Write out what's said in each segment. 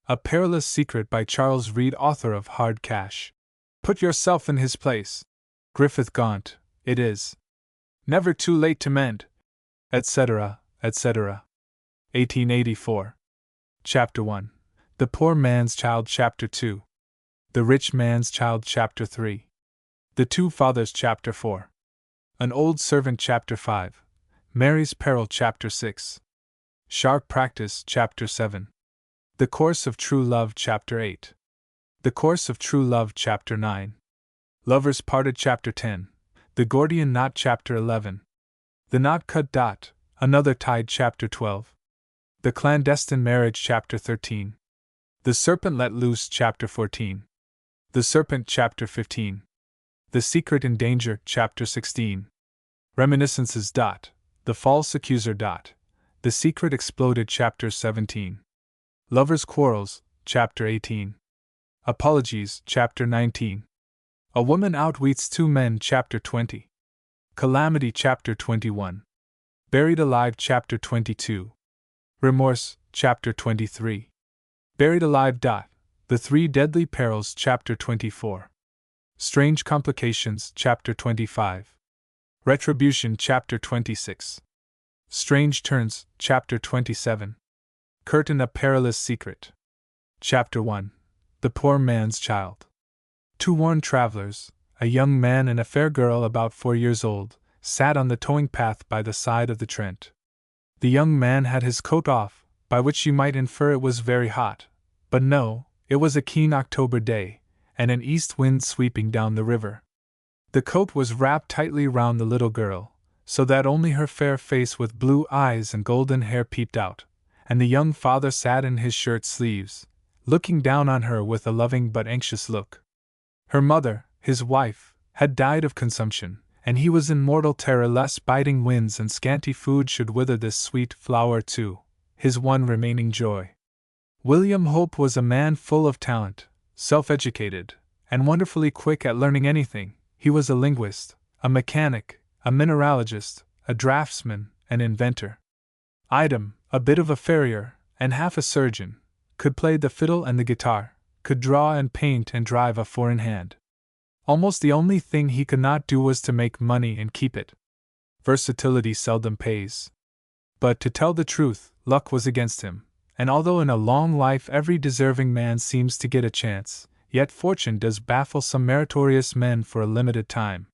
A Perilous Secret by Charles Reade, author of Hard Cash. Put yourself in his place. Griffith Gaunt, it is. Never too late to mend. Etc., etc. 1884. Chapter 1. The Poor Man's Child. Chapter 2. The Rich Man's Child. Chapter 3. The Two Fathers. Chapter 4. An Old Servant. Chapter 5. Mary's Peril. Chapter 6. Sharp Practice. Chapter 7. The Course of True Love. Chapter 8. The Course of True Love. Chapter 9. Lovers Parted. Chapter 10. The Gordian Knot. Chapter 11. The Knot Cut. Another Tied. Chapter 12. The Clandestine Marriage. Chapter 13. The Serpent Let Loose. Chapter 14. The Serpent. Chapter 15. The Secret in Danger. Chapter 16. Reminiscences. The False Accuser. The Secret Exploded. Chapter 17. Lovers' Quarrels. Chapter 18. Apologies. Chapter 19. A Woman Outwits Two Men. Chapter 20. Calamity. Chapter 21. Buried Alive. Chapter 22. Remorse. Chapter 23. Buried Alive. The Three Deadly Perils. Chapter 24. Strange Complications. Chapter 25. Retribution. Chapter 26. Strange Turns. Chapter 27. Curtain. A Perilous Secret. Chapter 1. The Poor Man's Child. Two worn travelers, a young man and a fair girl about 4 years old, sat on the towing path by the side of the Trent. The young man had his coat off, by which you might infer it was very hot, but no, it was a keen October day, and an east wind sweeping down the river. The coat was wrapped tightly round the little girl, so that only her fair face with blue eyes and golden hair peeped out, and the young father sat in his shirt sleeves, looking down on her with a loving but anxious look. Her mother, his wife, had died of consumption, and he was in mortal terror lest biting winds and scanty food should wither this sweet flower too, his one remaining joy. William Hope was a man full of talent, self-educated, and wonderfully quick at learning anything. He was a linguist, a mechanic, a mineralogist, a draftsman, an inventor. A bit of a farrier, and half a surgeon, could play the fiddle and the guitar, could draw and paint and drive a four-in-hand. Almost the only thing he could not do was to make money and keep it. Versatility seldom pays. But to tell the truth, luck was against him, and although in a long life every deserving man seems to get a chance, yet fortune does baffle some meritorious men for a limited time.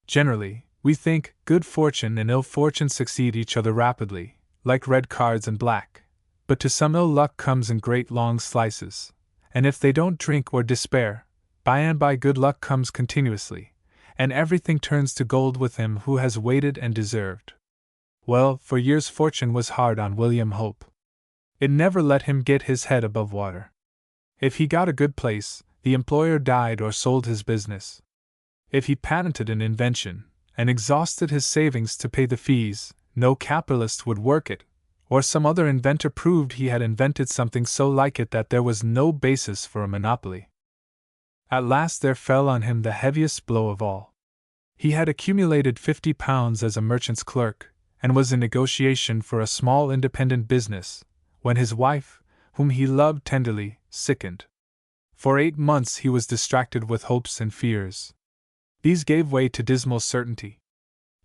Generally, we think good fortune and ill fortune succeed each other rapidly, like red cards and black, but to some ill luck comes in great long slices, and if they don't drink or despair, by and by good luck comes continuously, and everything turns to gold with him who has waited and deserved. Well, for years fortune was hard on William Hope. It never let him get his head above water. If he got a good place, the employer died or sold his business. If he patented an invention, and exhausted his savings to pay the fees, no capitalist would work it, or some other inventor proved he had invented something so like it that there was no basis for a monopoly. At last there fell on him the heaviest blow of all. He had accumulated £50 as a merchant's clerk, and was in negotiation for a small independent business, when his wife, whom he loved tenderly, sickened. For 8 months he was distracted with hopes and fears. These gave way to dismal certainty.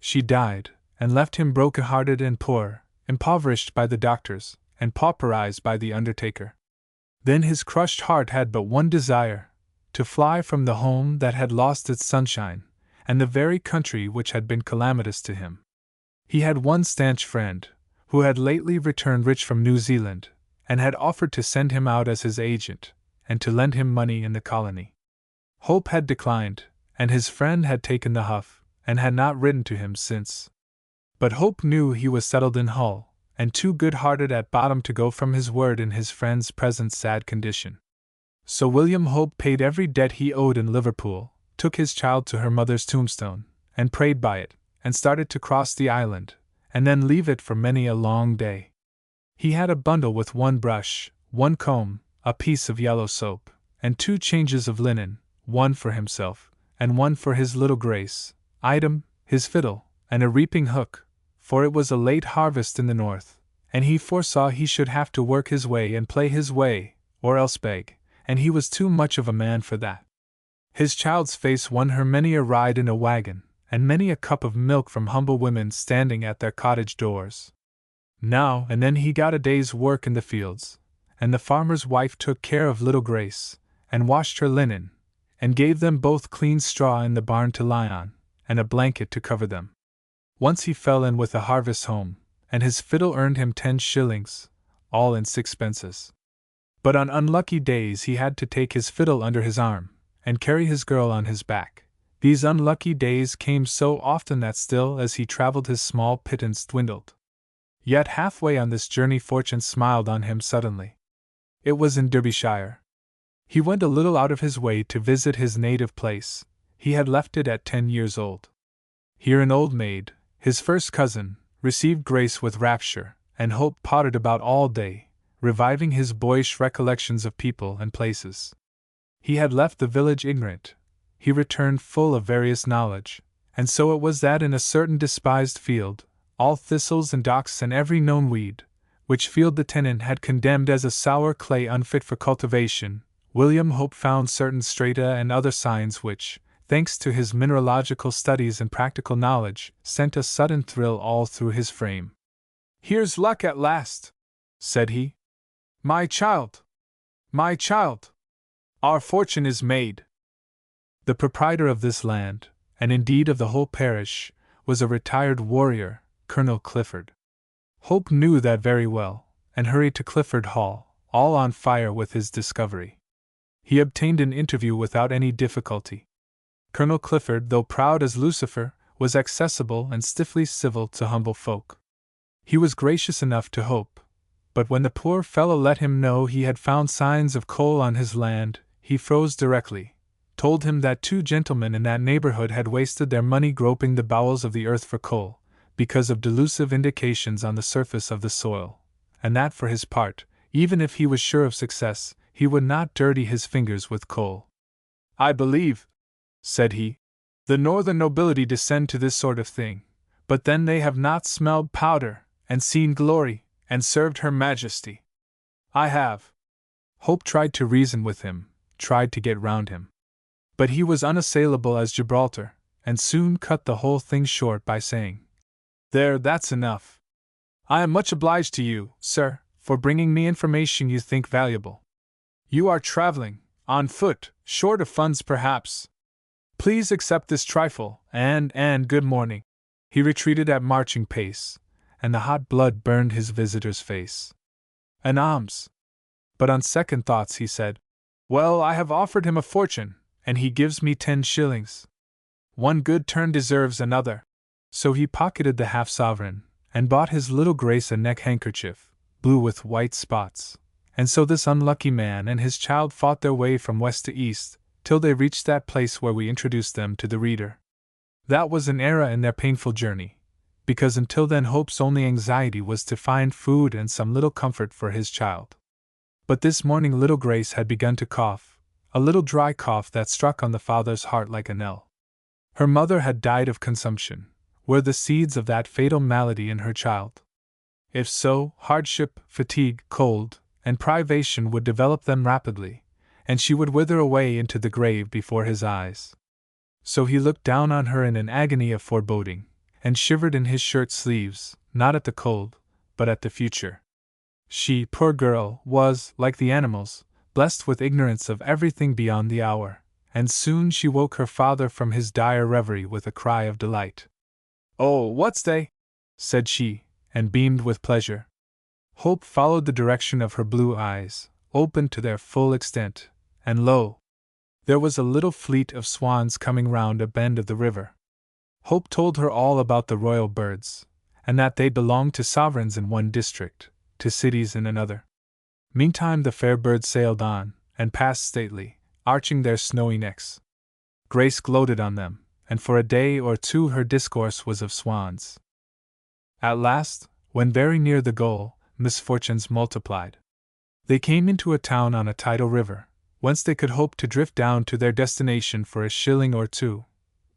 She died, and left him broken-hearted and poor, impoverished by the doctors, and pauperized by the undertaker. Then his crushed heart had but one desire: to fly from the home that had lost its sunshine, and the very country which had been calamitous to him. He had one stanch friend, who had lately returned rich from New Zealand, and had offered to send him out as his agent, and to lend him money in the colony. Hope had declined, and his friend had taken the huff, and had not written to him since. But Hope knew he was settled in Hull, and too good-hearted at bottom to go from his word in his friend's present sad condition. So William Hope paid every debt he owed in Liverpool, took his child to her mother's tombstone, and prayed by it, and started to cross the island, and then leave it for many a long day. He had a bundle with one brush, one comb, a piece of yellow soap, and 2 changes of linen, one for himself, and one for his little Grace, his fiddle, and a reaping hook, for it was a late harvest in the north, and he foresaw he should have to work his way and play his way, or else beg, and he was too much of a man for that. His child's face won her many a ride in a wagon, and many a cup of milk from humble women standing at their cottage doors. Now and then he got a day's work in the fields, and the farmer's wife took care of little Grace, and washed her linen, and gave them both clean straw in the barn to lie on, and a blanket to cover them. Once he fell in with a harvest home, and his fiddle earned him 10 shillings, all in sixpences. But on unlucky days he had to take his fiddle under his arm, and carry his girl on his back. These unlucky days came so often that still as he traveled his small pittance dwindled. Yet halfway on this journey fortune smiled on him suddenly. It was in Derbyshire. He went a little out of his way to visit his native place. He had left it at 10 years old. Here an old maid, his first cousin, received Grace with rapture, and Hope pottered about all day, reviving his boyish recollections of people and places. He had left the village ignorant. He returned full of various knowledge, and so it was that in a certain despised field, all thistles and docks and every known weed, which field the tenant had condemned as a sour clay unfit for cultivation, William Hope found certain strata and other signs which, thanks to his mineralogical studies and practical knowledge, sent a sudden thrill all through his frame. "Here's luck at last," said he. "My child! My child! Our fortune is made." The proprietor of this land, and indeed of the whole parish, was a retired warrior, Colonel Clifford. Hope knew that very well, and hurried to Clifford Hall, all on fire with his discovery. He obtained an interview without any difficulty. Colonel Clifford, though proud as Lucifer, was accessible and stiffly civil to humble folk. He was gracious enough to Hope, but when the poor fellow let him know he had found signs of coal on his land, he froze directly, told him that 2 gentlemen in that neighborhood had wasted their money groping the bowels of the earth for coal, because of delusive indications on the surface of the soil, and that for his part, even if he was sure of success, he would not dirty his fingers with coal. "I believe," said he, "the northern nobility descend to this sort of thing, but then they have not smelled powder, and seen glory, and served Her Majesty. I have." Hope tried to reason with him, tried to get round him. But he was unassailable as Gibraltar, and soon cut the whole thing short by saying, "There, that's enough. I am much obliged to you, sir, for bringing me information you think valuable. You are traveling, on foot, short of funds perhaps. Please accept this trifle, and good morning." He retreated at marching pace, and the hot blood burned his visitor's face. "An alms." But on second thoughts he said, "Well, I have offered him a fortune, and he gives me 10 shillings. One good turn deserves another." So he pocketed the half-sovereign, and bought his little Grace a neck-handkerchief, blue with white spots. And so this unlucky man and his child fought their way from west to east, till they reached that place where we introduced them to the reader. That was an era in their painful journey, because until then Hope's only anxiety was to find food and some little comfort for his child. But this morning little Grace had begun to cough, a little dry cough that struck on the father's heart like a knell. Her mother had died of consumption. Were the seeds of that fatal malady in her child? If so, hardship, fatigue, cold, and privation would develop them rapidly, and she would wither away into the grave before his eyes. So he looked down on her in an agony of foreboding, and shivered in his shirt sleeves, not at the cold, but at the future. She, poor girl, was, like the animals, blessed with ignorance of everything beyond the hour, and soon she woke her father from his dire reverie with a cry of delight. "Oh, what's they?" said she, and beamed with pleasure. Hope followed the direction of her blue eyes, opened to their full extent, and lo! There was a little fleet of swans coming round a bend of the river. Hope told her all about the royal birds, and that they belonged to sovereigns in one district, to cities in another. Meantime the fair birds sailed on, and passed stately, arching their snowy necks. Grace gloated on them, and for a day or 2 her discourse was of swans. At last, when very near the goal, misfortunes multiplied. They came into a town on a tidal river, whence they could hope to drift down to their destination for a shilling or 2.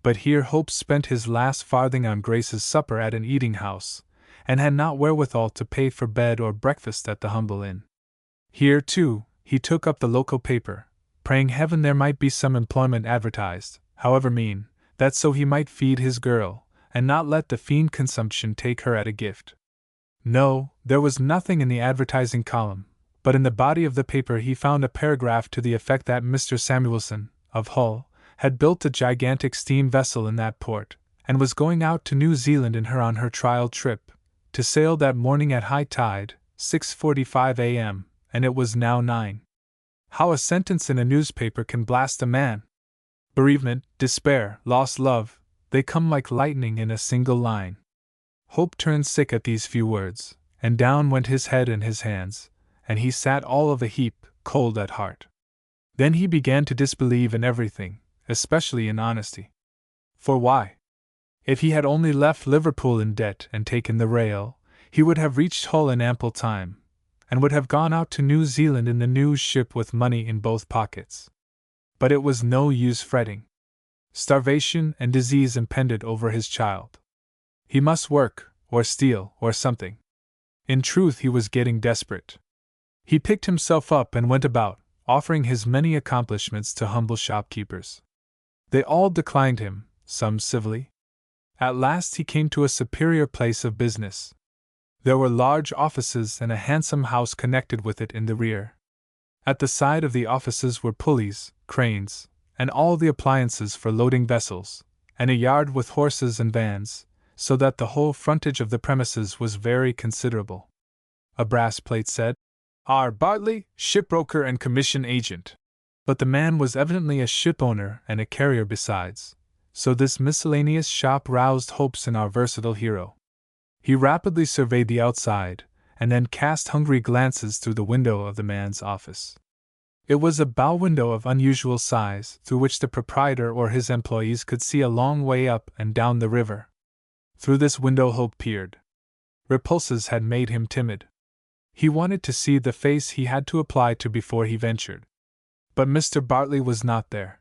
But here Hope spent his last farthing on Grace's supper at an eating-house, and had not wherewithal to pay for bed or breakfast at the humble inn. Here, too, he took up the local paper, praying heaven there might be some employment advertised, however mean, that so he might feed his girl, and not let the fiend consumption take her at a gift. No, there was nothing in the advertising column, but in the body of the paper he found a paragraph to the effect that Mr. Samuelson, of Hull, had built a gigantic steam vessel in that port, and was going out to New Zealand in her on her trial trip, to sail that morning at high tide, 6:45 a.m., and it was now 9. How a sentence in a newspaper can blast a man! Bereavement, despair, lost love, they come like lightning in a single line. Hope turned sick at these few words, and down went his head and his hands, and he sat all of a heap, cold at heart. Then he began to disbelieve in everything, especially in honesty. For why? If he had only left Liverpool in debt and taken the rail, he would have reached Hull in ample time, and would have gone out to New Zealand in the new ship with money in both pockets. But it was no use fretting. Starvation and disease impended over his child. He must work, or steal, or something. In truth, he was getting desperate. He picked himself up and went about, offering his many accomplishments to humble shopkeepers. They all declined him, some civilly. At last he came to a superior place of business. There were large offices and a handsome house connected with it in the rear. At the side of the offices were pulleys, cranes, and all the appliances for loading vessels, and a yard with horses and vans, so that the whole frontage of the premises was very considerable. A brass plate said, R. Bartley, shipbroker and commission agent. But the man was evidently a shipowner and a carrier besides, so this miscellaneous shop roused hopes in our versatile hero. He rapidly surveyed the outside, and then cast hungry glances through the window of the man's office. It was a bow window of unusual size, through which the proprietor or his employees could see a long way up and down the river. Through this window Hope peered. Repulses had made him timid. He wanted to see the face he had to apply to before he ventured. But Mr. Bartley was not there.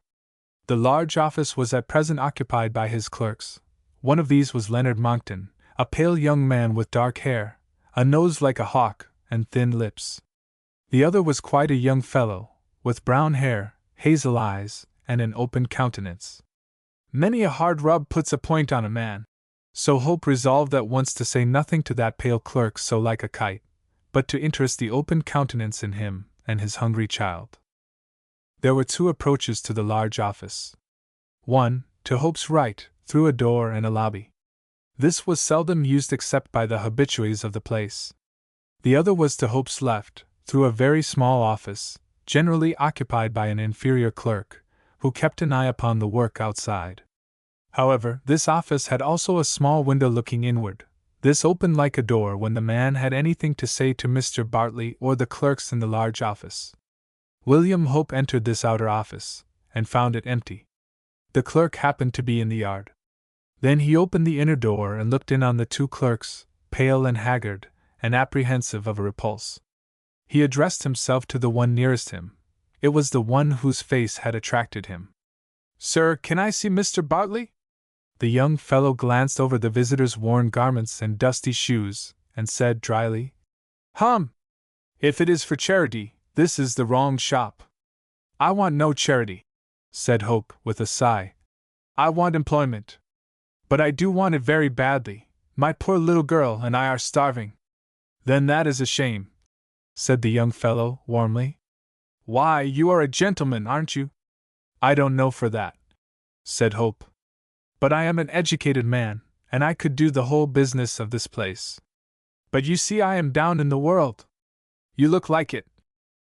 The large office was at present occupied by his clerks. One of these was Leonard Monckton, a pale young man with dark hair, a nose like a hawk, and thin lips. The other was quite a young fellow, with brown hair, hazel eyes, and an open countenance. Many a hard rub puts a point on a man. So Hope resolved at once to say nothing to that pale clerk so like a kite, but to interest the open countenance in him and his hungry child. There were 2 approaches to the large office. One, to Hope's right, through a door and a lobby. This was seldom used except by the habitués of the place. The other was to Hope's left, through a very small office, generally occupied by an inferior clerk, who kept an eye upon the work outside. However, this office had also a small window looking inward. This opened like a door when the man had anything to say to Mr. Bartley or the clerks in the large office. William Hope entered this outer office, and found it empty. The clerk happened to be in the yard. Then he opened the inner door and looked in on the 2 clerks, pale and haggard, and apprehensive of a repulse. He addressed himself to the one nearest him. It was the one whose face had attracted him. Sir, can I see Mr. Bartley? The young fellow glanced over the visitor's worn garments and dusty shoes, and said dryly, If it is for charity, this is the wrong shop. I want no charity, said Hope, with a sigh. I want employment. But I do want it very badly. My poor little girl and I are starving. Then that is a shame, said the young fellow, warmly. Why, you are a gentleman, aren't you? I don't know for that, said Hope. But I am an educated man, and I could do the whole business of this place. But you see I am down in the world. You look like it,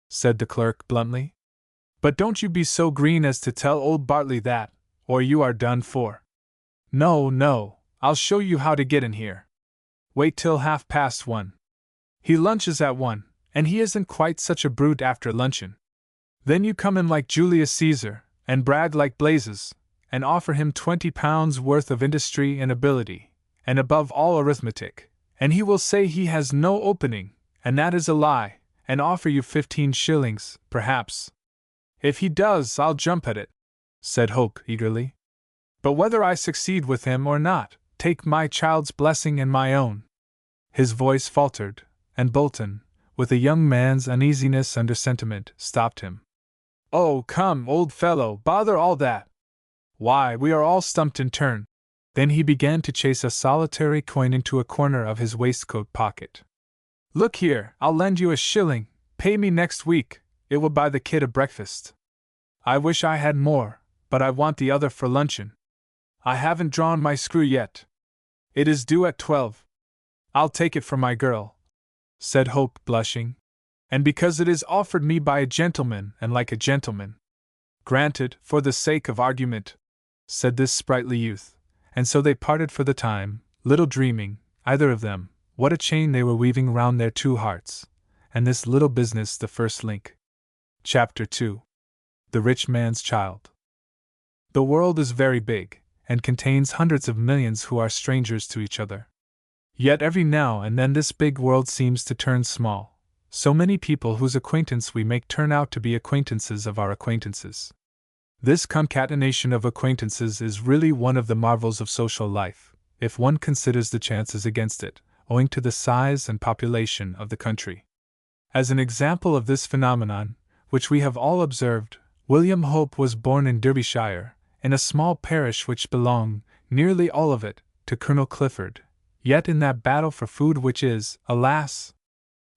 said the clerk bluntly. But don't you be so green as to tell old Bartley that, or you are done for. No, I'll show you how to get in here. Wait till 1:30. He lunches at 1, and he isn't quite such a brute after luncheon. Then you come in like Julius Caesar, and brag like blazes, and offer him £20 worth of industry and ability, and above all arithmetic, and he will say he has no opening, and that is a lie, and offer you 15 shillings, perhaps. If he does, I'll jump at it, said Hope eagerly. But whether I succeed with him or not, take my child's blessing and my own. His voice faltered, and Bolton, with a young man's uneasiness under sentiment, stopped him. "Oh, come, old fellow, bother all that! Why, we are all stumped in turn." Then he began to chase a solitary coin into a corner of his waistcoat pocket. "Look here, I'll lend you a shilling, pay me next week, it will buy the kid a breakfast. I wish I had more, but I want the other for luncheon. I haven't drawn my screw yet. It is due at 12. I'll take it for my girl," said Hope, blushing. "And because it is offered me by a gentleman and like a gentleman." "Granted, for the sake of argument," said this sprightly youth, and so they parted for the time, little dreaming, either of them, what a chain they were weaving round their two hearts, and this little business the first link. Chapter 2. The Rich Man's Child. The world is very big, and contains hundreds of millions who are strangers to each other. Yet every now and then this big world seems to turn small. So many people whose acquaintance we make turn out to be acquaintances of our acquaintances. This concatenation of acquaintances is really one of the marvels of social life, if one considers the chances against it, owing to the size and population of the country. As an example of this phenomenon, which we have all observed, William Hope was born in Derbyshire, in a small parish which belonged, nearly all of it, to Colonel Clifford, yet in that battle for food which is, alas,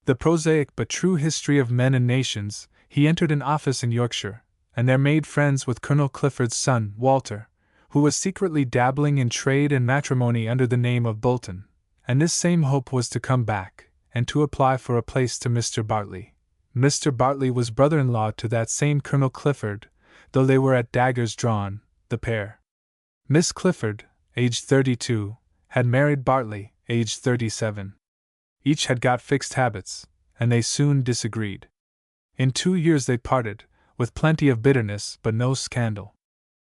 the prosaic but true history of men and nations, he entered an office in Yorkshire, and there made friends with Colonel Clifford's son, Walter, who was secretly dabbling in trade and matrimony under the name of Bolton, and this same Hope was to come back, and to apply for a place to Mr. Bartley. Mr. Bartley was brother-in-law to that same Colonel Clifford, though they were at daggers drawn, the pair. Miss Clifford, aged 32, had married Bartley, aged 37. Each had got fixed habits, and they soon disagreed. In 2 years they parted, with plenty of bitterness but no scandal.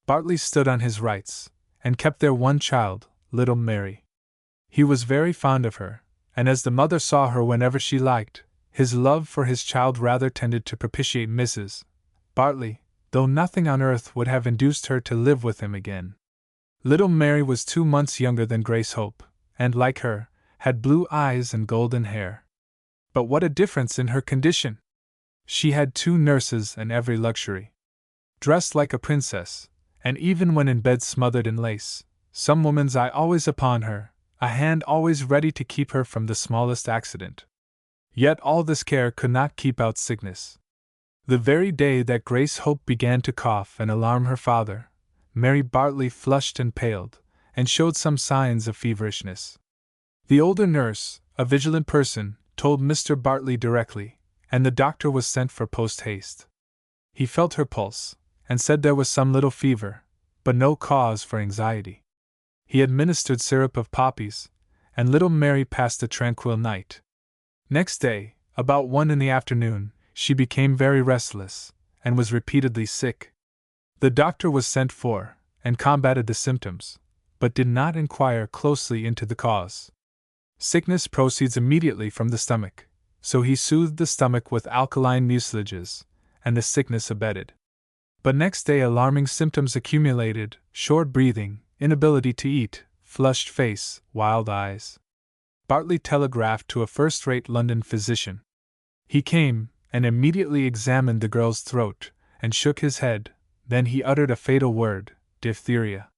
Bartley stood on his rights, and kept their one child, little Mary. He was very fond of her, and as the mother saw her whenever she liked, his love for his child rather tended to propitiate Mrs. Bartley, though nothing on earth would have induced her to live with him again. Little Mary was 2 months younger than Grace Hope, and, like her, had blue eyes and golden hair. But what a difference in her condition! She had 2 nurses and every luxury. Dressed like a princess, and even when in bed smothered in lace, some woman's eye always upon her, a hand always ready to keep her from the smallest accident. Yet all this care could not keep out sickness. The very day that Grace Hope began to cough and alarm her father, Mary Bartley flushed and paled, and showed some signs of feverishness. The older nurse, a vigilant person, told Mr. Bartley directly, and the doctor was sent for post-haste. He felt her pulse, and said there was some little fever, but no cause for anxiety. He administered syrup of poppies, and little Mary passed a tranquil night. Next day, about 1 in the afternoon, she became very restless, and was repeatedly sick. The doctor was sent for, and combated the symptoms, but did not inquire closely into the cause. Sickness proceeds immediately from the stomach, so he soothed the stomach with alkaline mucilages, and the sickness abated. But next day alarming symptoms accumulated: short breathing, inability to eat, flushed face, wild eyes. Bartley telegraphed to a first-rate London physician. He came, and immediately examined the girl's throat, and shook his head. Then he uttered a fatal word: diphtheria.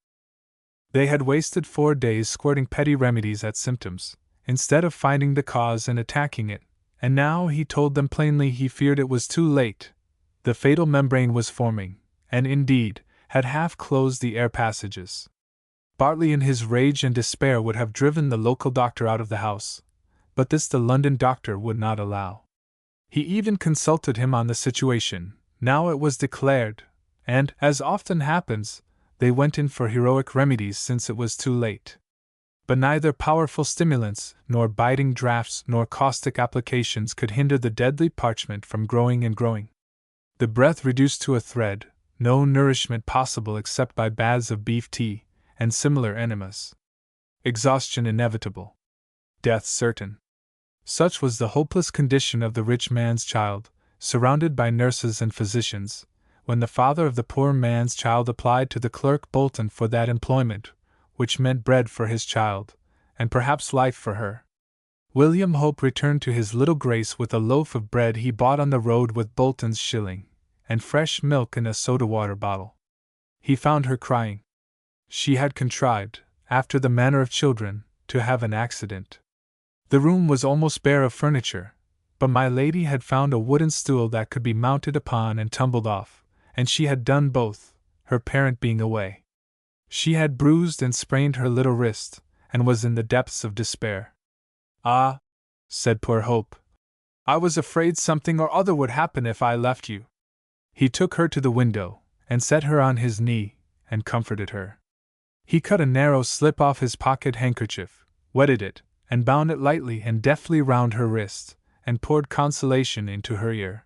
They had wasted 4 days squirting petty remedies at symptoms, instead of finding the cause and attacking it, and now he told them plainly he feared it was too late. The fatal membrane was forming, and indeed, had half closed the air passages. Bartley in his rage and despair would have driven the local doctor out of the house, but this the London doctor would not allow. He even consulted him on the situation. Now it was declared, and, as often happens, they went in for heroic remedies since it was too late. But neither powerful stimulants, nor biting draughts, nor caustic applications could hinder the deadly parchment from growing and growing. The breath reduced to a thread, no nourishment possible except by baths of beef tea, and similar enemas. Exhaustion inevitable. Death certain. Such was the hopeless condition of the rich man's child, surrounded by nurses and physicians, when the father of the poor man's child applied to the clerk Bolton for that employment, which meant bread for his child, and perhaps life for her. William Hope returned to his little Grace with a loaf of bread he bought on the road with Bolton's shilling, and fresh milk in a soda-water bottle. He found her crying. She had contrived, after the manner of children, to have an accident. The room was almost bare of furniture, but my lady had found a wooden stool that could be mounted upon and tumbled off, and she had done both, her parent being away. She had bruised and sprained her little wrist, and was in the depths of despair. "Ah," said poor Hope, "I was afraid something or other would happen if I left you." He took her to the window, and set her on his knee, and comforted her. He cut a narrow slip off his pocket handkerchief, wetted it, and bound it lightly and deftly round her wrist, and poured consolation into her ear.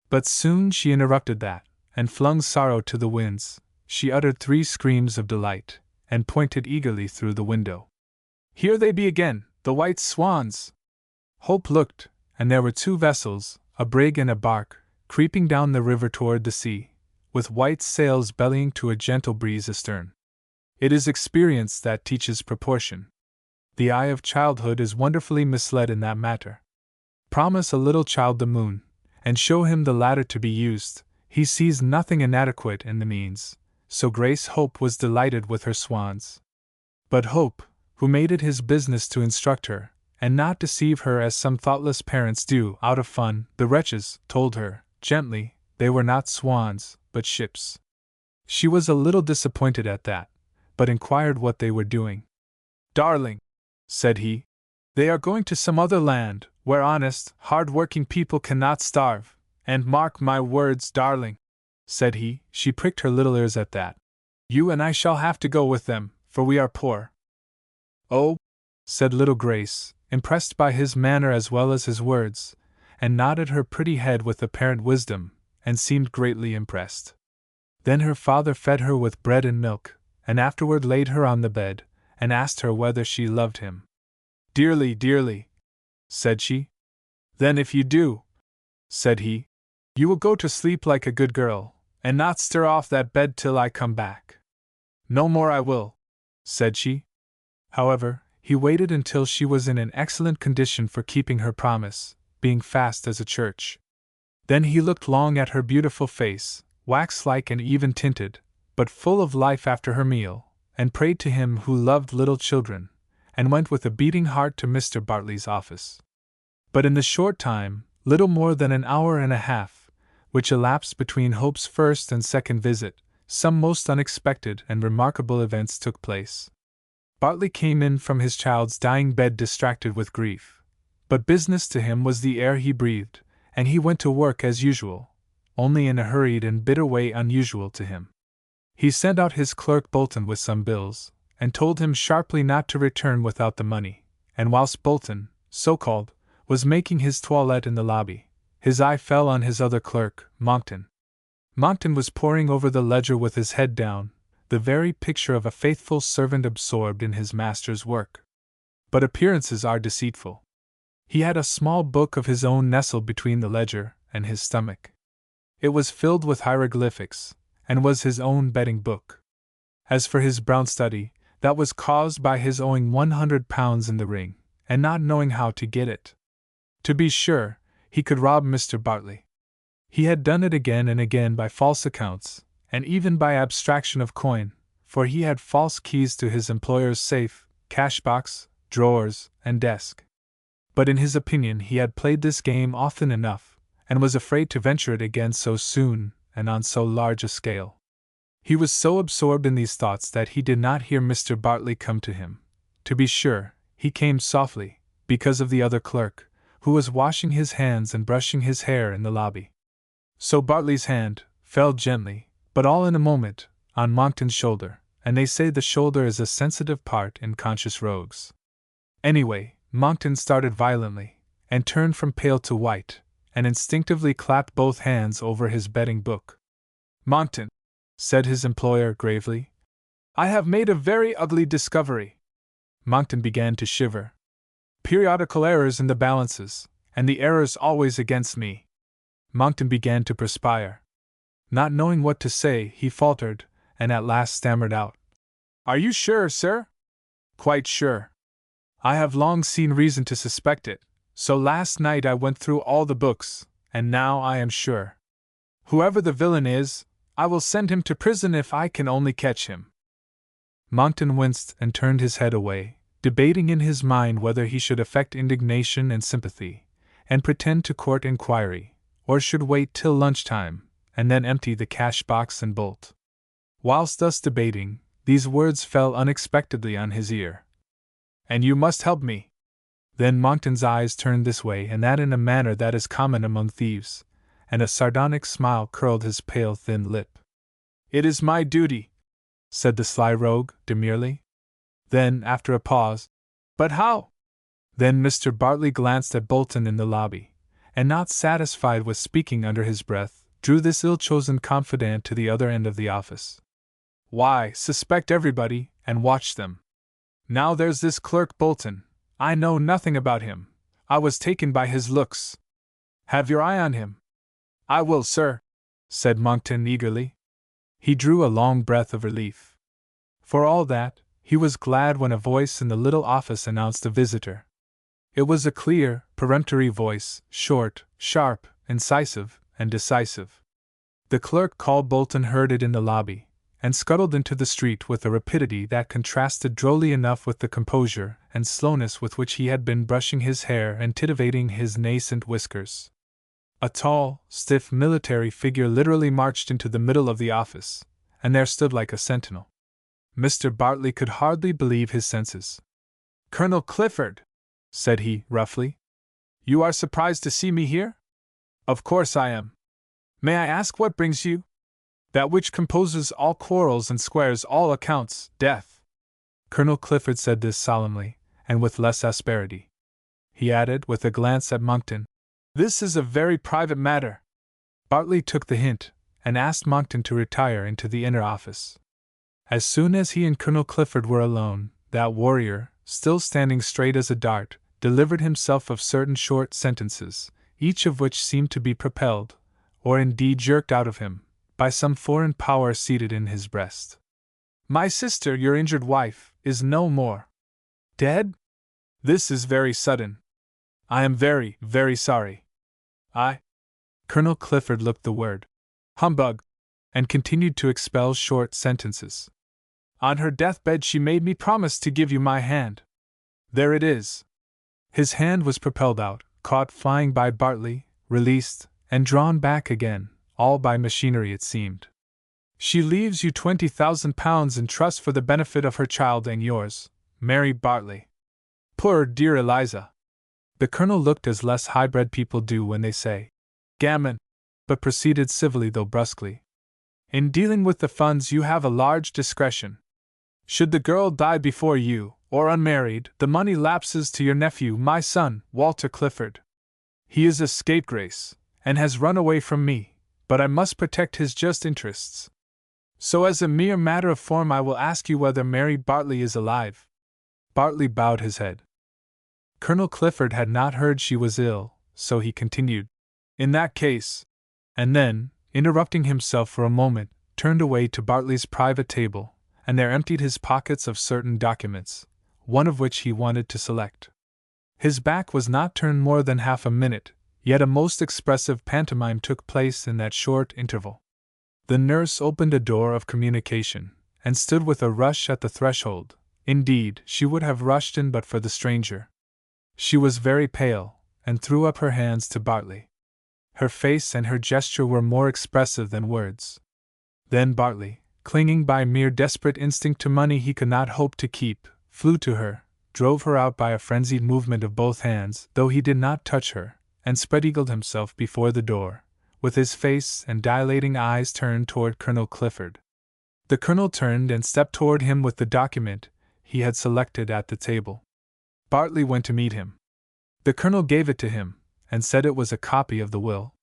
But soon she interrupted that, and flung sorrow to the winds. She uttered 3 screams of delight, and pointed eagerly through the window. "Here they be again, the white swans!" Hope looked, and there were 2 vessels, a brig and a bark, creeping down the river toward the sea, with white sails bellying to a gentle breeze astern. It is experience that teaches proportion. The eye of childhood is wonderfully misled in that matter. Promise a little child the moon, and show him the ladder to be used, he sees nothing inadequate in the means, so Grace Hope was delighted with her swans. But Hope, who made it his business to instruct her, and not deceive her as some thoughtless parents do out of fun, the wretches, told her, gently, they were not swans, but ships. She was a little disappointed at that, but inquired what they were doing. "Darling," said he, "they are going to some other land, where honest, hard-working people cannot starve, and mark my words, darling," said he. She pricked her little ears at that. "You and I shall have to go with them, for we are poor." "Oh," said little Grace, impressed by his manner as well as his words, and nodded her pretty head with apparent wisdom, and seemed greatly impressed. Then her father fed her with bread and milk, and afterward laid her on the bed, and asked her whether she loved him. "Dearly, dearly," said she. "Then if you do," said he, "you will go to sleep like a good girl, and not stir off that bed till I come back." "No more I will," said she. However, he waited until she was in an excellent condition for keeping her promise, being fast as a church. Then he looked long at her beautiful face, wax-like and even-tinted, but full of life after her meal, and prayed to him who loved little children, and went with a beating heart to Mr. Bartley's office. But in the short time, little more than an hour and a half, which elapsed between Hope's first and second visit, some most unexpected and remarkable events took place. Bartley came in from his child's dying bed distracted with grief, but business to him was the air he breathed, and he went to work as usual, only in a hurried and bitter way unusual to him. He sent out his clerk Bolton with some bills, and told him sharply not to return without the money, and whilst Bolton, so called, was making his toilette in the lobby, his eye fell on his other clerk, Monckton. Monckton was poring over the ledger with his head down, the very picture of a faithful servant absorbed in his master's work. But appearances are deceitful. He had a small book of his own nestled between the ledger and his stomach. It was filled with hieroglyphics, and was his own betting book. As for his brown study, that was caused by his owing £100 in the ring, and not knowing how to get it. To be sure, he could rob Mr. Bartley. He had done it again and again by false accounts, and even by abstraction of coin, for he had false keys to his employer's safe, cash-box, drawers, and desk. But in his opinion he had played this game often enough, and was afraid to venture it again so soon and on so large a scale. He was so absorbed in these thoughts that he did not hear Mr. Bartley come to him. To be sure, he came softly, because of the other clerk, who was washing his hands and brushing his hair in the lobby. So Bartley's hand fell gently, but all in a moment, on Monckton's shoulder, and they say the shoulder is a sensitive part in conscious rogues. Anyway, Monckton started violently, and turned from pale to white, and instinctively clapped both hands over his betting book. "Monckton," said his employer gravely, "I have made a very ugly discovery." Monckton began to shiver. "Periodical errors in the balances, and the errors always against me." Monckton began to perspire. Not knowing what to say, he faltered, and at last stammered out, "Are you sure, sir?" "Quite sure." I have long seen reason to suspect it, so last night I went through all the books, and now I am sure. Whoever the villain is, I will send him to prison if I can only catch him." Monckton winced and turned his head away, debating in his mind whether he should affect indignation and sympathy, and pretend to court inquiry, or should wait till lunchtime, and then empty the cash box and bolt. Whilst thus debating, these words fell unexpectedly on his ear. "And you must help me." Then Monckton's eyes turned this way and that in a manner that is common among thieves, and a sardonic smile curled his pale thin lip. "It is my duty," said the sly rogue, demurely. Then, after a pause, "But how?" Then Mr. Bartley glanced at Bolton in the lobby, and not satisfied with speaking under his breath, drew this ill-chosen confidant to the other end of the office. "Why, suspect everybody, and watch them. Now there's this clerk Bolton. I know nothing about him. I was taken by his looks. Have your eye on him." "I will, sir," said Monckton eagerly. He drew a long breath of relief. For all that, he was glad when a voice in the little office announced a visitor. It was a clear, peremptory voice, short, sharp, incisive, and decisive. The clerk called Bolton heard it in the lobby, and scuttled into the street with a rapidity that contrasted drolly enough with the composure and slowness with which he had been brushing his hair and titivating his nascent whiskers. A tall, stiff military figure literally marched into the middle of the office, and there stood like a sentinel. Mr. Bartley could hardly believe his senses. "Colonel Clifford," said he, roughly, "you are surprised to see me here?" "Of course I am. May I ask what brings you?" "That which composes all quarrels and squares all accounts, death." Colonel Clifford said this solemnly, and with less asperity. He added, with a glance at Monckton, "This is a very private matter." Bartley took the hint, and asked Monckton to retire into the inner office. As soon as he and Colonel Clifford were alone, that warrior, still standing straight as a dart, delivered himself of certain short sentences, each of which seemed to be propelled, or indeed jerked out of him, by some foreign power seated in his breast. "My sister, your injured wife, is no more." "Dead? This is very sudden. I am very, very sorry." Colonel Clifford looked the word. "Humbug!" and continued to expel short sentences. "On her deathbed she made me promise to give you my hand. There it is." His hand was propelled out, caught flying by Bartley, released, and drawn back again, all by machinery it seemed. "She leaves you £20,000 in trust for the benefit of her child and yours, Mary Bartley. Poor dear Eliza." The colonel looked as less high-bred people do when they say gammon, but proceeded civilly though brusquely. "In dealing with the funds you have a large discretion. Should the girl die before you, or unmarried, the money lapses to your nephew, my son, Walter Clifford. He is a scapegrace, and has run away from me, but I must protect his just interests. So as a mere matter of form I will ask you whether Mary Bartley is alive." Bartley bowed his head. Colonel Clifford had not heard she was ill, so he continued, "In that case," and then, interrupting himself for a moment, turned away to Bartley's private table, and there emptied his pockets of certain documents, one of which he wanted to select. His back was not turned more than half a minute, yet a most expressive pantomime took place in that short interval. The nurse opened a door of communication, and stood with a rush at the threshold. Indeed, she would have rushed in but for the stranger. She was very pale, and threw up her hands to Bartley. Her face and her gesture were more expressive than words. Then Bartley, clinging by mere desperate instinct to money he could not hope to keep, flew to her, drove her out by a frenzied movement of both hands, though he did not touch her, and spread-eagled himself before the door, with his face and dilating eyes turned toward Colonel Clifford. The colonel turned and stepped toward him with the document he had selected at the table. Bartley went to meet him. The colonel gave it to him, and said it was a copy of the will.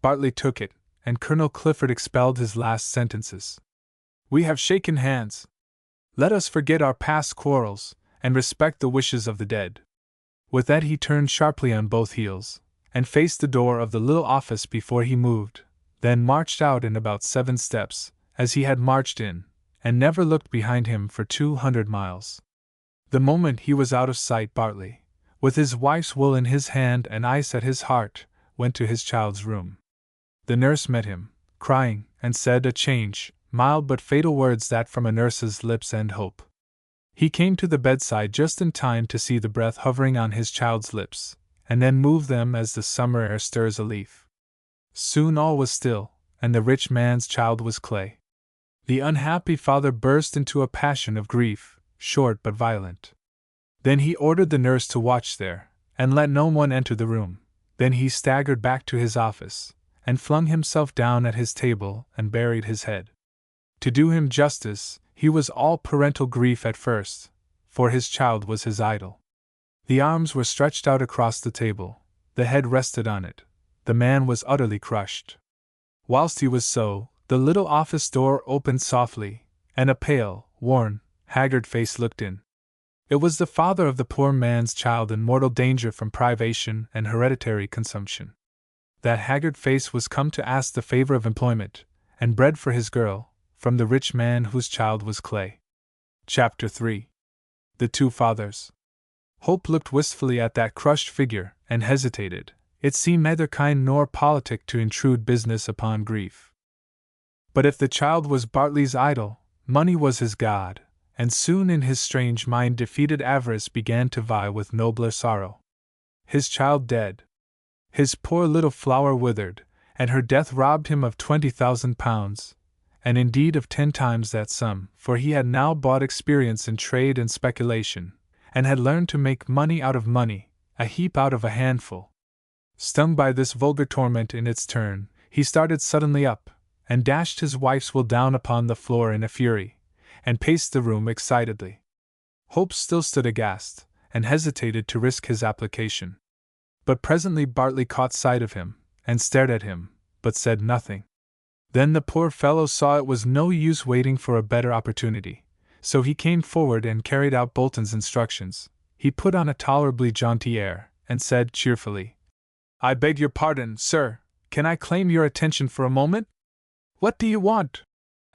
Bartley took it, and Colonel Clifford expelled his last sentences. "We have shaken hands. Let us forget our past quarrels, and respect the wishes of the dead." With that he turned sharply on both heels, and faced the door of the little office before he moved, then marched out in about 7 steps, as he had marched in, and never looked behind him for 200 miles. The moment he was out of sight, Bartley, with his wife's wool in his hand and ice at his heart, went to his child's room. The nurse met him, crying, and said a change, mild but fatal words that from a nurse's lips end hope. He came to the bedside just in time to see the breath hovering on his child's lips, and then move them as the summer air stirs a leaf. Soon all was still, and the rich man's child was clay. The unhappy father burst into a passion of grief, short but violent. Then he ordered the nurse to watch there, and let no one enter the room. Then he staggered back to his office, and flung himself down at his table and buried his head. To do him justice, he was all parental grief at first, for his child was his idol. The arms were stretched out across the table, the head rested on it. The man was utterly crushed. Whilst he was so, the little office door opened softly, and a pale, worn, haggard face looked in. It was the father of the poor man's child in mortal danger from privation and hereditary consumption. That haggard face was come to ask the favor of employment, and bread for his girl, from the rich man whose child was clay. Chapter 3. The Two Fathers. Hope looked wistfully at that crushed figure, and hesitated. It seemed neither kind nor politic to intrude business upon grief. But if the child was Bartley's idol, money was his god, and soon in his strange mind defeated avarice began to vie with nobler sorrow. His child dead. His poor little flower withered, and her death robbed him of £20,000, and indeed of 10 times that sum, for he had now bought experience in trade and speculation, and had learned to make money out of money, a heap out of a handful. Stung by this vulgar torment in its turn, he started suddenly up, and dashed his wife's wool down upon the floor in a fury, and paced the room excitedly. Hope still stood aghast, and hesitated to risk his application. But presently Bartley caught sight of him, and stared at him, but said nothing. Then the poor fellow saw it was no use waiting for a better opportunity, so he came forward and carried out Bolton's instructions. He put on a tolerably jaunty air, and said cheerfully, "I beg your pardon, sir, can I claim your attention for a moment?" "What do you want?"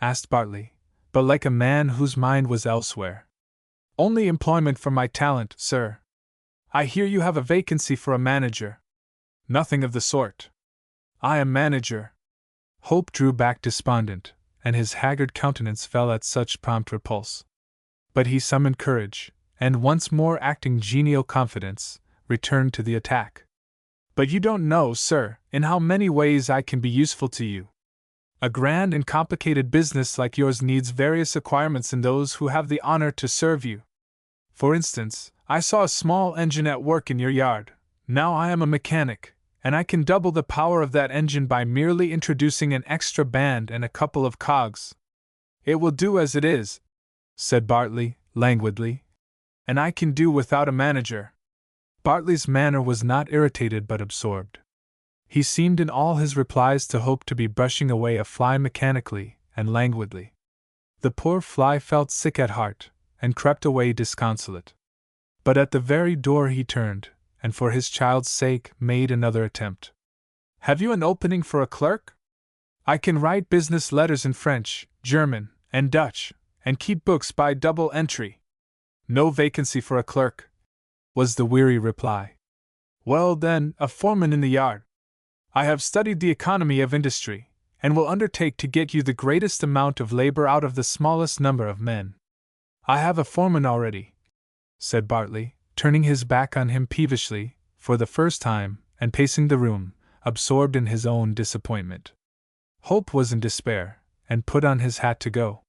asked Bartley, but like a man whose mind was elsewhere. "Only employment for my talent, sir. I hear you have a vacancy for a manager." "Nothing of the sort. I am manager." Hope drew back despondent, and his haggard countenance fell at such prompt repulse. But he summoned courage, and once more acting genial confidence, returned to the attack. "But you don't know, sir, in how many ways I can be useful to you. A grand and complicated business like yours needs various acquirements in those who have the honor to serve you. For instance, I saw a small engine at work in your yard. Now I am a mechanic, and I can double the power of that engine by merely introducing an extra band and a couple of cogs." "It will do as it is," said Bartley, languidly, "and I can do without a manager." Bartley's manner was not irritated but absorbed. He seemed in all his replies to Hope to be brushing away a fly mechanically and languidly. The poor fly felt sick at heart, and crept away disconsolate. But at the very door he turned, and for his child's sake made another attempt. "Have you an opening for a clerk? I can write business letters in French, German, and Dutch, and keep books by double entry." "No vacancy for a clerk," was the weary reply. "Well then, a foreman in the yard. I have studied the economy of industry, and will undertake to get you the greatest amount of labor out of the smallest number of men." "I have a foreman already," said Bartley, turning his back on him peevishly, for the first time, and pacing the room, absorbed in his own disappointment. Hope was in despair, and put on his hat to go.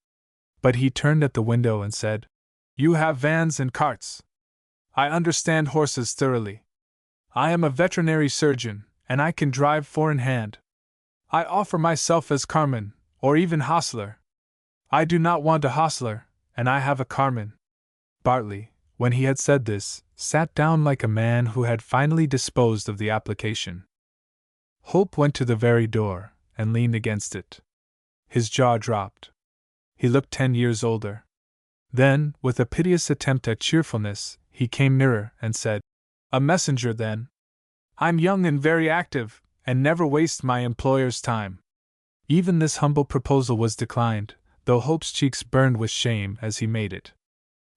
But he turned at the window and said, "You have vans and carts. I understand horses thoroughly. I am a veterinary surgeon, and I can drive four in hand. I offer myself as carman, or even hostler." "I do not want a hostler, and I have a carman." Bartley, when he had said this, sat down like a man who had finally disposed of the application. Hope went to the very door, and leaned against it. His jaw dropped. He looked 10 years older. Then, with a piteous attempt at cheerfulness, he came nearer and said, "A messenger, then. I'm young and very active, and never waste my employer's time." Even this humble proposal was declined, though Hope's cheeks burned with shame as he made it.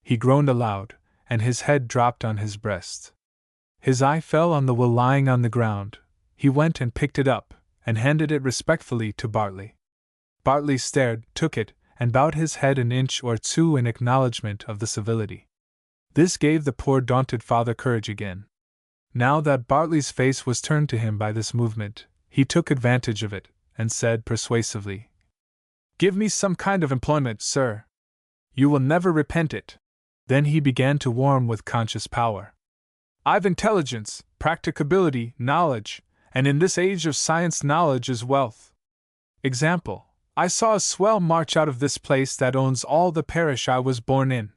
He groaned aloud, and his head dropped on his breast. His eye fell on the will lying on the ground. He went and picked it up, and handed it respectfully to Bartley. Bartley stared, took it, and bowed his head an inch or two in acknowledgment of the civility. This gave the poor daunted father courage again. Now that Bartley's face was turned to him by this movement, he took advantage of it, and said persuasively, "Give me some kind of employment, sir. You will never repent it." Then he began to warm with conscious power. "I've intelligence, practicability, knowledge, and in this age of science knowledge is wealth. Example, I saw a swell march out of this place that owns all the parish I was born in.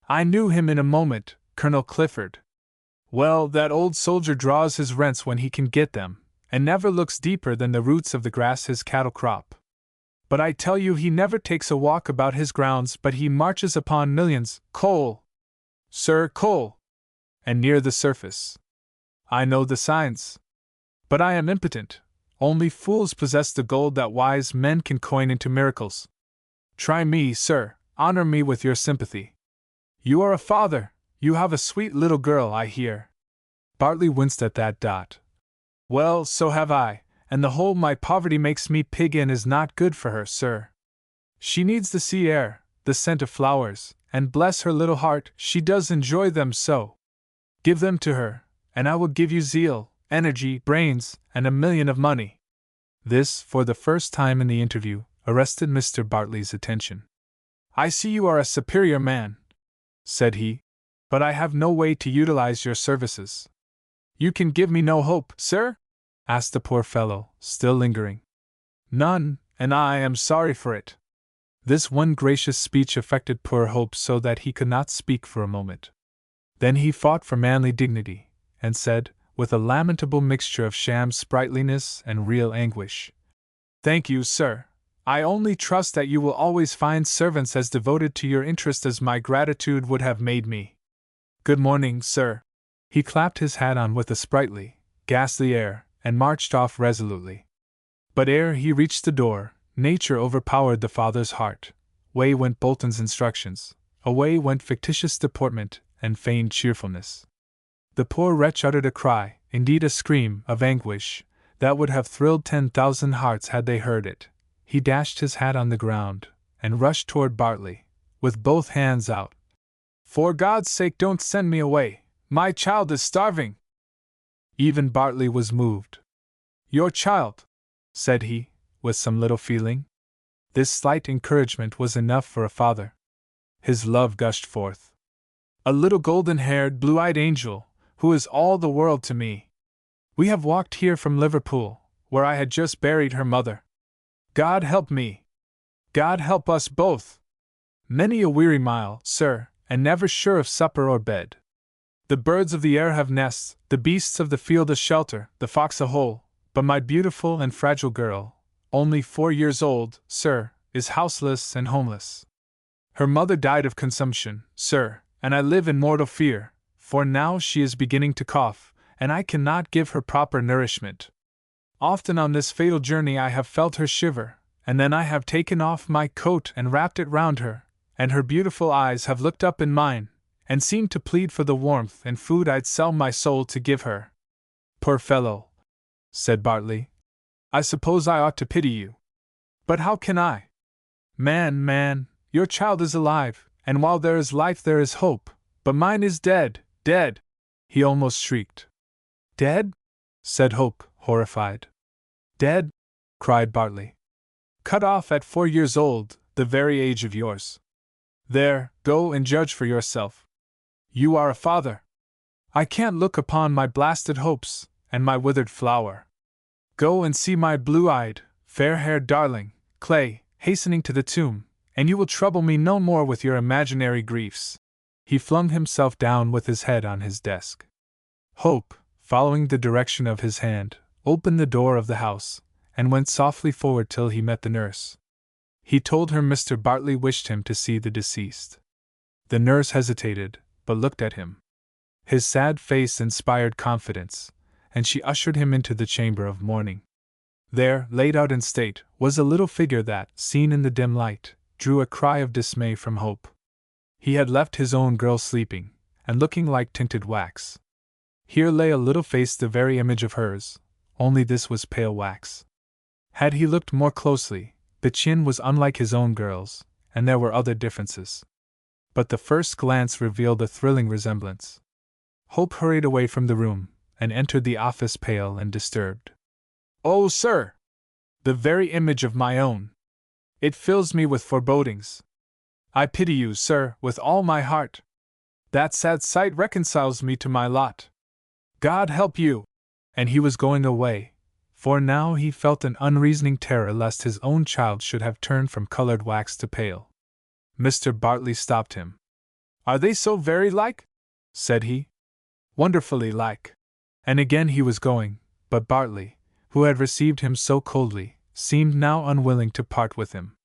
I knew him in a moment, Colonel Clifford. Well, that old soldier draws his rents when he can get them, and never looks deeper than the roots of the grass his cattle crop. But I tell you he never takes a walk about his grounds but he marches upon millions, coal, sir, coal, and near the surface. I know the science. But I am impotent. Only fools possess the gold that wise men can coin into miracles. Try me, sir, honor me with your sympathy. You are a father, you have a sweet little girl, I hear." Bartley winced at that. "Well, so have I, and the whole my poverty makes me pig in is not good for her, sir. She needs the sea air, the scent of flowers, and bless her little heart, she does enjoy them so. Give them to her, and I will give you zeal, energy, brains, and 1,000,000 of money." This, for the first time in the interview, arrested Mr. Bartley's attention. "I see you are a superior man," said he, "but I have no way to utilize your services." "You can give me no hope, sir?" asked the poor fellow, still lingering. "None, and I am sorry for it." This one gracious speech affected poor Hope so that he could not speak for a moment. Then he fought for manly dignity, and said, with a lamentable mixture of sham sprightliness and real anguish, "Thank you, sir. I only trust that you will always find servants as devoted to your interest as my gratitude would have made me. Good morning, sir." He clapped his hat on with a sprightly, ghastly air, and marched off resolutely. But ere he reached the door, nature overpowered the father's heart. Away went Bolton's instructions, away went fictitious deportment and feigned cheerfulness. The poor wretch uttered a cry, indeed a scream, of anguish, that would have thrilled 10,000 hearts had they heard it. He dashed his hat on the ground, and rushed toward Bartley, with both hands out. "For God's sake don't send me away, my child is starving." Even Bartley was moved. "Your child," said he, with some little feeling. This slight encouragement was enough for a father. His love gushed forth. "A little golden-haired, blue-eyed angel, who is all the world to me. We have walked here from Liverpool, where I had just buried her mother. God help me! God help us both! Many a weary mile, sir, and never sure of supper or bed. The birds of the air have nests, the beasts of the field a shelter, the fox a hole, but my beautiful and fragile girl, only 4 years old, sir, is houseless and homeless. Her mother died of consumption, sir, and I live in mortal fear, for now she is beginning to cough, and I cannot give her proper nourishment. Often on this fatal journey I have felt her shiver, and then I have taken off my coat and wrapped it round her, and her beautiful eyes have looked up in mine, and seemed to plead for the warmth and food I'd sell my soul to give her." "Poor fellow," said Bartley. "I suppose I ought to pity you. But how can I? Man, your child is alive, and while there is life there is hope, but mine is dead, dead!" he almost shrieked. "Dead?" said Hope, horrified. "Dead?" cried Bartley. "Cut off at 4 years old, the very age of yours. There, go and judge for yourself. You are a father. I can't look upon my blasted hopes, and my withered flower. Go and see my blue-eyed, fair-haired darling, Clay, hastening to the tomb, and you will trouble me no more with your imaginary griefs." He flung himself down with his head on his desk. Hope, following the direction of his hand, opened the door of the house, and went softly forward till he met the nurse. He told her Mr. Bartley wished him to see the deceased. The nurse hesitated, but looked at him. His sad face inspired confidence, and she ushered him into the chamber of mourning. There, laid out in state, was a little figure that, seen in the dim light, drew a cry of dismay from Hope. He had left his own girl sleeping, and looking like tinted wax. Here lay a little face the very image of hers, only this was pale wax. Had he looked more closely, the chin was unlike his own girl's, and there were other differences. But the first glance revealed a thrilling resemblance. Hope hurried away from the room, and entered the office pale and disturbed. "Oh, sir! The very image of my own! It fills me with forebodings. I pity you, sir, with all my heart. That sad sight reconciles me to my lot. God help you!" And he was going away, for now he felt an unreasoning terror lest his own child should have turned from colored wax to pale. Mr. Bartley stopped him. "Are they so very like?" said he. "Wonderfully like." And again he was going, but Bartley, who had received him so coldly, seemed now unwilling to part with him.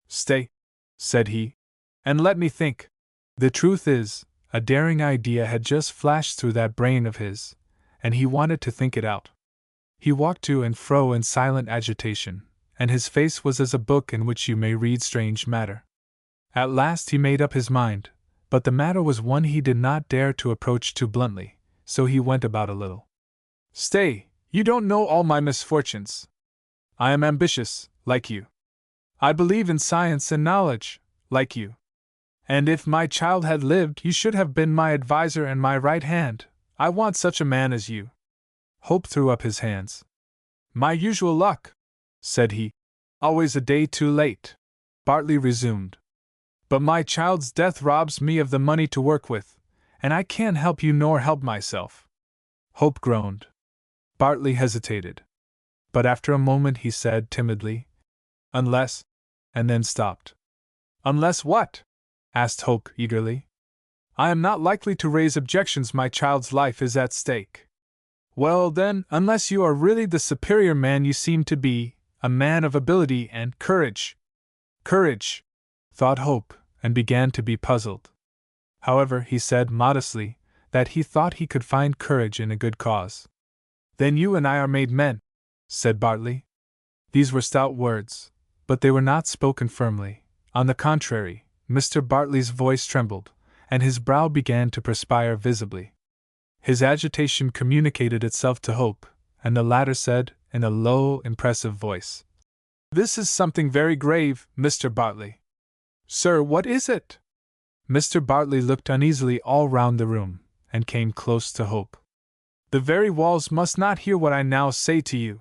"Stay," said he, "and let me think." The truth is, a daring idea had just flashed through that brain of his, and he wanted to think it out. He walked to and fro in silent agitation, and his face was as a book in which you may read strange matter. At last he made up his mind, but the matter was one he did not dare to approach too bluntly, so he went about a little. "Stay, you don't know all my misfortunes. I am ambitious, like you. I believe in science and knowledge, like you. And if my child had lived, you should have been my adviser and my right hand. I want such a man as you." Hope threw up his hands. "My usual luck," said he. "Always a day too late." Bartley resumed. "But my child's death robs me of the money to work with, and I can't help you nor help myself." Hope groaned. Bartley hesitated. But after a moment he said timidly, "Unless," and then stopped. "Unless what?" asked Hope eagerly. "I am not likely to raise objections. My child's life is at stake." "Well, then, unless you are really the superior man you seem to be, a man of ability and courage." "Courage," thought Hope, and began to be puzzled. However, he said modestly that he thought he could find courage in a good cause. "Then you and I are made men," said Bartley. These were stout words, but they were not spoken firmly. On the contrary, Mr. Bartley's voice trembled, and his brow began to perspire visibly. His agitation communicated itself to Hope, and the latter said, in a low, impressive voice, "This is something very grave, Mr. Bartley." "Sir, what is it?" Mr. Bartley looked uneasily all round the room, and came close to Hope. "The very walls must not hear what I now say to you."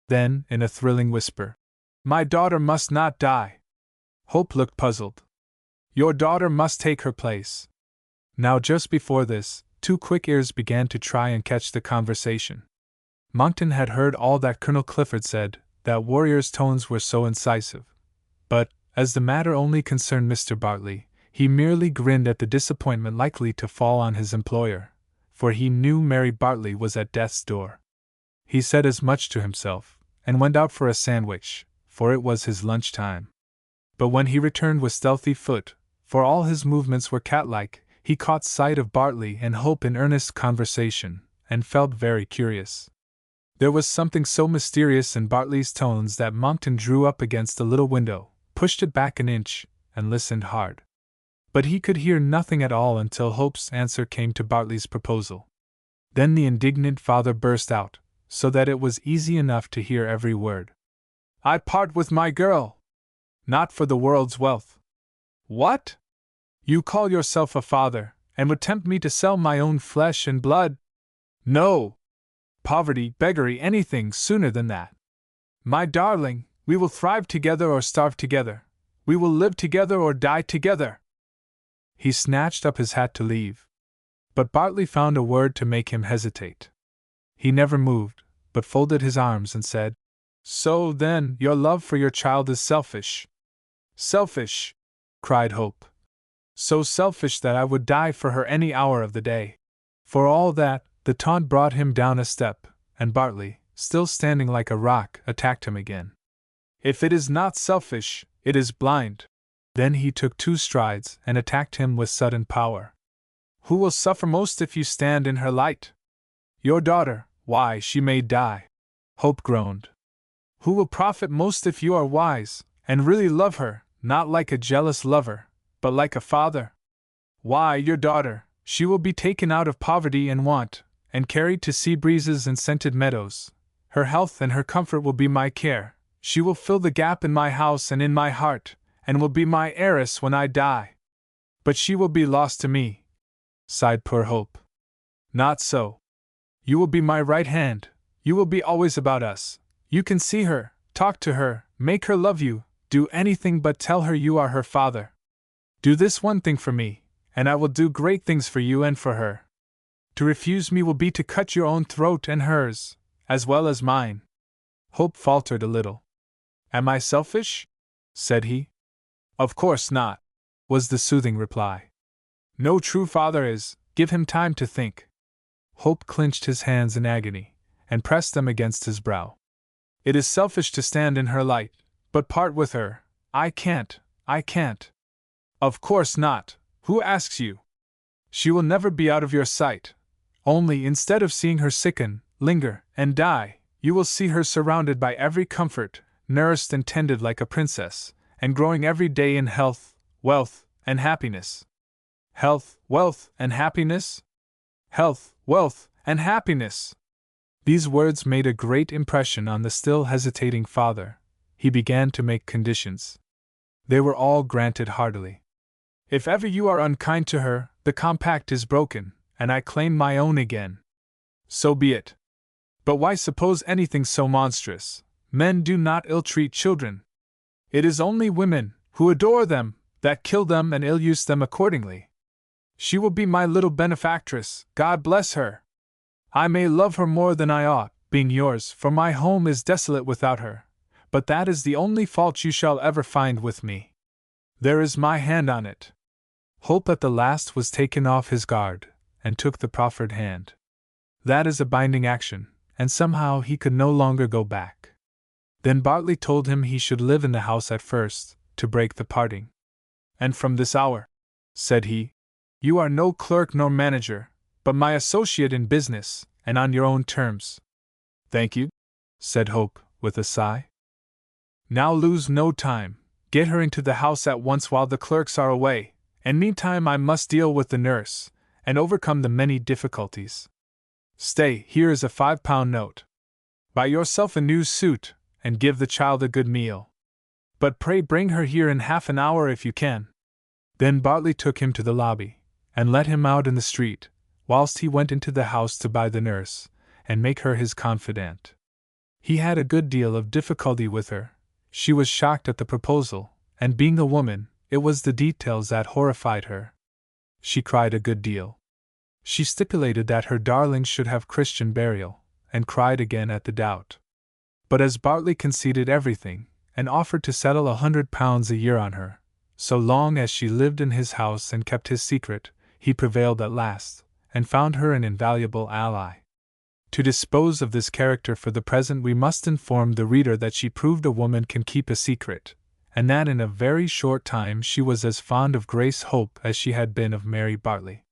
Then, in a thrilling whisper, "My daughter must not die." Hope looked puzzled. "Your daughter must take her place." Now just before this, two quick ears began to try and catch the conversation. Monckton had heard all that Colonel Clifford said, that warrior's tones were so incisive. But, as the matter only concerned Mr. Bartley, he merely grinned at the disappointment likely to fall on his employer, for he knew Mary Bartley was at death's door. He said as much to himself, and went out for a sandwich, for it was his lunch time. But when he returned with stealthy foot, for all his movements were cat-like, he caught sight of Bartley and Hope in earnest conversation, and felt very curious. There was something so mysterious in Bartley's tones that Monckton drew up against the little window, pushed it back an inch, and listened hard. But he could hear nothing at all until Hope's answer came to Bartley's proposal. Then the indignant father burst out, so that it was easy enough to hear every word. "I part with my girl! Not for the world's wealth." "What? You call yourself a father, and would tempt me to sell my own flesh and blood? No! Poverty, beggary, anything sooner than that. My darling, we will thrive together or starve together. We will live together or die together." He snatched up his hat to leave. But Bartley found a word to make him hesitate. He never moved, but folded his arms and said, "So, then, your love for your child is selfish." "Selfish!" cried Hope. "So selfish that I would die for her any hour of the day." For all that, the taunt brought him down a step, and Bartley, still standing like a rock, attacked him again. "If it is not selfish, it is blind." Then he took 2 strides and attacked him with sudden power. "Who will suffer most if you stand in her light?" "Your daughter. Why, she may die." Hope groaned. "Who will profit most if you are wise, and really love her, not like a jealous lover, but like a father?" "Why, your daughter. She will be taken out of poverty and want, and carried to sea breezes and scented meadows. Her health and her comfort will be my care. She will fill the gap in my house and in my heart, and will be my heiress when I die. But she will be lost to me, sighed poor Hope. Not so. You will be my right hand. You will be always about us. You can see her, talk to her, make her love you, do anything but tell her you are her father. Do this one thing for me, and I will do great things for you and for her. To refuse me will be to cut your own throat and hers, as well as mine. Hope faltered a little. Am I selfish? Said he. Of course not, was the soothing reply. No true father is. Give him time to think. Hope clenched his hands in agony, and pressed them against his brow. It is selfish to stand in her light, but part with her. I can't. Of course not. Who asks you? She will never be out of your sight. Only, instead of seeing her sicken, linger, and die, you will see her surrounded by every comfort, nursed and tended like a princess, and growing every day in health, wealth, and happiness. Health, wealth, and happiness? Health, wealth, and happiness! These words made a great impression on the still hesitating father. He began to make conditions. They were all granted heartily. If ever you are unkind to her, the compact is broken, and I claim my own again. So be it. But why suppose anything so monstrous? Men do not ill-treat children. It is only women, who adore them, that kill them and ill-use them accordingly. She will be my little benefactress, God bless her. I may love her more than I ought, being yours, for my home is desolate without her, but that is the only fault you shall ever find with me. There is my hand on it. Hope at the last was taken off his guard, and took the proffered hand. That is a binding action, and somehow he could no longer go back. Then Bartley told him he should live in the house at first, to break the parting. And from this hour, said he, you are no clerk nor manager, but my associate in business, and on your own terms. Thank you, said Hope, with a sigh. Now lose no time, get her into the house at once while the clerks are away, and meantime I must deal with the nurse, and overcome the many difficulties. Stay, here is a £5 note. Buy yourself a new suit, and give the child a good meal. But pray bring her here in half an hour if you can. Then Bartley took him to the lobby, and let him out in the street, whilst he went into the house to buy the nurse, and make her his confidante. He had a good deal of difficulty with her. She was shocked at the proposal, and being a woman, it was the details that horrified her. She cried a good deal. She stipulated that her darlings should have Christian burial, and cried again at the doubt. But as Bartley conceded everything, and offered to settle £100 a year on her, so long as she lived in his house and kept his secret, he prevailed at last, and found her an invaluable ally. To dispose of this character for the present, we must inform the reader that she proved a woman can keep a secret, and that in a very short time she was as fond of Grace Hope as she had been of Mary Bartley.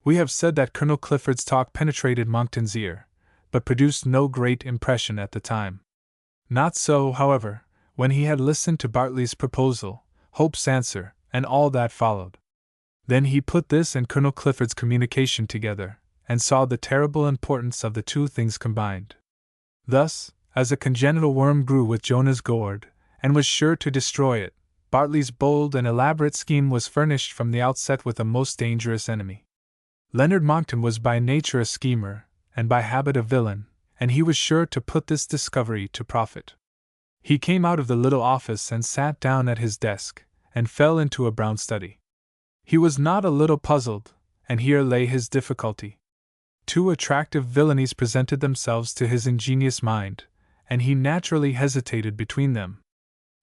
We have said that Colonel Clifford's talk penetrated Monckton's ear, but produced no great impression at the time. Not so, however, when he had listened to Bartley's proposal, Hope's answer, and all that followed. Then he put this and Colonel Clifford's communication together, and saw the terrible importance of the two things combined. Thus, as a congenital worm grew with Jonah's gourd, and was sure to destroy it, Bartley's bold and elaborate scheme was furnished from the outset with a most dangerous enemy. Leonard Monckton was by nature a schemer, and by habit a villain, and he was sure to put this discovery to profit. He came out of the little office and sat down at his desk, and fell into a brown study. He was not a little puzzled, and here lay his difficulty. Two attractive villainies presented themselves to his ingenious mind, and he naturally hesitated between them.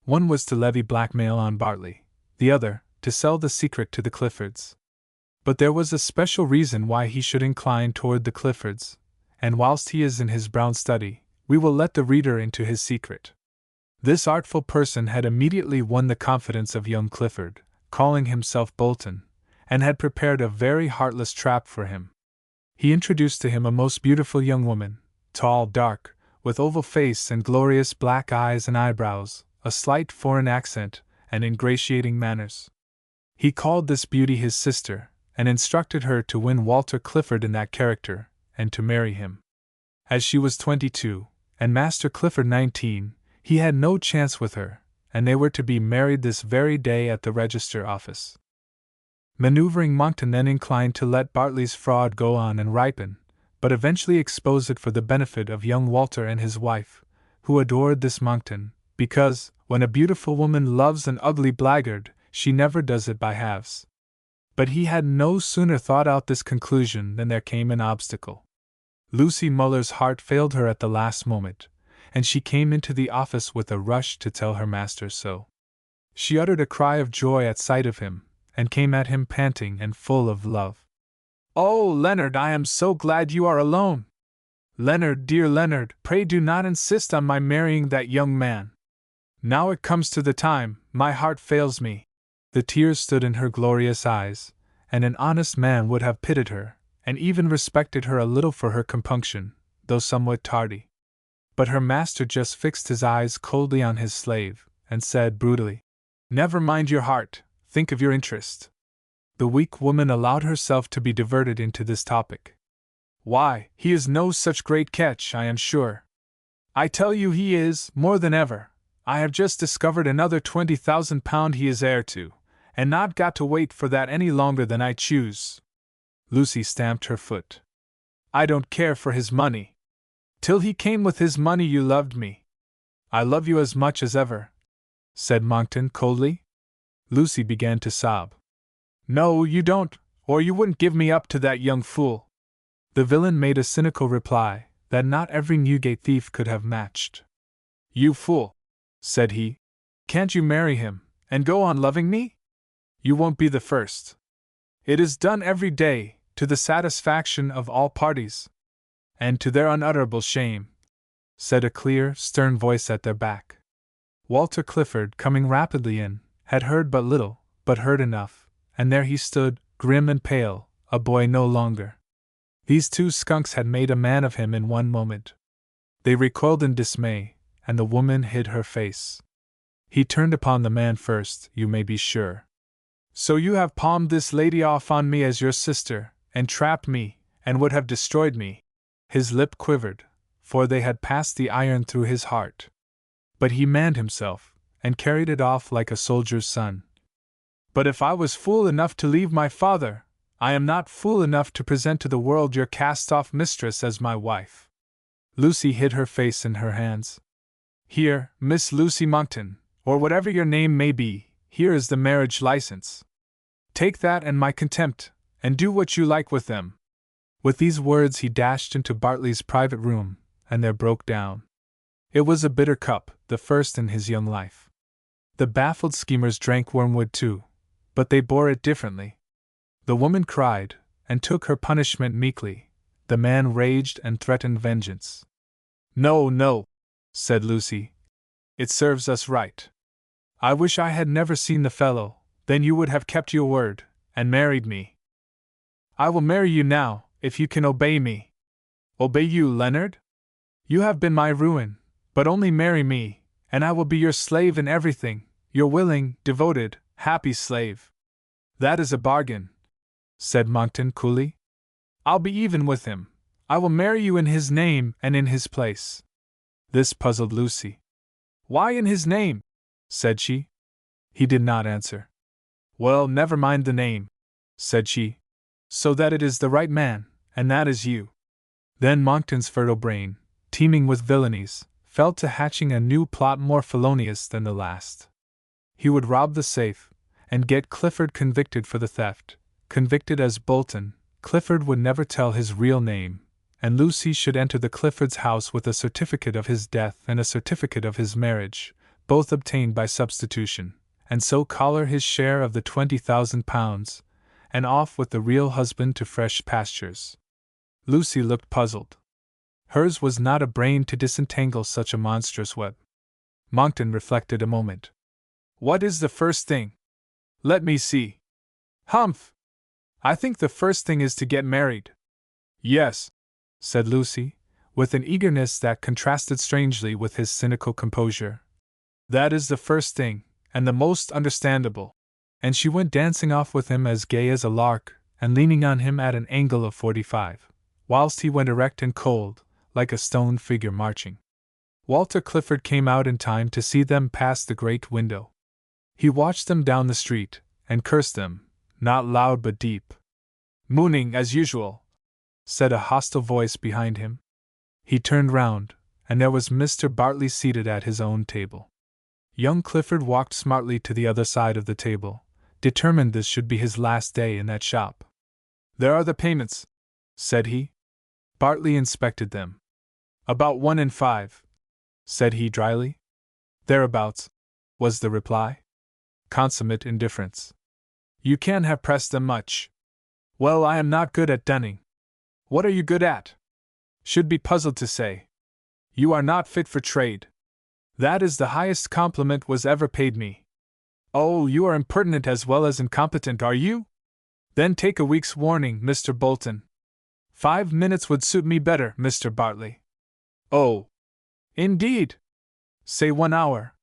One was to levy blackmail on Bartley, the other, to sell the secret to the Cliffords. But there was a special reason why he should incline toward the Cliffords, and whilst he is in his brown study, we will let the reader into his secret. This artful person had immediately won the confidence of young Clifford, calling himself Bolton, and had prepared a very heartless trap for him. He introduced to him a most beautiful young woman, tall, dark, with oval face and glorious black eyes and eyebrows, a slight foreign accent, and ingratiating manners. He called this beauty his sister, and instructed her to win Walter Clifford in that character, and to marry him. As she was 22, and Master Clifford 19, he had no chance with her, and they were to be married this very day at the register office. Maneuvering Monkton then inclined to let Bartley's fraud go on and ripen, but eventually expose it for the benefit of young Walter and his wife, who adored this Monkton, because, when a beautiful woman loves an ugly blackguard, she never does it by halves. But he had no sooner thought out this conclusion than there came an obstacle. Lucy Muller's heart failed her at the last moment, and she came into the office with a rush to tell her master so. She uttered a cry of joy at sight of him, and came at him panting and full of love. "Oh, Leonard, I am so glad you are alone! Leonard, dear Leonard, pray do not insist on my marrying that young man. Now it comes to the time, my heart fails me." The tears stood in her glorious eyes, and an honest man would have pitied her, and even respected her a little for her compunction, though somewhat tardy. But her master just fixed his eyes coldly on his slave, and said brutally, "Never mind your heart, think of your interest." The weak woman allowed herself to be diverted into this topic. "Why, he is no such great catch, I am sure. I tell you he is, more than ever. I have just discovered another £20,000 he is heir to, and not got to wait for that any longer than I choose." Lucy stamped her foot. "I don't care for his money. Till he came with his money you loved me." "I love you as much as ever," said Monkton coldly. Lucy began to sob. "No, you don't, or you wouldn't give me up to that young fool." The villain made a cynical reply that not every Newgate thief could have matched. "You fool," said he, "can't you marry him, and go on loving me? You won't be the first. It is done every day, to the satisfaction of all parties, and to their unutterable shame," said a clear, stern voice at their back. Walter Clifford, coming rapidly in, had heard but little, but heard enough, and there he stood, grim and pale, a boy no longer. These two skunks had made a man of him in one moment. They recoiled in dismay, and the woman hid her face. He turned upon the man first, you may be sure. "So you have palmed this lady off on me as your sister, and trapped me, and would have destroyed me." His lip quivered, for they had passed the iron through his heart. But he manned himself, and carried it off like a soldier's son. "But if I was fool enough to leave my father, I am not fool enough to present to the world your cast-off mistress as my wife." Lucy hid her face in her hands. "Here, Miss Lucy Monkton, or whatever your name may be, here is the marriage license. Take that and my contempt, and do what you like with them." With these words he dashed into Bartley's private room, and there broke down. It was a bitter cup, the first in his young life. The baffled schemers drank wormwood too, but they bore it differently. The woman cried, and took her punishment meekly. The man raged and threatened vengeance. "No, no," said Lucy. "It serves us right. I wish I had never seen the fellow, then you would have kept your word, and married me. I will marry you now, if you can obey me." "Obey you, Leonard? You have been my ruin, but only marry me, and I will be your slave in everything, your willing, devoted, happy slave." "That is a bargain," said Monkton coolly. "I'll be even with him. I will marry you in his name and in his place." This puzzled Lucy. "Why in his name?" said she. He did not answer. "Well, never mind the name," said she, "so that it is the right man, and that is you." Then Monkton's fertile brain, teeming with villainies, fell to hatching a new plot more felonious than the last. He would rob the safe, and get Clifford convicted for the theft. Convicted as Bolton, Clifford would never tell his real name, and Lucy should enter the Clifford's house with a certificate of his death and a certificate of his marriage, both obtained by substitution, and so collar his share of the £20,000, and off with the real husband to fresh pastures. Lucy looked puzzled. Hers was not a brain to disentangle such a monstrous web. Monkton reflected a moment. "What is the first thing? Let me see. Humph! I think the first thing is to get married." "Yes," said Lucy, with an eagerness that contrasted strangely with his cynical composure. "That is the first thing, and the most understandable." And she went dancing off with him as gay as a lark, and leaning on him at an angle of 45, whilst he went erect and cold, like a stone figure marching. Walter Clifford came out in time to see them pass the great window. He watched them down the street, and cursed them, not loud but deep. "Mooning, as usual," said a hostile voice behind him. He turned round, and there was Mr. Bartley seated at his own table. Young Clifford walked smartly to the other side of the table, determined this should be his last day in that shop. "There are the payments," said he. Bartley inspected them. "About 1 in 5, said he dryly. "Thereabouts," was the reply. Consummate indifference. "You can't have pressed them much." "Well, I am not good at dunning." "What are you good at?" "Should be puzzled to say." "You are not fit for trade." "That is the highest compliment was ever paid me." "Oh, you are impertinent as well as incompetent, are you? Then take a week's warning, Mr. Bolton." 5 minutes would suit me better, Mr. Bartley." "Oh, indeed? Say 1 hour."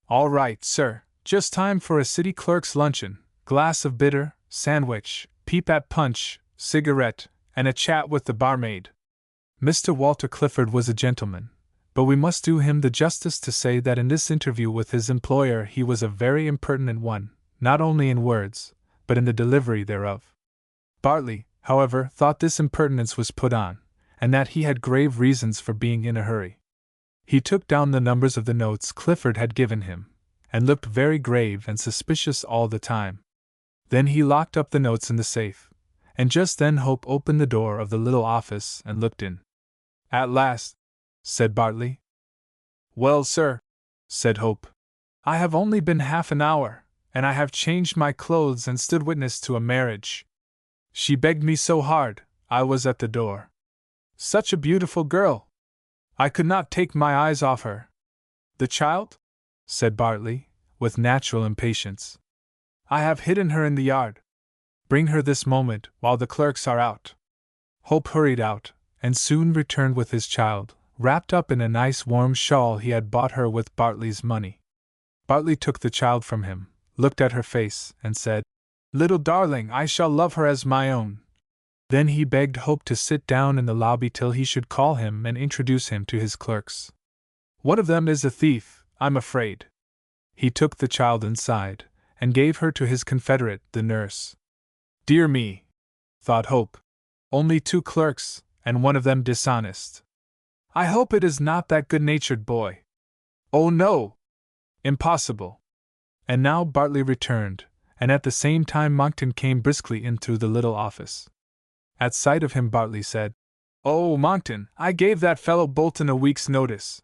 "All right, sir, just time for a city clerk's luncheon, glass of bitter, sandwich, peep at punch, cigarette, and a chat with the barmaid." Mr. Walter Clifford was a gentleman, but we must do him the justice to say that in this interview with his employer he was a very impertinent one, not only in words, but in the delivery thereof. Bartley, however, thought this impertinence was put on, and that he had grave reasons for being in a hurry. He took down the numbers of the notes Clifford had given him, and looked very grave and suspicious all the time. Then he locked up the notes in the safe, and just then Hope opened the door of the little office and looked in. "At last," said Bartley. "Well, sir," said Hope, "I have only been half an hour, and I have changed my clothes and stood witness to a marriage. She begged me so hard, I was at the door. Such a beautiful girl! I could not take my eyes off her." "The child?" said Bartley, with natural impatience. "I have hidden her in the yard. Bring her this moment, while the clerks are out." Hope hurried out, and soon returned with his child, wrapped up in a nice warm shawl he had bought her with Bartley's money. Bartley took the child from him, looked at her face, and said, "Little darling, I shall love her as my own." Then he begged Hope to sit down in the lobby till he should call him and introduce him to his clerks. "One of them is a thief, I'm afraid." He took the child inside, and gave her to his confederate, the nurse. "Dear me," thought Hope, "only 2 clerks, and one of them dishonest. I hope it is not that good-natured boy. Oh no! Impossible." And now Bartley returned, and at the same time Monckton came briskly in through the little office. At sight of him Bartley said, "Oh, Monckton, I gave that fellow Bolton a week's notice.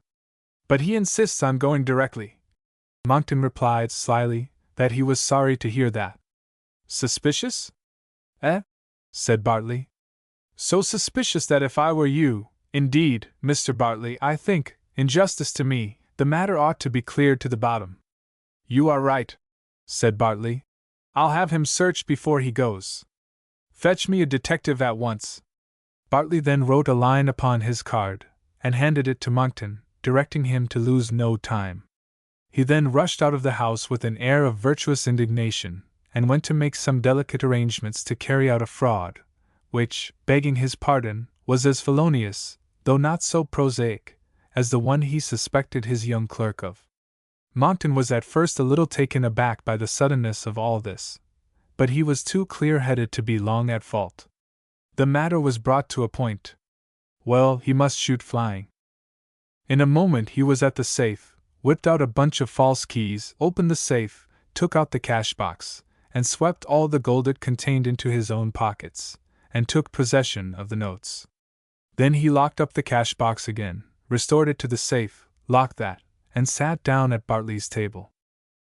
But he insists on going directly." Monckton replied slyly that he was sorry to hear that. "Suspicious? Eh?" said Bartley. "So suspicious that if I were you, indeed, Mr. Bartley, I think, in justice to me, the matter ought to be cleared to the bottom." "You are right," said Bartley. "I'll have him searched before he goes. Fetch me a detective at once." Bartley then wrote a line upon his card, and handed it to Monckton, directing him to lose no time. He then rushed out of the house with an air of virtuous indignation, and went to make some delicate arrangements to carry out a fraud, which, begging his pardon, was as felonious, though not so prosaic, as the one he suspected his young clerk of. Monckton was at first a little taken aback by the suddenness of all this, but he was too clear-headed to be long at fault. The matter was brought to a point. Well, he must shoot flying. In a moment he was at the safe, whipped out a bunch of false keys, opened the safe, took out the cash-box, and swept all the gold it contained into his own pockets, and took possession of the notes. Then he locked up the cash-box again, restored it to the safe, locked that, and sat down at Bartley's table.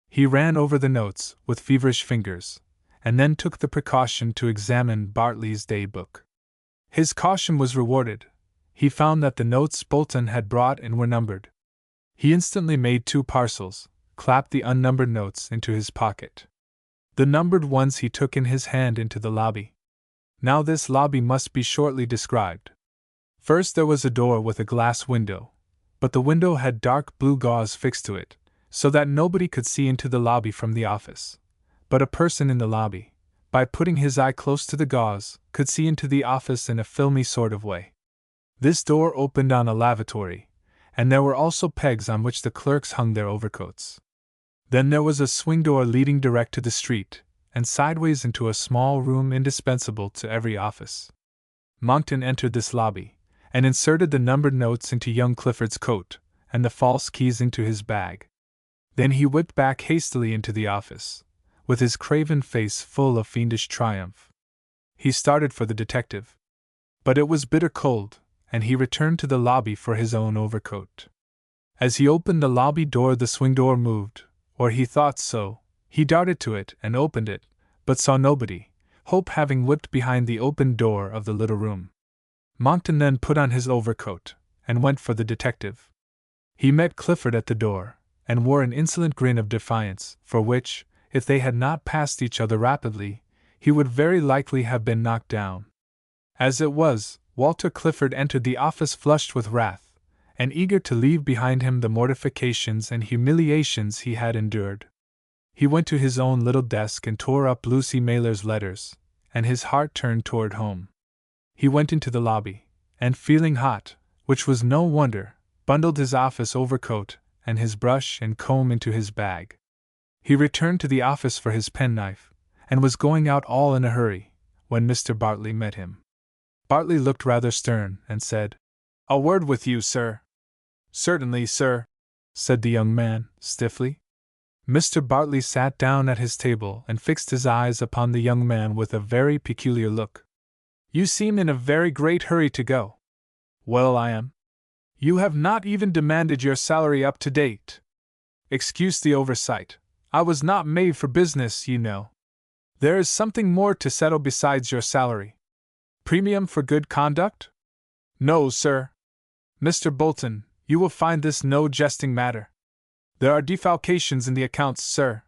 He ran over the notes with feverish fingers, and then took the precaution to examine Bartley's day-book. His caution was rewarded. He found that the notes Bolton had brought in were numbered. He instantly made 2 parcels, clapped the unnumbered notes into his pocket. The numbered ones he took in his hand into the lobby. Now this lobby must be shortly described. First there was a door with a glass window, but the window had dark blue gauze fixed to it, so that nobody could see into the lobby from the office. But a person in the lobby, by putting his eye close to the gauze, could see into the office in a filmy sort of way. This door opened on a lavatory, and there were also pegs on which the clerks hung their overcoats. Then there was a swing door leading direct to the street, and sideways into a small room indispensable to every office. Monckton entered this lobby, and inserted the numbered notes into young Clifford's coat, and the false keys into his bag. Then he whipped back hastily into the office, with his craven face full of fiendish triumph. He started for the detective. But it was bitter cold, and he returned to the lobby for his own overcoat. As he opened the lobby door, the swing door moved, or he thought so. He darted to it and opened it, but saw nobody, Hope having whipped behind the open door of the little room. Monckton then put on his overcoat, and went for the detective. He met Clifford at the door, and wore an insolent grin of defiance, for which, if they had not passed each other rapidly, he would very likely have been knocked down. As it was, Walter Clifford entered the office flushed with wrath, and eager to leave behind him the mortifications and humiliations he had endured. He went to his own little desk and tore up Lucy Mailer's letters, and his heart turned toward home. He went into the lobby, and feeling hot, which was no wonder, bundled his office overcoat and his brush and comb into his bag. He returned to the office for his penknife, and was going out all in a hurry, when Mr. Bartley met him. Bartley looked rather stern, and said, "A word with you, sir." "Certainly, sir," said the young man, stiffly. Mr. Bartley sat down at his table and fixed his eyes upon the young man with a very peculiar look. "You seem in a very great hurry to go." "Well, I am." "You have not even demanded your salary up to date." "Excuse the oversight. I was not made for business, you know. There is something more to settle besides your salary." "Premium for good conduct?" "No, sir. Mr. Bolton, you will find this no jesting matter. There are defalcations in the accounts, sir."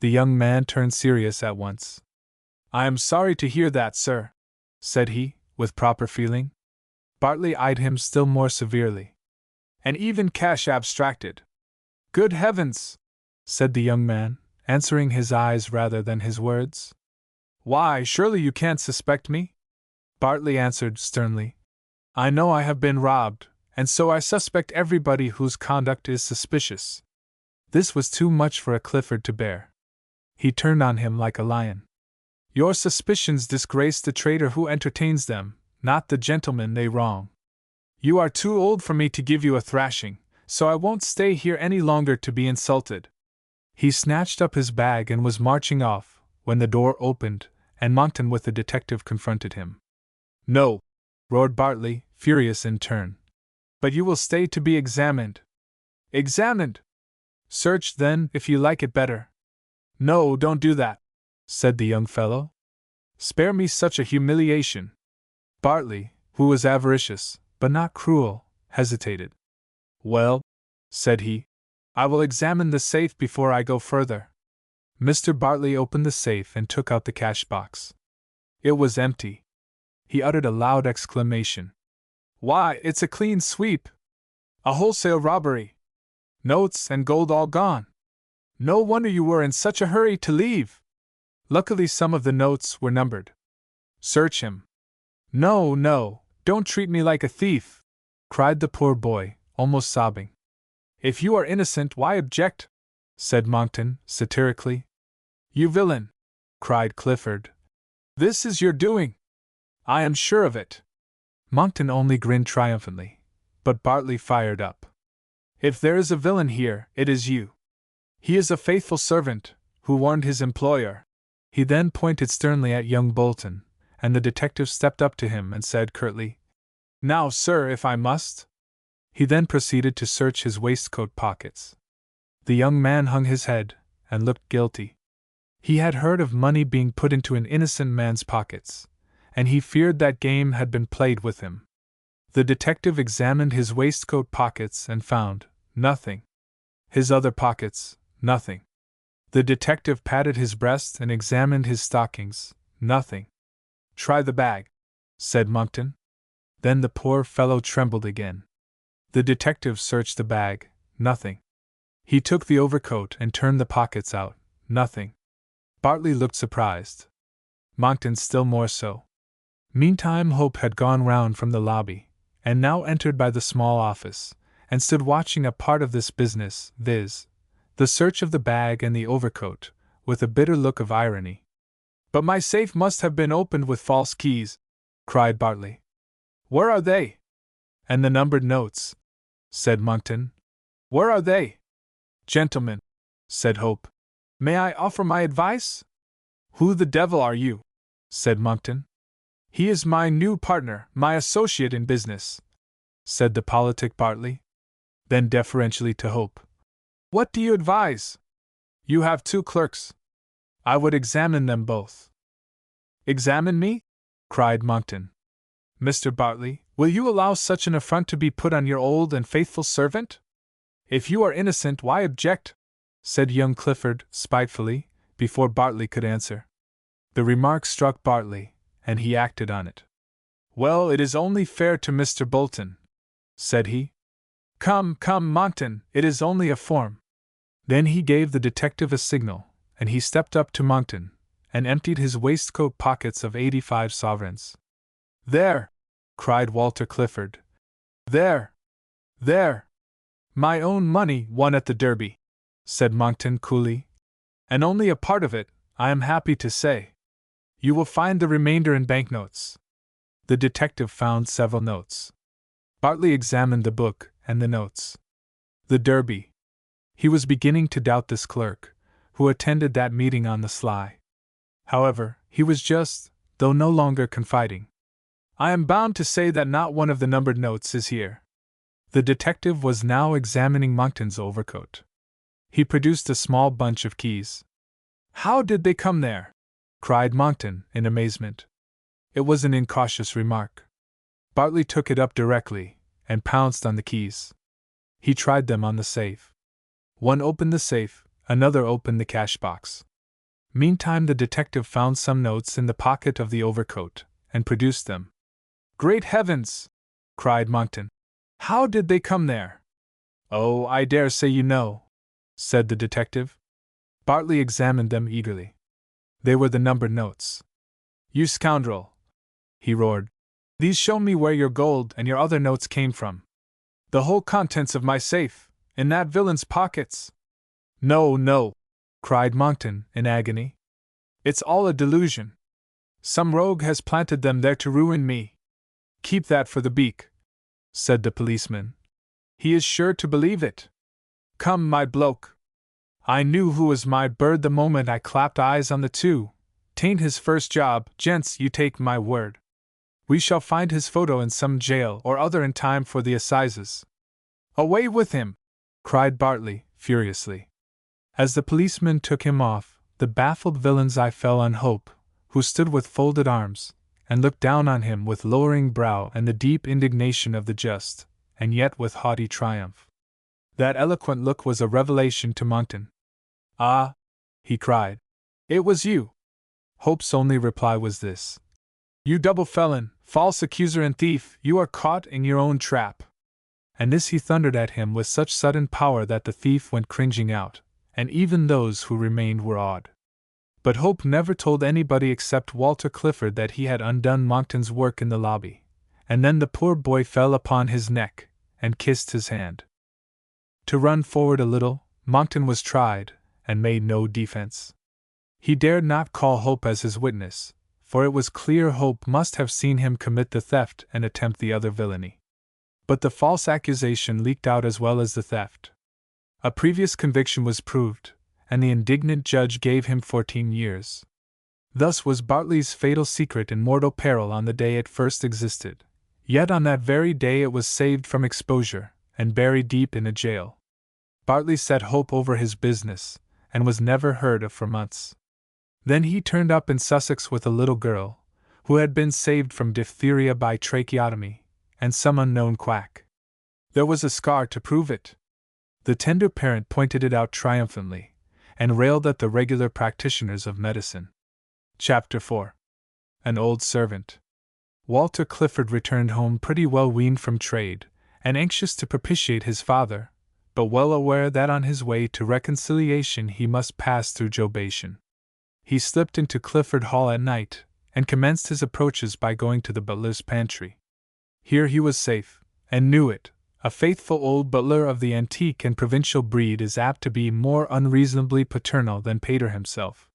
The young man turned serious at once. "I am sorry to hear that, sir," said he, with proper feeling. Bartley eyed him still more severely. "And even cash abstracted?" "Good heavens!" said the young man, answering his eyes rather than his words. "Why, surely you can't suspect me?" Bartley answered sternly. "I know I have been robbed, and so I suspect everybody whose conduct is suspicious." This was too much for a Clifford to bear. He turned on him like a lion. "Your suspicions disgrace the traitor who entertains them, not the gentleman they wrong. You are too old for me to give you a thrashing, so I won't stay here any longer to be insulted." He snatched up his bag and was marching off, when the door opened, and Monckton with the detective confronted him. "No!" roared Bartley, furious in turn. "But you will stay to be examined." "Examined?" "Searched, then, if you like it better." "No, don't do that," said the young fellow. "Spare me such a humiliation." Bartley, who was avaricious, but not cruel, hesitated. "Well," said he, "I will examine the safe before I go further." Mr. Bartley opened the safe and took out the cash box. It was empty. He uttered a loud exclamation. "Why, it's a clean sweep! A wholesale robbery! Notes and gold all gone! No wonder you were in such a hurry to leave! Luckily some of the notes were numbered. Search him." "No, no, don't treat me like a thief!" cried the poor boy, almost sobbing. "If you are innocent, why object?" said Monckton, satirically. "You villain!" cried Clifford. "This is your doing! I am sure of it." Monckton only grinned triumphantly, but Bartley fired up. "If there is a villain here, it is you. He is a faithful servant, who warned his employer." He then pointed sternly at young Bolton, and the detective stepped up to him and said curtly, "Now, sir, if I must." He then proceeded to search his waistcoat pockets. The young man hung his head, and looked guilty. He had heard of money being put into an innocent man's pockets, and he feared that game had been played with him. The detective examined his waistcoat pockets and found nothing. His other pockets, nothing. The detective patted his breast and examined his stockings, nothing. "Try the bag," said Monckton. Then the poor fellow trembled again. The detective searched the bag, nothing. He took the overcoat and turned the pockets out, nothing. Bartley looked surprised, Monkton still more so. Meantime, Hope had gone round from the lobby, and now entered by the small office, and stood watching a part of this business, viz., the search of the bag and the overcoat, with a bitter look of irony. "But my safe must have been opened with false keys," cried Bartley. "Where are they?" "And the numbered notes," said Monkton. "Where are they?" "Gentlemen," said Hope, "may I offer my advice?" "Who the devil are you?" said Monkton. "He is my new partner, my associate in business," said the politic Bartley. Then deferentially to Hope, "What do you advise? You have 2 clerks. I would examine them both." "Examine me?" cried Monkton. "Mr. Bartley, will you allow such an affront to be put on your old and faithful servant?" "If you are innocent, why object?" said young Clifford, spitefully, before Bartley could answer. The remark struck Bartley, and he acted on it. "Well, it is only fair to Mr. Bolton," said he. "Come, come, Monkton, it is only a form." Then he gave the detective a signal, and he stepped up to Monkton, and emptied his waistcoat pockets of 85 sovereigns. "There!" cried Walter Clifford. "There! There! My own money won at the Derby," said Monkton coolly. "And only a part of it, I am happy to say. You will find the remainder in banknotes." The detective found several notes. Bartley examined the book and the notes. The Derby. He was beginning to doubt this clerk, who attended that meeting on the sly. However, he was just, though no longer confiding. "I am bound to say that not one of the numbered notes is here." The detective was now examining Monkton's overcoat. He produced a small bunch of keys. "How did they come there?" cried Monkton, in amazement. It was an incautious remark. Bartley took it up directly, and pounced on the keys. He tried them on the safe. One opened the safe, another opened the cash box. Meantime, the detective found some notes in the pocket of the overcoat, and produced them. "Great heavens!" cried Monkton. "How did they come there?" "Oh, I dare say you know," said the detective. Bartley examined them eagerly. They were the numbered notes. "You scoundrel!" he roared. "These show me where your gold and your other notes came from. The whole contents of my safe, in that villain's pockets." "No, no!" cried Monkton, in agony. "It's all a delusion. Some rogue has planted them there to ruin me." "Keep that for the beak," said the policeman. "He is sure to believe it. Come, my bloke. I knew who was my bird the moment I clapped eyes on the 2. 'Tain't his first job, gents, you take my word. We shall find his photo in some jail or other in time for the assizes." "Away with him!" cried Bartley, furiously. As the policeman took him off, the baffled villain's eye fell on Hope, who stood with folded arms, and looked down on him with lowering brow and the deep indignation of the just, and yet with haughty triumph. That eloquent look was a revelation to Monkton. "Ah!" he cried. "It was you!" Hope's only reply was this: "You double felon, false accuser and thief, you are caught in your own trap." And this he thundered at him with such sudden power that the thief went cringing out, and even those who remained were awed. But Hope never told anybody except Walter Clifford that he had undone Monkton's work in the lobby, and then the poor boy fell upon his neck, and kissed his hand. To run forward a little, Monkton was tried, and made no defense. He dared not call Hope as his witness, for it was clear Hope must have seen him commit the theft and attempt the other villainy. But the false accusation leaked out as well as the theft. A previous conviction was proved, and the indignant judge gave him 14 years. Thus was Bartley's fatal secret in mortal peril on the day it first existed, yet on that very day it was saved from exposure, and buried deep in a jail. Bartley set Hope over his business, and was never heard of for months. Then he turned up in Sussex with a little girl, who had been saved from diphtheria by tracheotomy, and some unknown quack. There was a scar to prove it. The tender parent pointed it out triumphantly, and railed at the regular practitioners of medicine. Chapter 4. An old servant. Walter Clifford returned home pretty well weaned from trade, and anxious to propitiate his father, but well aware that on his way to reconciliation he must pass through jobation. He slipped into Clifford Hall at night, and commenced his approaches by going to the butler's pantry. Here he was safe, and knew it. A faithful old butler of the antique and provincial breed is apt to be more unreasonably paternal than Pater himself.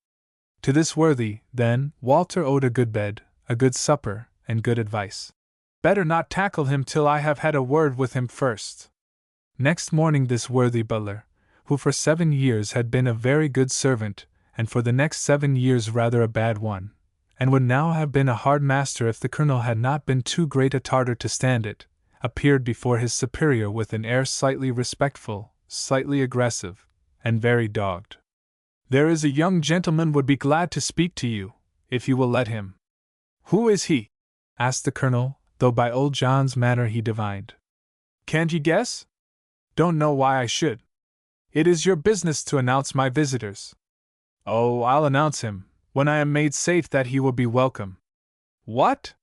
To this worthy, then, Walter owed a good bed, a good supper, and good advice. Better not tackle him till I have had a word with him first. Next morning this worthy butler, who for 7 years had been a very good servant, and for the next 7 years rather a bad one, and would now have been a hard master if the colonel had not been too great a Tartar to stand it, appeared before his superior with an air slightly respectful, slightly aggressive, and very dogged. "There is a young gentleman would be glad to speak to you, if you will let him." "Who is he?" asked the colonel, though by old John's manner he divined. "Can't you guess?" "Don't know why I should." "It is your business to announce my visitors." "Oh, I'll announce him, when I am made safe that he will be welcome." "What?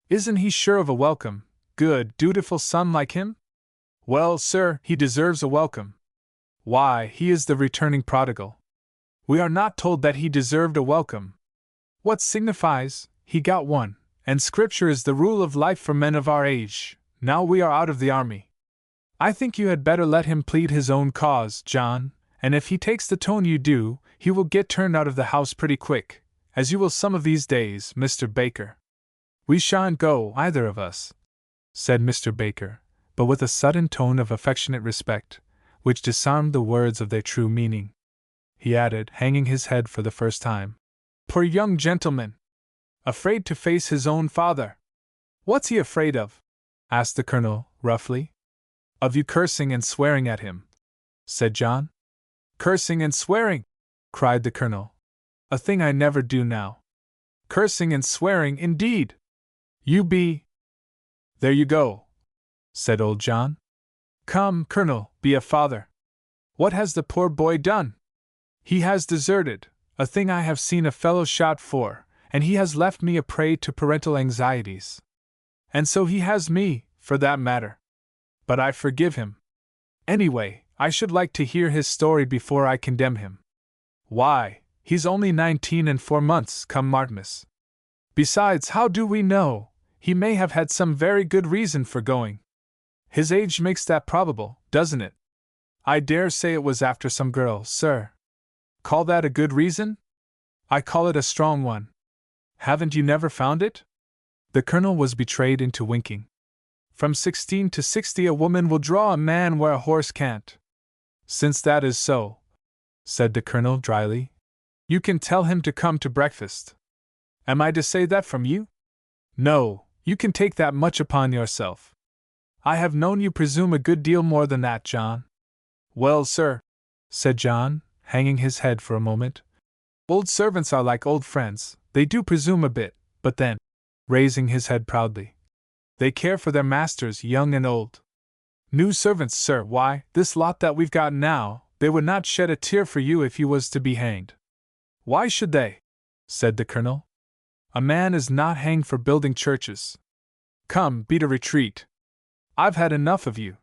Isn't he sure of a welcome, good, dutiful son like him?" "Well, sir, he deserves a welcome." "Why, he is the returning prodigal." "We are not told that he deserved a welcome." "What signifies? He got one, and Scripture is the rule of life for men of our age, now we are out of the army. I think you had better let him plead his own cause, John, and if he takes the tone you do, he will get turned out of the house pretty quick, as you will some of these days, Mr. Baker." "We shan't go, either of us," said Mr. Baker, but with a sudden tone of affectionate respect, which disarmed the words of their true meaning. He added, hanging his head for the first time, "Poor young gentleman! Afraid to face his own father." "What's he afraid of?" asked the colonel, roughly. "Of you cursing and swearing at him," said John. "Cursing and swearing!" cried the colonel. "A thing I never do now. Cursing and swearing, indeed! You be—" "There you go," said old John. "Come, colonel, be a father. What has the poor boy done?" "He has deserted, a thing I have seen a fellow shot for, and he has left me a prey to parental anxieties. And so he has me, for that matter. But I forgive him. Anyway, I should like to hear his story before I condemn him." "Why, he's only 19 and 4 months, come Martmas. Besides, how do we know? He may have had some very good reason for going. His age makes that probable, doesn't it?" "I dare say it was after some girl, sir." "Call that a good reason?" "I call it a strong one." "Haven't you never found it?" The colonel was betrayed into winking. "From 16 to 60 a woman will draw a man where a horse can't." "Since that is so," said the colonel dryly, "you can tell him to come to breakfast." "Am I to say that from you?" "No, you can take that much upon yourself. I have known you presume a good deal more than that, John." "Well, sir," said John, hanging his head for a moment, "old servants are like old friends, they do presume a bit, but then," raising his head proudly, "they care for their masters, young and old. New servants, sir, why, this lot that we've got now, they would not shed a tear for you if you was to be hanged." "Why should they?" said the colonel. "A man is not hanged for building churches. Come, beat a retreat. I've had enough of you.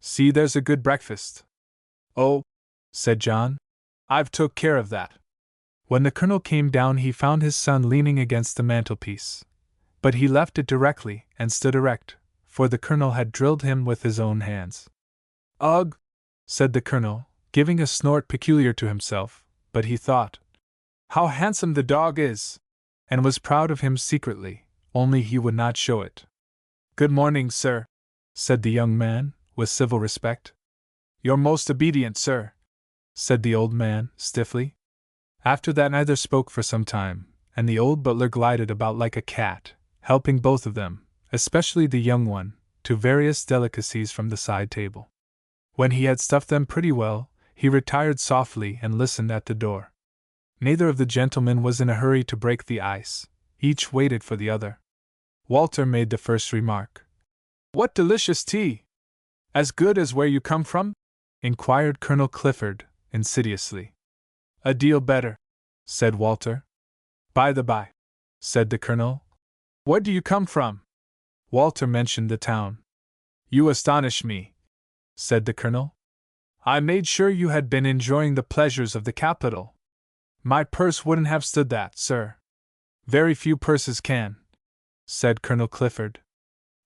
See, there's a good breakfast." "Oh," said John, "I've took care of that." When the colonel came down he found his son leaning against the mantelpiece. But he left it directly, and stood erect, for the colonel had drilled him with his own hands. "Ugh!" said the colonel, giving a snort peculiar to himself, but he thought, "How handsome the dog is!" and was proud of him secretly, only he would not show it. "Good morning, sir," said the young man, with civil respect. "You're most obedient, sir," said the old man, stiffly. After that neither spoke for some time, and the old butler glided about like a cat, helping both of them, especially the young one, to various delicacies from the side table. When he had stuffed them pretty well, he retired softly and listened at the door. Neither of the gentlemen was in a hurry to break the ice, each waited for the other. Walter made the first remark. "What delicious tea! As good as where you come from?" inquired Colonel Clifford, insidiously. "A deal better," said Walter. "By the by," said the colonel, "where do you come from?" Walter mentioned the town. "You astonish me," said the colonel. "I made sure you had been enjoying the pleasures of the capital." My purse wouldn't have stood that, sir. Very few purses can, said Colonel Clifford.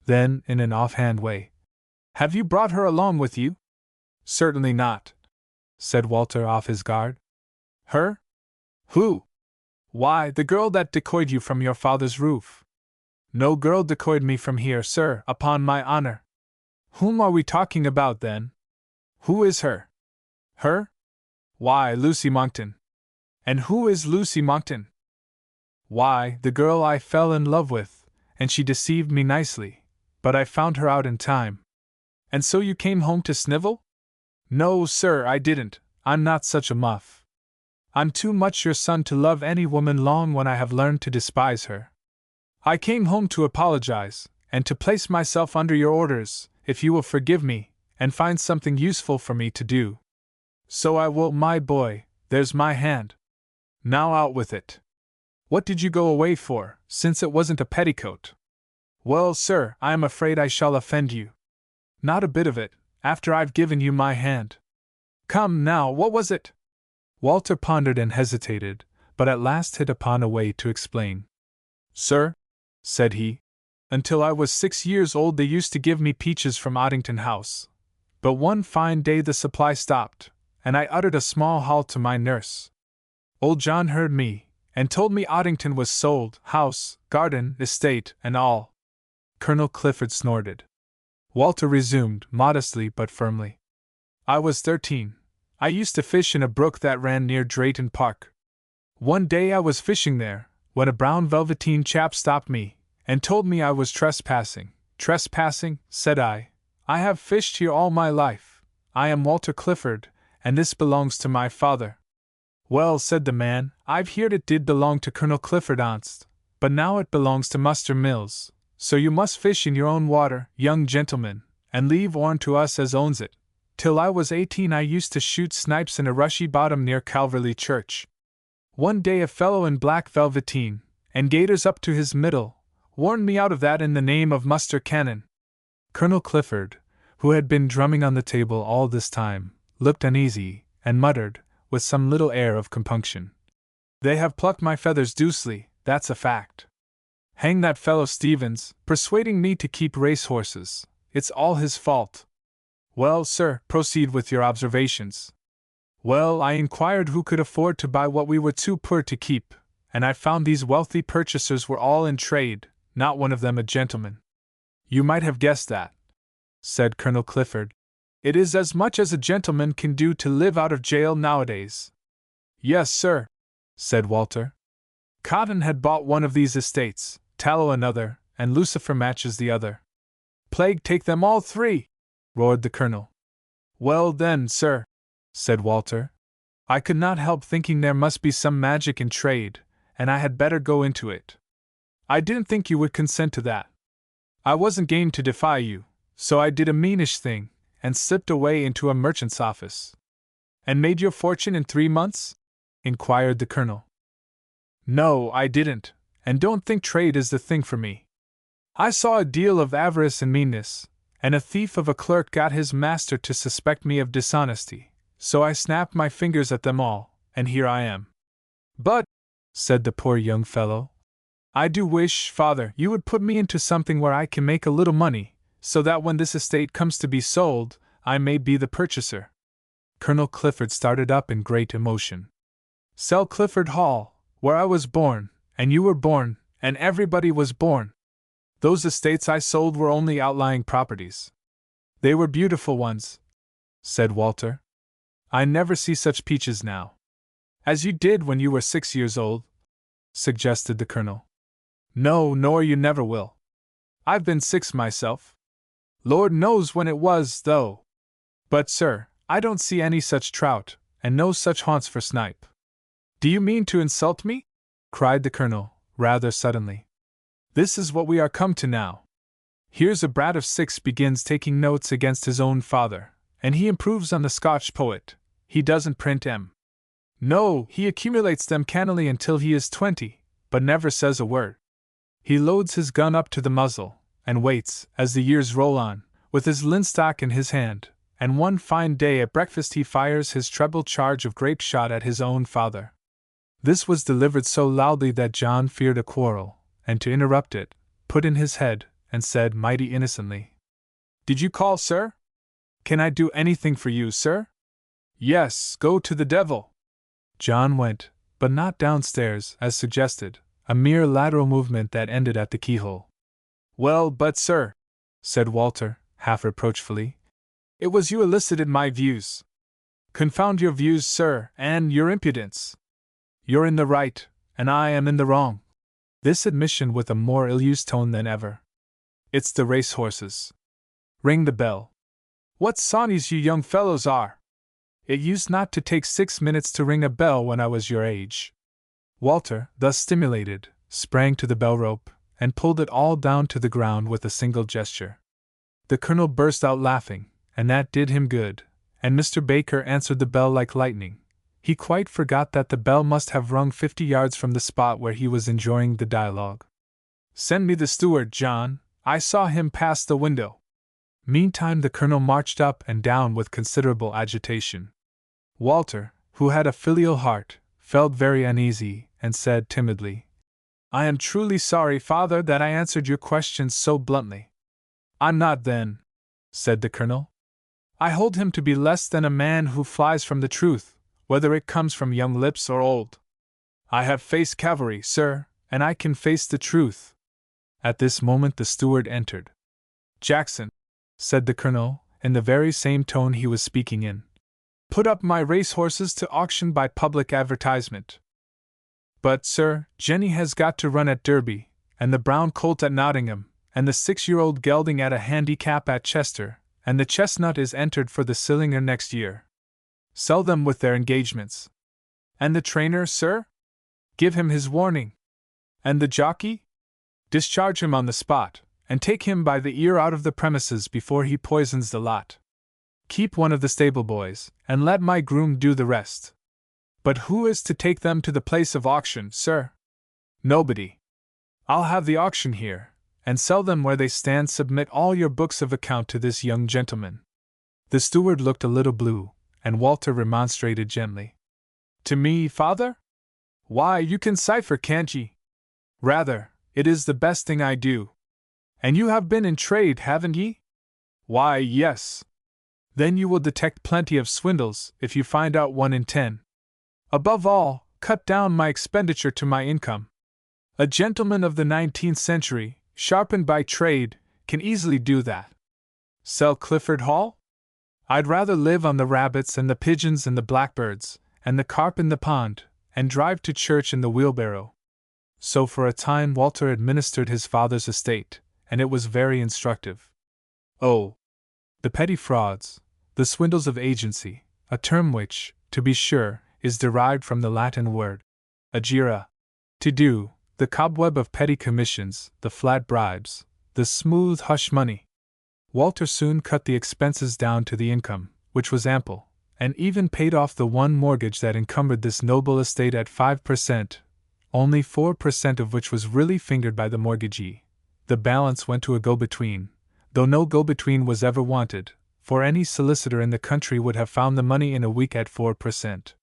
Then, in an offhand way, have you brought her along with you? Certainly not, said Walter off his guard. Her? Who? Why, the girl that decoyed you from your father's roof. No girl decoyed me from here, sir, upon my honor. Whom are we talking about, then? Who is her? Her? Why, Lucy Monckton. And who is Lucy Monckton? Why, the girl I fell in love with, and she deceived me nicely, but I found her out in time. And so you came home to snivel? No, sir, I didn't. I'm not such a muff. I'm too much your son to love any woman long when I have learned to despise her. I came home to apologize, and to place myself under your orders, if you will forgive me, and find something useful for me to do. So I will, my boy, there's my hand. Now out with it. What did you go away for, since it wasn't a petticoat? Well, sir, I am afraid I shall offend you. Not a bit of it, after I've given you my hand. Come now, what was it? Walter pondered and hesitated, but at last hit upon a way to explain. Sir, said he, until I was 6 years old they used to give me peaches from Oddington House. But one fine day the supply stopped, and I uttered a small howl to my nurse. Old John heard me, and told me Oddington was sold, house, garden, estate, and all. Colonel Clifford snorted. Walter resumed, modestly but firmly. I was 13. I used to fish in a brook that ran near Drayton Park. One day I was fishing there, when a brown velveteen chap stopped me, and told me I was trespassing. Trespassing, said I. I have fished here all my life. I am Walter Clifford, and this belongs to my father. Well, said the man, I've heard it did belong to Colonel Clifford onst, but now it belongs to Muster Mills, so you must fish in your own water, young gentleman, and leave on to us as owns it. Till I was 18 I used to shoot snipes in a rushy bottom near Calverley Church. One day a fellow in black velveteen, and gaiters up to his middle, warned me out of that in the name of Muster Cannon. Colonel Clifford, who had been drumming on the table all this time, looked uneasy, and muttered, with some little air of compunction. They have plucked my feathers doucely, that's a fact. Hang that fellow Stevens, persuading me to keep racehorses. It's all his fault. Well, sir, proceed with your observations. Well, I inquired who could afford to buy what we were too poor to keep, and I found these wealthy purchasers were all in trade, not one of them a gentleman. You might have guessed that, said Colonel Clifford. It is as much as a gentleman can do to live out of jail nowadays. Yes, sir, said Walter. Cotton had bought one of these estates, Tallow another, and Lucifer Matches the other. Plague take them all three, roared the colonel. Well then, sir, said Walter, I could not help thinking there must be some magic in trade, and I had better go into it. I didn't think you would consent to that. I wasn't game to defy you, so I did a meanish thing, and slipped away into a merchant's office. And made your fortune in 3 months? Inquired the colonel. No, I didn't, and don't think trade is the thing for me. I saw a deal of avarice and meanness, and a thief of a clerk got his master to suspect me of dishonesty, so I snapped my fingers at them all, and here I am. But, said the poor young fellow, I do wish, father, you would put me into something where I can make a little money, so that when this estate comes to be sold, I may be the purchaser. Colonel Clifford started up in great emotion. Sell Clifford Hall, where I was born, and you were born, and everybody was born. Those estates I sold were only outlying properties. They were beautiful ones, said Walter. I never see such peaches now. As you did when you were 6 years old, suggested the colonel. No, nor you never will. I've been 6 myself. Lord knows when it was, though. But, sir, I don't see any such trout, and no such haunts for snipe. Do you mean to insult me? Cried the colonel, rather suddenly. This is what we are come to now. Here's a brat of 6 begins taking notes against his own father, and he improves on the Scotch poet. He doesn't print 'em. No, he accumulates them cannily until he is 20, but never says a word. He loads his gun up to the muzzle, and waits, as the years roll on, with his linstock in his hand, and one fine day at breakfast he fires his treble charge of grape shot at his own father. This was delivered so loudly that John feared a quarrel, and to interrupt it, put in his head, and said mighty innocently, "Did you call, sir? Can I do anything for you, sir?" "Yes, go to the devil." John went, but not downstairs, as suggested, a mere lateral movement that ended at the keyhole. "Well, but, sir," said Walter, half reproachfully, "it was you elicited my views." "Confound your views, sir, and your impudence. You're in the right, and I am in the wrong." This admission with a more ill-used tone than ever. "It's the race-horses. Ring the bell. What sawney's you young fellows are! It used not to take 6 minutes to ring a bell when I was your age." Walter, thus stimulated, sprang to the bell rope, and pulled it all down to the ground with a single gesture. The colonel burst out laughing, and that did him good, and Mr. Baker answered the bell like lightning. He quite forgot that the bell must have rung 50 yards from the spot where he was enjoying the dialogue. "Send me the steward, John. I saw him pass the window." Meantime the colonel marched up and down with considerable agitation. Walter, who had a filial heart, felt very uneasy, and said timidly, "I am truly sorry, father, that I answered your questions so bluntly." "I'm not, then," said the colonel. "I hold him to be less than a man who flies from the truth, whether it comes from young lips or old. I have faced cavalry, sir, and I can face the truth." At this moment the steward entered. "Jackson," said the colonel, in the very same tone he was speaking in, "put up my racehorses to auction by public advertisement." "But, sir, Jenny has got to run at Derby, and the brown colt at Nottingham, and the 6-year-old gelding at a handicap at Chester, and the chestnut is entered for the Sillinger next year. Sell them with their engagements." "And the trainer, sir? Give him his warning." "And the jockey? Discharge him on the spot, and take him by the ear out of the premises before he poisons the lot. Keep one of the stable boys, and let my groom do the rest." "But who is to take them to the place of auction, sir?" "Nobody. I'll have the auction here, and sell them where they stand. Submit all your books of account to this young gentleman." The steward looked a little blue, and Walter remonstrated gently. "To me, father? Why, you can cipher, can't ye?" "Rather, it is the best thing I do." "And you have been in trade, haven't ye?" "Why, yes." "Then you will detect plenty of swindles if you find out 1 in 10. Above all, cut down my expenditure to my income. A gentleman of the 19th century, sharpened by trade, can easily do that. Sell Clifford Hall? I'd rather live on the rabbits and the pigeons and the blackbirds, and the carp in the pond, and drive to church in the wheelbarrow." So for a time Walter administered his father's estate, and it was very instructive. Oh, the petty frauds, the swindles of agency, a term which, to be sure, is derived from the Latin word agere, to do, the cobweb of petty commissions, the flat bribes, the smooth hush money. Walter soon cut the expenses down to the income, which was ample, and even paid off the one mortgage that encumbered this noble estate at 5%, only 4% of which was really fingered by the mortgagee. The balance went to a go-between, though no go-between was ever wanted, for any solicitor in the country would have found the money in a week at 4%.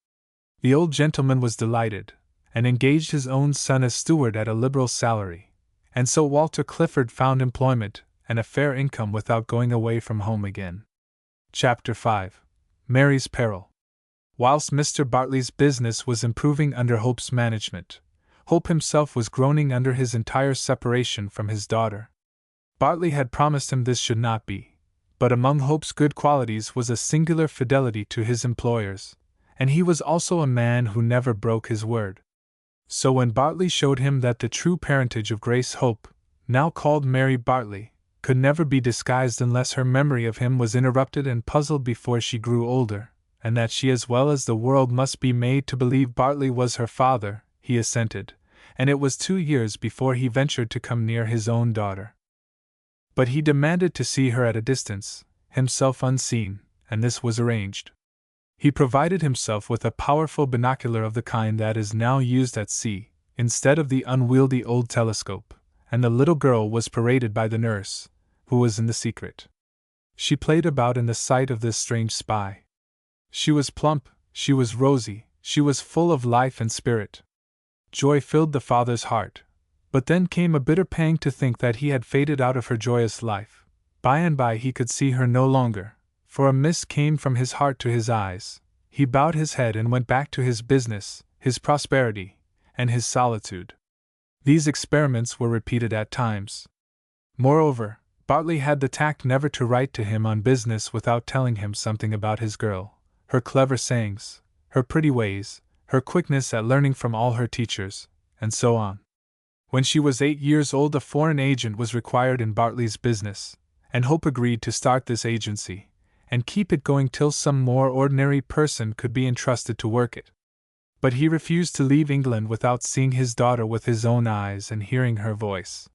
The old gentleman was delighted, and engaged his own son as steward at a liberal salary, and so Walter Clifford found employment and a fair income without going away from home again. Chapter 5. Mary's Peril. Whilst Mr. Bartley's business was improving under Hope's management, Hope himself was groaning under his entire separation from his daughter. Bartley had promised him this should not be, but among Hope's good qualities was a singular fidelity to his employers, and he was also a man who never broke his word. So when Bartley showed him that the true parentage of Grace Hope, now called Mary Bartley, could never be disguised unless her memory of him was interrupted and puzzled before she grew older, and that she as well as the world must be made to believe Bartley was her father, he assented, and it was 2 years before he ventured to come near his own daughter. But he demanded to see her at a distance, himself unseen, and this was arranged. He provided himself with a powerful binocular of the kind that is now used at sea, instead of the unwieldy old telescope, and the little girl was paraded by the nurse, who was in the secret. She played about in the sight of this strange spy. She was plump, she was rosy, She was full of life and spirit. Joy filled the father's heart, but then came a bitter pang to think that he had faded out of her joyous life. By and by he could see her no longer, for a mist came from his heart to his eyes. He bowed his head and went back to his business, his prosperity, and his solitude. These experiments were repeated at times. Moreover, Bartley had the tact never to write to him on business without telling him something about his girl, her clever sayings, her pretty ways, her quickness at learning from all her teachers, and so on. When she was 8 years old, a foreign agent was required in Bartley's business, and Hope agreed to start this agency, and keep it going till some more ordinary person could be entrusted to work it. But he refused to leave England without seeing his daughter with his own eyes and hearing her voice.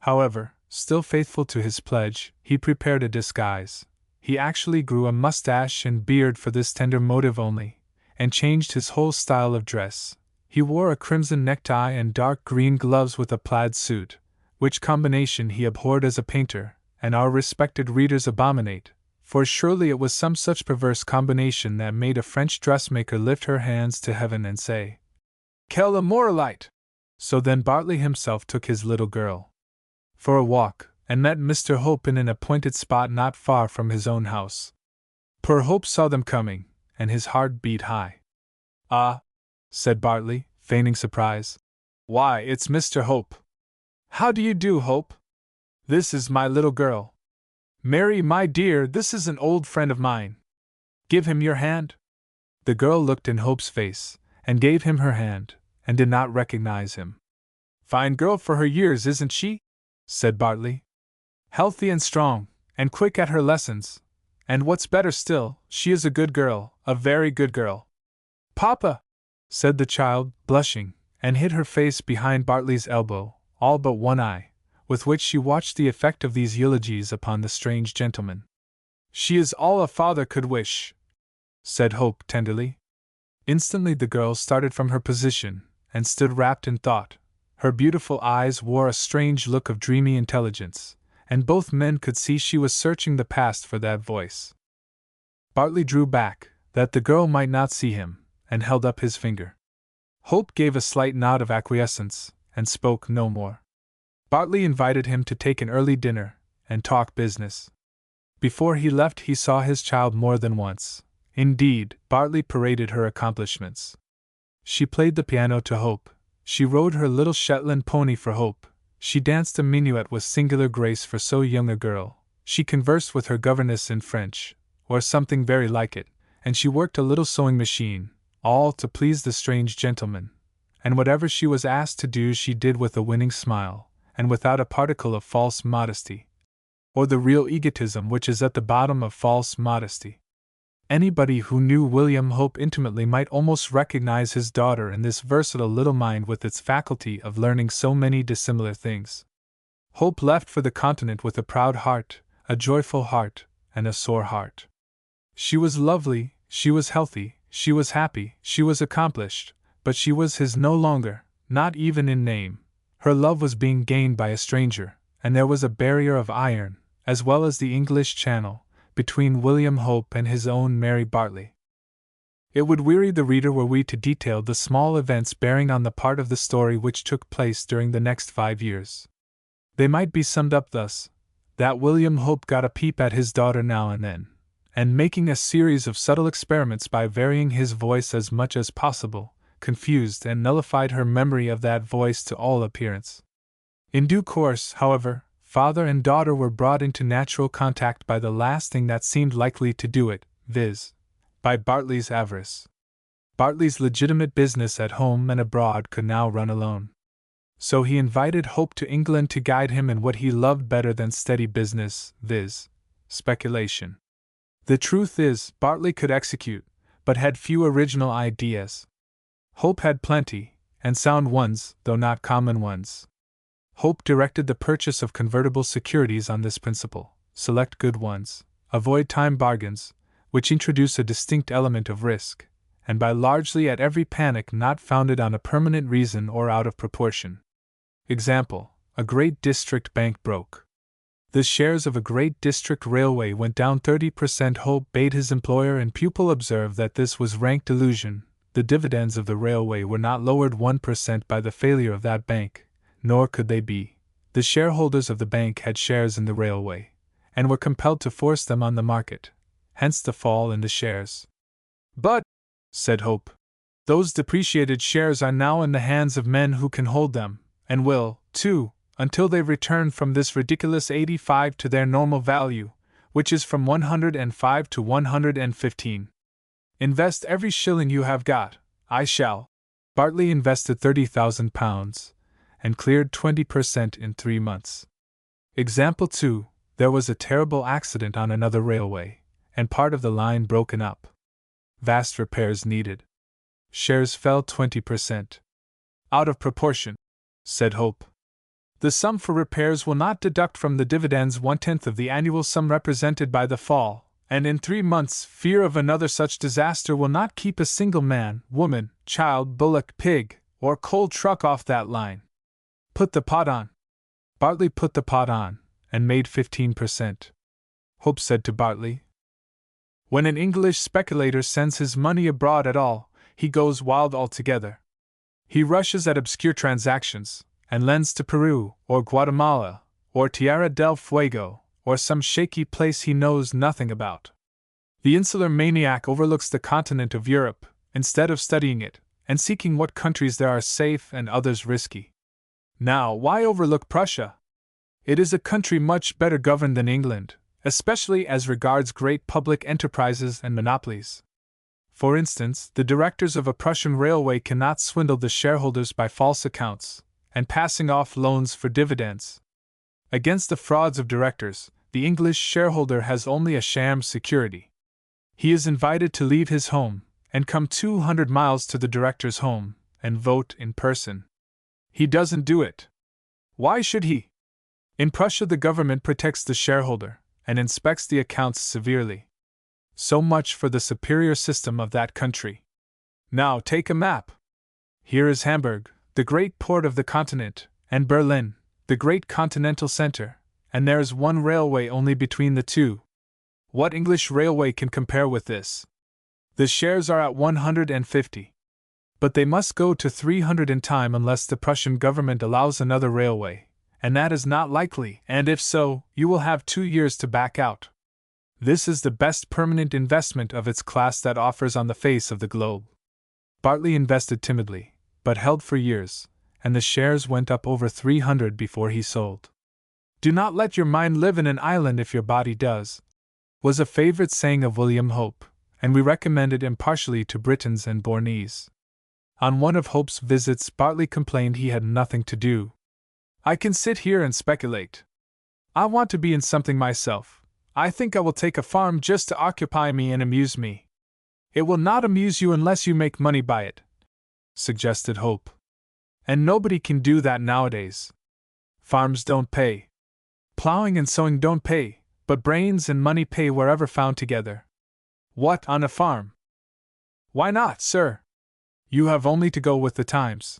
However, still faithful to his pledge, he prepared a disguise. He actually grew a mustache and beard for this tender motive only, and changed his whole style of dress. He wore a crimson necktie and dark green gloves with a plaid suit, which combination he abhorred as a painter, and our respected readers abominate, for surely it was some such perverse combination that made a French dressmaker lift her hands to heaven and say, "Quelle immoralite!" So then Bartley himself took his little girl for a walk, and met Mr. Hope in an appointed spot not far from his own house. Poor Hope saw them coming, and his heart beat high. "Ah," said Bartley, feigning surprise. "Why, it's Mr. Hope. How do you do, Hope? This is my little girl. Mary, my dear, this is an old friend of mine. Give him your hand." The girl looked in Hope's face, and gave him her hand, and did not recognize him. "Fine girl for her years, isn't she?" said Bartley. "Healthy and strong, and quick at her lessons, and what's better still, she is a good girl, a very good girl." "Papa!" said the child, blushing, and hid her face behind Bartley's elbow, all but one eye, with which she watched the effect of these eulogies upon the strange gentleman. "She is all a father could wish," said Hope tenderly. Instantly the girl started from her position, and stood wrapped in thought. Her beautiful eyes wore a strange look of dreamy intelligence, and both men could see she was searching the past for that voice. Bartley drew back, that the girl might not see him, and held up his finger. Hope gave a slight nod of acquiescence, and spoke no more. Bartley invited him to take an early dinner, and talk business. Before he left he saw his child more than once. Indeed, Bartley paraded her accomplishments. She played the piano to Hope, she rode her little Shetland pony for Hope, she danced a minuet with singular grace for so young a girl, she conversed with her governess in French, or something very like it, and she worked a little sewing machine, all to please the strange gentleman, and whatever she was asked to do she did with a winning smile, and without a particle of false modesty, or the real egotism which is at the bottom of false modesty. Anybody who knew William Hope intimately might almost recognize his daughter in this versatile little mind with its faculty of learning so many dissimilar things. Hope left for the continent with a proud heart, a joyful heart, and a sore heart. She was lovely, she was healthy, she was happy, she was accomplished, but she was his no longer, not even in name. Her love was being gained by a stranger, and there was a barrier of iron, as well as the English Channel, between William Hope and his own Mary Bartley. It would weary the reader were we to detail the small events bearing on the part of the story which took place during the next 5 years. They might be summed up thus: that William Hope got a peep at his daughter now and then, and making a series of subtle experiments by varying his voice as much as possible, confused and nullified her memory of that voice to all appearance. In due course, however, father and daughter were brought into natural contact by the last thing that seemed likely to do it, viz., by Bartley's avarice. Bartley's legitimate business at home and abroad could now run alone. So he invited Hope to England to guide him in what he loved better than steady business, viz., speculation. The truth is, Bartley could execute, but had few original ideas. Hope had plenty, and sound ones, though not common ones. Hope directed the purchase of convertible securities on this principle: select good ones, avoid time bargains, which introduce a distinct element of risk, and buy largely at every panic not founded on a permanent reason or out of proportion. Example: a great district bank broke. The shares of a great district railway went down 30%. Hope bade his employer and pupil observe that this was rank delusion, the dividends of the railway were not lowered 1% by the failure of that bank, nor could they be. The shareholders of the bank had shares in the railway, and were compelled to force them on the market, hence the fall in the shares. But, said Hope, those depreciated shares are now in the hands of men who can hold them, and will, too, until they return from this ridiculous 85 to their normal value, which is from 105 to 115. Invest every shilling you have got. I shall. Bartley invested £30,000, and cleared 20% in 3 months. Example 2. There was a terrible accident on another railway, and part of the line broken up. Vast repairs needed. Shares fell 20%. Out of proportion, said Hope. The sum for repairs will not deduct from the dividends 1/10 of the annual sum represented by the fall, and in 3 months fear of another such disaster will not keep a single man, woman, child, bullock, pig, or coal truck off that line. Put the pot on. Bartley put the pot on, and made 15%. Hope said to Bartley, when an English speculator sends his money abroad at all, he goes wild altogether. He rushes at obscure transactions, and lends to Peru, or Guatemala, or Tierra del Fuego, or some shaky place he knows nothing about. The insular maniac overlooks the continent of Europe, instead of studying it, and seeking what countries there are safe and others risky. Now, why overlook Prussia? It is a country much better governed than England, especially as regards great public enterprises and monopolies. For instance, the directors of a Prussian railway cannot swindle the shareholders by false accounts, and passing off loans for dividends. Against the frauds of directors, the English shareholder has only a sham security. He is invited to leave his home, and come 200 miles to the director's home, and vote in person. He doesn't do it. Why should he? In Prussia the government protects the shareholder, and inspects the accounts severely. So much for the superior system of that country. Now take a map. Here is Hamburg, the great port of the continent, and Berlin, the great continental center, and there is one railway only between the two. What English railway can compare with this? The shares are at 150. But they must go to 300 in time unless the Prussian government allows another railway, and that is not likely, and if so, you will have 2 years to back out. This is the best permanent investment of its class that offers on the face of the globe. Bartley invested timidly, but held for years, and the shares went up over 300 before he sold. Do not let your mind live in an island if your body does, was a favorite saying of William Hope, and we recommend it impartially to Britons and Bornese. On one of Hope's visits, Bartley complained he had nothing to do. I can sit here and speculate. I want to be in something myself. I think I will take a farm just to occupy me and amuse me. It will not amuse you unless you make money by it, suggested Hope. And nobody can do that nowadays. Farms don't pay. Plowing and sowing don't pay, but brains and money pay wherever found together. What, on a farm? Why not, sir? You have only to go with the times.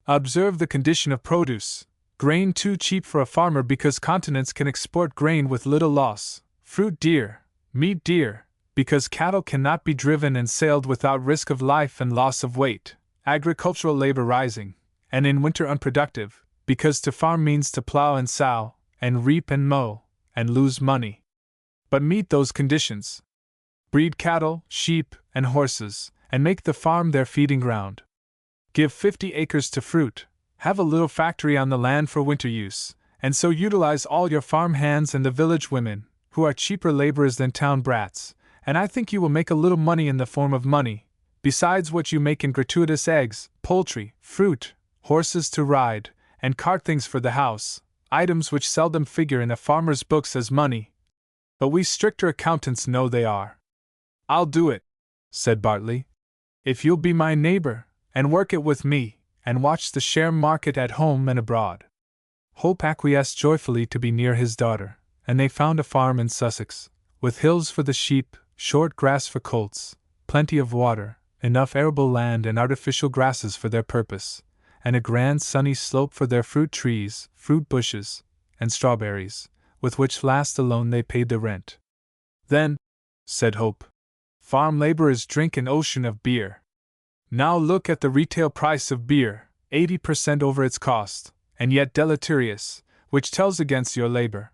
Observe the condition of produce. Grain too cheap for a farmer because continents can export grain with little loss, fruit dear, meat dear, because cattle cannot be driven and sailed without risk of life and loss of weight, agricultural labor rising, and in winter unproductive, because to farm means to plow and sow, and reap and mow, and lose money. But meet those conditions. Breed cattle, sheep, and horses, and make the farm their feeding ground. Give 50 acres to fruit, have a little factory on the land for winter use, and so utilize all your farm hands and the village women, who are cheaper laborers than town brats, and I think you will make a little money in the form of money, besides what you make in gratuitous eggs, poultry, fruit, horses to ride, and cart things for the house, items which seldom figure in a farmer's books as money. But we stricter accountants know they are. I'll do it, said Bartley, if you'll be my neighbor, and work it with me, and watch the share market at home and abroad. Hope acquiesced joyfully to be near his daughter, and they found a farm in Sussex, with hills for the sheep, short grass for colts, plenty of water, enough arable land and artificial grasses for their purpose, and a grand sunny slope for their fruit trees, fruit bushes, and strawberries, with which last alone they paid the rent. Then, said Hope, farm laborers drink an ocean of beer. Now look at the retail price of beer, 80% over its cost, and yet deleterious, which tells against your labor.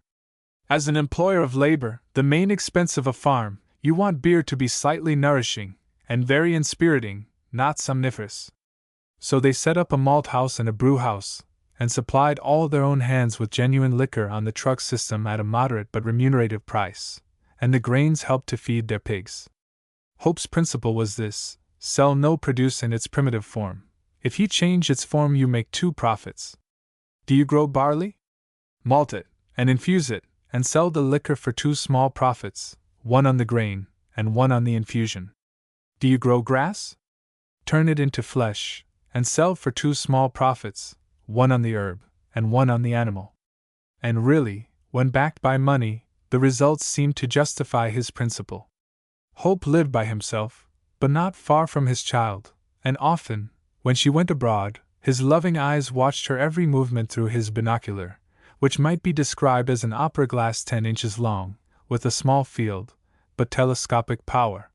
As an employer of labor, the main expense of a farm, you want beer to be slightly nourishing, and very inspiriting, not somniferous. So they set up a malt house and a brew house, and supplied all their own hands with genuine liquor on the truck system at a moderate but remunerative price, and the grains helped to feed their pigs. Hope's principle was this: sell no produce in its primitive form. If you change its form, you make two profits. Do you grow barley? Malt it, and infuse it, and sell the liquor for two small profits, one on the grain, and one on the infusion. Do you grow grass? Turn it into flesh, and sell for two small profits, one on the herb, and one on the animal. And really, when backed by money, the results seemed to justify his principle. Hope lived by himself, but not far from his child, and often, when she went abroad, his loving eyes watched her every movement through his binocular, which might be described as an opera glass 10 inches long, with a small field, but telescopic power.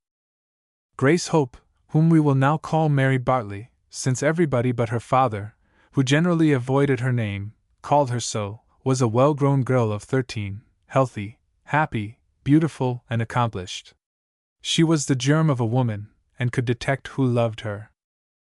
Grace Hope, whom we will now call Mary Bartley, since everybody but her father, who generally avoided her name, called her so, was a well-grown girl of 13, healthy, happy, beautiful, and accomplished. She was the germ of a woman, and could detect who loved her.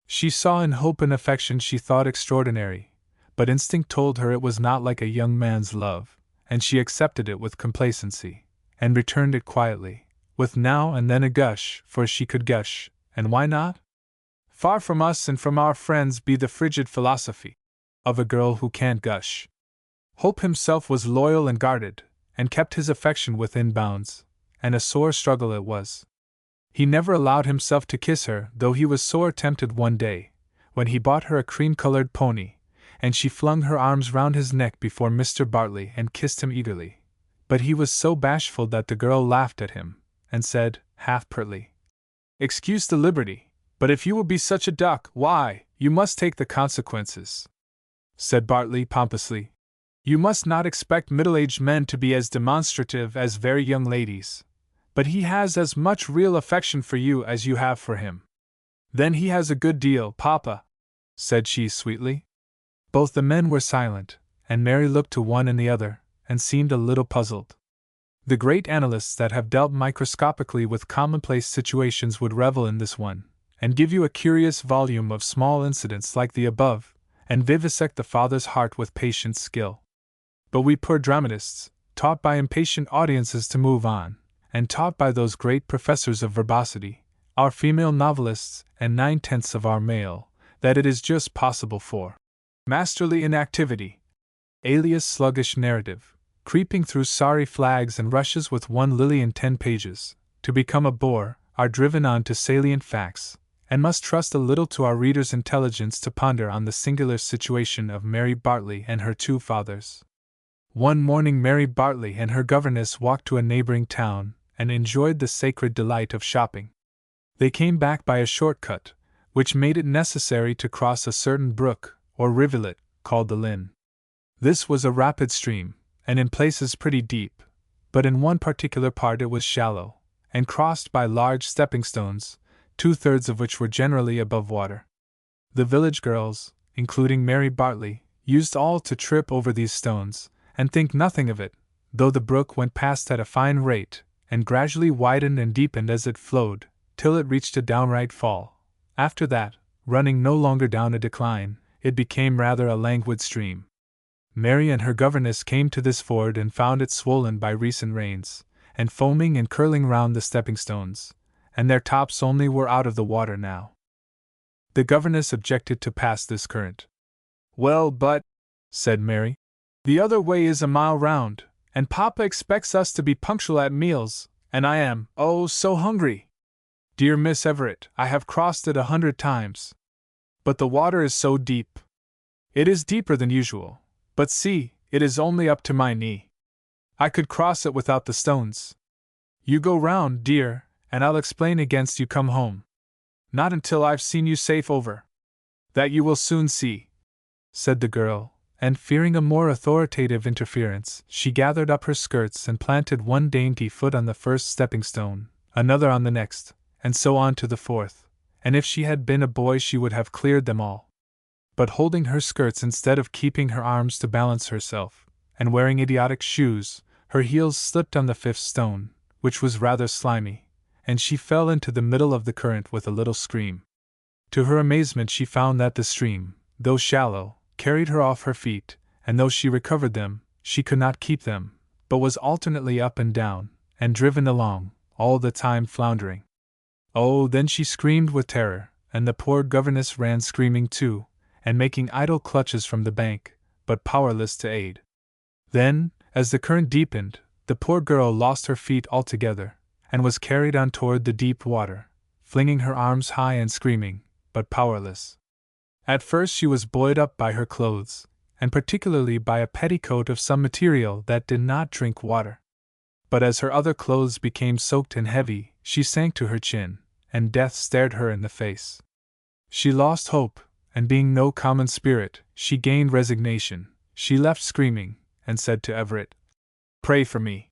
She saw in Hope an affection she thought extraordinary, but instinct told her it was not like a young man's love, and she accepted it with complacency, and returned it quietly, with now and then a gush, for she could gush, and why not? Far from us and from our friends be the frigid philosophy of a girl who can't gush. Hope himself was loyal and guarded, and kept his affection within bounds, and a sore struggle it was. He never allowed himself to kiss her, though he was sore tempted one day, when he bought her a cream-colored pony, and she flung her arms round his neck before Mr. Bartley and kissed him eagerly. But he was so bashful that the girl laughed at him, and said, half pertly, "Excuse the liberty, but if you will be such a duck, why, you must take the consequences." Said Bartley pompously, "You must not expect middle-aged men to be as demonstrative as very young ladies. But he has as much real affection for you as you have for him." "Then he has a good deal, Papa," said she sweetly. Both the men were silent, and Mary looked to one and the other, and seemed a little puzzled. The great analysts that have dealt microscopically with commonplace situations would revel in this one, and give you a curious volume of small incidents like the above, and vivisect the father's heart with patient skill. But we poor dramatists, taught by impatient audiences to move on, and taught by those great professors of verbosity, our female novelists and 9/10 of our male, that it is just possible for masterly inactivity, alias sluggish narrative, creeping through sorry flags and rushes with one lily in 10 pages, to become a bore, are driven on to salient facts, and must trust a little to our readers' intelligence to ponder on the singular situation of Mary Bartley and her two fathers. One morning Mary Bartley and her governess walked to a neighboring town, and enjoyed the sacred delight of shopping. They came back by a short-cut, which made it necessary to cross a certain brook, or rivulet, called the Lynn. This was a rapid stream, and in places pretty deep, but in one particular part it was shallow, and crossed by large stepping-stones, 2/3 of which were generally above water. The village girls, including Mary Bartley, used all to trip over these stones, and think nothing of it, though the brook went past at a fine rate, and gradually widened and deepened as it flowed, till it reached a downright fall. After that, running no longer down a decline, it became rather a languid stream. Mary and her governess came to this ford and found it swollen by recent rains, and foaming and curling round the stepping stones, and their tops only were out of the water now. The governess objected to pass this current. "Well, but," said Mary, "the other way is a mile round, and Papa expects us to be punctual at meals, and I am, oh, so hungry. Dear Miss Everett, I have crossed it 100 times. But the water is so deep. It is deeper than usual, but see, it is only up to my knee. I could cross it without the stones. You go round, dear, and I'll explain against you come home. Not until I've seen you safe over." "That you will soon see," said the girl, and fearing a more authoritative interference, she gathered up her skirts and planted one dainty foot on the first stepping stone, another on the next, and so on to the fourth, and if she had been a boy she would have cleared them all. But holding her skirts instead of keeping her arms to balance herself, and wearing idiotic shoes, her heels slipped on the fifth stone, which was rather slimy, and she fell into the middle of the current with a little scream. To her amazement she found that the stream, though shallow, carried her off her feet, and though she recovered them, she could not keep them, but was alternately up and down, and driven along, all the time floundering. Oh, then she screamed with terror, and the poor governess ran screaming too, and making idle clutches from the bank, but powerless to aid. Then, as the current deepened, the poor girl lost her feet altogether, and was carried on toward the deep water, flinging her arms high and screaming, but powerless. At first she was buoyed up by her clothes, and particularly by a petticoat of some material that did not drink water. But as her other clothes became soaked and heavy, she sank to her chin, and death stared her in the face. She lost hope, and being no common spirit, she gained resignation. She left screaming, and said to Everett, "Pray for me."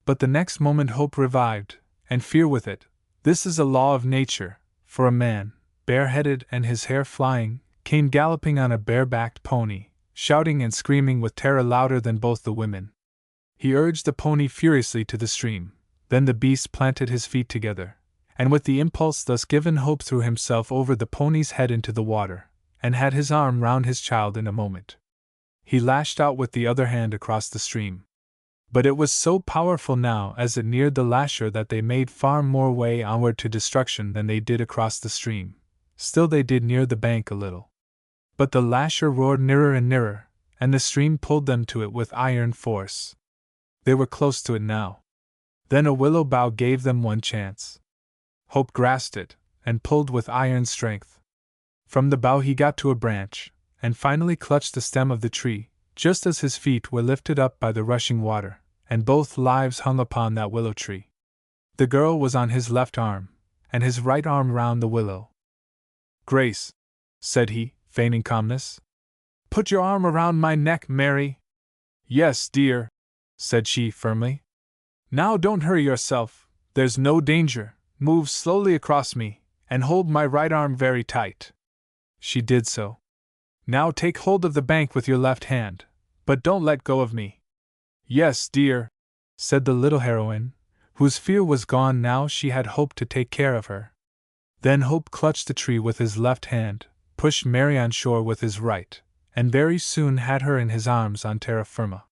But the next moment hope revived, and fear with it. This is a law of nature, for a man, bareheaded and his hair flying, came galloping on a bare-backed pony, shouting and screaming with terror louder than both the women. He urged the pony furiously to the stream. Then the beast planted his feet together, and with the impulse thus given Hope threw himself over the pony's head into the water, and had his arm round his child in a moment. He lashed out with the other hand across the stream. But it was so powerful now as it neared the lasher that they made far more way onward to destruction than they did across the stream. Still they did near the bank a little. But the lasher roared nearer and nearer, and the stream pulled them to it with iron force. They were close to it now. Then a willow bough gave them one chance. Hope grasped it, and pulled with iron strength. From the bough he got to a branch, and finally clutched the stem of the tree, just as his feet were lifted up by the rushing water, and both lives hung upon that willow tree. The girl was on his left arm, and his right arm round the willow. "Grace," said he, feigning calmness, "put your arm around my neck, Mary." "Yes, dear," said she firmly. "Now don't hurry yourself, there's no danger. Move slowly across me, and hold my right arm very tight." She did so. "Now take hold of the bank with your left hand, but don't let go of me." "Yes, dear," said the little heroine, whose fear was gone now she had Hope to take care of her. Then Hope clutched the tree with his left hand, pushed Mary on shore with his right, and very soon had her in his arms on terra firma.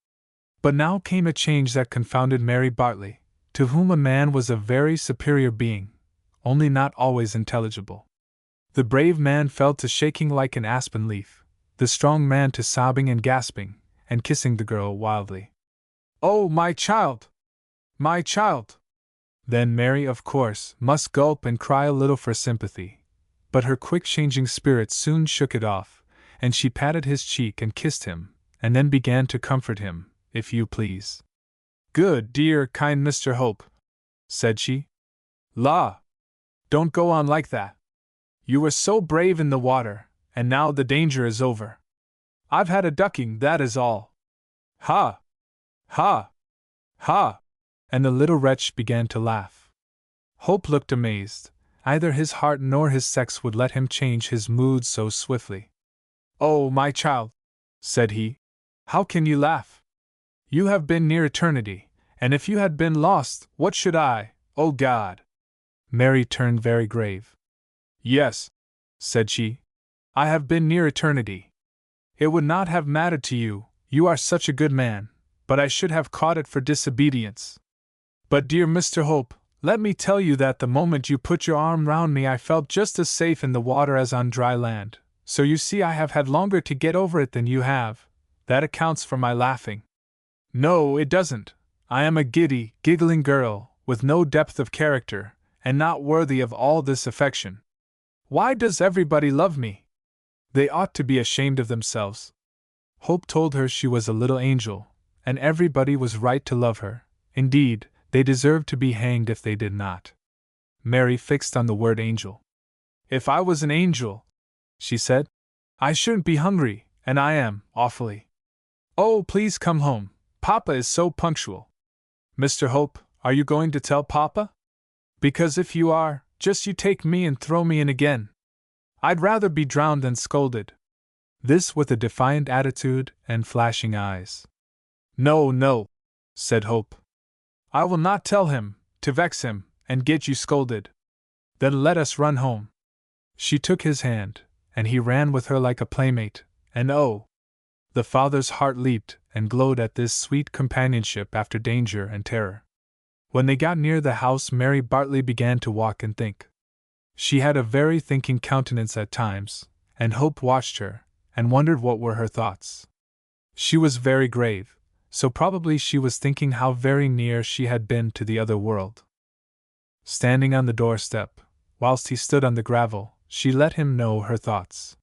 But now came a change that confounded Mary Bartley, to whom a man was a very superior being, only not always intelligible. The brave man fell to shaking like an aspen leaf, the strong man to sobbing and gasping, and kissing the girl wildly. "Oh, my child! My child!" Then Mary, of course, must gulp and cry a little for sympathy, but her quick-changing spirit soon shook it off, and she patted his cheek and kissed him, and then began to comfort him, if you please. "Good, dear, kind Mr. Hope," said she. "La! Don't go on like that. You were so brave in the water, and now the danger is over. I've had a ducking, that is all. Ha! Ha! Ha!" And the little wretch began to laugh. Hope looked amazed. Either his heart nor his sex would let him change his mood so swiftly. "Oh, my child," said he, "how can you laugh? You have been near eternity, and if you had been lost, what should I, oh God?" Mary turned very grave. "Yes," said she, "I have been near eternity. It would not have mattered to you, you are such a good man, but I should have caught it for disobedience. But dear Mr. Hope, let me tell you that the moment you put your arm round me I felt just as safe in the water as on dry land, so you see I have had longer to get over it than you have. That accounts for my laughing." "No, it doesn't. I am a giddy, giggling girl, with no depth of character, and not worthy of all this affection. Why does everybody love me? They ought to be ashamed of themselves." Hope told her she was a little angel, and everybody was right to love her. Indeed, they deserved to be hanged if they did not. Mary fixed on the word angel. "If I was an angel," she said, "I shouldn't be hungry, and I am, awfully. Oh, please come home. Papa is so punctual. Mr. Hope, are you going to tell Papa? Because if you are, Just you take me and throw me in again. I'd rather be drowned than scolded. This with a defiant attitude and flashing eyes. No, no, said Hope. I will not tell him, to vex him, and get you scolded. Then let us run home. She took his hand, and he ran with her like a playmate, and oh! The father's heart leaped and glowed at this sweet companionship after danger and terror. When they got near the house, Mary Bartley began to walk and think. She had a very thinking countenance at times, and Hope watched her, and wondered what were her thoughts. She was very grave, so probably she was thinking how very near she had been to the other world. Standing on the doorstep, whilst he stood on the gravel, she let him know her thoughts.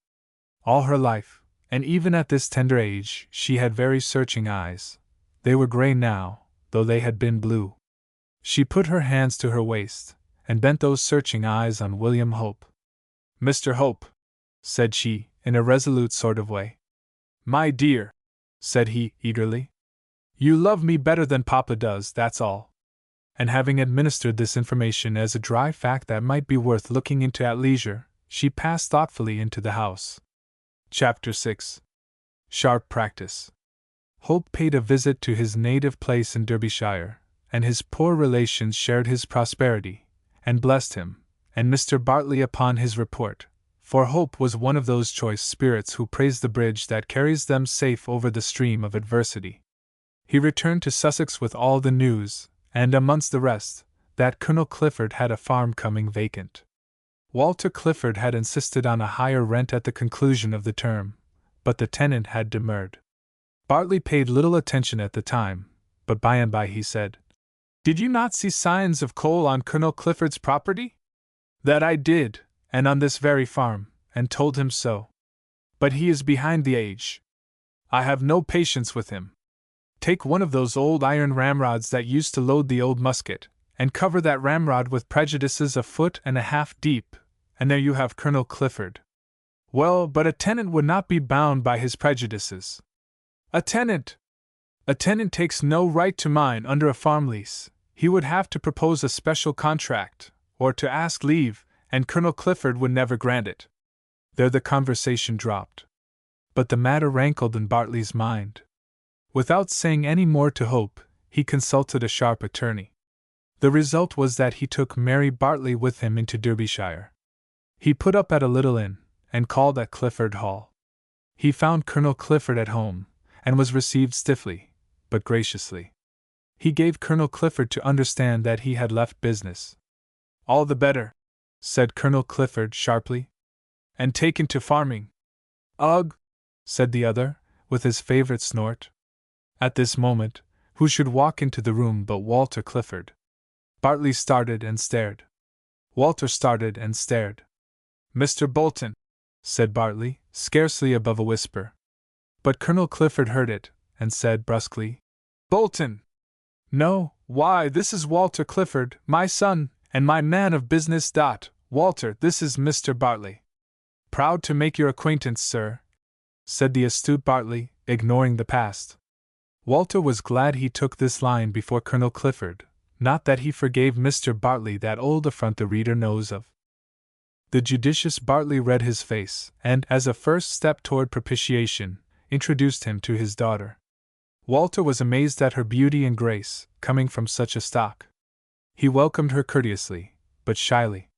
All her life, and even at this tender age, she had very searching eyes. They were grey now, though they had been blue. She put her hands to her waist, and bent those searching eyes on William Hope. Mr. Hope, said she, in a resolute sort of way. My dear, said he, eagerly. You love me better than Papa does, that's all. And having administered this information as a dry fact that might be worth looking into at leisure, she passed thoughtfully into the house. Chapter 6. Sharp Practice. Hope paid a visit to his native place in Derbyshire, and his poor relations shared his prosperity, and blessed him, and Mr. Bartley upon his report, for Hope was one of those choice spirits who praise the bridge that carries them safe over the stream of adversity. He returned to Sussex with all the news, and amongst the rest, that Colonel Clifford had a farm coming vacant. Walter Clifford had insisted on a higher rent at the conclusion of the term, but the tenant had demurred. Bartley paid little attention at the time, but by and by he said, Did you not see signs of coal on Colonel Clifford's property? That I did, and on this very farm, and told him so. But he is behind the age. I have no patience with him. Take one of those old iron ramrods that used to load the old musket, and cover that ramrod with prejudices a foot and a half deep, and there you have Colonel Clifford. Well, but a tenant would not be bound by his prejudices. A tenant takes no right to mine under a farm lease. He would have to propose a special contract, or to ask leave, and Colonel Clifford would never grant it. There the conversation dropped. But the matter rankled in Bartley's mind. Without saying any more to Hope, he consulted a sharp attorney. The result was that he took Mary Bartley with him into Derbyshire. He put up at a little inn, and called at Clifford Hall. He found Colonel Clifford at home, and was received stiffly, but graciously. He gave Colonel Clifford to understand that he had left business. All the better, said Colonel Clifford sharply. And taken to farming. Ugh, said the other, with his favorite snort. At this moment, who should walk into the room but Walter Clifford? Bartley started and stared. Walter started and stared. Mr. Bolton, said Bartley, scarcely above a whisper. But Colonel Clifford heard it, and said brusquely, Bolton! No, why, this is Walter Clifford, my son, and my man of business. Walter, this is Mr. Bartley. Proud to make your acquaintance, sir, said the astute Bartley, ignoring the past. Walter was glad he took this line before Colonel Clifford, not that he forgave Mr. Bartley that old affront the reader knows of. The judicious Bartley read his face, and, as a first step toward propitiation, introduced him to his daughter. Walter was amazed at her beauty and grace, coming from such a stock. He welcomed her courteously, but shyly.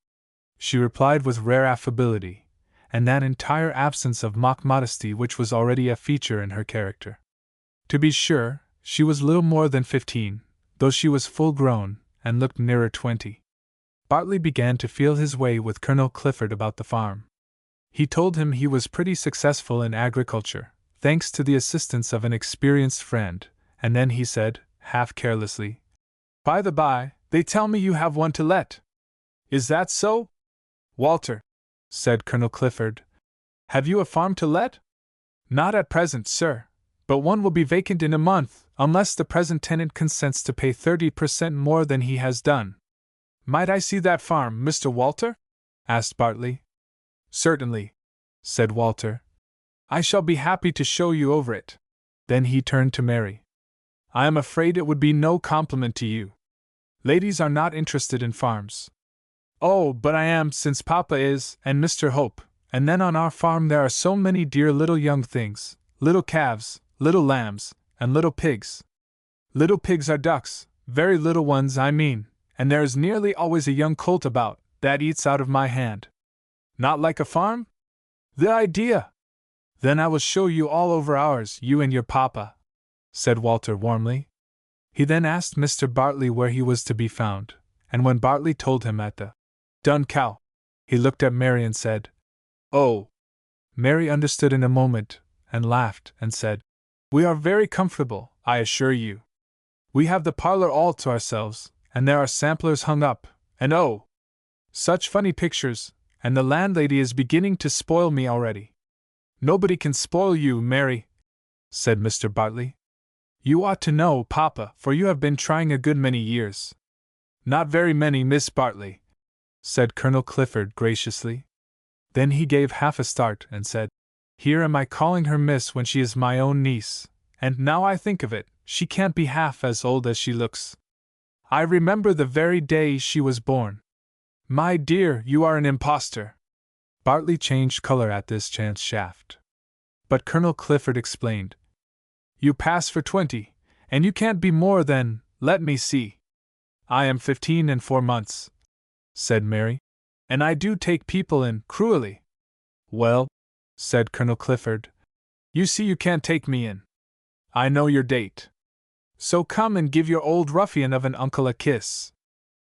She replied with rare affability, and that entire absence of mock modesty which was already a feature in her character. To be sure, she was little more than 15, though she was full grown, and looked nearer 20. Bartley began to feel his way with Colonel Clifford about the farm. He told him he was pretty successful in agriculture, thanks to the assistance of an experienced friend, and then he said, half carelessly, By the by, they tell me you have one to let. Is that so? Walter, said Colonel Clifford, have you a farm to let? Not at present, sir, but one will be vacant in a month, unless the present tenant consents to pay 30% more than he has done. Might I see that farm, Mr. Walter? Asked Bartley. Certainly, said Walter. I shall be happy to show you over it. Then he turned to Mary. I am afraid it would be no compliment to you. Ladies are not interested in farms. Oh, but I am, since Papa is, and Mr. Hope, and then on our farm there are so many dear little young things, little calves, little lambs, and little pigs. Little pigs are ducks, very little ones I mean, and there is nearly always a young colt about, that eats out of my hand. Not like a farm? The idea! Then I will show you all over ours, you and your papa, said Walter warmly. He then asked Mr. Bartley where he was to be found, and when Bartley told him at the Dun Cow, he looked at Mary and said, "Oh!" Mary understood in a moment, and laughed, and said, "We are very comfortable, I assure you. We have the parlor all to ourselves, and there are samplers hung up, and oh! such funny pictures, and the landlady is beginning to spoil me already." "Nobody can spoil you, Mary," said Mr. Bartley. "You ought to know, Papa, for you have been trying a good many years." "Not very many, Miss Bartley," said Colonel Clifford graciously. Then he gave half a start and said, "Here am I calling her Miss when she is my own niece, and now I think of it, she can't be half as old as she looks. I remember the very day she was born." "My dear, you are an impostor." Bartley changed color at this chance shaft. But Colonel Clifford explained, "You pass for 20, and you can't be more than, let me see. I am 15 and 4 months, said Mary, "and I do take people in, cruelly." "Well," said Colonel Clifford, "you see you can't take me in. I know your date. So come and give your old ruffian of an uncle a kiss."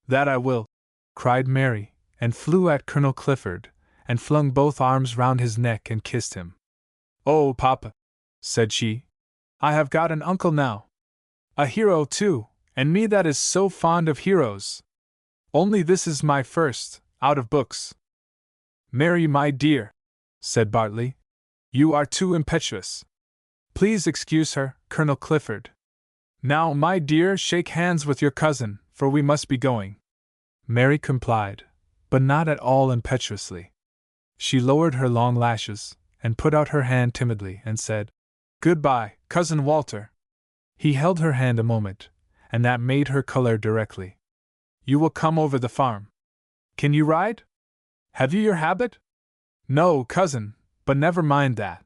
"That I will," cried Mary, and flew at Colonel Clifford, and flung both arms round his neck and kissed him. "Oh, Papa," said she, "I have got an uncle now. A hero, too, and me that is so fond of heroes. Only this is my first, out of books." "Mary, my dear," said Bartley, "you are too impetuous. Please excuse her, Colonel Clifford. Now, my dear, shake hands with your cousin, for we must be going." Mary complied, but not at all impetuously. She lowered her long lashes, and put out her hand timidly, and said, "Goodbye, Cousin Walter." He held her hand a moment, and that made her color directly. "You will come over the farm. Can you ride? Have you your habit?" "No, cousin, but never mind that.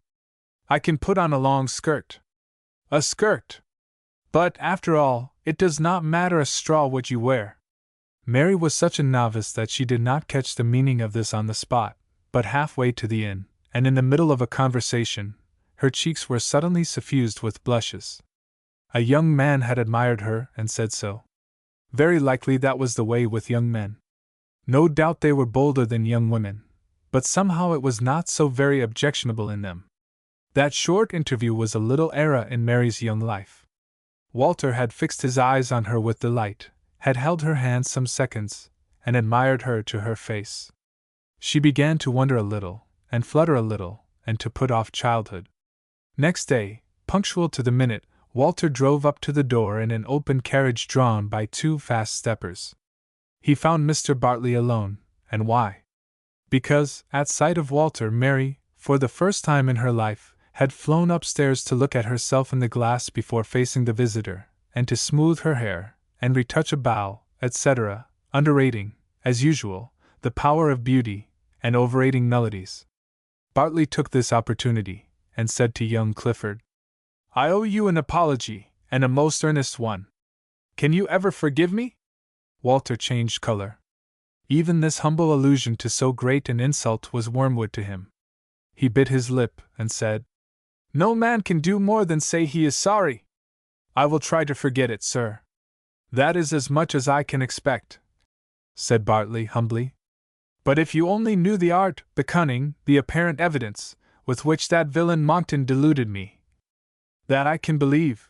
I can put on a long skirt." "A skirt? But, after all, it does not matter a straw what you wear." Mary was such a novice that she did not catch the meaning of this on the spot, but halfway to the inn, and in the middle of a conversation, her cheeks were suddenly suffused with blushes. A young man had admired her and said so. Very likely that was the way with young men. No doubt they were bolder than young women, but somehow it was not so very objectionable in them. That short interview was a little era in Mary's young life. Walter had fixed his eyes on her with delight, had held her hand some seconds, and admired her to her face. She began to wonder a little, and flutter a little, and to put off childhood. Next day, punctual to the minute, Walter drove up to the door in an open carriage drawn by 2 fast steppers. He found Mr. Bartley alone, and why? Because, at sight of Walter, Mary, for the first time in her life, had flown upstairs to look at herself in the glass before facing the visitor, and to smooth her hair, and retouch a bow, etc., underrating, as usual, the power of beauty, and overrating melodies. Bartley took this opportunity, and said to young Clifford, "I owe you an apology, and a most earnest one. Can you ever forgive me?" Walter changed color. Even this humble allusion to so great an insult was wormwood to him. He bit his lip, and said, "No man can do more than say he is sorry." "I will try to forget it, sir. That is as much as I can expect," said Bartley humbly. "But if you only knew the art, the cunning, the apparent evidence, with which that villain Monckton deluded me, that I can believe.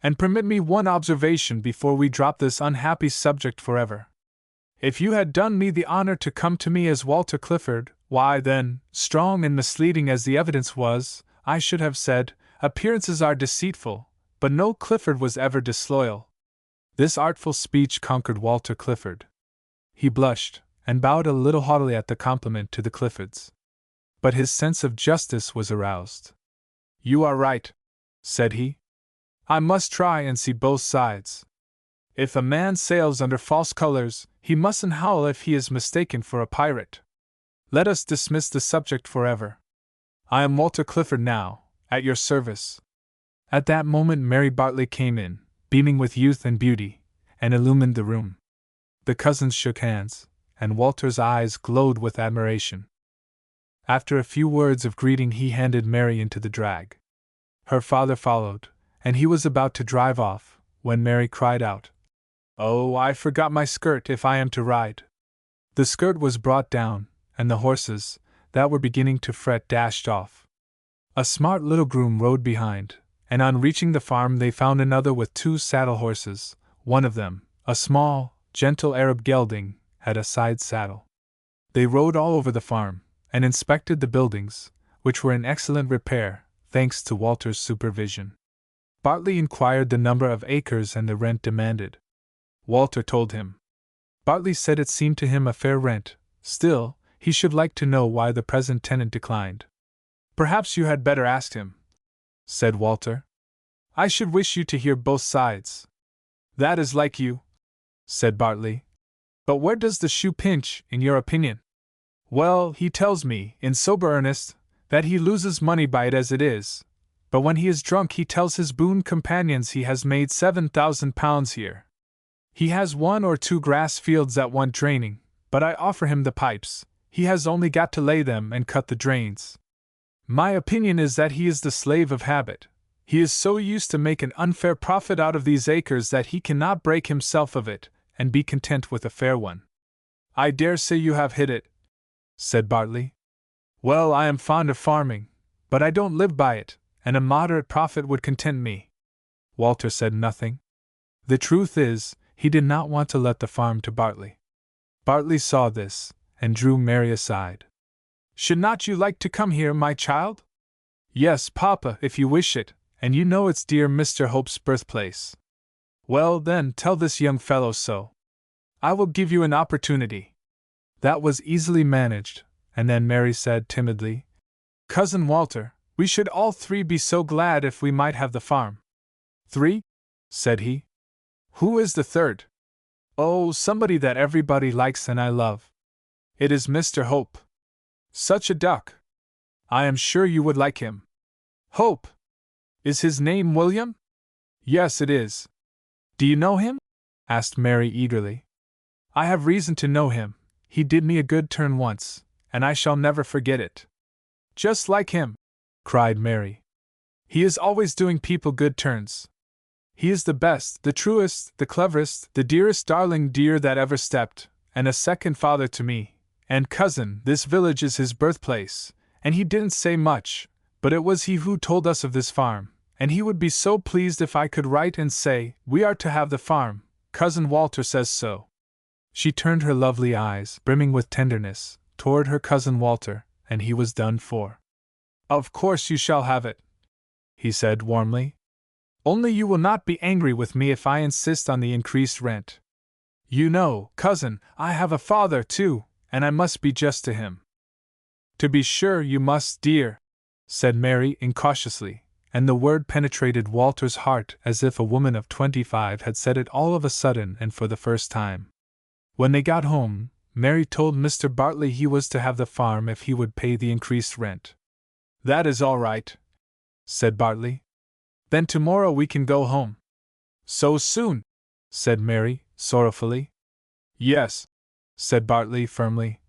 And permit me one observation before we drop this unhappy subject forever. If you had done me the honor to come to me as Walter Clifford, why then, strong and misleading as the evidence was, I should have said, appearances are deceitful, but no Clifford was ever disloyal." This artful speech conquered Walter Clifford. He blushed, and bowed a little haughtily at the compliment to the Cliffords. But his sense of justice was aroused. "You are right," said he. "I must try and see both sides. If a man sails under false colors, He mustn't howl if he is mistaken for a pirate. Let us dismiss the subject forever. I am Walter Clifford now, at your service." At that moment Mary Bartley came in, beaming with youth and beauty, and illumined the room. The cousins shook hands, and Walter's eyes glowed with admiration. After a few words of greeting he handed Mary into the drag. Her father followed, and he was about to drive off, when Mary cried out, "Oh, I forgot my skirt if I am to ride." The skirt was brought down, and the horses, that were beginning to fret, dashed off. A smart little groom rode behind, and on reaching the farm they found another with 2 saddle horses. One of them, a small, gentle Arab gelding, had a side saddle. They rode all over the farm, and inspected the buildings, which were in excellent repair, thanks to Walter's supervision. Bartley inquired the number of acres and the rent demanded. Walter told him. Bartley said it seemed to him a fair rent, still, he should like to know why the present tenant declined. "Perhaps you had better ask him," said Walter. "I should wish you to hear both sides." "That is like you," said Bartley. "But where does the shoe pinch, in your opinion?" "Well, he tells me, in sober earnest, that he loses money by it as it is, but when he is drunk he tells his boon companions he has made £7,000 here. He has 1 or 2 grass fields that want draining, but I offer him the pipes. He has only got to lay them and cut the drains. My opinion is that he is the slave of habit. He is so used to make an unfair profit out of these acres that he cannot break himself of it, and be content with a fair one." "I dare say you have hit it," said Bartley. "Well, I am fond of farming, but I don't live by it, and a moderate profit would content me." Walter said nothing. The truth is, he did not want to let the farm to Bartley. Bartley saw this, and drew Mary aside. "Should not you like to come here, my child?" "Yes, Papa, if you wish it, and you know it's dear Mr. Hope's birthplace." "Well, then, tell this young fellow so. I will give you an opportunity." That was easily managed, and then Mary said timidly, "Cousin Walter, we should all 3 be so glad if we might have the farm." "3?" said he. "Who is the 3rd? "Oh, somebody that everybody likes and I love. It is Mr. Hope. Such a duck! I am sure you would like him." "Hope? Is his name William?" "Yes, it is." "Do you know him?" asked Mary eagerly. "I have reason to know him. He did me a good turn once, and I shall never forget it." "Just like him!" cried Mary. "He is always doing people good turns. He is the best, the truest, the cleverest, the dearest darling dear that ever stepped, and a second father to me. And cousin, this village is his birthplace, and he didn't say much, but it was he who told us of this farm, and he would be so pleased if I could write and say, 'We are to have the farm, Cousin Walter says so.'" She turned her lovely eyes, brimming with tenderness, toward her cousin Walter, and he was done for. "Of course you shall have it," he said warmly. "Only you will not be angry with me if I insist on the increased rent. You know, cousin, I have a father too, and I must be just to him." "To be sure you must, dear," said Mary incautiously, and the word penetrated Walter's heart as if a woman of 25 had said it all of a sudden and for the first time. When they got home, Mary told Mr. Bartley he was to have the farm if he would pay the increased rent. "That is all right," said Bartley. "Then tomorrow we can go home." "So soon?" said Mary, sorrowfully. "Yes," said Bartley firmly.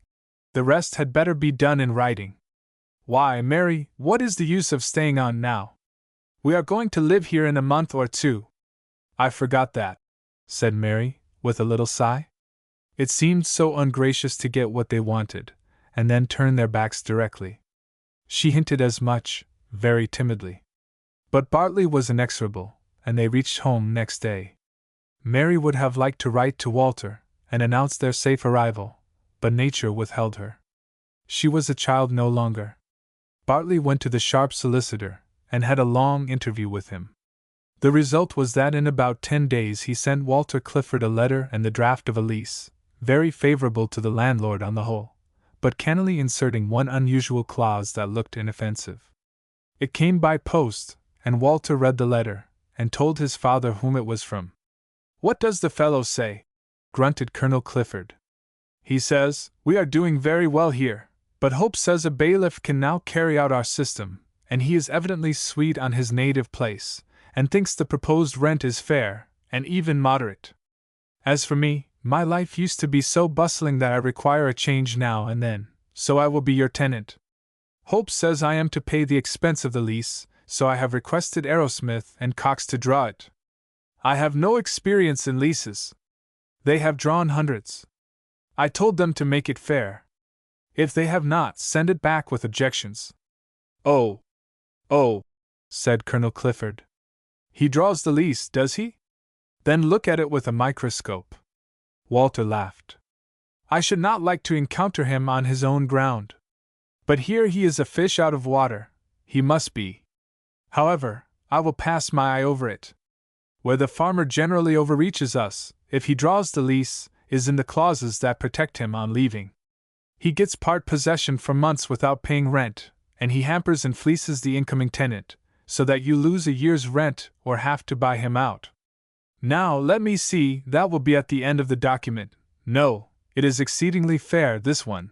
"The rest had better be done in writing." "Why, Mary, what is the use of staying on now? We are going to live here in a month or 2. "I forgot that," said Mary, with a little sigh. It seemed so ungracious to get what they wanted, and then turn their backs directly. She hinted as much, very timidly. But Bartley was inexorable, and they reached home next day. Mary would have liked to write to Walter, and announce their safe arrival, but nature withheld her. She was a child no longer. Bartley went to the sharp solicitor, and had a long interview with him. The result was that in about 10 days he sent Walter Clifford a letter and the draft of a lease, very favorable to the landlord on the whole, but cannily inserting one unusual clause that looked inoffensive. It came by post, and Walter read the letter, and told his father whom it was from. "What does the fellow say?" grunted Colonel Clifford. He says, "We are doing very well here, but Hope says a bailiff can now carry out our system, and he is evidently sweet on his native place, and thinks the proposed rent is fair, and even moderate. As for me, my life used to be so bustling that I require a change now and then, so I will be your tenant. Hope says I am to pay the expense of the lease, so I have requested Arrowsmith and Cox to draw it. I have no experience in leases. They have drawn hundreds. I told them to make it fair. If they have not, send it back with objections." "Oh, said Colonel Clifford. "He draws the lease, does he? Then look at it with a microscope." Walter laughed. "I should not like to encounter him on his own ground. But here he is a fish out of water, he must be. However, I will pass my eye over it. Where the farmer generally overreaches us, if he draws the lease, is in the clauses that protect him on leaving. He gets part possession for months without paying rent, and he hampers and fleeces the incoming tenant, so that you lose a year's rent or have to buy him out. Now, let me see, that will be at the end of the document. No, it is exceedingly fair, this one.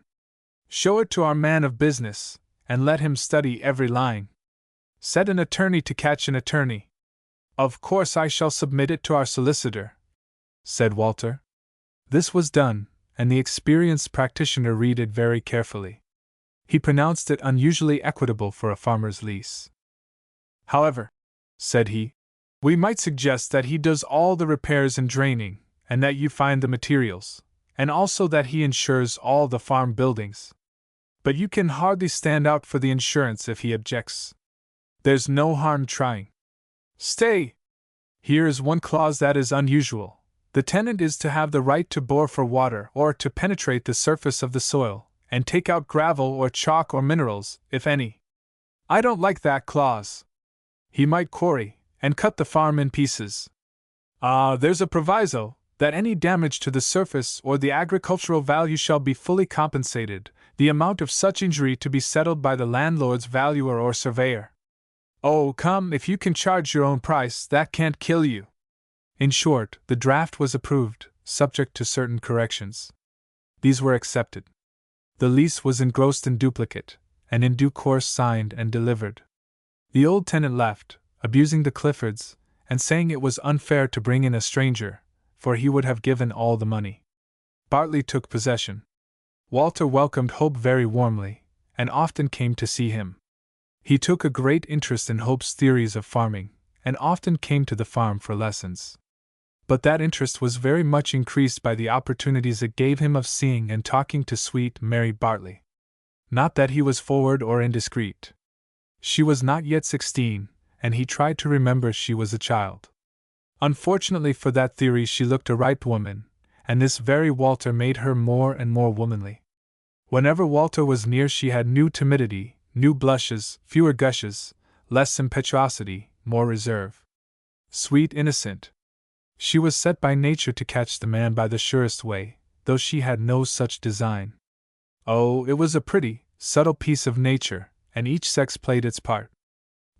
Show it to our man of business, and let him study every line. Set an attorney to catch an attorney. Of course I shall submit it to our solicitor," said Walter. This was done, and the experienced practitioner read it very carefully. He pronounced it unusually equitable for a farmer's lease. "However," said he, "we might suggest that he does all the repairs and draining, and that you find the materials, and also that he insures all the farm buildings. But you can hardly stand out for the insurance if he objects. There's no harm trying. Stay! Here is one clause that is unusual. The tenant is to have the right to bore for water or to penetrate the surface of the soil, and take out gravel or chalk or minerals, if any. I don't like that clause. He might quarry, and cut the farm in pieces. There's a proviso, that any damage to the surface or the agricultural value shall be fully compensated, the amount of such injury to be settled by the landlord's valuer or surveyor. Oh, come, if you can charge your own price, that can't kill you." In short, the draft was approved, subject to certain corrections. These were accepted. The lease was engrossed in duplicate, and in due course signed and delivered. The old tenant left, abusing the Cliffords, and saying it was unfair to bring in a stranger, for he would have given all the money. Bartley took possession. Walter welcomed Hope very warmly, and often came to see him. He took a great interest in Hope's theories of farming, and often came to the farm for lessons. But that interest was very much increased by the opportunities it gave him of seeing and talking to sweet Mary Bartley. Not that he was forward or indiscreet. She was not yet 16, and he tried to remember she was a child. Unfortunately for that theory, she looked a ripe woman, and this very Walter made her more and more womanly. Whenever Walter was near, she had new timidity, new blushes, fewer gushes, less impetuosity, more reserve. Sweet, innocent. She was set by nature to catch the man by the surest way, though she had no such design. Oh, it was a pretty, subtle piece of nature, and each sex played its part.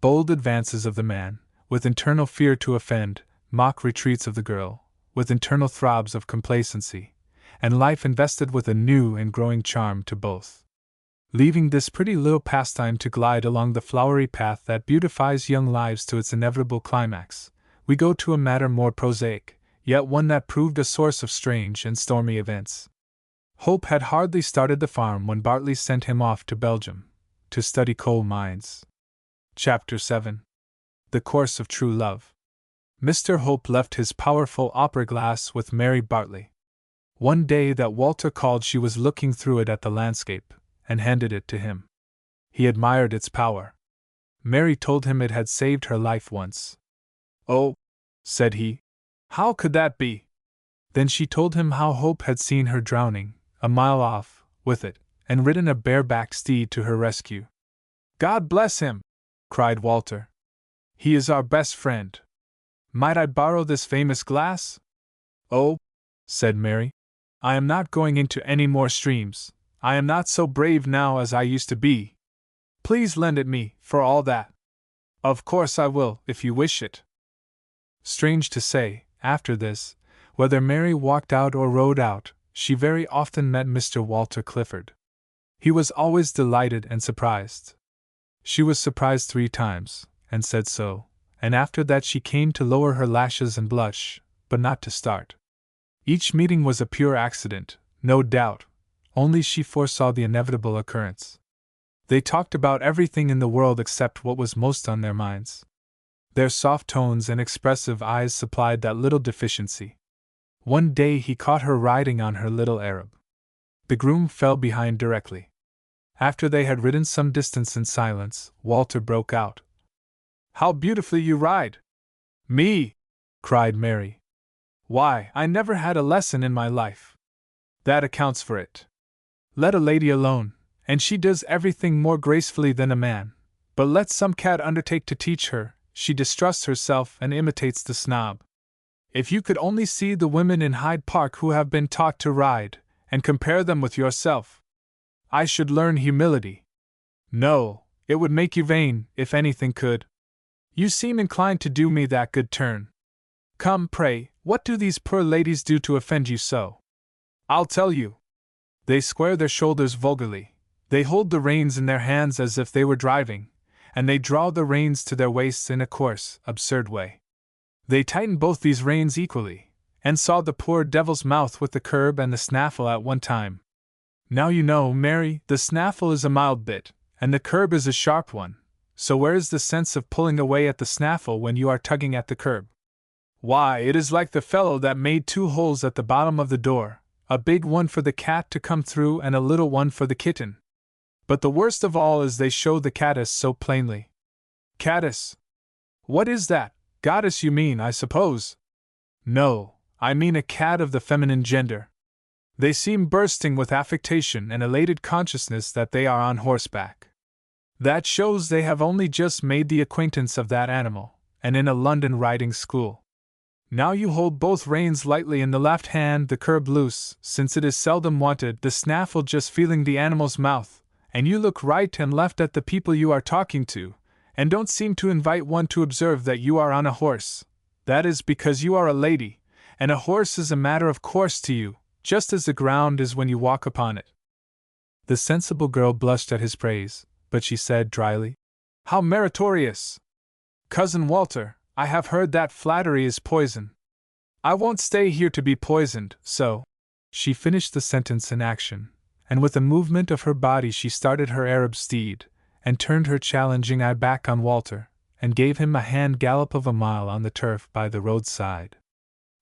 Bold advances of the man, with internal fear to offend, mock retreats of the girl, with internal throbs of complacency, and life invested with a new and growing charm to both. Leaving this pretty little pastime to glide along the flowery path that beautifies young lives to its inevitable climax, we go to a matter more prosaic, yet one that proved a source of strange and stormy events. Hope had hardly started the farm when Bartley sent him off to Belgium, to study coal mines. Chapter 7. The Course of True Love. Mr. Hope left his powerful opera glass with Mary Bartley. One day that Walter called, she was looking through it at the landscape, and handed it to him. He admired its power. Mary told him it had saved her life once. "Oh," said he, "how could that be?" Then she told him how Hope had seen her drowning, a mile off, with it, and ridden a bareback steed to her rescue. "God bless him!" cried Walter. "He is our best friend. Might I borrow this famous glass?" "Oh," said Mary, "I am not going into any more streams. I am not so brave now as I used to be. Please lend it me, for all that." "Of course I will, if you wish it." Strange to say, after this, Whether Mary walked out or rode out, she very often met Mr. Walter Clifford. He was always delighted and surprised. She was surprised 3 times, and said so, and after that she came to lower her lashes and blush, but not to start. Each meeting was a pure accident, no doubt, only she foresaw the inevitable occurrence. They talked about everything in the world except what was most on their minds. Their soft tones and expressive eyes supplied that little deficiency. One day he caught her riding on her little Arab. The groom fell behind directly. After they had ridden some distance in silence, Walter broke out. "How beautifully you ride!" "Me!" cried Mary. "Why, I never had a lesson in my life. That accounts for it. Let a lady alone, and she does everything more gracefully than a man, but let some cat undertake to teach her, she distrusts herself and imitates the snob. If you could only see the women in Hyde Park who have been taught to ride, and compare them with yourself, I should learn humility. No, it would make you vain, if anything could. You seem inclined to do me that good turn. Come, pray, what do these poor ladies do to offend you so?" "I'll tell you. They square their shoulders vulgarly, they hold the reins in their hands as if they were driving, and they draw the reins to their waists in a coarse, absurd way. They tighten both these reins equally, and saw the poor devil's mouth with the curb and the snaffle at one time. Now you know, Mary, the snaffle is a mild bit, and the curb is a sharp one, so where is the sense of pulling away at the snaffle when you are tugging at the curb? Why, it is like the fellow that made 2 holes at the bottom of the door, a big one for the cat to come through and a little one for the kitten. But the worst of all is they show the caddis so plainly." "Caddis? What is that? Goddess you mean, I suppose?" "No, I mean a cat of the feminine gender. They seem bursting with affectation and elated consciousness that they are on horseback. That shows they have only just made the acquaintance of that animal, and in a London riding school. Now you hold both reins lightly in the left hand, the curb loose, since it is seldom wanted, the snaffle just feeling the animal's mouth, and you look right and left at the people you are talking to, and don't seem to invite one to observe that you are on a horse. That is because you are a lady, and a horse is a matter of course to you, just as the ground is when you walk upon it." The sensible girl blushed at his praise, but she said dryly, "How meritorious! Cousin Walter, I have heard that flattery is poison. I won't stay here to be poisoned, so—" She finished the sentence in action, and with a movement of her body she started her Arab steed, and turned her challenging eye back on Walter, and gave him a hand gallop of a mile on the turf by the roadside.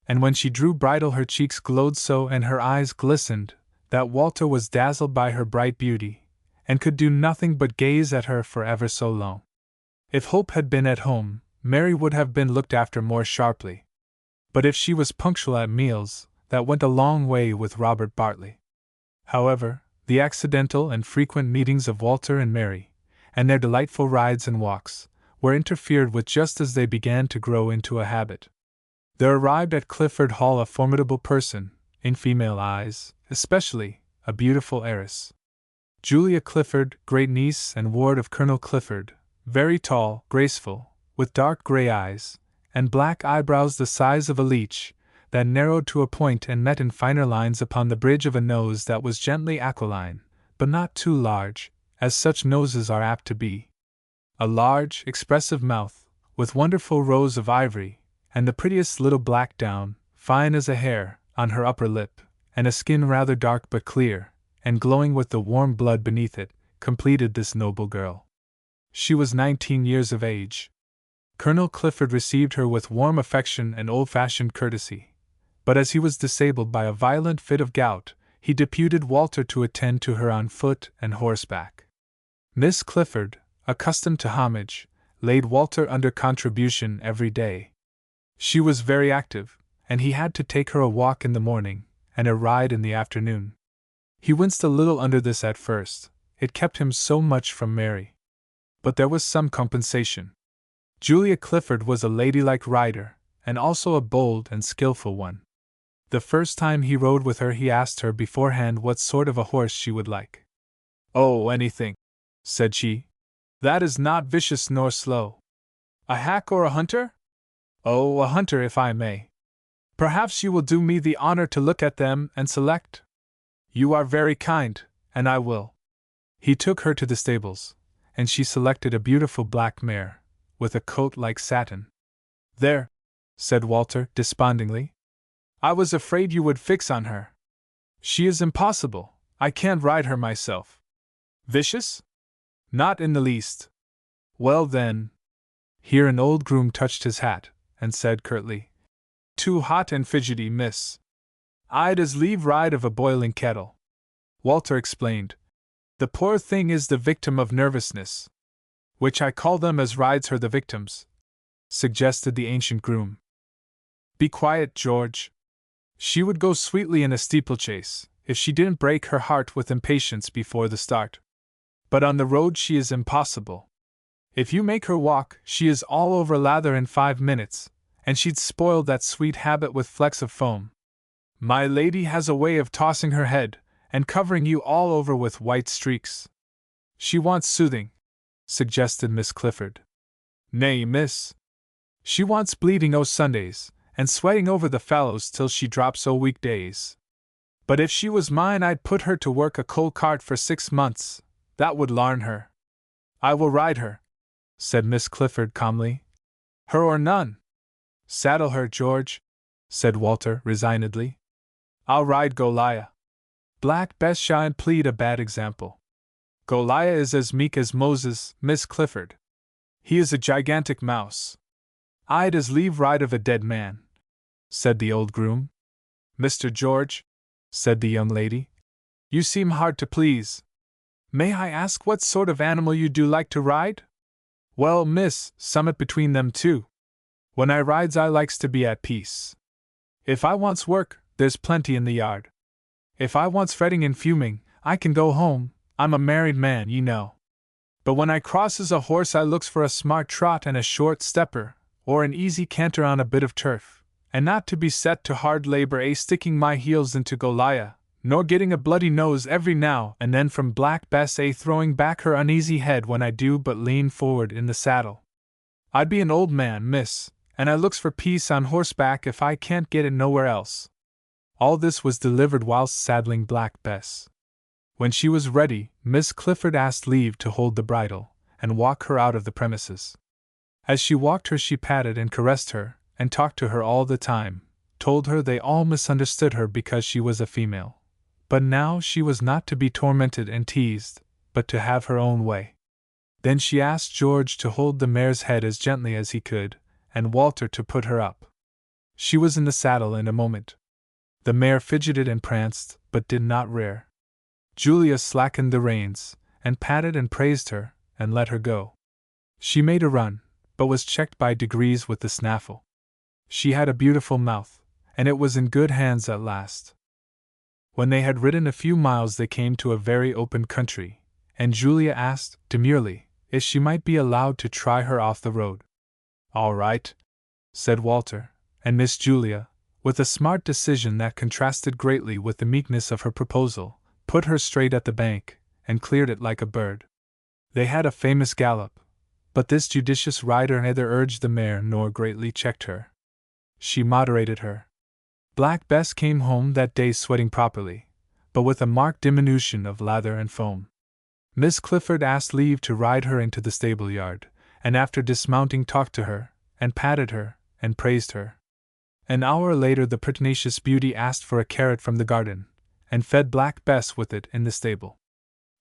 And when she drew bridle her cheeks glowed so and her eyes glistened, that Walter was dazzled by her bright beauty, and could do nothing but gaze at her for ever so long. If Hope had been at home, Mary would have been looked after more sharply. But if she was punctual at meals, that went a long way with Robert Bartley. However, the accidental and frequent meetings of Walter and Mary, and their delightful rides and walks, were interfered with just as they began to grow into a habit. There arrived at Clifford Hall a formidable person, in female eyes, especially, a beautiful heiress. Julia Clifford, great-niece and ward of Colonel Clifford, very tall, graceful, with dark grey eyes, and black eyebrows the size of a leech, that narrowed to a point and met in finer lines upon the bridge of a nose that was gently aquiline, but not too large, as such noses are apt to be. A large, expressive mouth, with wonderful rows of ivory, and the prettiest little black down, fine as a hair, on her upper lip, and a skin rather dark but clear, and glowing with the warm blood beneath it, completed this noble girl. She was 19 years of age. Colonel Clifford received her with warm affection and old-fashioned courtesy, but as he was disabled by a violent fit of gout, he deputed Walter to attend to her on foot and horseback. Miss Clifford, accustomed to homage, laid Walter under contribution every day. She was very active, and he had to take her a walk in the morning, and a ride in the afternoon. He winced a little under this at first, it kept him so much from Mary. But there was some compensation. Julia Clifford was a ladylike rider, and also a bold and skillful one. The first time he rode with her he asked her beforehand what sort of a horse she would like. "Oh, anything," said she. "That is not vicious nor slow." "A hack or a hunter?" "Oh, a hunter if I may." Perhaps you will do me the honor to look at them and select? You are very kind, and I will. He took her to the stables, and she selected a beautiful black mare, with a coat like satin. There, said Walter, despondingly. I was afraid you would fix on her. She is impossible, I can't ride her myself. Vicious? Not in the least. Well then. Here an old groom touched his hat, and said curtly, Too hot and fidgety, miss. I'd as leave ride of a boiling kettle. Walter explained. The poor thing is the victim of nervousness. Which I call them as rides her the victims, suggested the ancient groom. Be quiet, George. She would go sweetly in a steeplechase, if she didn't break her heart with impatience before the start. But on the road she is impossible. If you make her walk, she is all over lather in 5 minutes, and she'd spoil that sweet habit with flecks of foam. My lady has a way of tossing her head, and covering you all over with white streaks. She wants soothing, suggested Miss Clifford. Nay, miss. She wants bleeding o' Sundays, and sweating over the fallows till she drops o' weekdays. But if she was mine, I'd put her to work a coal cart for 6 months, that would larn her. I will ride her, said Miss Clifford calmly. Her or none. Saddle her, George, said Walter resignedly. I'll ride Goliath. Black Bess shan't plead a bad example. Goliath is as meek as Moses, Miss Clifford. He is a gigantic mouse. I'd as leave ride of a dead man, said the old groom. Mr. George, said the young lady, you seem hard to please. May I ask what sort of animal you do like to ride? Well, miss, summat between them two. When I rides I likes to be at peace. If I wants work, there's plenty in the yard. If I wants fretting and fuming, I can go home, I'm a married man, ye know. But when I crosses a horse I looks for a smart trot and a short stepper, or an easy canter on a bit of turf, and not to be set to hard labor sticking my heels into Goliath, nor getting a bloody nose every now and then from Black Bess throwing back her uneasy head when I do but lean forward in the saddle. I'd be an old man, miss, and I looks for peace on horseback if I can't get it nowhere else. All this was delivered whilst saddling Black Bess. When she was ready, Miss Clifford asked leave to hold the bridle, and walk her out of the premises. As she walked her she patted and caressed her, and talked to her all the time, told her they all misunderstood her because she was a female. But now she was not to be tormented and teased, but to have her own way. Then she asked George to hold the mare's head as gently as he could, and Walter to put her up. She was in the saddle in a moment. The mare fidgeted and pranced, but did not rear. Julia slackened the reins, and patted and praised her, and let her go. She made a run, but was checked by degrees with the snaffle. She had a beautiful mouth, and it was in good hands at last. When they had ridden a few miles they came to a very open country, and Julia asked, demurely, if she might be allowed to try her off the road. All right, said Walter, and Miss Julia, with a smart decision that contrasted greatly with the meekness of her proposal, put her straight at the bank, and cleared it like a bird. They had a famous gallop, but this judicious rider neither urged the mare nor greatly checked her. She moderated her. Black Bess came home that day sweating properly, but with a marked diminution of lather and foam. Miss Clifford asked leave to ride her into the stable yard, and after dismounting talked to her, and patted her, and praised her. An hour later the pertinacious beauty asked for a carrot from the garden, and fed Black Bess with it in the stable.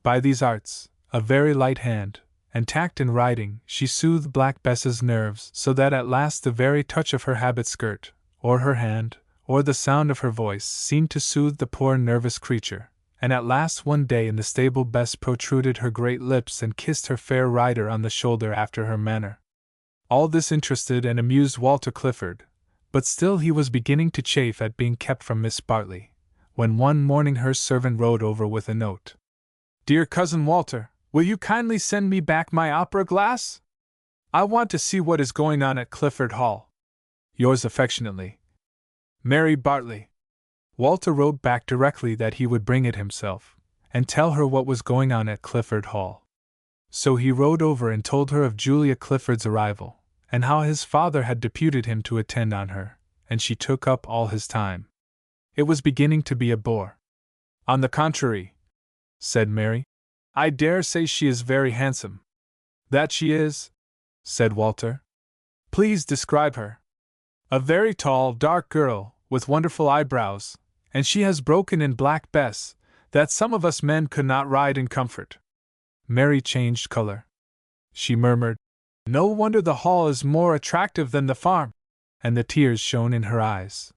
By these arts, a very light hand, and tact in riding, she soothed Black Bess's nerves so that at last the very touch of her habit skirt, or her hand, or the sound of her voice seemed to soothe the poor nervous creature, and at last one day in the stable Bess protruded her great lips and kissed her fair rider on the shoulder after her manner. All this interested and amused Walter Clifford, but still he was beginning to chafe at being kept from Miss Bartley, when one morning her servant rode over with a note. Dear Cousin Walter, will you kindly send me back my opera glass? I want to see what is going on at Clifford Hall. Yours affectionately, Mary Bartley. Walter wrote back directly that he would bring it himself, and tell her what was going on at Clifford Hall. So he rode over and told her of Julia Clifford's arrival, and how his father had deputed him to attend on her, and she took up all his time. It was beginning to be a bore. On the contrary, said Mary, I dare say she is very handsome. That she is, said Walter. Please describe her. A very tall, dark girl, with wonderful eyebrows, and she has broken in black bess, that some of us men could not ride in comfort. Mary changed color. She murmured, No wonder the hall is more attractive than the farm, and the tears shone in her eyes.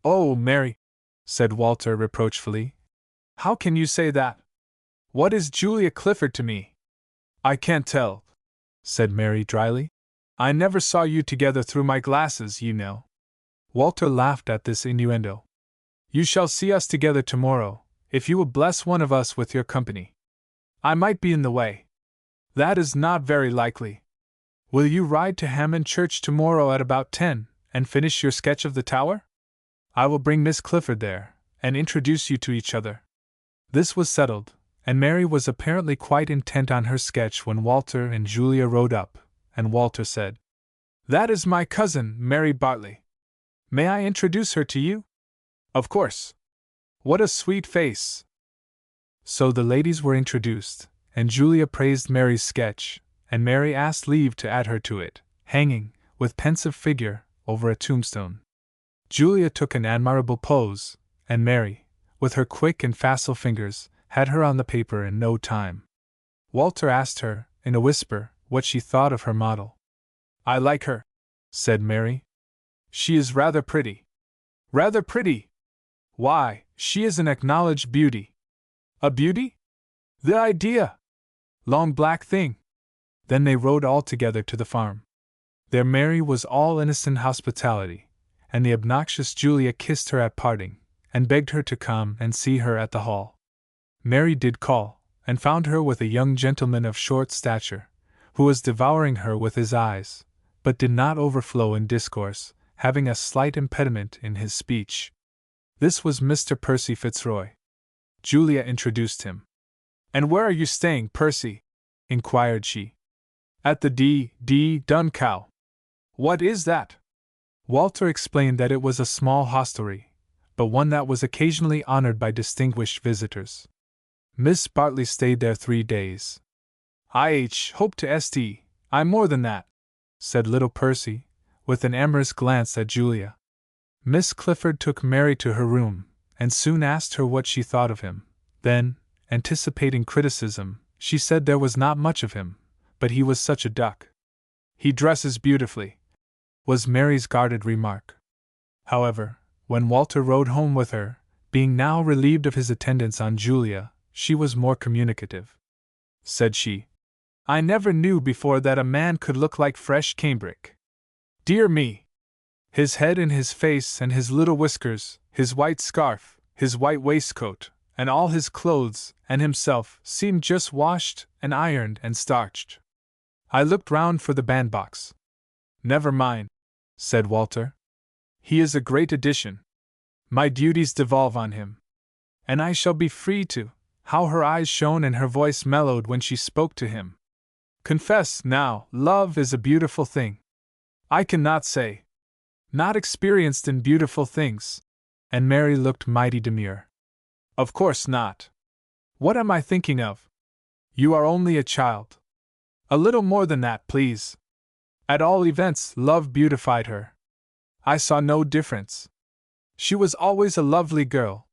Oh, Mary, said Walter reproachfully, how can you say that? What is Julia Clifford to me? I can't tell, said Mary dryly. I never saw you together through my glasses, you know. Walter laughed at this innuendo. You shall see us together tomorrow, if you will bless one of us with your company. I might be in the way. That is not very likely. Will you ride to Hammond Church tomorrow at about 10, and finish your sketch of the tower? I will bring Miss Clifford there, and introduce you to each other. This was settled, and Mary was apparently quite intent on her sketch when Walter and Julia rode up, and Walter said, That is my cousin, Mary Bartley. May I introduce her to you? Of course. What a sweet face! So the ladies were introduced, and Julia praised Mary's sketch, and Mary asked leave to add her to it, hanging, with pensive figure, over a tombstone. Julia took an admirable pose, and Mary, with her quick and facile fingers, had her on the paper in no time. Walter asked her, in a whisper, what she thought of her model. I like her, said Mary. She is rather pretty. Rather pretty? Why, she is an acknowledged beauty. A beauty? The idea! Long black thing. Then they rode all together to the farm. There Mary was all innocent hospitality, and the obnoxious Julia kissed her at parting, and begged her to come and see her at the hall. Mary did call, and found her with a young gentleman of short stature, who was devouring her with his eyes, but did not overflow in discourse, having a slight impediment in his speech. This was Mr. Percy Fitzroy. Julia introduced him. And where are you staying, Percy? Inquired she. At the Dun Cow. What is that? Walter explained that it was a small hostelry, but one that was occasionally honored by distinguished visitors. Miss Bartley stayed there 3 days. I hope to st. I'm more than that, said little Percy, with an amorous glance at Julia. Miss Clifford took Mary to her room, and soon asked her what she thought of him. Then, anticipating criticism, she said there was not much of him, but he was such a duck. He dresses beautifully, was Mary's guarded remark. However, when Walter rode home with her, being now relieved of his attendance on Julia, she was more communicative. Said she, I never knew before that a man could look like fresh cambric. Dear me! His head and his face and his little whiskers, his white scarf, his white waistcoat, and all his clothes, and himself, seemed just washed and ironed and starched. I looked round for the bandbox. Never mind, said Walter. He is a great addition. My duties devolve on him. And I shall be free to. How her eyes shone and her voice mellowed when she spoke to him. Confess, now, love is a beautiful thing. I cannot say. Not experienced in beautiful things. And Mary looked mighty demure. Of course not. What am I thinking of? You are only a child. A little more than that, please. At all events, love beautified her. I saw no difference. She was always a lovely girl.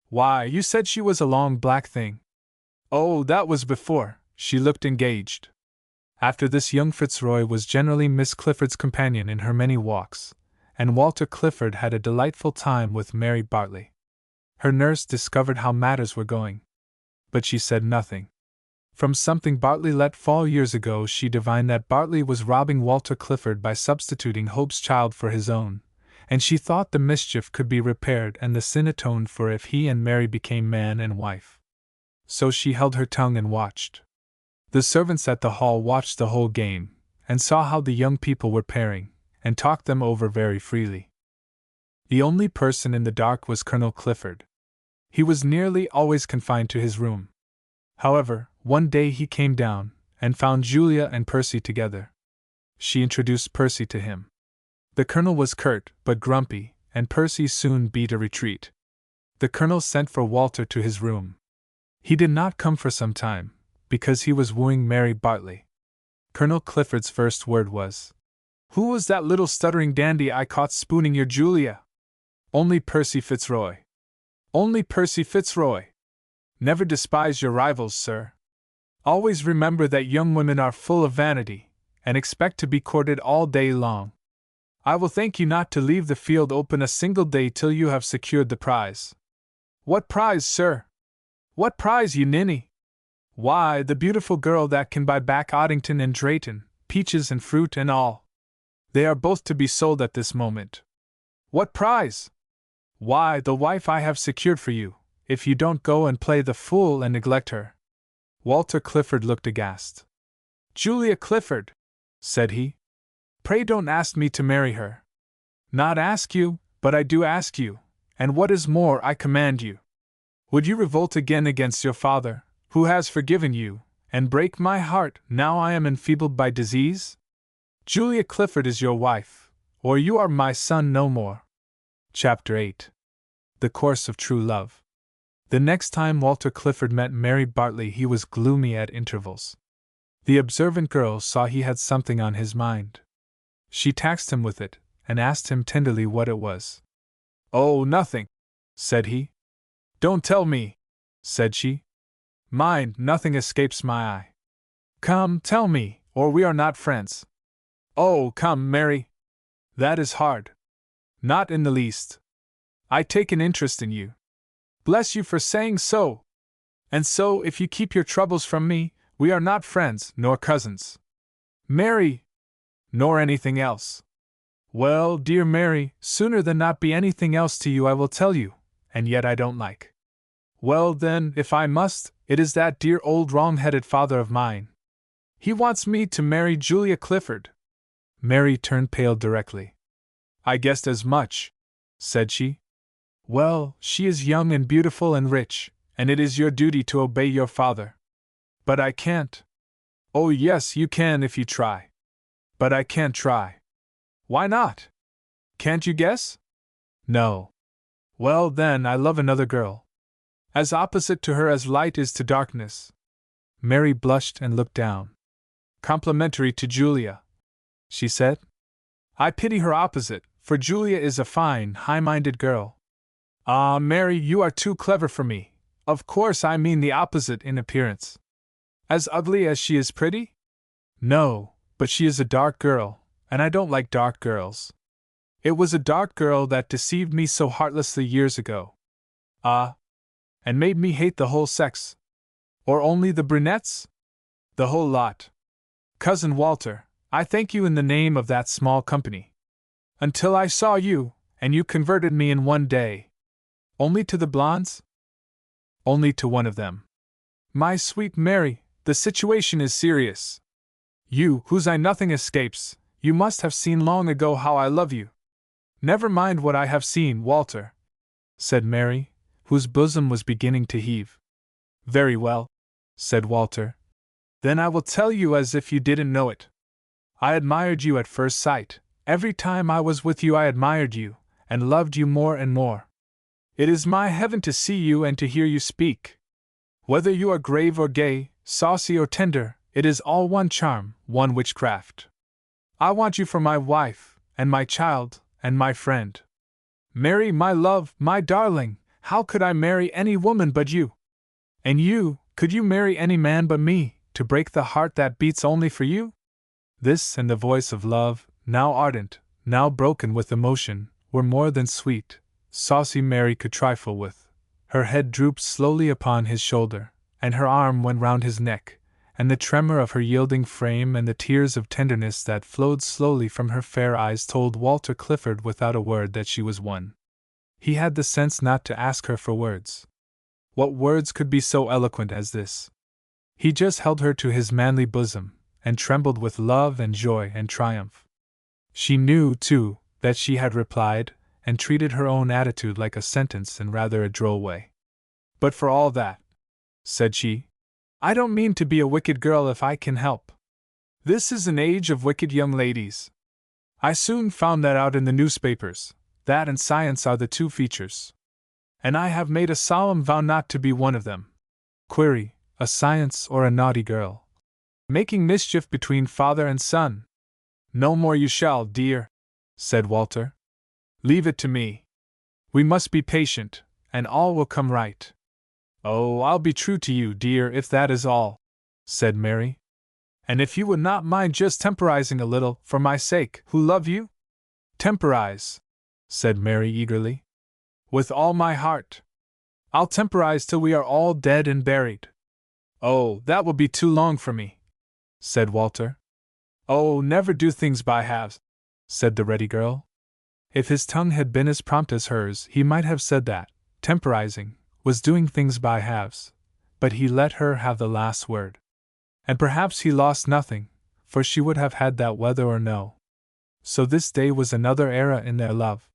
Why, you said she was a long black thing. Oh, that was before, she looked engaged. After this, young Fitzroy was generally Miss Clifford's companion in her many walks, and Walter Clifford had a delightful time with Mary Bartley. Her nurse discovered how matters were going, but she said nothing. From something Bartley let fall years ago, she divined that Bartley was robbing Walter Clifford by substituting Hope's child for his own, and she thought the mischief could be repaired and the sin atoned for if he and Mary became man and wife. So she held her tongue and watched. The servants at the hall watched the whole game, and saw how the young people were pairing, and talked them over very freely. The only person in the dark was Colonel Clifford. He was nearly always confined to his room. However, one day he came down, and found Julia and Percy together. She introduced Percy to him. The colonel was curt but grumpy, and Percy soon beat a retreat. The colonel sent for Walter to his room. He did not come for some time, because he was wooing Mary Bartley. Colonel Clifford's first word was, "Who was that little stuttering dandy I caught spooning your Julia?" "Only Percy Fitzroy." "Only Percy Fitzroy." "Never despise your rivals, sir. Always remember that young women are full of vanity, and expect to be courted all day long. I will thank you not to leave the field open a single day till you have secured the prize." "What prize, sir?" "What prize, you ninny?" "Why, the beautiful girl that can buy back Oddington and Drayton, peaches and fruit and all. They are both to be sold at this moment." "What prize?" "Why, the wife I have secured for you, if you don't go and play the fool and neglect her." Walter Clifford looked aghast. "Julia Clifford," said he, "pray don't ask me to marry her." "Not ask you, but I do ask you, and what is more, I command you. Would you revolt again against your father, who has forgiven you, and break my heart now I am enfeebled by disease? Julia Clifford is your wife, or you are my son no more." Chapter 8. The Course of True Love. The next time Walter Clifford met Mary Bartley he was gloomy at intervals. The observant girl saw he had something on his mind. She taxed him with it, and asked him tenderly what it was. "Oh, nothing," said he. "Don't tell me," said she. "Mind, nothing escapes my eye. Come, tell me, or we are not friends." "Oh, come, Mary." "That is hard." "Not in the least. I take an interest in you." "Bless you for saying so. And so, if you keep your troubles from me, we are not friends, nor cousins." "Mary!" "Nor anything else." "Well, dear Mary, sooner than not be anything else to you I will tell you, and yet I don't like." "Well, then, if I must, it is that dear old wrong-headed father of mine. He wants me to marry Julia Clifford." Mary turned pale directly. "I guessed as much," said she. "Well, she is young and beautiful and rich, and it is your duty to obey your father." "But I can't." "Oh, yes, you can if you try." "But I can't try." "Why not? Can't you guess?" "No." "Well, then, I love another girl. As opposite to her as light is to darkness." Mary blushed and looked down. "Complimentary to Julia," she said. "I pity her opposite, for Julia is a fine, high-minded girl." "Ah, Mary, you are too clever for me. Of course I mean the opposite in appearance." "As ugly as she is pretty?" "No, but she is a dark girl, and I don't like dark girls. It was a dark girl that deceived me so heartlessly years ago." "Ah? And made me hate the whole sex? Or only the brunettes?" "The whole lot. Cousin Walter, I thank you in the name of that small company. Until I saw you, and you converted me in one day." "Only to the blondes?" "Only to one of them." "My sweet Mary, the situation is serious. You, whose eye nothing escapes, you must have seen long ago how I love you." "Never mind what I have seen, Walter," said Mary, whose bosom was beginning to heave. "Very well," said Walter. "Then I will tell you as if you didn't know it. I admired you at first sight. Every time I was with you I admired you, and loved you more and more. It is my heaven to see you and to hear you speak. Whether you are grave or gay, saucy or tender, it is all one charm, one witchcraft. I want you for my wife, and my child, and my friend. Mary, my love, my darling, how could I marry any woman but you? And you, could you marry any man but me, to break the heart that beats only for you?" This and the voice of love, now ardent, now broken with emotion, were more than sweet, saucy Mary could trifle with. Her head drooped slowly upon his shoulder, and her arm went round his neck, and the tremor of her yielding frame and the tears of tenderness that flowed slowly from her fair eyes told Walter Clifford without a word that she was won. He had the sense not to ask her for words. What words could be so eloquent as this? He just held her to his manly bosom, and trembled with love and joy and triumph. She knew, too, that she had replied, and treated her own attitude like a sentence in rather a droll way. "But for all that," said she, "I don't mean to be a wicked girl if I can help. This is an age of wicked young ladies. I soon found that out in the newspapers. That and science are the two features. And I have made a solemn vow not to be one of them. Query, a science or a naughty girl? Making mischief between father and son. No more you shall, dear, said Walter. Leave it to me. We must be patient, and all will come right. Oh, I'll be true to you, dear, if that is all, said Mary. And if you would not mind just temporizing a little, for my sake, who love you? Temporize, said Mary eagerly. With all my heart. I'll temporize till we are all dead and buried. Oh, that will be too long for me, said Walter. Oh, never do things by halves, said the ready girl. If his tongue had been as prompt as hers, he might have said that, temporizing, was doing things by halves, but he let her have the last word. And perhaps he lost nothing, for she would have had that whether or no. So this day was another era in their love.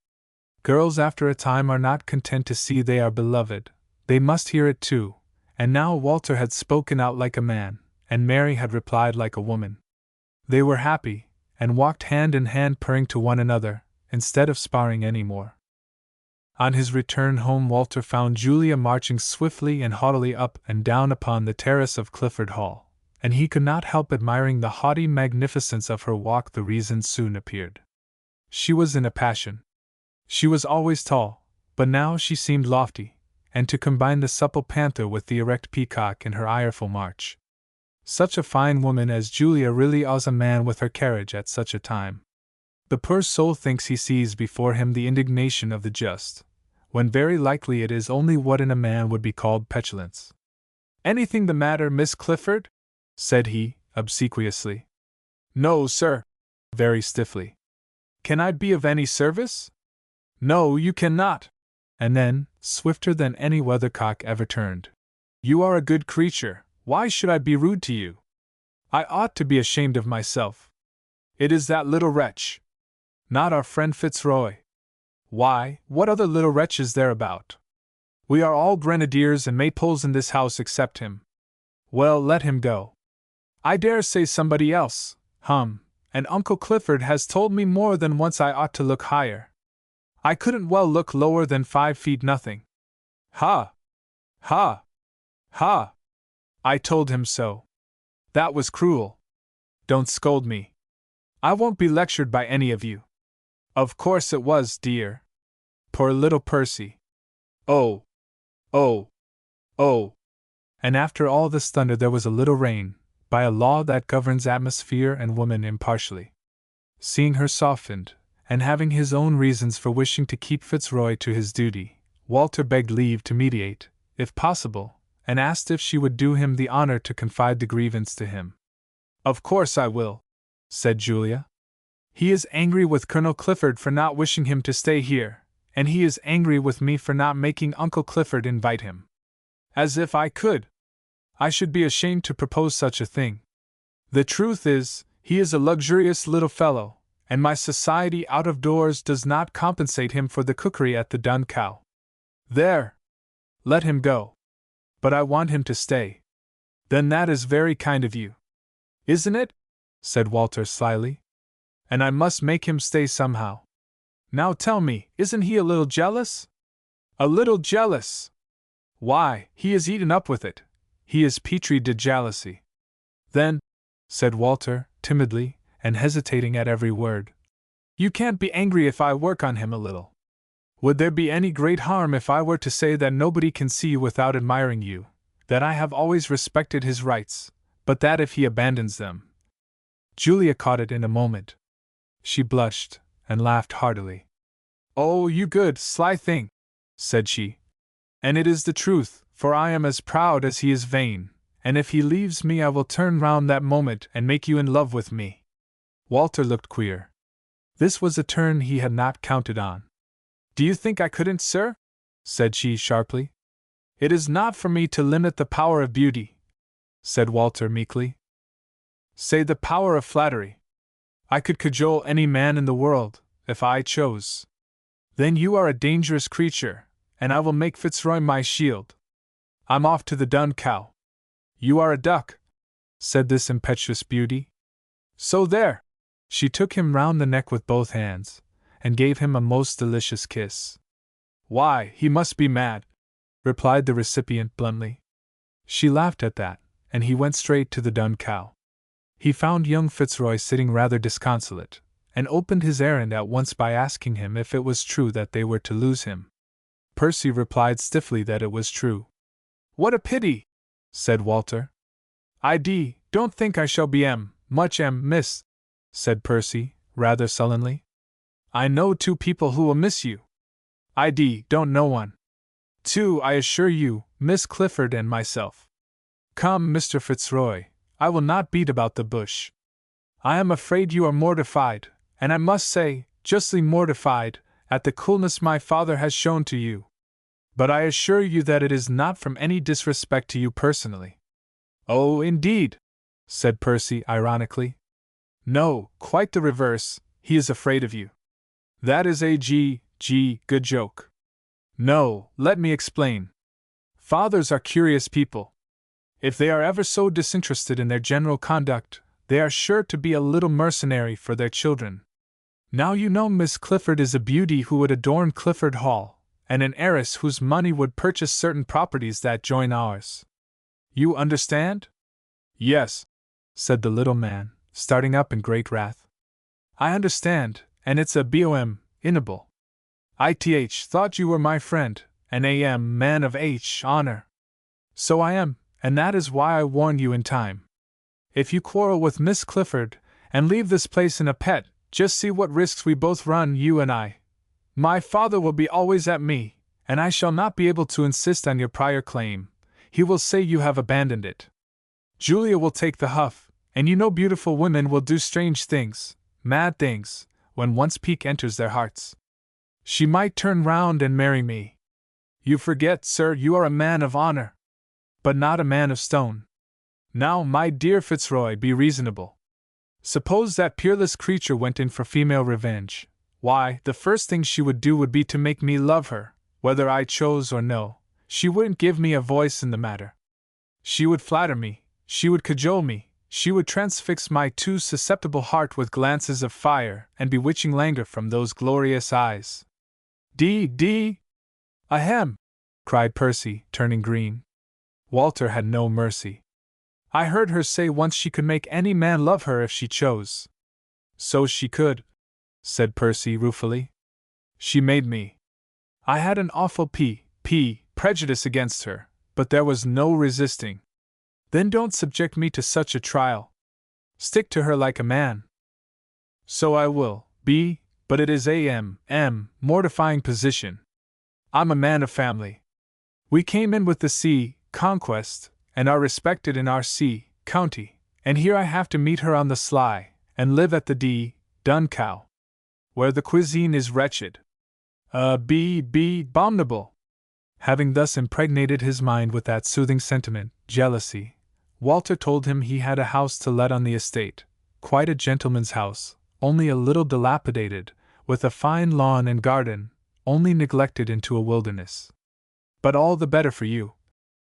Girls after a time are not content to see they are beloved, they must hear it too, and now Walter had spoken out like a man, and Mary had replied like a woman. They were happy, and walked hand in hand purring to one another, instead of sparring any more. On his return home Walter found Julia marching swiftly and haughtily up and down upon the terrace of Clifford Hall, and he could not help admiring the haughty magnificence of her walk. The reason soon appeared. She was in a passion. She was always tall, but now she seemed lofty, and to combine the supple panther with the erect peacock in her ireful march. Such a fine woman as Julia really awes a man with her carriage at such a time. The poor soul thinks he sees before him the indignation of the just, when very likely it is only what in a man would be called petulance. Anything the matter, Miss Clifford? Said he, obsequiously. No, sir. Very stiffly. Can I be of any service? No, you cannot. And then, swifter than any weathercock ever turned. You are a good creature, why should I be rude to you? I ought to be ashamed of myself. It is that little wretch. Not our friend Fitzroy. Why, what other little wretch is there about? We are all grenadiers and maypoles in this house except him. Well, let him go. I dare say somebody else, and Uncle Clifford has told me more than once I ought to look higher. I couldn't well look lower than 5 feet nothing. Ha! Ha! Ha! I told him so. That was cruel. Don't scold me. I won't be lectured by any of you. Of course it was, dear. Poor little Percy. Oh! Oh! Oh! And after all this thunder there was a little rain, by a law that governs atmosphere and woman impartially. Seeing her softened, and having his own reasons for wishing to keep Fitzroy to his duty, Walter begged leave to mediate, if possible, and asked if she would do him the honor to confide the grievance to him. Of course I will, said Julia. He is angry with Colonel Clifford for not wishing him to stay here, and he is angry with me for not making Uncle Clifford invite him. As if I could! I should be ashamed to propose such a thing. The truth is, he is a luxurious little fellow, and my society out of doors does not compensate him for the cookery at the Dun Cow. There! Let him go. But I want him to stay. Then that is very kind of you. Isn't it? Said Walter slyly. And I must make him stay somehow. Now tell me, isn't he a little jealous? A little jealous? Why, he is eaten up with it. He is petri de jealousy. Then, said Walter, timidly, and hesitating at every word, you can't be angry if I work on him a little. Would there be any great harm if I were to say that nobody can see you without admiring you, that I have always respected his rights, but that if he abandons them... Julia caught it in a moment. She blushed, and laughed heartily. Oh, you good, sly thing, said she. And it is the truth, for I am as proud as he is vain, and if he leaves me I will turn round that moment and make you in love with me. Walter looked queer. This was a turn he had not counted on. Do you think I couldn't, sir? Said she sharply. It is not for me to limit the power of beauty, said Walter meekly. Say the power of flattery. I could cajole any man in the world, if I chose. Then you are a dangerous creature, and I will make Fitzroy my shield. I'm off to the Dun Cow. You are a duck, said this impetuous beauty. So there! She took him round the neck with both hands, and gave him a most delicious kiss. "Why, he must be mad," replied the recipient bluntly. She laughed at that, and he went straight to the dun cow. He found young Fitzroy sitting rather disconsolate, and opened his errand at once by asking him if it was true that they were to lose him. Percy replied stiffly that it was true. "What a pity!" said Walter. "Don't think I shall be much miss," said Percy, rather sullenly. "I know 2 people who will miss you." "Don't know one." "2, I assure you, Miss Clifford and myself." "Come, Mr. Fitzroy, I will not beat about the bush. I am afraid you are mortified, and I must say, justly mortified, at the coolness my father has shown to you. But I assure you that it is not from any disrespect to you personally." "Oh, indeed," said Percy ironically. "No, quite the reverse, he is afraid of you. That is a good joke. No, let me explain. Fathers are curious people. If they are ever so disinterested in their general conduct, they are sure to be a little mercenary for their children. Now you know Miss Clifford is a beauty who would adorn Clifford Hall, and an heiress whose money would purchase certain properties that join ours. You understand?" "Yes," said the little man, starting up in great wrath. "I understand, and it's a inable. I thought you were my friend, and man of honor. So I am, and that is why I warned you in time. If you quarrel with Miss Clifford, and leave this place in a pet, just see what risks we both run, you and I. My father will be always at me, and I shall not be able to insist on your prior claim. He will say you have abandoned it. Julia will take the huff, and you know beautiful women will do strange things, mad things, when once pique enters their hearts. She might turn round and marry me. You forget, sir, you are a man of honor, but not a man of stone. Now, my dear Fitzroy, be reasonable. Suppose that peerless creature went in for female revenge. Why, the first thing she would do would be to make me love her, whether I chose or no. She wouldn't give me a voice in the matter. She would flatter me, she would cajole me, she would transfix my too susceptible heart with glances of fire and bewitching languor from those glorious eyes. Ahem! Cried Percy, turning green. Walter had no mercy. I heard her say once she could make any man love her if she chose. So she could, said Percy ruefully. She made me. I had an awful prejudice against her, but there was no resisting. Then don't subject me to such a trial. Stick to her like a man. So I will, but it is a mortifying position. I'm a man of family. We came in with the conquest, and are respected in our county, and here I have to meet her on the sly, and live at the dun cow, where the cuisine is wretched. Abominable. Having thus impregnated his mind with that soothing sentiment, jealousy, Walter told him he had a house to let on the estate, quite a gentleman's house, only a little dilapidated, with a fine lawn and garden, only neglected into a wilderness. But all the better for you,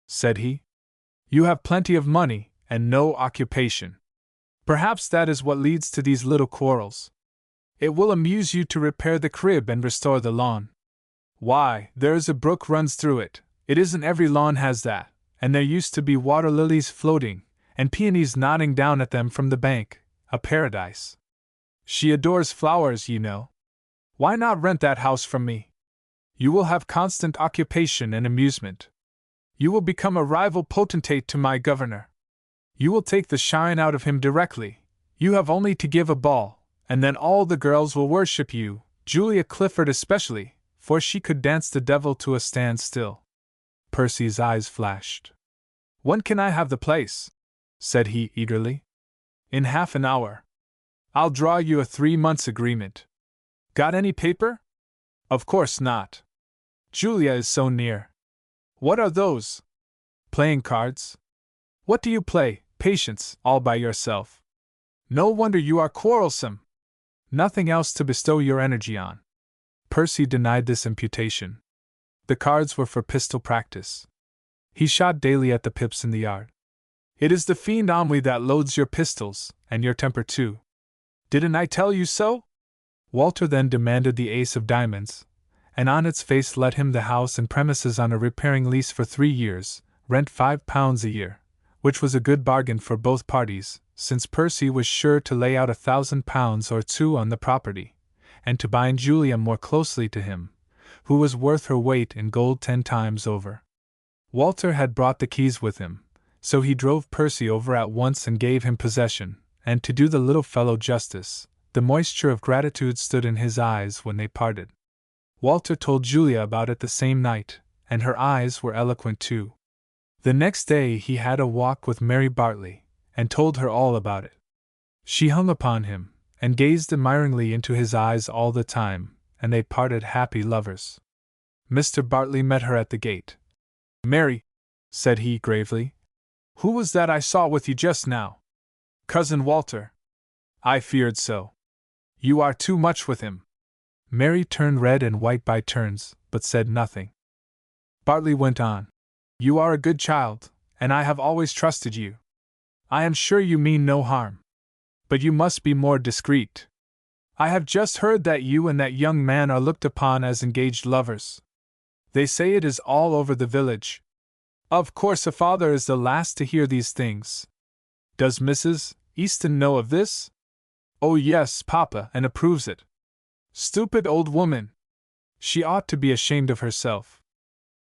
said he. You have plenty of money, and no occupation. Perhaps that is what leads to these little quarrels. It will amuse you to repair the crib and restore the lawn. Why, there is a brook runs through it. It isn't every lawn has that, and there used to be water lilies floating, and peonies nodding down at them from the bank, a paradise. She adores flowers, you know. Why not rent that house from me? You will have constant occupation and amusement. You will become a rival potentate to my governor. You will take the shine out of him directly. You have only to give a ball, and then all the girls will worship you, Julia Clifford especially, for she could dance the devil to a standstill. Percy's eyes flashed. When can I have the place? Said he eagerly. In half an hour. I'll draw you a 3 months' agreement. Got any paper? Of course not. Julia is so near. What are those? Playing cards? What do you play, Patience, all by yourself? No wonder you are quarrelsome. Nothing else to bestow your energy on. Percy denied this imputation. The cards were for pistol practice. He shot daily at the pips in the yard. It is the fiend ennui that loads your pistols, and your temper too. Didn't I tell you so? Walter then demanded the ace of diamonds, and on its face let him the house and premises on a repairing lease for 3 years, rent £5 a year, which was a good bargain for both parties, since Percy was sure to lay out £1,000 or two on the property, and to bind Julia more closely to him, who was worth her weight in gold 10 times over. Walter had brought the keys with him, so he drove Percy over at once and gave him possession, and to do the little fellow justice, the moisture of gratitude stood in his eyes when they parted. Walter told Julia about it the same night, and her eyes were eloquent too. The next day he had a walk with Mary Bartley, and told her all about it. She hung upon him, and gazed admiringly into his eyes all the time, and they parted happy lovers. Mr. Bartley met her at the gate. "Mary," said he gravely, "who was that I saw with you just now?" "Cousin Walter." "I feared so. You are too much with him." Mary turned red and white by turns, but said nothing. Bartley went on. "You are a good child, and I have always trusted you. I am sure you mean no harm. But you must be more discreet. I have just heard that you and that young man are looked upon as engaged lovers. They say it is all over the village. Of course a father is the last to hear these things. Does Mrs. Easton know of this?" "Oh yes, Papa, and approves it." "Stupid old woman! She ought to be ashamed of herself."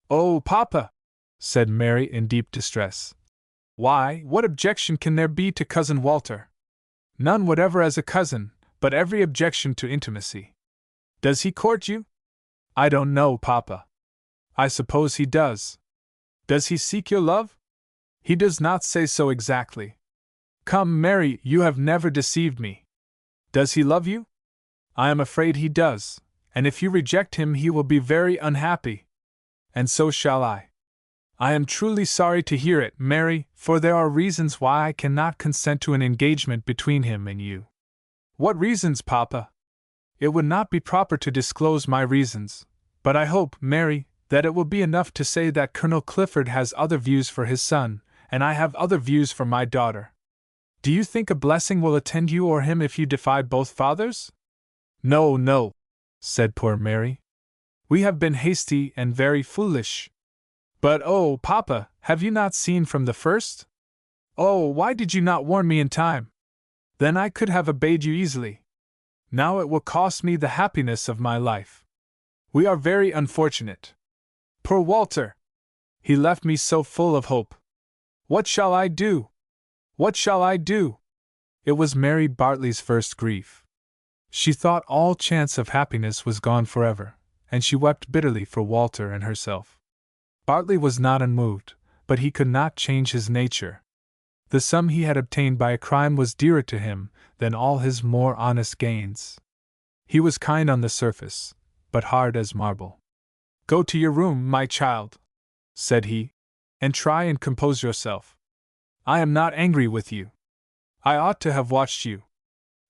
"Oh, Papa!" said Mary in deep distress. "Why, what objection can there be to Cousin Walter?" "None whatever as a cousin, but every objection to intimacy." "Does he court you?" "I don't know, Papa." "I suppose he does." "Does he seek your love?" "He does not say so exactly." "Come, Mary, you have never deceived me. Does he love you?" "I am afraid he does, and if you reject him he will be very unhappy." "And so shall I." "I am truly sorry to hear it, Mary, for there are reasons why I cannot consent to an engagement between him and you." "What reasons, Papa?" "It would not be proper to disclose my reasons, but I hope, Mary, that it will be enough to say that Colonel Clifford has other views for his son, and I have other views for my daughter. Do you think a blessing will attend you or him if you defy both fathers?" "No, no," said poor Mary. "We have been hasty and very foolish." "But oh, Papa, have you not seen from the first? Oh, why did you not warn me in time? Then I could have obeyed you easily. Now it will cost me the happiness of my life. We are very unfortunate. Poor Walter! He left me so full of hope. What shall I do? What shall I do?" It was Mary Bartley's first grief. She thought all chance of happiness was gone forever, and she wept bitterly for Walter and herself. Bartley was not unmoved, but he could not change his nature. The sum he had obtained by a crime was dearer to him than all his more honest gains. He was kind on the surface, but hard as marble. "Go to your room, my child," said he, "and try and compose yourself. I am not angry with you. I ought to have watched you.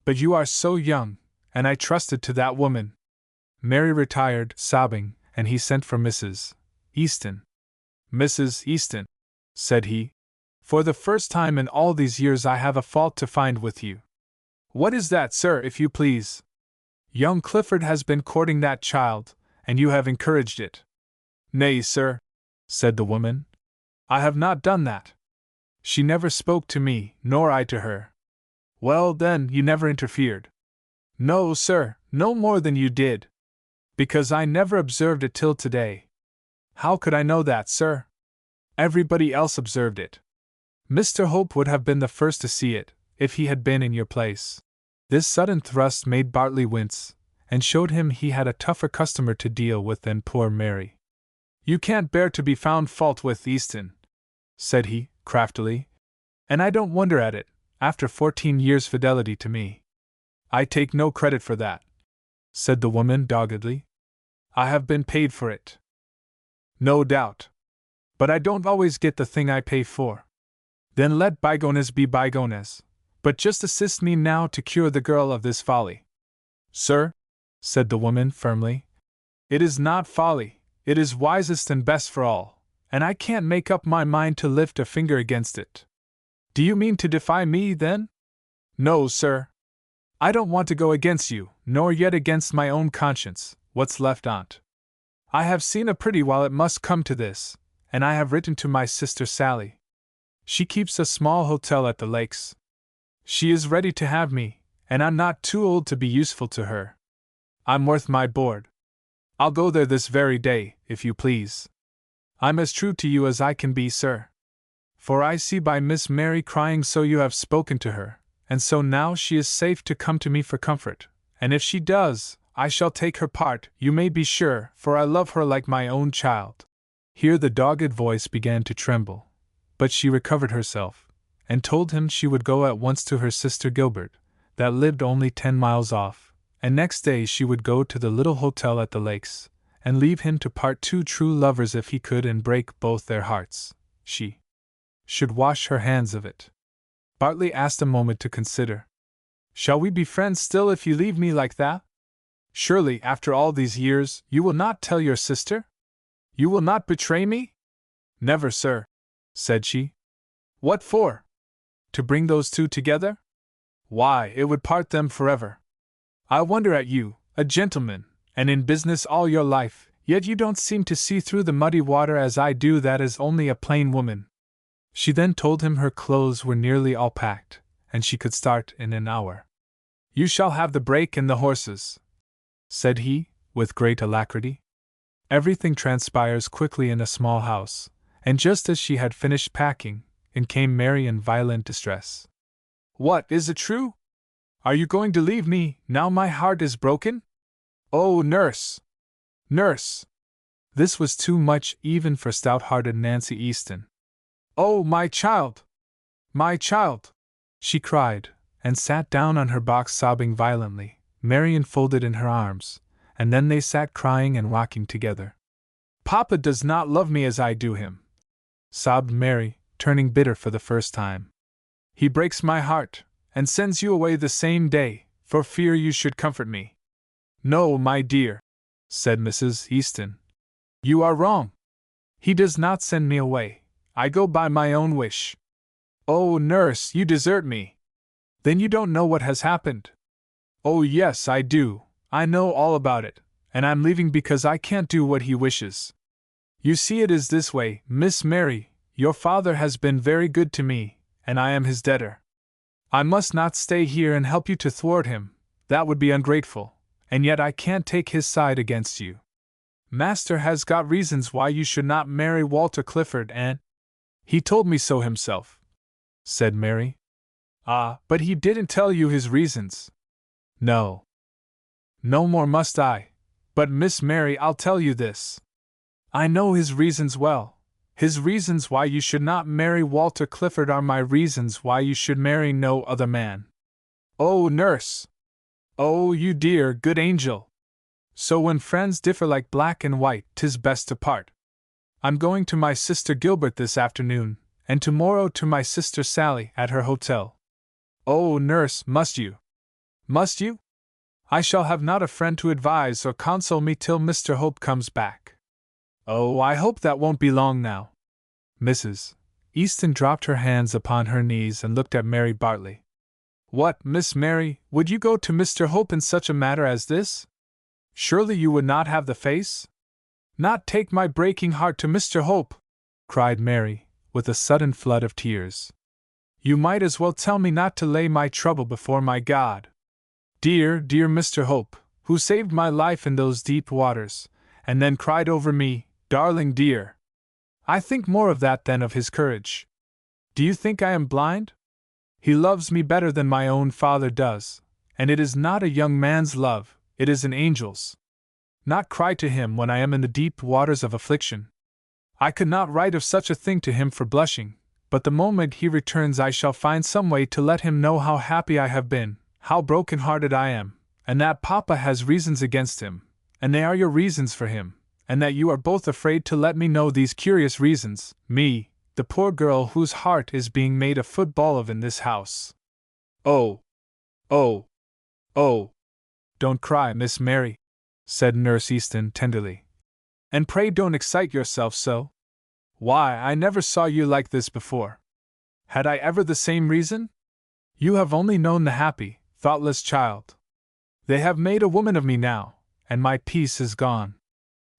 But you are so young, and I trusted to that woman." Mary retired, sobbing, and he sent for Mrs. Easton. "Mrs. Easton," said he, "for the first time in all these years I have a fault to find with you." "What is that, sir, if you please?" "Young Clifford has been courting that child, and you have encouraged it." "Nay, sir," said the woman, "I have not done that. She never spoke to me, nor I to her." "Well, then, you never interfered." "No, sir, no more than you did. Because I never observed it till today." "How could I know that, sir?" "Everybody else observed it. Mr. Hope would have been the first to see it, if he had been in your place." This sudden thrust made Bartley wince, and showed him he had a tougher customer to deal with than poor Mary. "You can't bear to be found fault with, Easton," said he, craftily. "And I don't wonder at it, after 14 years' fidelity to me." "I take no credit for that," said the woman doggedly. "I have been paid for it." "No doubt. But I don't always get the thing I pay for." "Then let bygones be bygones. But just assist me now to cure the girl of this folly." "Sir," said the woman firmly, "it is not folly, it is wisest and best for all, and I can't make up my mind to lift a finger against it." "Do you mean to defy me, then?" "No, sir. I don't want to go against you, nor yet against my own conscience. What's left on't? I have seen a pretty while it must come to this, and I have written to my sister Sally. She keeps a small hotel at the lakes. She is ready to have me, and I'm not too old to be useful to her. I'm worth my board. I'll go there this very day, if you please. I'm as true to you as I can be, sir. For I see by Miss Mary crying so you have spoken to her, and so now she is safe to come to me for comfort, and if she does, I shall take her part, you may be sure, for I love her like my own child. Here the dogged voice began to tremble, but she recovered herself, and told him she would go at once to her sister Gilbert, that lived only 10 miles off, and next day she would go to the little hotel at the lakes, and leave him to part two true lovers if he could and break both their hearts. She should wash her hands of it. Bartley asked a moment to consider. Shall we be friends still if you leave me like that? Surely, after all these years, you will not tell your sister? You will not betray me? Never, sir, said she. What for? To bring those two together? Why, it would part them forever. I wonder at you, a gentleman, and in business all your life, yet you don't seem to see through the muddy water as I do that is only a plain woman. She then told him her clothes were nearly all packed, and she could start in an hour. You shall have the brake and the horses, said he, with great alacrity. Everything transpires quickly in a small house, and just as she had finished packing, in came Mary in violent distress. What, is it true? Are you going to leave me, now my heart is broken? Oh, nurse! Nurse! This was too much even for stout-hearted Nancy Easton. Oh, my child! My child! She cried, and sat down on her box sobbing violently, Marian folded in her arms, and then they sat crying and rocking together. Papa does not love me as I do him, sobbed Mary, turning bitter for the first time. He breaks my heart, and sends you away the same day, for fear you should comfort me. No, my dear, said Mrs. Easton. You are wrong. He does not send me away. I go by my own wish. Oh, nurse, you desert me. Then you don't know what has happened. Oh, yes, I do. I know all about it, and I'm leaving because I can't do what he wishes. You see, it is this way, Miss Mary, your father has been very good to me, and I am his debtor. I must not stay here and help you to thwart him, that would be ungrateful, and yet I can't take his side against you. Master has got reasons why you should not marry Walter Clifford, and he told me so himself, said Mary. Ah, but he didn't tell you his reasons. No. No more must I, but Miss Mary, I'll tell you this. I know his reasons well. His reasons why you should not marry Walter Clifford are my reasons why you should marry no other man. Oh, nurse! Oh, you dear, good angel! So when friends differ like black and white, 'tis best to part. I'm going to my sister Gilbert this afternoon, and tomorrow to my sister Sally at her hotel. Oh, nurse, must you? Must you? I shall have not a friend to advise or console me till Mr. Hope comes back. Oh, I hope that won't be long now. Mrs. Easton dropped her hands upon her knees and looked at Mary Bartley. What, Miss Mary, would you go to Mr. Hope in such a matter as this? Surely you would not have the face? Not take my breaking heart to Mr. Hope, cried Mary, with a sudden flood of tears. You might as well tell me not to lay my trouble before my God. Dear, dear Mr. Hope, who saved my life in those deep waters, and then cried over me, darling dear. I think more of that than of his courage. Do you think I am blind? He loves me better than my own father does, and it is not a young man's love, it is an angel's. Not cry to him when I am in the deep waters of affliction. I could not write of such a thing to him for blushing, but the moment he returns I shall find some way to let him know how happy I have been, how broken-hearted I am, and that Papa has reasons against him, and they are your reasons for him, and that you are both afraid to let me know these curious reasons, me, the poor girl whose heart is being made a football of in this house. Oh! Oh! Oh! Don't cry, Miss Mary, said Nurse Easton tenderly. And pray don't excite yourself so. Why, I never saw you like this before. Had I ever the same reason? You have only known the happy, thoughtless child. They have made a woman of me now, and my peace is gone.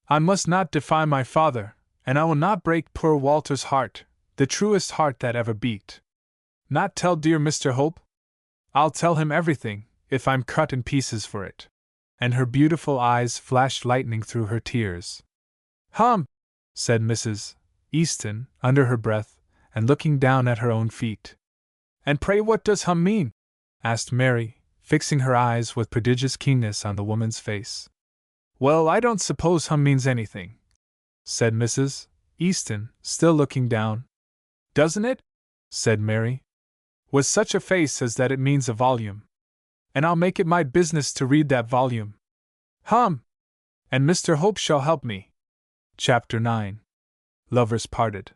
I must not defy my father, and I will not break poor Walter's heart, the truest heart that ever beat. Not tell dear Mr. Hope? I'll tell him everything, if I'm cut in pieces for it. And her beautiful eyes flashed lightning through her tears. Hum! Said Mrs. Easton, under her breath, and looking down at her own feet. And pray what does hum mean? Asked Mary, fixing her eyes with prodigious keenness on the woman's face. Well, I don't suppose hum means anything, said Mrs. Easton, still looking down. Doesn't it? Said Mary. With such a face as that it means a volume. And I'll make it my business to read that volume. Hum! And Mr. Hope shall help me. Chapter 9. Lovers Parted.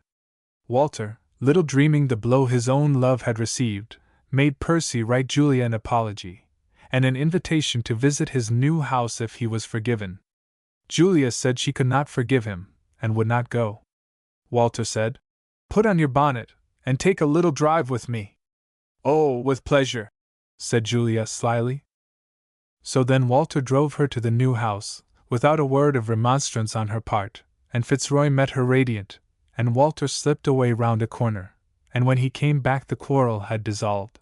Walter, little dreaming the blow his own love had received, made Percy write Julia an apology, and an invitation to visit his new house if he was forgiven. Julia said she could not forgive him, and would not go. Walter said, Put on your bonnet, and take a little drive with me. Oh, with pleasure, said Julia slyly. So then Walter drove her to the new house, without a word of remonstrance on her part, and Fitzroy met her radiant, and Walter slipped away round a corner, and when he came back the quarrel had dissolved.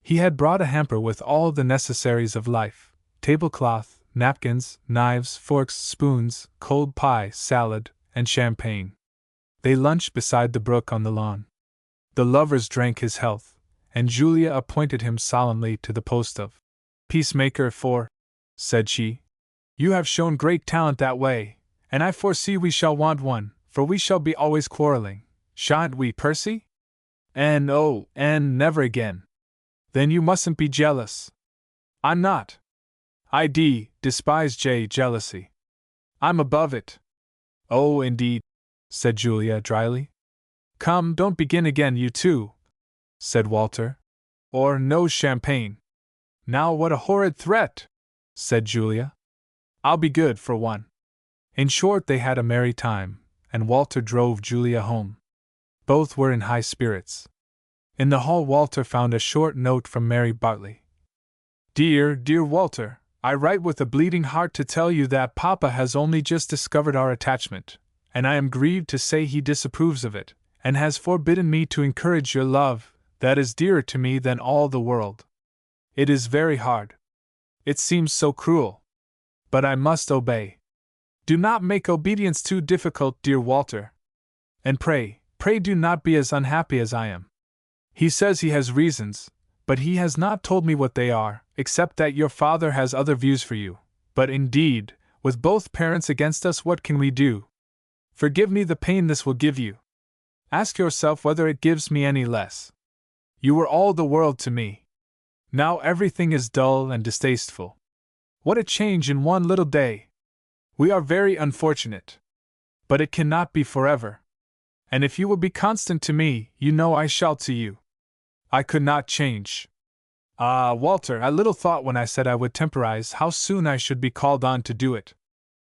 He had brought a hamper with all the necessaries of life, tablecloth, napkins, knives, forks, spoons, cold pie, salad, and champagne. They lunched beside the brook on the lawn. The lovers drank his health, and Julia appointed him solemnly to the post of peacemaker, for, said she, you have shown great talent that way, and I foresee we shall want one, for we shall be always quarreling, shan't we, Percy? And never again. Then you mustn't be jealous. I'm not. I despise jealousy. I'm above it. Oh, indeed, said Julia dryly. Come, don't begin again, you two, said Walter. Or no champagne. Now what a horrid threat, said Julia. I'll be good for one. In short, they had a merry time, and Walter drove Julia home. Both were in high spirits. In the hall Walter found a short note from Mary Bartley. Dear Walter, I write with a bleeding heart to tell you that Papa has only just discovered our attachment, and I am grieved to say he disapproves of it, and has forbidden me to encourage your love, that is dearer to me than all the world. It is very hard. It seems so cruel. But I must obey. Do not make obedience too difficult, dear Walter. And pray do not be as unhappy as I am. He says he has reasons, but he has not told me what they are, except that your father has other views for you. But indeed, with both parents against us, what can we do? Forgive me the pain this will give you. Ask yourself whether it gives me any less. You were all the world to me. Now everything is dull and distasteful. What a change in one little day! We are very unfortunate. But it cannot be forever. And if you will be constant to me, you know I shall to you. I could not change. Ah, Walter, I little thought when I said I would temporize how soon I should be called on to do it.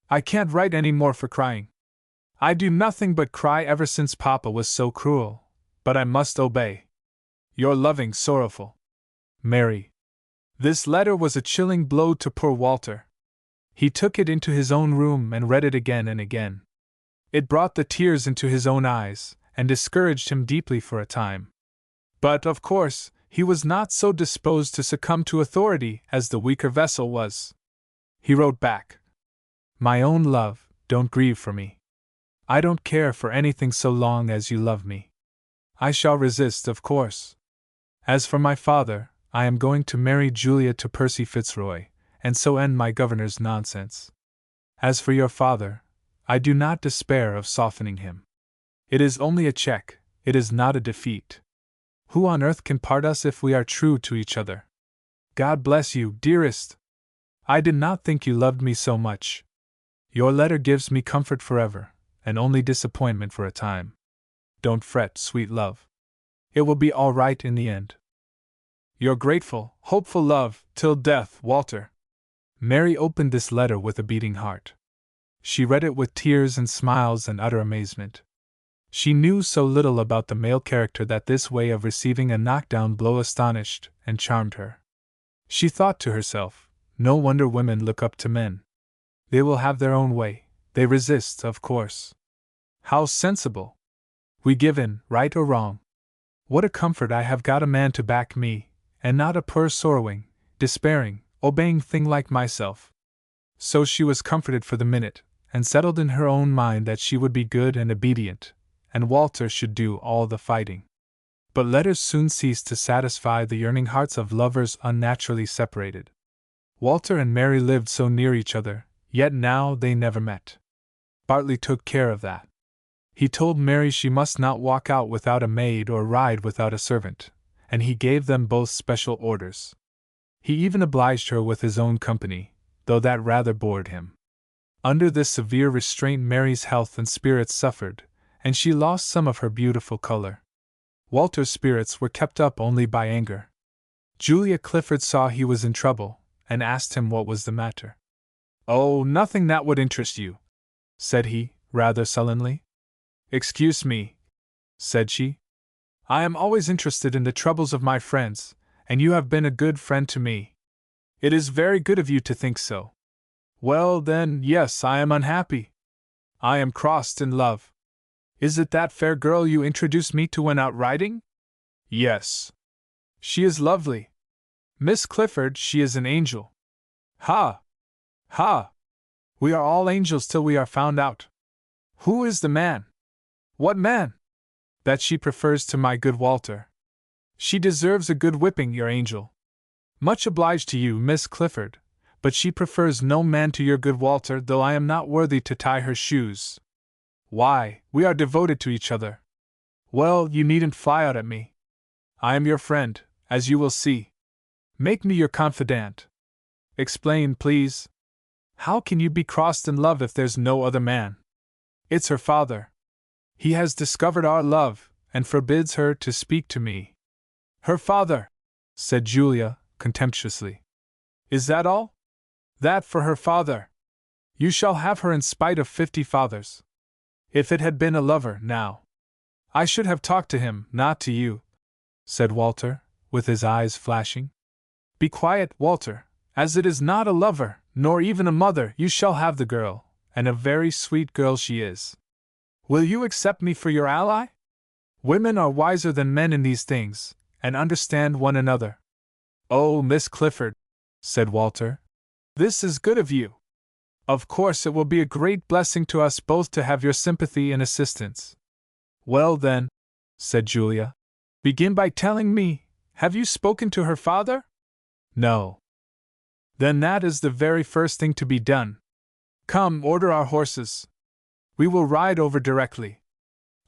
I can't write any more for crying. I do nothing but cry ever since Papa was so cruel, but I must obey. Your loving, sorrowful Mary. This letter was a chilling blow to poor Walter. He took it into his own room and read it again and again. It brought the tears into his own eyes, and discouraged him deeply for a time. But, of course, he was not so disposed to succumb to authority as the weaker vessel was. He wrote back, My own love, don't grieve for me. I don't care for anything so long as you love me. I shall resist, of course. As for my father, I am going to marry Julia to Percy Fitzroy, and so end my governor's nonsense. As for your father, I do not despair of softening him. It is only a check, it is not a defeat. Who on earth can part us if we are true to each other? God bless you, dearest! I did not think you loved me so much. Your letter gives me comfort forever, and only disappointment for a time. Don't fret, sweet love. It will be all right in the end. Your grateful, hopeful love, till death, Walter. Mary opened this letter with a beating heart. She read it with tears and smiles and utter amazement. She knew so little about the male character that this way of receiving a knockdown blow astonished and charmed her. She thought to herself, no wonder women look up to men. They will have their own way, they resist, of course. How sensible! We give in, right or wrong. What a comfort I have got a man to back me, and not a poor sorrowing, despairing, obeying thing like myself. So she was comforted for the minute, and settled in her own mind that she would be good and obedient, and Walter should do all the fighting. But letters soon ceased to satisfy the yearning hearts of lovers unnaturally separated. Walter and Mary lived so near each other, yet now they never met. Bartley took care of that. He told Mary she must not walk out without a maid or ride without a servant, and he gave them both special orders. He even obliged her with his own company, though that rather bored him. Under this severe restraint Mary's health and spirits suffered, and she lost some of her beautiful color. Walter's spirits were kept up only by anger. Julia Clifford saw he was in trouble, and asked him what was the matter. "Oh, nothing that would interest you," said he, rather sullenly. "Excuse me," said she. "I am always interested in the troubles of my friends, and you have been a good friend to me. It is very good of you to think so." "Well, then, yes, I am unhappy. I am crossed in love." "Is it that fair girl you introduced me to when out riding?" "Yes." "She is lovely. Miss Clifford, she is an angel." "Ha! Ha! We are all angels till we are found out. Who is the man?" "What man?" "That she prefers to my good Walter." "She deserves a good whipping, your angel." "Much obliged to you, Miss Clifford, but she prefers no man to your good Walter, though I am not worthy to tie her shoes." "Why, we are devoted to each other." "Well, you needn't fly out at me. I am your friend, as you will see. Make me your confidant. Explain, please. How can you be crossed in love if there's no other man?" "It's her father. He has discovered our love, and forbids her to speak to me." "Her father!" said Julia, contemptuously. "Is that all? That for her father? You shall have her in spite of 50 fathers. If it had been a lover, now, I should have talked to him, not to you," said Walter, with his eyes flashing. "Be quiet, Walter. As it is not a lover, nor even a mother, you shall have the girl, and a very sweet girl she is. Will you accept me for your ally? Women are wiser than men in these things, and understand one another." "Oh, Miss Clifford," said Walter, "this is good of you. Of course it will be a great blessing to us both to have your sympathy and assistance." "Well then," said Julia, "begin by telling me, have you spoken to her father?" "No." "Then that is the very first thing to be done. Come, order our horses. We will ride over directly.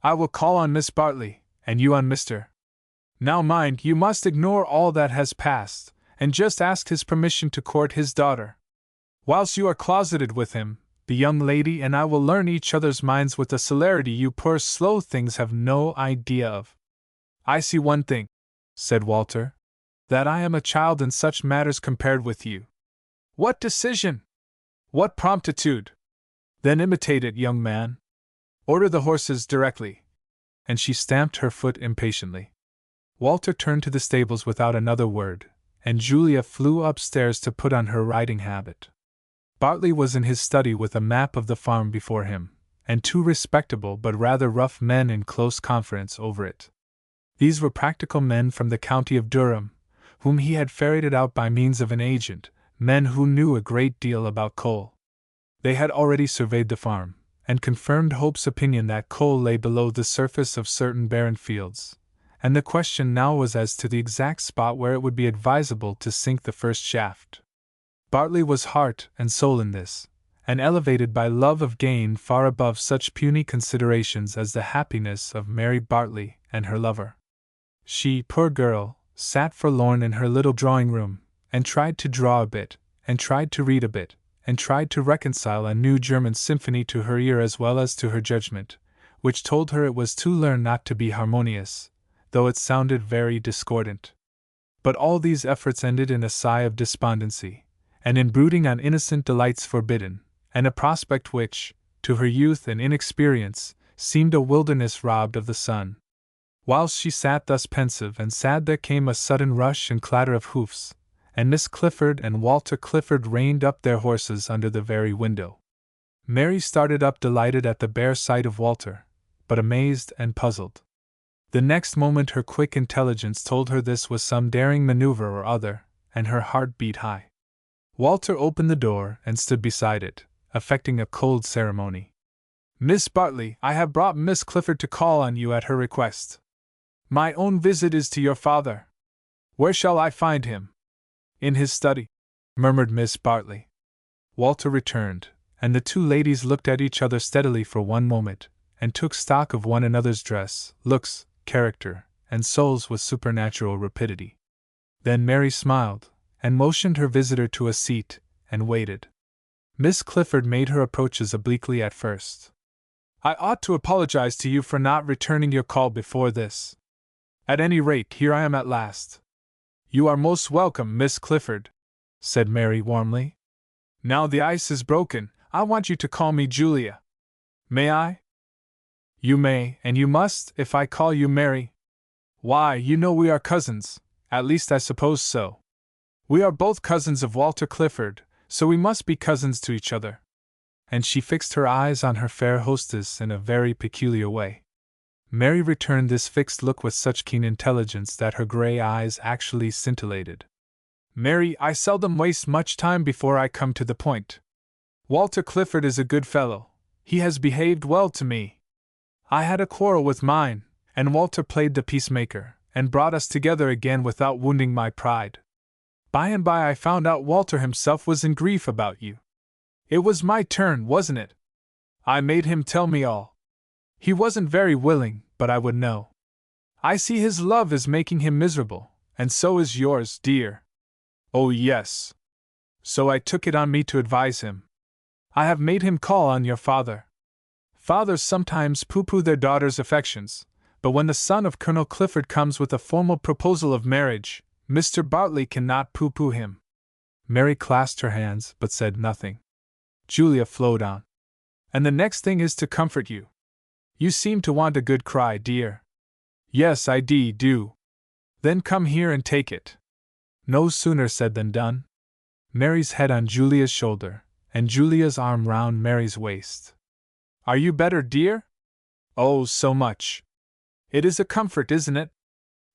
I will call on Miss Bartley, and you on Mr. Now mind, you must ignore all that has passed, and just ask his permission to court his daughter. Whilst you are closeted with him, the young lady and I will learn each other's minds with a celerity you poor slow things have no idea of." "I see one thing," said Walter, "that I am a child in such matters compared with you." "What decision! What promptitude! Then imitate it, young man. Order the horses directly." And she stamped her foot impatiently. Walter turned to the stables without another word, and Julia flew upstairs to put on her riding habit. Bartley was in his study with a map of the farm before him, and 2 respectable but rather rough men in close conference over it. These were practical men from the county of Durham, whom he had ferreted out by means of an agent, men who knew a great deal about coal. They had already surveyed the farm, and confirmed Hope's opinion that coal lay below the surface of certain barren fields, and the question now was as to the exact spot where it would be advisable to sink the first shaft. Bartley was heart and soul in this, and elevated by love of gain far above such puny considerations as the happiness of Mary Bartley and her lover. She, poor girl, sat forlorn in her little drawing-room, and tried to draw a bit, and tried to read a bit, and tried to reconcile a new German symphony to her ear as well as to her judgment, which told her it was to learn not to be harmonious, though it sounded very discordant. But all these efforts ended in a sigh of despondency, and in brooding on innocent delights forbidden, and a prospect which, to her youth and inexperience, seemed a wilderness robbed of the sun. Whilst she sat thus pensive and sad there came a sudden rush and clatter of hoofs, and Miss Clifford and Walter Clifford reined up their horses under the very window. Mary started up delighted at the bare sight of Walter, but amazed and puzzled. The next moment her quick intelligence told her this was some daring maneuver or other, and her heart beat high. Walter opened the door and stood beside it, affecting a cold ceremony. "Miss Bartley, I have brought Miss Clifford to call on you at her request. My own visit is to your father." "Where shall I find him?" "In his study," murmured Miss Bartley. Walter returned, and the two ladies looked at each other steadily for one moment, and took stock of one another's dress, looks, character, and souls with supernatural rapidity. Then Mary smiled, and motioned her visitor to a seat, and waited. Miss Clifford made her approaches obliquely at first. "I ought to apologize to you for not returning your call before this. At any rate, here I am at last." "You are most welcome, Miss Clifford," said Mary warmly. "Now the ice is broken, I want you to call me Julia. May I?" "You may, and you must, if I call you Mary. Why, you know we are cousins, at least I suppose so. We are both cousins of Walter Clifford, so we must be cousins to each other." And she fixed her eyes on her fair hostess in a very peculiar way. Mary returned this fixed look with such keen intelligence that her gray eyes actually scintillated. "Mary, I seldom waste much time before I come to the point. Walter Clifford is a good fellow. He has behaved well to me. I had a quarrel with mine, and Walter played the peacemaker, and brought us together again without wounding my pride. By and by I found out Walter himself was in grief about you. It was my turn, wasn't it? I made him tell me all. He wasn't very willing, but I would know. I see his love is making him miserable, and so is yours, dear." "Oh, yes. So I took it on me to advise him. I have made him call on your father. Fathers sometimes pooh-pooh their daughters' affections, but when the son of Colonel Clifford comes with a formal proposal of marriage, Mr. Bartley cannot pooh-pooh him." Mary clasped her hands, but said nothing. Julia flowed on. "And the next thing is to comfort you. You seem to want a good cry, dear." "Yes, I do. Then come here and take it." No sooner said than done. Mary's head on Julia's shoulder, and Julia's arm round Mary's waist. "Are you better, dear?" "Oh, so much." "It is a comfort, isn't it?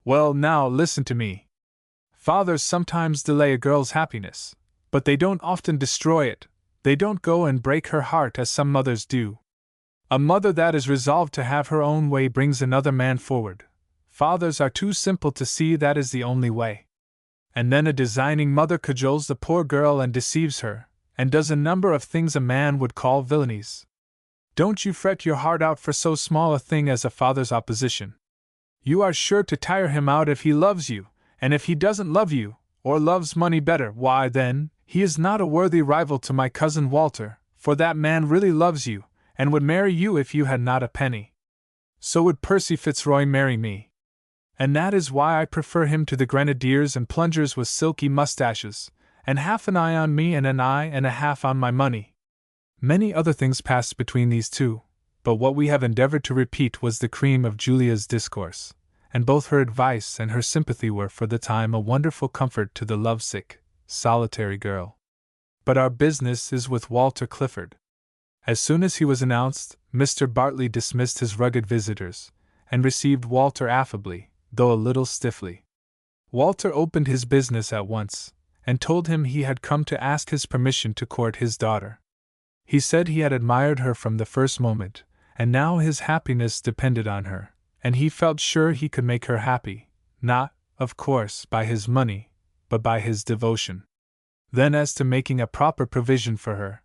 Well, now listen to me. Fathers sometimes delay a girl's happiness, but they don't often destroy it. They don't go and break her heart as some mothers do. A mother that is resolved to have her own way brings another man forward. Fathers are too simple to see that is the only way. And then a designing mother cajoles the poor girl and deceives her, and does a number of things a man would call villainies. Don't you fret your heart out for so small a thing as a father's opposition. You are sure to tire him out if he loves you, and if he doesn't love you, or loves money better, why then, he is not a worthy rival to my cousin Walter, for that man really loves you, and would marry you if you had not a penny. So would Percy Fitzroy marry me. And that is why I prefer him to the grenadiers and plungers with silky mustaches, and half an eye on me and an eye and a half on my money." Many other things passed between these two, but what we have endeavored to repeat was the cream of Julia's discourse, and both her advice and her sympathy were for the time a wonderful comfort to the lovesick, solitary girl. But our business is with Walter Clifford. As soon as he was announced, Mr. Bartley dismissed his rugged visitors, and received Walter affably, though a little stiffly. Walter opened his business at once, and told him he had come to ask his permission to court his daughter. He said he had admired her from the first moment, and now his happiness depended on her, and he felt sure he could make her happy, not, of course, by his money, but by his devotion. Then as to making a proper provision for her.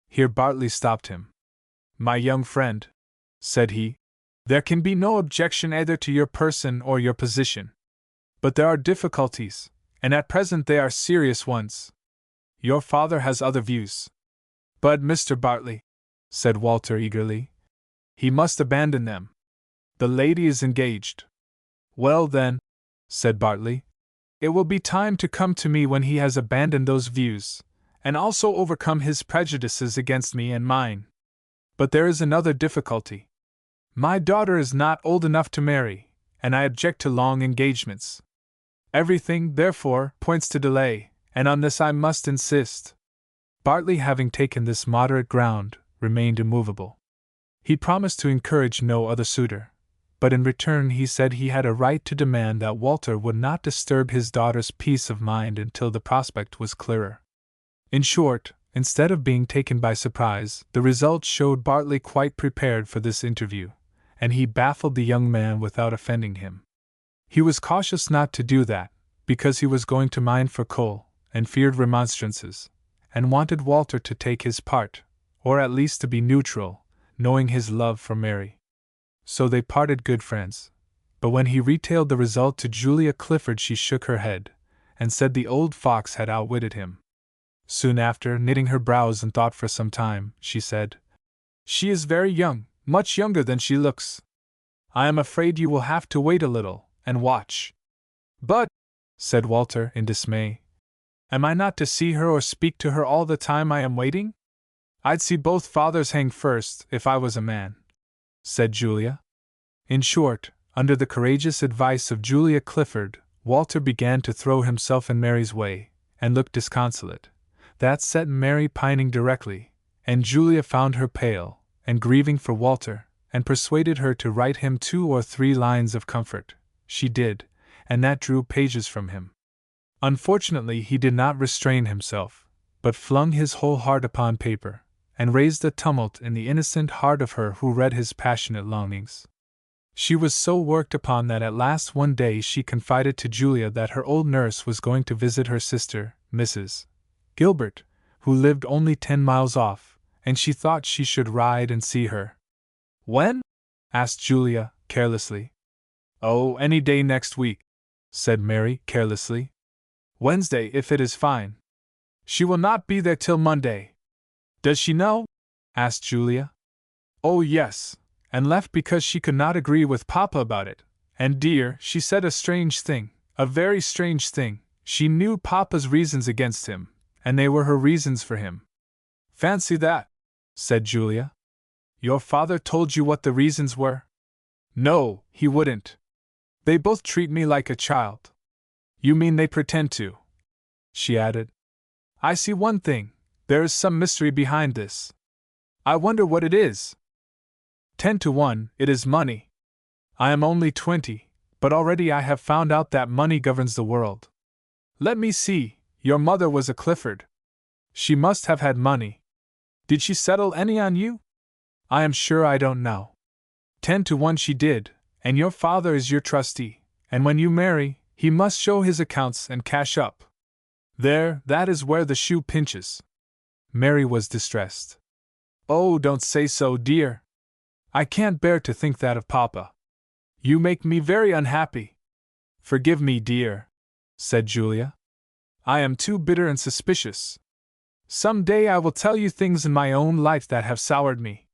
Here Bartley stopped him. "My young friend," said he, "there can be no objection either to your person or your position. But there are difficulties, and at present they are serious ones. Your father has other views." "But, Mr. Bartley," said Walter eagerly, "he must abandon them. The lady is engaged." "Well then," said Bartley, "it will be time to come to me when he has abandoned those views, and also overcome his prejudices against me and mine. But there is another difficulty. My daughter is not old enough to marry, and I object to long engagements. Everything, therefore, points to delay, and on this I must insist. Bartley, having taken this moderate ground, remained immovable. He promised to encourage no other suitor, but in return he said he had a right to demand that Walter would not disturb his daughter's peace of mind until the prospect was clearer. In short, instead of being taken by surprise, the result showed Bartley quite prepared for this interview, and he baffled the young man without offending him. He was cautious not to do that, because he was going to mine for coal, and feared remonstrances, and wanted Walter to take his part, or at least to be neutral, knowing his love for Mary. So they parted good friends. But when he retailed the result to Julia Clifford, she shook her head, and said the old fox had outwitted him. Soon after, knitting her brows in thought for some time, she said, "She is very young, much younger than she looks. I am afraid you will have to wait a little, and watch." "But," said Walter in dismay, "am I not to see her or speak to her all the time I am waiting?" "I'd see both fathers hanged first, if I was a man," said Julia. In short, under the courageous advice of Julia Clifford, Walter began to throw himself in Mary's way, and looked disconsolate. That set Mary pining directly, and Julia found her pale, and grieving for Walter, and persuaded her to write him 2 or 3 lines of comfort. She did, and that drew pages from him. Unfortunately, he did not restrain himself, but flung his whole heart upon paper, and raised a tumult in the innocent heart of her who read his passionate longings. She was so worked upon that at last one day she confided to Julia that her old nurse was going to visit her sister, Mrs. Gilbert, who lived only 10 miles off, and she thought she should ride and see her. "When?" asked Julia, carelessly. "Oh, any day next week," said Mary, carelessly. "Wednesday, if it is fine." "She will not be there till Monday." "Does she know?" asked Julia. "Oh, yes, and left because she could not agree with Papa about it. And dear, she said a strange thing, a very strange thing. She knew Papa's reasons against him, and they were her reasons for him." "Fancy that," said Julia. "Your father told you what the reasons were?" "No, he wouldn't. They both treat me like a child." "You mean they pretend to," she added. "I see one thing, there is some mystery behind this. I wonder what it is." 10 to 1, it is money. I am only 20, but already I have found out that money governs the world. Let me see, your mother was a Clifford. She must have had money. Did she settle any on you? I am sure I don't know. 10 to 1 she did, and your father is your trustee, and when you marry, he must show his accounts and cash up. There, that is where the shoe pinches. Mary was distressed. "Oh, don't say so, dear. I can't bear to think that of Papa. You make me very unhappy." "Forgive me, dear," said Julia. "I am too bitter and suspicious. Some day I will tell you things in my own life that have soured me.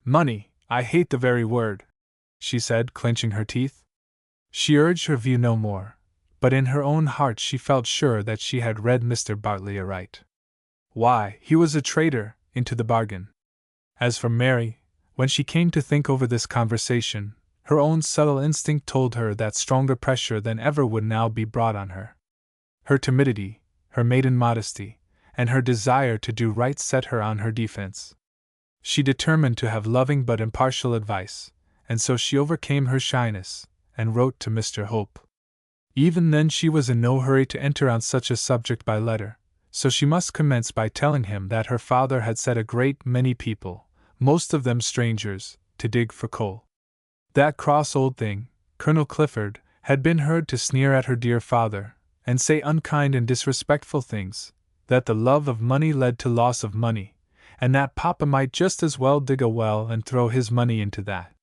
Money, I hate the very word," she said, clenching her teeth. She urged her view no more, but in her own heart she felt sure that she had read Mr. Bartley aright. Why, he was a traitor, into the bargain. As for Mary, when she came to think over this conversation, her own subtle instinct told her that stronger pressure than ever would now be brought on her. Her timidity, her maiden modesty, and her desire to do right set her on her defense. She determined to have loving but impartial advice, and so she overcame her shyness, and wrote to Mr. Hope. Even then she was in no hurry to enter on such a subject by letter, so she must commence by telling him that her father had set a great many people, most of them strangers, to dig for coal. That cross old thing, Colonel Clifford, had been heard to sneer at her dear father, and say unkind and disrespectful things, that the love of money led to loss of money, and that Papa might just as well dig a well and throw his money into that.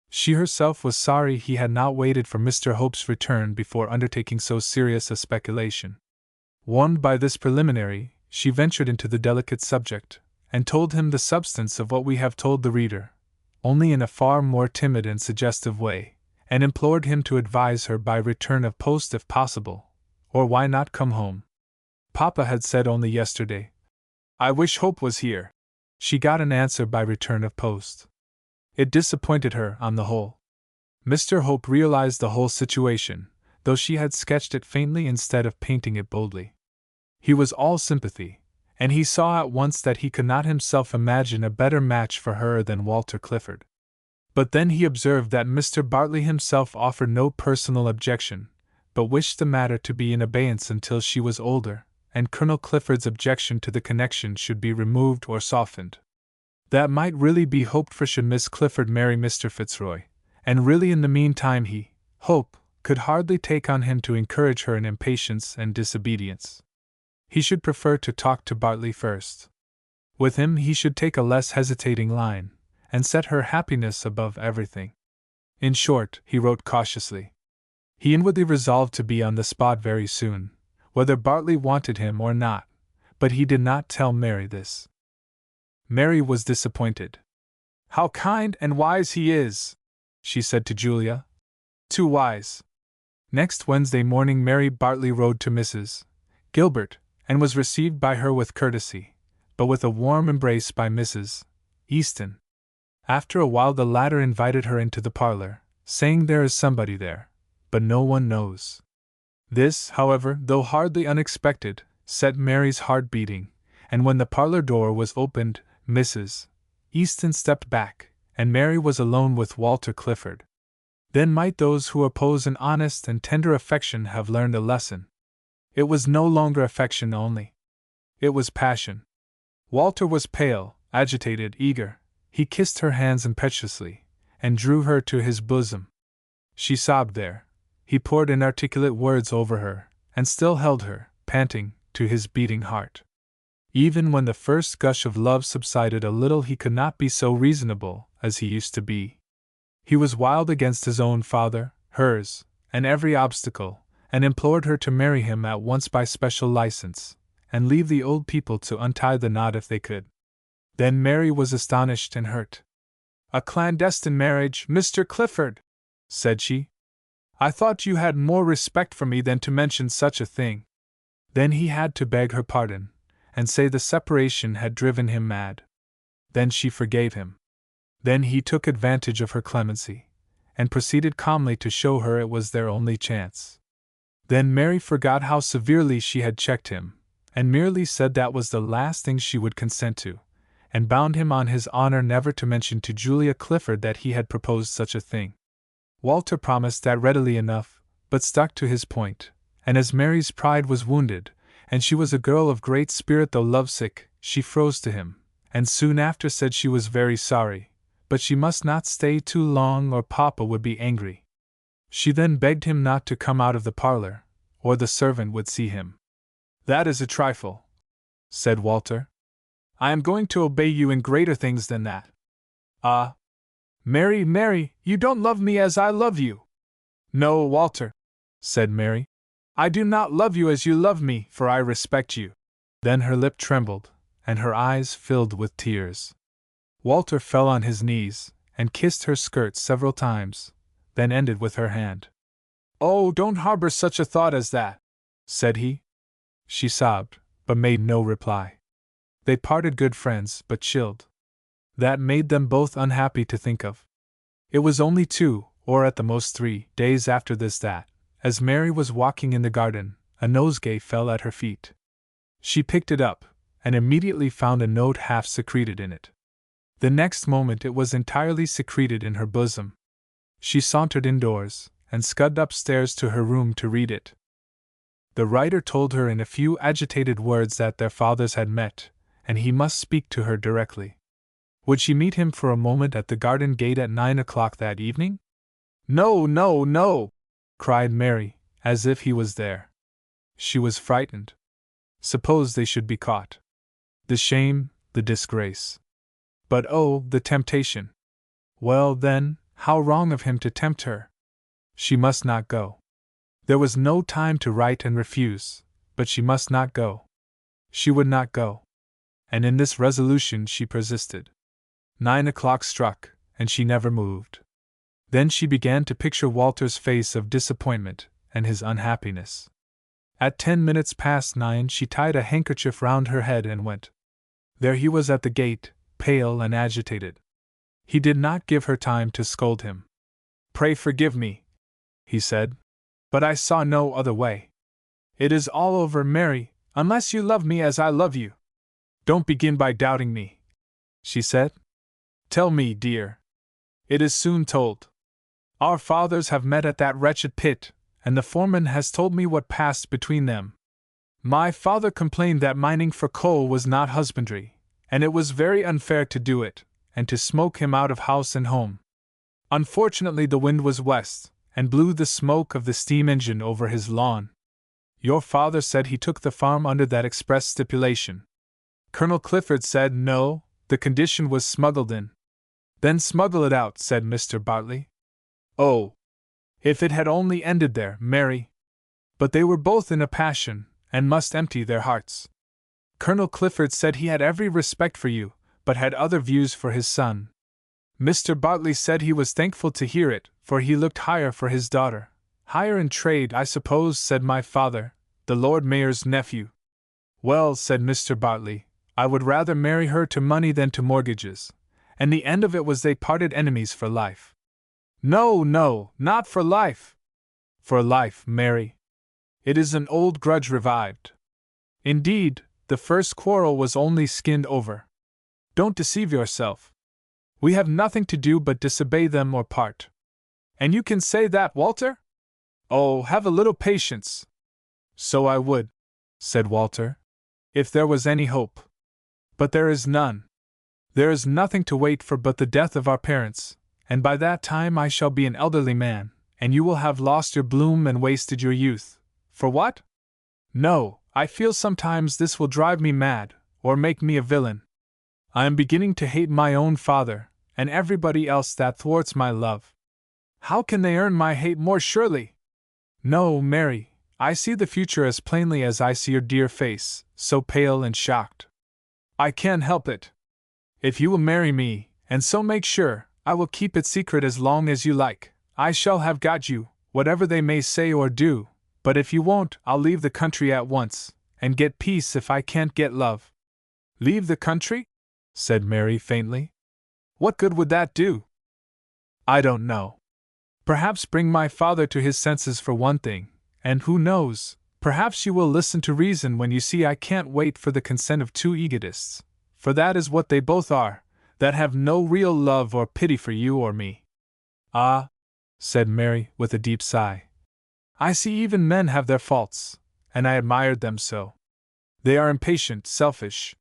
She herself was sorry he had not waited for Mr. Hope's return before undertaking so serious a speculation. Warned by this preliminary, she ventured into the delicate subject, and told him the substance of what we have told the reader, only in a far more timid and suggestive way, and implored him to advise her by return of post if possible, or why not come home. Papa had said only yesterday, "I wish Hope was here." She got an answer by return of post. It disappointed her, on the whole. Mr. Hope realized the whole situation, though she had sketched it faintly instead of painting it boldly. He was all sympathy, and he saw at once that he could not himself imagine a better match for her than Walter Clifford. But then he observed that Mr. Bartley himself offered no personal objection, but wished the matter to be in abeyance until she was older, and Colonel Clifford's objection to the connection should be removed or softened. That might really be hoped for should Miss Clifford marry Mr. Fitzroy, and really in the meantime he, hope, could hardly take on him to encourage her in impatience and disobedience. He should prefer to talk to Bartley first. With him he should take a less hesitating line, and set her happiness above everything. In short, he wrote cautiously. He inwardly resolved to be on the spot very soon, whether Bartley wanted him or not, but he did not tell Mary this. Mary was disappointed. "How kind and wise he is," she said to Julia. "Too wise." Next Wednesday morning Mary Bartley rode to Mrs. Gilbert, and was received by her with courtesy, but with a warm embrace by Mrs. Easton. After a while the latter invited her into the parlor, saying there is somebody there, but no one knows. This, however, though hardly unexpected, set Mary's heart beating, and when the parlor door was opened, Mrs. Easton stepped back, and Mary was alone with Walter Clifford. Then might those who oppose an honest and tender affection have learned a lesson. It was no longer affection only. It was passion. Walter was pale, agitated, eager. He kissed her hands impetuously, and drew her to his bosom. She sobbed there. He poured inarticulate words over her, and still held her, panting, to his beating heart. Even when the first gush of love subsided a little he could not be so reasonable as he used to be. He was wild against his own father, hers, and every obstacle, and implored her to marry him at once by special license, and leave the old people to untie the knot if they could. Then Mary was astonished and hurt. "A clandestine marriage, Mr. Clifford," said she. "I thought you had more respect for me than to mention such a thing." Then he had to beg her pardon, and say the separation had driven him mad. Then she forgave him. Then he took advantage of her clemency, and proceeded calmly to show her it was their only chance. Then Mary forgot how severely she had checked him, and merely said that was the last thing she would consent to, and bound him on his honor never to mention to Julia Clifford that he had proposed such a thing. Walter promised that readily enough, but stuck to his point, and as Mary's pride was wounded, and she was a girl of great spirit though lovesick, she froze to him, and soon after said she was very sorry, but she must not stay too long or Papa would be angry. She then begged him not to come out of the parlor, or the servant would see him. "That is a trifle," said Walter. "I am going to obey you in greater things than that." "Ah! Mary, Mary, you don't love me as I love you." "No, Walter," said Mary. "I do not love you as you love me, for I respect you." Then her lip trembled, and her eyes filled with tears. Walter fell on his knees, and kissed her skirt several times, then ended with her hand. "Oh, don't harbor such a thought as that," said he. She sobbed, but made no reply. They parted good friends, but chilled. That made them both unhappy to think of. It was only 2, or at the most 3, days after this that, as Mary was walking in the garden, a nosegay fell at her feet. She picked it up, and immediately found a note half secreted in it. The next moment it was entirely secreted in her bosom. She sauntered indoors, and scudded upstairs to her room to read it. The writer told her in a few agitated words that their fathers had met, and he must speak to her directly. Would she meet him for a moment at the garden gate at 9 o'clock that evening? "No, no, no!" cried Mary, as if he was there. She was frightened. Suppose they should be caught. The shame, the disgrace. But oh, the temptation! Well, then, how wrong of him to tempt her! She must not go. There was no time to write and refuse, but she must not go. She would not go. And in this resolution she persisted. 9 o'clock struck, and she never moved. Then she began to picture Walter's face of disappointment, and his unhappiness. At 10 minutes past 9 she tied a handkerchief round her head and went. There he was at the gate, pale and agitated. He did not give her time to scold him. "Pray forgive me," he said. But I saw no other way. It is all over, Mary, unless you love me as I love you. Don't begin by doubting me, she said. Tell me, dear. It is soon told. Our fathers have met at that wretched pit, and the foreman has told me what passed between them. My father complained that mining for coal was not husbandry, and it was very unfair to do it, and to smoke him out of house and home. Unfortunately, the wind was west, and blew the smoke of the steam engine over his lawn. Your father said he took the farm under that express stipulation. Colonel Clifford said no, the condition was smuggled in. Then smuggle it out, said Mr. Bartley. Oh, if it had only ended there, Mary! But they were both in a passion, and must empty their hearts. Colonel Clifford said he had every respect for you, but had other views for his son. Mr. Bartley said he was thankful to hear it, for he looked higher for his daughter. Higher in trade, I suppose, said my father, the Lord Mayor's nephew. Well, said Mr. Bartley, I would rather marry her to money than to mortgages. And the end of it was they parted enemies for life. No, no, not for life. For life, Mary. It is an old grudge revived. Indeed, the first quarrel was only skinned over. Don't deceive yourself. We have nothing to do but disobey them or part. And you can say that, Walter? Oh, have a little patience. So I would, said Walter, if there was any hope. But there is none. There is nothing to wait for but the death of our parents, and by that time I shall be an elderly man, and you will have lost your bloom and wasted your youth. For what? No, I feel sometimes this will drive me mad, or make me a villain. I am beginning to hate my own father, and everybody else that thwarts my love. How can they earn my hate more surely? No, Mary, I see the future as plainly as I see your dear face, so pale and shocked. I can't help it. If you will marry me, and so make sure, I will keep it secret as long as you like. I shall have got you, whatever they may say or do, but if you won't, I'll leave the country at once, and get peace if I can't get love. Leave the country? Said Mary faintly. What good would that do? I don't know. Perhaps bring my father to his senses for one thing, and who knows, perhaps you will listen to reason when you see I can't wait for the consent of two egotists, for that is what they both are, that have no real love or pity for you or me. Ah, said Mary with a deep sigh. I see even men have their faults, and I admired them so. They are impatient, selfish.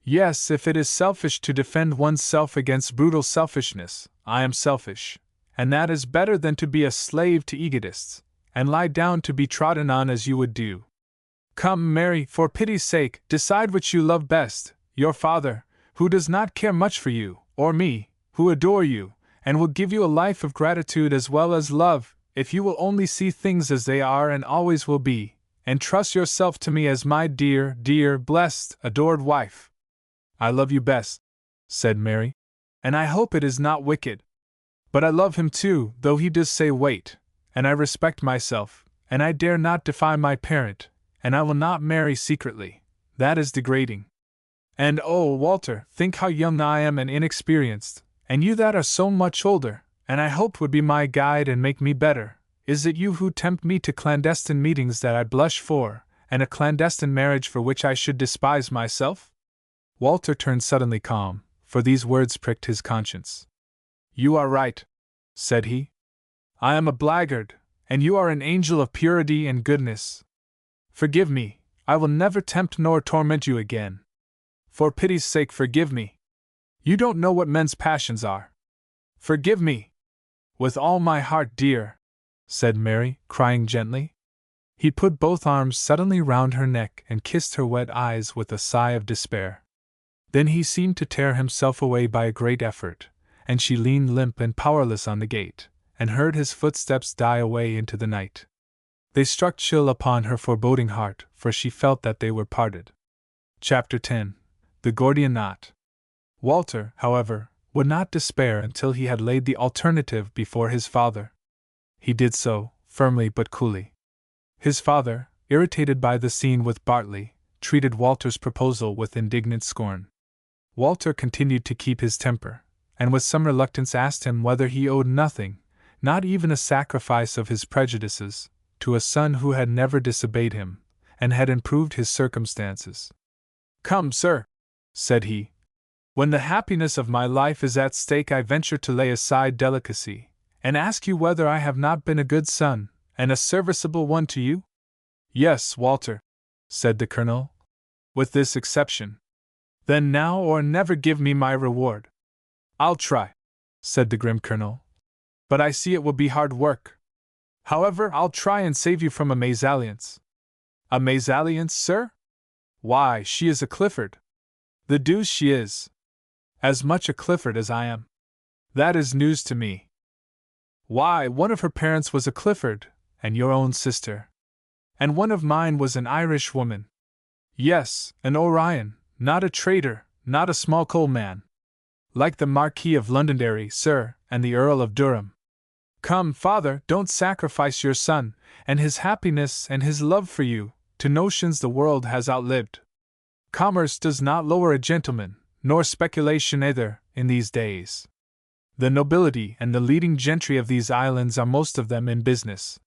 Yes, if it is selfish to defend one's self against brutal selfishness, I am selfish, and that is better than to be a slave to egotists, and lie down to be trodden on as you would do. Come, Mary, for pity's sake, decide which you love best, your father, who does not care much for you, or me, who adore you, and will give you a life of gratitude as well as love, if you will only see things as they are and always will be, and trust yourself to me as my dear, dear, blessed, adored wife. I love you best, said Mary, and I hope it is not wicked. But I love him too, though he does say wait, and I respect myself, and I dare not defy my parent, and I will not marry secretly. That is degrading. And oh, Walter, think how young I am and inexperienced, and you that are so much older, and I hope would be my guide and make me better. Is it you who tempt me to clandestine meetings that I blush for, and a clandestine marriage for which I should despise myself? Walter turned suddenly calm, for these words pricked his conscience. You are right, said he. I am a blackguard, and you are an angel of purity and goodness. Forgive me, I will never tempt nor torment you again. For pity's sake, forgive me. You don't know what men's passions are. Forgive me. With all my heart, dear, said Mary, crying gently. He put both arms suddenly round her neck and kissed her wet eyes with a sigh of despair. Then he seemed to tear himself away by a great effort, and she leaned limp and powerless on the gate, and heard his footsteps die away into the night. They struck chill upon her foreboding heart, for she felt that they were parted. Chapter 10. The Gordian Knot. Walter, however, would not despair until he had laid the alternative before his father. He did so, firmly but coolly. His father, irritated by the scene with Bartley, treated Walter's proposal with indignant scorn. Walter continued to keep his temper, and with some reluctance asked him whether he owed nothing, not even a sacrifice of his prejudices, to a son who had never disobeyed him, and had improved his circumstances. "Come, sir," said he. "When the happiness of my life is at stake, I venture to lay aside delicacy, and ask you whether I have not been a good son, and a serviceable one to you?" "Yes, Walter," said the colonel, "with this exception." "Then now or never give me my reward." "I'll try," said the grim colonel, "but I see it will be hard work. However, I'll try and save you from a mésalliance." "A mésalliance, sir? Why, she is a Clifford." "The deuce she is! As much a Clifford as I am." "That is news to me." "Why, one of her parents was a Clifford, and your own sister. And one of mine was an Irish woman." "Yes, an Orion, not a trader, not a small coal man. Like the Marquis of Londonderry, sir, and the Earl of Durham." "Come, father, don't sacrifice your son, and his happiness and his love for you, to notions the world has outlived. Commerce does not lower a gentleman, nor speculation either, in these days. The nobility and the leading gentry of these islands are most of them in business.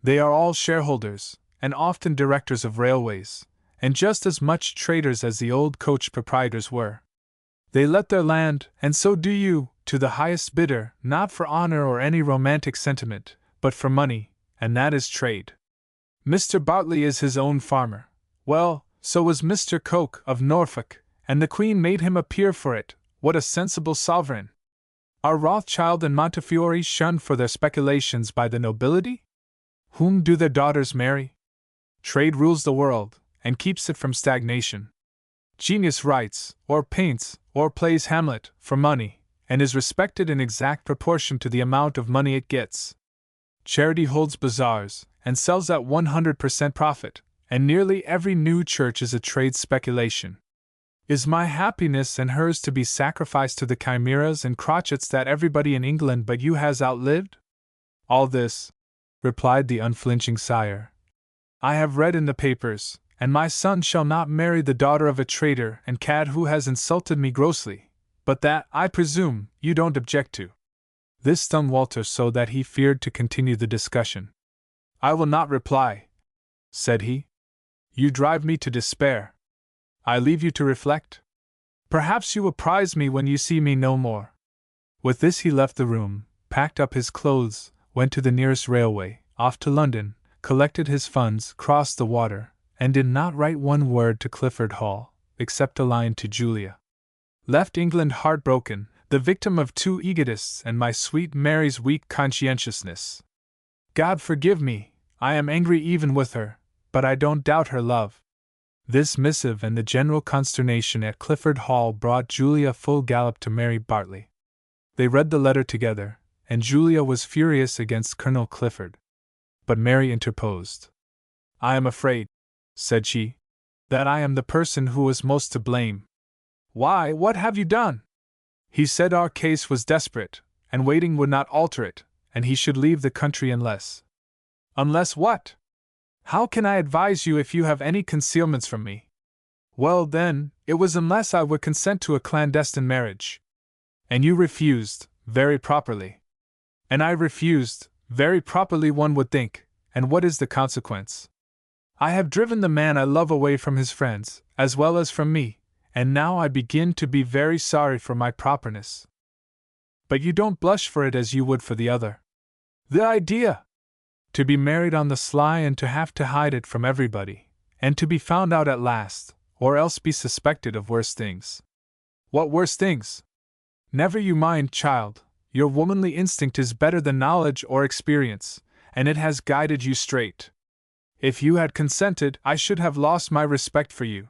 They are all shareholders, and often directors of railways, and just as much traders as the old coach proprietors were. They let their land, and so do you, to the highest bidder, not for honor or any romantic sentiment, but for money, and that is trade. Mr. Bartley is his own farmer. Well, so was Mr. Coke of Norfolk, and the Queen made him a peer for it. What a sensible sovereign! Are Rothschild and Montefiore shunned for their speculations by the nobility? Whom do their daughters marry? Trade rules the world, and keeps it from stagnation. Genius writes, or paints, or plays Hamlet, for money, and is respected in exact proportion to the amount of money it gets. Charity holds bazaars, and sells at 100% profit, and nearly every new church is a trade speculation. Is my happiness and hers to be sacrificed to the chimeras and crotchets that everybody in England but you has outlived? All this, replied the unflinching sire, I have read in the papers, and my son shall not marry the daughter of a traitor and cad who has insulted me grossly, but that, I presume, you don't object to. This stung Walter so that he feared to continue the discussion. I will not reply, said he. You drive me to despair. I leave you to reflect. Perhaps you will prize me when you see me no more. With this he left the room, packed up his clothes, went to the nearest railway, off to London, collected his funds, crossed the water, and did not write one word to Clifford Hall, except a line to Julia. Left England heartbroken, the victim of two egotists and my sweet Mary's weak conscientiousness. God forgive me, I am angry even with her, but I don't doubt her love. This missive and the general consternation at Clifford Hall brought Julia full gallop to Mary Bartley. They read the letter together, and Julia was furious against Colonel Clifford. But Mary interposed. I am afraid, said she, that I am the person who was most to blame. Why, what have you done? He said our case was desperate, and waiting would not alter it, and he should leave the country unless. Unless what? How can I advise you if you have any concealments from me? Well, then, it was unless I would consent to a clandestine marriage. And you refused, very properly. And I refused, very properly one would think, and what is the consequence? I have driven the man I love away from his friends, as well as from me, and now I begin to be very sorry for my properness. But you don't blush for it as you would for the other. The idea! To be married on the sly and to have to hide it from everybody, and to be found out at last, or else be suspected of worse things. What worse things? Never you mind, child, your womanly instinct is better than knowledge or experience, and it has guided you straight. If you had consented, I should have lost my respect for you.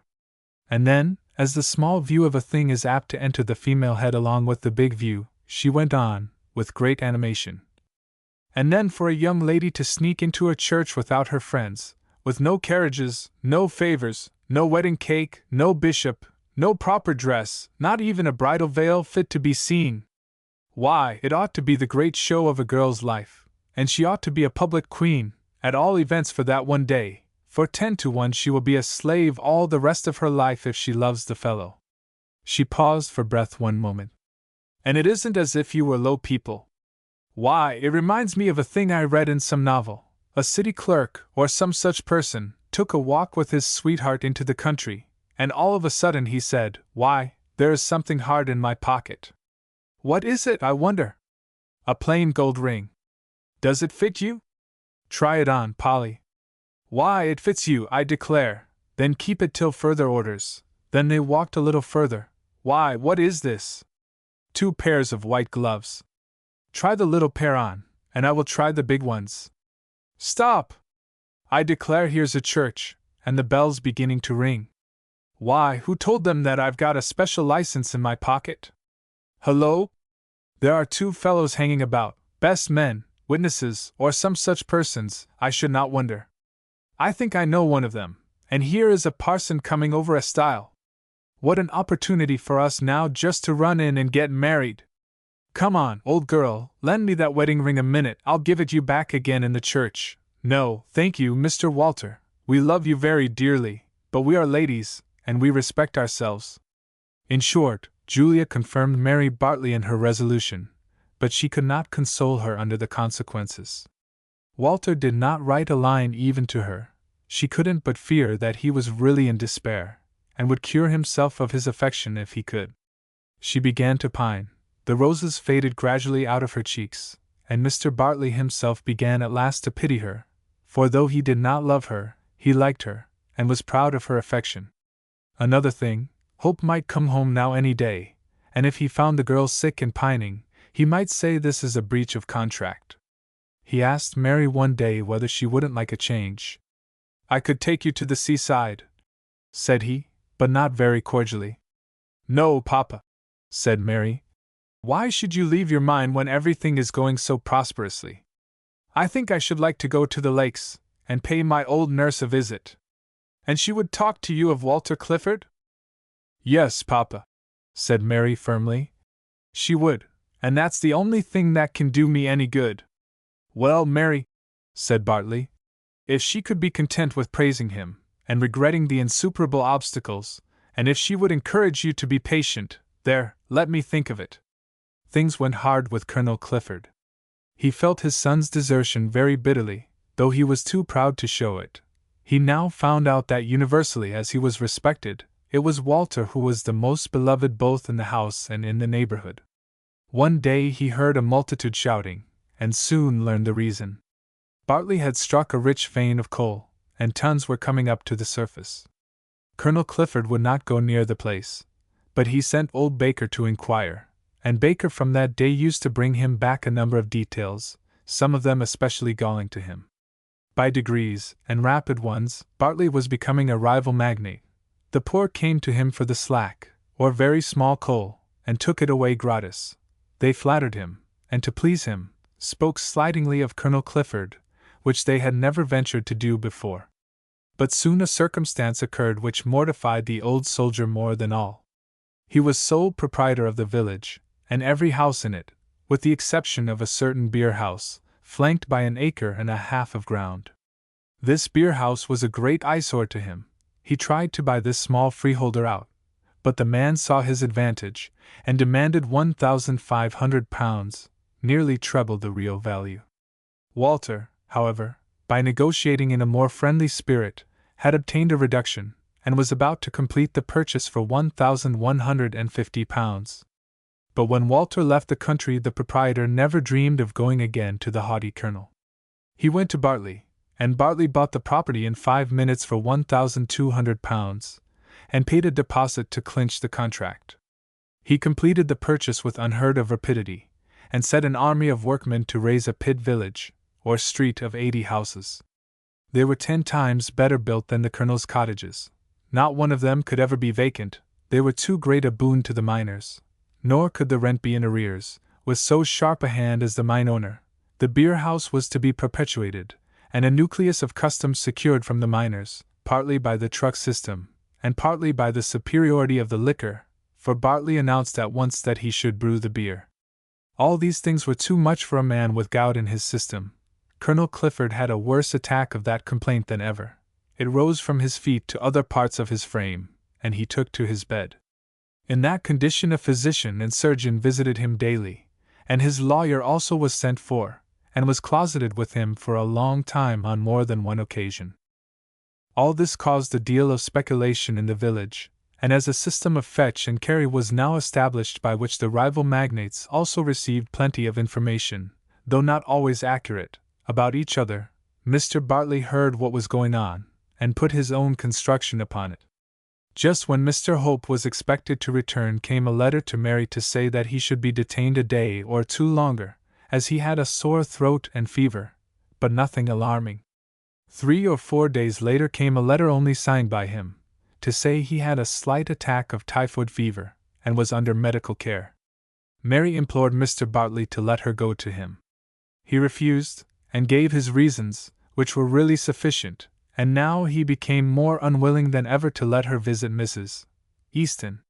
And then, as the small view of a thing is apt to enter the female head along with the big view, she went on, with great animation. And then for a young lady to sneak into a church without her friends, with no carriages, no favors, no wedding cake, no bishop, no proper dress, not even a bridal veil fit to be seen. Why, it ought to be the great show of a girl's life, and she ought to be a public queen, at all events for that one day, for 10 to 1 she will be a slave all the rest of her life if she loves the fellow. She paused for breath one moment. And it isn't as if you were low people. Why, it reminds me of a thing I read in some novel, a city clerk, or some such person, took a walk with his sweetheart into the country, and all of a sudden he said, "Why, there is something hard in my pocket." "What is it, I wonder?" "A plain gold ring." "Does it fit you?" "Try it on, Polly." "Why, it fits you, I declare." "Then keep it till further orders." Then they walked a little further. "Why, what is this?" "2 pairs of white gloves." "Try the little pair on, and I will try the big ones." "Stop! I declare here's a church, and the bell's beginning to ring." "Why, who told them that I've got a special license in my pocket?" "Hullo! There are 2 fellows hanging about, best men, witnesses, or some such persons, I should not wonder. I think I know one of them, and here is a parson coming over a stile. What an opportunity for us now just to run in and get married! Come on, old girl, lend me that wedding ring a minute, I'll give it you back again in the church." "No, thank you, Mr. Walter, we love you very dearly, but we are ladies, and we respect ourselves." In short, Julia confirmed Mary Bartley in her resolution, but she could not console her under the consequences. Walter did not write a line even to her. She couldn't but fear that he was really in despair, and would cure himself of his affection if he could. She began to pine, the roses faded gradually out of her cheeks, and Mr. Bartley himself began at last to pity her, for though he did not love her, he liked her, and was proud of her affection. Another thing, Hope might come home now any day, and if he found the girl sick and pining, he might say this is a breach of contract. He asked Mary one day whether she wouldn't like a change. "I could take you to the seaside," said he, but not very cordially. "No, Papa," said Mary. "Why should you leave your mind when everything is going so prosperously? I think I should like to go to the lakes, and pay my old nurse a visit." "And she would talk to you of Walter Clifford?" "Yes, Papa," said Mary firmly. "She would, and that's the only thing that can do me any good." "Well, Mary," said Bartley, "if she could be content with praising him, and regretting the insuperable obstacles, and if she would encourage you to be patient, there, let me think of it." Things went hard with Colonel Clifford. He felt his son's desertion very bitterly, though he was too proud to show it. He now found out that universally as he was respected, it was Walter who was the most beloved both in the house and in the neighborhood. One day he heard a multitude shouting, and soon learned the reason. Bartley had struck a rich vein of coal, and tons were coming up to the surface. Colonel Clifford would not go near the place, but he sent old Baker to inquire, and Baker from that day used to bring him back a number of details, some of them especially galling to him. By degrees, and rapid ones, Bartley was becoming a rival magnate. The poor came to him for the slack, or very small coal, and took it away gratis. They flattered him, and to please him, spoke slightingly of Colonel Clifford, which they had never ventured to do before. But soon a circumstance occurred which mortified the old soldier more than all. He was sole proprietor of the village, and every house in it, with the exception of a certain beer house, flanked by 1.5 acres of ground. This beer house was a great eyesore to him. He tried to buy this small freeholder out, but the man saw his advantage, and demanded £1,500, nearly treble the real value. Walter, however, by negotiating in a more friendly spirit, had obtained a reduction, and was about to complete the purchase for £1,150. But when Walter left the country, the proprietor never dreamed of going again to the haughty colonel. He went to Bartley, and Bartley bought the property in 5 minutes for £1,200, and paid a deposit to clinch the contract. He completed the purchase with unheard of rapidity, and set an army of workmen to raise a pit village, or street of 80 houses. They were 10 times better built than the colonel's cottages. Not one of them could ever be vacant, they were too great a boon to the miners. Nor could the rent be in arrears, with so sharp a hand as the mine owner. The beer house was to be perpetuated, and a nucleus of customs secured from the miners, partly by the truck system, and partly by the superiority of the liquor, for Bartley announced at once that he should brew the beer. All these things were too much for a man with gout in his system. Colonel Clifford had a worse attack of that complaint than ever. It rose from his feet to other parts of his frame, and he took to his bed. In that condition a physician and surgeon visited him daily, and his lawyer also was sent for, and was closeted with him for a long time on more than one occasion. All this caused a deal of speculation in the village, and as a system of fetch and carry was now established by which the rival magnates also received plenty of information, though not always accurate, about each other, Mr. Bartley heard what was going on, and put his own construction upon it. Just when Mr. Hope was expected to return came a letter to Mary to say that he should be detained a day or two longer, as he had a sore throat and fever, but nothing alarming. 3 or 4 days later came a letter only signed by him, to say he had a slight attack of typhoid fever, and was under medical care. Mary implored Mr. Bartley to let her go to him. He refused, and gave his reasons, which were really sufficient, and now he became more unwilling than ever to let her visit Mrs. Easton.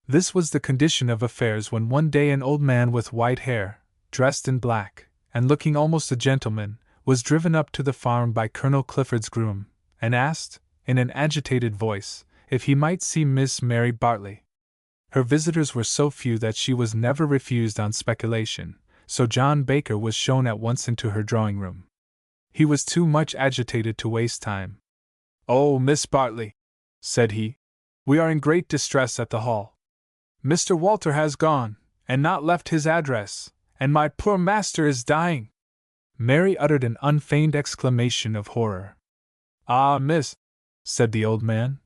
This was the condition of affairs when one day an old man with white hair, dressed in black, and looking almost a gentleman, was driven up to the farm by Colonel Clifford's groom, and asked, in an agitated voice, if he might see Miss Mary Bartley. Her visitors were so few that she was never refused on speculation, so John Baker was shown at once into her drawing-room. He was too much agitated to waste time. "Oh, Miss Bartley," said he, "we are in great distress at the Hall. Mr. Walter has gone, and not left his address, and my poor master is dying." Mary uttered an unfeigned exclamation of horror. "Ah, miss," said the old man,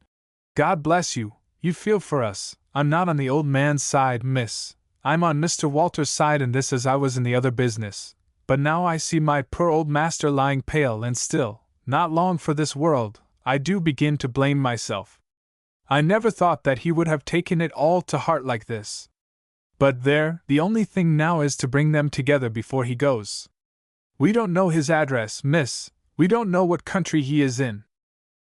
"God bless you, you feel for us. I'm not on the old man's side, miss. I'm on Mr. Walter's side in this as I was in the other business. But now I see my poor old master lying pale and still, not long for this world, I do begin to blame myself. I never thought that he would have taken it all to heart like this. But there, the only thing now is to bring them together before he goes. We don't know his address, miss, we don't know what country he is in.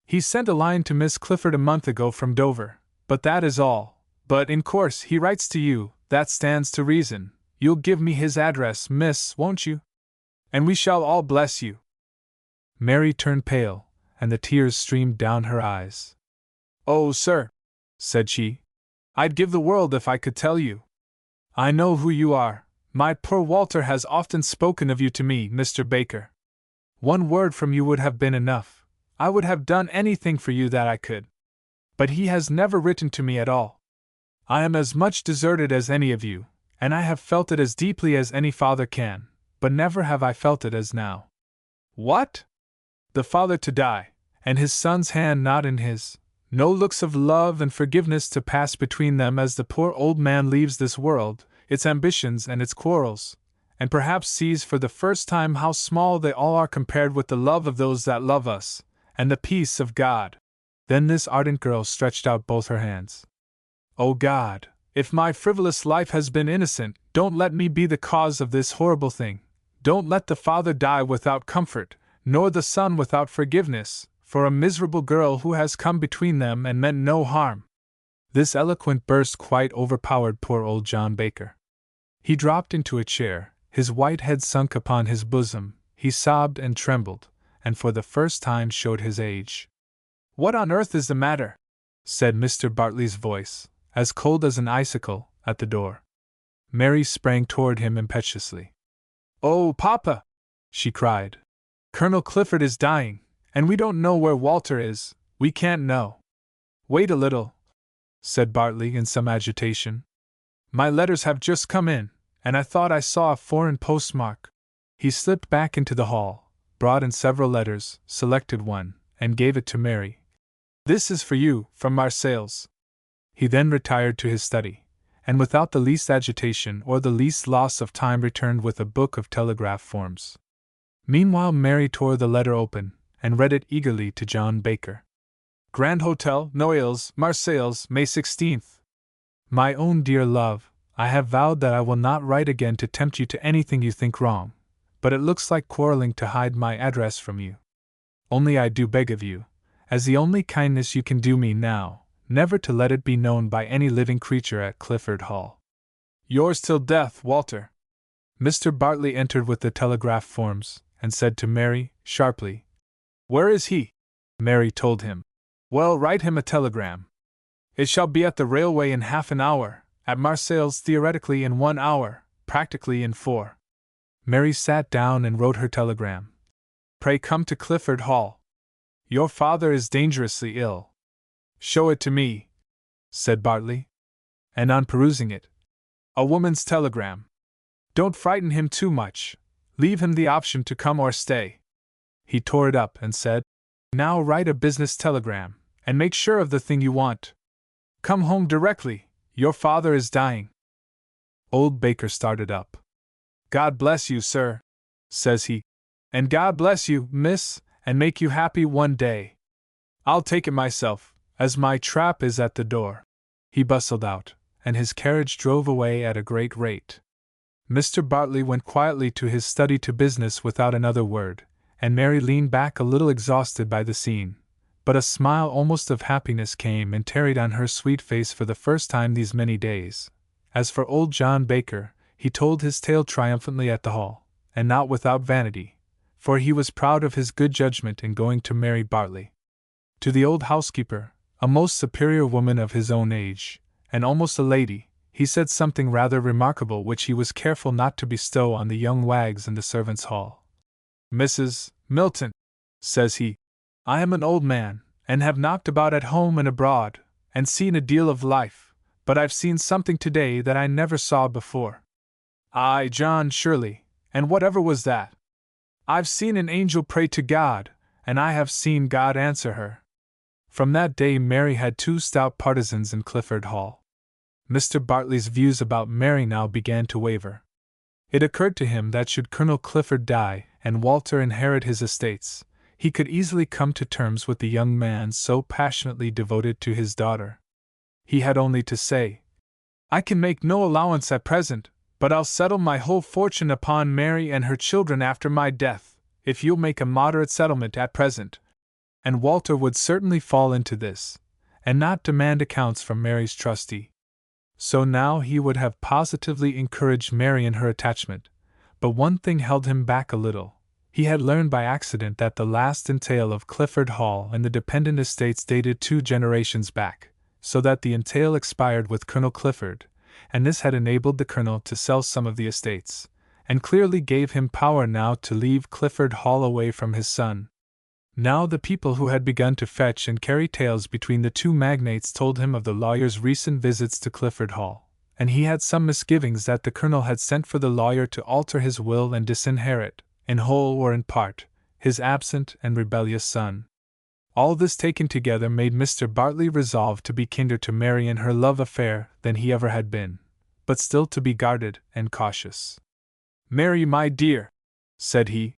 He sent a line to Miss Clifford a month ago from Dover, but that is all. But in course he writes to you, that stands to reason. You'll give me his address, miss, won't you? And we shall all bless you." Mary turned pale, and the tears streamed down her eyes. "Oh, sir," said she, "I'd give the world if I could tell you. I know who you are. My poor Walter has often spoken of you to me, Mr. Baker. One word from you would have been enough. I would have done anything for you that I could. But he has never written to me at all. I am as much deserted as any of you, and I have felt it as deeply as any father can, but never have I felt it as now." "What? The father to die, and his son's hand not in his, no looks of love and forgiveness to pass between them as the poor old man leaves this world, its ambitions and its quarrels, and perhaps sees for the first time how small they all are compared with the love of those that love us, and the peace of God." Then this ardent girl stretched out both her hands. "O God, if my frivolous life has been innocent, don't let me be the cause of this horrible thing. Don't let the father die without comfort, nor the son without forgiveness, for a miserable girl who has come between them and meant no harm." This eloquent burst quite overpowered poor old John Baker. He dropped into a chair, his white head sunk upon his bosom, he sobbed and trembled, and for the first time showed his age. "What on earth is the matter?" said Mr. Bartley's voice, as cold as an icicle, at the door. Mary sprang toward him impetuously. "Oh, Papa!" she cried. "Colonel Clifford is dying, and we don't know where Walter is, we can't know." "Wait a little," said Bartley in some agitation. "My letters have just come in, and I thought I saw a foreign postmark." He slipped back into the hall, brought in several letters, selected one, and gave it to Mary. "This is for you, from Marseilles." He then retired to his study, and without the least agitation or the least loss of time returned with a book of telegraph forms. Meanwhile Mary tore the letter open, and read it eagerly to John Baker. "Grand Hotel, Noailles, Marseilles, May 16th. My own dear love, I have vowed that I will not write again to tempt you to anything you think wrong, but it looks like quarreling to hide my address from you. Only I do beg of you, as the only kindness you can do me now, never to let it be known by any living creature at Clifford Hall. Yours till death, Walter." Mr. Bartley entered with the telegraph forms, and said to Mary, sharply, "Where is he?" Mary told him. "Well, write him a telegram. It shall be at the railway in half an hour, at Marseilles theoretically in 1 hour, practically in 4. Mary sat down and wrote her telegram. Pray come to Clifford Hall. Your father is dangerously ill. Show it to me, said Bartley. And on perusing it, a woman's telegram. Don't frighten him too much. Leave him the option to come or stay. He tore it up and said, Now write a business telegram, and make sure of the thing you want. Come home directly. Your father is dying. Old Baker started up. God bless you, sir, says he. And God bless you, miss, and make you happy one day. I'll take it myself, as my trap is at the door. He bustled out, and his carriage drove away at a great rate. Mr. Bartley went quietly to his study to business without another word, and Mary leaned back a little exhausted by the scene. But a smile almost of happiness came and tarried on her sweet face for the first time these many days. As for old John Baker, he told his tale triumphantly at the hall, and not without vanity, for he was proud of his good judgment in going to marry Bartley. To the old housekeeper, a most superior woman of his own age, and almost a lady, he said something rather remarkable which he was careful not to bestow on the young wags in the servants' hall. Mrs. Milton, says he, I am an old man, and have knocked about at home and abroad, and seen a deal of life, but I've seen something today that I never saw before. Aye, John, surely, and whatever was that? I've seen an angel pray to God, and I have seen God answer her. From that day Mary had two stout partisans in Clifford Hall. Mr. Bartley's views about Mary now began to waver. It occurred to him that should Colonel Clifford die and Walter inherit his estates, he could easily come to terms with the young man so passionately devoted to his daughter. He had only to say, I can make no allowance at present, but I'll settle my whole fortune upon Mary and her children after my death, if you'll make a moderate settlement at present. And Walter would certainly fall into this, and not demand accounts from Mary's trustee. So now he would have positively encouraged Mary in her attachment, but one thing held him back a little. He had learned by accident that the last entail of Clifford Hall and the dependent estates dated 2 generations back, so that the entail expired with Colonel Clifford, and this had enabled the colonel to sell some of the estates, and clearly gave him power now to leave Clifford Hall away from his son. Now the people who had begun to fetch and carry tales between the 2 magnates told him of the lawyer's recent visits to Clifford Hall, and he had some misgivings that the colonel had sent for the lawyer to alter his will and disinherit, in whole or in part, his absent and rebellious son. All this taken together made Mr. Bartley resolve to be kinder to Mary in her love affair than he ever had been, but still to be guarded and cautious. Mary, my dear, said he,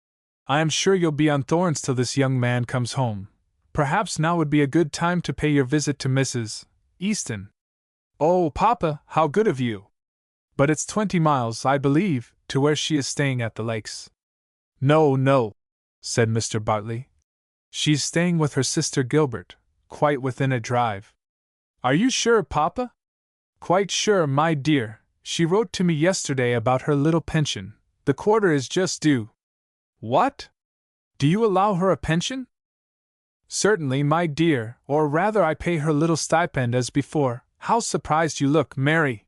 I am sure you'll be on thorns till this young man comes home. Perhaps now would be a good time to pay your visit to Mrs. Easton. Oh, Papa, how good of you! But it's 20 miles, I believe, to where she is staying at the Lakes. No, said Mr. Bartley. She's staying with her sister Gilbert, quite within a drive. Are you sure, Papa? Quite sure, my dear. She wrote to me yesterday about her little pension. The quarter is just due. What? Do you allow her a pension? Certainly, my dear, or rather I pay her little stipend as before. How surprised you look, Mary!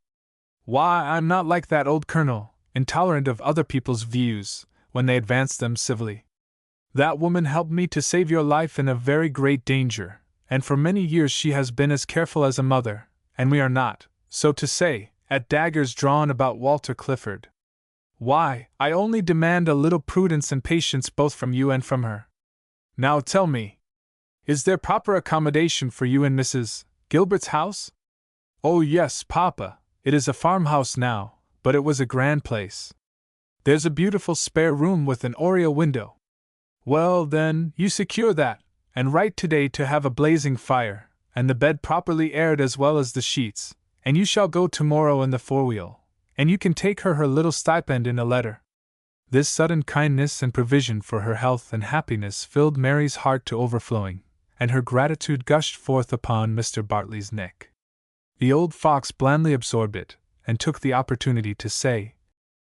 Why, I'm not like that old colonel, intolerant of other people's views, when they advance them civilly. That woman helped me to save your life in a very great danger, and for many years she has been as careful as a mother, and we are not, so to say, at daggers drawn about Walter Clifford. Why, I only demand a little prudence and patience both from you and from her. Now tell me, is there proper accommodation for you in Mrs. Gilbert's house? Oh yes, Papa, it is a farmhouse now, but it was a grand place. There's a beautiful spare room with an oriel window. Well, then, you secure that, and write today to have a blazing fire, and the bed properly aired as well as the sheets, and you shall go tomorrow in the 4-wheel, and you can take her little stipend in a letter. This sudden kindness and provision for her health and happiness filled Mary's heart to overflowing, and her gratitude gushed forth upon Mr. Bartley's neck. The old fox blandly absorbed it, and took the opportunity to say,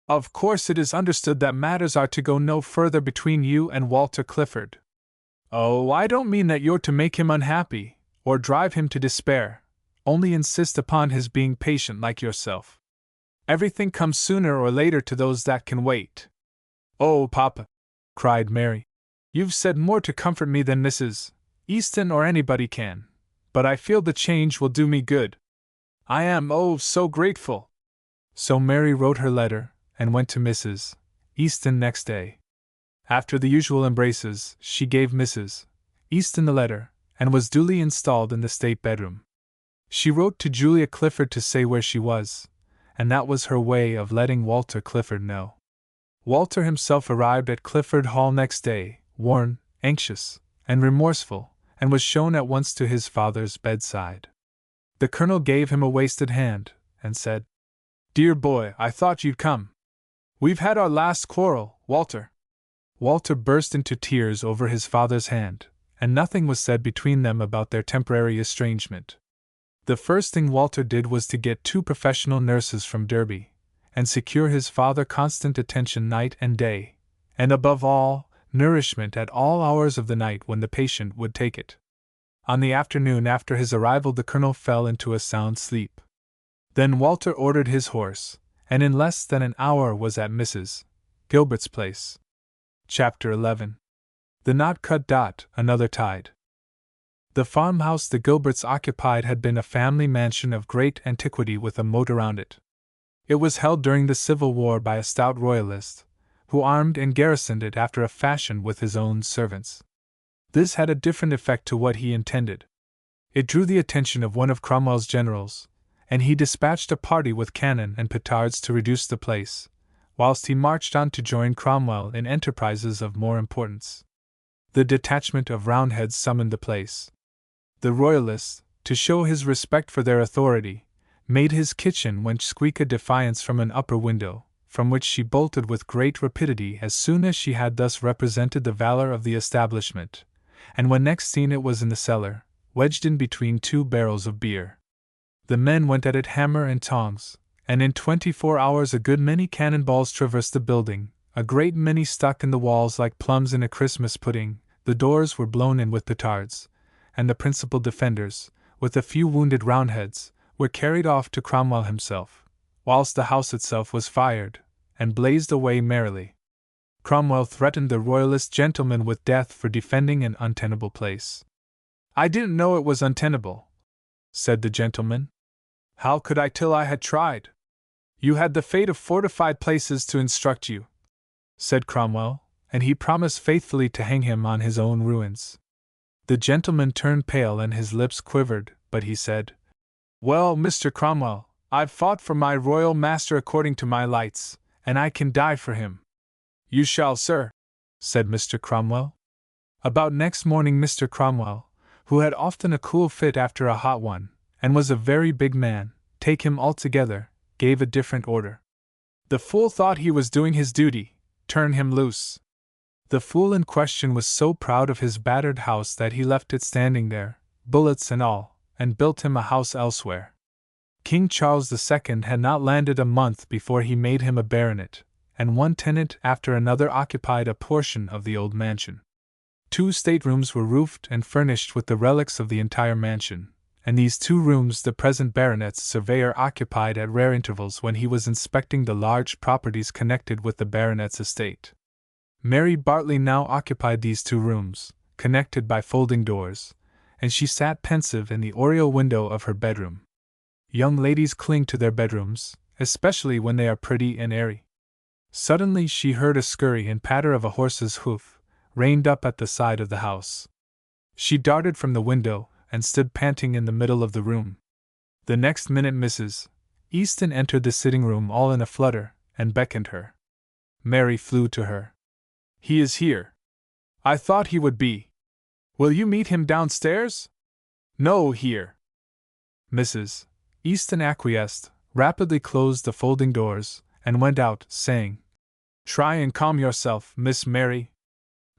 Of course it is understood that matters are to go no further between you and Walter Clifford. Oh, I don't mean that you're to make him unhappy, or drive him to despair, only insist upon his being patient like yourself. Everything comes sooner or later to those that can wait. "Oh, Papa!" cried Mary. "You've said more to comfort me than Mrs. Easton or anybody can, but I feel the change will do me good. I am, oh, so grateful!" So Mary wrote her letter, and went to Mrs. Easton next day. After the usual embraces, she gave Mrs. Easton the letter, and was duly installed in the state bedroom. She wrote to Julia Clifford to say where she was, and that was her way of letting Walter Clifford know. Walter himself arrived at Clifford Hall next day, worn, anxious, and remorseful, and was shown at once to his father's bedside. The colonel gave him a wasted hand, and said, "Dear boy, I thought you'd come. We've had our last quarrel, Walter." Walter burst into tears over his father's hand, and nothing was said between them about their temporary estrangement. The first thing Walter did was to get 2 professional nurses from Derby, and secure his father constant attention night and day, and above all, nourishment at all hours of the night when the patient would take it. On the afternoon after his arrival the colonel fell into a sound sleep. Then Walter ordered his horse, and in less than an hour was at Mrs. Gilbert's place. Chapter 11. The Knot Cut Dot, Another Tide. The farmhouse the Gilberts occupied had been a family mansion of great antiquity with a moat around it. It was held during the Civil War by a stout royalist, who armed and garrisoned it after a fashion with his own servants. This had a different effect to what he intended. It drew the attention of one of Cromwell's generals, and he dispatched a party with cannon and petards to reduce the place, whilst he marched on to join Cromwell in enterprises of more importance. The detachment of Roundheads summoned the place. The royalist, to show his respect for their authority, made his kitchen wench squeak a defiance from an upper window, from which she bolted with great rapidity as soon as she had thus represented the valor of the establishment, and when next seen it was in the cellar, wedged in between 2 barrels of beer. The men went at it hammer and tongs, and in 24 hours a good many cannon balls traversed the building, a great many stuck in the walls like plums in a Christmas pudding, the doors were blown in with petards, and the principal defenders, with a few wounded Roundheads, were carried off to Cromwell himself, whilst the house itself was fired, and blazed away merrily. Cromwell threatened the royalist gentleman with death for defending an untenable place. "I didn't know it was untenable," said the gentleman. "How could I till I had tried?" "You had the fate of fortified places to instruct you," said Cromwell, and he promised faithfully to hang him on his own ruins. The gentleman turned pale and his lips quivered, but he said, "Well, Mr. Cromwell, I've fought for my royal master according to my lights, and I can die for him." "You shall, sir," said Mr. Cromwell. About next morning Mr. Cromwell, who had often a cool fit after a hot one, and was a very big man, take him altogether, gave a different order. The fool thought he was doing his duty, turn him loose. The fool in question was so proud of his battered house that he left it standing there, bullets and all, and built him a house elsewhere. King Charles II had not landed a month before he made him a baronet, and one tenant after another occupied a portion of the old mansion. 2 staterooms were roofed and furnished with the relics of the entire mansion, and these 2 rooms the present baronet's surveyor occupied at rare intervals when he was inspecting the large properties connected with the baronet's estate. Mary Bartley now occupied these 2 rooms, connected by folding doors, and she sat pensive in the oriel window of her bedroom. Young ladies cling to their bedrooms, especially when they are pretty and airy. Suddenly she heard a scurry and patter of a horse's hoof, reined up at the side of the house. She darted from the window, and stood panting in the middle of the room. The next minute Mrs. Easton entered the sitting-room all in a flutter, and beckoned her. Mary flew to her. "He is here. I thought he would be. Will you meet him downstairs?" "No, here." Mrs. Easton acquiesced, rapidly closed the folding doors, and went out, saying, "Try and calm yourself, Miss Mary."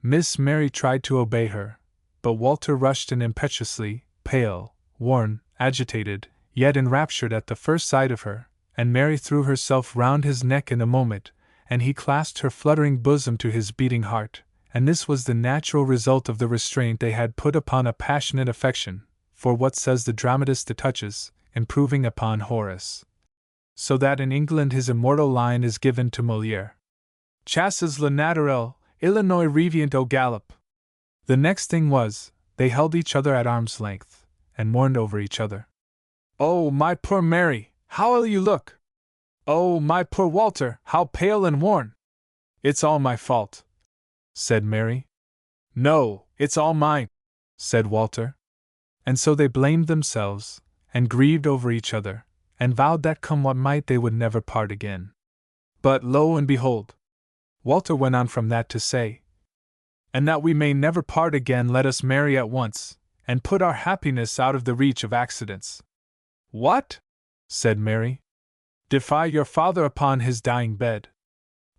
Miss Mary tried to obey her, but Walter rushed in impetuously, pale, worn, agitated, yet enraptured at the first sight of her, and Mary threw herself round his neck in a moment, and he clasped her fluttering bosom to his beating heart, and this was the natural result of the restraint they had put upon a passionate affection, for what says the dramatist de touches, improving upon Horace, so that in England his immortal line is given to Molière. Chasses le naturel, Illinois revient au galop. The next thing was, they held each other at arm's length, and mourned over each other. Oh, my poor Mary, how ill you look! Oh, my poor Walter, how pale and worn! It's all my fault, said Mary. No, it's all mine, said Walter. And so they blamed themselves, and grieved over each other, and vowed that come what might they would never part again. But lo and behold! Walter went on from that to say, and that we may never part again, let us marry at once, and put our happiness out of the reach of accidents. What? Said Mary. Defy your father upon his dying bed.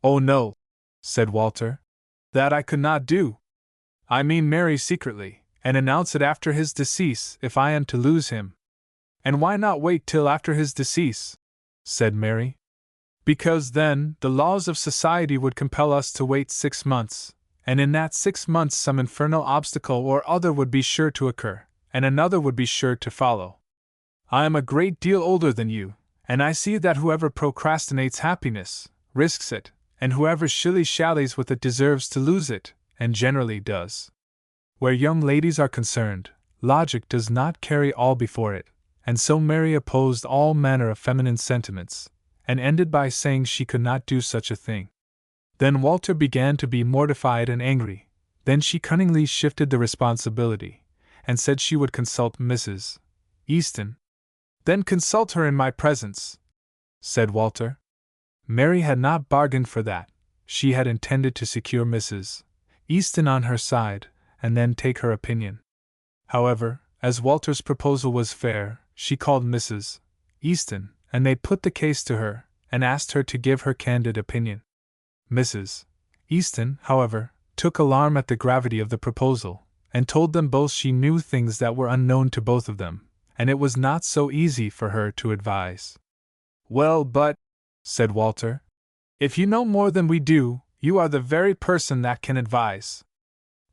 Oh no, said Walter, that I could not do. I mean marry secretly, and announce it after his decease if I am to lose him. And why not wait till after his decease? Said Mary. Because then the laws of society would compel us to wait 6 months, and in that 6 months some infernal obstacle or other would be sure to occur, and another would be sure to follow. I am a great deal older than you, and I see that whoever procrastinates happiness, risks it, and whoever shilly-shallies with it deserves to lose it, and generally does. Where young ladies are concerned, logic does not carry all before it, and so Mary opposed all manner of feminine sentiments, and ended by saying she could not do such a thing. Then Walter began to be mortified and angry. Then she cunningly shifted the responsibility, and said she would consult Mrs. Easton. Then consult her in my presence, said Walter. Mary had not bargained for that. She had intended to secure Mrs. Easton on her side, and then take her opinion. However, as Walter's proposal was fair, she called Mrs. Easton, and they put the case to her, and asked her to give her candid opinion. Mrs. Easton, however, took alarm at the gravity of the proposal, and told them both she knew things that were unknown to both of them, and it was not so easy for her to advise. Well, but, said Walter, if you know more than we do, you are the very person that can advise.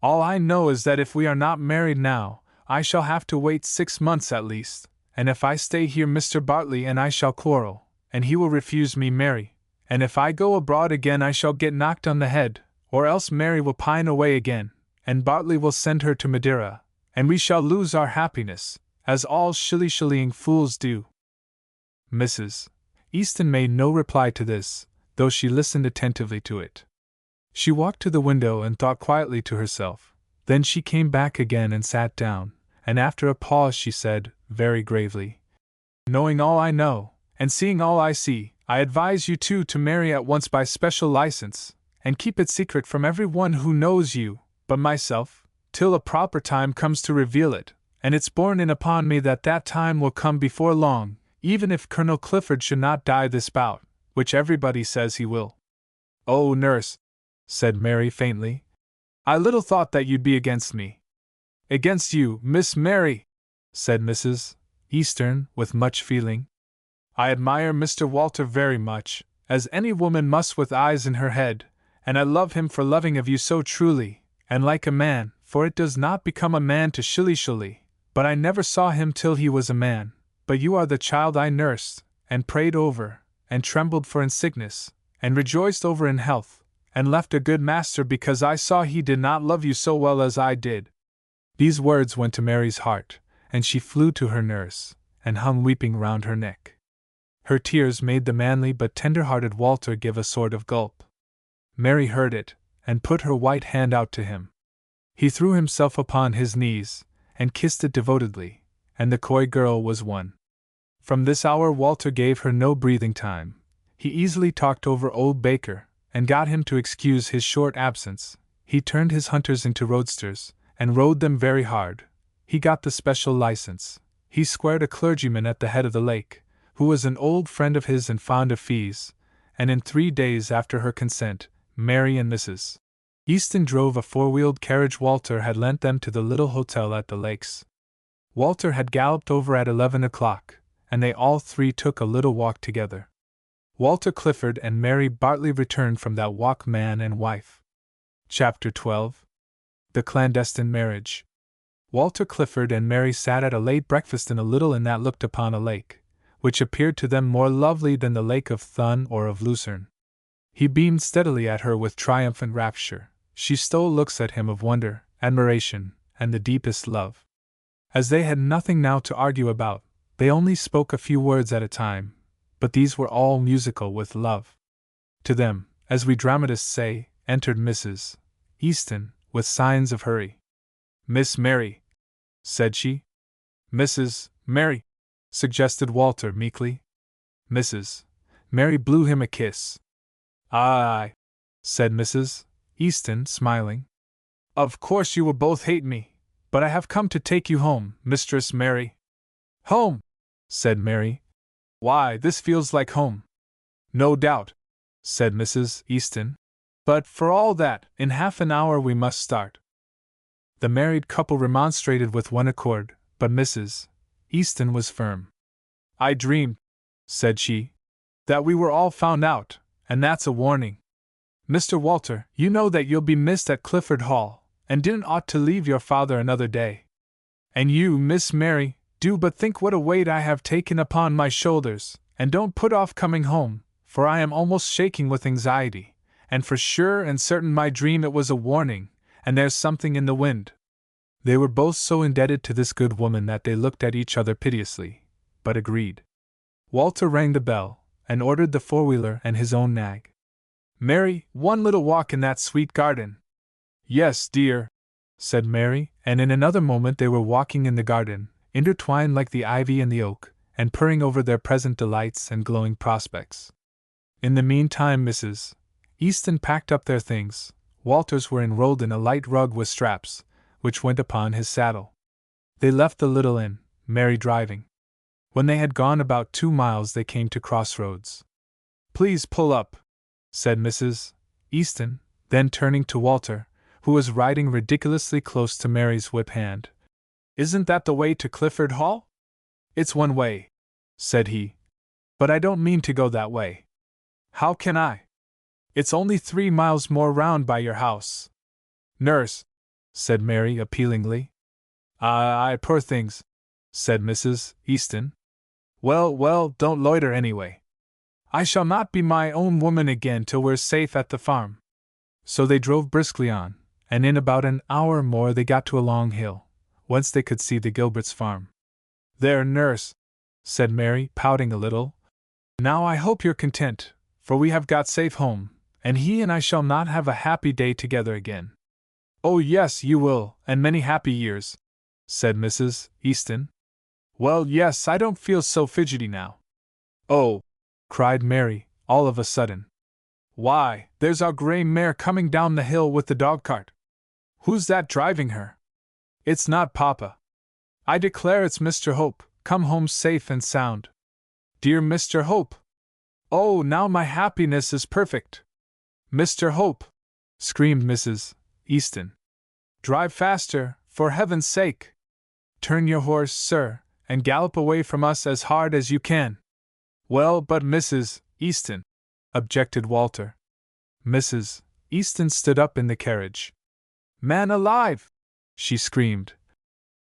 All I know is that if we are not married now, I shall have to wait 6 months at least, and if I stay here Mr. Bartley and I shall quarrel, and he will refuse me Mary, and if I go abroad again I shall get knocked on the head, or else Mary will pine away again, and Bartley will send her to Madeira, and we shall lose our happiness, as all shilly-shallying fools do. Mrs. Easton made no reply to this, though she listened attentively to it. She walked to the window and thought quietly to herself. Then she came back again and sat down, and after a pause she said, very gravely, knowing all I know, and seeing all I see, I advise you two to marry at once by special license, and keep it secret from every one who knows you, but myself, till a proper time comes to reveal it, and it's borne in upon me that that time will come before long, even if Colonel Clifford should not die this bout, which everybody says he will. Oh, nurse, said Mary faintly, I little thought that you'd be against me. Against you, Miss Mary, said Mrs. Easton, with much feeling. I admire Mr. Walter very much, as any woman must with eyes in her head, and I love him for loving of you so truly, and like a man, for it does not become a man to shilly-shally, but I never saw him till he was a man, but you are the child I nursed, and prayed over, and trembled for in sickness, and rejoiced over in health, and left a good master because I saw he did not love you so well as I did. These words went to Mary's heart, and she flew to her nurse, and hung weeping round her neck. Her tears made the manly but tender-hearted Walter give a sort of gulp. Mary heard it, and put her white hand out to him. He threw himself upon his knees, and kissed it devotedly, and the coy girl was won. From this hour Walter gave her no breathing time. He easily talked over old Baker, and got him to excuse his short absence. He turned his hunters into roadsters, and rode them very hard. He got the special license. He squared a clergyman at the head of the lake, who was an old friend of his and fond of fees, and in 3 days after her consent, Mary and Mrs. Easton drove a 4-wheeled carriage Walter had lent them to the little hotel at the lakes. Walter had galloped over at 11 o'clock, and they all 3 took a little walk together. Walter Clifford and Mary Bartley returned from that walk man and wife. Chapter 12. The Clandestine Marriage. Walter Clifford and Mary sat at a late breakfast in a little inn that looked upon a lake, which appeared to them more lovely than the lake of Thun or of Lucerne. He beamed steadily at her with triumphant rapture. She stole looks at him of wonder, admiration, and the deepest love. As they had nothing now to argue about, they only spoke a few words at a time, but these were all musical with love. To them, as we dramatists say, entered Mrs. Easton, with signs of hurry. "Miss Mary," said she. "Mrs. Mary," suggested Walter meekly. Mrs. Mary blew him a kiss. "Aye," said Mrs. Easton, smiling. "Of course you will both hate me, but I have come to take you home, Mistress Mary." "Home!" said Mary. "Why, this feels like home." "No doubt," said Mrs. Easton. "But, for all that, in half an hour we must start." The married couple remonstrated with one accord, but Mrs. Easton was firm. "I dreamed," said she, "that we were all found out, and that's a warning. Mr. Walter, you know that you'll be missed at Clifford Hall, and didn't ought to leave your father another day. And you, Miss Mary, do but think what a weight I have taken upon my shoulders, and don't put off coming home, for I am almost shaking with anxiety, and for sure and certain my dream it was a warning, and there's something in the wind." They were both so indebted to this good woman that they looked at each other piteously, but agreed. Walter rang the bell, and ordered the four-wheeler and his own nag. "Mary, one little walk in that sweet garden." "Yes, dear," said Mary, and in another moment they were walking in the garden, intertwined like the ivy and the oak, and purring over their present delights and glowing prospects. In the meantime Mrs. Easton packed up their things. Walter's were enrolled in a light rug with straps, which went upon his saddle. They left the little inn, Mary driving. When they had gone about 2 miles they came to crossroads. "Please pull up," said Mrs. Easton, then turning to Walter, who was riding ridiculously close to Mary's whip hand. "Isn't that the way to Clifford Hall?" "It's one way," said he. "But I don't mean to go that way." "How can I?" "It's only 3 miles more round by your house." "Nurse," said Mary appealingly. "Aye, poor things," said Mrs. Easton. "Well, well, don't loiter anyway. I shall not be my own woman again till we're safe at the farm." So they drove briskly on, and in about an hour more they got to a long hill, whence they could see the Gilberts' farm. "There, nurse," said Mary, pouting a little. "Now I hope you're content, for we have got safe home, and he and I shall not have a happy day together again." "Oh yes, you will, and many happy years," said Mrs. Easton. "Well, yes, I don't feel so fidgety now." "Oh!" cried Mary, all of a sudden. "Why, there's our gray mare coming down the hill with the dog-cart. Who's that driving her? It's not Papa. I declare it's Mr. Hope, come home safe and sound. Dear Mr. Hope! Oh, now my happiness is perfect. Mr. Hope!" screamed Mrs. Easton. "Drive faster, for heaven's sake! Turn your horse, sir, and gallop away from us as hard as you can." "Well, but Mrs. Easton," objected Walter. Mrs. Easton stood up in the carriage. "Man alive!" she screamed.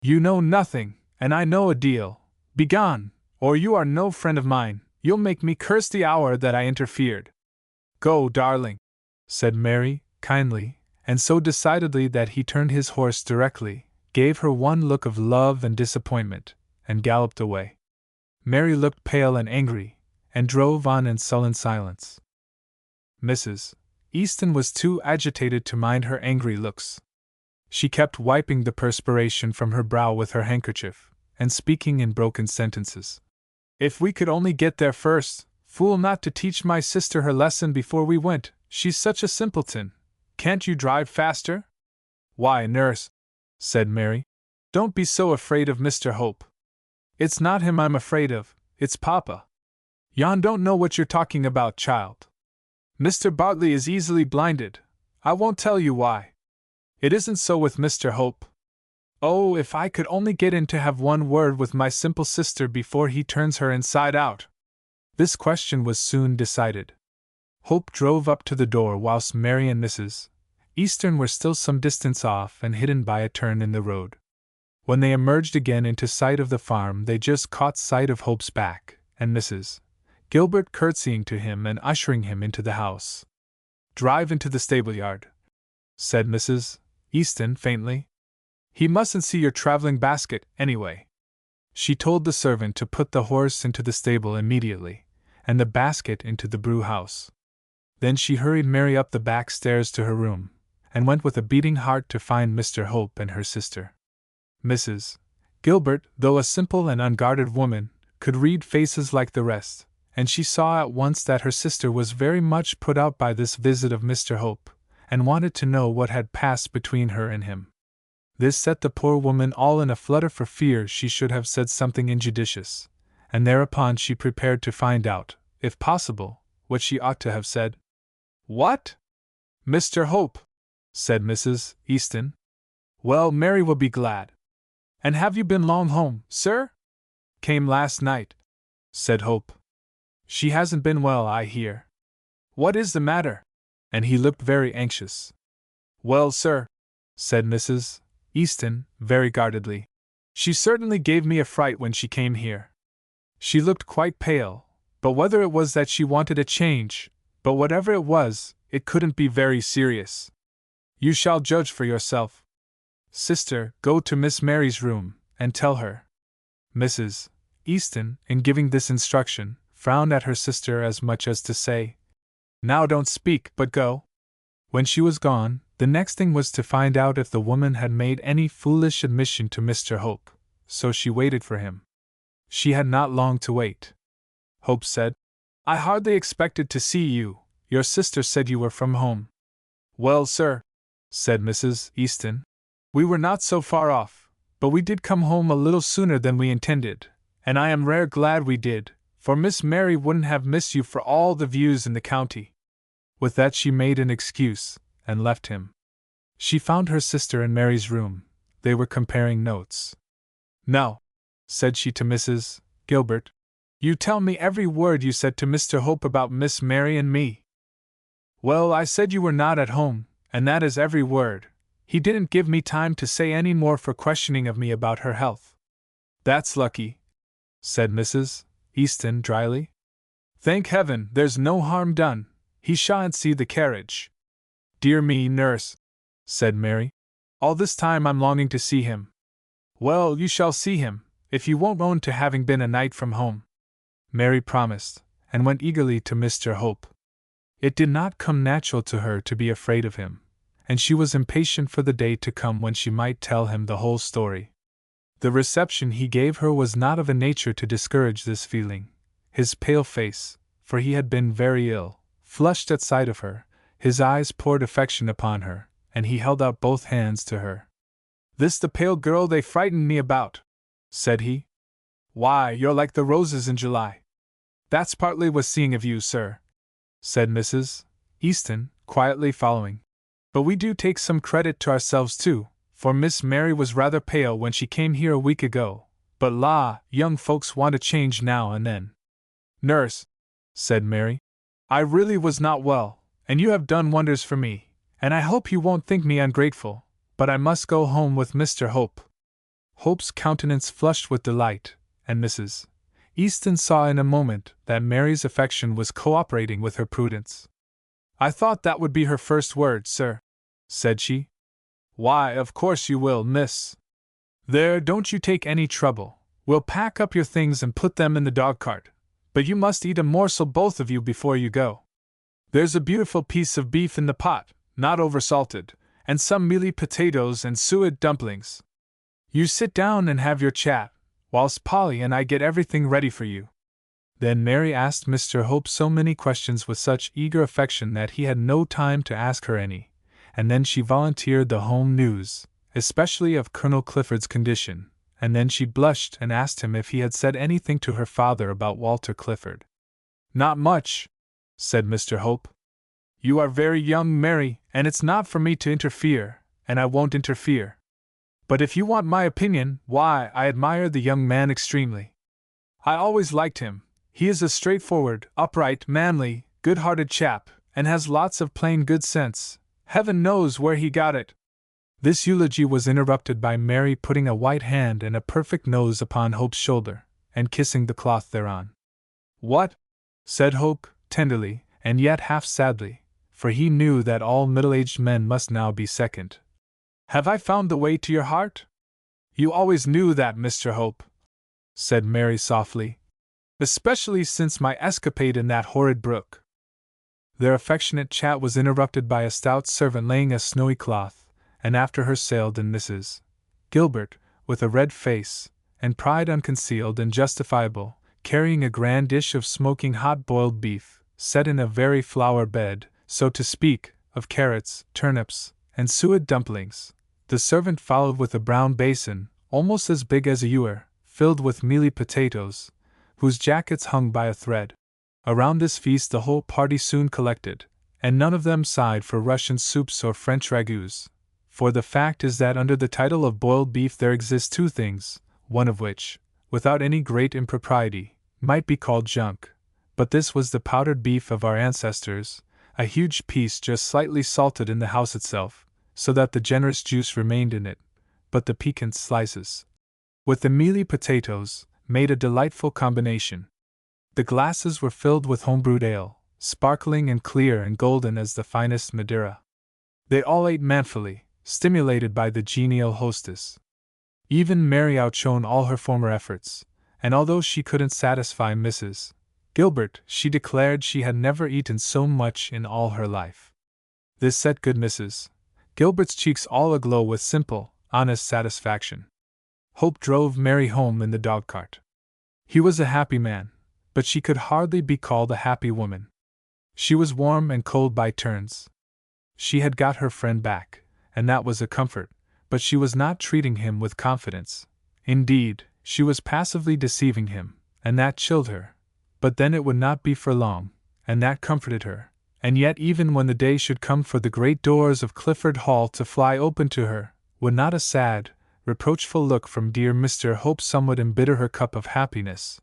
"You know nothing, and I know a deal. Begone, or you are no friend of mine. You'll make me curse the hour that I interfered." "Go, darling," said Mary, kindly, and so decidedly that he turned his horse directly, gave her one look of love and disappointment, and galloped away. Mary looked pale and angry, and drove on in sullen silence. Mrs. Easton was too agitated to mind her angry looks. She kept wiping the perspiration from her brow with her handkerchief, and speaking in broken sentences. "If we could only get there first! Fool not to teach my sister her lesson before we went, she's such a simpleton. Can't you drive faster?" "Why, nurse," said Mary, "don't be so afraid of Mr. Hope. It's not him I'm afraid of, it's Papa. Yon don't know what you're talking about, child. Mr. Bartley is easily blinded. I won't tell you why. It isn't so with Mr. Hope. Oh, if I could only get in to have one word with my simple sister before he turns her inside out!" This question was soon decided. Hope drove up to the door whilst Mary and Mrs. Easton were still some distance off and hidden by a turn in the road. When they emerged again into sight of the farm they just caught sight of Hope's back, and Mrs. Gilbert curtsying to him and ushering him into the house. drive into the stable-yard," said Mrs. Easton faintly. "He mustn't see your traveling basket, anyway." She told the servant to put the horse into the stable immediately, and the basket into the brew-house. Then she hurried Mary up the back stairs to her room, and went with a beating heart to find Mr. Hope and her sister. Mrs. Gilbert, though a simple and unguarded woman, could read faces like the rest, and she saw at once that her sister was very much put out by this visit of Mr. Hope, and wanted to know what had passed between her and him. This set the poor woman all in a flutter for fear she should have said something injudicious, and thereupon she prepared to find out, if possible, what she ought to have said. "What? Mr. Hope?" said Mrs. Easton. "Well, Mary will be glad. And have you been long home, sir?" "Came last night," said Hope. "She hasn't been well, I hear." "What is the matter?" And he looked very anxious. "Well, sir," said Mrs. Easton, very guardedly, "she certainly gave me a fright when she came here. She looked quite pale, but whether it was that she wanted a change, but whatever it was, it couldn't be very serious. You shall judge for yourself. Sister, go to Miss Mary's room, and tell her." Mrs. Easton, in giving this instruction, frowned at her sister as much as to say, "Now don't speak, but go." When she was gone, the next thing was to find out if the woman had made any foolish admission to Mr. Hope, so she waited for him. She had not long to wait. Hope said, "I hardly expected to see you. Your sister said you were from home." "Well, sir," said Mrs. Easton, "we were not so far off, but we did come home a little sooner than we intended, and I am rare glad we did, for Miss Mary wouldn't have missed you for all the views in the county." With that she made an excuse, and left him. She found her sister in Mary's room. They were comparing notes. "Now," said she to Mrs. Gilbert, "you tell me every word you said to Mr. Hope about Miss Mary and me." "Well, I said you were not at home, and that is every word. He didn't give me time to say any more for questioning of me about her health." "That's lucky," said Mrs. Easton dryly. "Thank heaven, there's no harm done. He shan't see the carriage." "Dear me, nurse," said Mary, "all this time I'm longing to see him." "Well, you shall see him, if you won't own to having been a night from home." Mary promised, and went eagerly to Mr. Hope. It did not come natural to her to be afraid of him, and she was impatient for the day to come when she might tell him the whole story. The reception he gave her was not of a nature to discourage this feeling. His pale face, for he had been very ill, flushed at sight of her, his eyes poured affection upon her, and he held out both hands to her. "This the pale girl they frightened me about?" said he. "Why, you're like the roses in July." "That's partly was seeing of you, sir," said Mrs. Easton, quietly following. "But we do take some credit to ourselves too, for Miss Mary was rather pale when she came here a week ago, but la, young folks want a change now and then." "Nurse," said Mary, "I really was not well, and you have done wonders for me, and I hope you won't think me ungrateful, but I must go home with Mr. Hope." Hope's countenance flushed with delight, and Mrs. Easton saw in a moment that Mary's affection was cooperating with her prudence. "I thought that would be her first word, sir," said she. "Why, of course you will, miss. There, don't you take any trouble. We'll pack up your things and put them in the dog-cart, but you must eat a morsel both of you before you go. There's a beautiful piece of beef in the pot, not over-salted, and some mealy potatoes and suet dumplings. You sit down and have your chat, whilst Polly and I get everything ready for you." Then Mary asked Mr. Hope so many questions with such eager affection that he had no time to ask her any, and then she volunteered the home news, especially of Colonel Clifford's condition, and then she blushed and asked him if he had said anything to her father about Walter Clifford. "Not much," said Mr. Hope. "You are very young, Mary, and it's not for me to interfere, and I won't interfere. But if you want my opinion, why, I admire the young man extremely. I always liked him. He is a straightforward, upright, manly, good-hearted chap, and has lots of plain good sense. Heaven knows where he got it." This eulogy was interrupted by Mary putting a white hand and a perfect nose upon Hope's shoulder, and kissing the cloth thereon. "What?" said Hope, tenderly, and yet half sadly, for he knew that all middle-aged men must now be second. "Have I found the way to your heart?" "You always knew that, Mr. Hope," said Mary softly. "Especially since my escapade in that horrid brook." Their affectionate chat was interrupted by a stout servant laying a snowy cloth, and after her sailed in Mrs. Gilbert, with a red face, and pride unconcealed and justifiable, carrying a grand dish of smoking hot boiled beef, set in a very flower bed, so to speak, of carrots, turnips, and suet dumplings. The servant followed with a brown basin, almost as big as a ewer, filled with mealy potatoes, whose jackets hung by a thread. Around this feast the whole party soon collected, and none of them sighed for Russian soups or French ragouts. For the fact is that under the title of boiled beef there exist two things, one of which, without any great impropriety, might be called junk. But this was the powdered beef of our ancestors, a huge piece just slightly salted in the house itself, so that the generous juice remained in it, but the piquant slices, with the mealy potatoes, made a delightful combination. The glasses were filled with home-brewed ale, sparkling and clear and golden as the finest Madeira. They all ate manfully, stimulated by the genial hostess. Even Mary outshone all her former efforts, and although she couldn't satisfy Mrs. Gilbert, she declared she had never eaten so much in all her life. This set good Mrs. Gilbert's cheeks all aglow with simple, honest satisfaction. Hope drove Mary home in the dog-cart. He was a happy man, but she could hardly be called a happy woman. She was warm and cold by turns. She had got her friend back, and that was a comfort, but she was not treating him with confidence. Indeed, she was passively deceiving him, and that chilled her. But then it would not be for long, and that comforted her. And yet even when the day should come for the great doors of Clifford Hall to fly open to her, would not a sad, reproachful look from dear Mr. Hope somewhat embitter her cup of happiness?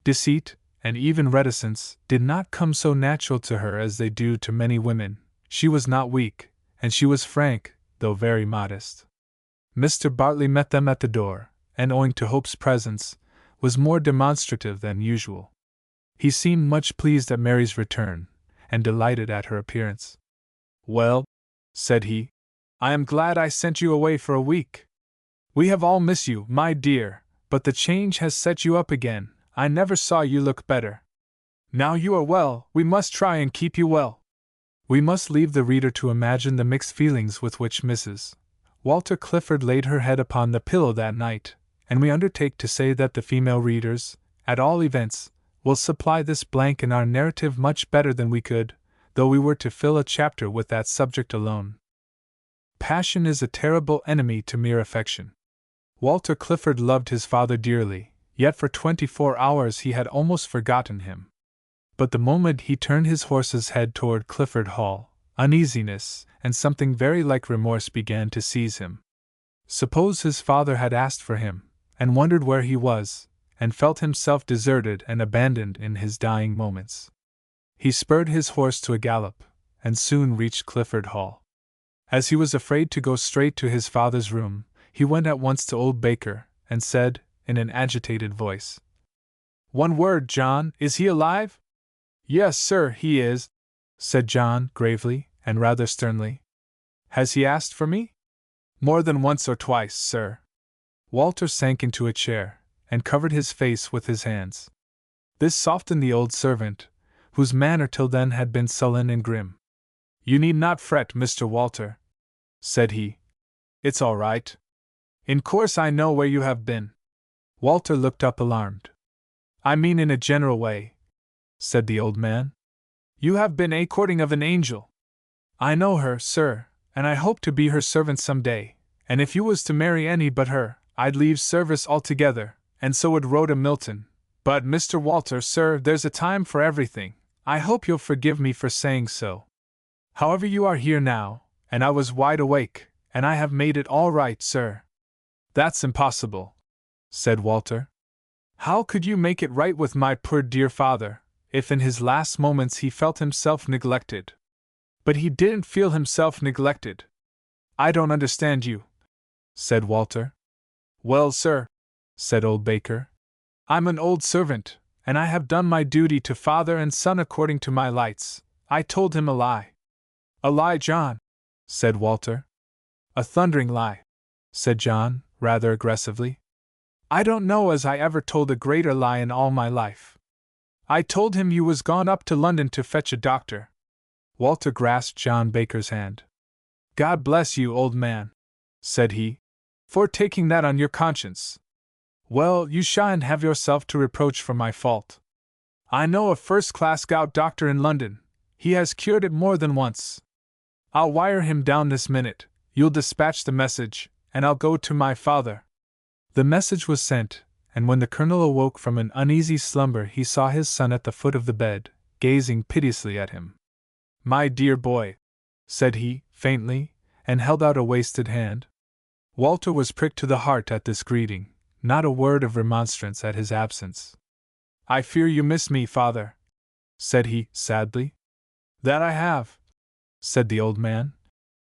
Deceit, and even reticence, did not come so natural to her as they do to many women. She was not weak, and she was frank, though very modest. Mr. Bartley met them at the door, and owing to Hope's presence, was more demonstrative than usual. He seemed much pleased at Mary's return, and delighted at her appearance. "Well," said he, "I am glad I sent you away for a week. We have all missed you, my dear, but the change has set you up again. I never saw you look better. Now you are well, we must try and keep you well." We must leave the reader to imagine the mixed feelings with which Mrs. Walter Clifford laid her head upon the pillow that night, and we undertake to say that the female readers, at all events, will supply this blank in our narrative much better than we could, though we were to fill a chapter with that subject alone. Passion is a terrible enemy to mere affection. Walter Clifford loved his father dearly, yet for 24 hours he had almost forgotten him. But the moment he turned his horse's head toward Clifford Hall, uneasiness, and something very like remorse began to seize him. Suppose his father had asked for him, and wondered where he was, and felt himself deserted and abandoned in his dying moments. He spurred his horse to a gallop, and soon reached Clifford Hall. As he was afraid to go straight to his father's room, he went at once to old Baker, and said, in an agitated voice, "One word, John, is he alive?" "Yes, sir, he is," said John, gravely, and rather sternly. "Has he asked for me?" "More than once or twice, sir." Walter sank into a chair, and covered his face with his hands. This softened the old servant, whose manner till then had been sullen and grim. "You need not fret, Mr. Walter," said he. "It's all right. In course I know where you have been." Walter looked up alarmed. "I mean in a general way," said the old man. "You have been a courting of an angel." "I know her, sir, and I hope to be her servant some day, and if you was to marry any but her, I'd leave service altogether, and so would Rhoda Milton. But, Mr. Walter, sir, there's a time for everything. I hope you'll forgive me for saying so. However, you are here now, and I was wide awake, and I have made it all right, sir." "That's impossible," said Walter. "How could you make it right with my poor dear father, if in his last moments he felt himself neglected?" "But he didn't feel himself neglected." "I don't understand you," said Walter. "Well, sir," said old Baker, "I'm an old servant, and I have done my duty to father and son according to my lights." I told him a lie. A lie, John, said Walter. A thundering lie, said John, rather aggressively. I don't know as I ever told a greater lie in all my life. I told him you was gone up to London to fetch a doctor. Walter grasped John Baker's hand. God bless you, old man, said he, for taking that on your conscience. Well, you shan't have yourself to reproach for my fault. I know a first-class gout doctor in London. He has cured it more than once. I'll wire him down this minute. You'll dispatch the message, and I'll go to my father. The message was sent, and when the colonel awoke from an uneasy slumber he saw his son at the foot of the bed, gazing piteously at him. My dear boy, said he, faintly, and held out a wasted hand. Walter was pricked to the heart at this greeting, not a word of remonstrance at his absence. I fear you miss me, father, said he, sadly. That I have, said the old man.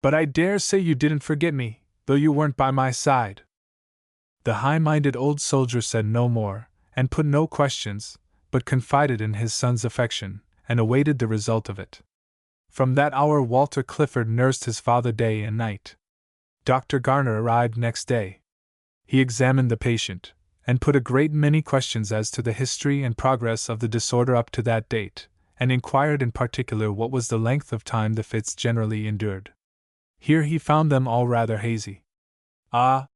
But I dare say you didn't forget me, though you weren't by my side. The high-minded old soldier said no more, and put no questions, but confided in his son's affection, and awaited the result of it. From that hour Walter Clifford nursed his father day and night. Dr. Garner arrived next day. He examined the patient, and put a great many questions as to the history and progress of the disorder up to that date, and inquired in particular what was the length of time the fits generally endured. Here he found them all rather hazy. Ah,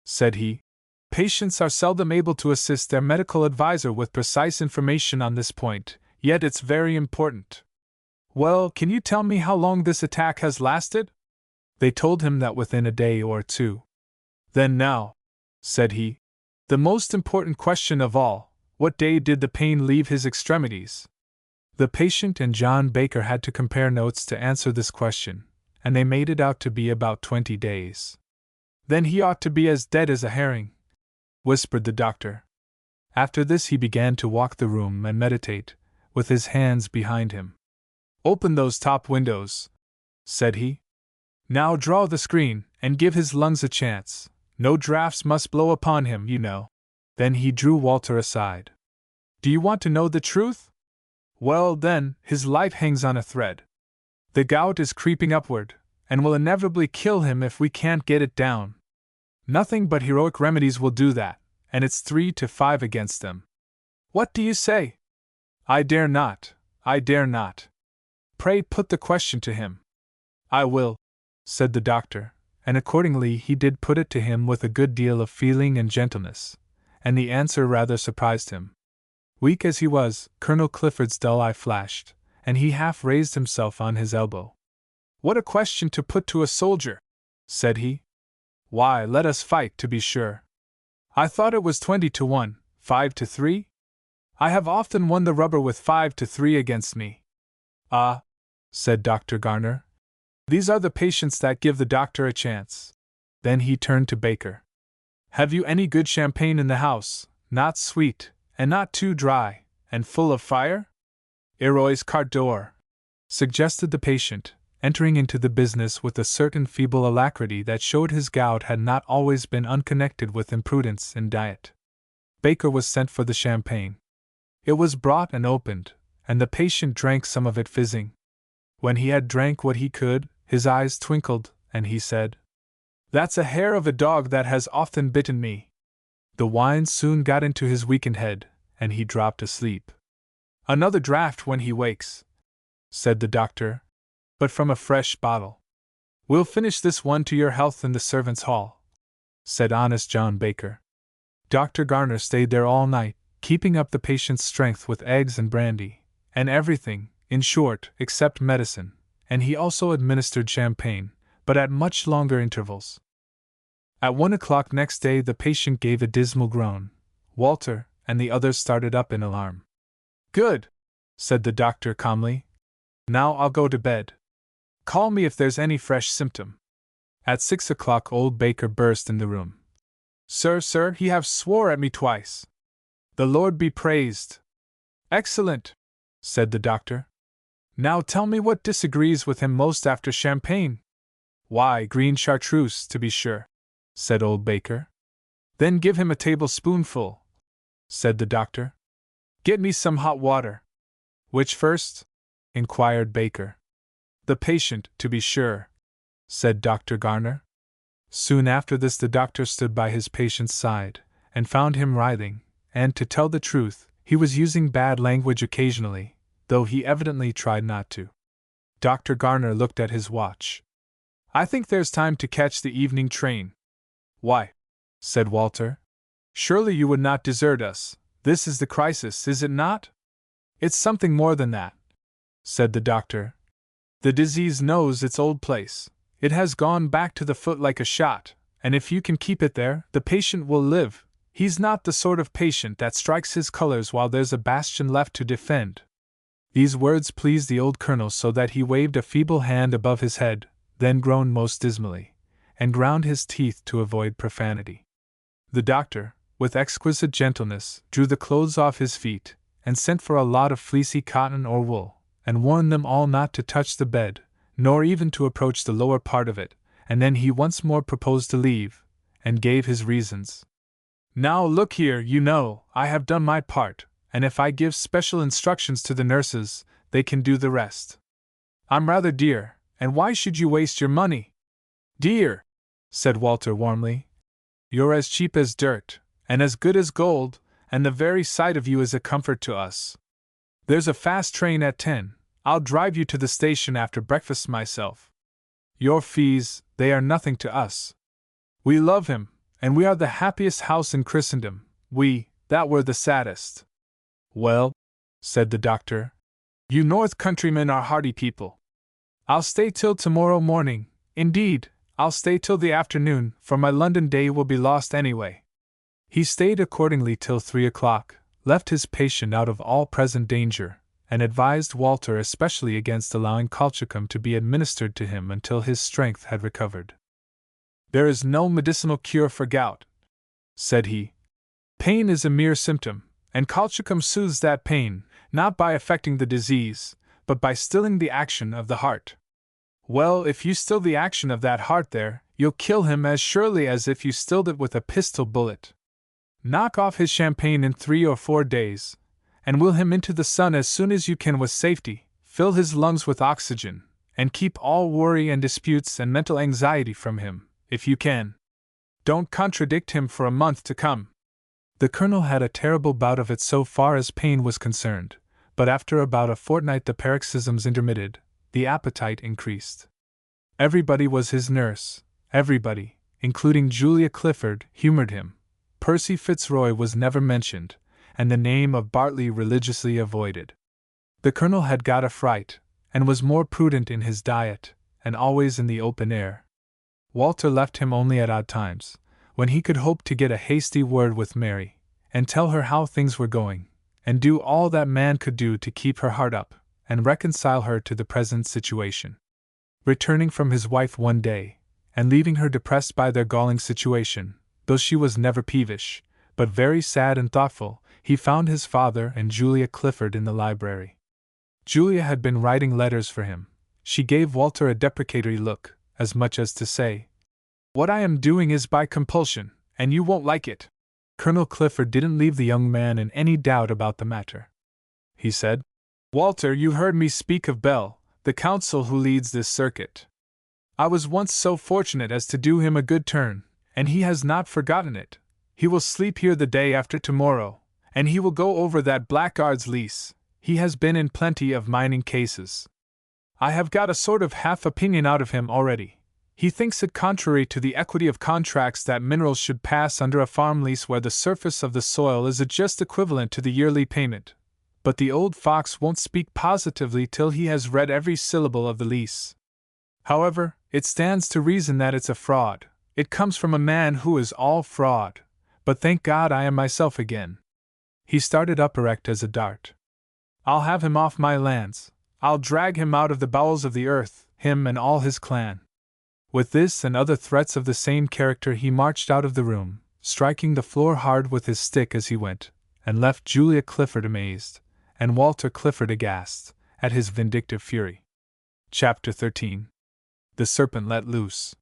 said he, patients are seldom able to assist their medical adviser with precise information on this point, yet it's very important. Well, can you tell me how long this attack has lasted? They told him that within a day or two. Then now, said he, the most important question of all, what day did the pain leave his extremities? The patient and John Baker had to compare notes to answer this question, and they made it out to be about 20 days. Then he ought to be as dead as a herring, whispered the doctor. After this he began to walk the room and meditate, with his hands behind him. Open those top windows, said he. Now draw the screen, and give his lungs a chance. No draughts must blow upon him, you know. Then he drew Walter aside. Do you want to know the truth? Well, then, his life hangs on a thread. The gout is creeping upward, and will inevitably kill him if we can't get it down. Nothing but heroic remedies will do that, and it's 3 to 5 against them. What do you say? I dare not, I dare not. Pray put the question to him. I will, said the doctor, and accordingly he did put it to him with a good deal of feeling and gentleness, and the answer rather surprised him. Weak as he was, Colonel Clifford's dull eye flashed, and he half raised himself on his elbow. What a question to put to a soldier, said he. Why, let us fight, to be sure. I thought it was 20 to 1, 5 to 3? I have often won the rubber with 5 to 3 against me. Ah, said Dr. Garner. These are the patients that give the doctor a chance. Then he turned to Baker. Have you any good champagne in the house, not sweet, and not too dry, and full of fire? Heroes carte d'or, suggested the patient, entering into the business with a certain feeble alacrity that showed his gout had not always been unconnected with imprudence in diet. Baker was sent for the champagne. It was brought and opened, and the patient drank some of it fizzing. When he had drank what he could, his eyes twinkled, and he said, That's a hair of a dog that has often bitten me. The wine soon got into his weakened head, and he dropped asleep. Another draught when he wakes, said the doctor, but from a fresh bottle. We'll finish this one to your health in the servants' hall, said honest John Baker. Dr. Garner stayed there all night, keeping up the patient's strength with eggs and brandy, and everything, in short, except medicine, and he also administered champagne, but at much longer intervals. At 1 o'clock next day the patient gave a dismal groan. Walter and the others started up in alarm. Good, said the doctor calmly. Now I'll go to bed. Call me if there's any fresh symptom. At 6 o'clock old Baker burst in the room. Sir, he have swore at me twice. The Lord be praised. Excellent, said the doctor. Now tell me what disagrees with him most after champagne. Why, green chartreuse, to be sure, said old Baker. Then give him a tablespoonful, said the doctor. Get me some hot water. Which first? Inquired Baker. The patient, to be sure, said Dr. Garner. Soon after this the doctor stood by his patient's side, and found him writhing, and, to tell the truth, he was using bad language occasionally, though he evidently tried not to. Dr. Garner looked at his watch. I think there's time to catch the evening train. Why? Said Walter. Surely you would not desert us. This is the crisis, is it not? It's something more than that, said the doctor. The disease knows its old place. It has gone back to the foot like a shot, and if you can keep it there, the patient will live. He's not the sort of patient that strikes his colors while there's a bastion left to defend. These words pleased the old colonel so that he waved a feeble hand above his head, then groaned most dismally, and ground his teeth to avoid profanity. The doctor, with exquisite gentleness, drew the clothes off his feet, and sent for a lot of fleecy cotton or wool, and warned them all not to touch the bed, nor even to approach the lower part of it, and then he once more proposed to leave, and gave his reasons. Now look here, you know, I have done my part, and if I give special instructions to the nurses, they can do the rest. I'm rather dear, and why should you waste your money? Dear, said Walter warmly. You're as cheap as dirt, and as good as gold, and the very sight of you is a comfort to us. There's a fast train at 10. I'll drive you to the station after breakfast myself. Your fees, they are nothing to us. We love him, and we are the happiest house in Christendom, that were the saddest. Well, said the doctor, you North countrymen are hearty people. I'll stay till tomorrow morning, indeed, I'll stay till the afternoon, for my London day will be lost anyway. He stayed accordingly till 3 o'clock, left his patient out of all present danger, and advised Walter especially against allowing colchicum to be administered to him until his strength had recovered. There is no medicinal cure for gout, said he. Pain is a mere symptom, and colchicum soothes that pain, not by affecting the disease, but by stilling the action of the heart. Well, if you still the action of that heart there, you'll kill him as surely as if you stilled it with a pistol bullet. Knock off his champagne in 3 or 4 days, and wheel him into the sun as soon as you can with safety, fill his lungs with oxygen, and keep all worry and disputes and mental anxiety from him, if you can. Don't contradict him for a month to come. The colonel had a terrible bout of it so far as pain was concerned, but after about a fortnight the paroxysms intermitted, the appetite increased. Everybody was his nurse, everybody, including Julia Clifford, humored him. Percy Fitzroy was never mentioned, and the name of Bartley religiously avoided. The colonel had got a fright, and was more prudent in his diet, and always in the open air. Walter left him only at odd times, when he could hope to get a hasty word with Mary, and tell her how things were going, and do all that man could do to keep her heart up, and reconcile her to the present situation. Returning from his wife one day, and leaving her depressed by their galling situation, though she was never peevish, but very sad and thoughtful, he found his father and Julia Clifford in the library. Julia had been writing letters for him. She gave Walter a deprecatory look, as much as to say, "What I am doing is by compulsion, and you won't like it." Colonel Clifford didn't leave the young man in any doubt about the matter. He said, "Walter, you heard me speak of Bell, the consul who leads this circuit. I was once so fortunate as to do him a good turn, and he has not forgotten it. He will sleep here the day after tomorrow, and he will go over that blackguard's lease. He has been in plenty of mining cases. I have got a sort of half opinion out of him already. He thinks it contrary to the equity of contracts that minerals should pass under a farm lease where the surface of the soil is a just equivalent to the yearly payment. But the old fox won't speak positively till he has read every syllable of the lease. However, it stands to reason that it's a fraud. It comes from a man who is all fraud. But thank God I am myself again." He started up erect as a dart. "I'll have him off my lands. I'll drag him out of the bowels of the earth, him and all his clan." With this and other threats of the same character he marched out of the room, striking the floor hard with his stick as he went, and left Julia Clifford amazed, and Walter Clifford aghast, at his vindictive fury. Chapter 13. The Serpent Let Loose.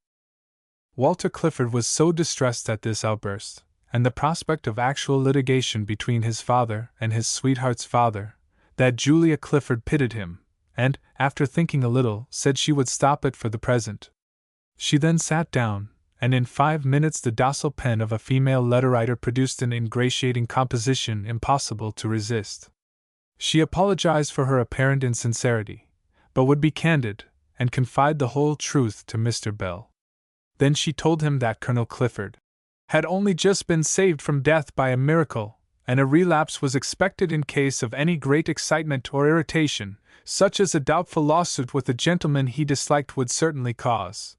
Walter Clifford was so distressed at this outburst, and the prospect of actual litigation between his father and his sweetheart's father, that Julia Clifford pitied him, and, after thinking a little, said she would stop it for the present. She then sat down, and in 5 minutes the docile pen of a female letter-writer produced an ingratiating composition impossible to resist. She apologized for her apparent insincerity, but would be candid, and confide the whole truth to Mr. Bell. Then she told him that Colonel Clifford had only just been saved from death by a miracle, and a relapse was expected in case of any great excitement or irritation, such as a doubtful lawsuit with a gentleman he disliked would certainly cause.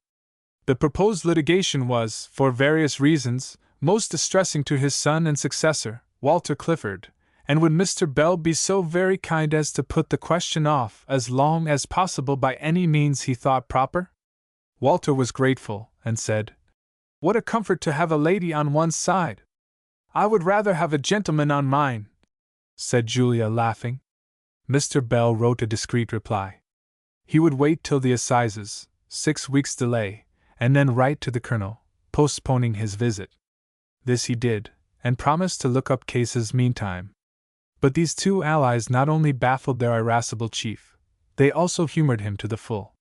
The proposed litigation was, for various reasons, most distressing to his son and successor, Walter Clifford, and would Mr. Bell be so very kind as to put the question off as long as possible by any means he thought proper? Walter was grateful, and said, "What a comfort to have a lady on one's side! I would rather have a gentleman on mine," said Julia, laughing. Mr. Bell wrote a discreet reply. He would wait till the assizes, 6 weeks' delay, and then write to the Colonel, postponing his visit. This he did, and promised to look up cases meantime. But these two allies not only baffled their irascible chief, they also humored him to the full.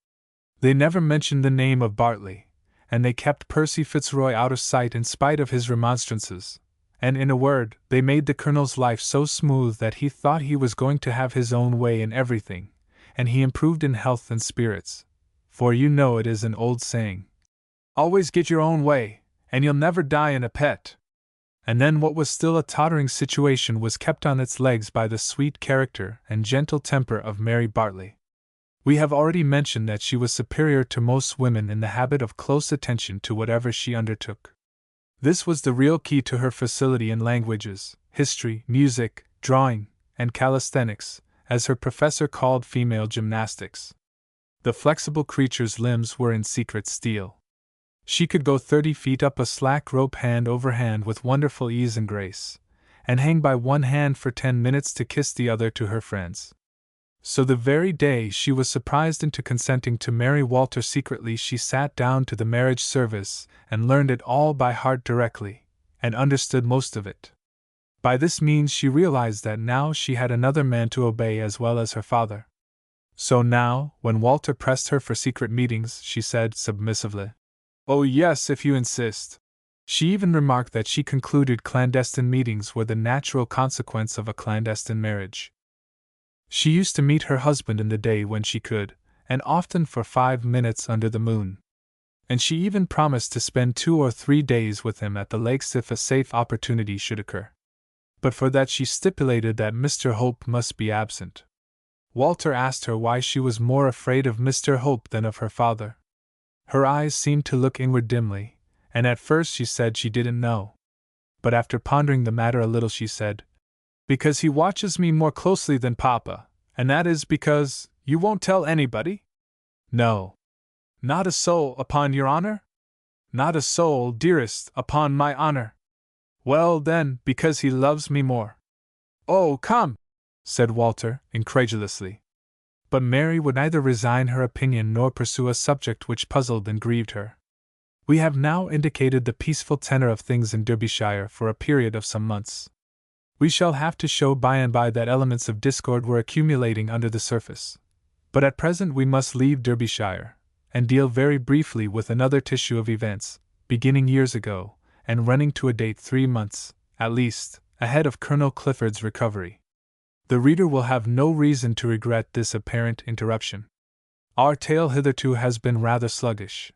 They never mentioned the name of Bartley, and they kept Percy Fitzroy out of sight in spite of his remonstrances, and in a word, they made the Colonel's life so smooth that he thought he was going to have his own way in everything, and he improved in health and spirits, for you know it is an old saying, "Always get your own way, and you'll never die in a pet." And then what was still a tottering situation was kept on its legs by the sweet character and gentle temper of Mary Bartley. We have already mentioned that she was superior to most women in the habit of close attention to whatever she undertook. This was the real key to her facility in languages, history, music, drawing, and calisthenics, as her professor called female gymnastics. The flexible creature's limbs were in secret steel. She could go 30 feet up a slack rope hand over hand with wonderful ease and grace, and hang by one hand for 10 minutes to kiss the other to her friends. So the very day she was surprised into consenting to marry Walter secretly, she sat down to the marriage service and learned it all by heart directly, and understood most of it. By this means she realized that now she had another man to obey as well as her father. So now, when Walter pressed her for secret meetings, she said submissively, "Oh yes, if you insist." She even remarked that she concluded clandestine meetings were the natural consequence of a clandestine marriage. She used to meet her husband in the day when she could, and often for 5 minutes under the moon. And she even promised to spend 2 or 3 days with him at the lakes if a safe opportunity should occur. But for that she stipulated that Mr. Hope must be absent. Walter asked her why she was more afraid of Mr. Hope than of her father. Her eyes seemed to look inward dimly, and at first she said she didn't know. But after pondering the matter a little she said, "Because he watches me more closely than Papa, and that is because you won't tell anybody?" "No. Not a soul, upon your honor?" "Not a soul, dearest, upon my honor." "Well, then, because he loves me more." "Oh, come!" said Walter, incredulously. But Mary would neither resign her opinion nor pursue a subject which puzzled and grieved her. We have now indicated the peaceful tenor of things in Derbyshire for a period of some months. We shall have to show by and by that elements of discord were accumulating under the surface. But at present we must leave Derbyshire, and deal very briefly with another tissue of events, beginning years ago, and running to a date 3 months, at least, ahead of Colonel Clifford's recovery. The reader will have no reason to regret this apparent interruption. Our tale hitherto has been rather sluggish,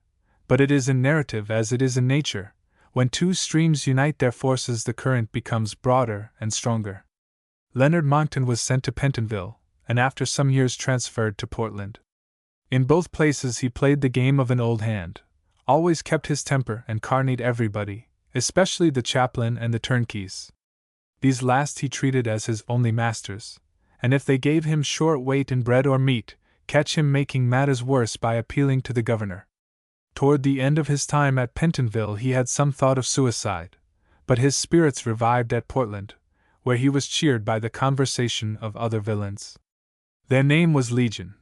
but it is in narrative as it is in nature. When 2 streams unite their forces, the current becomes broader and stronger. Leonard Monckton was sent to Pentonville, and after some years transferred to Portland. In both places he played the game of an old hand, always kept his temper and carnied everybody, especially the chaplain and the turnkeys. These last he treated as his only masters, and if they gave him short weight in bread or meat, catch him making matters worse by appealing to the governor. Toward the end of his time at Pentonville he had some thought of suicide, but his spirits revived at Portland, where he was cheered by the conversation of other villains. Their name was Legion,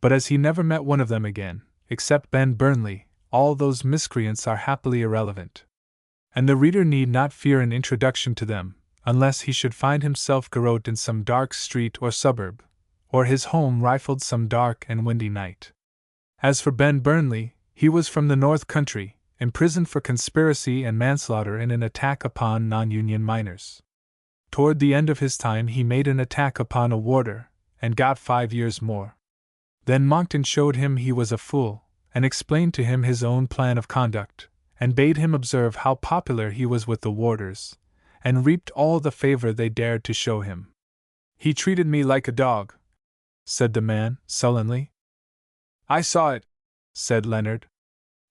but as he never met one of them again, except Ben Burnley, all those miscreants are happily irrelevant. And the reader need not fear an introduction to them, unless he should find himself garrote in some dark street or suburb, or his home rifled some dark and windy night. As for Ben Burnley, he was from the North Country, imprisoned for conspiracy and manslaughter in an attack upon non-union miners. Toward the end of his time he made an attack upon a warder, and got 5 years more. Then Monckton showed him he was a fool, and explained to him his own plan of conduct, and bade him observe how popular he was with the warders, and reaped all the favor they dared to show him. "He treated me like a dog," said the man, sullenly. "I saw it," said Leonard.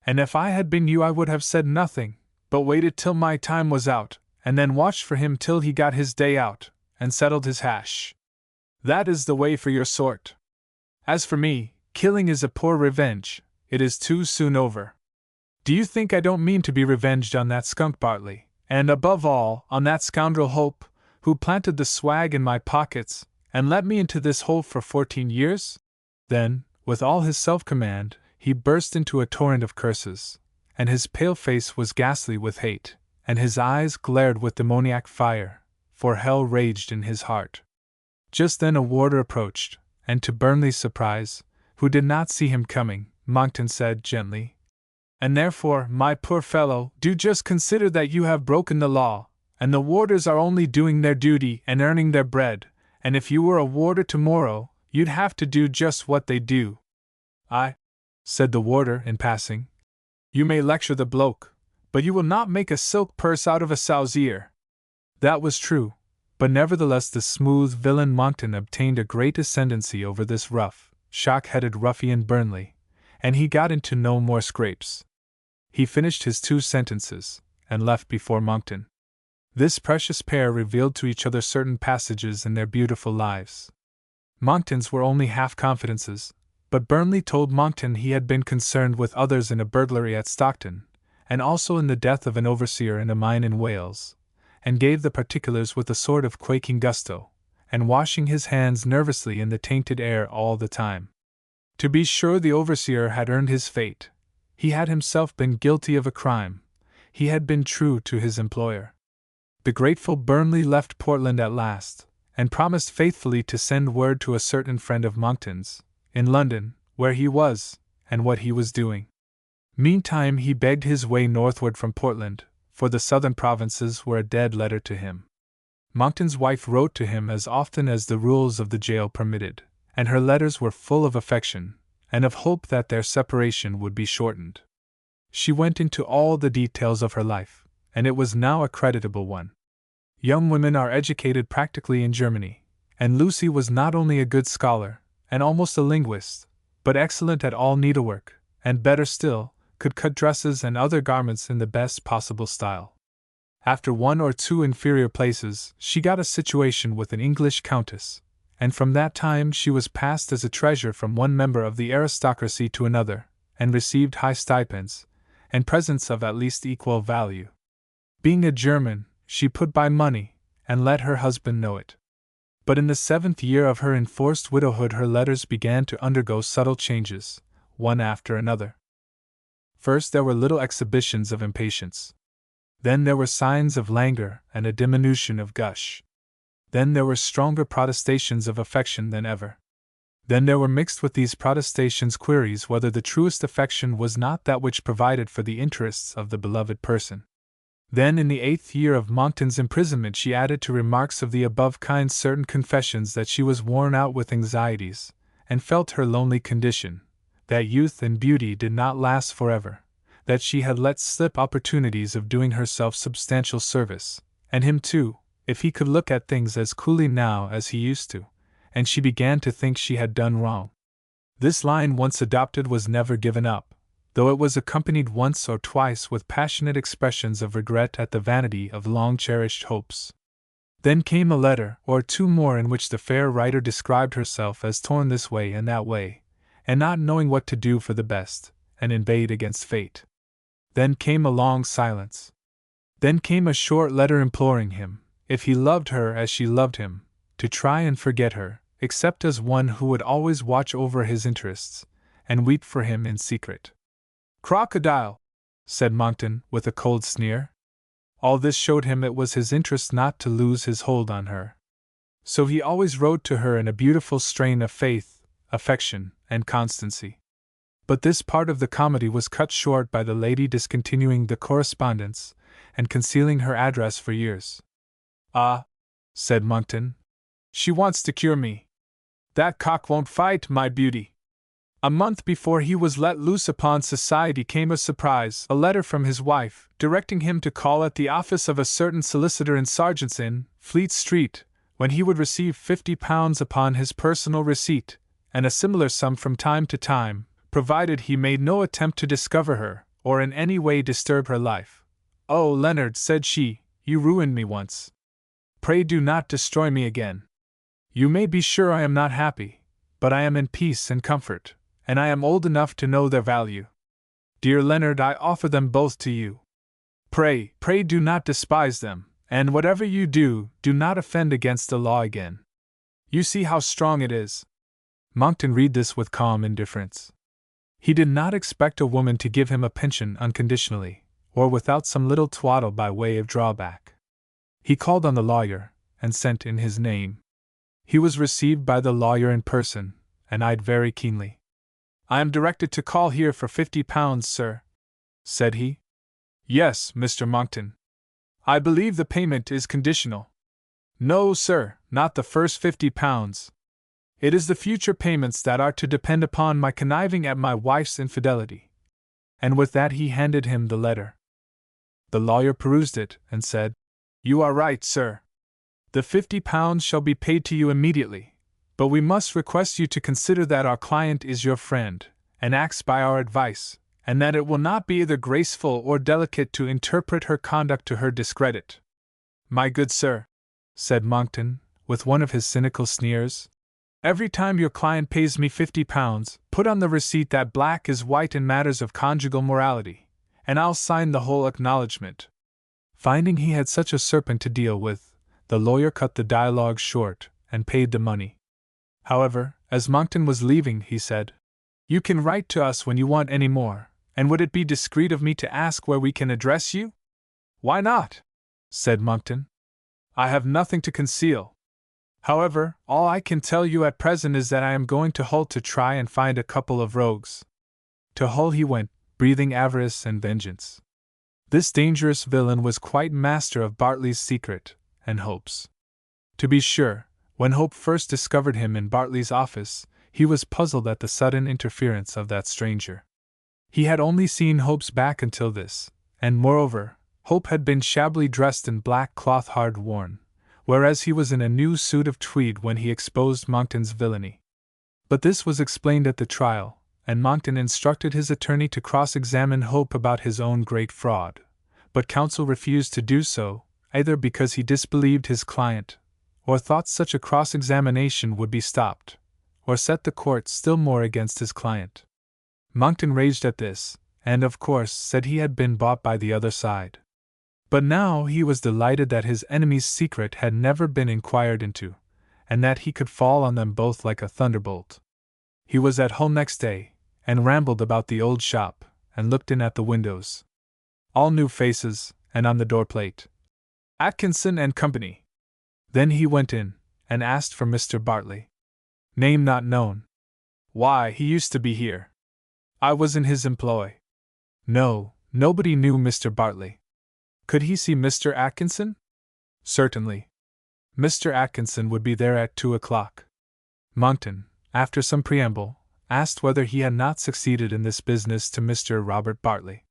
"And if I had been you I would have said nothing, but waited till my time was out, and then watched for him till he got his day out, and settled his hash. That is the way for your sort. As for me, killing is a poor revenge, it is too soon over. Do you think I don't mean to be revenged on that skunk Bartley, and above all, on that scoundrel Hope, who planted the swag in my pockets, and let me into this hole for 14 years? Then, with all his self-command, he burst into a torrent of curses, and his pale face was ghastly with hate, and his eyes glared with demoniac fire, for hell raged in his heart. Just then a warder approached, and to Burnley's surprise, who did not see him coming, Monckton said gently, "And therefore, my poor fellow, do just consider that you have broken the law, and the warders are only doing their duty and earning their bread, and if you were a warder tomorrow, you'd have to do just what they do." "Aye," said the warder in passing, "you may lecture the bloke, but you will not make a silk purse out of a sow's ear." That was true, but nevertheless the smooth villain Monckton obtained a great ascendancy over this rough, shock-headed ruffian Burnley, and he got into no more scrapes. He finished his 2 sentences, and left before Monckton. This precious pair revealed to each other certain passages in their beautiful lives. Monckton's were only half-confidences, but Burnley told Monckton he had been concerned with others in a burglary at Stockton, and also in the death of an overseer in a mine in Wales, and gave the particulars with a sort of quaking gusto, and washing his hands nervously in the tainted air all the time. To be sure the overseer had earned his fate. He had himself been guilty of a crime. He had been true to his employer. The grateful Burnley left Portland at last, and promised faithfully to send word to a certain friend of Monckton's, in London, where he was, and what he was doing. Meantime he begged his way northward from Portland, for the southern provinces were a dead letter to him. Monckton's wife wrote to him as often as the rules of the jail permitted, and her letters were full of affection, and of hope that their separation would be shortened. She went into all the details of her life, and it was now a creditable one. Young women are educated practically in Germany, and Lucy was not only a good scholar, and almost a linguist, but excellent at all needlework, and better still, could cut dresses and other garments in the best possible style. After 1 or 2 inferior places, she got a situation with an English countess, and from that time she was passed as a treasure from one member of the aristocracy to another, and received high stipends, and presents of at least equal value. Being a German, she put by money, and let her husband know it. But in the 7th year of her enforced widowhood her letters began to undergo subtle changes, one after another. First there were little exhibitions of impatience. Then there were signs of languor and a diminution of gush. Then there were stronger protestations of affection than ever. Then there were mixed with these protestations queries whether the truest affection was not that which provided for the interests of the beloved person. Then in the 8th year of Monckton's imprisonment she added to remarks of the above kind certain confessions that she was worn out with anxieties, and felt her lonely condition, that youth and beauty did not last forever, that she had let slip opportunities of doing herself substantial service, and him too, if he could look at things as coolly now as he used to, and she began to think she had done wrong. This line once adopted was never given up, though it was accompanied once or twice with passionate expressions of regret at the vanity of long-cherished hopes. Then came a letter or 2 more in which the fair writer described herself as torn this way and that way, and not knowing what to do for the best, and inveighed against fate. Then came a long silence. Then came a short letter imploring him, if he loved her as she loved him, to try and forget her, except as one who would always watch over his interests, and weep for him in secret. "Crocodile!" said Monckton, with a cold sneer. All this showed him it was his interest not to lose his hold on her. so he always wrote to her in a beautiful strain of faith, affection, and constancy. But this part of the comedy was cut short by the lady discontinuing the correspondence and concealing her address for years. "Ah," said Monkton, "she wants to cure me. That cock won't fight, my beauty." A month before he was let loose upon society came a surprise, a letter from his wife, directing him to call at the office of a certain solicitor in Sergeant's Inn, Fleet Street, when he would receive £50 upon his personal receipt, and a similar sum from time to time, provided he made no attempt to discover her, or in any way disturb her life. "Oh, Leonard," said she, "you ruined me once. Pray do not destroy me again. You may be sure I am not happy, but I am in peace and comfort, and I am old enough to know their value. Dear Leonard, I offer them both to you. Pray do not despise them, and whatever you do, do not offend against the law again. You see how strong it is." Monkton read this with calm indifference. He did not expect a woman to give him a pension unconditionally, or without some little twaddle by way of drawback. He called on the lawyer, and sent in his name. He was received by the lawyer in person, and eyed very keenly. "I am directed to call here for £50, sir," said he. "Yes, Mr. Monkton. I believe the payment is conditional." "No, sir, not the first £50. It is the future payments that are to depend upon my conniving at my wife's infidelity." And with that he handed him the letter. The lawyer perused it, and said, "You are right, sir. The £50 shall be paid to you immediately, but we must request you to consider that our client is your friend, and acts by our advice, and that it will not be either graceful or delicate to interpret her conduct to her discredit." "My good sir," said Monkton, with one of his cynical sneers, "every time your client pays me £50, put on the receipt that black is white in matters of conjugal morality, and I'll sign the whole acknowledgement." Finding he had such a serpent to deal with, the lawyer cut the dialogue short, and paid the money. However, as Monkton was leaving, he said, "You can write to us when you want any more, and would it be discreet of me to ask where we can address you?" "Why not?" said Monkton. "I have nothing to conceal. However, all I can tell you at present is that I am going to Hull to try and find a couple of rogues." To Hull he went, breathing avarice and vengeance. This dangerous villain was quite master of Bartley's secret, and Hope's. To be sure, when Hope first discovered him in Bartley's office, he was puzzled at the sudden interference of that stranger. He had only seen Hope's back until this, and moreover, Hope had been shabbily dressed in black cloth hard worn, whereas he was in a new suit of tweed when he exposed Monkton's villainy. But this was explained at the trial, and Monkton instructed his attorney to cross-examine Hope about his own great fraud, but counsel refused to do so, either because he disbelieved his client, or thought such a cross-examination would be stopped, or set the court still more against his client. Monkton raged at this, and of course said he had been bought by the other side. But now he was delighted that his enemy's secret had never been inquired into, and that he could fall on them both like a thunderbolt. He was at home next day, and rambled about the old shop, and looked in at the windows. All new faces, and on the door-plate, "Atkinson and Company." Then he went in, and asked for Mr. Bartley. "Name not known." "Why, he used to be here." "I was in his employ." "No, nobody knew Mr. Bartley." "Could he see Mr. Atkinson?" "Certainly. Mr. Atkinson would be there at 2 o'clock. Monkton, after some preamble, asked whether he had not succeeded in this business to Mr. Robert Bartley.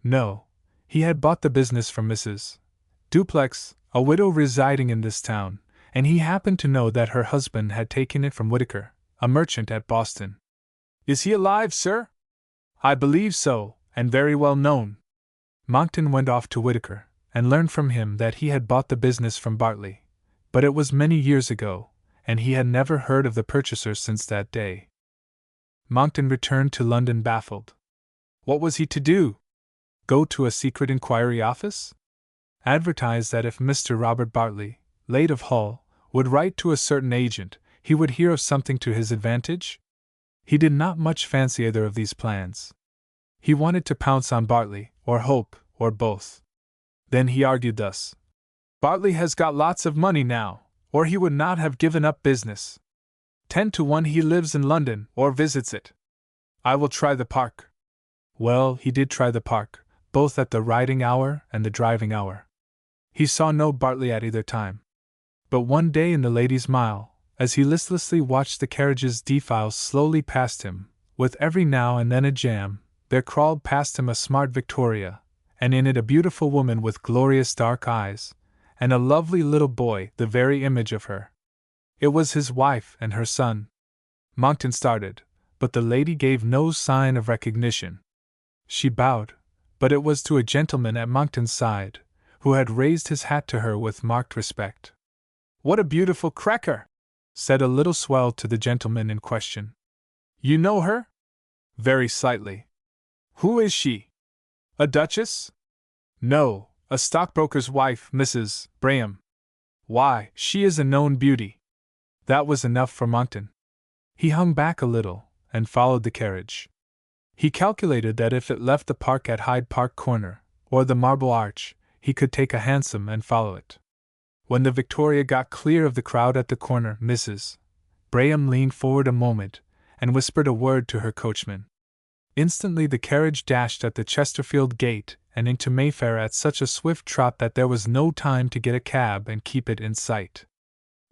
No, he had bought the business from Mrs. Duplex, a widow residing in this town, and he happened to know that her husband had taken it from Whitaker, a merchant at Boston. "Is he alive, sir?" "I believe so, and very well known." Monkton went off to Whitaker, and learned from him that he had bought the business from Bartley, but it was many years ago, and he had never heard of the purchaser since that day. Monkton returned to London baffled. What was he to do? Go to a secret inquiry office? Advertise that if Mr. Robert Bartley, late of Hull, would write to a certain agent, he would hear of something to his advantage? He did not much fancy either of these plans. He wanted to pounce on Bartley, or Hope, or both. Then he argued thus: "Bartley has got lots of money now, or he would not have given up business. 10 to 1 he lives in London or visits it. I will try the park. Well, he did try the park, both at the riding hour and the driving hour. He saw no Bartley at either time. But one day in the Ladies' Mile, as he listlessly watched the carriages defile slowly past him, with every now and then a jam, there crawled past him a smart Victoria, and in it a beautiful woman with glorious dark eyes, and a lovely little boy, the very image of her. It was his wife and her son. Monckton started, but the lady gave no sign of recognition. She bowed, but it was to a gentleman at Monckton's side, who had raised his hat to her with marked respect. "What a beautiful cracker!" said a little swell to the gentleman in question. "You know her?" "Very slightly." "Who is she?" "A duchess?" "No, a stockbroker's wife, Mrs. Braham." "Why, she is a known beauty." That was enough for Monckton. He hung back a little, and followed the carriage. He calculated that if it left the park at Hyde Park Corner, or the Marble Arch, he could take a hansom and follow it. When the Victoria got clear of the crowd at the corner, Mrs. Braham leaned forward a moment, and whispered a word to her coachman. Instantly the carriage dashed at the Chesterfield gate and into Mayfair at such a swift trot that there was no time to get a cab and keep it in sight.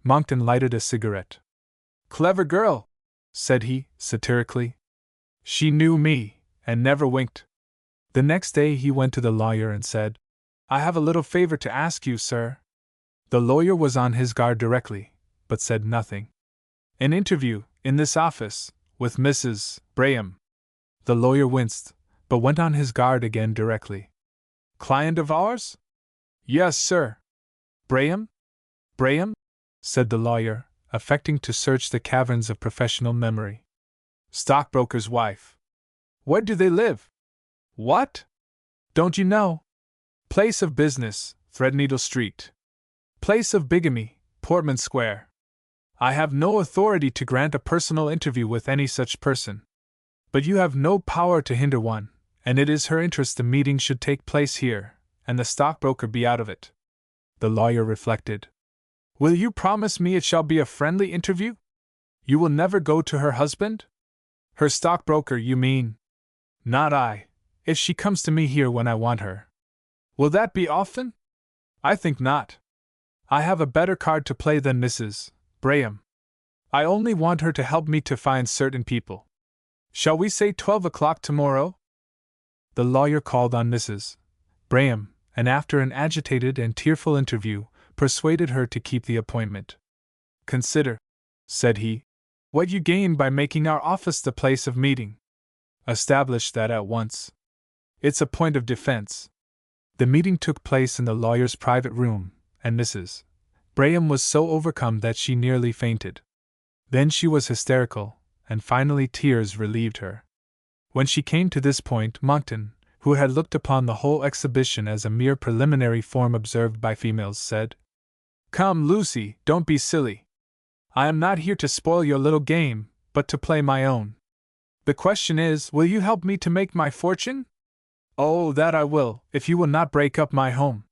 Monckton lighted a cigarette. "Clever girl," said he, satirically. "She knew me, and never winked." The next day he went to the lawyer and said, "I have a little favor to ask you, sir." The lawyer was on his guard directly, but said nothing. "An interview, in this office, with Mrs. Braham." The lawyer winced, but went on his guard again directly. "Client of ours?" "Yes, sir." "Braham?" "Braham?" said the lawyer, affecting to search the caverns of professional memory. "Stockbroker's wife." "Where do they live?" "What? Don't you know?" "Place of business, Threadneedle Street." "Place of bigamy, Portman Square." "I have no authority to grant a personal interview with any such person." "But you have no power to hinder one, and it is her interest the meeting should take place here, and the stockbroker be out of it." The lawyer reflected. "Will you promise me it shall be a friendly interview? You will never go to her husband? Her stockbroker, you mean?" "Not I, if she comes to me here when I want her." "Will that be often?" "I think not. I have a better card to play than Mrs. Braham. I only want her to help me to find certain people. Shall we say 12 o'clock tomorrow?" The lawyer called on Mrs. Braham, and after an agitated and tearful interview, persuaded her to keep the appointment. "Consider," said he, "what you gain by making our office the place of meeting. Establish that at once. It's a point of defense." The meeting took place in the lawyer's private room, and Mrs. Braham was so overcome that she nearly fainted. Then she was hysterical, and finally tears relieved her. When she came to this point, Monckton, who had looked upon the whole exhibition as a mere preliminary form observed by females, said, "Come, Lucy, don't be silly. I am not here to spoil your little game, but to play my own. The question is, will you help me to make my fortune?" "Oh, that I will, if you will not break up my home."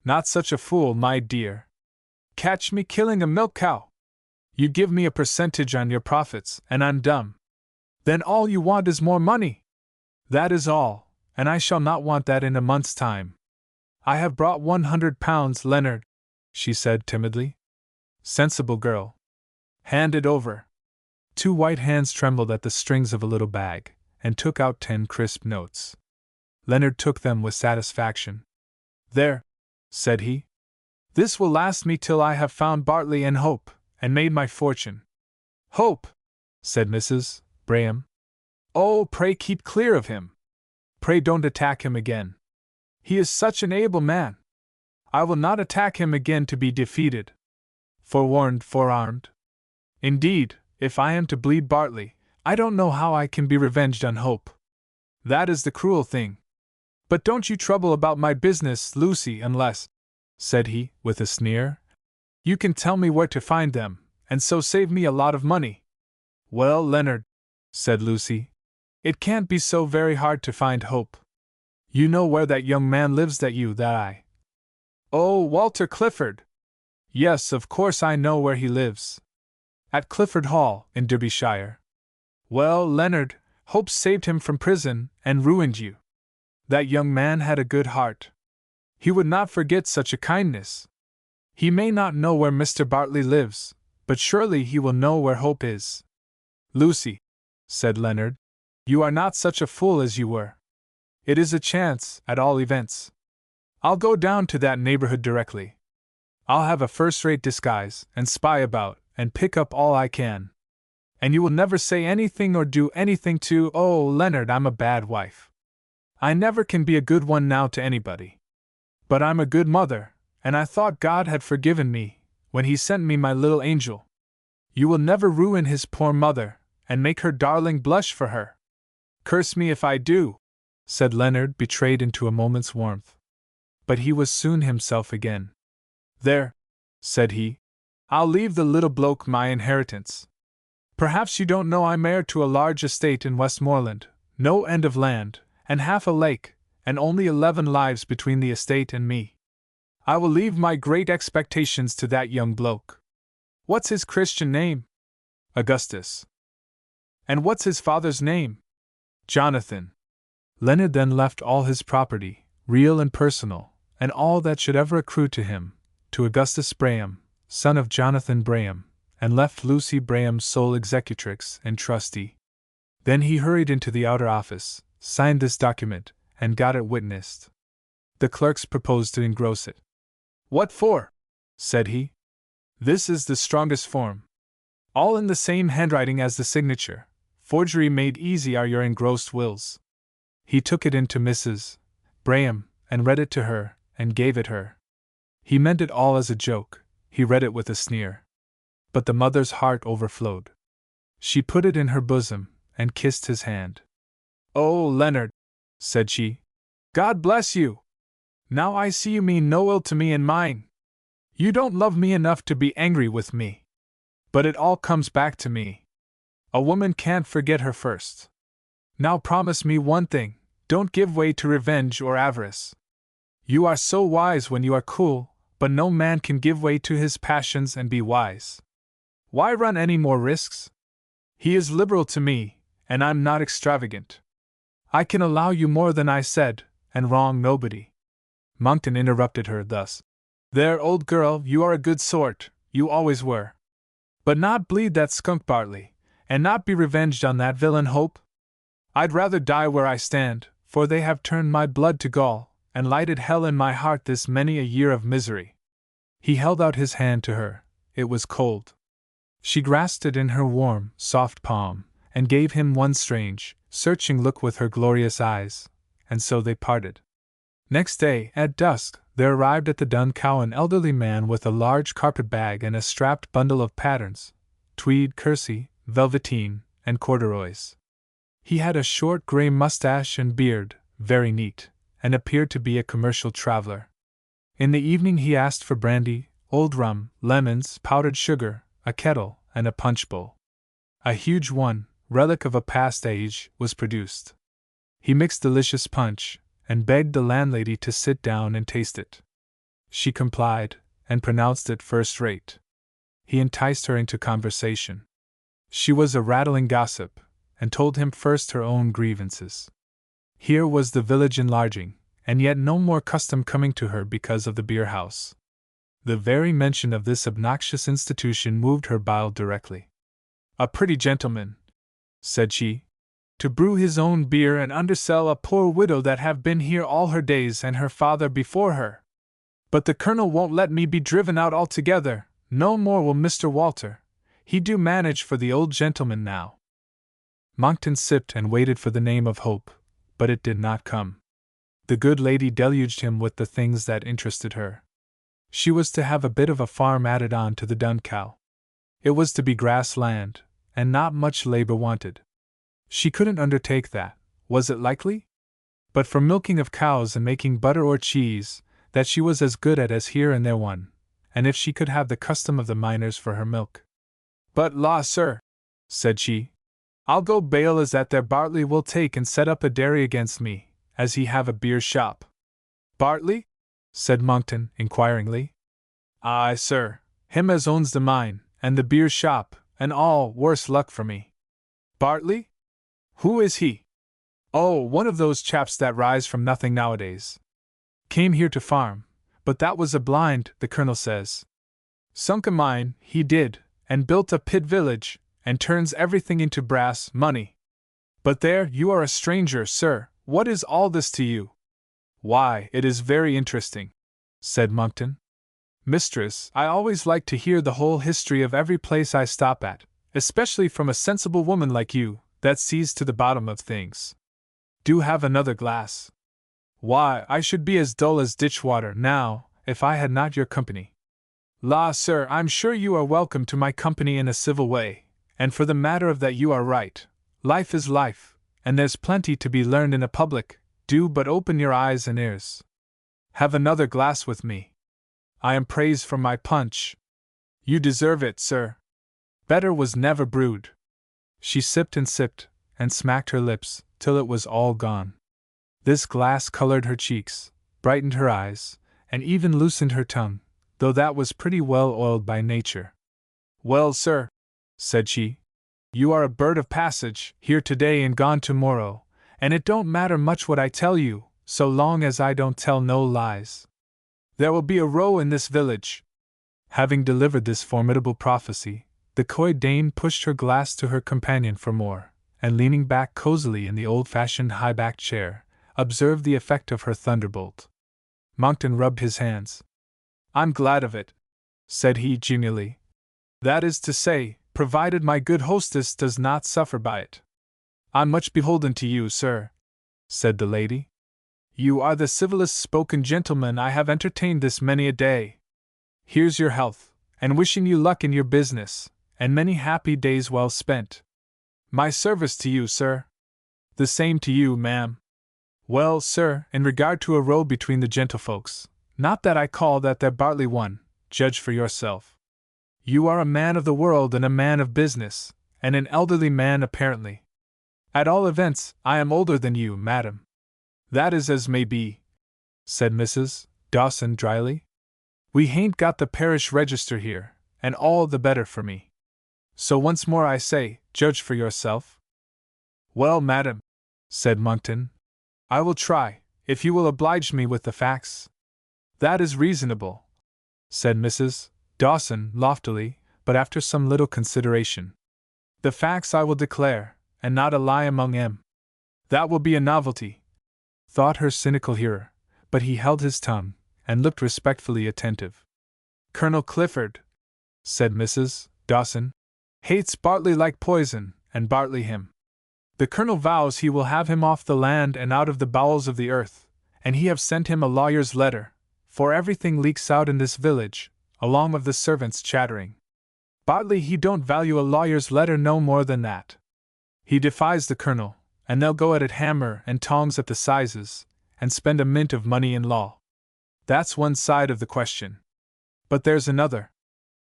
"Not such a fool, my dear. Catch me killing a milk cow. You give me a percentage on your profits, and I'm dumb. Then all you want is more money." "That is all, and I shall not want that in a month's time." "I have brought £100, Leonard," she said timidly. "Sensible girl. Hand it over." Two white hands trembled at the strings of a little bag, and took out 10 crisp notes. Leonard took them with satisfaction. "There," said he. "This will last me till I have found Bartley and Hope, and made my fortune." "Hope!" said Mrs. Braham. "Oh, pray keep clear of him. Pray don't attack him again. He is such an able man. I will not attack him again to be defeated. Forewarned, forearmed. Indeed, if I am to bleed Bartley, I don't know how I can be revenged on Hope. That is the cruel thing. But don't you trouble about my business, Lucy, unless," said he, with a sneer, "you can tell me where to find them, and so save me a lot of money." "Well, Leonard," said Lucy, "it can't be so very hard to find Hope. You know where that young man lives that I— "Oh, Walter Clifford! Yes, of course I know where he lives. At Clifford Hall, in Derbyshire. Well, Leonard, Hope saved him from prison and ruined you. That young man had a good heart. He would not forget such a kindness. He may not know where Mr. Bartley lives, but surely he will know where Hope is. Lucy, said Leonard, you are not such a fool as you were. It is a chance, at all events. I'll go down to that neighborhood directly. I'll have a first-rate disguise, and spy about, and pick up all I can. And you will never say anything or do anything to— oh, Leonard, I'm a bad wife. I never can be a good one now to anybody. But I'm a good mother, and I thought God had forgiven me when He sent me my little angel. You will never ruin His poor mother, and make her darling blush for her. Curse me if I do, said Leonard, betrayed into a moment's warmth. But he was soon himself again. There, said he, I'll leave the little bloke my inheritance. Perhaps you don't know I'm heir to a large estate in Westmoreland, no end of land, and half a lake, and only 11 lives between the estate and me. I will leave my great expectations to that young bloke. What's his Christian name? Augustus. And what's his father's name? Jonathan. Leonard then left all his property, real and personal, and all that should ever accrue to him, to Augustus Braham, son of Jonathan Braham, and left Lucy Braham sole executrix and trustee. Then he hurried into the outer office, signed this document, and got it witnessed. The clerks proposed to engross it. What for? Said he. This is the strongest form. All in the same handwriting as the signature. Forgery made easy are your engrossed wills. He took it in to Mrs. Braham, and read it to her, and gave it her. He meant it all as a joke, he read it with a sneer. But the mother's heart overflowed. She put it in her bosom, and kissed his hand. Oh, Leonard, said she, God bless you! Now I see you mean no ill to me and mine. You don't love me enough to be angry with me. But it all comes back to me. A woman can't forget her first. Now promise me one thing, don't give way to revenge or avarice. You are so wise when you are cool, but no man can give way to his passions and be wise. Why run any more risks? He is liberal to me, and I'm not extravagant. I can allow you more than I said, and wrong nobody. Monckton interrupted her thus. There, old girl, you are a good sort, you always were. But not bleed that skunk Bartley, and not be revenged on that villain Hope? I'd rather die where I stand, for they have turned my blood to gall, and lighted hell in my heart this many a year of misery. He held out his hand to her. It was cold. She grasped it in her warm, soft palm, and gave him one strange, searching look with her glorious eyes, and so they parted. Next day, at dusk, there arrived at the Dun Cow an elderly man with a large carpet bag and a strapped bundle of patterns, tweed, kersey, velveteen, and corduroys. He had a short grey mustache and beard, very neat, and appeared to be a commercial traveler. In the evening he asked for brandy, old rum, lemons, powdered sugar, a kettle, and a punch bowl. A huge one, relic of a past age, was produced. He mixed delicious punch, and begged the landlady to sit down and taste it. She complied, and pronounced it first rate. He enticed her into conversation. She was a rattling gossip, and told him first her own grievances. Here was the village enlarging, and yet no more custom coming to her because of the beer-house. The very mention of this obnoxious institution moved her bile directly. A pretty gentleman, said she, to brew his own beer and undersell a poor widow that have been here all her days and her father before her. But the colonel won't let me be driven out altogether, no more will Mr. Walter. He do manage for the old gentleman now. Monckton sipped and waited for the name of Hope, but it did not come. The good lady deluged him with the things that interested her. She was to have a bit of a farm added on to the Dun Cow. It was to be grass land, and not much labor wanted. She couldn't undertake that, was it likely? But for milking of cows and making butter or cheese, that she was as good at as here and there one, and if she could have the custom of the miners for her milk. But law, sir, said she, I'll go bail as that there Bartley will take and set up a dairy against me, as he have a beer shop. Bartley? Said Monckton, inquiringly. Aye, sir, Him as owns the mine, and the beer shop, and all, worse luck for me. Bartley? Who is he? Oh, one of those chaps that rise from nothing nowadays. Came here to farm, but that was a blind, the colonel says. Sunk a mine, he did, and built a pit village, and turns everything into brass money. But there, you are a stranger, sir. What is all this to you? Why, it is very interesting, said Monckton. Mistress, I always like to hear the whole history of every place I stop at, especially from a sensible woman like you, that sees to the bottom of things. Do have another glass. Why, I should be as dull as ditch water now, if I had not your company. La, sir, I'm sure you are welcome to my company in a civil way, and for the matter of that you are right. Life is life, and there's plenty to be learned in a public. Do but open your eyes and ears. Have another glass with me. I am praised for my punch. You deserve it, sir. Better was never brewed. She sipped, and smacked her lips, till it was all gone. This glass colored her cheeks, brightened her eyes, and even loosened her tongue, though that was pretty well oiled by nature. Well, sir, said she, you are a bird of passage, here today and gone tomorrow, and it don't matter much what I tell you, so long as I don't tell no lies. There will be a row in this village. Having delivered this formidable prophecy, the coy dame pushed her glass to her companion for more, and leaning back cozily in the old-fashioned high-backed chair, observed the effect of her thunderbolt. Monckton rubbed his hands. I'm glad of it, said he genially. That is to say, provided my good hostess does not suffer by it. I'm much beholden to you, sir, said the lady. You are the civilest spoken gentleman I have entertained this many a day. Here's your health, and wishing you luck in your business, and many happy days well spent. My service to you, sir. The same to you, ma'am. Well, sir, in regard to a row between the gentlefolks, not that I call that there Bartley one, judge for yourself. You are a man of the world and a man of business, and an elderly man apparently. At all events, I am older than you, madam. That is as may be, said Mrs. Dawson dryly. We hain't got the parish register here, and all the better for me. So once more I say, judge for yourself. Well, madam, said Monckton, I will try, if you will oblige me with the facts. That is reasonable, said Mrs. Dawson loftily, but after some little consideration. The facts I will declare, and not a lie among 'em. That will be a novelty, thought her cynical hearer, but he held his tongue, and looked respectfully attentive. Colonel Clifford, said Mrs. Dawson, hates Bartley like poison, and Bartley him. The colonel vows he will have him off the land and out of the bowels of the earth, and he have sent him a lawyer's letter, for everything leaks out in this village, along of the servants chattering. Bartley he don't value a lawyer's letter no more than that. He defies the colonel, and they'll go at it hammer and tongs at the sizes, and spend a mint of money in law. That's one side of the question. But there's another.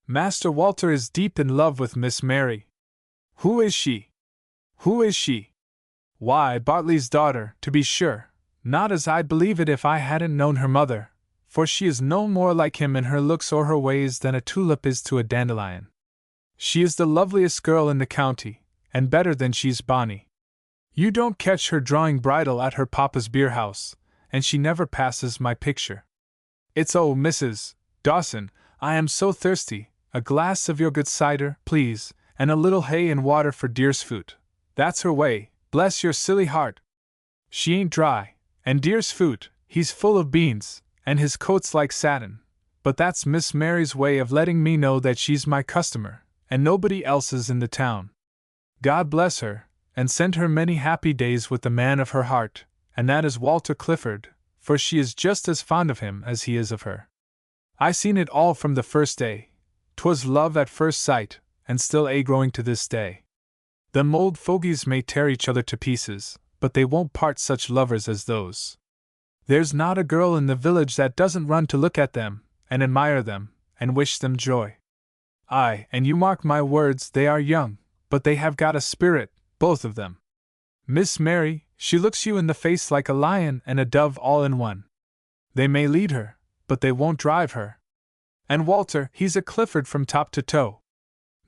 Master Walter is deep in love with Miss Mary. Who is she? Who is she? Why, Bartley's daughter, to be sure, not as I'd believe it if I hadn't known her mother, for she is no more like him in her looks or her ways than a tulip is to a dandelion. She is the loveliest girl in the county, and better than she's bonny. You don't catch her drawing bridle at her papa's beer-house, and she never passes my picture. It's oh, Mrs. Dawson, I am so thirsty, a glass of your good cider, please, and a little hay and water for Deersfoot. That's her way, bless your silly heart. She ain't dry, and Deersfoot, he's full of beans, and his coat's like satin, but that's Miss Mary's way of letting me know that she's my customer, and nobody else's in the town. God bless her, and send her many happy days with the man of her heart, and that is Walter Clifford, for she is just as fond of him as he is of her. I seen it all from the first day. 'Twas love at first sight, and still growing to this day. Them old fogies may tear each other to pieces, but they won't part such lovers as those. There's not a girl in the village that doesn't run to look at them, and admire them, and wish them joy. Aye, and you mark my words, they are young, but they have got a spirit, both of them. Miss Mary, she looks you in the face like a lion and a dove all in one. They may lead her, but they won't drive her. And Walter, he's a Clifford from top to toe.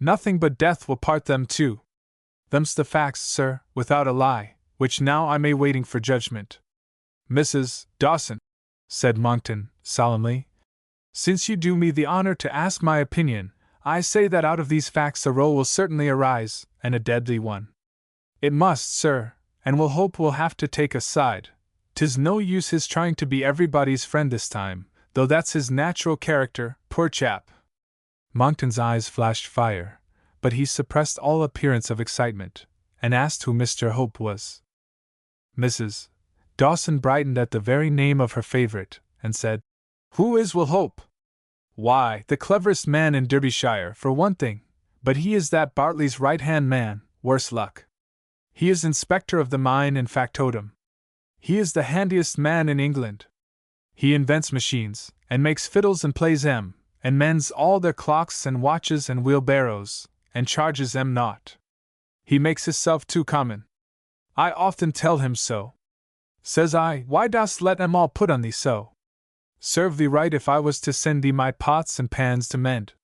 Nothing but death will part them two. Them's the facts, sir, without a lie, which now I may waiting for judgment. Mrs. Dawson, said Monckton, solemnly, since you do me the honor to ask my opinion, I say that out of these facts a row will certainly arise, and a deadly one. It must, sir, and we'll hope we'll have to take a side. 'Tis no use his trying to be everybody's friend this time, though that's his natural character, poor chap. Monckton's eyes flashed fire, but he suppressed all appearance of excitement, and asked who Mr. Hope was. Mrs. Dawson brightened at the very name of her favorite, and said, Who is Will Hope? Why, the cleverest man in Derbyshire, for one thing, but he is that Bartley's right-hand man, worse luck. He is inspector of the mine and factotum. He is the handiest man in England. He invents machines, and makes fiddles and plays 'em, and mends all their clocks and watches and wheelbarrows, and charges 'em naught. He makes hisself too common. I often tell him so. Says I, why dost let 'em all put on thee so? Serve thee right if I was to send thee my pots and pans to mend.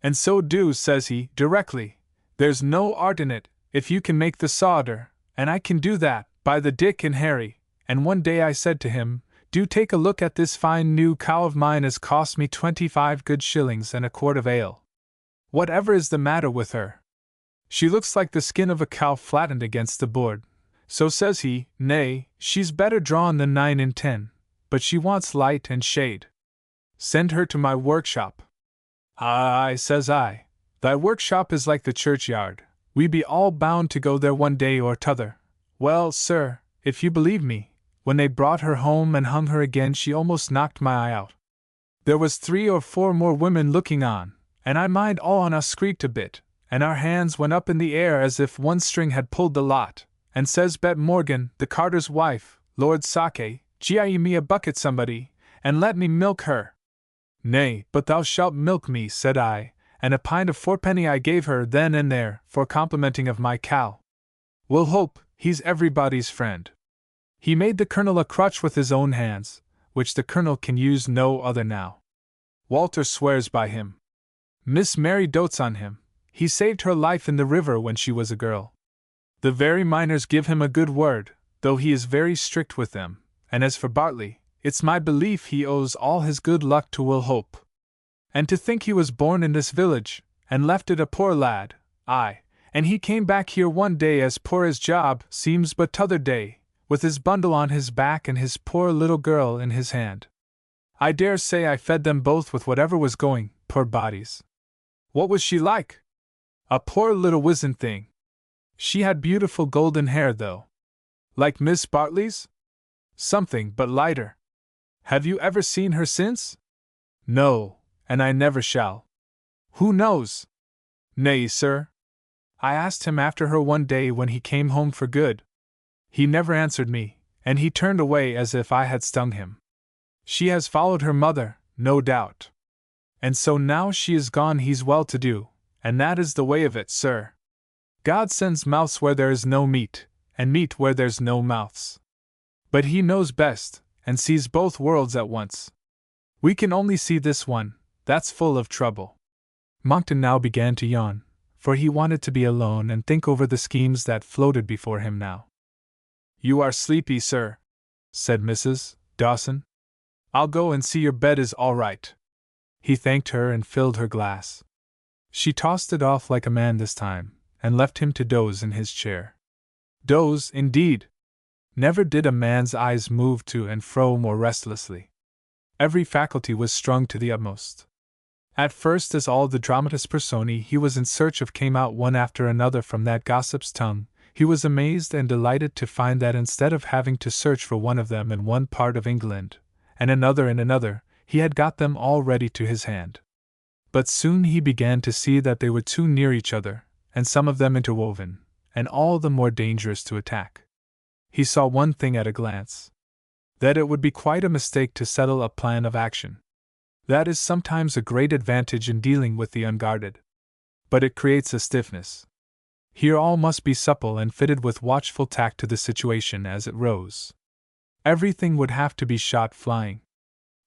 And so do, says he, directly. There's no art in it, if you can make the solder, and I can do that, by the Dick and Harry. And one day I said to him, Do take a look at this fine new cow of mine as cost me 25 good shillings and a quart of ale. Whatever is the matter with her? She looks like the skin of a cow flattened against the board. So says he, Nay, she's better drawn than 9 in 10, but she wants light and shade. Send her to my workshop. Aye, says I, thy workshop is like the churchyard, we be all bound to go there one day or t'other. Well, sir, if you believe me, when they brought her home and hung her again she almost knocked my eye out. There was 3 or 4 more women looking on, and I mind all on us squeaked a bit, and our hands went up in the air as if one string had pulled the lot, and says Bet Morgan, the carter's wife, Lord Sake, gie me a bucket somebody, and let me milk her. Nay, but thou shalt milk me, said I, and a pint of 4 I gave her then and there, for complimenting of my cow. Will Hope, he's everybody's friend. He made the Colonel a crutch with his own hands, which the Colonel can use no other now. Walter swears by him. Miss Mary dotes on him. He saved her life in the river when she was a girl. The very miners give him a good word, though he is very strict with them, and as for Bartley, it's my belief he owes all his good luck to Will Hope. And to think he was born in this village, and left it a poor lad, aye, and he came back here one day as poor as Job seems but t'other day, with his bundle on his back and his poor little girl in his hand. I dare say I fed them both with whatever was going, poor bodies. What was she like? A poor little wizened thing. She had beautiful golden hair, though. Like Miss Bartley's? Something but lighter. Have you ever seen her since? No, and I never shall. Who knows? Nay, sir. I asked him after her one day when he came home for good. He never answered me, and he turned away as if I had stung him. She has followed her mother, no doubt. And so now she is gone he's well to do, and that is the way of it, sir. God sends mouths where there is no meat, and meat where there's no mouths. But he knows best, and sees both worlds at once. We can only see this one, that's full of trouble. Monckton now began to yawn, for he wanted to be alone and think over the schemes that floated before him now. You are sleepy, sir, said Mrs. Dawson. I'll go and see your bed is all right. He thanked her and filled her glass. She tossed it off like a man this time, and left him to doze in his chair. Doze, indeed! Never did a man's eyes move to and fro more restlessly. Every faculty was strung to the utmost. At first, as all the dramatis personae he was in search of came out one after another from that gossip's tongue, he was amazed and delighted to find that instead of having to search for one of them in one part of England, and another in another, he had got them all ready to his hand. But soon he began to see that they were too near each other, and some of them interwoven, and all the more dangerous to attack. He saw one thing at a glance: that it would be quite a mistake to settle a plan of action. That is sometimes a great advantage in dealing with the unguarded. But it creates a stiffness. Here all must be supple and fitted with watchful tact to the situation as it rose. Everything would have to be shot flying.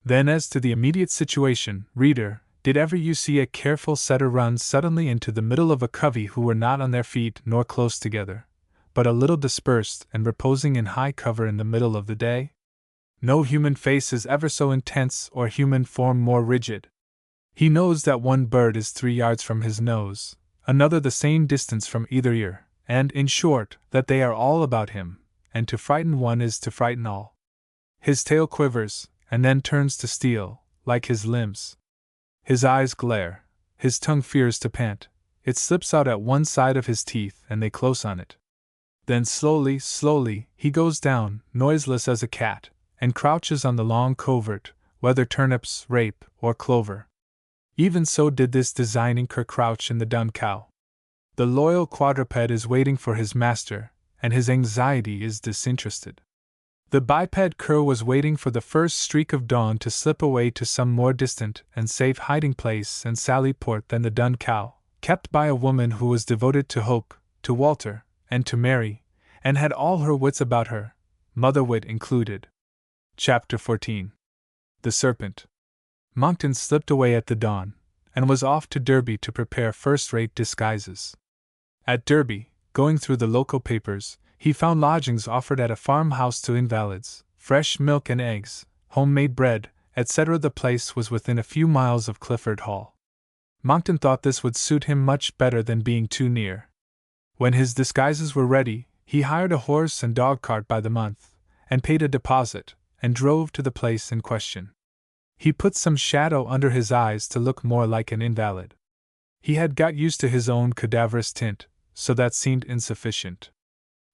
Then as to the immediate situation, reader, Did ever you see a careful setter run suddenly into the middle of a covey who were not on their feet nor close together, but a little dispersed and reposing in high cover in the middle of the day? No human face is ever so intense or human form more rigid. He knows that one bird is 3 yards from his nose, another the same distance from either ear, and, in short, that they are all about him, and to frighten one is to frighten all. His tail quivers, and then turns to steel, like his limbs. His eyes glare, his tongue fears to pant, it slips out at one side of his teeth and they close on it. Then slowly, slowly, he goes down, noiseless as a cat, and crouches on the long covert, whether turnips, rape, or clover. Even so did this designing cur crouch in the dun cow. The loyal quadruped is waiting for his master, and his anxiety is disinterested. The biped cur was waiting for the first streak of dawn to slip away to some more distant and safe hiding place and sally port than the dun cow, kept by a woman who was devoted to Hope, to Walter, and to Mary, and had all her wits about her, mother-wit included. Chapter 14. The Serpent. Monckton slipped away at the dawn, and was off to Derby to prepare first-rate disguises. At Derby, going through the local papers, he found lodgings offered at a farmhouse to invalids, fresh milk and eggs, homemade bread, etc. The place was within a few miles of Clifford Hall. Monckton thought this would suit him much better than being too near. When his disguises were ready, he hired a horse and dog cart by the month, and paid a deposit, and drove to the place in question. He put some shadow under his eyes to look more like an invalid. He had got used to his own cadaverous tint, so that seemed insufficient.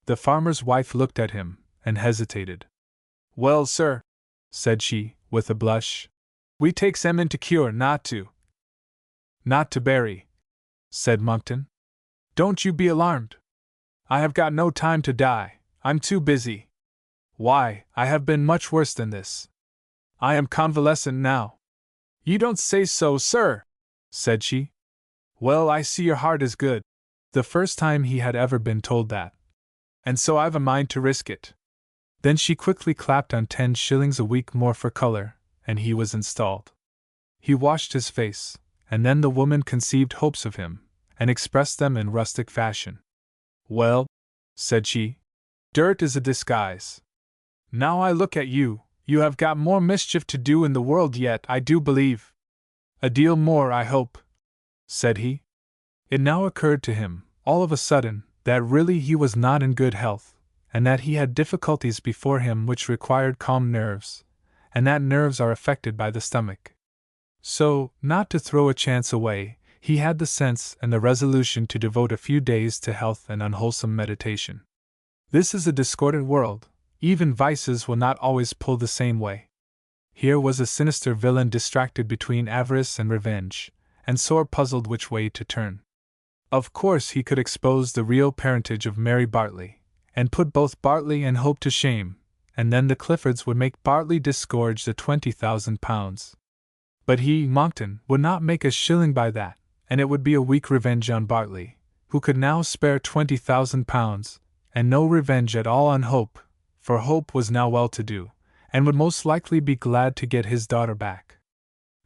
The farmer's wife looked at him, and hesitated. "Well, sir," said she, with a blush, "we takes 'em in to cure, not to bury," said Monckton. "Don't you be alarmed. I have got no time to die, I'm too busy. Why, I have been much worse than this. I am convalescent now." "You don't say so, sir," said she. "Well, I see your heart is good." The first time he had ever been told that. "And so I've a mind to risk it." Then she quickly clapped on 10 shillings a week more for color, and he was installed. He washed his face, and then the woman conceived hopes of him, and expressed them in rustic fashion. "Well," said she, "dirt is a disguise. Now I look at you, you have got more mischief to do in the world yet, I do believe." "A deal more, I hope," said he. It now occurred to him, all of a sudden, that really he was not in good health, and that he had difficulties before him which required calm nerves, and that nerves are affected by the stomach. So, not to throw a chance away, he had the sense and the resolution to devote a few days to health and unwholesome meditation. This is a discordant world, even vices will not always pull the same way. Here was a sinister villain distracted between avarice and revenge, and sore puzzled which way to turn. Of course he could expose the real parentage of Mary Bartley, and put both Bartley and Hope to shame, and then the Cliffords would make Bartley disgorge the £20,000. But he, Monckton, would not make a shilling by that, and it would be a weak revenge on Bartley, who could now spare £20,000, and no revenge at all on Hope, for Hope was now well-to-do, and would most likely be glad to get his daughter back.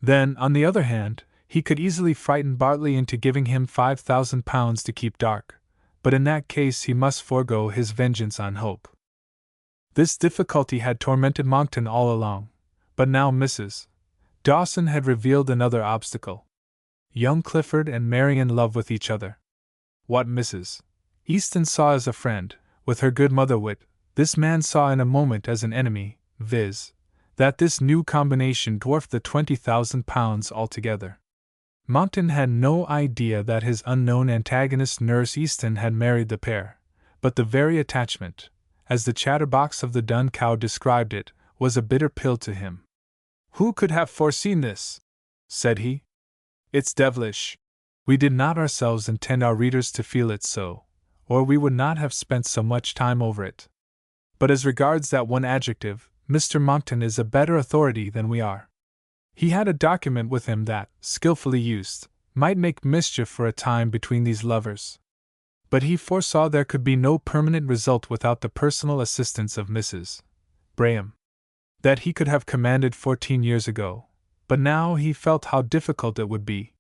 Then, on the other hand, he could easily frighten Bartley into giving him £5,000 to keep dark, but in that case he must forego his vengeance on Hope. This difficulty had tormented Monckton all along, but now Mrs. Dawson had revealed another obstacle. Young Clifford and Mary in love with each other. What Mrs. Easton saw as a friend, with her good mother-wit, this man saw in a moment as an enemy, viz., that this new combination dwarfed the £20,000 altogether. Monckton had no idea that his unknown antagonist Nurse Easton had married the pair, but the very attachment, as the chatterbox of the dun cow described it, was a bitter pill to him. "Who could have foreseen this?" said he. "It's devilish. We did not ourselves intend our readers to feel it so, or we would not have spent so much time over it. But as regards that one adjective, Mr. Monckton is a better authority than we are. He had a document with him that, skillfully used, might make mischief for a time between these lovers. But he foresaw there could be no permanent result without the personal assistance of Mrs. Braham. That he could have commanded 14 years ago, but now he felt how difficult it would be.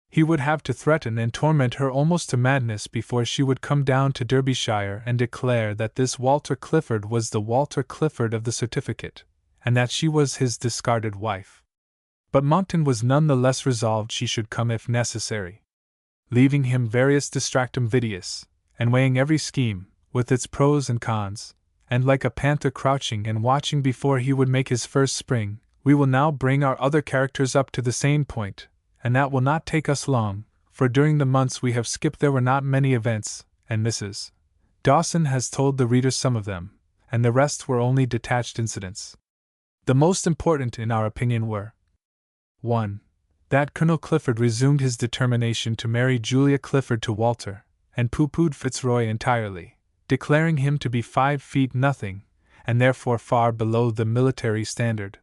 He would have to threaten and torment her almost to madness before she would come down to Derbyshire and declare that this Walter Clifford was the Walter Clifford of the certificate, and that she was his discarded wife. But Monckton was none the less resolved she should come if necessary. Leaving him various distractum vitiis, and weighing every scheme, with its pros and cons, and like a panther crouching and watching before he would make his first spring, we will now bring our other characters up to the same point, and that will not take us long, for during the months we have skipped there were not many events, and Mrs. Dawson has told the reader some of them, and the rest were only detached incidents. The most important, in our opinion, were 1. That Colonel Clifford resumed his determination to marry Julia Clifford to Walter, and pooh-poohed Fitzroy entirely, declaring him to be 5 feet nothing, and therefore far below the military standard.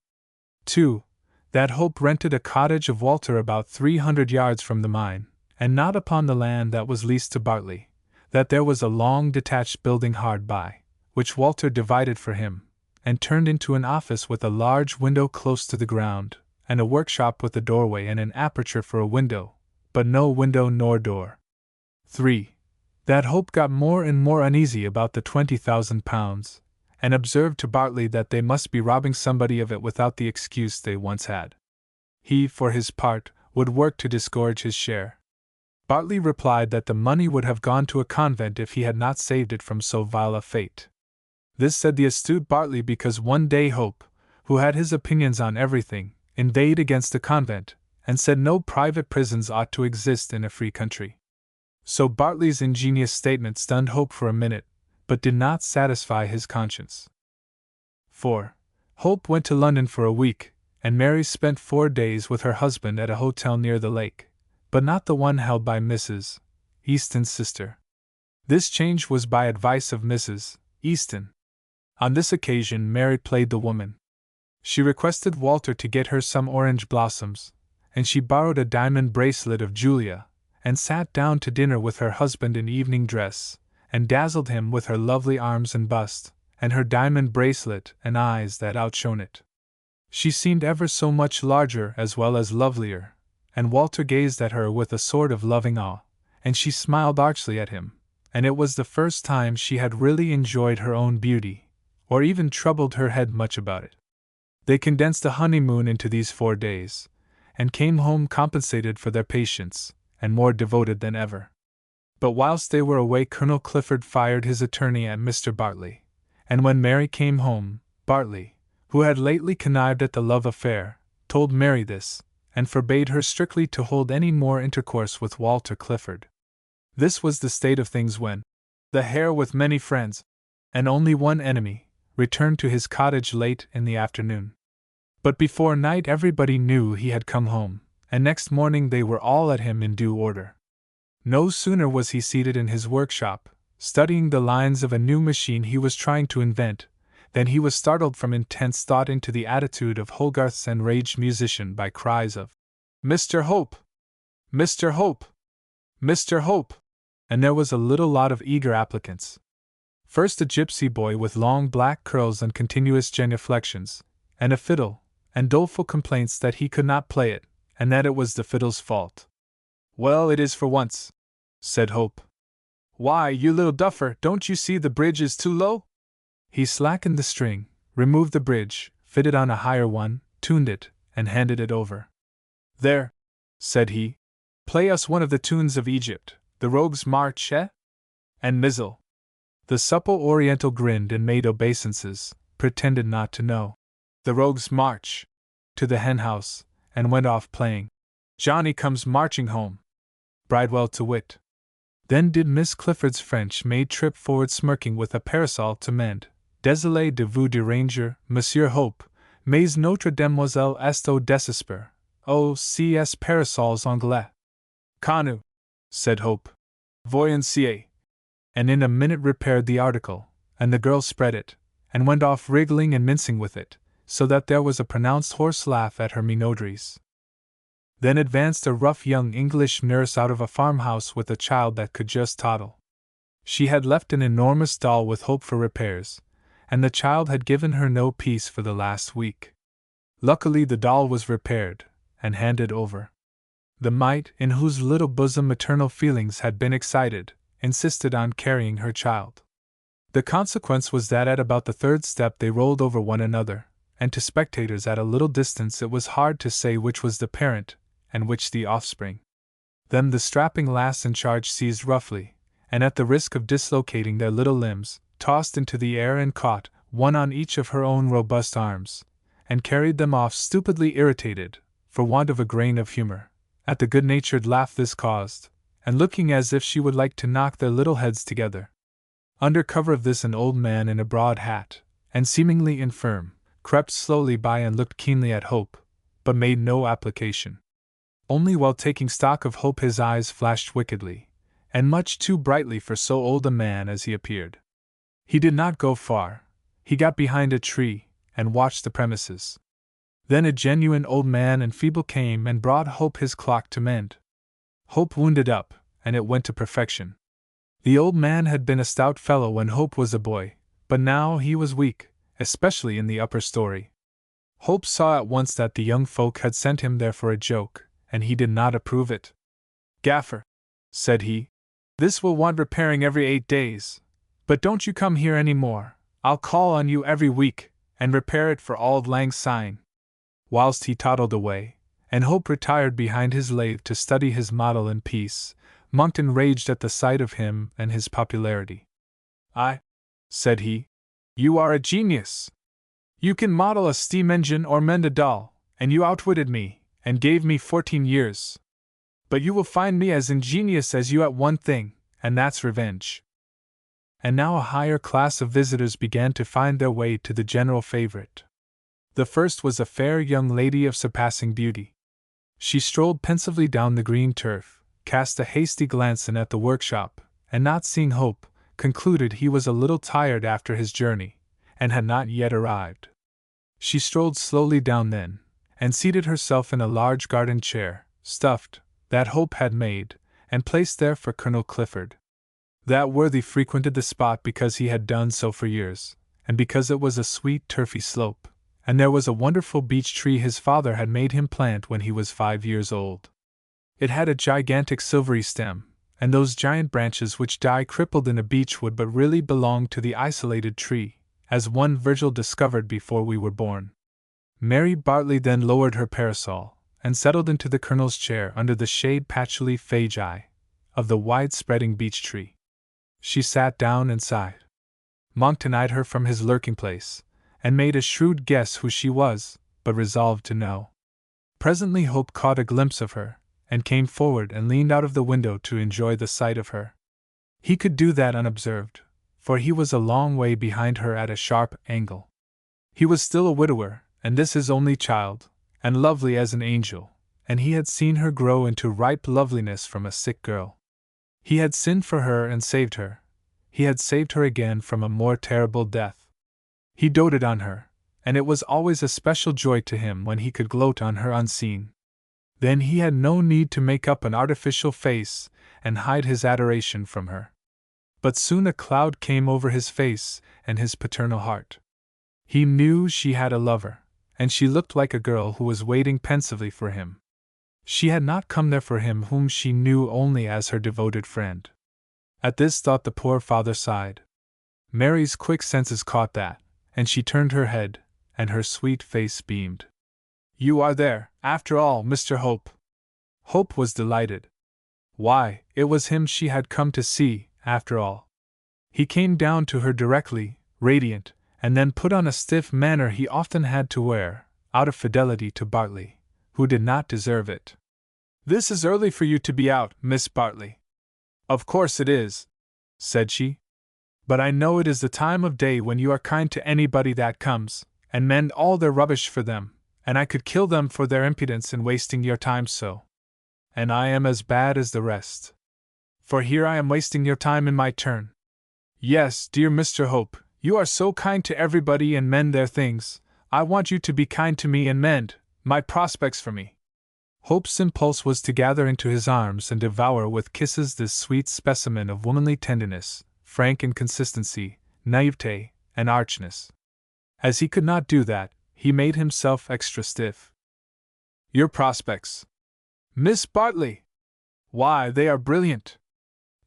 2. That Hope rented a cottage of Walter about 300 yards from the mine, and not upon the land that was leased to Bartley, that there was a long detached building hard by, which Walter divided for him, and turned into an office with a large window close to the ground, and a workshop with a doorway and an aperture for a window, but no window nor door. 3. That Hope got more and more uneasy about the £20,000, and observed to Bartley that they must be robbing somebody of it without the excuse they once had. He, for his part, would work to disgorge his share. Bartley replied that the money would have gone to a convent if he had not saved it from so vile a fate. This said the astute Bartley because one day Hope, who had his opinions on everything, inveighed against a convent, and said no private prisons ought to exist in a free country. So Bartley's ingenious statement stunned Hope for a minute, but did not satisfy his conscience. 4. Hope went to London for a week, and Mary spent 4 days with her husband at a hotel near the lake, but not the one held by Mrs. Easton's sister. This change was by advice of Mrs. Easton. On this occasion Mary played the woman. She requested Walter to get her some orange blossoms, and she borrowed a diamond bracelet of Julia, and sat down to dinner with her husband in evening dress, and dazzled him with her lovely arms and bust, and her diamond bracelet and eyes that outshone it. She seemed ever so much larger as well as lovelier, and Walter gazed at her with a sort of loving awe, and she smiled archly at him, and it was the first time she had really enjoyed her own beauty, or even troubled her head much about it. They condensed a honeymoon into these 4 days, and came home compensated for their patience, and more devoted than ever. But whilst they were away Colonel Clifford fired his attorney at Mr. Bartley, and when Mary came home, Bartley, who had lately connived at the love affair, told Mary this, and forbade her strictly to hold any more intercourse with Walter Clifford. This was the state of things when the Hare, with many friends, and only one enemy, returned to his cottage late in the afternoon. But before night everybody knew he had come home, and next morning they were all at him in due order. No sooner was he seated in his workshop, studying the lines of a new machine he was trying to invent, than he was startled from intense thought into the attitude of Hogarth's enraged musician by cries of, "Mr. Hope! Mr. Hope! Mr. Hope!" And there was a little lot of eager applicants. First a gypsy boy with long black curls and continuous genuflections, and a fiddle, and doleful complaints that he could not play it, and that it was the fiddle's fault. "Well, it is for once," said Hope. "Why, you little duffer, don't you see the bridge is too low?" He slackened the string, removed the bridge, fitted on a higher one, tuned it, and handed it over. "There," said he, "play us one of the tunes of Egypt, the Rogue's March, eh? And mizzle." The supple Oriental grinned and made obeisances, pretended not to know the Rogue's March, to the hen-house, and went off playing Johnny Comes Marching Home, Bridewell to wit. Then did Miss Clifford's French maid trip forward smirking with a parasol to mend. Désolé de vous déranger, Monsieur Hope, mais notre demoiselle est au désespoir. Oh, CS parasols anglais. Canu, said Hope. Voyancier. And in a minute repaired the article, and the girl spread it, and went off wriggling and mincing with it, so that there was a pronounced hoarse laugh at her minauderies. Then advanced a rough young English nurse out of a farmhouse with a child that could just toddle. She had left an enormous doll with Hope for repairs, and the child had given her no peace for the last week. Luckily the doll was repaired, and handed over. The mite, in whose little bosom maternal feelings had been excited, insisted on carrying her child. The consequence was that at about the third step they rolled over one another, and to spectators at a little distance it was hard to say which was the parent, and which the offspring. Then the strapping lass in charge seized roughly, and at the risk of dislocating their little limbs, tossed into the air and caught, one on each of her own robust arms, and carried them off stupidly irritated, for want of a grain of humor, at the good-natured laugh this caused, and looking as if she would like to knock their little heads together. Under cover of this an old man in a broad hat, and seemingly infirm, crept slowly by and looked keenly at Hope, but made no application. Only while taking stock of Hope his eyes flashed wickedly, and much too brightly for so old a man as he appeared. He did not go far. He got behind a tree, and watched the premises. Then a genuine old man and feeble came and brought Hope his clock to mend. Hope wound it up, and it went to perfection. The old man had been a stout fellow when Hope was a boy, but now he was weak, especially in the upper story. Hope saw at once that the young folk had sent him there for a joke, and he did not approve it. "Gaffer," said he, "this will want repairing every 8 days, but don't you come here any more. I'll call on you every week, and repair it for auld lang syne." Whilst he toddled away, and Hope retired behind his lathe to study his model in peace, Monckton raged at the sight of him and his popularity. "I," said he, "you are a genius. You can model a steam engine or mend a doll, and you outwitted me, and gave me 14 years. But you will find me as ingenious as you at one thing, and that's revenge." And now a higher class of visitors began to find their way to the general favorite. The first was a fair young lady of surpassing beauty. She strolled pensively down the green turf, cast a hasty glance in at the workshop, and not seeing Hope, concluded he was a little tired after his journey, and had not yet arrived. She strolled slowly down then, and seated herself in a large garden chair, stuffed, that Hope had made, and placed there for Colonel Clifford. That worthy frequented the spot because he had done so for years, and because it was a sweet turfy slope, and there was a wonderful beech tree his father had made him plant when he was 5 years old. It had a gigantic silvery stem, and those giant branches which die crippled in a beech wood but really belonged to the isolated tree, as one Virgil discovered before we were born. Mary Bartley then lowered her parasol, and settled into the Colonel's chair under the shade patchouli fagi of the wide-spreading beech tree. She sat down and sighed. Monckton eyed her from his lurking place, and made a shrewd guess who she was, but resolved to know. Presently Hope caught a glimpse of her, and came forward and leaned out of the window to enjoy the sight of her. He could do that unobserved, for he was a long way behind her at a sharp angle. He was still a widower, and this his only child, and lovely as an angel, and he had seen her grow into ripe loveliness from a sick girl. He had sinned for her and saved her. He had saved her again from a more terrible death. He doted on her, and it was always a special joy to him when he could gloat on her unseen. Then he had no need to make up an artificial face and hide his adoration from her. But soon a cloud came over his face and his paternal heart. He knew she had a lover, and she looked like a girl who was waiting pensively for him. She had not come there for him whom she knew only as her devoted friend. At this thought the poor father sighed. Mary's quick senses caught that, and she turned her head, and her sweet face beamed. "You are there, after all, Mr. Hope." Hope was delighted. Why, it was him she had come to see, after all. He came down to her directly, radiant, and then put on a stiff manner he often had to wear, out of fidelity to Bartley, who did not deserve it. "This is early for you to be out, Miss Bartley." "Of course it is," said she. "But I know it is the time of day when you are kind to anybody that comes, and mend all their rubbish for them, and I could kill them for their impudence in wasting your time so. And I am as bad as the rest. For here I am wasting your time in my turn. Yes, dear Mr. Hope, you are so kind to everybody and mend their things, I want you to be kind to me and mend my prospects for me." Hope's impulse was to gather into his arms and devour with kisses this sweet specimen of womanly tenderness, frank inconsistency, naivete, and archness. As he could not do that, he made himself extra stiff. Your prospects, Miss Bartley? Why, they are brilliant.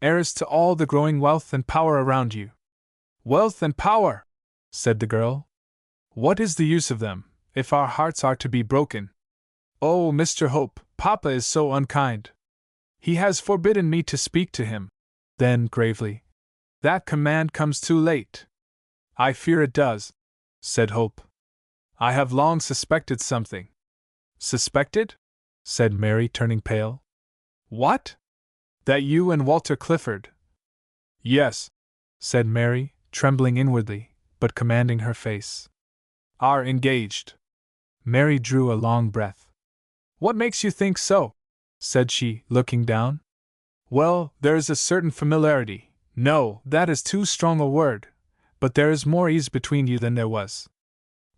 Heirs to all the growing wealth and power around you. Wealth and power, said the girl. What is the use of them, if our hearts are to be broken? Oh, Mr. Hope, Papa is so unkind. He has forbidden me to speak to him. Then, gravely, that command comes too late. I fear it does, said Hope. I have long suspected something. Suspected? Said Mary, turning pale. What? That you and Walter Clifford. Yes, said Mary, trembling inwardly, but commanding her face. Are engaged. Mary drew a long breath. What makes you think so? Said she, looking down. Well, there is a certain familiarity. No, that is too strong a word, but there is more ease between you than there was.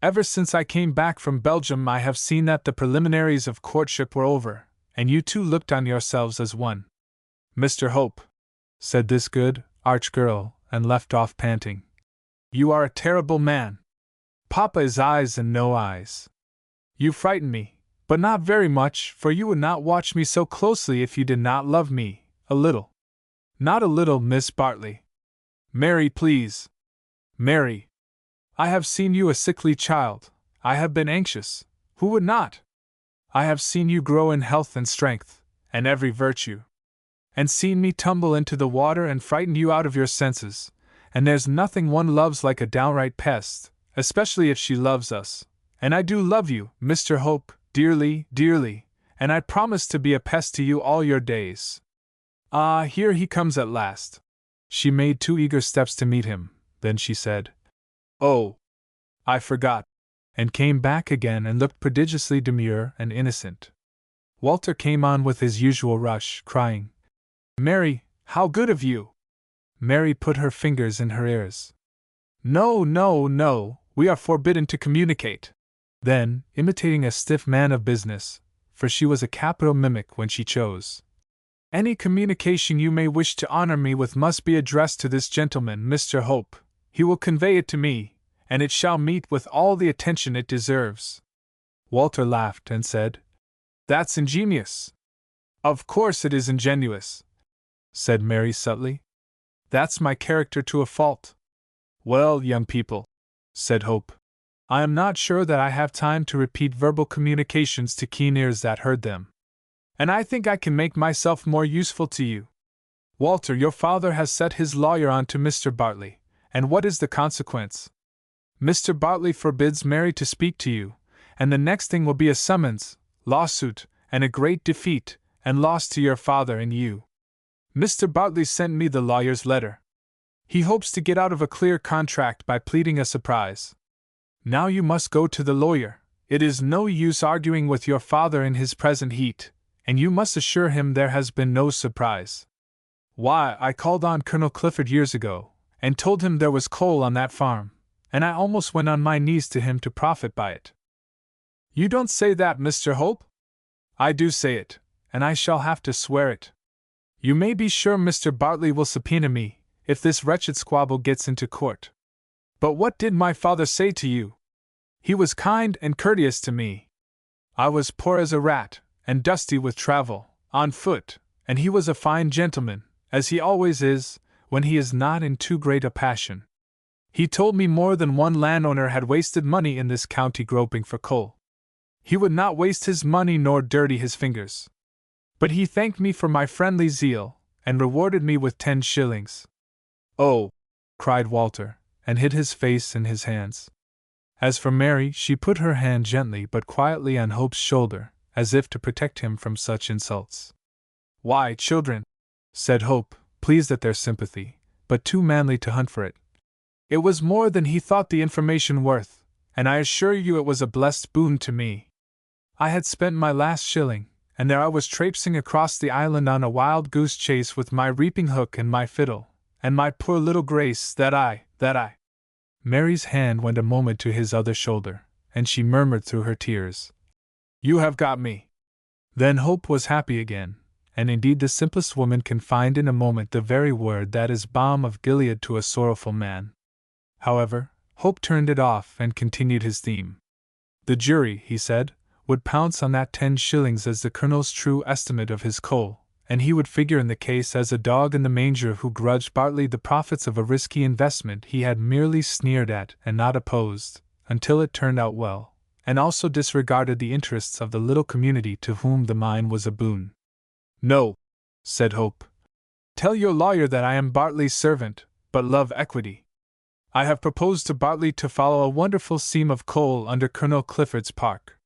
Ever since I came back from Belgium, I have seen that the preliminaries of courtship were over, and you two looked on yourselves as one. Mr. Hope, said this good, arch girl, and left off panting. You are a terrible man. Papa is eyes and no eyes. You frighten me, but not very much, for you would not watch me so closely if you did not love me, a little. Not a little, Miss Bartley. Mary, please. Mary. I have seen you a sickly child. I have been anxious. Who would not? I have seen you grow in health and strength, and every virtue. And seen me tumble into the water and frighten you out of your senses, and there's nothing one loves like a downright pest, especially if she loves us. And I do love you, Mr. Hope, dearly, dearly, and I promise to be a pest to you all your days. Ah, here he comes at last. She made 2 eager steps to meet him, then she said, Oh, I forgot, and came back again and looked prodigiously demure and innocent. Walter came on with his usual rush, crying, Mary, how good of you! Mary put her fingers in her ears. No, no, no, we are forbidden to communicate. Then, imitating a stiff man of business, for she was a capital mimic when she chose, any communication you may wish to honor me with must be addressed to this gentleman, Mr. Hope. He will convey it to me, and it shall meet with all the attention it deserves. Walter laughed and said, That's ingenious. Of course it is ingenious, said Mary subtly. That's my character to a fault. Well, young people, said Hope, I am not sure that I have time to repeat verbal communications to keen ears that heard them. And I think I can make myself more useful to you. Walter, your father has set his lawyer on to Mr. Bartley, and what is the consequence? Mr. Bartley forbids Mary to speak to you, and the next thing will be a summons, lawsuit, and a great defeat, and loss to your father and you. Mr. Bartley sent me the lawyer's letter. He hopes to get out of a clear contract by pleading a surprise. Now you must go to the lawyer. It is no use arguing with your father in his present heat, and you must assure him there has been no surprise. Why, I called on Colonel Clifford years ago, and told him there was coal on that farm, and I almost went on my knees to him to profit by it. You don't say that, Mr. Hope? I do say it, and I shall have to swear it. You may be sure Mr. Bartley will subpoena me, if this wretched squabble gets into court. But what did my father say to you? He was kind and courteous to me. I was poor as a rat, and dusty with travel, on foot, and he was a fine gentleman, as he always is, when he is not in too great a passion. He told me more than one landowner had wasted money in this county groping for coal. He would not waste his money nor dirty his fingers. But he thanked me for my friendly zeal, and rewarded me with 10 shillings. Oh! Cried Walter, and hid his face in his hands. As for Mary, she put her hand gently but quietly on Hope's shoulder, as if to protect him from such insults. Why, children, said Hope, pleased at their sympathy, but too manly to hunt for it. It was more than he thought the information worth, and I assure you it was a blessed boon to me. I had spent my last shilling, and there I was traipsing across the island on a wild goose chase with my reaping hook and my fiddle, and my poor little Grace that I. Mary's hand went a moment to his other shoulder, and she murmured through her tears, You have got me. Then Hope was happy again, and indeed the simplest woman can find in a moment the very word that is balm of Gilead to a sorrowful man. However, Hope turned it off and continued his theme. The jury, he said, would pounce on that 10 shillings as the Colonel's true estimate of his coal, and he would figure in the case as a dog in the manger who grudged Bartley the profits of a risky investment he had merely sneered at and not opposed, until it turned out well, and also disregarded the interests of the little community to whom the mine was a boon. No, said Hope. Tell your lawyer that I am Bartley's servant, but love equity. I have proposed to Bartley to follow a wonderful seam of coal under Colonel Clifford's park.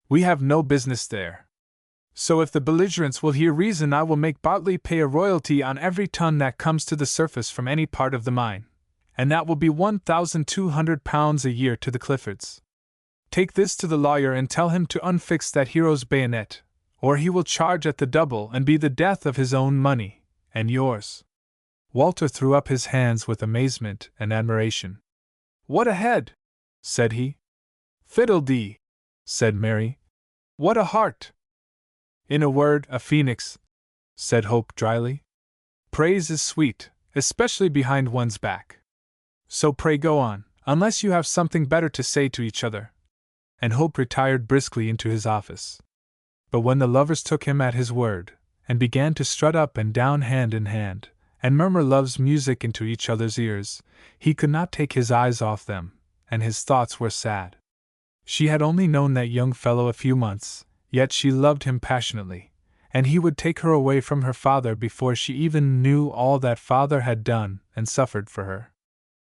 We have no business there. So if the belligerents will hear reason, I will make Bartley pay a royalty on every ton that comes to the surface from any part of the mine, and that will be £1,200 a year to the Cliffords. Take this to the lawyer and tell him to unfix that hero's bayonet, or he will charge at the double and be the death of his own money, and yours. Walter threw up his hands with amazement and admiration. What a head! Said he. Fiddle-dee! Said Mary. What a heart! In a word, a phoenix, said Hope dryly. Praise is sweet, especially behind one's back. So pray go on, unless you have something better to say to each other. And Hope retired briskly into his office. But when the lovers took him at his word, and began to strut up and down hand in hand, and murmur love's music into each other's ears, he could not take his eyes off them, and his thoughts were sad. She had only known that young fellow a few months, yet she loved him passionately, and he would take her away from her father before she even knew all that father had done and suffered for her.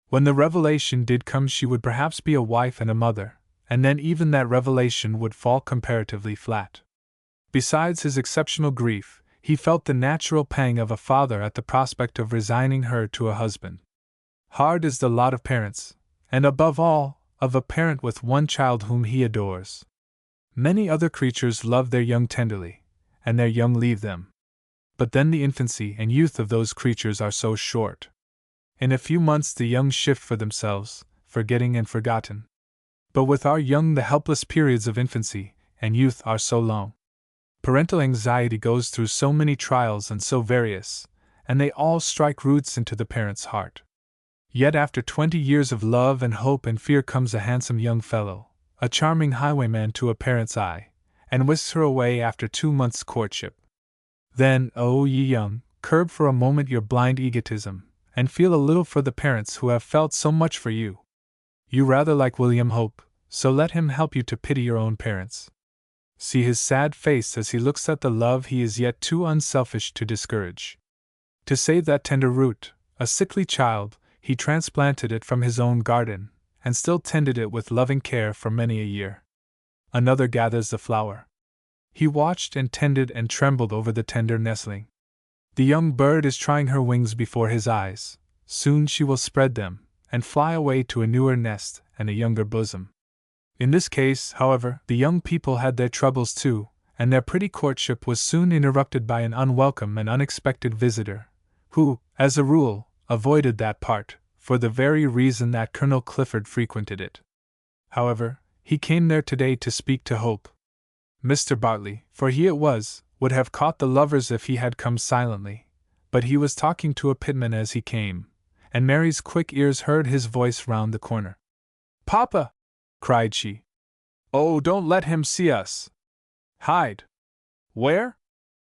When the revelation did come, she would perhaps be a wife and a mother, and then even that revelation would fall comparatively flat. Besides his exceptional grief, he felt the natural pang of a father at the prospect of resigning her to a husband. Hard is the lot of parents, and above all, of a parent with one child whom he adores. Many other creatures love their young tenderly, and their young leave them. But then the infancy and youth of those creatures are so short. In a few months the young shift for themselves, forgetting and forgotten. But with our young the helpless periods of infancy and youth are so long. Parental anxiety goes through so many trials and so various, and they all strike roots into the parent's heart. Yet after 20 years of love and hope and fear comes a handsome young fellow, a charming highwayman to a parent's eye, and whisks her away after 2 months' courtship. Then, O ye young, curb for a moment your blind egotism, and feel a little for the parents who have felt so much for you. You rather like William Hope, so let him help you to pity your own parents. See his sad face as he looks at the love he is yet too unselfish to discourage. To save that tender root, a sickly child, he transplanted it from his own garden, and still tended it with loving care for many a year. Another gathers the flower. He watched and tended and trembled over the tender nestling. The young bird is trying her wings before his eyes. Soon she will spread them, and fly away to a newer nest and a younger bosom. In this case, however, the young people had their troubles too, and their pretty courtship was soon interrupted by an unwelcome and unexpected visitor, who, as a rule, avoided that part, for the very reason that Colonel Clifford frequented it. However, he came there today to speak to Hope. Mr. Bartley, for he it was, would have caught the lovers if he had come silently, but he was talking to a pitman as he came, and Mary's quick ears heard his voice round the corner. "Papa!" cried she. "Oh, don't let him see us! Hide!" "Where?"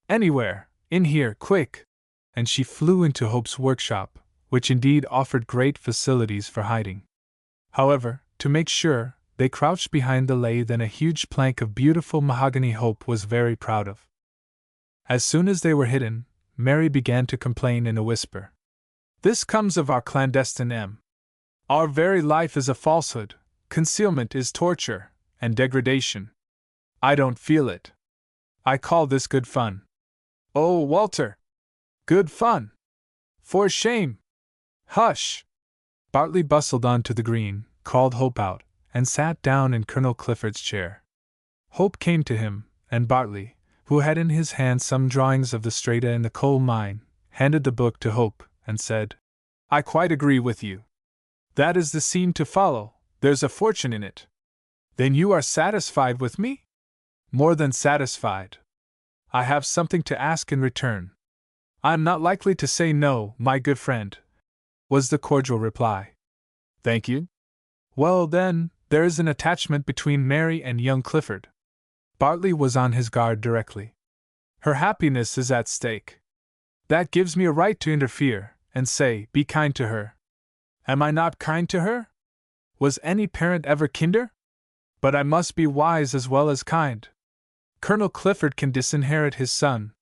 "Anywhere, in here, quick!" And she flew into Hope's workshop, which indeed offered great facilities for hiding. However, to make sure, they crouched behind the lathe and a huge plank of beautiful mahogany Hope was very proud of. As soon as they were hidden, Mary began to complain in a whisper. "This comes of our clandestine M. Our very life is a falsehood, concealment is torture, and degradation. I don't feel it. I call this good fun. Oh, Walter! Good fun! For shame! Hush!" Bartley bustled on to the green, called Hope out, and sat down in Colonel Clifford's chair. Hope came to him, and Bartley, who had in his hand some drawings of the strata in the coal mine, handed the book to Hope, and said, "I quite agree with you. That is the scene to follow, there's a fortune in it. Then you are satisfied with me?" "More than satisfied. I have something to ask in return." "I am not likely to say no, my good friend," was the cordial reply. "Thank you. Well, then, There is an attachment between Mary and young Clifford. Bartley was on his guard directly. Her happiness is at stake. That gives me a right to interfere, and say, be kind to her. Am I not kind to her? Was any parent ever kinder? But I must be wise as well as kind. Colonel Clifford can disinherit his son.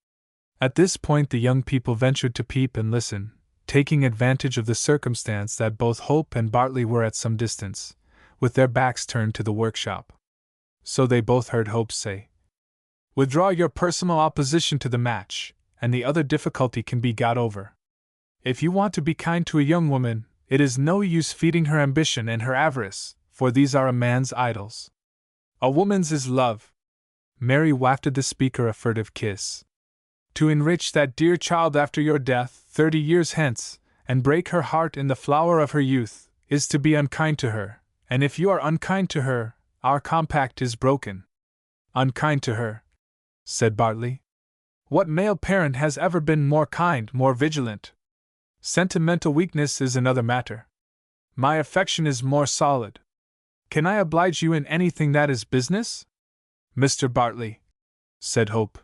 At this point the young people ventured to peep and listen, taking advantage of the circumstance that both Hope and Bartley were at some distance, with their backs turned to the workshop. So they both heard Hope say, "Withdraw your personal opposition to the match, and the other difficulty can be got over. If you want to be kind to a young woman, it is no use feeding her ambition and her avarice, for these are a man's idols. A woman's is love." Mary wafted the speaker a furtive kiss. "To enrich that dear child after your death, 30 years hence, and break her heart in the flower of her youth, is to be unkind to her, and if you are unkind to her, our compact is broken." "Unkind to her," said Bartley. "What male parent has ever been more kind, more vigilant? Sentimental weakness is another matter. My affection is more solid. Can I oblige you in anything that is business?" "Mr. Bartley," said Hope,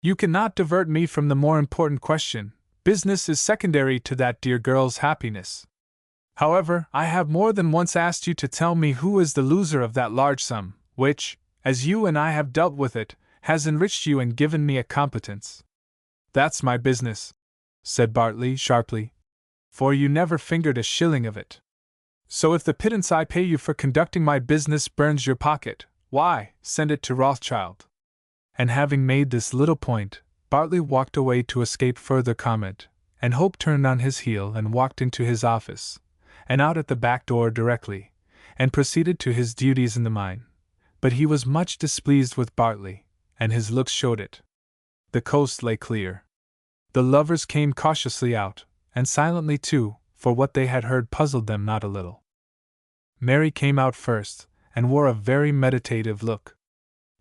"you cannot divert me from the more important question. Business is secondary to that dear girl's happiness. However, I have more than once asked you to tell me who is the loser of that large sum, which, as you and I have dealt with it, has enriched you and given me a competence." "That's my business," said Bartley sharply, "for you never fingered a shilling of it. So if the pittance I pay you for conducting my business burns your pocket, why, send it to Rothschild." And having made this little point, Bartley walked away to escape further comment, and Hope turned on his heel and walked into his office, and out at the back door directly, and proceeded to his duties in the mine. But he was much displeased with Bartley, and his looks showed it. The coast lay clear. The lovers came cautiously out, and silently too, for what they had heard puzzled them not a little. Mary came out first, and wore a very meditative look.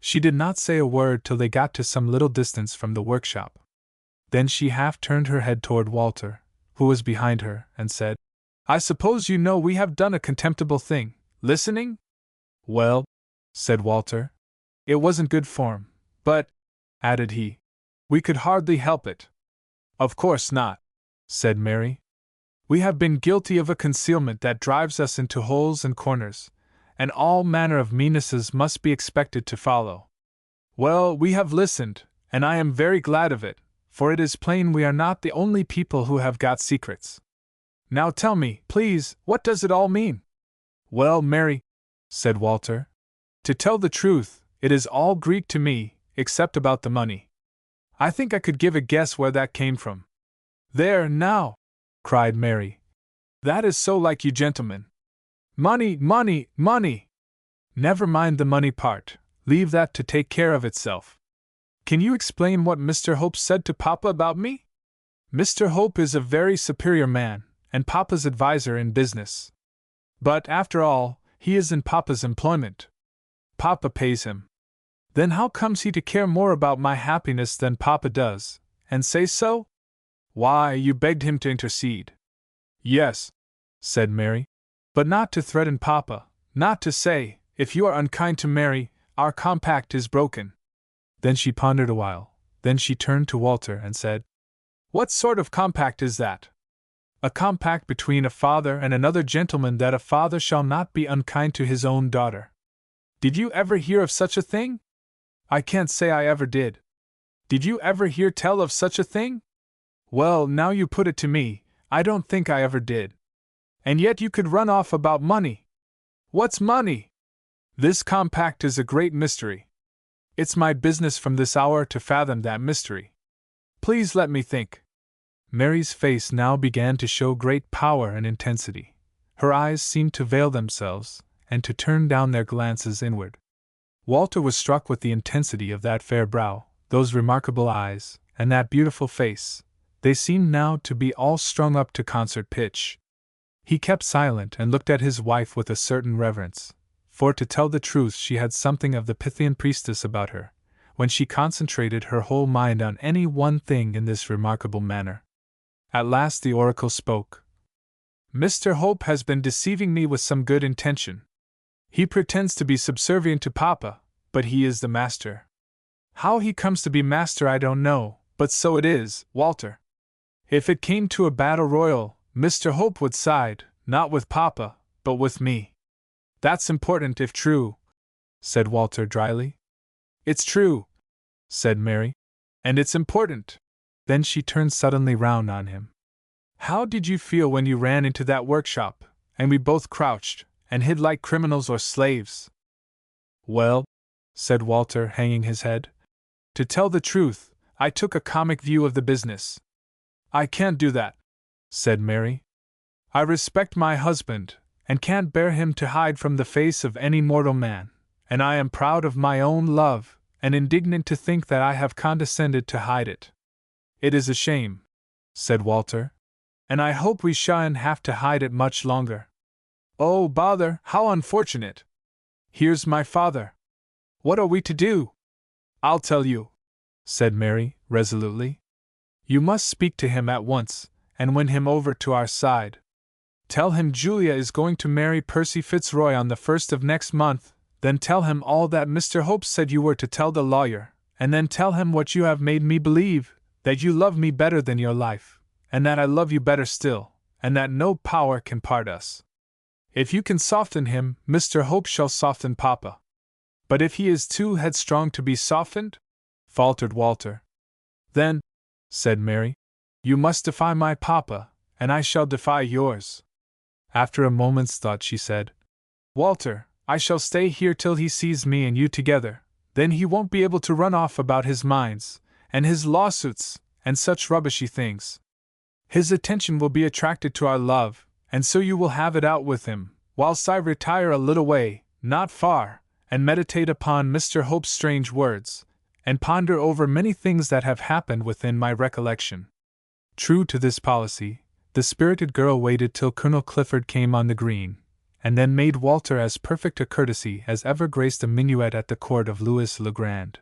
She did not say a word till they got to some little distance from the workshop. Then she half turned her head toward Walter, who was behind her, and said, "I suppose you know we have done a contemptible thing, listening?" "Well," said Walter, "it wasn't good form, but," added he, "we could hardly help it." "Of course not," said Mary. "We have been guilty of a concealment that drives us into holes and corners, and all manner of meannesses must be expected to follow. Well, we have listened, and I am very glad of it, for it is plain we are not the only people who have got secrets. Now tell me, please, what does it all mean?" "Well, Mary," said Walter, "to tell the truth, it is all Greek to me, except about the money. I think I could give a guess where that came from." "There, now!" cried Mary. "That is so like you gentlemen. Money, money, money! Never mind the money part, leave that to take care of itself. Can you explain what Mr. Hope said to Papa about me? Mr. Hope is a very superior man, and Papa's adviser in business. But, after all, he is in Papa's employment. Papa pays him. Then how comes he to care more about my happiness than Papa does, and say so? Why, you begged him to intercede." "Yes," said Mary, "but not to threaten Papa, not to say, if you are unkind to Mary, our compact is broken." Then she pondered a while, then she turned to Walter and said, "What sort of compact is that?" "A compact between a father and another gentleman that a father shall not be unkind to his own daughter. Did you ever hear of such a thing?" "I can't say I ever did." "Did you ever hear tell of such a thing?" "Well, now you put it to me, I don't think I ever did." "And yet you could run off about money." "What's money?" "This compact is a great mystery. It's my business from this hour to fathom that mystery. Please let me think." Mary's face now began to show great power and intensity. Her eyes seemed to veil themselves, and to turn down their glances inward. Walter was struck with the intensity of that fair brow, those remarkable eyes, and that beautiful face. They seemed now to be all strung up to concert pitch. He kept silent and looked at his wife with a certain reverence, for to tell the truth she had something of the Pythian priestess about her, when she concentrated her whole mind on any one thing in this remarkable manner. At last the oracle spoke. "Mr. Hope has been deceiving me with some good intention. He pretends to be subservient to Papa, but he is the master. How he comes to be master I don't know, but so it is, Walter. If it came to a battle royal, Mr. Hope would side, not with Papa, but with me. That's important if true, said Walter dryly. It's true, said Mary. And it's important. Then she turned suddenly round on him. How did you feel when you ran into that workshop, and we both crouched, and hid like criminals or slaves? Well, said Walter, hanging his head, to tell the truth, I took a comic view of the business. I can't do that, said Mary. I respect my husband, and can't bear him to hide from the face of any mortal man, and I am proud of my own love, and indignant to think that I have condescended to hide it. It is a shame, said Walter, and I hope we shan't have to hide it much longer. Oh, bother, how unfortunate! Here's my father. What are we to do? I'll tell you, said Mary, resolutely. You must speak to him at once, and win him over to our side. Tell him Julia is going to marry Percy Fitzroy on the 1st of next month, then tell him all that Mr. Hope said you were to tell the lawyer, and then tell him what you have made me believe, that you love me better than your life, and that I love you better still, and that no power can part us. If you can soften him, Mr. Hope shall soften Papa. But if he is too headstrong to be softened? Faltered Walter. Then, said Mary, you must defy my Papa, and I shall defy yours. After a moment's thought she said, Walter, I shall stay here till he sees me and you together, then he won't be able to run off about his mines, and his lawsuits, and such rubbishy things. His attention will be attracted to our love, and so you will have it out with him, whilst I retire a little way, not far, and meditate upon Mr. Hope's strange words, and ponder over many things that have happened within my recollection. True to this policy, the spirited girl waited till Colonel Clifford came on the green, and then made Walter as perfect a courtesy as ever graced a minuet at the court of Louis le Grand.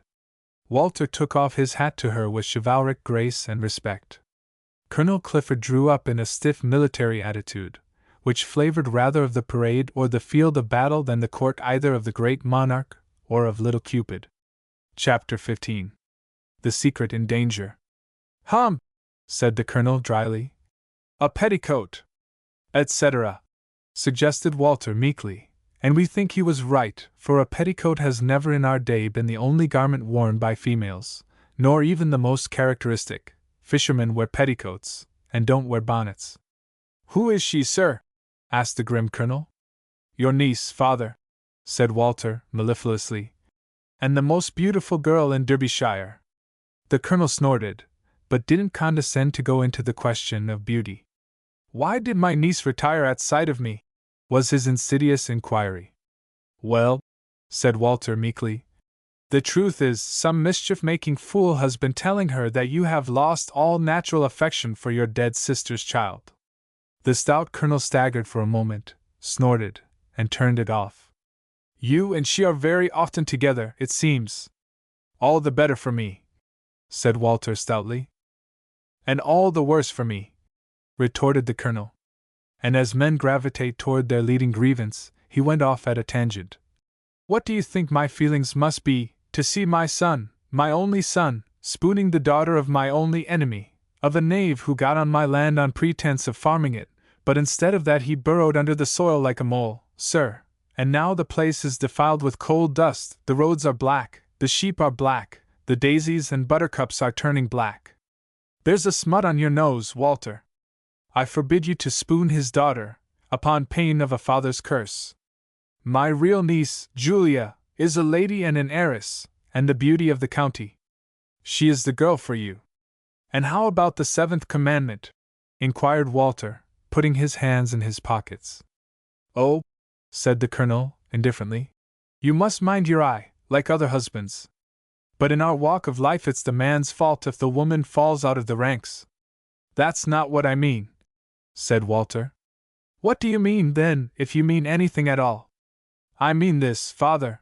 Walter took off his hat to her with chivalric grace and respect. Colonel Clifford drew up in a stiff military attitude, which flavored rather of the parade or the field of battle than the court either of the great monarch or of little Cupid. Chapter 15. The Secret in Danger. Hum, said the colonel dryly. A petticoat, etc., suggested Walter meekly, and we think he was right, for a petticoat has never in our day been the only garment worn by females, nor even the most characteristic. Fishermen wear petticoats, and don't wear bonnets. Who is she, sir? Asked the grim colonel. Your niece, father, said Walter, mellifluously, and the most beautiful girl in Derbyshire. The colonel snorted, but didn't condescend to go into the question of beauty. Why did my niece retire at sight of me? Was his insidious inquiry. Well, said Walter meekly, the truth is, some mischief-making fool has been telling her that you have lost all natural affection for your dead sister's child. The stout colonel staggered for a moment, snorted, and turned it off. You and she are very often together, it seems. All the better for me, said Walter stoutly. And all the worse for me, retorted the colonel. And as men gravitate toward their leading grievance, he went off at a tangent. What do you think my feelings must be, to see my son, my only son, spooning the daughter of my only enemy, of a knave who got on my land on pretense of farming it, but instead of that he burrowed under the soil like a mole, sir, and now the place is defiled with coal dust, the roads are black, the sheep are black, the daisies and buttercups are turning black. There's a smut on your nose, Walter. I forbid you to spoon his daughter, upon pain of a father's curse. My real niece, Julia, is a lady and an heiress, and the beauty of the county. She is the girl for you. And how about the 7th commandment? Inquired Walter, putting his hands in his pockets. Oh, said the colonel, indifferently, you must mind your eye, like other husbands. But in our walk of life it's the man's fault if the woman falls out of the ranks. That's not what I mean, said Walter. What do you mean, then, if you mean anything at all? I mean this, father.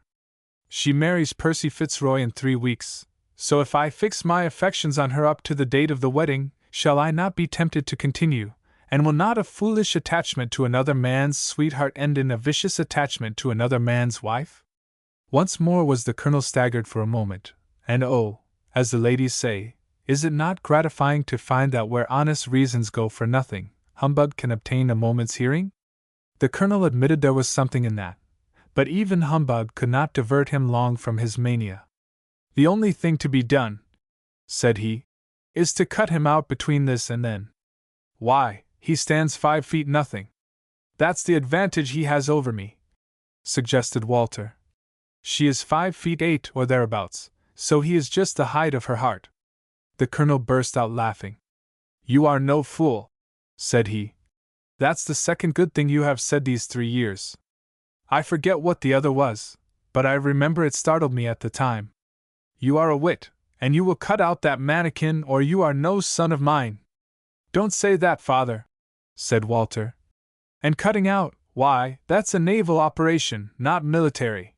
She marries Percy Fitzroy in 3 weeks, so if I fix my affections on her up to the date of the wedding, shall I not be tempted to continue, And will not a foolish attachment to another man's sweetheart end in a vicious attachment to another man's wife? Once more was the colonel staggered for a moment, and oh, as the ladies say, is it not gratifying to find that where honest reasons go for nothing, humbug can obtain a moment's hearing? The colonel admitted there was something in that, but even humbug could not divert him long from his mania. The only thing to be done, said he, is to cut him out between this and then. Why, he stands 5 feet nothing. That's the advantage he has over me, suggested Walter. She is 5 feet 8 or thereabouts, so he is just the height of her heart. The colonel burst out laughing. You are no fool, said he. That's the second good thing you have said these 3 years. I forget what the other was, but I remember it startled me at the time. You are a wit, and you will cut out that mannequin or you are no son of mine. Don't say that, father, said Walter. And cutting out, why, that's a naval operation, not military.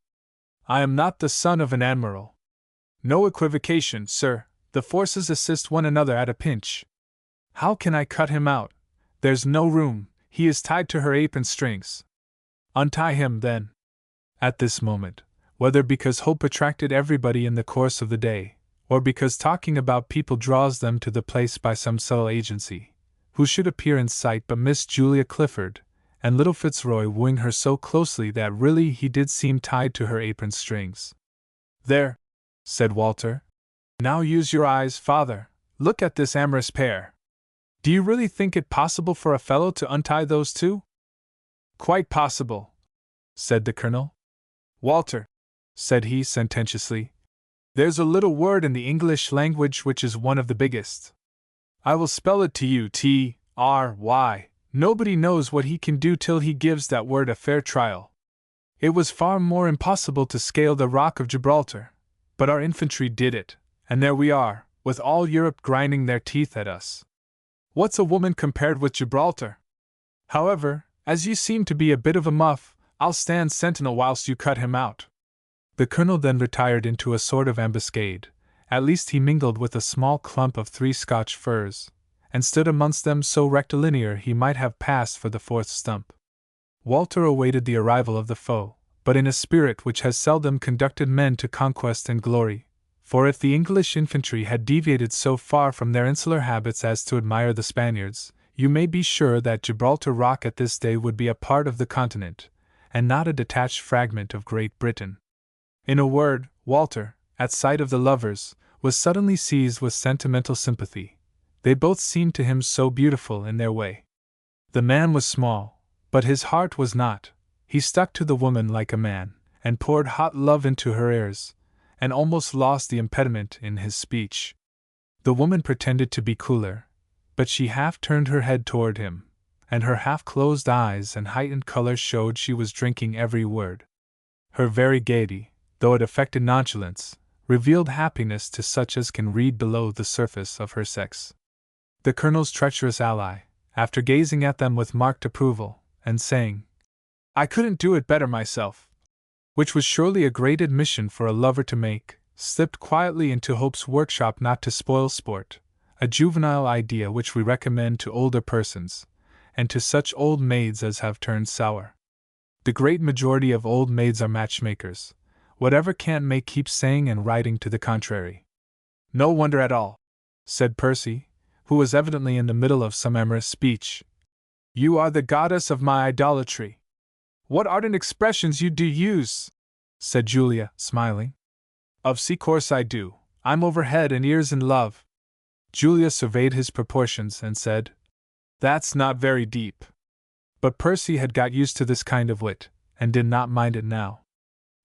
I am not the son of an admiral. No equivocation, sir, the forces assist one another at a pinch. How can I cut him out? There's no room, he is tied to her apron strings. Untie him, then. At this moment, whether because hope attracted everybody in the course of the day, or because talking about people draws them to the place by some subtle agency, who should appear in sight but Miss Julia Clifford, and little Fitzroy wooing her so closely that really he did seem tied to her apron strings. There, said Walter. Now use your eyes, father. Look at this amorous pair. Do you really think it possible for a fellow to untie those two? Quite possible, said the colonel. Walter, said he sententiously, there's a little word in the English language which is one of the biggest. I will spell it to you, T-R-Y. Nobody knows what he can do till he gives that word a fair trial. It was far more impossible to scale the Rock of Gibraltar, but our infantry did it, and there we are, with all Europe grinding their teeth at us. What's a woman compared with Gibraltar? However, as you seem to be a bit of a muff, I'll stand sentinel whilst you cut him out. The colonel then retired into a sort of ambuscade, at least he mingled with a small clump of 3 Scotch firs, and stood amongst them so rectilinear he might have passed for the 4th stump. Walter awaited the arrival of the foe, but in a spirit which has seldom conducted men to conquest and glory, for if the English infantry had deviated so far from their insular habits as to admire the Spaniards, you may be sure that Gibraltar Rock at this day would be a part of the continent, and not a detached fragment of Great Britain. In a word, Walter, at sight of the lovers, was suddenly seized with sentimental sympathy. They both seemed to him so beautiful in their way. The man was small, but his heart was not. He stuck to the woman like a man, and poured hot love into her ears, and almost lost the impediment in his speech. The woman pretended to be cooler, but she half turned her head toward him, and her half-closed eyes and heightened color showed she was drinking every word. Her very gaiety, though it affected nonchalance, revealed happiness to such as can read below the surface of her sex. The colonel's treacherous ally, after gazing at them with marked approval, and saying, I couldn't do it better myself, which was surely a great admission for a lover to make, slipped quietly into Hope's workshop not to spoil sport, a juvenile idea which we recommend to older persons, and to such old maids as have turned sour. The great majority of old maids are matchmakers. Whatever can't make keep saying and writing to the contrary. No wonder at all, said Percy, who was evidently in the middle of some amorous speech. You are the goddess of my idolatry. What ardent expressions you do use, said Julia, smiling. Of course I do. I'm over head and ears in love. Julia surveyed his proportions and said, That's not very deep. But Percy had got used to this kind of wit, and did not mind it now.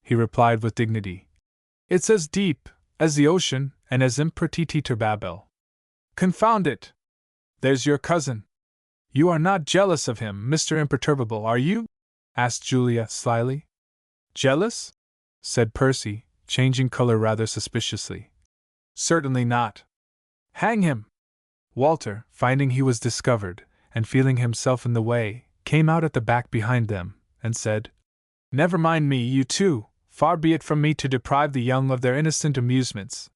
He replied with dignity, It's as deep as the ocean and as impertiter Babel. Confound it! There's your cousin. You are not jealous of him, Mr. Imperturbable, are you? Asked Julia slyly. Jealous? Said Percy, changing color rather suspiciously. Certainly not. Hang him! Walter, finding he was discovered, and feeling himself in the way, came out at the back behind them, and said, Never mind me, you two. Far be it from me to deprive the young of their innocent amusements.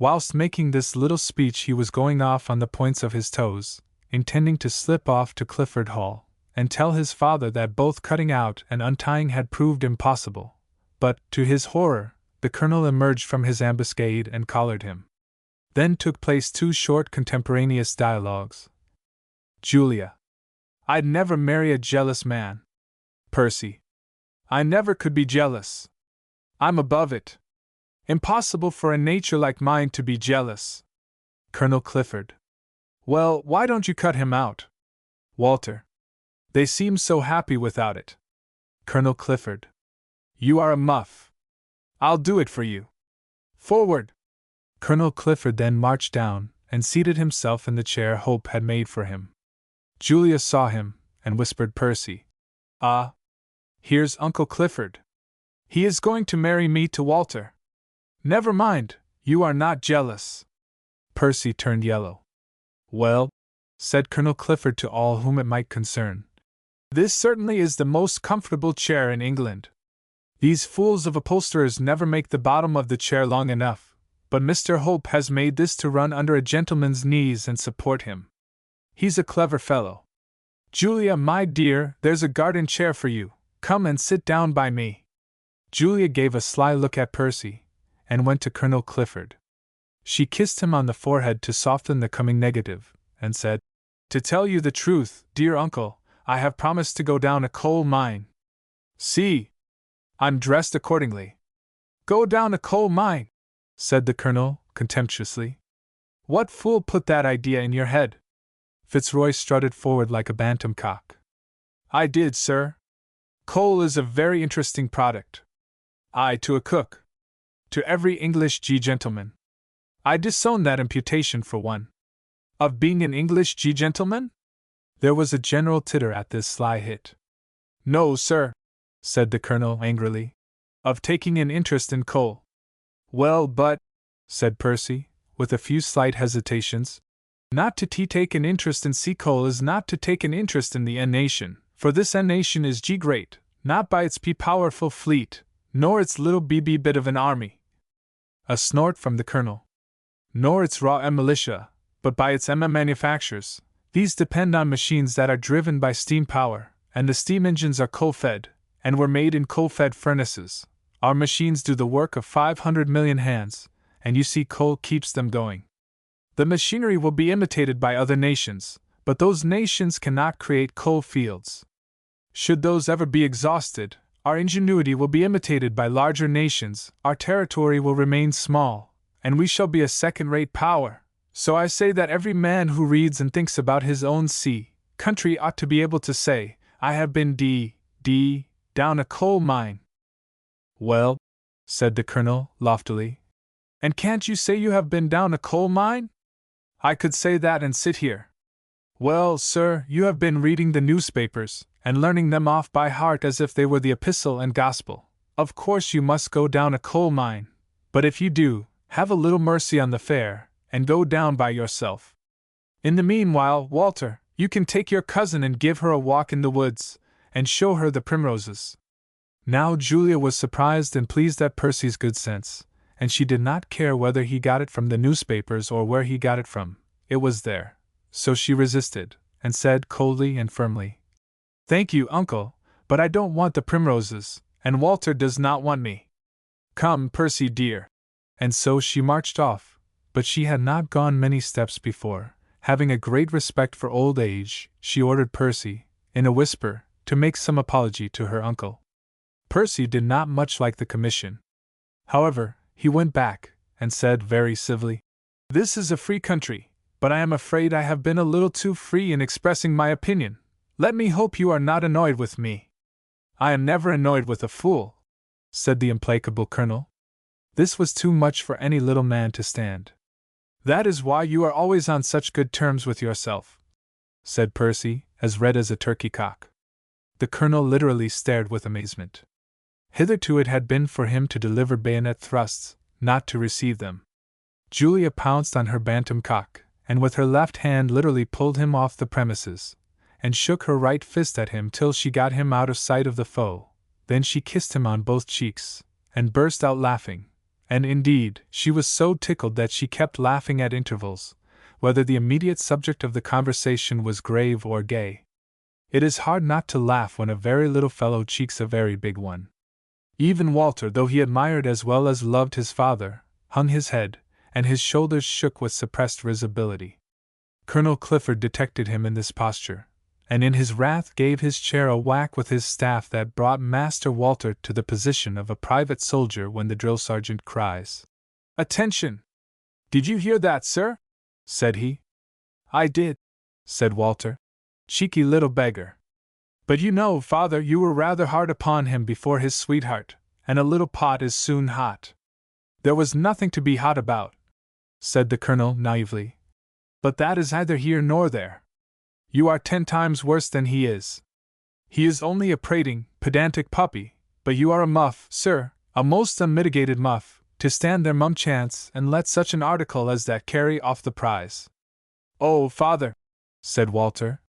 Whilst making this little speech he was going off on the points of his toes, intending to slip off to Clifford Hall, and tell his father that both cutting out and untying had proved impossible. But, to his horror, the Colonel emerged from his ambuscade and collared him. Then took place 2 short contemporaneous dialogues. Julia. I'd never marry a jealous man. Percy. I never could be jealous. I'm above it. Impossible for a nature like mine to be jealous. Colonel Clifford. Well, why don't you cut him out? Walter. They seem so happy without it. Colonel Clifford. You are a muff. I'll do it for you. Forward! Colonel Clifford then marched down and seated himself in the chair Hope had made for him. Julia saw him and whispered Percy. Ah! Here's Uncle Clifford. He is going to marry me to Walter. Never mind, you are not jealous. Percy turned yellow. Well, said Colonel Clifford to all whom it might concern, this certainly is the most comfortable chair in England. These fools of upholsterers never make the bottom of the chair long enough, but Mr. Hope has made this to run under a gentleman's knees and support him. He's a clever fellow. Julia, my dear, there's a garden chair for you. Come and sit down by me. Julia gave a sly look at Percy, and went to Colonel Clifford. She kissed him on the forehead to soften the coming negative, and said, To tell you the truth, dear uncle, I have promised to go down a coal mine. See! I'm dressed accordingly. Go down a coal mine, said the Colonel, contemptuously. What fool put that idea in your head? Fitzroy strutted forward like a bantam cock. I did, sir. Coal is a very interesting product. I to a cook. To every English gentleman. I disown that imputation for one. Of being an English gentleman? There was a general titter at this sly hit. No, sir, said the Colonel angrily. Of taking an interest in coal. Well, but, said Percy, with a few slight hesitations, not to take an interest in sea coal is not to take an interest in the nation, for this nation is great, not by its powerful fleet, nor its little bit of an army. A snort from the Colonel. Nor its raw militia, but by its manufactures. These depend on machines that are driven by steam power, and the steam engines are coal-fed, and were made in coal-fed furnaces. Our machines do the work of 500 million hands, and you see coal keeps them going. The machinery will be imitated by other nations, but those nations cannot create coal fields. Should those ever be exhausted, our ingenuity will be imitated by larger nations, our territory will remain small, and we shall be a second-rate power. So I say that every man who reads and thinks about his own country ought to be able to say, I have been down a coal mine. Well, said the Colonel, loftily, and can't you say you have been down a coal mine? I could say that and sit here. Well, sir, you have been reading the newspapers, and learning them off by heart as if they were the epistle and gospel. Of course you must go down a coal mine, but if you do, have a little mercy on the fare, and go down by yourself. In the meanwhile, Walter, you can take your cousin and give her a walk in the woods, and show her the primroses. Now Julia was surprised and pleased at Percy's good sense, and she did not care whether he got it from the newspapers or where he got it from. It was there. So she resisted, and said coldly and firmly, Thank you, uncle, but I don't want the primroses, and Walter does not want me. Come, Percy dear. And so she marched off, but she had not gone many steps before, having a great respect for old age, she ordered Percy, in a whisper, to make some apology to her uncle. Percy did not much like the commission. However, he went back, and said very civilly, This is a free country, but I am afraid I have been a little too free in expressing my opinion. Let me hope you are not annoyed with me. I am never annoyed with a fool, said the implacable Colonel. This was too much for any little man to stand. That is why you are always on such good terms with yourself, said Percy, as red as a turkey cock. The Colonel literally stared with amazement. Hitherto it had been for him to deliver bayonet thrusts, not to receive them. Julia pounced on her bantam cock, and with her left hand literally pulled him off the premises, and shook her right fist at him till she got him out of sight of the foe. Then she kissed him on both cheeks, and burst out laughing, and indeed, she was so tickled that she kept laughing at intervals, whether the immediate subject of the conversation was grave or gay. It is hard not to laugh when a very little fellow cheeks a very big one. Even Walter, though he admired as well as loved his father, hung his head, and his shoulders shook with suppressed risibility. Colonel Clifford detected him in this posture, and in his wrath gave his chair a whack with his staff that brought Master Walter to the position of a private soldier when the drill sergeant cries, "Attention! Did you hear that, sir?" said he. "I did," said Walter. "Cheeky little beggar. But you know, father, you were rather hard upon him before his sweetheart, and a little pot is soon hot." "There was nothing to be hot about," said the colonel naively. "But that is neither here nor there. You are 10 times worse than he is. He is only a prating, pedantic puppy, but you are a muff, sir, a most unmitigated muff, to stand there mum chance and let such an article as that carry off the prize." "Oh, father," said Walter,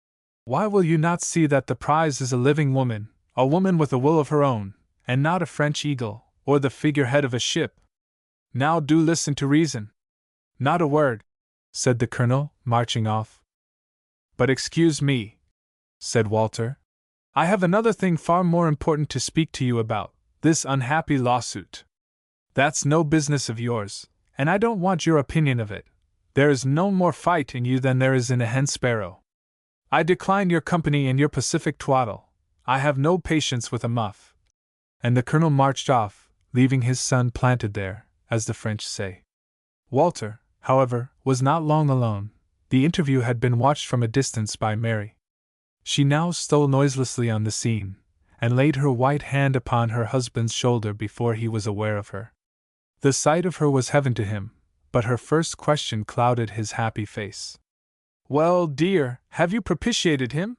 "why will you not see that the prize is a living woman, a woman with a will of her own, and not a French eagle, or the figurehead of a ship? Now do listen to reason." "Not a word," said the colonel, marching off. "But excuse me," said Walter. "I have another thing far more important to speak to you about, this unhappy lawsuit. That's no business of yours, and I don't want your opinion of it. There is no more fight in you than there is in a hen sparrow. I decline your company and your pacific twaddle. I have no patience with a muff." And the colonel marched off, leaving his son planted there, as the French say. Walter, however, was not long alone. The interview had been watched from a distance by Mary. She now stole noiselessly on the scene, and laid her white hand upon her husband's shoulder before he was aware of her. The sight of her was heaven to him, but her first question clouded his happy face. "Well, dear, have you propitiated him?"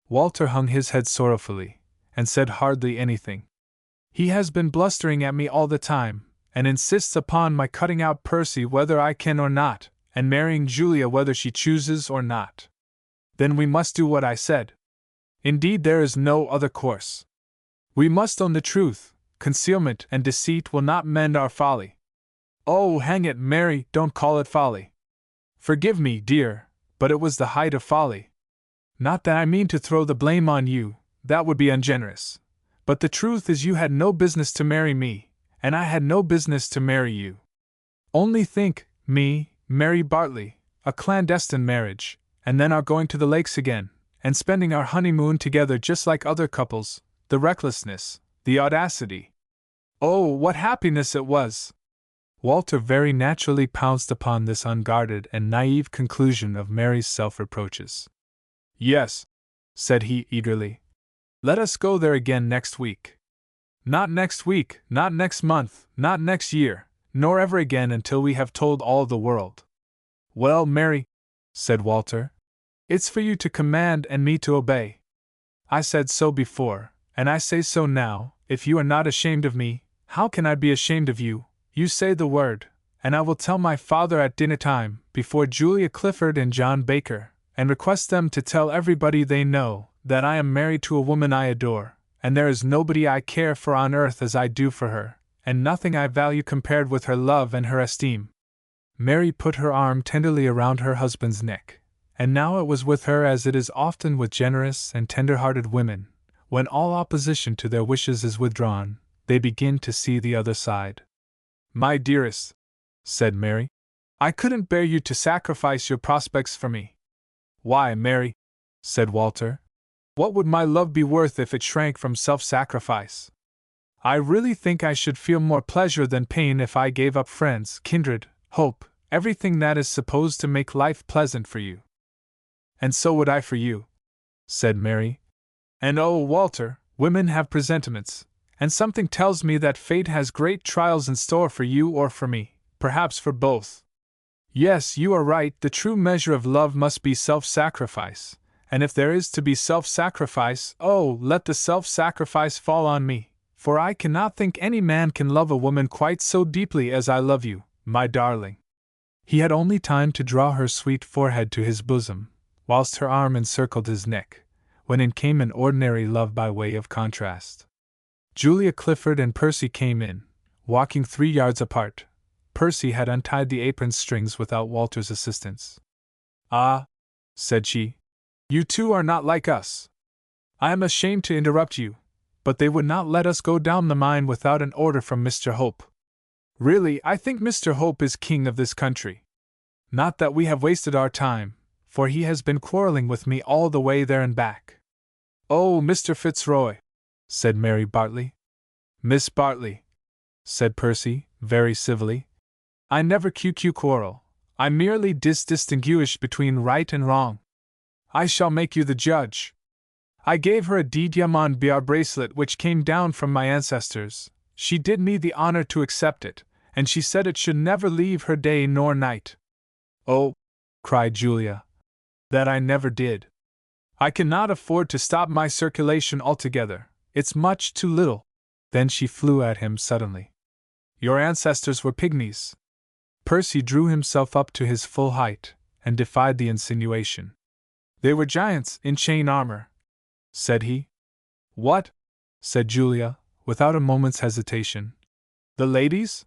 Walter hung his head sorrowfully, and said hardly anything. "He has been blustering at me all the time, and insists upon my cutting out Percy whether I can or not, and marrying Julia whether she chooses or not." "Then we must do what I said. Indeed, there is no other course. We must own the truth. Concealment and deceit will not mend our folly." "Oh, hang it, Mary, don't call it folly." "Forgive me, dear, but it was the height of folly. Not that I mean to throw the blame on you, that would be ungenerous. But the truth is you had no business to marry me, and I had no business to marry you. Only think, me, Mary Bartley, a clandestine marriage, and then our going to the lakes again, and spending our honeymoon together just like other couples, the recklessness, the audacity. Oh, what happiness it was!" Walter very naturally pounced upon this unguarded and naive conclusion of Mary's self-reproaches. "Yes," said he eagerly. "Let us go there again next week. Not next week, not next month, not next year, nor ever again until we have told all the world." "Well, Mary," said Walter, "it's for you to command and me to obey. I said so before, and I say so now. If you are not ashamed of me, how can I be ashamed of you? You say the word, and I will tell my father at dinner time, before Julia Clifford and John Baker, and request them to tell everybody they know that I am married to a woman I adore, and there is nobody I care for on earth as I do for her, and nothing I value compared with her love and her esteem." Mary put her arm tenderly around her husband's neck, and now it was with her as it is often with generous and tender-hearted women. When all opposition to their wishes is withdrawn, they begin to see the other side. "My dearest," said Mary, "I couldn't bear you to sacrifice your prospects for me." "Why, Mary," said Walter, "what would my love be worth if it shrank from self-sacrifice? I really think I should feel more pleasure than pain if I gave up friends, kindred, hope, everything that is supposed to make life pleasant for you." "And so would I for you," said Mary. "And oh, Walter, women have presentiments, and something tells me that fate has great trials in store for you or for me, perhaps for both. Yes, you are right, the true measure of love must be self-sacrifice, and if there is to be self-sacrifice, oh, let the self-sacrifice fall on me, for I cannot think any man can love a woman quite so deeply as I love you, my darling." He had only time to draw her sweet forehead to his bosom, whilst her arm encircled his neck, when in came an ordinary love by way of contrast. Julia Clifford and Percy came in, walking 3 yards apart. Percy had untied the apron strings without Walter's assistance. Ah, said she, you two are not like us. I am ashamed to interrupt you, but they would not let us go down the mine without an order from Mr. Hope. Really, I think Mr. Hope is king of this country. Not that we have wasted our time, for he has been quarreling with me all the way there and back. Oh, Mr. Fitzroy, said Mary Bartley. Miss Bartley, said Percy, very civilly. I never quarrel. I merely distinguish between right and wrong. I shall make you the judge. I gave her a diamond bracelet which came down from my ancestors. She did me the honor to accept it, and she said it should never leave her day nor night. Oh, cried Julia, that I never did. I cannot afford to stop my circulation altogether. It's much too little. Then she flew at him suddenly. Your ancestors were pygmies. Percy drew himself up to his full height, and defied the insinuation. They were giants in chain armor, said he. What? Said Julia, without a moment's hesitation. The ladies?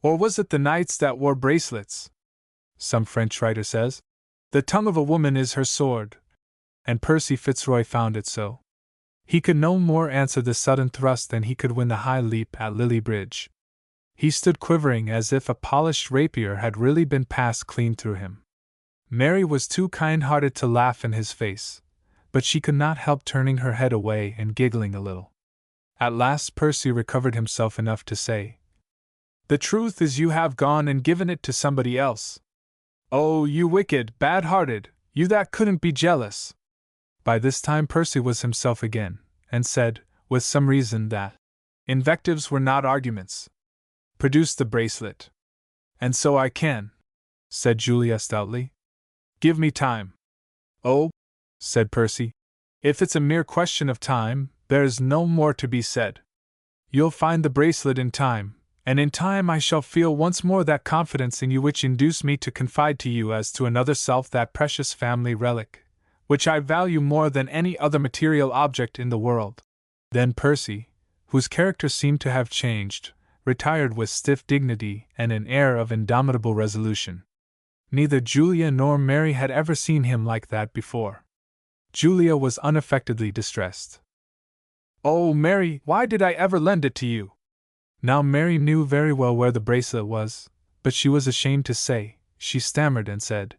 Or was it the knights that wore bracelets? Some French writer says, the tongue of a woman is her sword. And Percy Fitzroy found it so. He could no more answer the sudden thrust than he could win the high leap at Lily Bridge. He stood quivering as if a polished rapier had really been passed clean through him. Mary was too kind-hearted to laugh in his face, but she could not help turning her head away and giggling a little. At last Percy recovered himself enough to say, The truth is you have gone and given it to somebody else. Oh, you wicked, bad-hearted, you that couldn't be jealous. By this time Percy was himself again, and said, with some reason, that invectives were not arguments. Produce the bracelet. And so I can, said Julia stoutly. Give me time. Oh, said Percy, if it's a mere question of time, there's no more to be said. You'll find the bracelet in time, and in time I shall feel once more that confidence in you which induced me to confide to you as to another self that precious family relic, which I value more than any other material object in the world. Then Percy, whose character seemed to have changed, retired with stiff dignity and an air of indomitable resolution. Neither Julia nor Mary had ever seen him like that before. Julia was unaffectedly distressed. Oh, Mary, why did I ever lend it to you? Now Mary knew very well where the bracelet was, but she was ashamed to say. She stammered and said,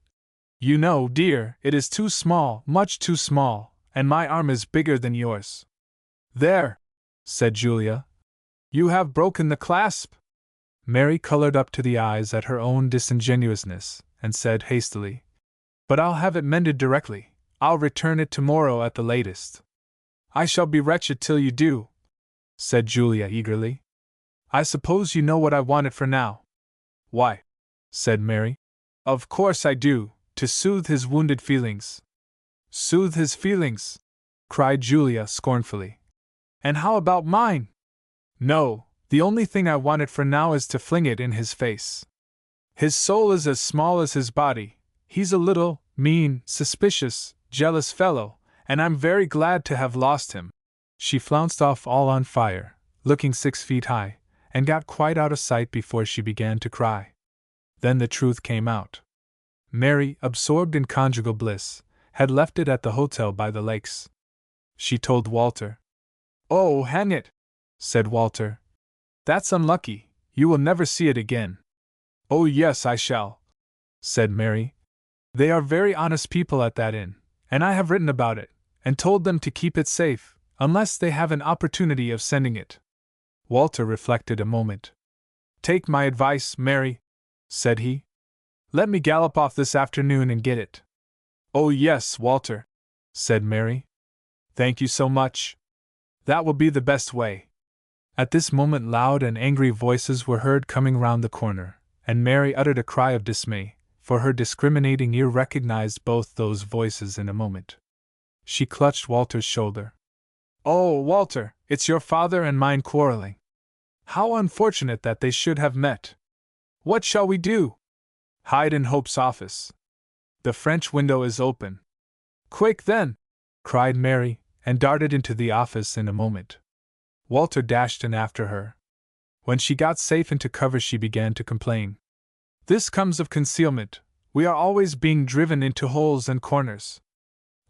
You know, dear, it is too small, much too small, and my arm is bigger than yours. There, said Julia. You have broken the clasp. Mary colored up to the eyes at her own disingenuousness, and said hastily, But I'll have it mended directly. I'll return it tomorrow at the latest. I shall be wretched till you do, said Julia eagerly. I suppose you know what I want it for now. Why, said Mary, of course I do, to soothe his wounded feelings. Soothe his feelings, cried Julia scornfully. And how about mine? No, the only thing I want it for now is to fling it in his face. His soul is as small as his body. He's a little, mean, suspicious, jealous fellow, and I'm very glad to have lost him. She flounced off all on fire, looking 6 feet high, and got quite out of sight before she began to cry. Then the truth came out. Mary, absorbed in conjugal bliss, had left it at the hotel by the lakes. She told Walter. Oh, hang it, said Walter. That's unlucky, you will never see it again. Oh, yes, I shall, said Mary. They are very honest people at that inn, and I have written about it, and told them to keep it safe, unless they have an opportunity of sending it. Walter reflected a moment. Take my advice, Mary, said he. Let me gallop off this afternoon and get it. Oh, yes, Walter, said Mary. Thank you so much. That will be the best way. At this moment loud and angry voices were heard coming round the corner, and Mary uttered a cry of dismay, for her discriminating ear recognized both those voices in a moment. She clutched Walter's shoulder. Oh, Walter, it's your father and mine quarreling. How unfortunate that they should have met. What shall we do? Hide in Hope's office. The French window is open. Quick, then, cried Mary, and darted into the office in a moment. Walter dashed in after her. When she got safe into cover she began to complain. This comes of concealment. We are always being driven into holes and corners.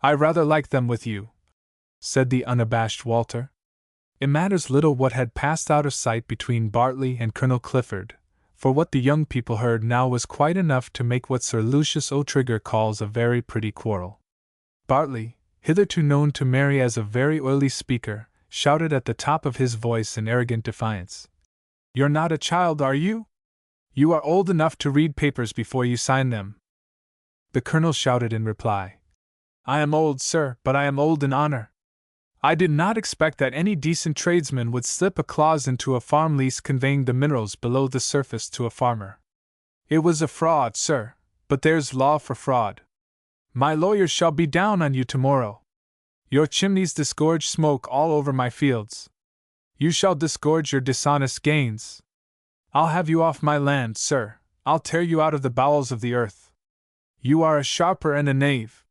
I rather like them with you," said the unabashed Walter. It matters little what had passed out of sight between Bartley and Colonel Clifford, for what the young people heard now was quite enough to make what Sir Lucius O'Trigger calls a very pretty quarrel. Bartley, hitherto known to Mary as a very oily speaker, shouted at the top of his voice in arrogant defiance. "You're not a child, are you? You are old enough to read papers before you sign them." The colonel shouted in reply, "I am old, sir, but I am old in honor. I did not expect that any decent tradesman would slip a clause into a farm lease conveying the minerals below the surface to a farmer. It was a fraud, sir, but there's law for fraud. My lawyers shall be down on you tomorrow. Your chimneys disgorge smoke all over my fields. You shall disgorge your dishonest gains. I'll have you off my land, sir. I'll tear you out of the bowels of the earth. You are a sharper and a knave."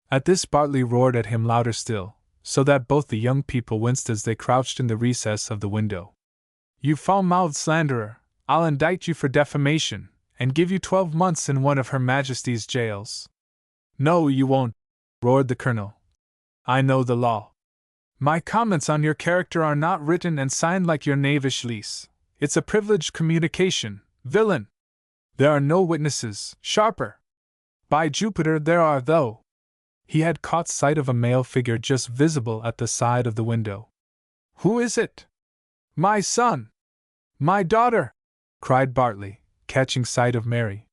At this Bartley roared at him louder still, so that both the young people winced as they crouched in the recess of the window. "You foul-mouthed slanderer, I'll indict you for defamation, and give you 12 months in one of Her Majesty's jails." "No, you won't," roared the colonel. "I know the law. My comments on your character are not written and signed like your knavish lease. It's a privileged communication, villain. There are no witnesses, sharper. By Jupiter, there are, though." He had caught sight of a male figure just visible at the side of the window. "Who is it?" "My son! My daughter!" cried Bartley, catching sight of Mary.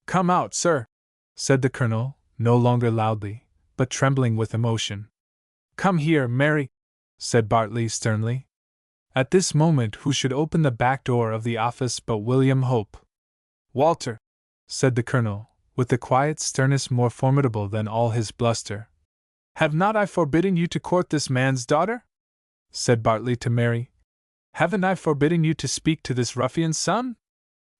"Come out, sir," said the colonel, no longer loudly, but trembling with emotion. "Come here, Mary," said Bartley sternly. At this moment who should open the back door of the office but William Hope? "Walter," said the colonel, with the quiet sternness more formidable than all his bluster. "Have not I forbidden you to court this man's daughter?" said Bartley to Mary. "Haven't I forbidden you to speak to this ruffian's son?"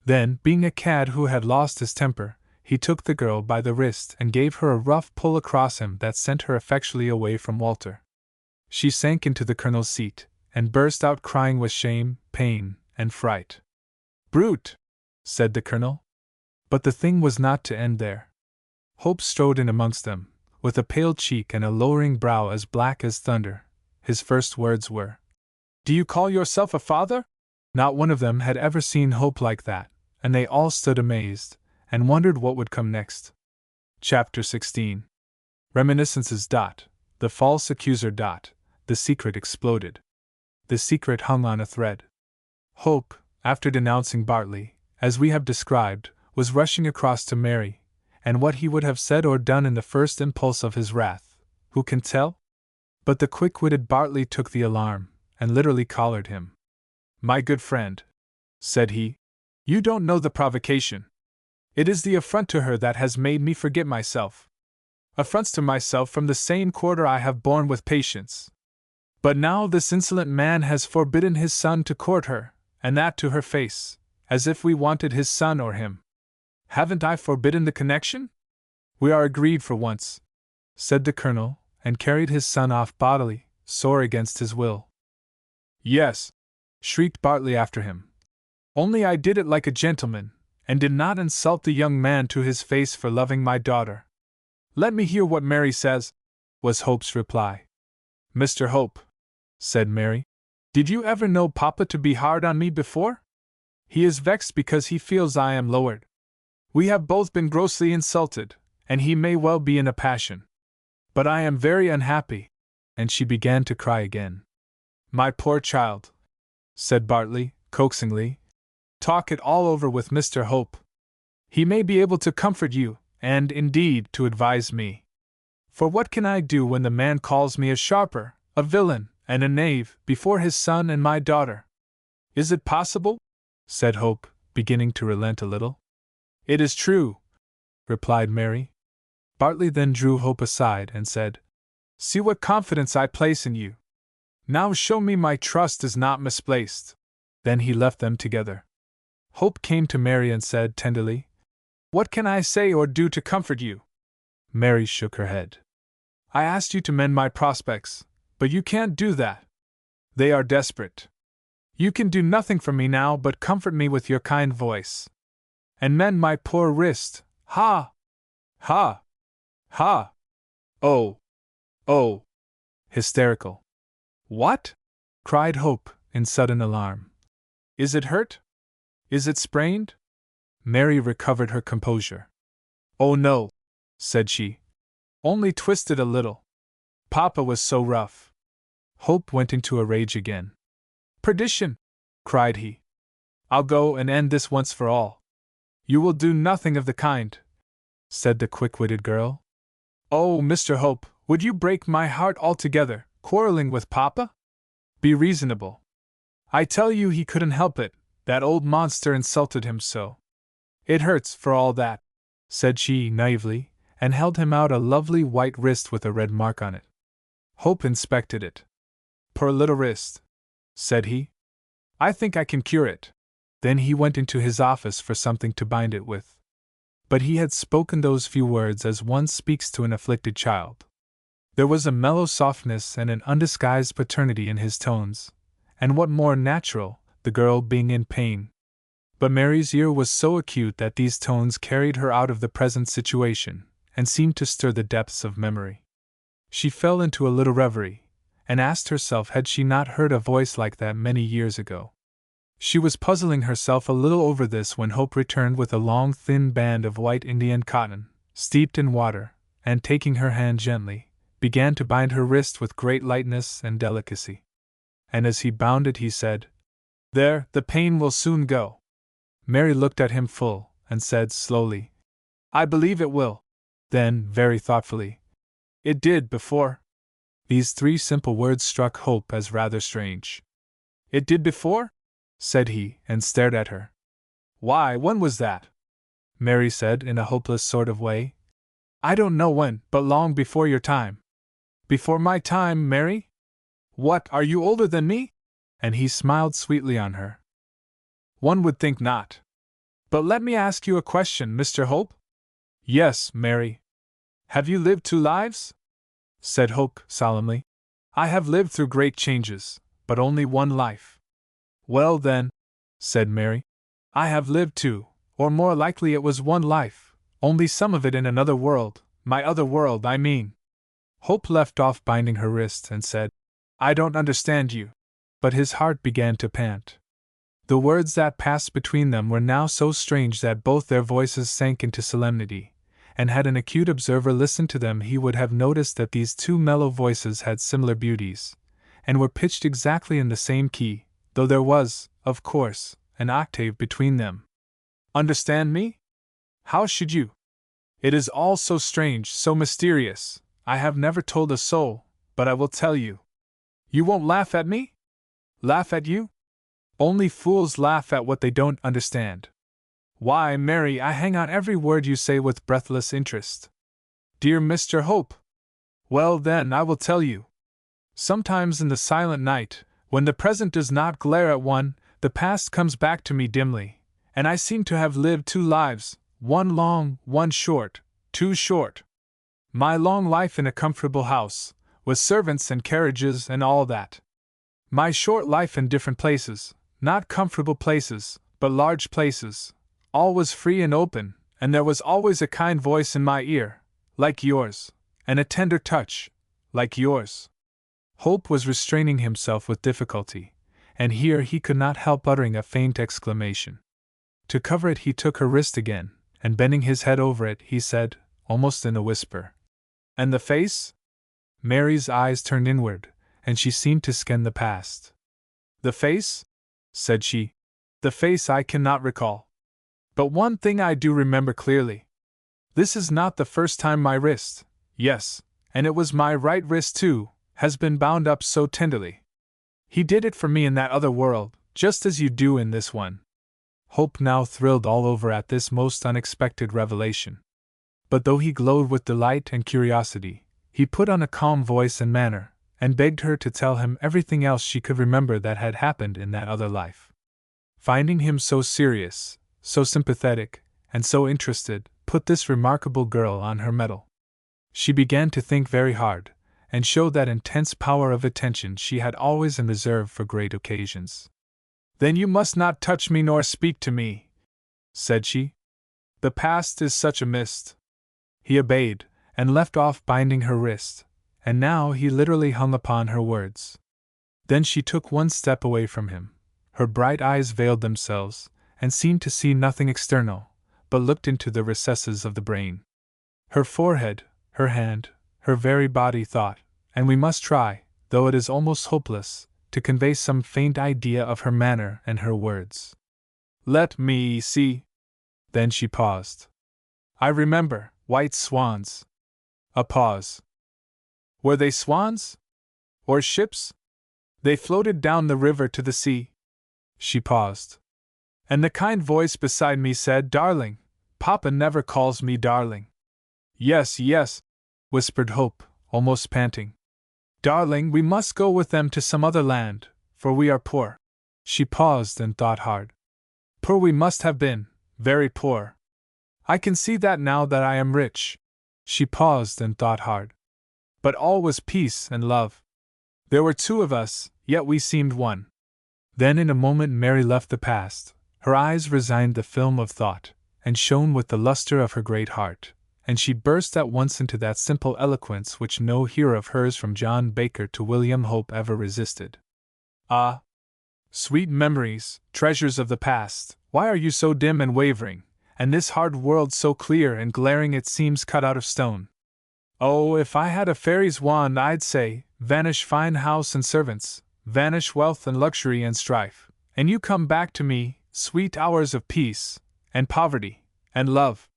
Then, being a cad who had lost his temper, he took the girl by the wrist and gave her a rough pull across him that sent her effectually away from Walter. She sank into the colonel's seat, and burst out crying with shame, pain, and fright. "Brute!" said the colonel. But the thing was not to end there. Hope strode in amongst them, with a pale cheek and a lowering brow as black as thunder. His first words were, "Do you call yourself a father?" Not one of them had ever seen Hope like that, and they all stood amazed, and wondered what would come next. Chapter 16. Reminiscences. The false accuser. The secret exploded. The secret hung on a thread. Hope, after denouncing Bartley, as we have described, was rushing across to Mary, and what he would have said or done in the first impulse of his wrath, who can tell? But the quick-witted Bartley took the alarm, and literally collared him. "My good friend," said he, "you don't know the provocation. It is the affront to her that has made me forget myself. Affronts to myself from the same quarter I have borne with patience. But now this insolent man has forbidden his son to court her, and that to her face, as if we wanted his son or him. Haven't I forbidden the connection? We are agreed for once," said the colonel, and carried his son off bodily, sore against his will. "Yes," shrieked Bartley after him. "Only I did it like a gentleman, and did not insult the young man to his face for loving my daughter." "Let me hear what Mary says," was Hope's reply. "Mr. Hope," said Mary, "did you ever know Papa to be hard on me before? He is vexed because he feels I am lowered. We have both been grossly insulted, and he may well be in a passion. But I am very unhappy," and she began to cry again. "My poor child," said Bartley, coaxingly, "talk it all over with Mr. Hope. He may be able to comfort you, and, indeed, to advise me. For what can I do when the man calls me a sharper, a villain, and a knave, before his son and my daughter?" "Is it possible?" said Hope, beginning to relent a little. "It is true," replied Mary. Bartley then drew Hope aside and said, "See what confidence I place in you. Now show me my trust is not misplaced." Then he left them together. Hope came to Mary and said tenderly, "What can I say or do to comfort you?" Mary shook her head. "I asked you to mend my prospects, but you can't do that. They are desperate. You can do nothing for me now but comfort me with your kind voice. And mend my poor wrist, Ha! Ha! Ha! Oh! Oh! Hysterical. What? Cried Hope, in sudden alarm. Is it hurt? Is it sprained? Mary recovered her composure. Oh no, said she. Only twisted a little. Papa was so rough. Hope went into a rage again. Perdition! Cried he. I'll go and end this once for all. You will do nothing of the kind, said the quick-witted girl. Oh, Mr. Hope, would you break my heart altogether, quarreling with Papa? Be reasonable. I tell you he couldn't help it, that old monster insulted him so. It hurts for all that, said she naively, and held him out a lovely white wrist with a red mark on it. Hope inspected it. Poor little wrist, said he. I think I can cure it. Then he went into his office for something to bind it with. But he had spoken those few words as one speaks to an afflicted child. There was a mellow softness and an undisguised paternity in his tones, and what more natural, the girl being in pain. But Mary's ear was so acute that these tones carried her out of the present situation, and seemed to stir the depths of memory. She fell into a little reverie, and asked herself had she not heard a voice like that many years ago. She was puzzling herself a little over this when Hope returned with a long thin band of white Indian cotton, steeped in water, and taking her hand gently, began to bind her wrist with great lightness and delicacy. And as he bound it he said, There, the pain will soon go. Mary looked at him full, and said slowly, I believe it will. Then, very thoughtfully, It did before. These three simple words struck Hope as rather strange. It did before? Said he, and stared at her. Why, when was that? Mary said in a hopeless sort of way. I don't know when, but long before your time. Before my time, Mary? What, are you older than me? And he smiled sweetly on her. One would think not. But let me ask you a question, Mr. Hope? Yes, Mary. Have you lived 2 lives? Said Hope solemnly. I have lived through great changes, but only 1 life. Well then, said Mary, I have lived 2, or more likely it was 1 life, only some of it in another world, my other world, I mean. Hope left off binding her wrist and said, I don't understand you. But his heart began to pant. The words that passed between them were now so strange that both their voices sank into solemnity, and had an acute observer listened to them he would have noticed that these 2 mellow voices had similar beauties, and were pitched exactly in the same key, though there was, of course, an octave between them. Understand me? How should you? It is all so strange, so mysterious. I have never told a soul, but I will tell you. You won't laugh at me? Laugh at you? Only fools laugh at what they don't understand. Why, Mary, I hang on every word you say with breathless interest. Dear Mr. Hope! Well then, I will tell you. Sometimes in the silent night, when the present does not glare at one, the past comes back to me dimly, and I seem to have lived 2 lives, 1 long, 1 short, 2 short. My long life in a comfortable house, with servants and carriages and all that. My short life in different places, not comfortable places, but large places. All was free and open, and there was always a kind voice in my ear, like yours, and a tender touch, like yours. Hope was restraining himself with difficulty, and here he could not help uttering a faint exclamation. To cover it he took her wrist again, and bending his head over it he said, almost in a whisper, And the face? Mary's eyes turned inward, and she seemed to scan the past. The face? Said she. The face I cannot recall. But one thing I do remember clearly. This is not the first time my wrist, yes, and it was my right wrist too, has been bound up so tenderly. He did it for me in that other world, just as you do in this one. Hope now thrilled all over at this most unexpected revelation. But though he glowed with delight and curiosity, he put on a calm voice and manner, and begged her to tell him everything else she could remember that had happened in that other life. Finding him so serious, so sympathetic, and so interested, put this remarkable girl on her mettle. She began to think very hard, and showed that intense power of attention she had always in reserve for great occasions. Then you must not touch me nor speak to me, said she. The past is such a mist. He obeyed, and left off binding her wrist, and now he literally hung upon her words. Then she took one step away from him. Her bright eyes veiled themselves, and seemed to see nothing external, but looked into the recesses of the brain. Her forehead, her hand, her very body thought, and we must try, though it is almost hopeless, to convey some faint idea of her manner and her words. Let me see. Then she paused. I remember, white swans. A pause. Were they swans? Or ships? They floated down the river to the sea. She paused. And the kind voice beside me said, Darling, Papa never calls me darling. Yes, yes, whispered Hope, almost panting. Darling, we must go with them to some other land, for we are poor. She paused and thought hard. Poor we must have been, very poor. I can see that now that I am rich. She paused and thought hard. But all was peace and love. There were two of us, yet we seemed one. Then in a moment Mary left the past, her eyes resigned the film of thought, and shone with the luster of her great heart, and she burst at once into that simple eloquence which no hearer of hers from John Baker to William Hope ever resisted. Ah! Sweet memories, treasures of the past, why are you so dim and wavering, and this hard world so clear and glaring it seems cut out of stone? Oh, if I had a fairy's wand I'd say, vanish fine house and servants, vanish wealth and luxury and strife, and you come back to me, sweet hours of peace, and poverty, and love.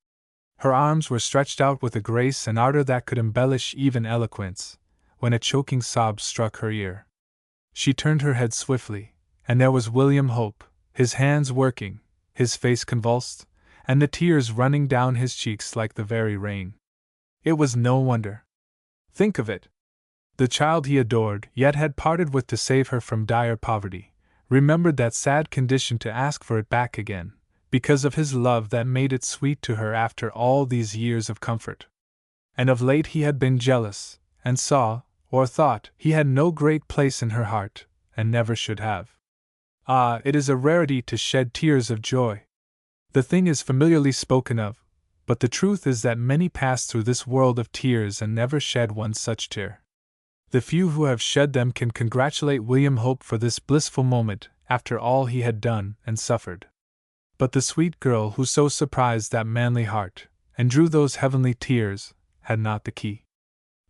Her arms were stretched out with a grace and ardor that could embellish even eloquence, when a choking sob struck her ear. She turned her head swiftly, and there was William Hope, his hands working, his face convulsed, and the tears running down his cheeks like the very rain. It was no wonder. Think of it. The child he adored, yet had parted with to save her from dire poverty, remembered that sad condition to ask for it back again, because of his love that made it sweet to her after all these years of comfort. And of late he had been jealous, and saw, or thought, he had no great place in her heart, and never should have. Ah, it is a rarity to shed tears of joy. The thing is familiarly spoken of, but the truth is that many pass through this world of tears and never shed one such tear. The few who have shed them can congratulate William Hope for this blissful moment, after all he had done and suffered. But the sweet girl who so surprised that manly heart, and drew those heavenly tears, had not the key.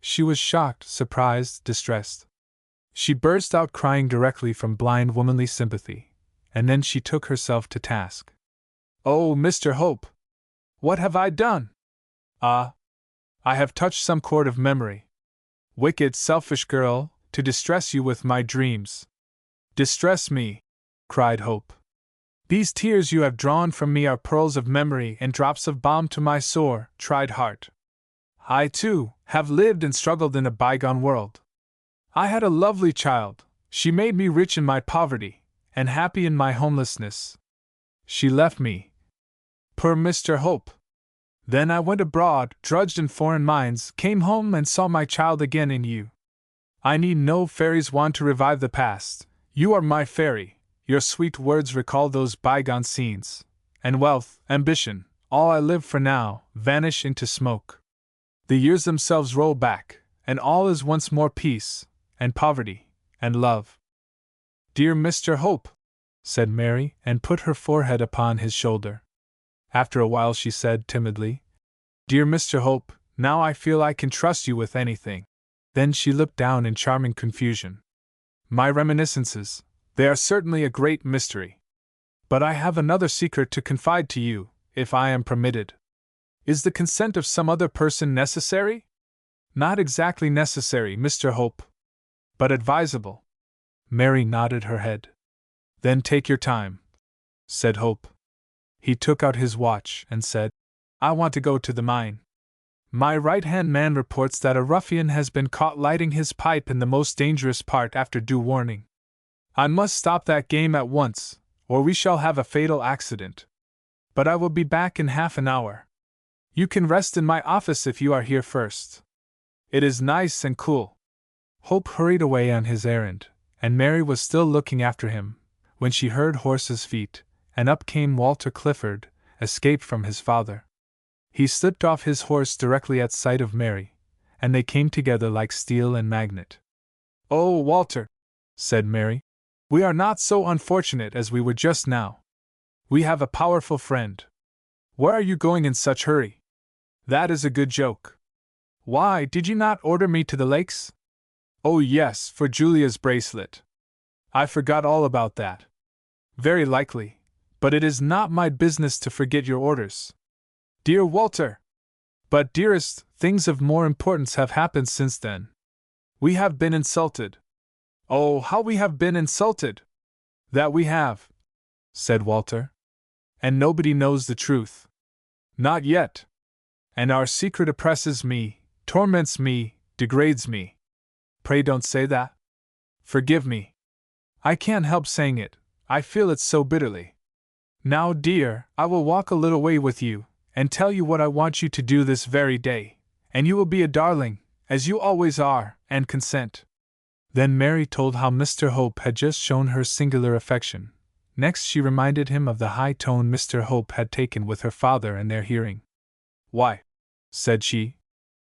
She was shocked, surprised, distressed. She burst out crying directly from blind womanly sympathy, and then she took herself to task. Oh, Mr. Hope! What have I done? Ah! I have touched some chord of memory. Wicked, selfish girl, to distress you with my dreams. Distress me! Cried Hope. These tears you have drawn from me are pearls of memory and drops of balm to my sore, tried heart. I, too, have lived and struggled in a bygone world. I had a lovely child, she made me rich in my poverty, and happy in my homelessness. She left me. Poor Mr. Hope! Then I went abroad, drudged in foreign mines, came home and saw my child again in you. I need no fairy's wand to revive the past, you are my fairy, your sweet words recall those bygone scenes, and wealth, ambition, all I live for now, vanish into smoke. The years themselves roll back, and all is once more peace, and poverty, and love. Dear Mr. Hope, said Mary, and put her forehead upon his shoulder. After a while she said timidly, Dear Mr. Hope, now I feel I can trust you with anything. Then she looked down in charming confusion. My reminiscences, they are certainly a great mystery. But I have another secret to confide to you, if I am permitted. Is the consent of some other person necessary? Not exactly necessary, Mr. Hope, but advisable. Mary nodded her head. Then take your time, said Hope. He took out his watch and said, I want to go to the mine. My right-hand man reports that a ruffian has been caught lighting his pipe in the most dangerous part after due warning. I must stop that game at once, or we shall have a fatal accident. But I will be back in half an hour. You can rest in my office if you are here first. It is nice and cool. Hope hurried away on his errand, and Mary was still looking after him, when she heard horses' feet, and up came Walter Clifford, escaped from his father. He slipped off his horse directly at sight of Mary, and they came together like steel and magnet. "Oh, Walter," said Mary, "we are not so unfortunate as we were just now. We have a powerful friend. Where are you going in such hurry? That is a good joke. Why, did you not order me to the lakes?" "Oh, yes, for Julia's bracelet. I forgot all about that." "Very likely, but it is not my business to forget your orders." "Dear Walter!" "But, dearest, things of more importance have happened since then. We have been insulted." "Oh, how we have been insulted!" "That we have," said Walter. "And nobody knows the truth." "Not yet. And our secret oppresses me, torments me, degrades me." "Pray don't say that." "Forgive me. I can't help saying it, I feel it so bitterly. Now, dear, I will walk a little way with you, and tell you what I want you to do this very day, and you will be a darling, as you always are, and consent." Then Mary told how Mr. Hope had just shown her singular affection. Next she reminded him of the high tone Mr. Hope had taken with her father in their hearing. "Why," said she,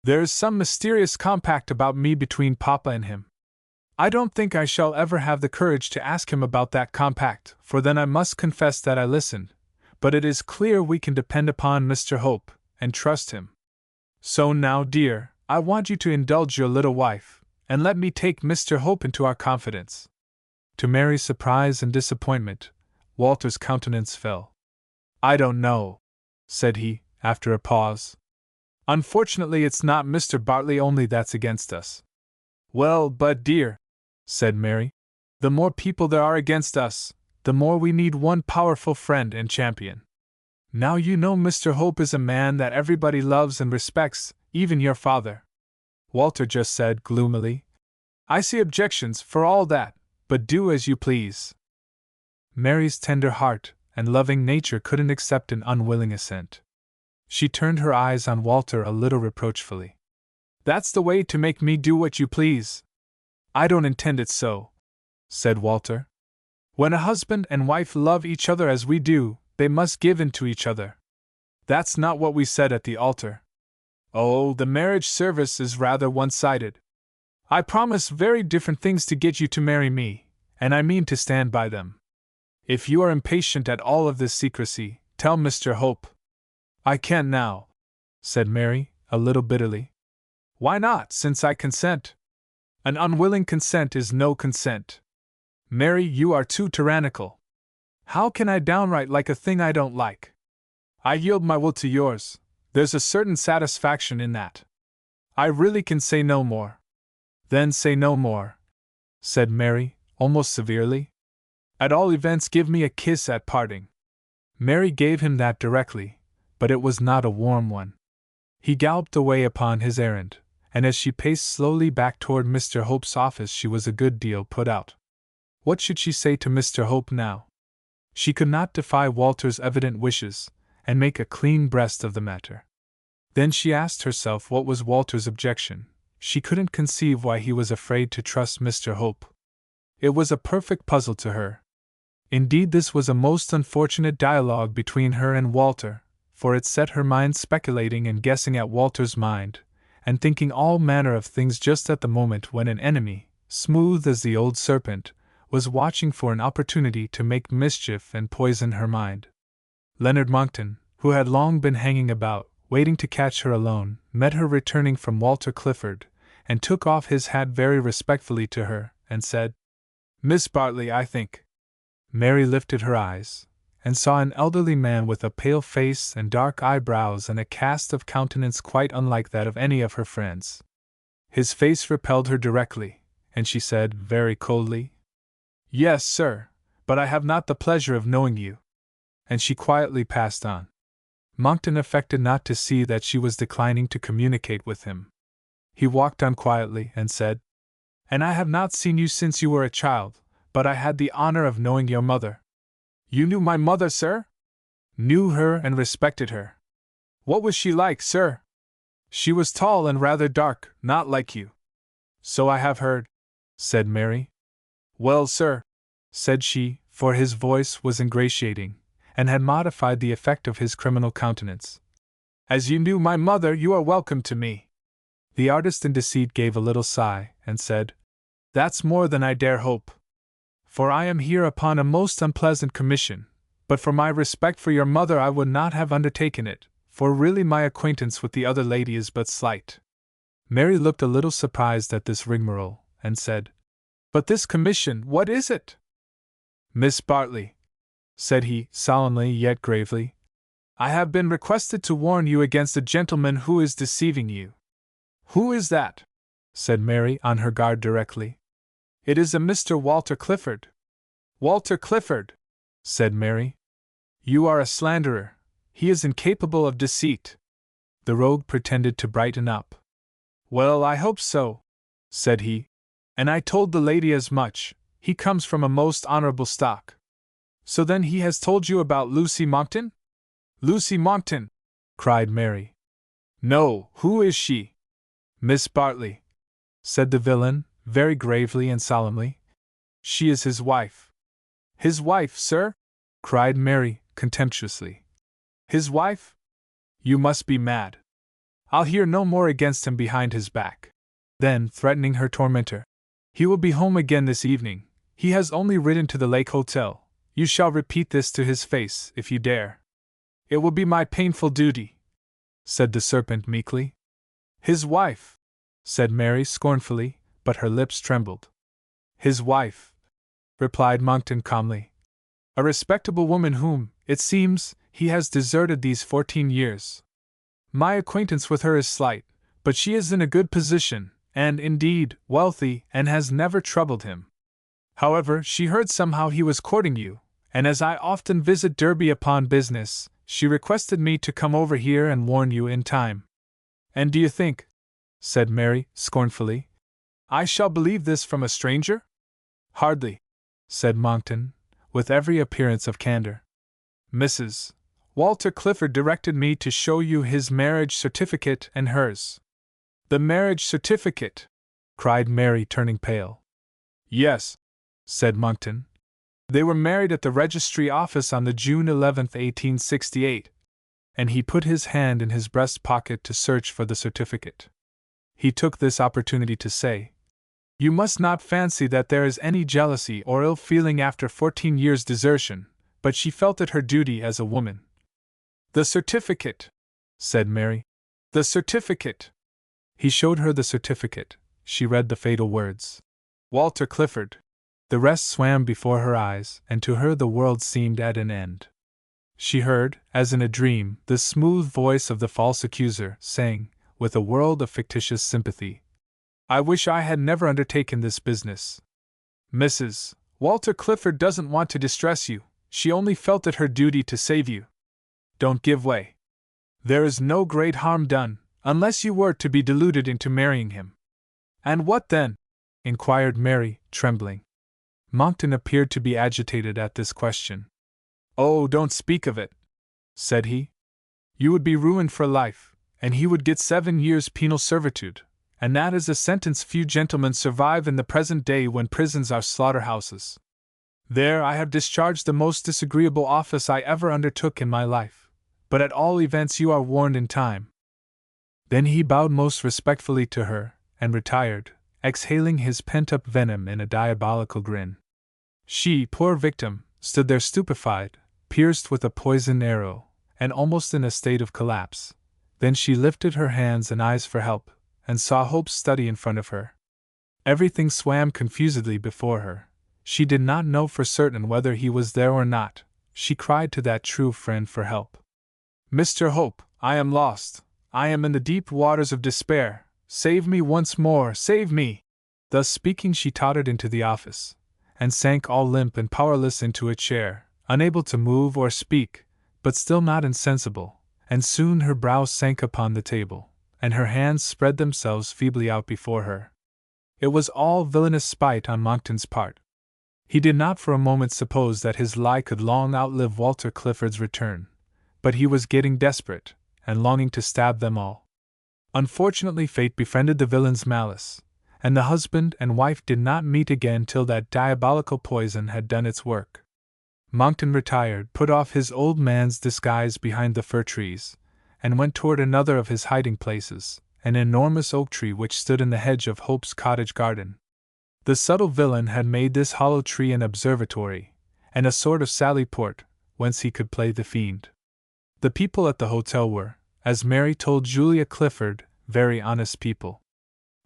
"there is some mysterious compact about me between Papa and him. I don't think I shall ever have the courage to ask him about that compact, for then I must confess that I listen, but it is clear we can depend upon Mr. Hope, and trust him. So now, dear, I want you to indulge your little wife, and let me take Mr. Hope into our confidence." To Mary's surprise and disappointment, Walter's countenance fell. "I don't know," said he, after a pause. "Unfortunately, it's not Mr. Bartley only that's against us." "Well, but dear," said Mary, "the more people there are against us, the more we need one powerful friend and champion. Now you know Mr. Hope is a man that everybody loves and respects, even your father." Walter just said gloomily, "I see objections for all that, but do as you please." Mary's tender heart and loving nature couldn't accept an unwilling assent. She turned her eyes on Walter a little reproachfully. "That's the way to make me do what you please." "I don't intend it so," said Walter. "When a husband and wife love each other as we do, they must give in to each other. That's not what we said at the altar. Oh, the marriage service is rather one-sided. I promise very different things to get you to marry me, and I mean to stand by them. If you are impatient at all of this secrecy, tell Mr. Hope." "I can't now," said Mary, a little bitterly. "Why not, since I consent?" "An unwilling consent is no consent. Mary, you are too tyrannical. How can I downright like a thing I don't like? I yield my will to yours, there's a certain satisfaction in that. I really can say no more." "Then say no more," said Mary, almost severely. "At all events, give me a kiss at parting." Mary gave him that directly, but it was not a warm one. He galloped away upon his errand, and as she paced slowly back toward Mr. Hope's office she was a good deal put out. What should she say to Mr. Hope now? She could not defy Walter's evident wishes, and make a clean breast of the matter. Then she asked herself what was Walter's objection. She couldn't conceive why he was afraid to trust Mr. Hope. It was a perfect puzzle to her. Indeed, this was a most unfortunate dialogue between her and Walter, for it set her mind speculating and guessing at Walter's mind, and thinking all manner of things just at the moment when an enemy, smooth as the old serpent, was watching for an opportunity to make mischief and poison her mind. Leonard Monckton, who had long been hanging about, waiting to catch her alone, met her returning from Walter Clifford, and took off his hat very respectfully to her, and said, "Miss Bartley, I think." Mary lifted her eyes, and saw an elderly man with a pale face and dark eyebrows and a cast of countenance quite unlike that of any of her friends. His face repelled her directly, and she said, very coldly, "Yes, sir, but I have not the pleasure of knowing you." And she quietly passed on. Monckton affected not to see that she was declining to communicate with him. He walked on quietly and said, "And I have not seen you since you were a child, but I had the honor of knowing your mother." "You knew my mother, sir?" "Knew her and respected her." "What was she like, sir?" "She was tall and rather dark, not like you." "So I have heard," said Mary. "Well, sir," said she, for his voice was ingratiating, and had modified the effect of his criminal countenance. "As you knew my mother, you are welcome to me." The artist in deceit gave a little sigh, and said, "That's more than I dare hope. For I am here upon a most unpleasant commission, but for my respect for your mother I would not have undertaken it, for really my acquaintance with the other lady is but slight." Mary looked a little surprised at this rigmarole, and said, "But this commission, what is it?" "Miss Bartley," said he, solemnly yet gravely, "I have been requested to warn you against a gentleman who is deceiving you." "Who is that?" said Mary, on her guard directly. "It is a Mr. Walter Clifford." "Walter Clifford," said Mary. "You are a slanderer. He is incapable of deceit." The rogue pretended to brighten up. "Well, I hope so," said he. "And I told the lady as much. He comes from a most honorable stock." "So then he has told you about Lucy Monckton?" "Lucy Monckton!" cried Mary. "No, who is she?" "Miss Bartley," said the villain, very gravely and solemnly. "She is his wife." "His wife, sir?" cried Mary, contemptuously. "His wife? You must be mad. I'll hear no more against him behind his back." Then, threatening her tormentor, "He will be home again this evening. He has only ridden to the Lake Hotel. You shall repeat this to his face, if you dare." "It will be my painful duty," said the serpent meekly. "His wife," said Mary scornfully, but her lips trembled. "His wife," replied Monckton calmly. "A respectable woman whom, it seems, he has deserted these 14 years. My acquaintance with her is slight, but she is in a good position, and, indeed, wealthy, and has never troubled him. However, she heard somehow he was courting you, and as I often visit Derby upon business, she requested me to come over here and warn you in time." "And do you think," said Mary, scornfully, "I shall believe this from a stranger?" "Hardly," said Monckton, with every appearance of candor. "Mrs. Walter Clifford directed me to show you his marriage certificate and hers." "The marriage certificate!" cried Mary, turning pale. "Yes," said Monckton. "They were married at the registry office on the June 11th, 1868. And he put his hand in his breast pocket to search for the certificate. He took this opportunity to say, "You must not fancy that there is any jealousy or ill feeling after 14 years' desertion, but she felt it her duty as a woman." "The certificate," said Mary. "The certificate." He showed her the certificate. She read the fatal words, "Walter Clifford." The rest swam before her eyes, and to her the world seemed at an end. She heard, as in a dream, the smooth voice of the false accuser, saying, with a world of fictitious sympathy, "I wish I had never undertaken this business. Mrs. Walter Clifford doesn't want to distress you, she only felt it her duty to save you. Don't give way. There is no great harm done, unless you were to be deluded into marrying him." "And what then?" inquired Mary, trembling. Monckton appeared to be agitated at this question. "Oh, don't speak of it," said he. "You would be ruined for life, and he would get 7 years' penal servitude, and that is a sentence few gentlemen survive in the present day when prisons are slaughterhouses. There, I have discharged the most disagreeable office I ever undertook in my life, but at all events you are warned in time." Then he bowed most respectfully to her, and retired, exhaling his pent-up venom in a diabolical grin. She, poor victim, stood there stupefied, pierced with a poisoned arrow, and almost in a state of collapse. Then she lifted her hands and eyes for help, and saw Hope's study in front of her. Everything swam confusedly before her. She did not know for certain whether he was there or not. She cried to that true friend for help. "Mr. Hope, I am lost. I am in the deep waters of despair. Save me once more, save me!" Thus speaking, she tottered into the office, and sank all limp and powerless into a chair, unable to move or speak, but still not insensible, and soon her brow sank upon the table, and her hands spread themselves feebly out before her. It was all villainous spite on Monckton's part. He did not for a moment suppose that his lie could long outlive Walter Clifford's return, but he was getting desperate, and longing to stab them all. Unfortunately, fate befriended the villain's malice, and the husband and wife did not meet again till that diabolical poison had done its work. Monkton retired, put off his old man's disguise behind the fir trees, and went toward another of his hiding places, an enormous oak tree which stood in the hedge of Hope's cottage garden. The subtle villain had made this hollow tree an observatory, and a sort of sally port, whence he could play the fiend. The people at the hotel were, as Mary told Julia Clifford, very honest people.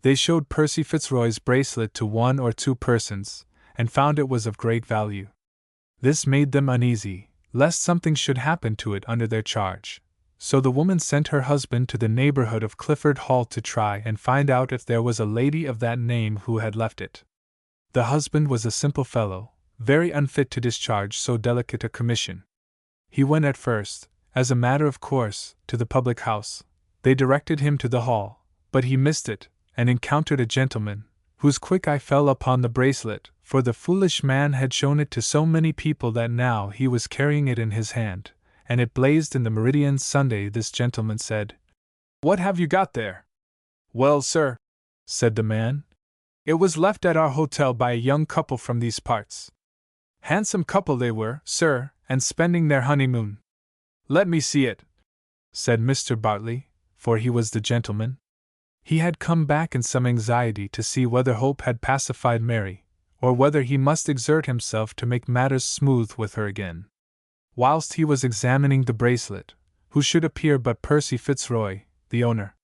They showed Percy Fitzroy's bracelet to 1 or 2 persons, and found it was of great value. This made them uneasy, lest something should happen to it under their charge, so the woman sent her husband to the neighborhood of Clifford Hall to try and find out if there was a lady of that name who had left it. The husband was a simple fellow, very unfit to discharge so delicate a commission. He went at first, as a matter of course, to the public house. They directed him to the hall, but he missed it, and encountered a gentleman, whose quick eye fell upon the bracelet, for the foolish man had shown it to so many people that now he was carrying it in his hand, and it blazed in the meridian Sunday. This gentleman said, "What have you got there?" "Well, sir," said the man, "it was left at our hotel by a young couple from these parts. Handsome couple they were, sir, and spending their honeymoon." "Let me see it," said Mr. Bartley, for he was the gentleman. He had come back in some anxiety to see whether Hope had pacified Mary, or whether he must exert himself to make matters smooth with her again. Whilst he was examining the bracelet, who should appear but Percy Fitzroy, the owner?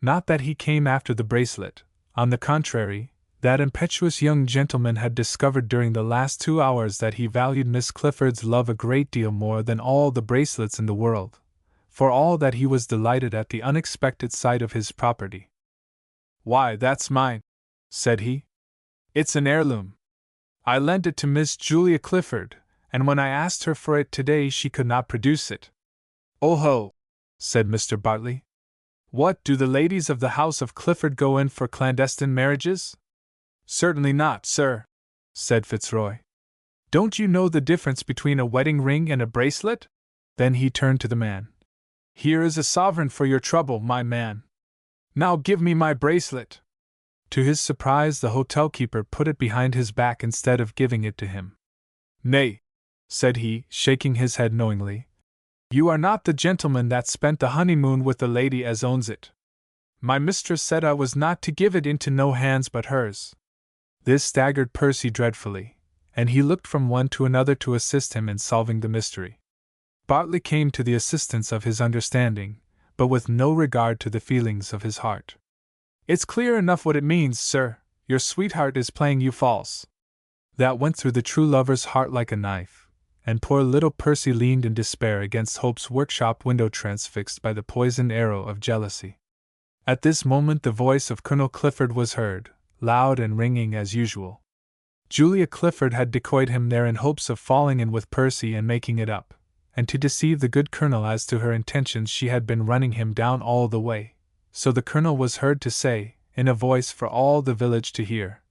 Not that he came after the bracelet; on the contrary, that impetuous young gentleman had discovered during the last 2 hours that he valued Miss Clifford's love a great deal more than all the bracelets in the world, for all that he was delighted at the unexpected sight of his property. "Why, that's mine," said he. "It's an heirloom. I lent it to Miss Julia Clifford, and when I asked her for it today she could not produce it." "Oh ho!" said Mr. Bartley. "What, do the ladies of the house of Clifford go in for clandestine marriages?" "Certainly not, sir," said Fitzroy. "Don't you know the difference between a wedding ring and a bracelet?" Then he turned to the man. "Here is a sovereign for your trouble, my man. Now give me my bracelet." To his surprise, the hotel keeper put it behind his back instead of giving it to him. "Nay," said he, shaking his head knowingly, "you are not the gentleman that spent the honeymoon with the lady as owns it. My mistress said I was not to give it into no hands but hers." This staggered Percy dreadfully, and he looked from one to another to assist him in solving the mystery. Bartley came to the assistance of his understanding, but with no regard to the feelings of his heart. "It's clear enough what it means, sir. Your sweetheart is playing you false." That went through the true lover's heart like a knife, and poor little Percy leaned in despair against Hope's workshop window, transfixed by the poisoned arrow of jealousy. At this moment the voice of Colonel Clifford was heard, loud and ringing as usual. Julia Clifford had decoyed him there in hopes of falling in with Percy and making it up, and to deceive the good colonel as to her intentions she had been running him down all the way, so the colonel was heard to say, in a voice for all the village to hear,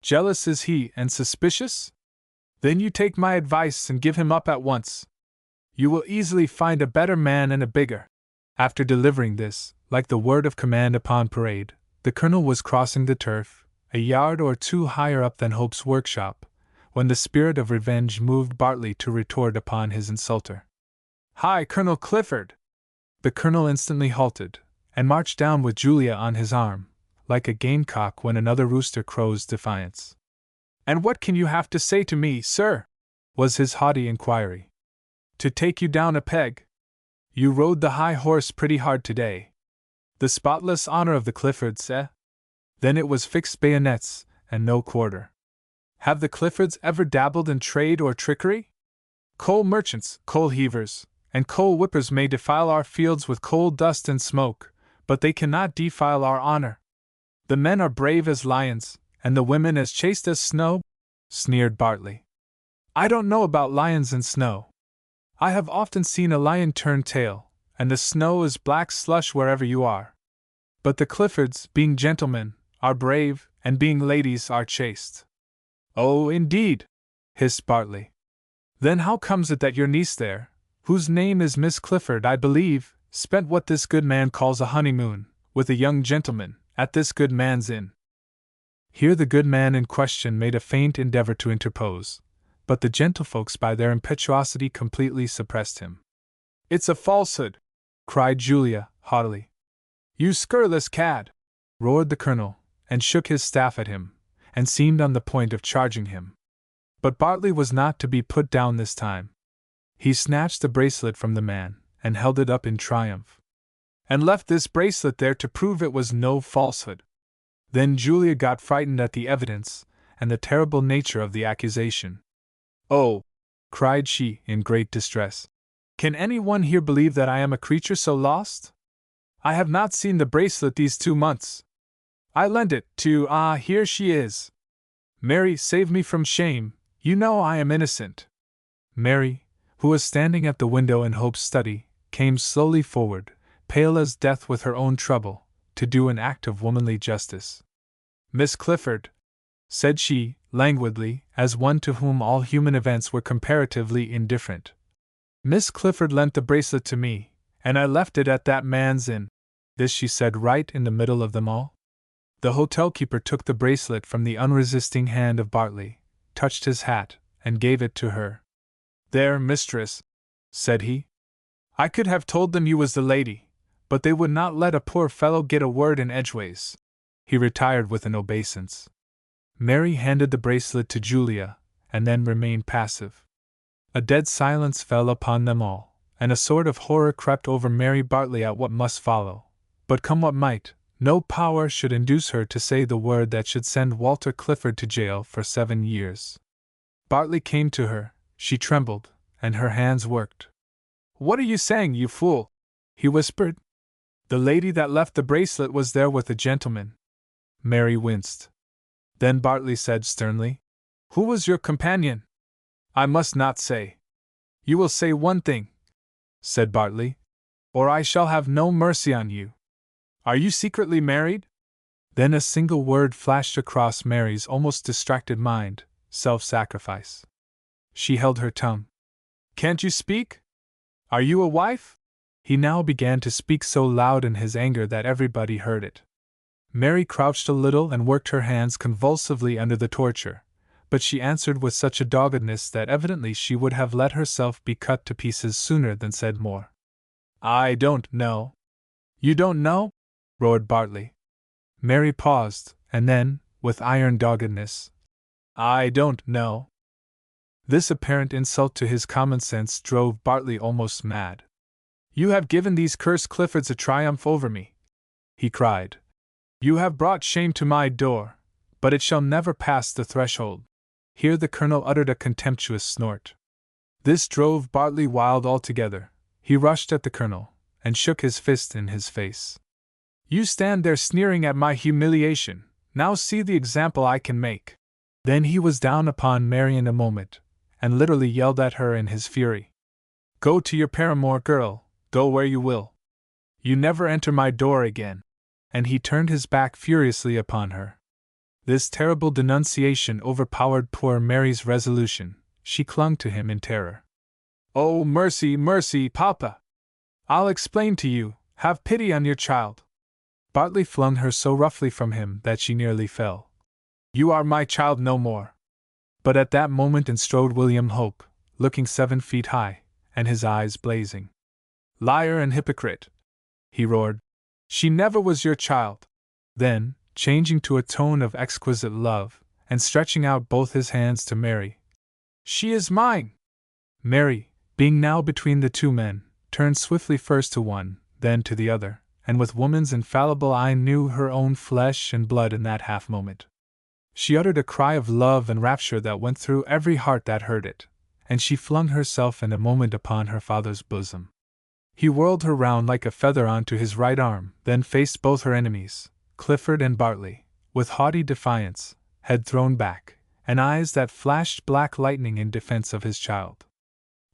"Jealous is he, and suspicious? Then you take my advice and give him up at once. You will easily find a better man and a bigger." After delivering this, like the word of command upon parade, the colonel was crossing the turf, a yard or 2 higher up than Hope's workshop, when the spirit of revenge moved Bartley to retort upon his insulter. "Hi, Colonel Clifford!" The colonel instantly halted, and marched down with Julia on his arm, like a gamecock when another rooster crows defiance. "And what can you have to say to me, sir?" was his haughty inquiry. "To take you down a peg? You rode the high horse pretty hard today. The spotless honor of the Cliffords, eh? Then it was fixed bayonets, and no quarter. Have the Cliffords ever dabbled in trade or trickery? Coal merchants, coal heavers, and coal whippers may defile our fields with coal dust and smoke, but they cannot defile our honor. The men are brave as lions, and the women as chaste as snow," sneered Bartley. "I don't know about lions and snow. I have often seen a lion turn tail, and the snow is black slush wherever you are. But the Cliffords, being gentlemen, are brave, and being ladies, are chaste." "Oh, indeed!" hissed Bartley. "Then how comes it that your niece there, whose name is Miss Clifford, I believe, spent what this good man calls a honeymoon, with a young gentleman, at this good man's inn?" Here the good man in question made a faint endeavor to interpose, but the gentlefolks by their impetuosity completely suppressed him. "It's a falsehood!" cried Julia, haughtily. "You scurrilous cad!" roared the colonel, and shook his staff at him, and seemed on the point of charging him. But Bartley was not to be put down this time. He snatched the bracelet from the man, and held it up in triumph. "And left this bracelet there to prove it was no falsehood." Then Julia got frightened at the evidence, and the terrible nature of the accusation. "Oh!" cried she, in great distress. "Can any one here believe that I am a creature so lost? I have not seen the bracelet these 2 months. I lent it to, here she is. Mary, save me from shame, you know I am innocent." Mary, who was standing at the window in Hope's study, came slowly forward, pale as death with her own trouble, to do an act of womanly justice. "Miss Clifford," said she, languidly, as one to whom all human events were comparatively indifferent, "Miss Clifford lent the bracelet to me, and I left it at that man's inn." This she said right in the middle of them all. The hotel-keeper took the bracelet from the unresisting hand of Bartley, touched his hat, and gave it to her. "There, mistress," said he. "I could have told them you was the lady, but they would not let a poor fellow get a word in edgeways." He retired with an obeisance. Mary handed the bracelet to Julia, and then remained passive. A dead silence fell upon them all, and a sort of horror crept over Mary Bartley at what must follow. But come what might, no power should induce her to say the word that should send Walter Clifford to jail for 7 years. Bartley came to her, she trembled, and her hands worked. "What are you saying, you fool?" he whispered. "The lady that left the bracelet was there with a gentleman." Mary winced. Then Bartley said sternly, "Who was your companion?" "I must not say." "You will say one thing," said Bartley, "or I shall have no mercy on you. Are you secretly married?" Then a single word flashed across Mary's almost distracted mind: self-sacrifice. She held her tongue. "Can't you speak? Are you a wife?" He now began to speak so loud in his anger that everybody heard it. Mary crouched a little and worked her hands convulsively under the torture, but she answered with such a doggedness that evidently she would have let herself be cut to pieces sooner than said more. "I don't know." "You don't know?" roared Bartley. Mary paused, and then, with iron doggedness, "I don't know." This apparent insult to his common sense drove Bartley almost mad. "You have given these cursed Cliffords a triumph over me," he cried. "You have brought shame to my door, but it shall never pass the threshold." Here the colonel uttered a contemptuous snort. This drove Bartley wild altogether. He rushed at the colonel, and shook his fist in his face. "You stand there sneering at my humiliation, now see the example I can make." Then he was down upon Mary in a moment, and literally yelled at her in his fury. "Go to your paramour, girl, go where you will. You never enter my door again." And he turned his back furiously upon her. This terrible denunciation overpowered poor Mary's resolution. She clung to him in terror. "Oh, mercy, mercy, papa! I'll explain to you. Have pity on your child." Bartley flung her so roughly from him that she nearly fell. "You are my child no more." But at that moment in strode William Hope, looking 7 feet high, and his eyes blazing. "Liar and hypocrite!" he roared. "She never was your child." Then, changing to a tone of exquisite love, and stretching out both his hands to Mary, "She is mine!" Mary, being now between the two men, turned swiftly first to one, then to the other, and with woman's infallible eye knew her own flesh and blood in that half-moment. She uttered a cry of love and rapture that went through every heart that heard it, and she flung herself in a moment upon her father's bosom. He whirled her round like a feather onto his right arm, then faced both her enemies, Clifford and Bartley, with haughty defiance, head thrown back, and eyes that flashed black lightning in defense of his child.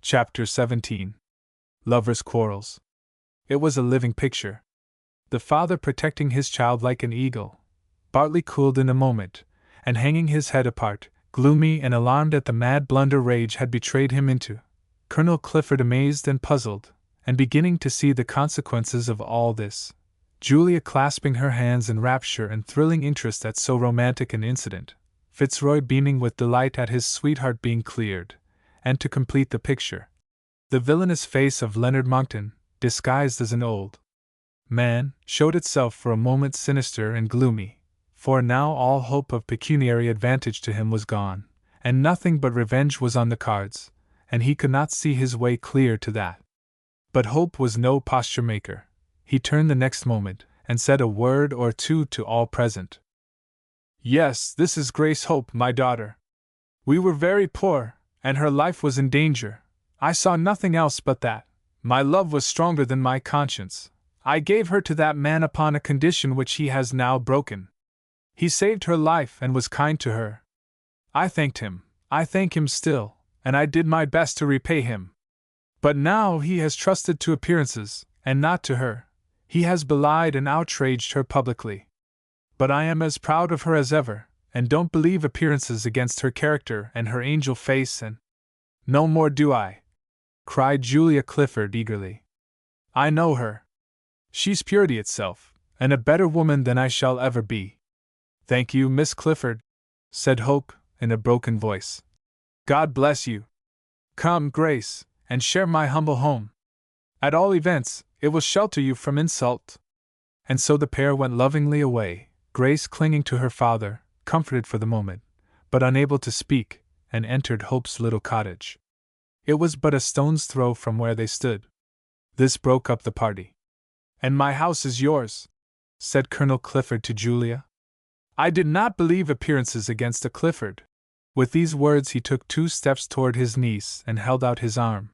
Chapter 17. Lovers' Quarrels. It was a living picture. The father protecting his child like an eagle. Bartley cooled in a moment, and hanging his head apart, gloomy and alarmed at the mad blunder rage had betrayed him into. Colonel Clifford amazed and puzzled, and beginning to see the consequences of all this. Julia clasping her hands in rapture and thrilling interest at so romantic an incident, Fitzroy beaming with delight at his sweetheart being cleared, and to complete the picture, the villainous face of Leonard Monckton, disguised as an old man, showed itself for a moment sinister and gloomy, for now all hope of pecuniary advantage to him was gone, and nothing but revenge was on the cards, and he could not see his way clear to that. But hope was no posture maker. He turned the next moment, and said a word or two to all present. "Yes, this is Grace Hope, my daughter. We were very poor, and her life was in danger. I saw nothing else but that. My love was stronger than my conscience. I gave her to that man upon a condition which he has now broken. He saved her life and was kind to her. I thanked him, I thank him still, and I did my best to repay him. But now he has trusted to appearances, and not to her. He has belied and outraged her publicly. But I am as proud of her as ever, and don't believe appearances against her character and her angel face and—" "No more do I," cried Julia Clifford eagerly. "I know her. She's purity itself, and a better woman than I shall ever be." "Thank you, Miss Clifford," said Hope, in a broken voice. "God bless you. Come, Grace, and share my humble home. At all events, it will shelter you from insult." And so the pair went lovingly away, Grace clinging to her father, comforted for the moment, but unable to speak, and entered Hope's little cottage. It was but a stone's throw from where they stood. This broke up the party. "And my house is yours," said Colonel Clifford to Julia. "I did not believe appearances against a Clifford." With these words he took 2 steps toward his niece and held out his arm.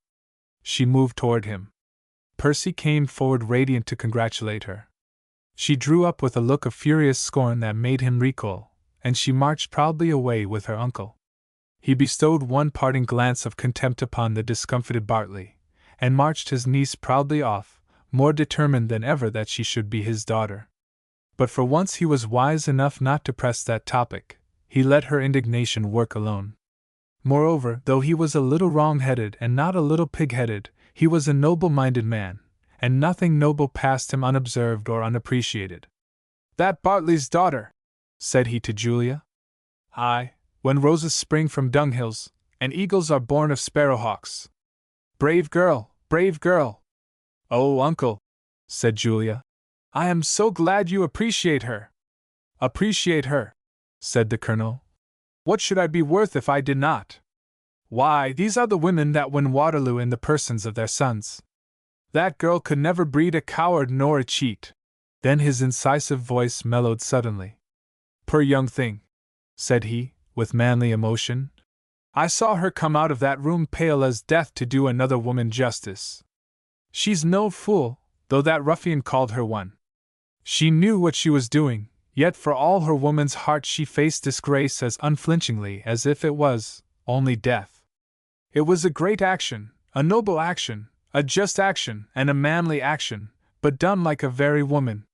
She moved toward him. Percy came forward radiant to congratulate her. She drew up with a look of furious scorn that made him recoil, and she marched proudly away with her uncle. He bestowed one parting glance of contempt upon the discomfited Bartley, and marched his niece proudly off, more determined than ever that she should be his daughter. But for once he was wise enough not to press that topic. He let her indignation work alone. Moreover, though he was a little wrong-headed and not a little pig-headed, he was a noble-minded man, and nothing noble passed him unobserved or unappreciated. "That Bartley's daughter," said he to Julia. "Aye, when roses spring from dunghills, and eagles are born of sparrowhawks. Brave girl, brave girl!" "Oh, uncle," said Julia, "I am so glad you appreciate her." "Appreciate her," said the colonel. "What should I be worth if I did not? Why, these are the women that win Waterloo in the persons of their sons. That girl could never breed a coward nor a cheat." Then his incisive voice mellowed suddenly. "Poor young thing," said he, with manly emotion. "I saw her come out of that room pale as death to do another woman justice. She's no fool, though that ruffian called her one. She knew what she was doing, yet for all her woman's heart she faced disgrace as unflinchingly as if it was only death. It was a great action, a noble action, a just action, and a manly action, but done like a very woman.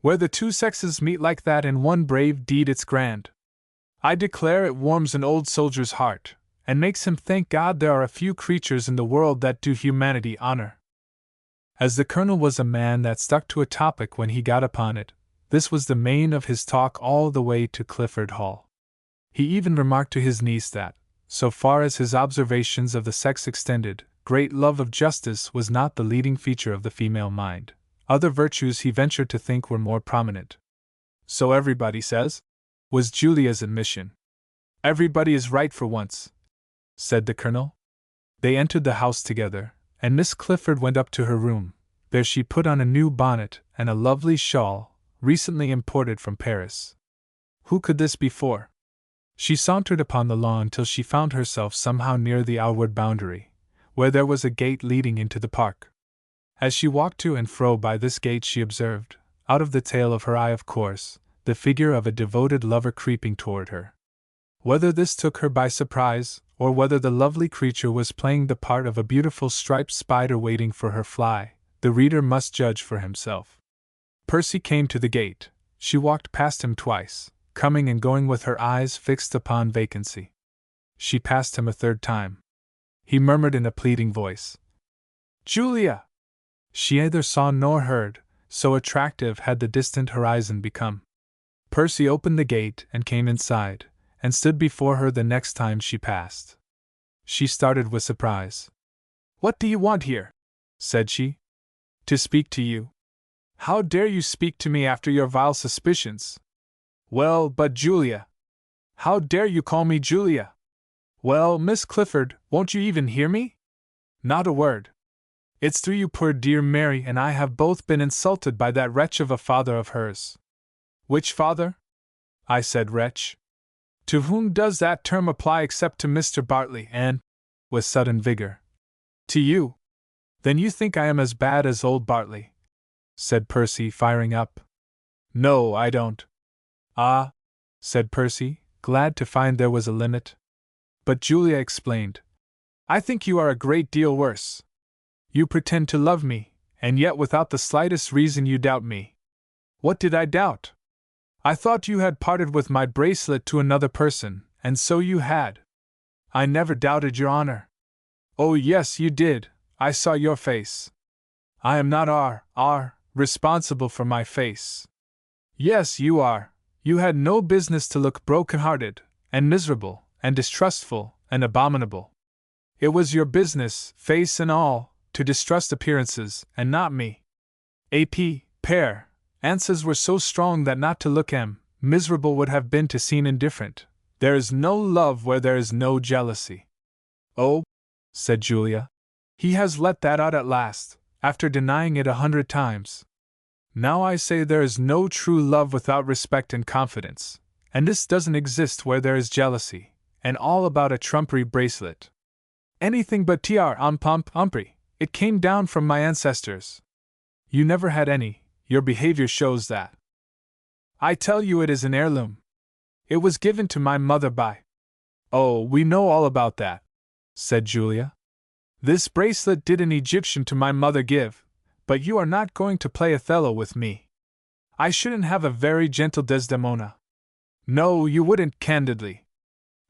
Where the 2 sexes meet like that in one brave deed, it's grand. I declare it warms an old soldier's heart, and makes him thank God there are a few creatures in the world that do humanity honor." As the colonel was a man that stuck to a topic when he got upon it, this was the main of his talk all the way to Clifford Hall. He even remarked to his niece that, so far as his observations of the sex extended, great love of justice was not the leading feature of the female mind. Other virtues he ventured to think were more prominent. "So everybody says?" was Julia's admission. "Everybody is right for once," said the colonel. They entered the house together, and Miss Clifford went up to her room. There she put on a new bonnet and a lovely shawl, recently imported from Paris. Who could this be for? She sauntered upon the lawn till she found herself somehow near the outward boundary, where there was a gate leading into the park. As she walked to and fro by this gate she observed, out of the tail of her eye of course, the figure of a devoted lover creeping toward her. Whether this took her by surprise, or whether the lovely creature was playing the part of a beautiful striped spider waiting for her fly, the reader must judge for himself. Percy came to the gate. She walked past him twice, coming and going with her eyes fixed upon vacancy. She passed him a 3rd time. He murmured in a pleading voice, "Julia!" She neither saw nor heard, so attractive had the distant horizon become. Percy opened the gate and came inside, and stood before her the next time she passed. She started with surprise. "What do you want here?" said she. "To speak to you." "How dare you speak to me after your vile suspicions?" "Well, but Julia." "How dare you call me Julia?" "Well, Miss Clifford, won't you even hear me?" "Not a word. It's through you poor dear Mary and I have both been insulted by that wretch of a father of hers." "Which father?" I said wretch. "To whom does that term apply except to Mr. Bartley and," with sudden vigor, "to you?" "Then you think I am as bad as old Bartley?" said Percy, firing up. "No, I don't." "Ah," said Percy, glad to find there was a limit. But Julia explained. "I think you are a great deal worse. You pretend to love me, and yet without the slightest reason you doubt me." "What did I doubt?" "I thought you had parted with my bracelet to another person, and so you had." "I never doubted your honor." "Oh, yes, you did. I saw your face." "I am not responsible for my face." "Yes, you are. You had no business to look broken-hearted, and miserable, and distrustful, and abominable. It was your business, face and all, to distrust appearances, and not me." Answers were so strong that not to look miserable would have been to seem indifferent. There is no love where there is no jealousy. "Oh," said Julia, "he has let that out at last, after denying it 100 times. Now I say there is no true love without respect and confidence, and this doesn't exist where there is jealousy, and all about a trumpery bracelet. Anything but umpri. It came down from my ancestors. You never had any, your behavior shows that. I tell you it is an heirloom. It was given to my mother by—" "Oh, we know all about that," said Julia. "This bracelet did an Egyptian to my mother give, but you are not going to play Othello with me. I shouldn't have a very gentle Desdemona. No, you wouldn't, candidly.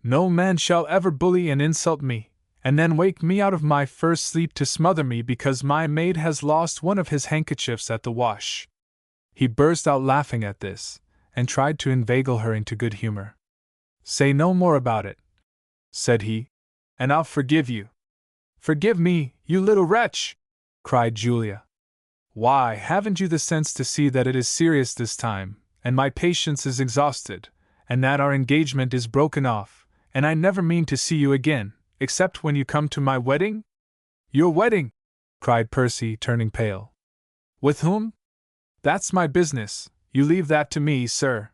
No man shall ever bully and insult me, and then wake me out of my first sleep to smother me because my maid has lost one of his handkerchiefs at the wash." He burst out laughing at this, and tried to inveigle her into good humor. "Say no more about it," said he, "and I'll forgive you." "Forgive me, you little wretch!" cried Julia. "Why, haven't you the sense to see that it is serious this time, and my patience is exhausted, and that our engagement is broken off, and I never mean to see you again, except when you come to my wedding?" "Your wedding!" cried Percy, turning pale. "With whom?" "That's my business, you leave that to me, sir.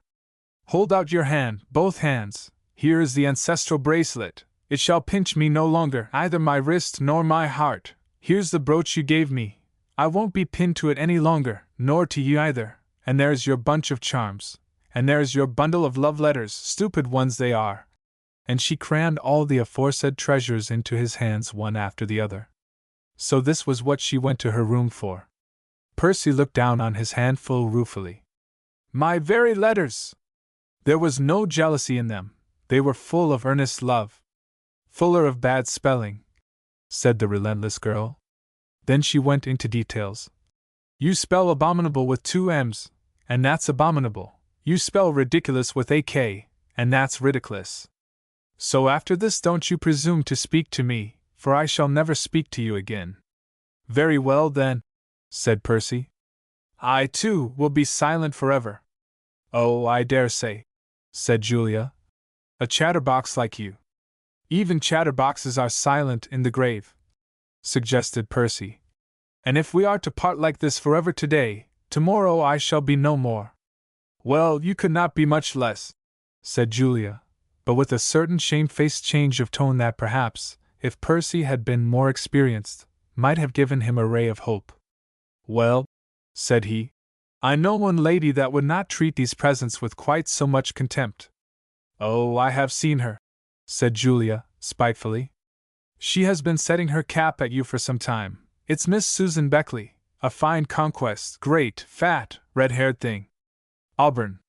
Hold out your hand, both hands. Here is the ancestral bracelet. It shall pinch me no longer, either my wrist nor my heart. Here's the brooch you gave me. I won't be pinned to it any longer, nor to you either. And there's your bunch of charms. And there's your bundle of love letters, stupid ones they are." And she crammed all the aforesaid treasures into his hands one after the other. So this was what she went to her room for. Percy looked down on his handful ruefully. "My very letters! There was no jealousy in them, they were full of earnest love." "Fuller of bad spelling," said the relentless girl. Then she went into details. "You spell abominable with 2 M's, and that's abominable. You spell ridiculous with a K, and that's ridiculous. So after this don't you presume to speak to me, for I shall never speak to you again." "Very well then," said Percy. "I, too, will be silent forever." "Oh, I dare say," said Julia. "A chatterbox like you." "Even chatterboxes are silent in the grave," suggested Percy. "And if we are to part like this forever today, tomorrow I shall be no more." "Well, you could not be much less," said Julia, but with a certain shamefaced change of tone that perhaps, if Percy had been more experienced, might have given him a ray of hope. "Well," said he, "I know one lady that would not treat these presents with quite so much contempt." "Oh, I have seen her," said Julia, spitefully. "She has been setting her cap at you for some time. It's Miss Susan Beckley, a fine conquest, great, fat, red-haired thing. Auburn.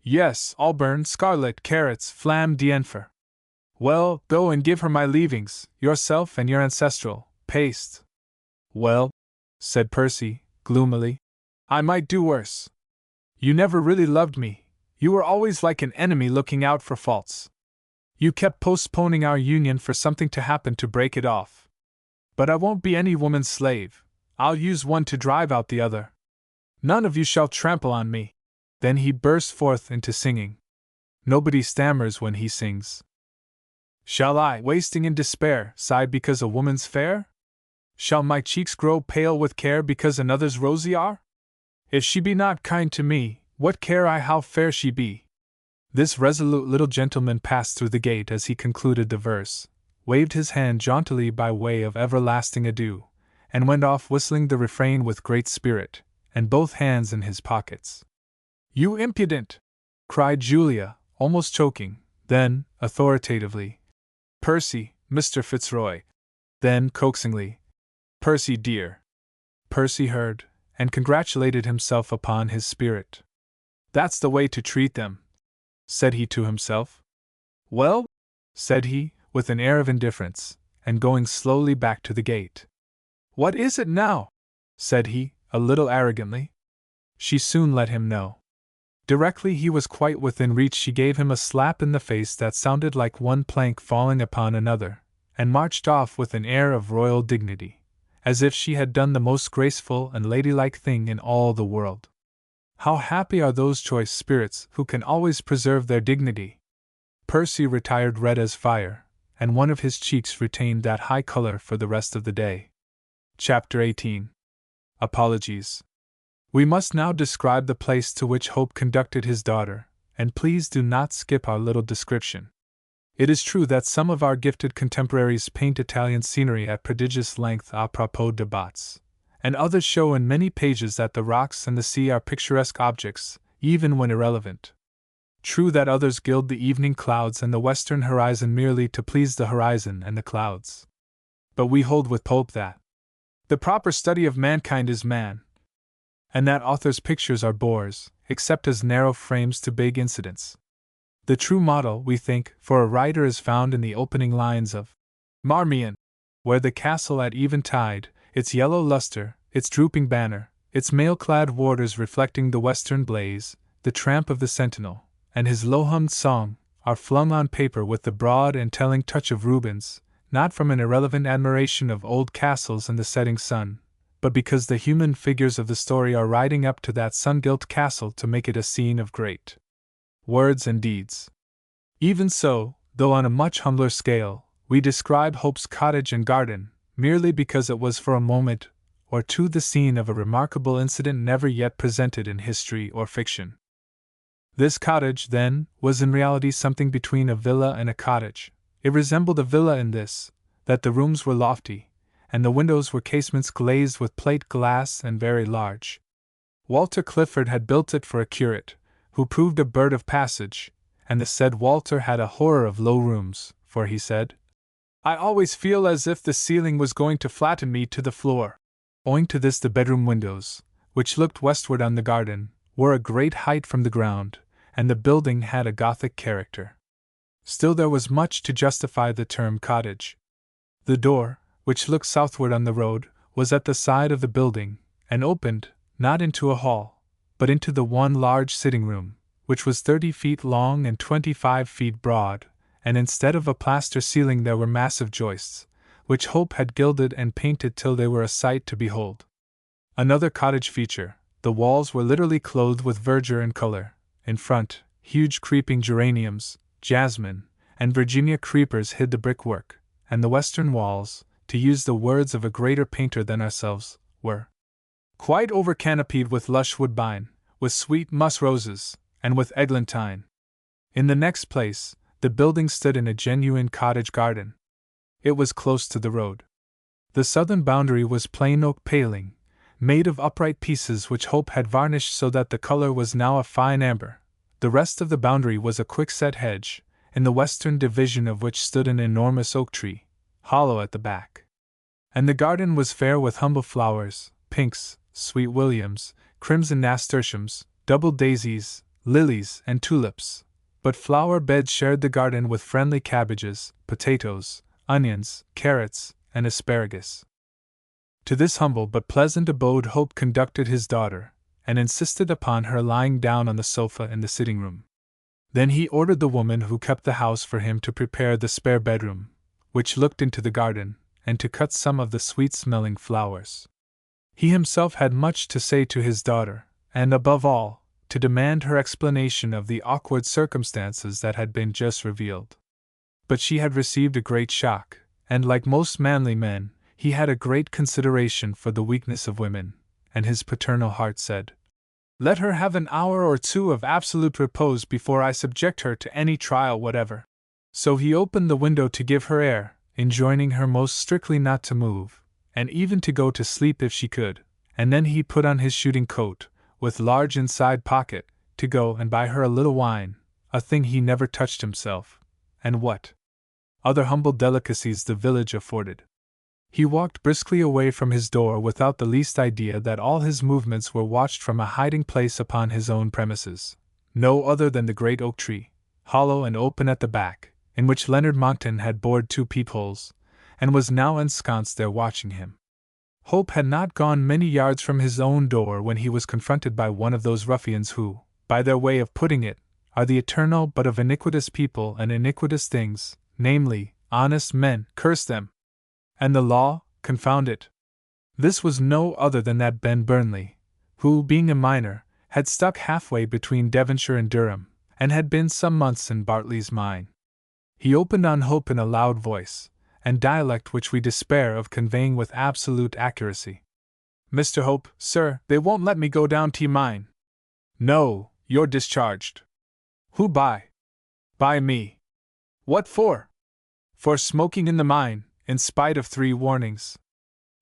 Yes, auburn, scarlet, carrots, flamme d'enfer. Well, go and give her my leavings, yourself and your ancestral paste." "Well," said Percy, gloomily, "I might do worse. You never really loved me, you were always like an enemy looking out for faults. You kept postponing our union for something to happen to break it off. But I won't be any woman's slave. I'll use one to drive out the other. None of you shall trample on me. Then he burst forth into singing. Nobody stammers when he sings. Shall I, wasting in despair, sigh because a woman's fair? Shall my cheeks grow pale with care because another's rosy are? If she be not kind to me, what care I how fair she be? This resolute little gentleman passed through the gate as he concluded the verse, waved his hand jauntily by way of everlasting adieu, and went off whistling the refrain with great spirit, and both hands in his pockets. You impudent! Cried Julia, almost choking, then, authoritatively, Percy, Mr. Fitzroy. Then, coaxingly, Percy dear. Percy heard, and congratulated himself upon his spirit. That's the way to treat them, said he to himself. Well, said he, with an air of indifference, and going slowly back to the gate. What is it now? Said he, a little arrogantly. She soon let him know. Directly he was quite within reach, she gave him a slap in the face that sounded like one plank falling upon another, and marched off with an air of royal dignity, as if she had done the most graceful and ladylike thing in all the world. How happy are those choice spirits who can always preserve their dignity! Percy retired red as fire, and one of his cheeks retained that high color for the rest of the day. Chapter 18. Apologies. We must now describe the place to which Hope conducted his daughter, and please do not skip our little description. It is true that some of our gifted contemporaries paint Italian scenery at prodigious length à propos de bottes, and others show in many pages that the rocks and the sea are picturesque objects, even when irrelevant. True that others gild the evening clouds and the western horizon merely to please the horizon and the clouds. But we hold with Pope that the proper study of mankind is man, and that authors' pictures are bores, except as narrow frames to big incidents. The true model, we think, for a writer is found in the opening lines of Marmion, where the castle at eventide, its yellow luster, its drooping banner, its mail-clad warders reflecting the western blaze, the tramp of the sentinel, and his low-hummed song, are flung on paper with the broad and telling touch of Rubens, not from an irrelevant admiration of old castles and the setting sun, but because the human figures of the story are riding up to that sun-gilt castle to make it a scene of great words and deeds. Even so, though on a much humbler scale, we describe Hope's cottage and garden, merely because it was for a moment or two the scene of a remarkable incident never yet presented in history or fiction. This cottage, then, was in reality something between a villa and a cottage. It resembled a villa in this, that the rooms were lofty, and the windows were casements glazed with plate glass and very large. Walter Clifford had built it for a curate, who proved a bird of passage, and the said Walter had a horror of low rooms, for he said, I always feel as if the ceiling was going to flatten me to the floor. Owing to this the bedroom windows, which looked westward on the garden, were a great height from the ground, and the building had a Gothic character. Still there was much to justify the term cottage. The door, which looked southward on the road, was at the side of the building, and opened, not into a hall, but into the one large sitting room, which was 30 feet long and 25 feet broad, and instead of a plaster ceiling there were massive joists, which Hope had gilded and painted till they were a sight to behold. Another cottage feature, the walls were literally clothed with verdure and color. In front, huge creeping geraniums, jasmine, and Virginia creepers hid the brickwork, and the western walls, to use the words of a greater painter than ourselves, were quite over-canopied with lush woodbine, with sweet musk roses, and with eglantine. In the next place, the building stood in a genuine cottage garden. It was close to the road. The southern boundary was plain oak paling, made of upright pieces which Hope had varnished so that the color was now a fine amber. The rest of the boundary was a quickset hedge, in the western division of which stood an enormous oak tree, hollow at the back. And the garden was fair with humble flowers, pinks, sweet williams, crimson nasturtiums, double daisies, lilies, and tulips. But flower beds shared the garden with friendly cabbages, potatoes, onions, carrots, and asparagus. To this humble but pleasant abode Hope conducted his daughter, and insisted upon her lying down on the sofa in the sitting room. Then he ordered the woman who kept the house for him to prepare the spare bedroom, which looked into the garden, and to cut some of the sweet-smelling flowers. He himself had much to say to his daughter, and above all, to demand her explanation of the awkward circumstances that had been just revealed. But she had received a great shock, and like most manly men, he had a great consideration for the weakness of women, and his paternal heart said, "Let her have an hour or two of absolute repose before I subject her to any trial whatever." So he opened the window to give her air, enjoining her most strictly not to move, and even to go to sleep if she could, and then he put on his shooting coat, with large inside pocket, to go and buy her a little wine, a thing he never touched himself, and what other humble delicacies the village afforded. He walked briskly away from his door without the least idea that all his movements were watched from a hiding place upon his own premises, no other than the great oak tree, hollow and open at the back, in which Leonard Monckton had bored 2 peepholes, and was now ensconced there watching him. Hope had not gone many yards from his own door when he was confronted by one of those ruffians who, by their way of putting it, are the eternal but of iniquitous people and iniquitous things, namely, honest men, curse them, and the law, confound it. This was no other than that Ben Burnley, who, being a minor, had stuck halfway between Devonshire and Durham, and had been some months in Bartley's mine. He opened on Hope in a loud voice, and dialect which we despair of conveying with absolute accuracy. "Mr. Hope, sir, they won't let me go down to mine." "No, you're discharged." "Who by?" "By me." "What for?" "For smoking in the mine, in spite of 3 warnings."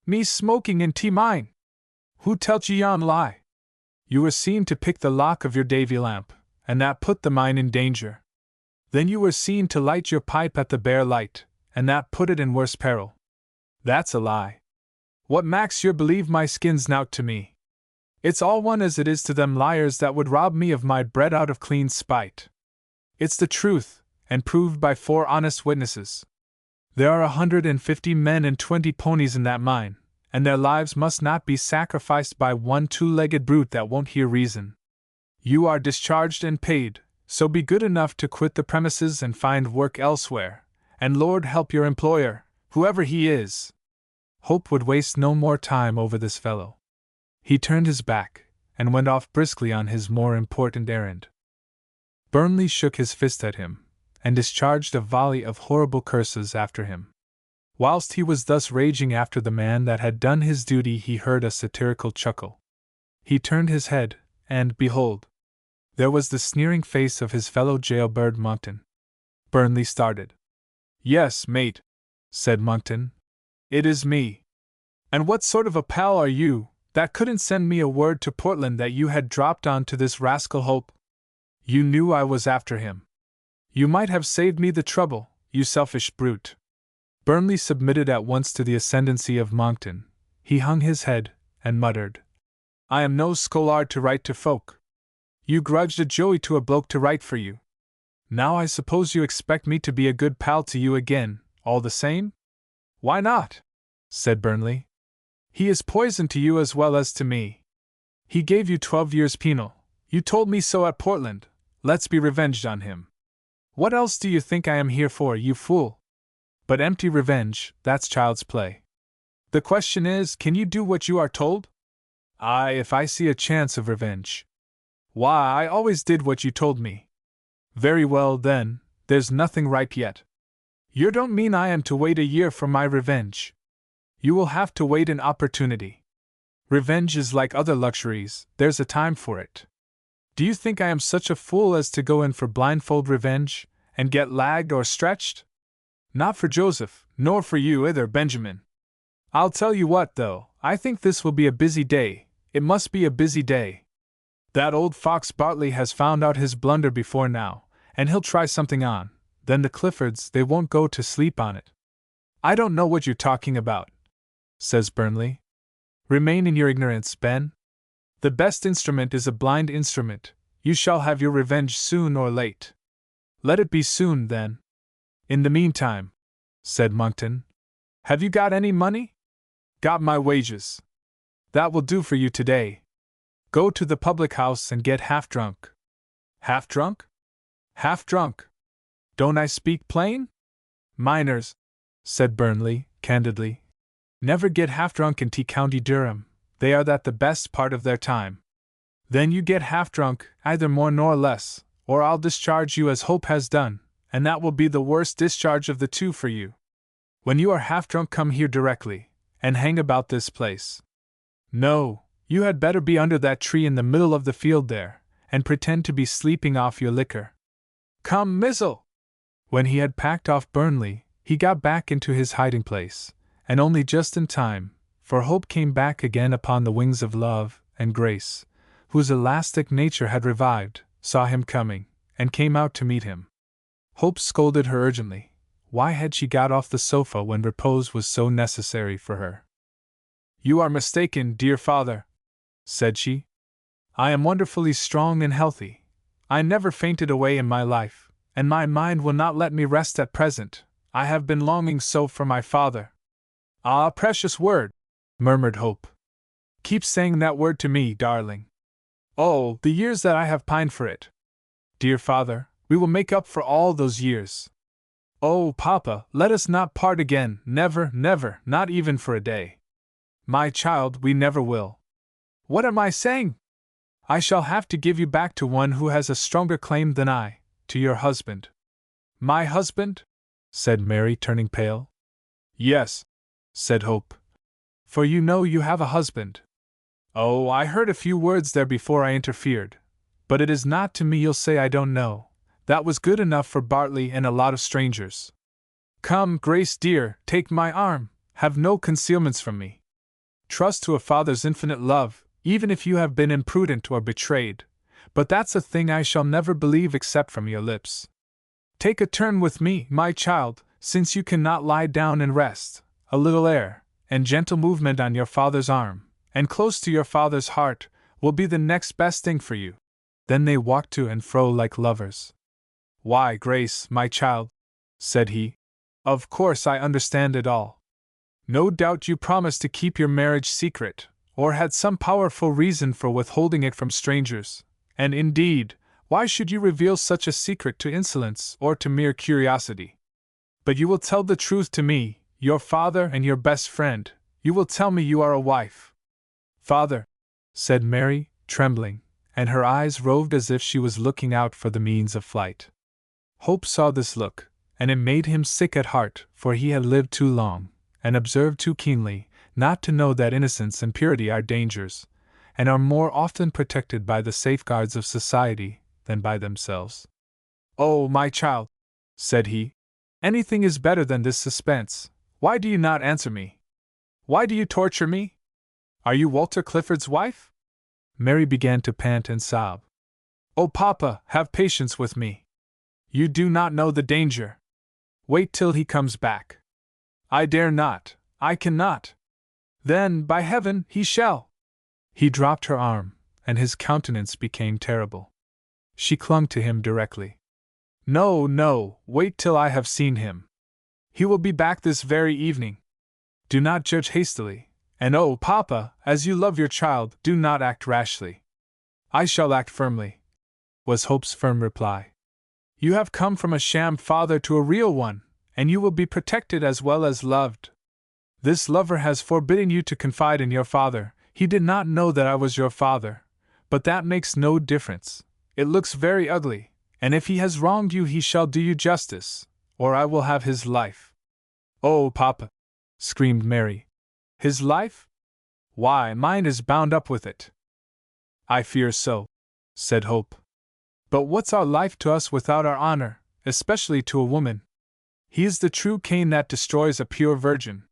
"Me smoking in mine? Who tell't ye yon lie?" "You were seen to pick the lock of your Davy lamp, and that put the mine in danger. Then you were seen to light your pipe at the bare light, and that put it in worse peril." "That's a lie." "What makes yer believe my skin's nowt to me?" "It's all one as it is to them liars that would rob me of my bread out of clean spite. It's the truth, and proved by 4 honest witnesses. There are 150 men and 20 ponies in that mine, and their lives must not be sacrificed by one 2-legged brute that won't hear reason. You are discharged and paid, so be good enough to quit the premises and find work elsewhere, and Lord help your employer, whoever he is." Hope would waste no more time over this fellow. He turned his back, and went off briskly on his more important errand. Burnley shook his fist at him, and discharged a volley of horrible curses after him. Whilst he was thus raging after the man that had done his duty, he heard a satirical chuckle. He turned his head, and, behold, there was the sneering face of his fellow jailbird Monckton. Burnley started. "Yes, mate," said Monckton. "It is me." "And what sort of a pal are you, that couldn't send me a word to Portland that you had dropped on to this rascal Hope? You knew I was after him. You might have saved me the trouble, you selfish brute." Burnley submitted at once to the ascendancy of Monckton. He hung his head, and muttered, "I am no scholard to write to folk. You grudged a joey to a bloke to write for you. Now I suppose you expect me to be a good pal to you again, all the same?" "Why not?" said Burnley. "He is poison to you as well as to me. He gave you 12 years penal. You told me so at Portland. Let's be revenged on him. What else do you think I am here for, you fool? But empty revenge, that's child's play. The question is, can you do what you are told?" "Aye, if I see a chance of revenge." "Why, I always did what you told me." "Very well, then, there's nothing ripe yet." "You don't mean I am to wait a year for my revenge?" "You will have to wait an opportunity. Revenge is like other luxuries, there's a time for it. Do you think I am such a fool as to go in for blindfold revenge, and get lagged or stretched? Not for Joseph, nor for you either, Benjamin. I'll tell you what, though, I think this will be a busy day. It must be a busy day. That old fox Bartley has found out his blunder before now, and he'll try something on. Then the Cliffords, they won't go to sleep on it." "I don't know what you're talking about," says Burnley. "Remain in your ignorance, Ben. The best instrument is a blind instrument. You shall have your revenge soon or late." "Let it be soon, then." "In the meantime," said Monckton, "have you got any money?" "Got my wages." "That will do for you today. Go to the public house and get half drunk." "Half drunk?" Half drunk. Don't I speak plain? Miners, said Burnley, candidly, never get half drunk in T County Durham. They are that the best part of their time. Then you get half drunk, either more nor less, or I'll discharge you as Hope has done, and that will be the worst discharge of the two for you. When you are half drunk, come here directly, and hang about this place. No, you had better be under that tree in the middle of the field there, and pretend to be sleeping off your liquor. Come, mizzle! When he had packed off Burnley, he got back into his hiding place, and only just in time, for Hope came back again upon the wings of love, and Grace, whose elastic nature had revived, saw him coming, and came out to meet him. Hope scolded her urgently. Why had she got off the sofa when repose was so necessary for her? You are mistaken, dear father, said she. I am wonderfully strong and healthy. I never fainted away in my life, and my mind will not let me rest at present. I have been longing so for my father. Ah, precious word, murmured Hope. Keep saying that word to me, darling. Oh, the years that I have pined for it. Dear father, we will make up for all those years. Oh, papa, let us not part again, never, never, not even for a day. My child, we never will. What am I saying? I shall have to give you back to one who has a stronger claim than I, to your husband. My husband? Said Mary, turning pale. Yes, said Hope. For you know you have a husband. Oh, I heard a few words there before I interfered. But it is not to me you'll say I don't know. That was good enough for Bartley and a lot of strangers. Come, Grace dear, take my arm, have no concealments from me. Trust to a father's infinite love, even if you have been imprudent or betrayed, but that's a thing I shall never believe except from your lips. Take a turn with me, my child, since you cannot lie down and rest. A little air, and gentle movement on your father's arm, and close to your father's heart, will be the next best thing for you. Then they walked to and fro like lovers. Why, Grace, my child, said he, of course I understand it all. No doubt you promised to keep your marriage secret, or had some powerful reason for withholding it from strangers, and indeed, why should you reveal such a secret to insolence or to mere curiosity? But you will tell the truth to me, your father and your best friend, you will tell me you are a wife. Father, said Mary, trembling, and her eyes roved as if she was looking out for the means of flight. Hope saw this look, and it made him sick at heart, for he had lived too long, and observed too keenly, not to know that innocence and purity are dangers, and are more often protected by the safeguards of society than by themselves. Oh, my child, said he, anything is better than this suspense. Why do you not answer me? Why do you torture me? Are you Walter Clifford's wife? Mary began to pant and sob. Oh, papa, have patience with me. You do not know the danger. Wait till he comes back. I dare not, I cannot. Then, by heaven, he shall. He dropped her arm, and his countenance became terrible. She clung to him directly. No, no, wait till I have seen him. He will be back this very evening. Do not judge hastily, and oh, papa, as you love your child, do not act rashly. I shall act firmly, was Hope's firm reply. You have come from a sham father to a real one, and you will be protected as well as loved. This lover has forbidden you to confide in your father. He did not know that I was your father, but that makes no difference. It looks very ugly, and if he has wronged you he shall do you justice, or I will have his life. Oh, papa, screamed Mary. His life? Why, mine is bound up with it. I fear so, said Hope. But what's our life to us without our honor, especially to a woman? He is the true Cain that destroys a pure virgin.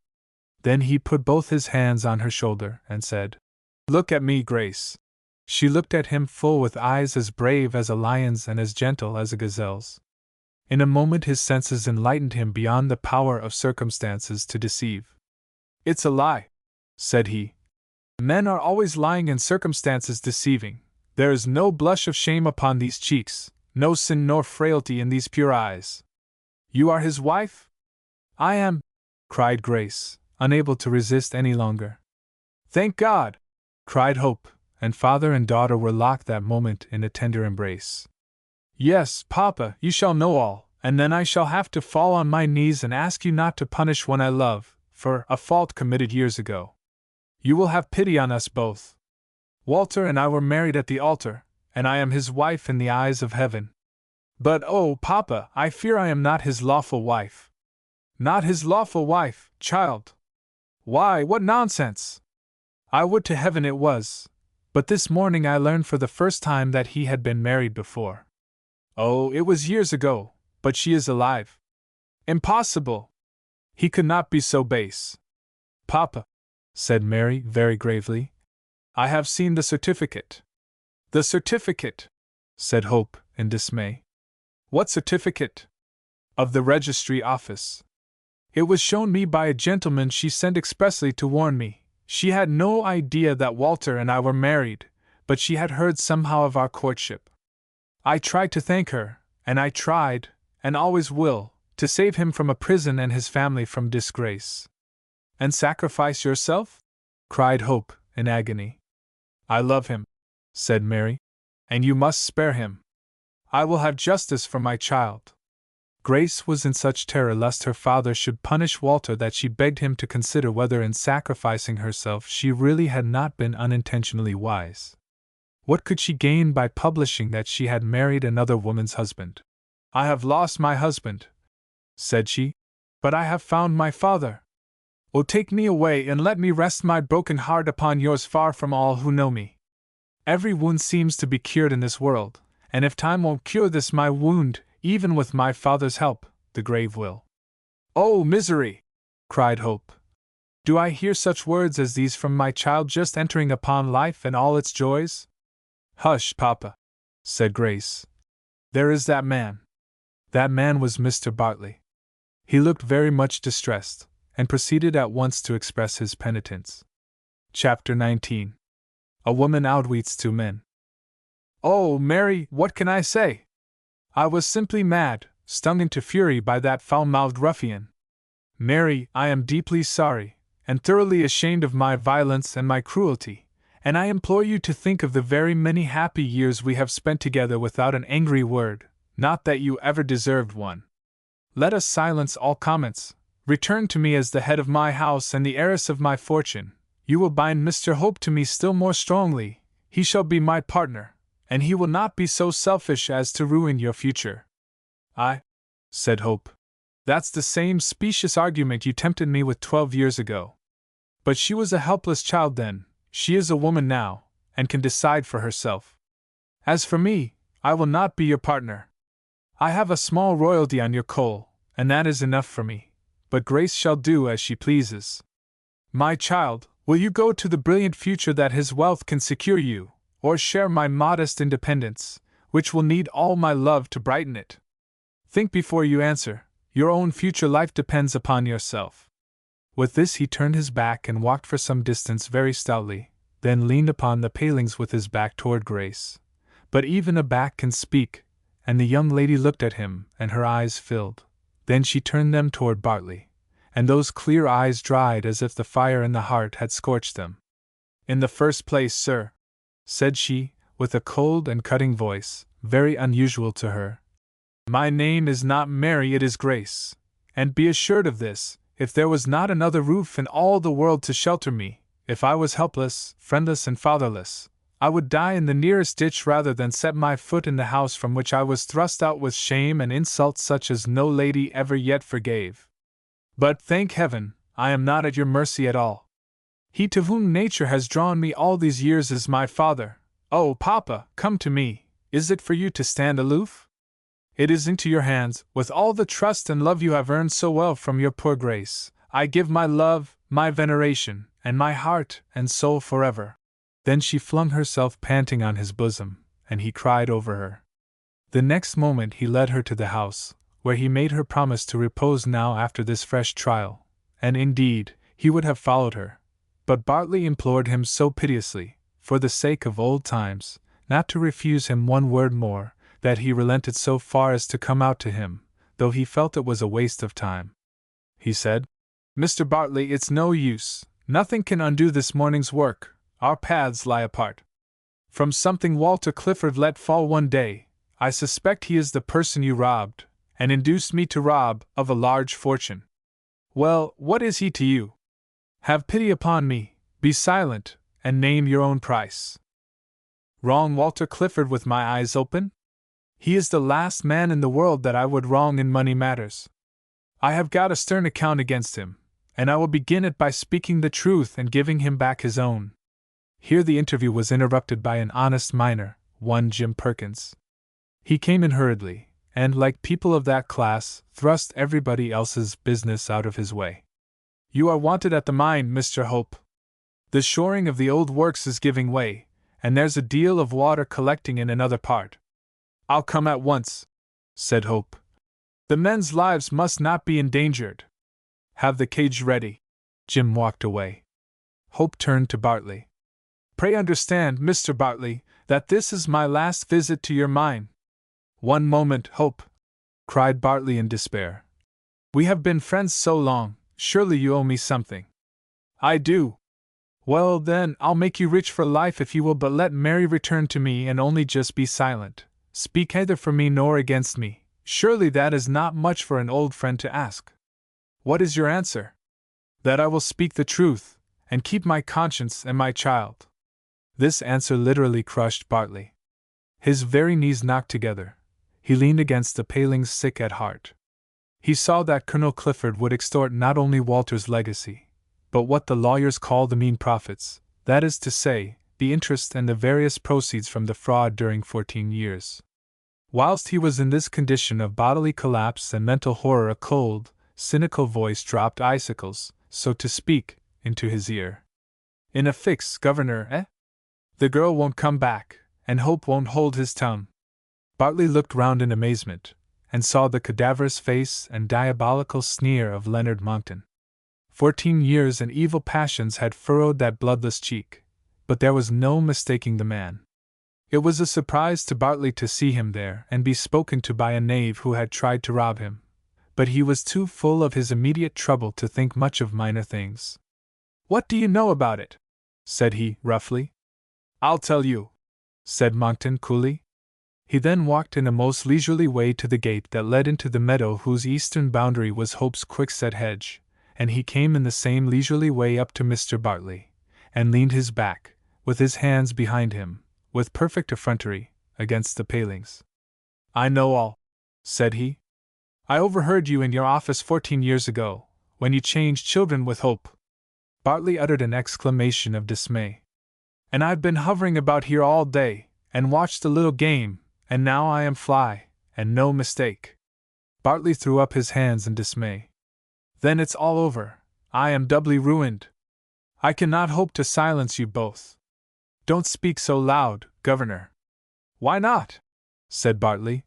Then he put both his hands on her shoulder and said, Look at me, Grace. She looked at him full with eyes as brave as a lion's and as gentle as a gazelle's. In a moment his senses enlightened him beyond the power of circumstances to deceive. It's a lie, said he. Men are always lying and circumstances deceiving. There is no blush of shame upon these cheeks, no sin nor frailty in these pure eyes. You are his wife? I am, cried Grace, unable to resist any longer. Thank God, cried Hope, and father and daughter were locked that moment in a tender embrace. Yes, Papa, you shall know all, and then I shall have to fall on my knees and ask you not to punish one I love, for a fault committed years ago. You will have pity on us both. Walter and I were married at the altar, and I am his wife in the eyes of heaven. But oh, Papa, I fear I am not his lawful wife. Not his lawful wife, child. Why, what nonsense! I would to heaven it was, but this morning I learned for the first time that he had been married before. Oh, it was years ago, but she is alive. Impossible! He could not be so base. Papa, said Mary very gravely, I have seen the certificate. The certificate, said Hope in dismay. What certificate? Of the registry office. It was shown me by a gentleman she sent expressly to warn me. She had no idea that Walter and I were married, but she had heard somehow of our courtship. I tried to thank her, and I tried, and always will, to save him from a prison and his family from disgrace. And sacrifice yourself? Cried Hope in agony. I love him, said Mary, and you must spare him. I will have justice for my child. Grace was in such terror lest her father should punish Walter that she begged him to consider whether in sacrificing herself she really had not been unintentionally wise. What could she gain by publishing that she had married another woman's husband? I have lost my husband, said she, but I have found my father. Oh, take me away and let me rest my broken heart upon yours far from all who know me. Every wound seems to be cured in this world, and if time won't cure this my wound, even with my father's help, the grave will. Oh, misery! Cried Hope. Do I hear such words as these from my child just entering upon life and all its joys? Hush, Papa, said Grace. There is that man. That man was Mr. Bartley. He looked very much distressed, and proceeded at once to express his penitence. Chapter 19. A woman outwits two men. Oh, Mary, what can I say? I was simply mad, stung into fury by that foul-mouthed ruffian. Mary, I am deeply sorry, and thoroughly ashamed of my violence and my cruelty, and I implore you to think of the very many happy years we have spent together without an angry word, not that you ever deserved one. Let us silence all comments. Return to me as the head of my house and the heiress of my fortune. You will bind Mr. Hope to me still more strongly. He shall be my partner, and he will not be so selfish as to ruin your future. Said Hope. That's the same specious argument you tempted me with 12 years ago. But she was a helpless child then, she is a woman now, and can decide for herself. As for me, I will not be your partner. I have a small royalty on your coal, and that is enough for me, but Grace shall do as she pleases. My child, will you go to the brilliant future that his wealth can secure you, or share my modest independence, which will need all my love to brighten it? Think before you answer. Your own future life depends upon yourself. With this he turned his back and walked for some distance very stoutly, then leaned upon the palings with his back toward Grace. But even a back can speak, and the young lady looked at him, and her eyes filled. Then she turned them toward Bartley, and those clear eyes dried as if the fire in the heart had scorched them. In the first place, sir, said she, with a cold and cutting voice, very unusual to her, my name is not Mary, it is Grace, and be assured of this, if there was not another roof in all the world to shelter me, if I was helpless, friendless and fatherless, I would die in the nearest ditch rather than set my foot in the house from which I was thrust out with shame and insult such as no lady ever yet forgave. But, thank heaven, I am not at your mercy at all. He to whom nature has drawn me all these years is my father. Oh, Papa, come to me. Is it for you to stand aloof? It is into your hands, with all the trust and love you have earned so well from your poor Grace. I give my love, my veneration, and my heart and soul forever. Then she flung herself panting on his bosom, and he cried over her. The next moment he led her to the house, where he made her promise to repose now after this fresh trial, and indeed, he would have followed her. But Bartley implored him so piteously, for the sake of old times, not to refuse him one word more, that he relented so far as to come out to him, though he felt it was a waste of time. He said, Mr. Bartley, it's no use, nothing can undo this morning's work, our paths lie apart. From something Walter Clifford let fall one day, I suspect he is the person you robbed, and induced me to rob, of a large fortune. Well, what is he to you? Have pity upon me, be silent, and name your own price. Wrong Walter Clifford with my eyes open? He is the last man in the world that I would wrong in money matters. I have got a stern account against him, and I will begin it by speaking the truth and giving him back his own. Here the interview was interrupted by an honest miner, one Jim Perkins. He came in hurriedly, and, like people of that class, thrust everybody else's business out of his way. You are wanted at the mine, Mr. Hope. The shoring of the old works is giving way, and there's a deal of water collecting in another part. I'll come at once, said Hope. The men's lives must not be endangered. Have the cage ready. Jim walked away. Hope turned to Bartley. Pray understand, Mr. Bartley, that this is my last visit to your mine. One moment, Hope, cried Bartley in despair. We have been friends so long, surely you owe me something. I do. Well, then, I'll make you rich for life if you will but let Mary return to me and only just be silent. Speak neither for me nor against me. Surely that is not much for an old friend to ask. What is your answer? That I will speak the truth, and keep my conscience and my child. This answer literally crushed Bartley. His very knees knocked together. He leaned against the palings sick at heart. He saw that Colonel Clifford would extort not only Walter's legacy, but what the lawyers call the mean profits, that is to say, the interest and the various proceeds from the fraud during 14 years. Whilst he was in this condition of bodily collapse and mental horror, a cold, cynical voice dropped icicles, so to speak, into his ear. In a fix, Governor, eh? The girl won't come back, and Hope won't hold his tongue. Bartley looked round in amazement, and saw the cadaverous face and diabolical sneer of Leonard Monckton. 14 years and evil passions had furrowed that bloodless cheek, but there was no mistaking the man. It was a surprise to Bartley to see him there and be spoken to by a knave who had tried to rob him, but he was too full of his immediate trouble to think much of minor things. What do you know about it? Said he, roughly. I'll tell you, said Monckton coolly. He then walked in a most leisurely way to the gate that led into the meadow whose eastern boundary was Hope's quickset hedge, and he came in the same leisurely way up to Mr. Bartley, and leaned his back, with his hands behind him, with perfect effrontery, against the palings. I know all, said he. I overheard you in your office 14 years ago, when you changed children with Hope. Bartley uttered an exclamation of dismay. And I've been hovering about here all day, and watched the little game, and now I am fly, and no mistake. Bartley threw up his hands in dismay. Then it's all over. I am doubly ruined. I cannot hope to silence you both. Don't speak so loud, Governor. Why not? Said Bartley.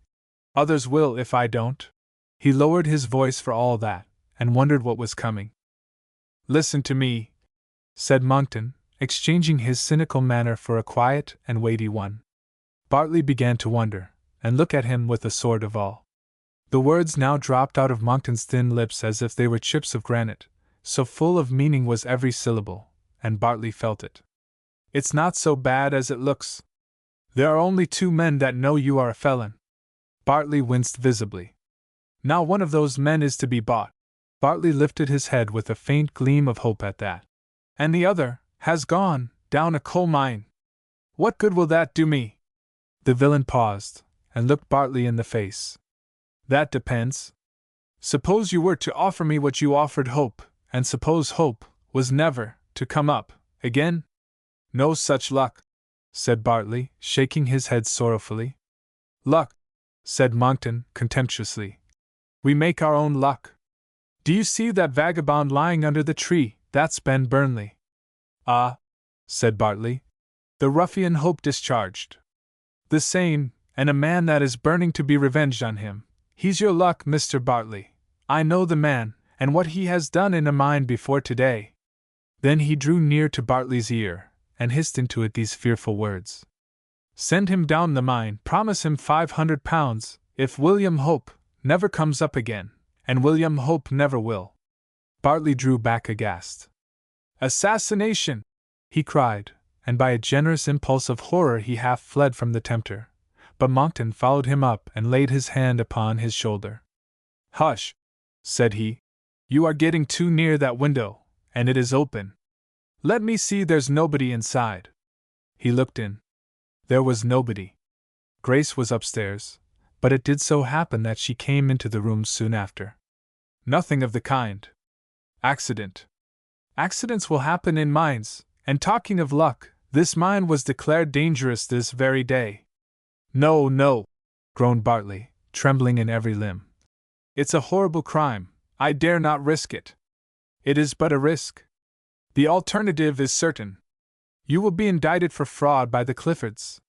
Others will if I don't. He lowered his voice for all that, and wondered what was coming. Listen to me, said Monckton, exchanging his cynical manner for a quiet and weighty one. Bartley began to wonder, and look at him with a sort of awe. The words now dropped out of Monckton's thin lips as if they were chips of granite, so full of meaning was every syllable, and Bartley felt it. It's not so bad as it looks. There are only 2 men that know you are a felon. Bartley winced visibly. Now one of those men is to be bought. Bartley lifted his head with a faint gleam of hope at that. And the other has gone down a coal mine. What good will that do me? The villain paused, and looked Bartley in the face. That depends. Suppose you were to offer me what you offered Hope, and suppose Hope was never to come up again? No such luck, said Bartley, shaking his head sorrowfully. Luck, said Monckton contemptuously. We make our own luck. Do you see that vagabond lying under the tree? That's Ben Burnley. Ah, said Bartley. The ruffian Hope discharged. The same, and a man that is burning to be revenged on him. He's your luck, Mr. Bartley. I know the man, and what he has done in a mine before today. Then he drew near to Bartley's ear, and hissed into it these fearful words. Send him down the mine, promise him £500, if William Hope never comes up again, and William Hope never will. Bartley drew back aghast. Assassination! He cried, and by a generous impulse of horror he half fled from the tempter. but Monckton followed him up and laid his hand upon his shoulder. "Hush," said he. "You are getting too near that window, and it is open. Let me see there's nobody inside." He looked in. There was nobody. Grace was upstairs, but it did so happen that she came into the room soon after. Nothing of the kind. Accident. Accidents will happen in mines, and talking of luck, this mine was declared dangerous this very day. "No, no," groaned Bartley, trembling in every limb. "It's a horrible crime. I dare not risk it." "It is but a risk. The alternative is certain. You will be indicted for fraud by the Cliffords."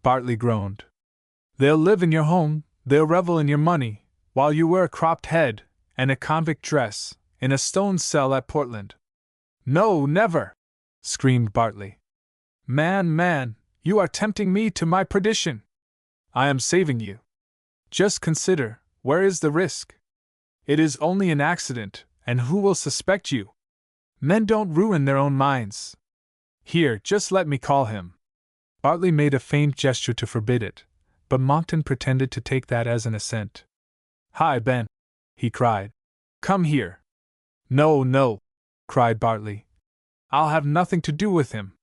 Bartley groaned. "They'll live in your home, they'll revel in your money, while you wear a cropped head and a convict dress, in a stone cell at Portland." "No, never!" screamed Bartley. Man, you are tempting me to my perdition." "I am saving you. Just consider, where is the risk? It is only an accident, and who will suspect you? Men don't ruin their own minds. Here, just let me call him." Bartley made a faint gesture to forbid it, but Monckton pretended to take that as an assent. "Hi, Ben!" he cried. "Come here." "No, no," cried Bartley. "I'll have nothing to do with him."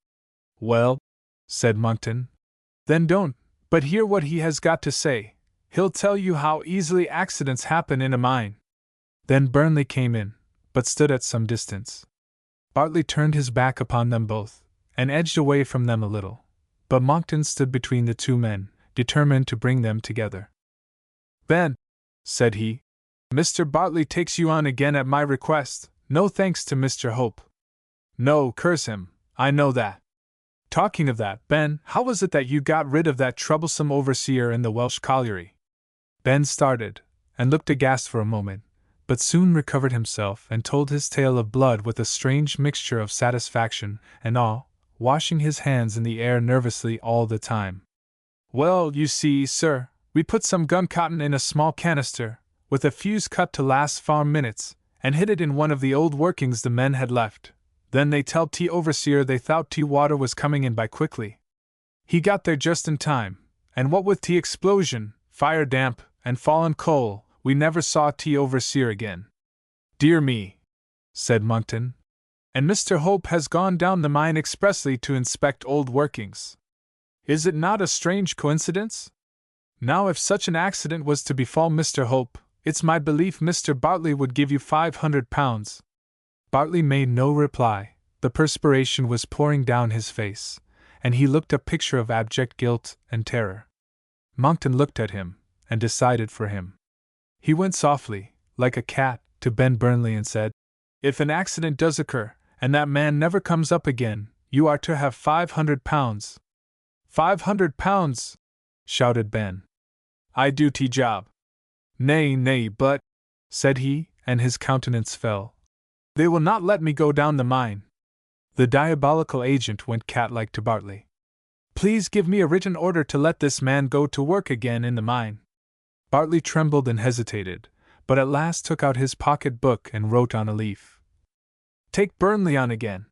"Well," said Monckton, "then don't, but hear what he has got to say. He'll tell you how easily accidents happen in a mine." Then Burnley came in, but stood at some distance. Bartley turned his back upon them both, and edged away from them a little, but Monckton stood between the two men, determined to bring them together. "Ben," said he, "Mr. Bartley takes you on again at my request, no thanks to Mr. Hope." "No, curse him, I know that. Talking of that, Ben, how was it that you got rid of that troublesome overseer in the Welsh colliery?" Ben started, and looked aghast for a moment, but soon recovered himself and told his tale of blood with a strange mixture of satisfaction and awe, washing his hands in the air nervously all the time. "Well, you see, sir, we put some gun cotton in a small canister, with a fuse cut to last 4 minutes, and hid it in one of the old workings the men had left. Then they tell T. Overseer they thought T. water was coming in by quickly. He got there just in time, and what with T. explosion, fire damp, and fallen coal, we never saw T. Overseer again." "Dear me," said Monckton. "And Mr. Hope has gone down the mine expressly to inspect old workings. Is it not a strange coincidence? Now if such an accident was to befall Mr. Hope, it's my belief Mr. Bartley would give you £500. Bartley made no reply. The perspiration was pouring down his face, and he looked a picture of abject guilt and terror. Monckton looked at him, and decided for him. He went softly, like a cat, to Ben Burnley and said, "If an accident does occur, and that man never comes up again, you are to have £500. £500! Shouted Ben. "I do t job." Nay, but," said he, and his countenance fell. "They will not let me go down the mine." The diabolical agent went cat-like to Bartley. "Please give me a written order to let this man go to work again in the mine." Bartley trembled and hesitated, but at last took out his pocket-book and wrote on a leaf, "Take Burnley on again.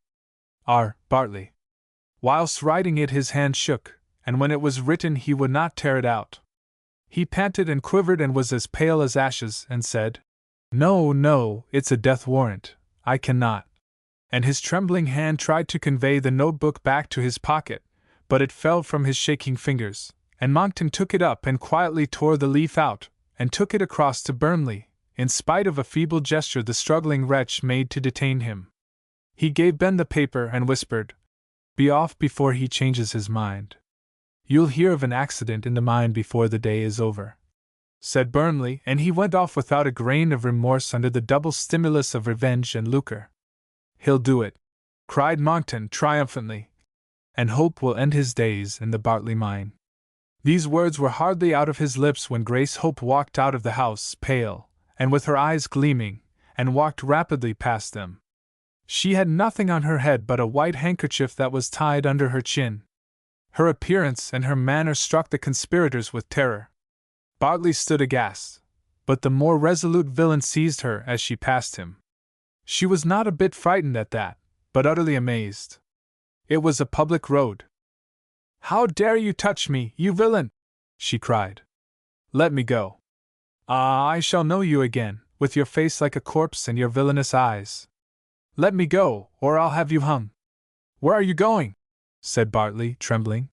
R. Bartley." Whilst writing it his hand shook, and when it was written he would not tear it out. He panted and quivered and was as pale as ashes, and said, No, it's a death warrant, I cannot." And his trembling hand tried to convey the notebook back to his pocket, but it fell from his shaking fingers, and Monckton took it up and quietly tore the leaf out, and took it across to Burnley, in spite of a feeble gesture the struggling wretch made to detain him. He gave Ben the paper and whispered, "Be off before he changes his mind. You'll hear of an accident in the mine before the day is over," said Burnley, and he went off without a grain of remorse under the double stimulus of revenge and lucre. "He'll do it," cried Monckton triumphantly, "and Hope will end his days in the Bartley mine." These words were hardly out of his lips when Grace Hope walked out of the house, pale, and with her eyes gleaming, and walked rapidly past them. She had nothing on her head but a white handkerchief that was tied under her chin. Her appearance and her manner struck the conspirators with terror. Bartley stood aghast, but the more resolute villain seized her as she passed him. She was not a bit frightened at that, but utterly amazed. It was a public road. "How dare you touch me, you villain?" she cried. Let me go. Ah, I shall know you again, with your face like a corpse and your villainous eyes. Let me go, or I'll have you hung. Where are you going? Said Bartley, trembling.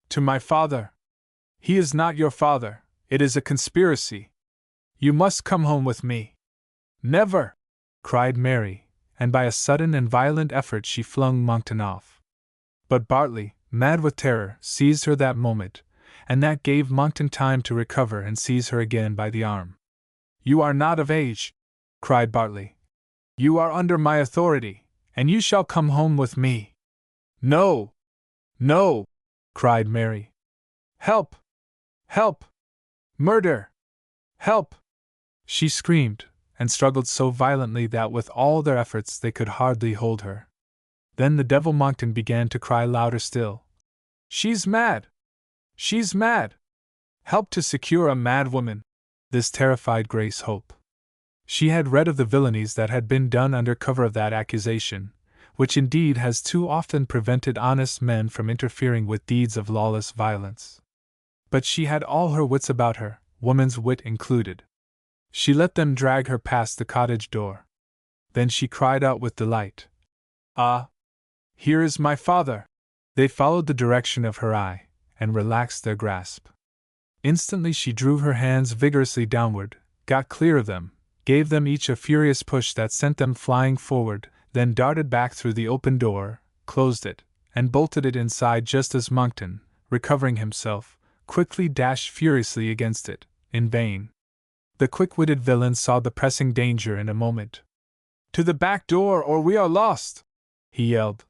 To my father. He is not your father, it is a conspiracy. You must come home with me. Never! Cried Mary, and by a sudden and violent effort she flung Monckton off. But Bartley, mad with terror, seized her that moment, and that gave Monckton time to recover and seize her again by the arm. You are not of age, cried Bartley. You are under my authority, and you shall come home with me. No! No! Cried Mary. Help! Help! Murder! Help! She screamed, and struggled so violently that with all their efforts they could hardly hold her. Then the devil Monckton began to cry louder still. She's mad! She's mad! Help to secure a mad woman! This terrified Grace Hope. She had read of the villainies that had been done under cover of that accusation, which indeed has too often prevented honest men from interfering with deeds of lawless violence. But she had all her wits about her, woman's wit included. She let them drag her past the cottage door. Then she cried out with delight. Ah! Here is my father! They followed the direction of her eye, and relaxed their grasp. Instantly she drew her hands vigorously downward, got clear of them, gave them each a furious push that sent them flying forward, then darted back through the open door, closed it, and bolted it inside just as Monckton, recovering himself, quickly dashed furiously against it, in vain. The quick-witted villain saw the pressing danger in a moment. To the back door, or we are lost! He yelled.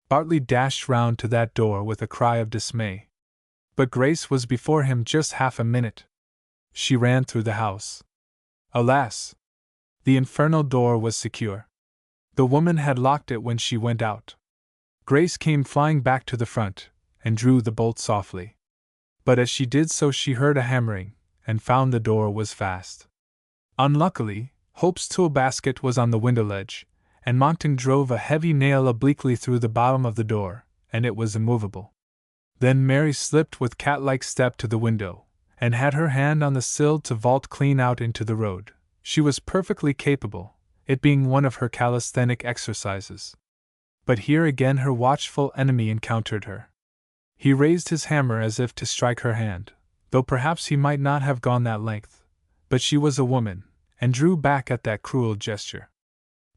Bartley dashed round to that door with a cry of dismay. But Grace was before him just half a minute. She ran through the house. Alas! The infernal door was secure. The woman had locked it when she went out. Grace came flying back to the front, and drew the bolt softly. But as she did so she heard a hammering, and found the door was fast. Unluckily, Hope's tool basket was on the window ledge, and Monckton drove a heavy nail obliquely through the bottom of the door, and it was immovable. Then Mary slipped with cat-like step to the window, and had her hand on the sill to vault clean out into the road. She was perfectly capable, it being one of her calisthenic exercises. But here again her watchful enemy encountered her. He raised his hammer as if to strike her hand, though perhaps he might not have gone that length, but she was a woman, and drew back at that cruel gesture.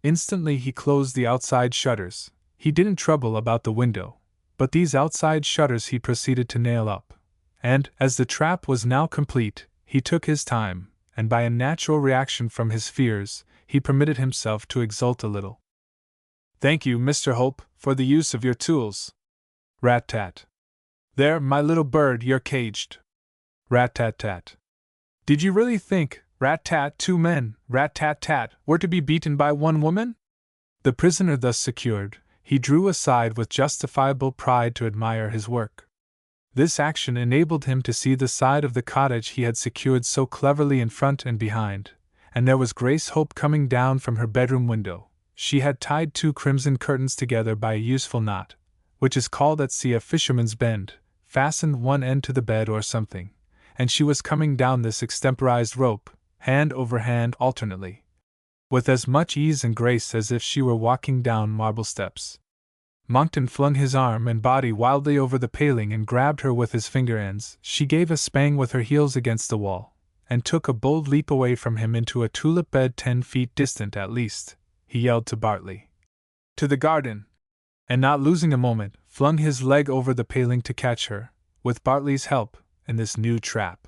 Instantly he closed the outside shutters. He didn't trouble about the window, but these outside shutters he proceeded to nail up, and, as the trap was now complete, he took his time, and by a natural reaction from his fears, he permitted himself to exult a little. Thank you, Mr. Hope, for the use of your tools. Rat-tat. There, my little bird, you're caged. Rat-tat-tat. Did you really think, rat-tat, 2 men, rat-tat-tat, were to be beaten by 1 woman? The prisoner thus secured, he drew aside with justifiable pride to admire his work. This action enabled him to see the side of the cottage he had secured so cleverly in front and behind, and there was Grace Hope coming down from her bedroom window. She had tied 2 crimson curtains together by a useful knot, which is called at sea a fisherman's bend, fastened one end to the bed or something, and she was coming down this extemporized rope, hand over hand alternately, with as much ease and grace as if she were walking down marble steps. Monckton flung his arm and body wildly over the paling and grabbed her with his finger ends. She gave a spang with her heels against the wall, and took a bold leap away from him into a tulip bed 10 feet distant at least. He yelled to Bartley, "To the garden!" and not losing a moment, flung his leg over the paling to catch her, with Bartley's help, in this new trap.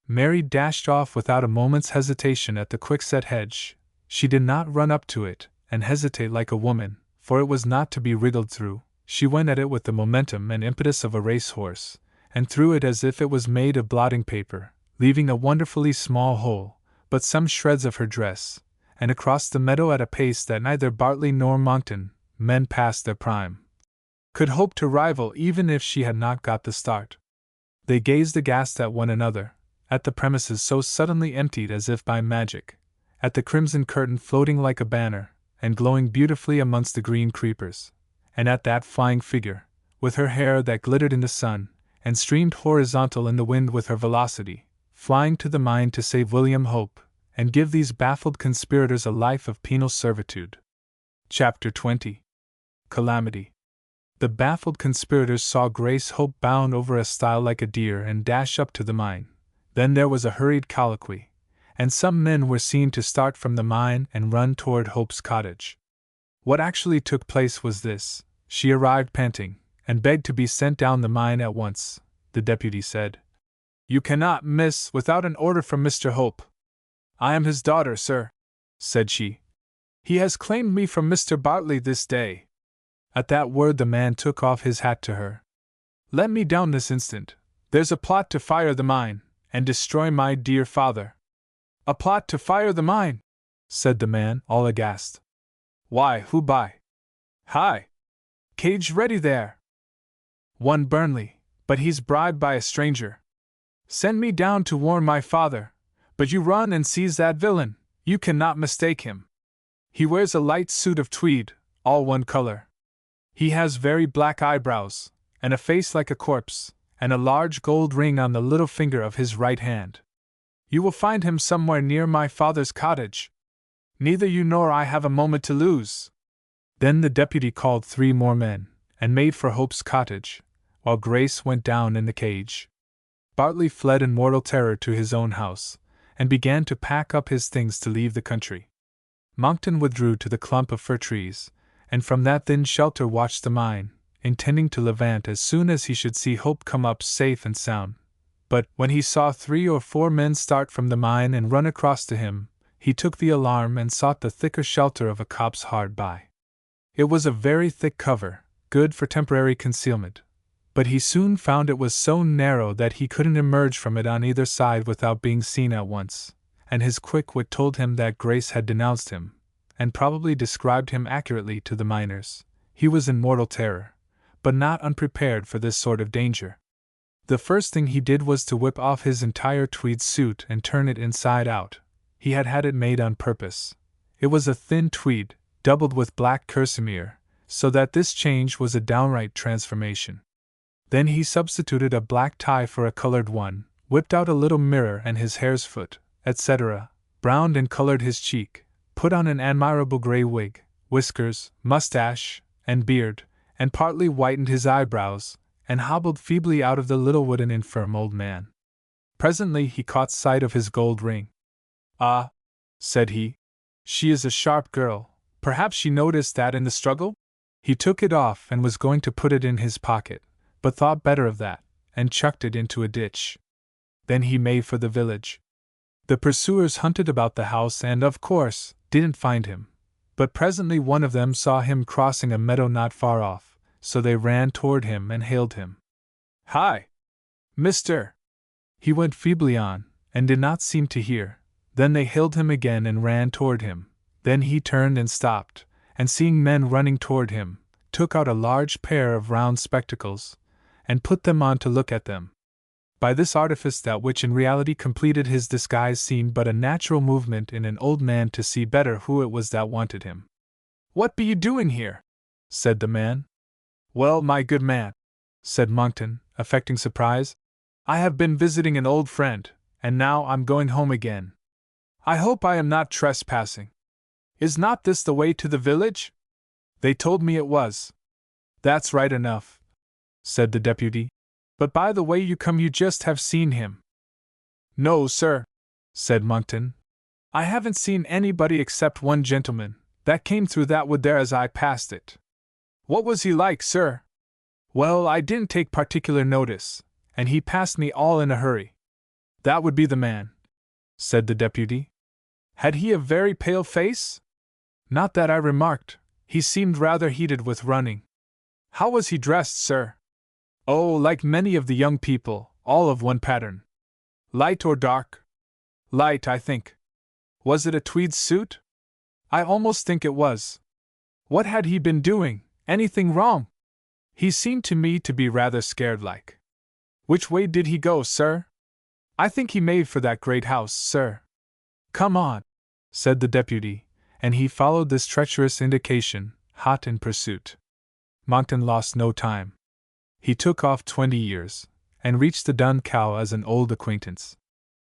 Mary dashed off without a moment's hesitation at the quickset hedge. She did not run up to it, and hesitate like a woman, for it was not to be wriggled through. She went at it with the momentum and impetus of a racehorse, and through it as if it was made of blotting paper, leaving a wonderfully small hole, but some shreds of her dress, and across the meadow at a pace that neither Bartley nor Monckton, men past their prime, could hope to rival even if she had not got the start. They gazed aghast at one another, at the premises so suddenly emptied as if by magic, at the crimson curtain floating like a banner, and glowing beautifully amongst the green creepers, and at that flying figure, with her hair that glittered in the sun, and streamed horizontal in the wind with her velocity, flying to the mine to save William Hope, and give these baffled conspirators a life of penal servitude. Chapter 20. Calamity. The baffled conspirators saw Grace Hope bound over a stile like a deer and dash up to the mine. Then there was a hurried colloquy, and some men were seen to start from the mine and run toward Hope's cottage. What actually took place was this: she arrived panting, and begged to be sent down the mine at once. The deputy said, "You cannot, miss, without an order from Mr. Hope." "I am his daughter, sir," said she. "He has claimed me from Mr. Bartley this day." At that word the man took off his hat to her. "Let me down this instant. There's a plot to fire the mine, and destroy my dear father." "A plot to fire the mine?" said the man, all aghast. "Why, who by?" "Hi! Cage ready there." "One Burnley, but he's bribed by a stranger." "Send me down to warn my father, but you run and seize that villain, you cannot mistake him. He wears a light suit of tweed, all one color. He has very black eyebrows, and a face like a corpse, and a large gold ring on the little finger of his right hand. You will find him somewhere near my father's cottage. Neither you nor I have a moment to lose." Then the deputy called 3 more men, and made for Hope's cottage, while Grace went down in the cage. Bartley fled in mortal terror to his own house, and began to pack up his things to leave the country. Monckton withdrew to the clump of fir trees, and from that thin shelter watched the mine, intending to levant as soon as he should see Hope come up safe and sound. But, when he saw 3 or 4 men start from the mine and run across to him, he took the alarm and sought the thicker shelter of a copse hard by. It was a very thick cover, good for temporary concealment, but he soon found it was so narrow that he couldn't emerge from it on either side without being seen at once, and his quick wit told him that Grace had denounced him, and probably described him accurately to the miners. He was in mortal terror, but not unprepared for this sort of danger. The first thing he did was to whip off his entire tweed suit and turn it inside out. He had had it made on purpose. It was a thin tweed, doubled with black kerseymere, so that this change was a downright transformation. Then he substituted a black tie for a colored one, whipped out a little mirror and his hare's foot, etc., browned and colored his cheek, put on an admirable gray wig, whiskers, mustache, and beard, and partly whitened his eyebrows, and hobbled feebly out of the little wood an infirm old man. Presently he caught sight of his gold ring. "Ah," said he, "she is a sharp girl. Perhaps she noticed that in the struggle?" He took it off and was going to put it in his pocket, but thought better of that, and chucked it into a ditch. Then he made for the village. The pursuers hunted about the house and, of course, didn't find him, but presently one of them saw him crossing a meadow not far off, so they ran toward him and hailed him. "Hi! Mister!" He went feebly on, and did not seem to hear. Then they hailed him again and ran toward him. Then he turned and stopped, and seeing men running toward him, took out a large pair of round spectacles, and put them on to look at them. By this artifice that which in reality completed his disguise seemed but a natural movement in an old man to see better who it was that wanted him. "What be you doing here?" said the man. "Well, my good man," said Monckton, affecting surprise, "I have been visiting an old friend, and now I'm going home again. I hope I am not trespassing. Is not this the way to the village?" "They told me it was." "That's right enough," said the deputy. "But by the way you come you just have seen him." "No, sir," said Monckton. "I haven't seen anybody except one gentleman, that came through that wood there as I passed it." "What was he like, sir?" "Well, I didn't take particular notice, and he passed me all in a hurry." "That would be the man," said the deputy. "Had he a very pale face?" "Not that I remarked. He seemed rather heated with running." "How was he dressed, sir?" "Oh, like many of the young people, all of one pattern." "Light or dark?" "Light, I think." "Was it a tweed suit?" "I almost think it was." "What had he been doing? Anything wrong?" "He seemed to me to be rather scared like." "Which way did he go, sir?" "I think he made for that great house, sir." "Come on," said the deputy, and he followed this treacherous indication, hot in pursuit. Monckton lost no time. He took off 20 years, and reached the Dun Cow as an old acquaintance.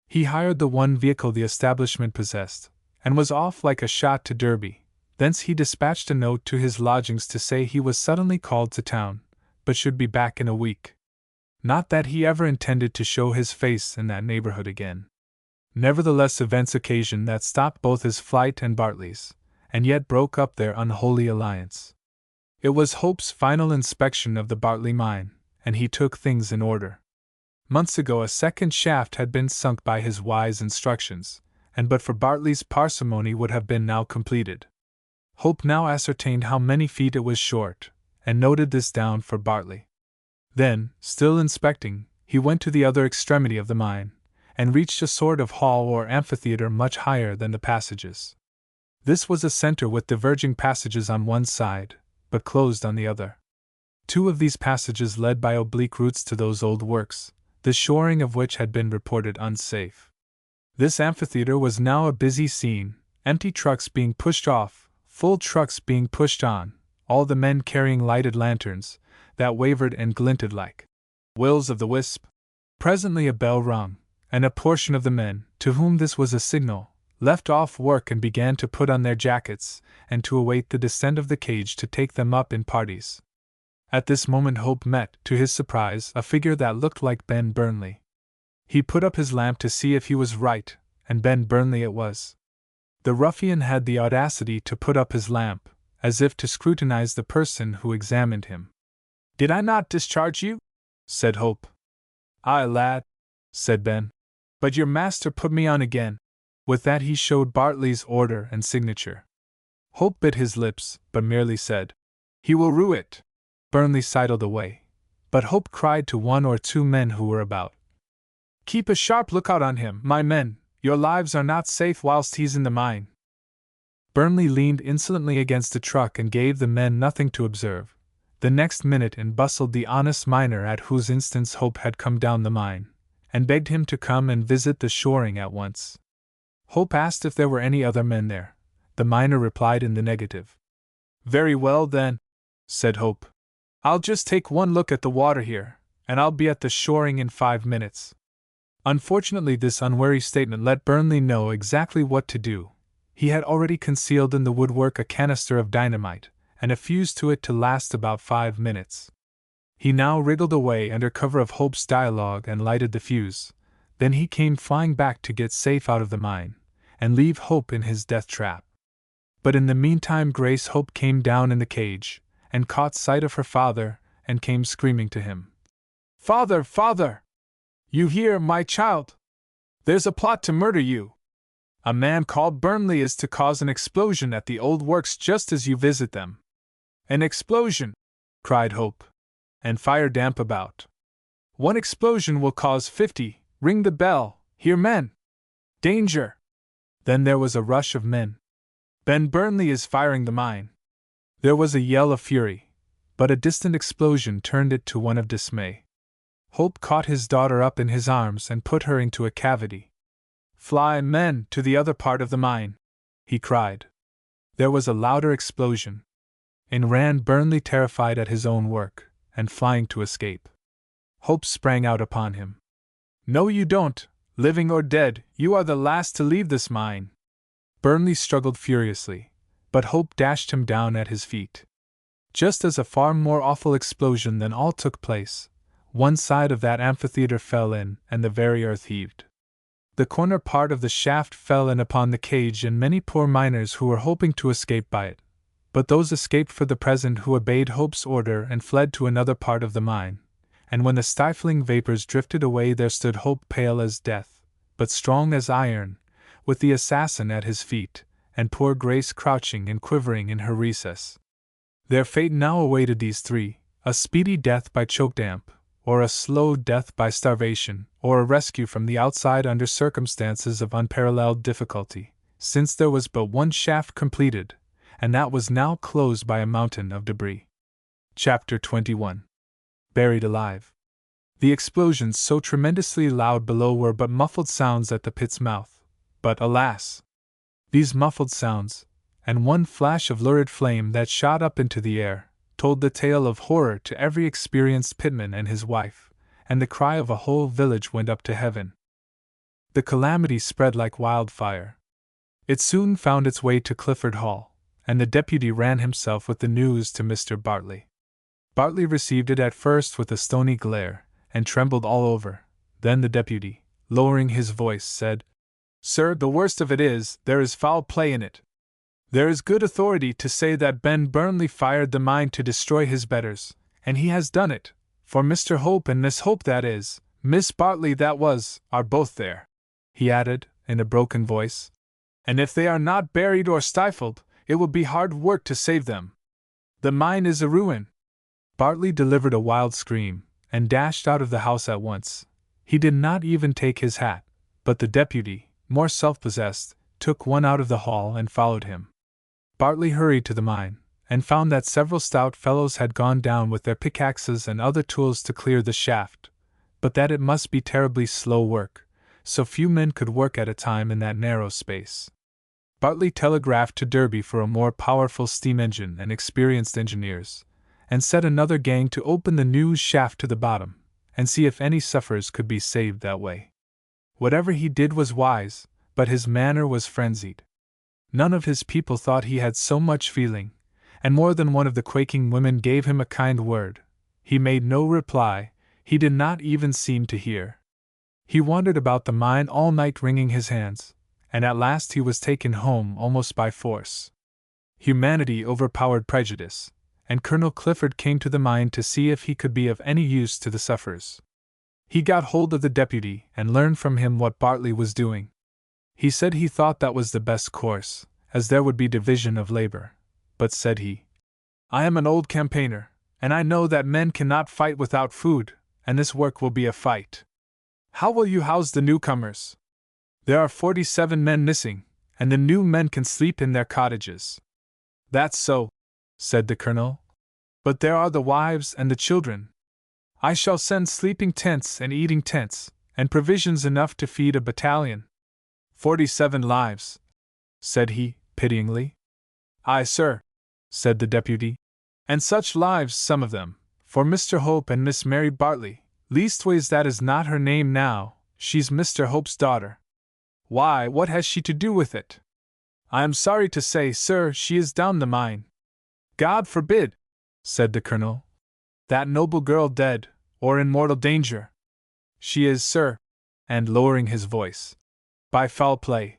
He hired the one vehicle the establishment possessed, and was off like a shot to Derby. Thence he dispatched a note to his lodgings to say he was suddenly called to town, but should be back in a week. Not that he ever intended to show his face in that neighborhood again. Nevertheless, events occasioned that stopped both his flight and Bartley's, and yet broke up their unholy alliance. It was Hope's final inspection of the Bartley mine, and he took things in order. Months ago a second shaft had been sunk by his wise instructions, and but for Bartley's parsimony would have been now completed. Hope now ascertained how many feet it was short, and noted this down for Bartley. Then, still inspecting, he went to the other extremity of the mine, and reached a sort of hall or amphitheater much higher than the passages. This was a center with diverging passages on one side, but closed on the other. Two of these passages led by oblique routes to those old works, the shoring of which had been reported unsafe. This amphitheater was now a busy scene, empty trucks being pushed off, full trucks being pushed on, all the men carrying lighted lanterns, that wavered and glinted like wills of the wisp. Presently a bell rung, and a portion of the men, to whom this was a signal, left off work and began to put on their jackets, and to await the descent of the cage to take them up in parties. At this moment Hope met, to his surprise, a figure that looked like Ben Burnley. He put up his lamp to see if he was right, and Ben Burnley it was. The ruffian had the audacity to put up his lamp, as if to scrutinize the person who examined him. "Did I not discharge you?" said Hope. "Aye, lad," said Ben. "But your master put me on again." With that he showed Bartley's order and signature. Hope bit his lips, but merely said, "He will rue it." Burnley sidled away, but Hope cried to one or two men who were about, "Keep a sharp lookout on him, my men. Your lives are not safe whilst he's in the mine." Burnley leaned insolently against a truck and gave the men nothing to observe. The next minute and bustled the honest miner at whose instance Hope had come down the mine, and begged him to come and visit the shoring at once. Hope asked if there were any other men there. The miner replied in the negative. "Very well then," said Hope. "I'll just take one look at the water here, and I'll be at the shoring in 5 minutes." Unfortunately, this unwary statement let Burnley know exactly what to do. He had already concealed in the woodwork a canister of dynamite, and a fuse to it to last about 5 minutes. He now wriggled away under cover of Hope's dialogue and lighted the fuse. Then he came flying back to get safe out of the mine, and leave Hope in his death trap. But in the meantime Grace Hope came down in the cage, and caught sight of her father, and came screaming to him. "Father, father! You here, my child? There's a plot to murder you. A man called Burnley is to cause an explosion at the old works just as you visit them." "An explosion!" cried Hope. "And fire damp about. One explosion will cause 50. Ring the bell, here men! Danger!" Then there was a rush of men. "Ben Burnley is firing the mine." There was a yell of fury, but a distant explosion turned it to one of dismay. Hope caught his daughter up in his arms and put her into a cavity. "Fly, men, to the other part of the mine!" he cried. There was a louder explosion. In ran Burnley, terrified at his own work, and flying to escape. Hope sprang out upon him. "No, you don't, living or dead, you are the last to leave this mine." Burnley struggled furiously, but Hope dashed him down at his feet. Just as a far more awful explosion than all took place, one side of that amphitheater fell in, and the very earth heaved. The corner part of the shaft fell in upon the cage and many poor miners who were hoping to escape by it. But those escaped for the present who obeyed Hope's order and fled to another part of the mine. And when the stifling vapors drifted away, there stood Hope, pale as death, but strong as iron, with the assassin at his feet, and poor Grace crouching and quivering in her recess. Their fate now awaited these three: a speedy death by choke damp, or a slow death by starvation, or a rescue from the outside under circumstances of unparalleled difficulty, since there was but one shaft completed, and that was now closed by a mountain of debris. Chapter 21. Buried alive. The explosions so tremendously loud below were but muffled sounds at the pit's mouth, but alas! These muffled sounds, and one flash of lurid flame that shot up into the air, told the tale of horror to every experienced pitman and his wife, and the cry of a whole village went up to heaven. The calamity spread like wildfire. It soon found its way to Clifford Hall, and the deputy ran himself with the news to Mr. Bartley. Bartley received it at first with a stony glare, and trembled all over. Then the deputy, lowering his voice, said, "Sir, the worst of it is, there is foul play in it. There is good authority to say that Ben Burnley fired the mine to destroy his betters, and he has done it, for Mr. Hope and Miss Hope, that is, Miss Bartley that was, are both there," he added, in a broken voice. "And if they are not buried or stifled, it will be hard work to save them. The mine is a ruin." Bartley delivered a wild scream, and dashed out of the house at once. He did not even take his hat, but the deputy, more self-possessed, took one out of the hall and followed him. Bartley hurried to the mine, and found that several stout fellows had gone down with their pickaxes and other tools to clear the shaft, but that it must be terribly slow work, so few men could work at a time in that narrow space. Bartley telegraphed to Derby for a more powerful steam engine and experienced engineers, and set another gang to open the new shaft to the bottom, and see if any sufferers could be saved that way. Whatever he did was wise, but his manner was frenzied. None of his people thought he had so much feeling, and more than one of the quaking women gave him a kind word. He made no reply, he did not even seem to hear. He wandered about the mine all night wringing his hands, and at last he was taken home almost by force. Humanity overpowered prejudice, and Colonel Clifford came to the mine to see if he could be of any use to the sufferers. He got hold of the deputy and learned from him what Bartley was doing. He said he thought that was the best course, as there would be division of labor. But said he, "I am an old campaigner, and I know that men cannot fight without food, and this work will be a fight. How will you house the newcomers? There are 47 men missing, and the new men can sleep in their cottages." "That's so," said the colonel. "But there are the wives and the children. I shall send sleeping tents and eating tents, and provisions enough to feed a battalion." 47 lives," said he, pityingly. "Aye, sir," said the deputy. "And such lives, some of them, for Mr. Hope and Miss Mary Bartley, leastways that is not her name now, she's Mr. Hope's daughter." "Why, what has she to do with it?" "I am sorry to say, sir, she is down the mine." "God forbid," said the colonel. "That noble girl dead, or in mortal danger?" "She is, sir," and lowering his voice, "by foul play."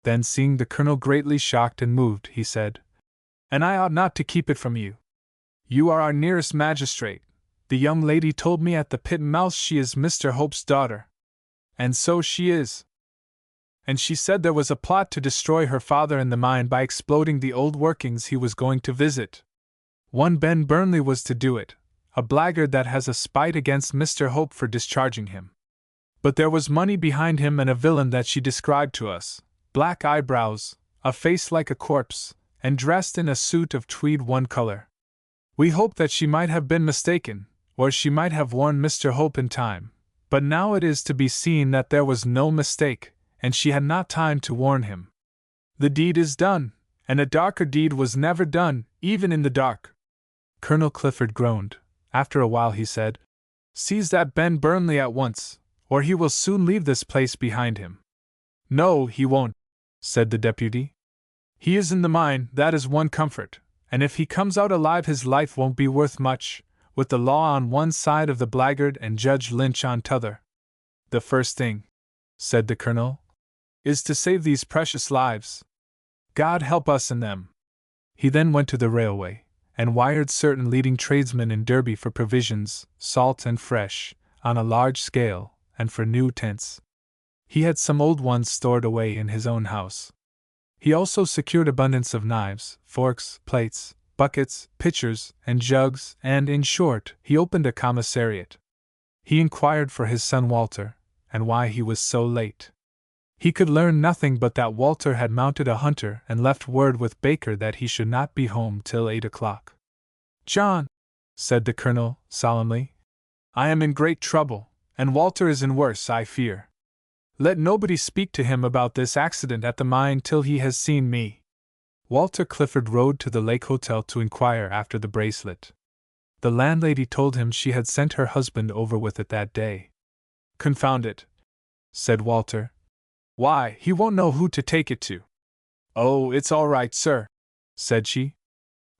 Then, seeing the colonel greatly shocked and moved, he said, "And I ought not to keep it from you. You are our nearest magistrate. The young lady told me at the pit mouth she is Mr. Hope's daughter." "And so she is." "And she said there was a plot to destroy her father in the mine by exploding the old workings he was going to visit. One Ben Burnley was to do it, a blackguard that has a spite against Mr. Hope for discharging him. But there was money behind him and a villain that she described to us, black eyebrows, a face like a corpse, and dressed in a suit of tweed one color. We hoped that she might have been mistaken, or she might have warned Mr. Hope in time, but now it is to be seen that there was no mistake, and she had not time to warn him. The deed is done, and a darker deed was never done, even in the dark." Colonel Clifford groaned. After a while he said, "Seize that Ben Burnley at once, or he will soon leave this place behind him." "No, he won't," said the deputy. "He is in the mine, that is one comfort, and if he comes out alive his life won't be worth much, with the law on one side of the blackguard and Judge Lynch on t'other. The first thing," said the colonel, "is to save these precious lives. God help us in them." He then went to the railway, and wired certain leading tradesmen in Derby for provisions, salt and fresh, on a large scale, and for new tents. He had some old ones stored away in his own house. He also secured abundance of knives, forks, plates, buckets, pitchers, and jugs, and, in short, he opened a commissariat. He inquired for his son Walter, and why he was so late. He could learn nothing but that Walter had mounted a hunter and left word with Baker that he should not be home till 8 o'clock. "John," said the colonel, solemnly, "I am in great trouble, and Walter is in worse, I fear. Let nobody speak to him about this accident at the mine till he has seen me." Walter Clifford rode to the Lake Hotel to inquire after the bracelet. The landlady told him she had sent her husband over with it that day. "Confound it," said Walter. "Why, he won't know who to take it to." "Oh, it's all right, sir," said she.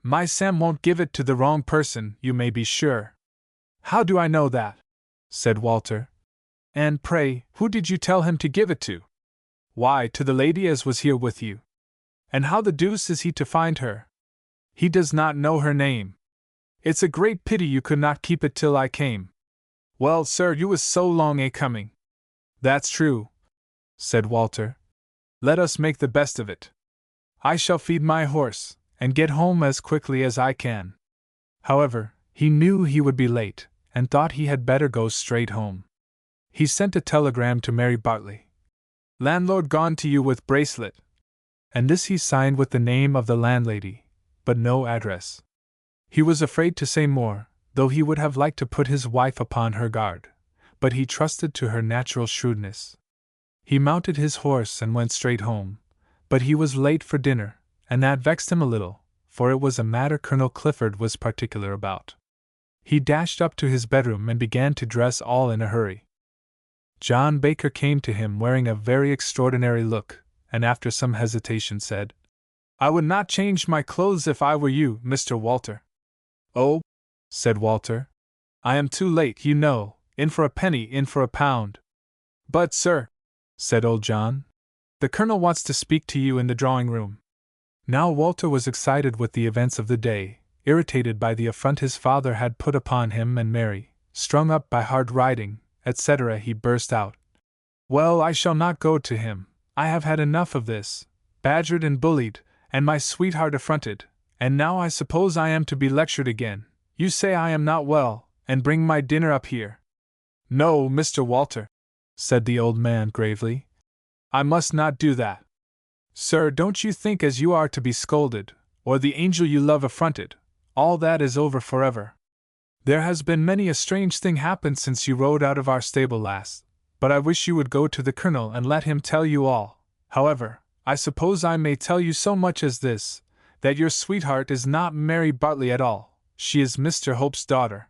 "My Sam won't give it to the wrong person, you may be sure." "How do I know that?" said Walter. "And pray, who did you tell him to give it to?" "Why, to the lady as was here with you." "And how the deuce is he to find her?" "He does not know her name." "It's a great pity you could not keep it till I came." "Well, sir, you was so long coming." "That's true," said Walter. "Let us make the best of it. I shall feed my horse, and get home as quickly as I can." However, he knew he would be late, and thought he had better go straight home. He sent a telegram to Mary Bartley. "Landlord gone to you with bracelet." And this he signed with the name of the landlady, but no address. He was afraid to say more, though he would have liked to put his wife upon her guard, but he trusted to her natural shrewdness. He mounted his horse and went straight home, but he was late for dinner, and that vexed him a little, for it was a matter Colonel Clifford was particular about. He dashed up to his bedroom and began to dress all in a hurry. John Baker came to him wearing a very extraordinary look, and after some hesitation said, "I would not change my clothes if I were you, Mr. Walter." "Oh," said Walter, "I am too late, you know, in for a penny, in for a pound." "But, sir," said old John, "the Colonel wants to speak to you in the drawing-room." Now Walter was excited with the events of the day, irritated by the affront his father had put upon him and Mary, strung up by hard riding, etc. He burst out, "Well, I shall not go to him. I have had enough of this, badgered and bullied, and my sweetheart affronted, and now I suppose I am to be lectured again. You say I am not well, and bring my dinner up here." "No, Mr. Walter," said the old man gravely. "I must not do that. Sir, don't you think as you are to be scolded, or the angel you love affronted. All that is over forever. There has been many a strange thing happened since you rode out of our stable last, but I wish you would go to the Colonel and let him tell you all. However, I suppose I may tell you so much as this, that your sweetheart is not Mary Bartley at all, she is Mr. Hope's daughter."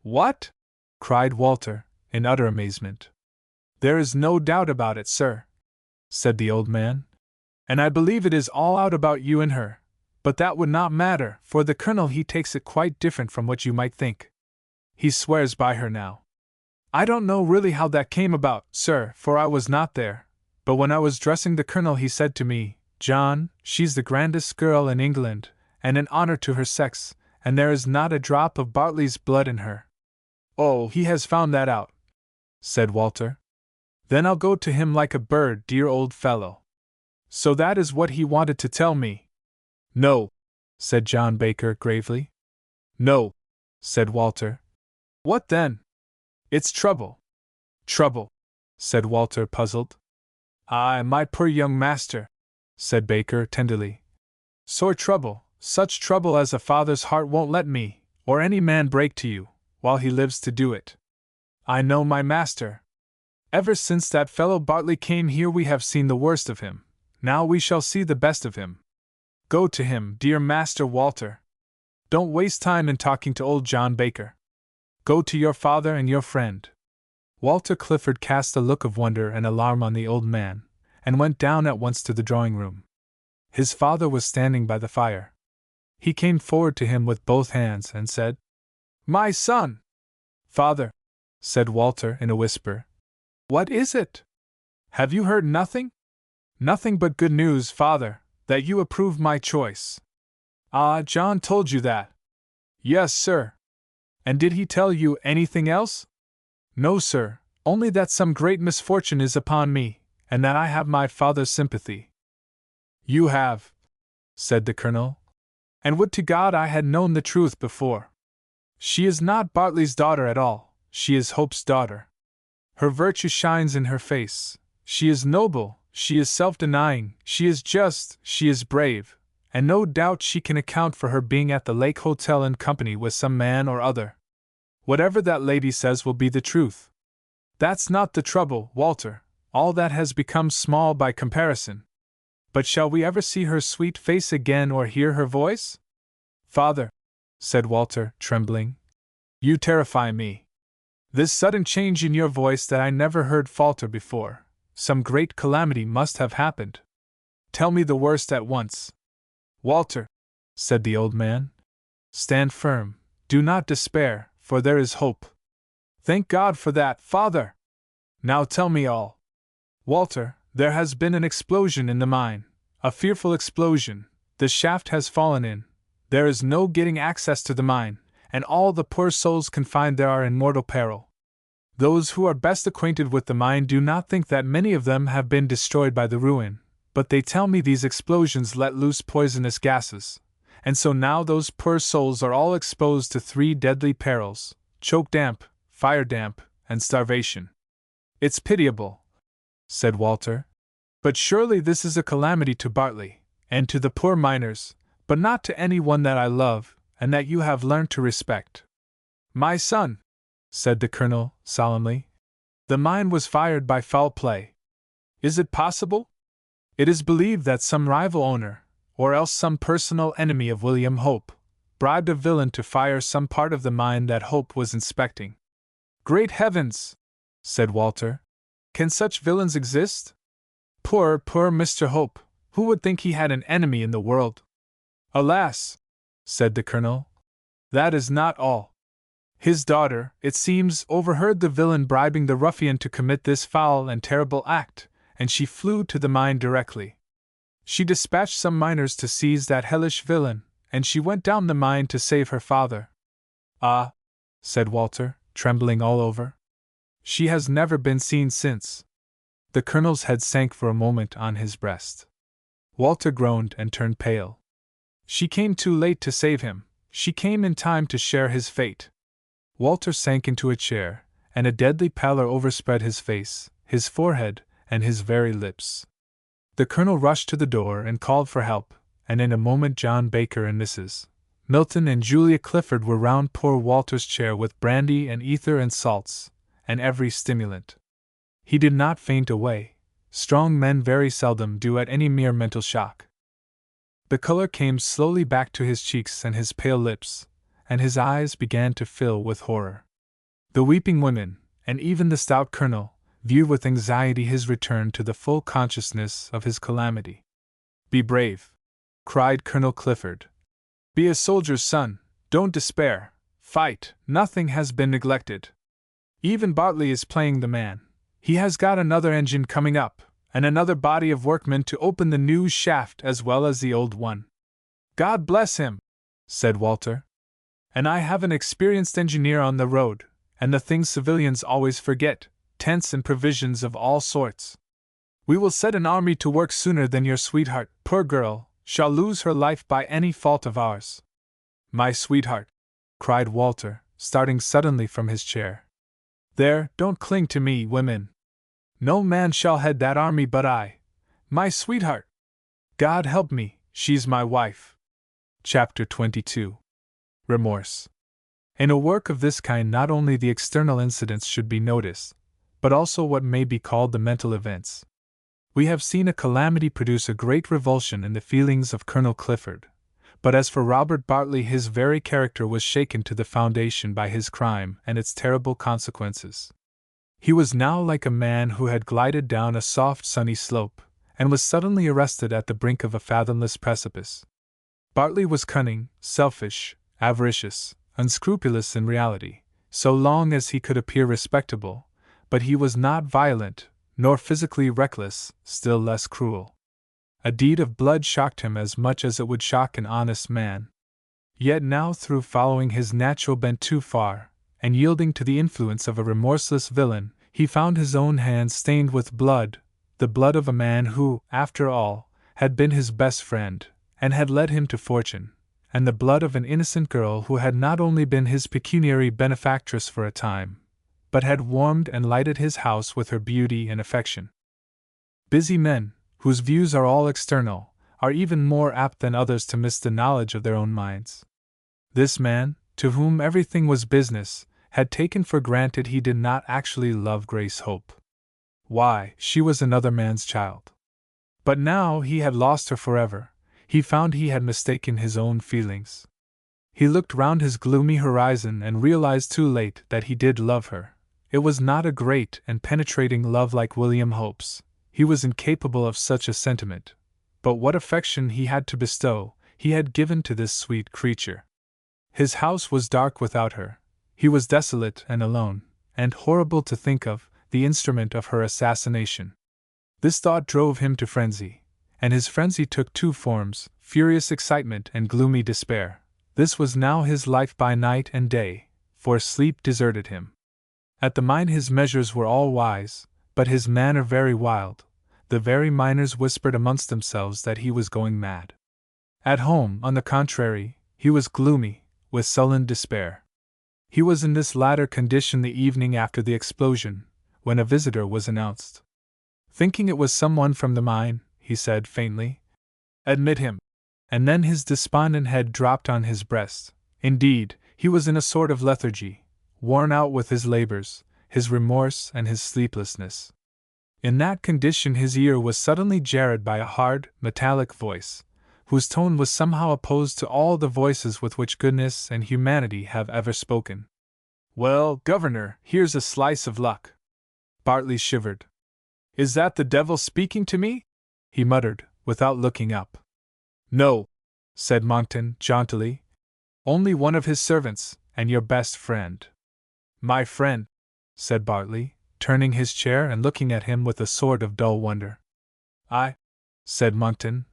"What?" cried Walter, in utter amazement. "There is no doubt about it, sir," said the old man. "And I believe it is all out about you and her. But that would not matter, for the Colonel he takes it quite different from what you might think. He swears by her now. I don't know really how that came about, sir, for I was not there, but when I was dressing the Colonel he said to me, 'John, she's the grandest girl in England, and an honor to her sex, and there is not a drop of Bartley's blood in her.'" "Oh, he has found that out," said Walter. "Then I'll go to him like a bird, dear old fellow. So that is what he wanted to tell me." "No," said John Baker gravely. "No," said Walter. "What then?" "It's trouble." "Trouble," said Walter, puzzled. "Aye, my poor young master," said Baker tenderly. "Sore trouble, such trouble as a father's heart won't let me, or any man break to you, while he lives to do it. I know my master. Ever since that fellow Bartley came here we have seen the worst of him, now we shall see the best of him. Go to him, dear Master Walter. Don't waste time in talking to old John Baker. Go to your father and your friend." Walter Clifford cast a look of wonder and alarm on the old man, and went down at once to the drawing-room. His father was standing by the fire. He came forward to him with both hands and said, "My son!" "Father," said Walter in a whisper. "What is it? Have you heard nothing?" "Nothing but good news, father, that you approve my choice." "Ah, John told you that?" "Yes, sir." "And did he tell you anything else?" "No, sir, only that some great misfortune is upon me, and that I have my father's sympathy." "You have," said the Colonel. "And would to God I had known the truth before. She is not Bartley's daughter at all, she is Hope's daughter. Her virtue shines in her face, she is noble, she is self-denying, she is just, she is brave, and no doubt she can account for her being at the Lake Hotel in company with some man or other. Whatever that lady says will be the truth. That's not the trouble, Walter, all that has become small by comparison. But shall we ever see her sweet face again or hear her voice?" "Father," said Walter, trembling. You terrify me. This sudden change in your voice that I never heard falter before. Some great calamity must have happened. Tell me the worst at once. Walter, said the old man, stand firm, do not despair, for there is hope. Thank God for that, father! Now tell me all. Walter, there has been an explosion in the mine, a fearful explosion. The shaft has fallen in. There is no getting access to the mine, and all the poor souls confined there are in mortal peril. Those who are best acquainted with the mine do not think that many of them have been destroyed by the ruin, but they tell me these explosions let loose poisonous gases, and so now those poor souls are all exposed to 3 deadly perils: choke damp, fire damp, and starvation. It's pitiable, said Walter. But surely this is a calamity to Bartley, and to the poor miners, but not to any one that I love, and that you have learned to respect. My son, said the colonel, solemnly, the mine was fired by foul play. Is it possible? It is believed that some rival owner, or else some personal enemy of William Hope, bribed a villain to fire some part of the mine that Hope was inspecting. Great heavens, said Walter, can such villains exist? Poor Mr. Hope, who would think he had an enemy in the world? Alas, said the colonel, that is not all. His daughter, it seems, overheard the villain bribing the ruffian to commit this foul and terrible act, and she flew to the mine directly. She dispatched some miners to seize that hellish villain, and she went down the mine to save her father. Ah, said Walter, trembling all over. She has never been seen since. The colonel's head sank for a moment on his breast. Walter groaned and turned pale. She came too late to save him. She came in time to share his fate. Walter sank into a chair, and a deadly pallor overspread his face, his forehead, and his very lips. The colonel rushed to the door and called for help, and in a moment John Baker and Mrs. Milton and Julia Clifford were round poor Walter's chair with brandy and ether and salts, and every stimulant. He did not faint away. Strong men very seldom do at any mere mental shock. The color came slowly back to his cheeks and his pale lips, and his eyes began to fill with horror. The weeping women, and even the stout colonel, viewed with anxiety his return to the full consciousness of his calamity. Be brave, cried Colonel Clifford. Be a soldier's son, don't despair, fight, nothing has been neglected. Even Bartley is playing the man. He has got another engine coming up, and another body of workmen to open the new shaft as well as the old one. God bless him, said Walter. And I have an experienced engineer on the road, and the things civilians always forget, tents and provisions of all sorts. We will set an army to work sooner than your sweetheart, poor girl, shall lose her life by any fault of ours. My sweetheart, cried Walter, starting suddenly from his chair. There, don't cling to me, women. No man shall head that army but I. My sweetheart! God help me, she's my wife. Chapter 22. Remorse. In a work of this kind not only the external incidents should be noticed, but also what may be called the mental events. We have seen a calamity produce a great revulsion in the feelings of Colonel Clifford, but as for Robert Bartley, his very character was shaken to the foundation by his crime and its terrible consequences. He was now like a man who had glided down a soft sunny slope, and was suddenly arrested at the brink of a fathomless precipice. Bartley was cunning, selfish, avaricious, unscrupulous in reality, so long as he could appear respectable, but he was not violent, nor physically reckless, still less cruel. A deed of blood shocked him as much as it would shock an honest man. Yet now, through following his natural bent too far, and yielding to the influence of a remorseless villain, he found his own hands stained with blood, the blood of a man who, after all, had been his best friend, and had led him to fortune, and the blood of an innocent girl who had not only been his pecuniary benefactress for a time, but had warmed and lighted his house with her beauty and affection. Busy men, whose views are all external, are even more apt than others to miss the knowledge of their own minds. This man, to whom everything was business, had taken for granted he did not actually love Grace Hope. Why, she was another man's child. But now he had lost her forever. He found he had mistaken his own feelings. He looked round his gloomy horizon and realized too late that he did love her. It was not a great and penetrating love like William Hope's. He was incapable of such a sentiment. But what affection he had to bestow, he had given to this sweet creature. His house was dark without her. He was desolate and alone, and horrible to think of, the instrument of her assassination. This thought drove him to frenzy, and his frenzy took two forms, furious excitement and gloomy despair. This was now his life by night and day, for sleep deserted him. At the mine his measures were all wise, but his manner very wild. The very miners whispered amongst themselves that he was going mad. At home, on the contrary, he was gloomy, with sullen despair. He was in this latter condition the evening after the explosion, when a visitor was announced. Thinking it was someone from the mine, he said faintly, "Admit him." And then his despondent head dropped on his breast. Indeed, he was in a sort of lethargy, worn out with his labors, his remorse, and his sleeplessness. In that condition his ear was suddenly jarred by a hard, metallic voice, whose tone was somehow opposed to all the voices with which goodness and humanity have ever spoken. "Well, Governor, here's a slice of luck." Bartley shivered. "Is that the devil speaking to me?" he muttered, without looking up. "No," said Monckton, jauntily. "Only one of his servants, and your best friend." "My friend?" said Bartley, turning his chair and looking at him with a sort of dull wonder. "I," said Monckton.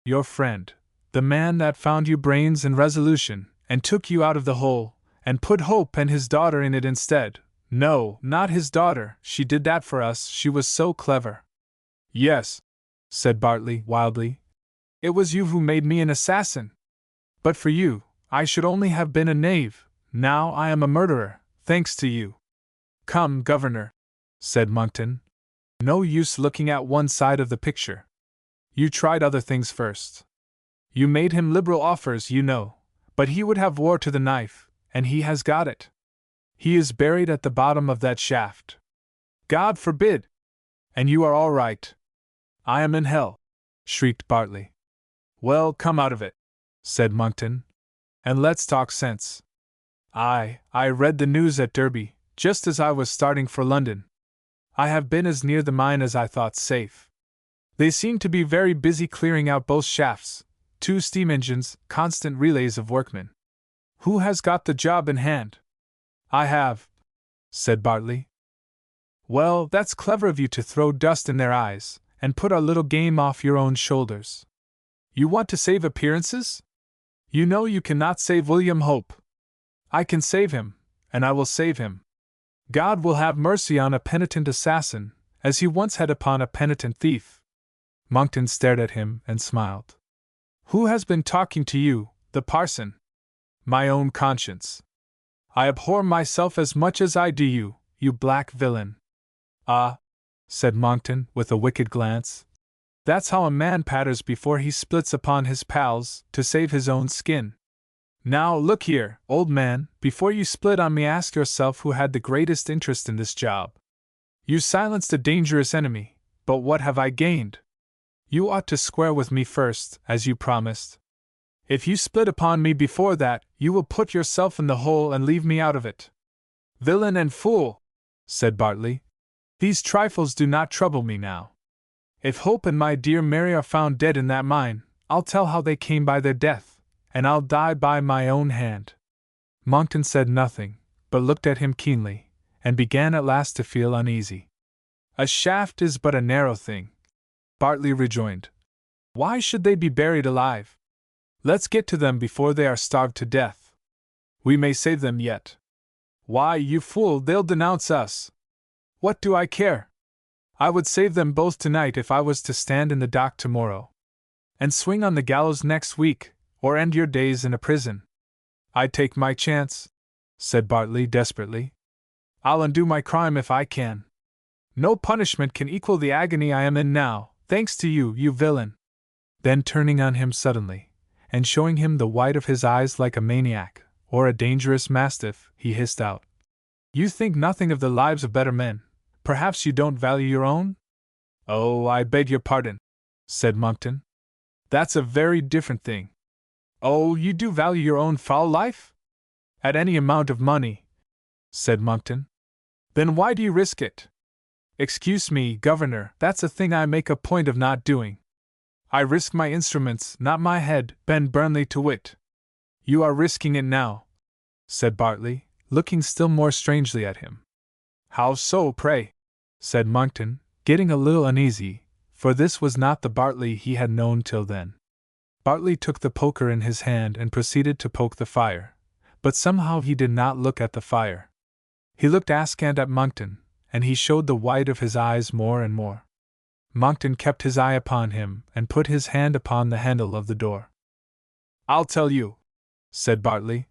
"Your friend, the man that found you brains and resolution, and took you out of the hole, and put Hope and his daughter in it instead. No, not his daughter, she did that for us, she was so clever." "Yes," said Bartley, wildly. "It was you who made me an assassin. But for you, I should only have been a knave. Now I am a murderer, thanks to you." "Come, Governor," said Monckton. "No use looking at one side of the picture. You tried other things first. You made him liberal offers, you know, but he would have war to the knife, and he has got it. He is buried at the bottom of that shaft." "God forbid!" "And you are all right." "I am in hell," shrieked Bartley. "Well, come out of it," said Monckton, "and let's talk sense. I read the news at Derby, just as I was starting for London. I have been as near the mine as I thought safe. They seem to be very busy clearing out both shafts, 2 steam engines, constant relays of workmen. Who has got the job in hand?" "I have," said Bartley. "Well, that's clever of you to throw dust in their eyes, and put our little game off your own shoulders. You want to save appearances? You know you cannot save William Hope. I can save him, and I will save him. God will have mercy on a penitent assassin, as he once had upon a penitent thief." Monckton stared at him and smiled. "Who has been talking to you, the parson?" "My own conscience. I abhor myself as much as I do you, you black villain." "Ah," said Monckton, with a wicked glance. "That's how a man patters before he splits upon his pals, to save his own skin. Now, look here, old man, before you split on me ask yourself who had the greatest interest in this job. You silenced a dangerous enemy, but what have I gained? You ought to square with me first, as you promised. If you split upon me before that, you will put yourself in the hole and leave me out of it." "Villain and fool," said Bartley. "These trifles do not trouble me now. If Hope and my dear Mary are found dead in that mine, I'll tell how they came by their death, and I'll die by my own hand." Monckton said nothing, but looked at him keenly, and began at last to feel uneasy. "A shaft is but a narrow thing," Bartley rejoined. "Why should they be buried alive? Let's get to them before they are starved to death. We may save them yet." "Why, you fool, they'll denounce us." "What do I care? I would save them both tonight if I was to stand in the dock tomorrow, and swing on the gallows next week, or end your days in a prison." "I'd take my chance," said Bartley desperately. "I'll undo my crime if I can. No punishment can equal the agony I am in now, thanks to you, you villain." Then turning on him suddenly, and showing him the white of his eyes like a maniac, or a dangerous mastiff, he hissed out, "You think nothing of the lives of better men. Perhaps you don't value your own?" "Oh, I beg your pardon," said Monckton. "That's a very different thing. Oh, you do value your own foul life? At any amount of money, said Monckton. Then why do you risk it? Excuse me, Governor, that's a thing I make a point of not doing. I risk my instruments, not my head, Ben Burnley to wit. You are risking it now, said Bartley, looking still more strangely at him. How so, pray? Said Monckton, getting a little uneasy, for this was not the Bartley he had known till then. Bartley took the poker in his hand and proceeded to poke the fire, but somehow he did not look at the fire. He looked askant at Monckton, and he showed the white of his eyes more and more. Monckton kept his eye upon him and put his hand upon the handle of the door. I'll tell you, said Bartley.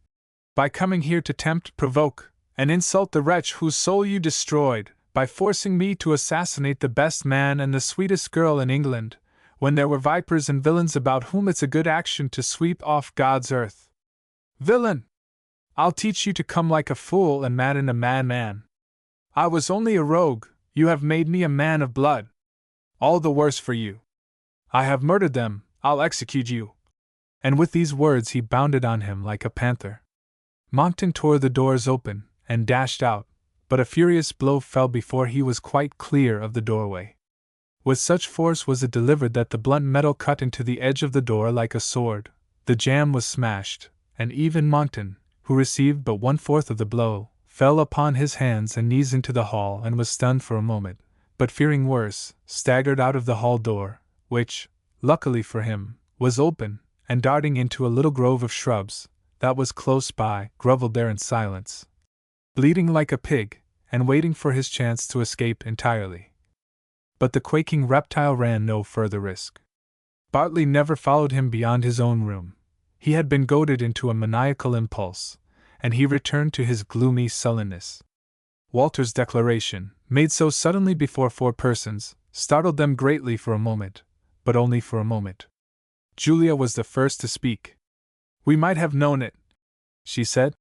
By coming here to tempt, provoke, and insult the wretch whose soul you destroyed, by forcing me to assassinate the best man and the sweetest girl in England, when there were vipers and villains about whom it's a good action to sweep off God's earth. Villain! I'll teach you to come like a fool and madden a madman. I was only a rogue, you have made me a man of blood. All the worse for you. I have murdered them, I'll execute you. And with these words he bounded on him like a panther. Monckton tore the doors open and dashed out, but a furious blow fell before he was quite clear of the doorway. With such force was it delivered that the blunt metal cut into the edge of the door like a sword, the jamb was smashed, and even Monckton, who received but 1/4 of the blow, fell upon his hands and knees into the hall and was stunned for a moment, but fearing worse, staggered out of the hall door, which, luckily for him, was open, and darting into a little grove of shrubs, that was close by, grovelled there in silence, bleating like a pig, and waiting for his chance to escape entirely. But the quaking reptile ran no further risk. Bartley never followed him beyond his own room. He had been goaded into a maniacal impulse, and he returned to his gloomy sullenness. Walter's declaration, made so suddenly before 4 persons, startled them greatly for a moment, but only for a moment. Julia was the first to speak. We might have known it, she said.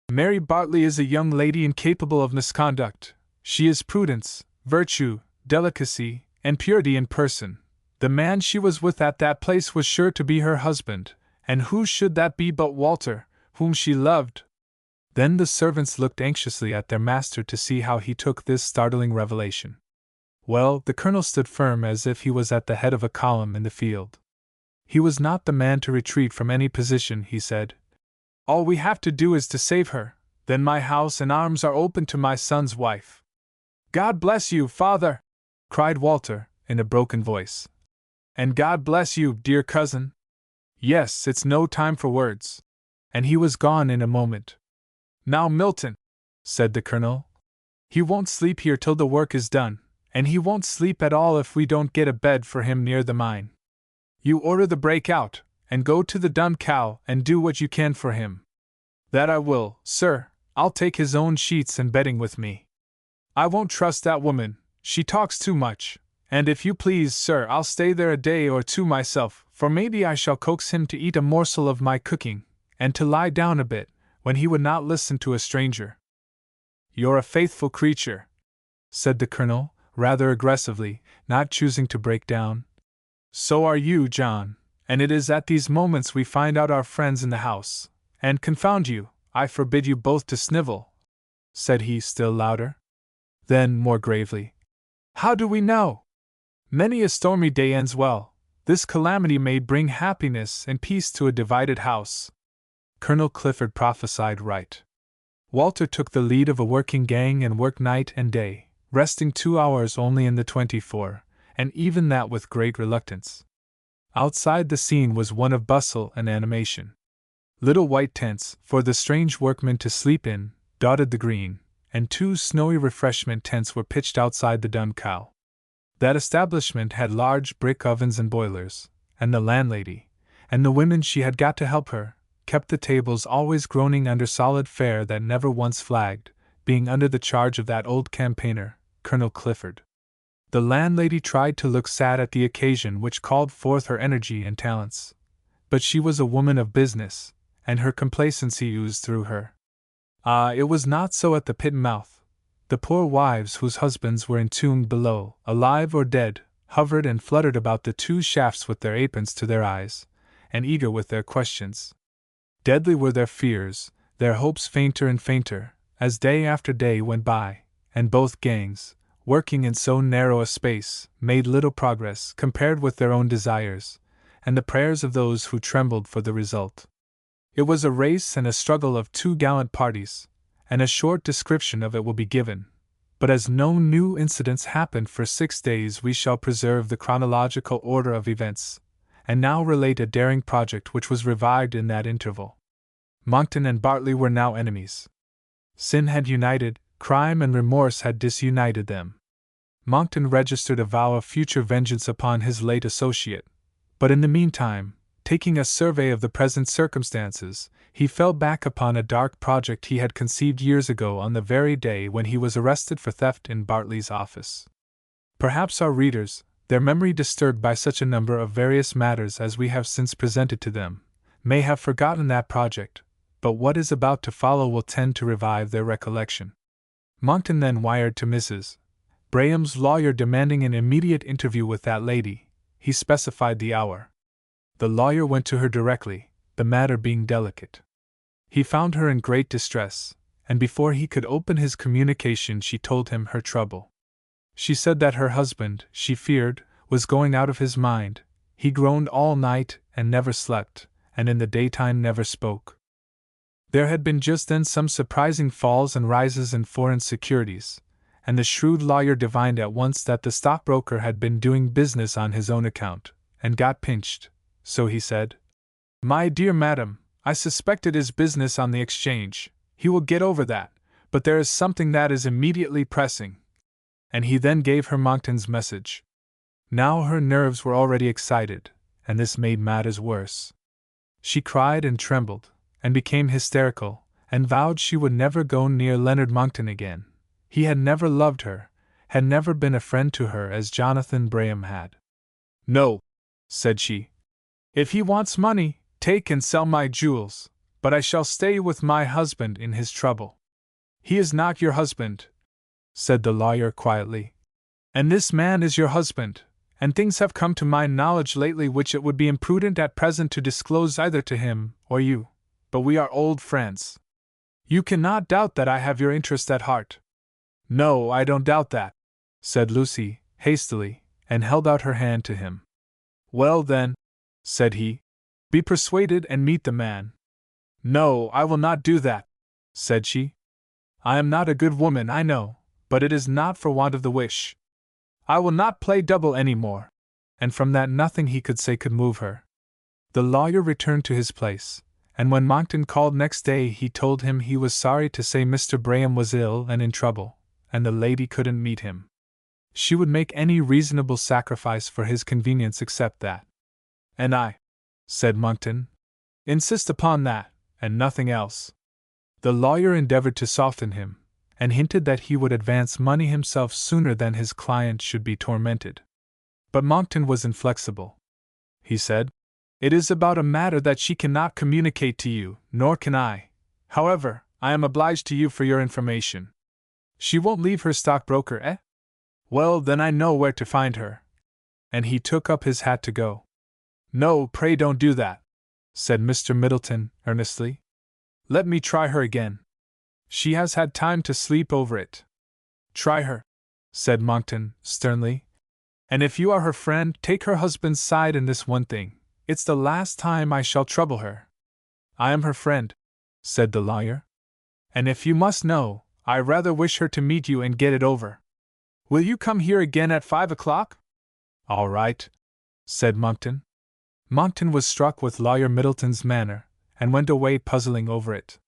Mary Bartley is a young lady incapable of misconduct. She is prudence, virtue, delicacy, and purity in person. The man she was with at that place was sure to be her husband, and who should that be but Walter, whom she loved? Then the servants looked anxiously at their master to see how he took this startling revelation. Well, the colonel stood firm as if he was at the head of a column in the field. He was not the man to retreat from any position, he said. All we have to do is to save her, then my house and arms are open to my son's wife. God bless you, father! Cried Walter, in a broken voice. And God bless you, dear cousin. Yes, it's no time for words. And he was gone in a moment. Now, Milton, said the colonel, he won't sleep here till the work is done, and he won't sleep at all if we don't get a bed for him near the mine. You order the break out, and go to the Dun Cow and do what you can for him. That I will, sir. I'll take his own sheets and bedding with me. I won't trust that woman, she talks too much, and if you please, sir, I'll stay there a day or 2 myself, for maybe I shall coax him to eat a morsel of my cooking, and to lie down a bit, when he would not listen to a stranger. You're a faithful creature, said the colonel, rather aggressively, not choosing to break down. So are you, John, and it is at these moments we find out our friends in the house, and confound you, I forbid you both to snivel, said he still louder. Then, more gravely, how do we know? Many a stormy day ends well. This calamity may bring happiness and peace to a divided house. Colonel Clifford prophesied right. Walter took the lead of a working gang and worked night and day, resting 2 hours only in the 24, and even that with great reluctance. Outside the scene was one of bustle and animation. Little white tents, for the strange workmen to sleep in, dotted the green, and 2 snowy refreshment tents were pitched outside the Dun Cow. That establishment had large brick ovens and boilers, and the landlady, and the women she had got to help her, kept the tables always groaning under solid fare that never once flagged, being under the charge of that old campaigner, Colonel Clifford. The landlady tried to look sad at the occasion which called forth her energy and talents, but she was a woman of business, and her complacency oozed through her. It was not so at the pit mouth. The poor wives whose husbands were entombed below, alive or dead, hovered and fluttered about the 2 shafts with their aprons to their eyes, and eager with their questions. Deadly were their fears, their hopes fainter and fainter, as day after day went by, and both gangs, working in so narrow a space, made little progress compared with their own desires, and the prayers of those who trembled for the result. It was a race and a struggle of two gallant parties, and a short description of it will be given. But as no new incidents happened for 6 days, we shall preserve the chronological order of events, and now relate a daring project which was revived in that interval. Monckton and Bartley were now enemies. Sin had united, crime and remorse had disunited them. Monckton registered a vow of future vengeance upon his late associate, but in the meantime, taking a survey of the present circumstances, he fell back upon a dark project he had conceived years ago on the very day when he was arrested for theft in Bartley's office. Perhaps our readers, their memory disturbed by such a number of various matters as we have since presented to them, may have forgotten that project, but what is about to follow will tend to revive their recollection. Monckton then wired to Mrs. Braham's lawyer demanding an immediate interview with that lady. He specified the hour. The lawyer went to her directly, the matter being delicate. He found her in great distress, and before he could open his communication she told him her trouble. She said that her husband, she feared, was going out of his mind. He groaned all night and never slept, and in the daytime never spoke. There had been just then some surprising falls and rises in foreign securities, and the shrewd lawyer divined at once that the stockbroker had been doing business on his own account, and got pinched. So he said, "My dear madam, I suspect it is business on the exchange. He will get over that, but there is something that is immediately pressing." And he then gave her Monckton's message. Now her nerves were already excited, and this made matters worse. She cried and trembled, and became hysterical, and vowed she would never go near Leonard Monckton again. He had never loved her, had never been a friend to her as Jonathan Braham had. "No," said she. "If he wants money, take and sell my jewels, but I shall stay with my husband in his trouble." "He is not your husband," said the lawyer quietly. "And this man is your husband, and things have come to my knowledge lately which it would be imprudent at present to disclose either to him or you, but we are old friends. You cannot doubt that I have your interest at heart." "No, I don't doubt that," said Lucy, hastily, and held out her hand to him. "Well then," said he, "be persuaded and meet the man." "No, I will not do that," said she. "I am not a good woman, I know, but it is not for want of the wish. I will not play double any more." And from that nothing he could say could move her. The lawyer returned to his place, and when Monckton called next day he told him he was sorry to say Mr. Braham was ill and in trouble, and the lady couldn't meet him. She would make any reasonable sacrifice for his convenience except that. "And I," said Monckton, "insist upon that, and nothing else." The lawyer endeavored to soften him, and hinted that he would advance money himself sooner than his client should be tormented. But Monckton was inflexible. He said, "It is about a matter that she cannot communicate to you, nor can I. However, I am obliged to you for your information. She won't leave her stockbroker, eh? Well, then I know where to find her." And he took up his hat to go. "No, pray don't do that," said Mr. Middleton, earnestly. "Let me try her again. She has had time to sleep over it." "Try her," said Monckton, sternly. "And if you are her friend, take her husband's side in this one thing. It's the last time I shall trouble her." "I am her friend," said the lawyer. "And if you must know, I rather wish her to meet you and get it over. Will you come here again at 5 o'clock? "All right," said Monckton. Monckton was struck with Lawyer Middleton's manner, and went away puzzling over it.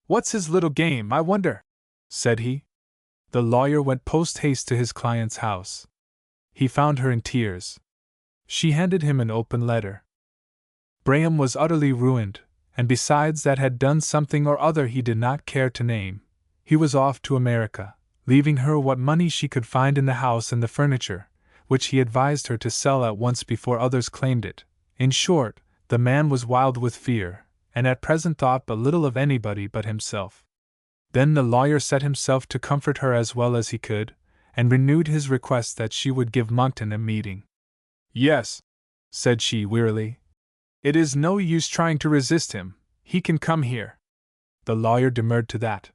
"What's his little game, I wonder?" said he. The lawyer went post-haste to his client's house. He found her in tears. She handed him an open letter. Braham was utterly ruined, and besides that had done something or other he did not care to name. He was off to America, leaving her what money she could find in the house and the furniture, which he advised her to sell at once before others claimed it. In short, the man was wild with fear, and at present thought but little of anybody but himself. Then the lawyer set himself to comfort her as well as he could, and renewed his request that she would give Monckton a meeting. "Yes," said she wearily. "It is no use trying to resist him. he can come here. The lawyer demurred to that.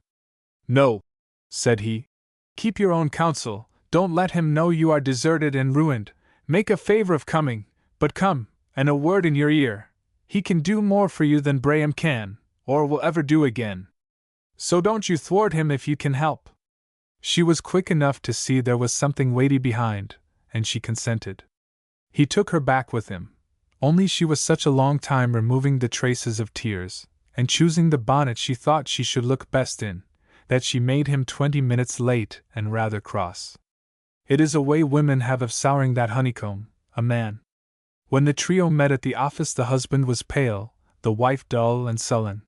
No, said he. Keep your own counsel, don't let him know you are deserted and ruined, make a favor of coming, but come, and a word in your ear. He can do more for you than Braham can, or will ever do again. So don't you thwart him if you can help. She was quick enough to see there was something weighty behind, and she consented. He took her back with him, only she was such a long time removing the traces of tears, and choosing the bonnet she thought she should look best in, that she made him 20 minutes late and rather cross. It is a way women have of souring that honeycomb, a man. When the trio met at the office, the husband was pale, the wife dull and sullen.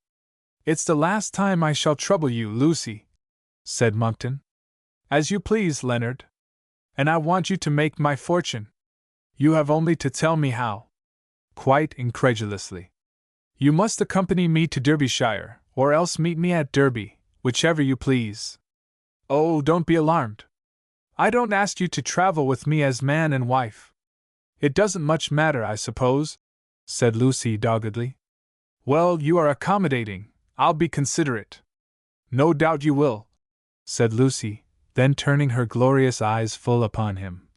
It's the last time I shall trouble you, Lucy, said Monckton. As you please, Leonard. And I want you to make my fortune. You have only to tell me how. Quite incredulously. You must accompany me to Derbyshire, or else meet me at Derby, whichever you please. Oh, don't be alarmed. I don't ask you to travel with me as man and wife. It doesn't much matter, I suppose, said Lucy doggedly. Well, you are accommodating. I'll be considerate. No doubt you will, said Lucy, then turning her glorious eyes full upon him.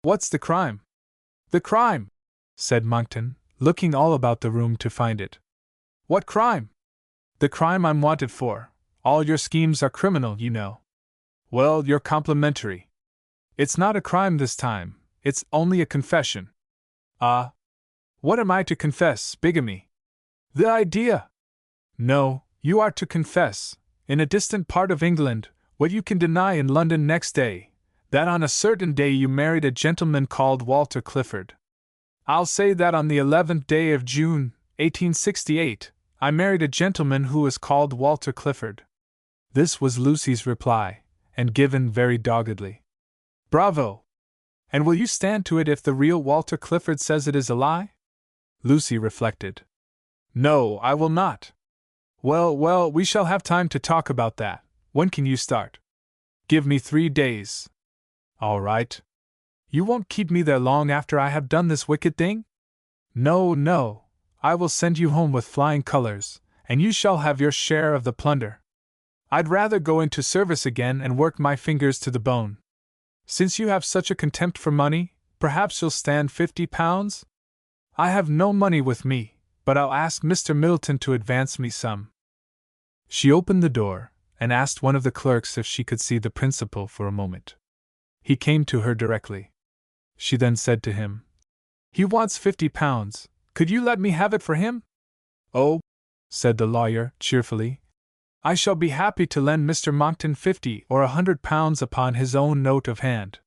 What's the crime? The crime, said Monckton, looking all about the room to find it. What crime? The crime I'm wanted for. All your schemes are criminal, you know. Well, you're complimentary. It's not a crime this time, it's only a confession. Ah. What am I to confess? Bigamy? The idea! No, you are to confess, in a distant part of England, what you can deny in London next day, that on a certain day you married a gentleman called Walter Clifford. I'll say that on the 11th day of June, 1868, I married a gentleman who was called Walter Clifford. This was Lucy's reply, and given very doggedly. Bravo! And will you stand to it if the real Walter Clifford says it is a lie? Lucy reflected. No, I will not. Well, we shall have time to talk about that. When can you start? Give me 3 days. All right. You won't keep me there long after I have done this wicked thing? No, I will send you home with flying colors, and you shall have your share of the plunder. I'd rather go into service again and work my fingers to the bone. Since you have such a contempt for money, perhaps you'll stand £50? I have no money with me, but I'll ask Mr. Middleton to advance me some. She opened the door, and asked one of the clerks if she could see the principal for a moment. He came to her directly. She then said to him, He wants £50. Could you let me have it for him? Oh, said the lawyer, cheerfully. I shall be happy to lend Mr. Monckton £50 or £100 upon his own note of hand.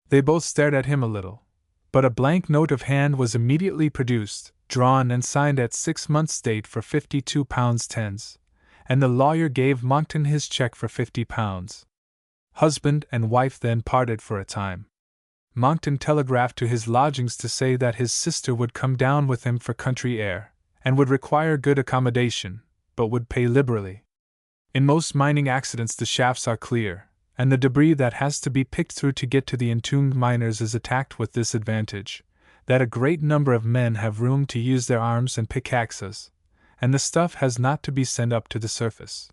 They both stared at him a little, but a blank note of hand was immediately produced, drawn and signed at 6 months' date for £52 tens, and the lawyer gave Monckton his cheque for £50. Husband and wife then parted for a time. Monckton telegraphed to his lodgings to say that his sister would come down with him for country air, and would require good accommodation, but would pay liberally. In most mining accidents the shafts are clear, and the debris that has to be picked through to get to the entombed miners is attacked with this advantage, that a great number of men have room to use their arms and pickaxes, and the stuff has not to be sent up to the surface.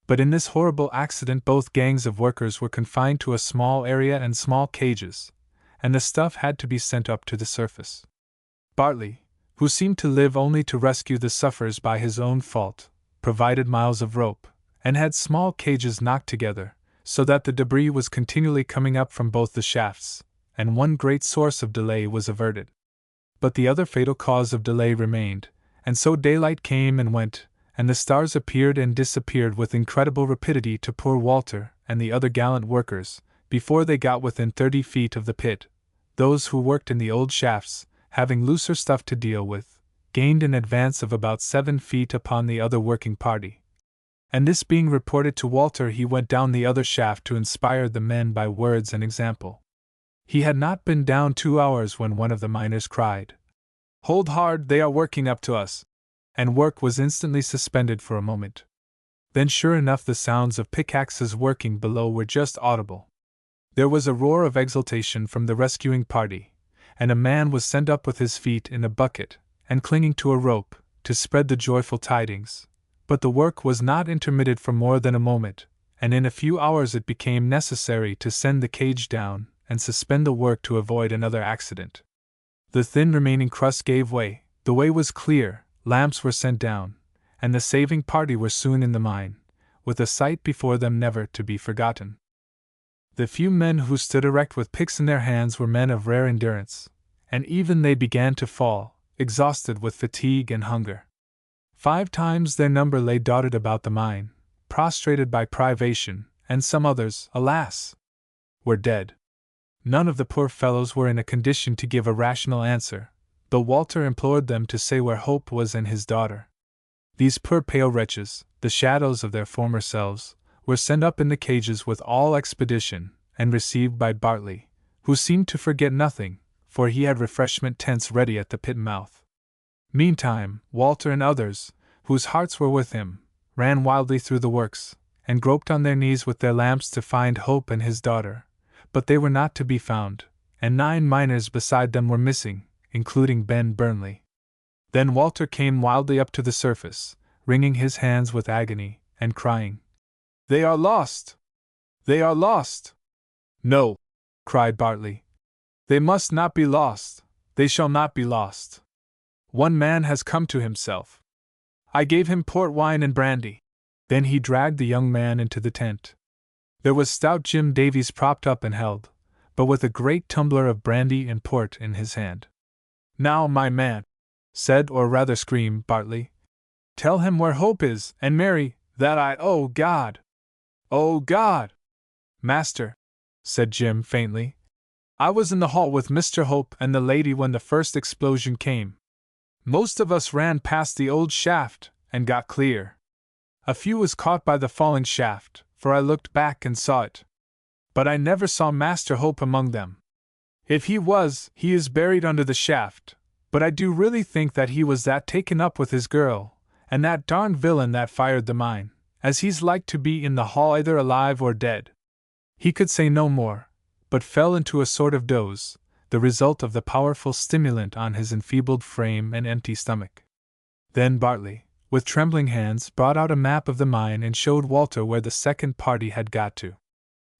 But in this horrible accident both gangs of workers were confined to a small area and small cages, and the stuff had to be sent up to the surface. Bartley, who seemed to live only to rescue the sufferers by his own fault, provided miles of rope, and had small cages knocked together, so that the debris was continually coming up from both the shafts, and one great source of delay was averted. But the other fatal cause of delay remained, and so daylight came and went, and the stars appeared and disappeared with incredible rapidity to poor Walter and the other gallant workers, before they got within 30 feet of the pit. Those who worked in the old shafts, having looser stuff to deal with, gained an advance of about 7 feet upon the other working party. And this being reported to Walter, he went down the other shaft to inspire the men by words and example. He had not been down 2 hours when one of the miners cried, Hold hard, they are working up to us! And work was instantly suspended for a moment. Then sure enough the sounds of pickaxes working below were just audible. There was a roar of exultation from the rescuing party, and a man was sent up with his feet in a bucket, and clinging to a rope, to spread the joyful tidings, but the work was not intermitted for more than a moment, and in a few hours it became necessary to send the cage down and suspend the work to avoid another accident. The thin remaining crust gave way, the way was clear, lamps were sent down, and the saving party were soon in the mine, with a sight before them never to be forgotten. The few men who stood erect with picks in their hands were men of rare endurance, and even they began to fall, exhausted with fatigue and hunger. 5 times their number lay dotted about the mine, prostrated by privation, and some others, alas, were dead. None of the poor fellows were in a condition to give a rational answer, though Walter implored them to say where Hope was and his daughter. These poor pale wretches, the shadows of their former selves, were sent up in the cages with all expedition, and received by Bartley, who seemed to forget nothing, for he had refreshment tents ready at the pit mouth. Meantime, Walter and others, whose hearts were with him, ran wildly through the works, and groped on their knees with their lamps to find Hope and his daughter, but they were not to be found, and 9 miners beside them were missing, including Ben Burnley. Then Walter came wildly up to the surface, wringing his hands with agony, and crying, "They are lost! They are lost!" "No," cried Bartley. "They must not be lost, they shall not be lost. One man has come to himself. I gave him port wine and brandy." Then he dragged the young man into the tent. There was stout Jim Davies propped up and held, but with a great tumbler of brandy and port in his hand. "Now, my man," said, or rather screamed, Bartley, "tell him where Hope is, and Mary, that oh God! Oh God!" "Master," said Jim faintly, "I was in the hall with Mr. Hope and the lady when the first explosion came. Most of us ran past the old shaft, and got clear. A few was caught by the falling shaft, for I looked back and saw it. But I never saw Master Hope among them. If he was, he is buried under the shaft, but I do really think that he was that taken up with his girl, and that darned villain that fired the mine, as he's like to be in the hall either alive or dead." He could say no more, but fell into a sort of doze, the result of the powerful stimulant on his enfeebled frame and empty stomach. Then Bartley, with trembling hands, brought out a map of the mine and showed Walter where the second party had got to.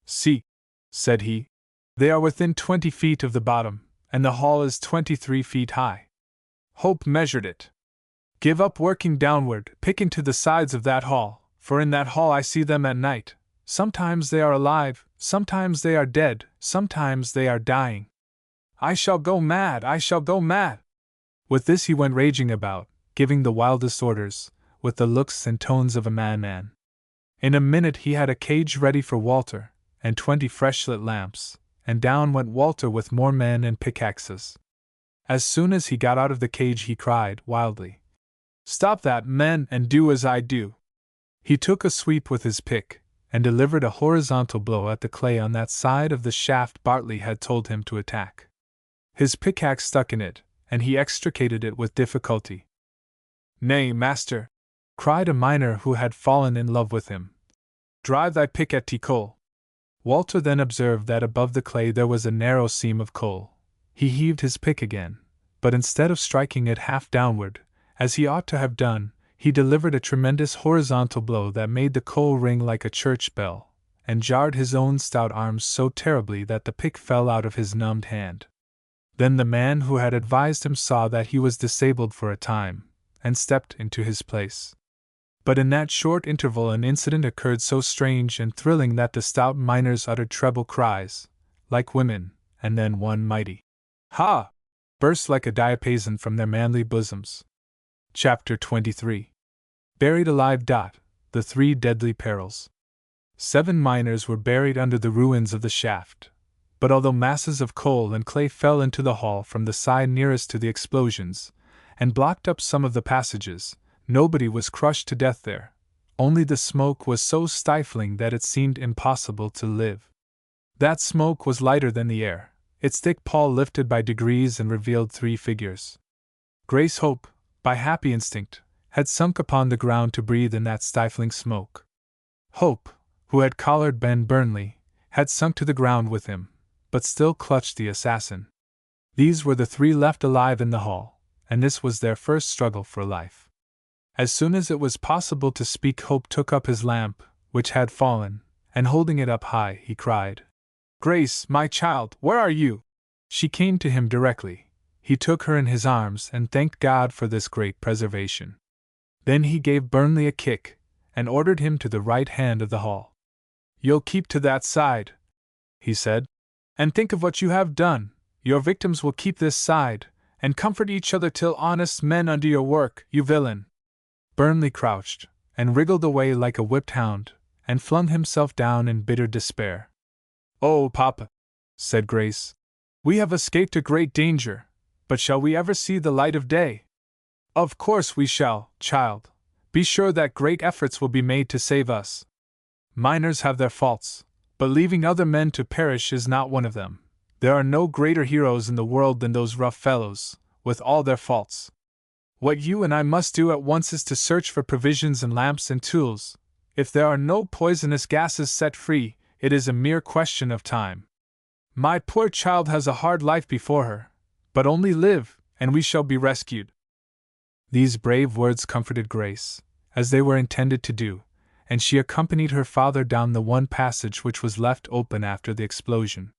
"See," said he, "they are within 20 feet of the bottom, and the hall is 23 feet high. Hope measured it. Give up working downward, pick into the sides of that hall, for in that hall I see them at night. Sometimes they are alive, sometimes they are dead, sometimes they are dying. I shall go mad, I shall go mad." With this he went raging about, giving the wildest orders, with the looks and tones of a madman. In a minute he had a cage ready for Walter, and 20 fresh-lit lamps, and down went Walter with more men and pickaxes. As soon as he got out of the cage he cried, wildly, "Stop that, men, and do as I do." He took a sweep with his pick, and delivered a horizontal blow at the clay on that side of the shaft Bartley had told him to attack. His pickaxe stuck in it, and he extricated it with difficulty. "Nay, master," cried a miner who had fallen in love with him, "drive thy pick at the coal." Walter then observed that above the clay there was a narrow seam of coal. He heaved his pick again, but instead of striking it half downward, as he ought to have done, he delivered a tremendous horizontal blow that made the coal ring like a church bell, and jarred his own stout arms so terribly that the pick fell out of his numbed hand. Then the man who had advised him saw that he was disabled for a time, and stepped into his place. But in that short interval an incident occurred so strange and thrilling that the stout miners uttered treble cries, like women, and then one mighty "Ha!" burst like a diapason from their manly bosoms. Chapter 23. Buried alive. The 3 deadly perils. 7 miners were buried under the ruins of the shaft, but although masses of coal and clay fell into the hall from the side nearest to the explosions, and blocked up some of the passages, nobody was crushed to death there. Only the smoke was so stifling that it seemed impossible to live. That smoke was lighter than the air, its thick pall lifted by degrees and revealed 3 figures. Grace Hope, by happy instinct, had sunk upon the ground to breathe in that stifling smoke. Hope, who had collared Ben Burnley, had sunk to the ground with him, but still clutched the assassin. These were the 3 left alive in the hall, and this was their first struggle for life. As soon as it was possible to speak, Hope took up his lamp, which had fallen, and holding it up high, he cried, "Grace, my child, where are you?" She came to him directly. He took her in his arms and thanked God for this great preservation. Then he gave Burnley a kick, and ordered him to the right hand of the hall. "You'll keep to that side," he said, "and think of what you have done. Your victims will keep this side, and comfort each other till honest men undo your work, you villain." Burnley crouched, and wriggled away like a whipped hound, and flung himself down in bitter despair. "Oh, Papa," said Grace, "we have escaped a great danger, but shall we ever see the light of day?" "Of course we shall, child. Be sure that great efforts will be made to save us. Miners have their faults, but leaving other men to perish is not one of them. There are no greater heroes in the world than those rough fellows, with all their faults. What you and I must do at once is to search for provisions and lamps and tools. If there are no poisonous gases set free, it is a mere question of time. My poor child has a hard life before her, but only live, and we shall be rescued." These brave words comforted Grace, as they were intended to do, and she accompanied her father down the one passage which was left open after the explosion.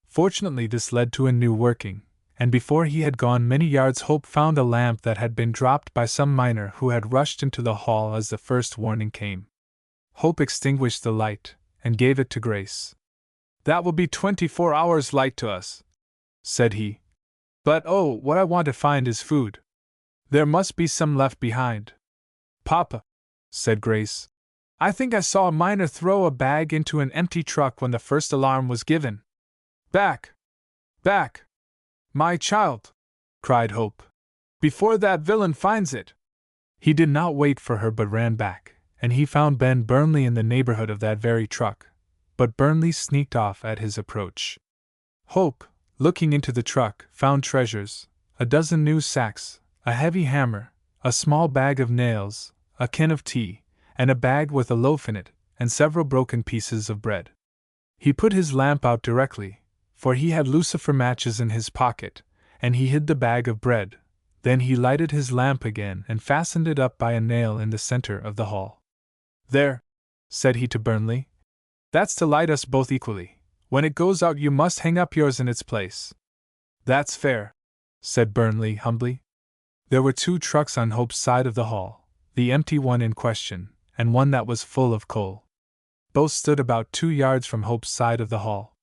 Fortunately, this led to a new working, and before he had gone many yards, Hope found a lamp that had been dropped by some miner who had rushed into the hall as the first warning came. Hope extinguished the light, and gave it to Grace. "That will be 24 hours' light to us," said he. "But oh, what I want to find is food. There must be some left behind." "Papa," said Grace, "I think I saw a miner throw a bag into an empty truck when the first alarm was given." "Back! Back! My child!" cried Hope, "before that villain finds it." He did not wait for her but ran back, and he found Ben Burnley in the neighborhood of that very truck, but Burnley sneaked off at his approach. Hope, looking into the truck, found treasures: a dozen new sacks, a heavy hammer, a small bag of nails, a can of tea, and a bag with a loaf in it, and several broken pieces of bread. He put his lamp out directly, for he had lucifer matches in his pocket, and he hid the bag of bread. Then he lighted his lamp again and fastened it up by a nail in the center of the hall. "There," said he to Burnley, "that's to light us both equally. When it goes out you must hang up yours in its place." "That's fair," said Burnley humbly. There were two trucks on Hope's side of the hall, the empty one in question, and one that was full of coal. Both stood about 2 yards from Hope's side of the hall.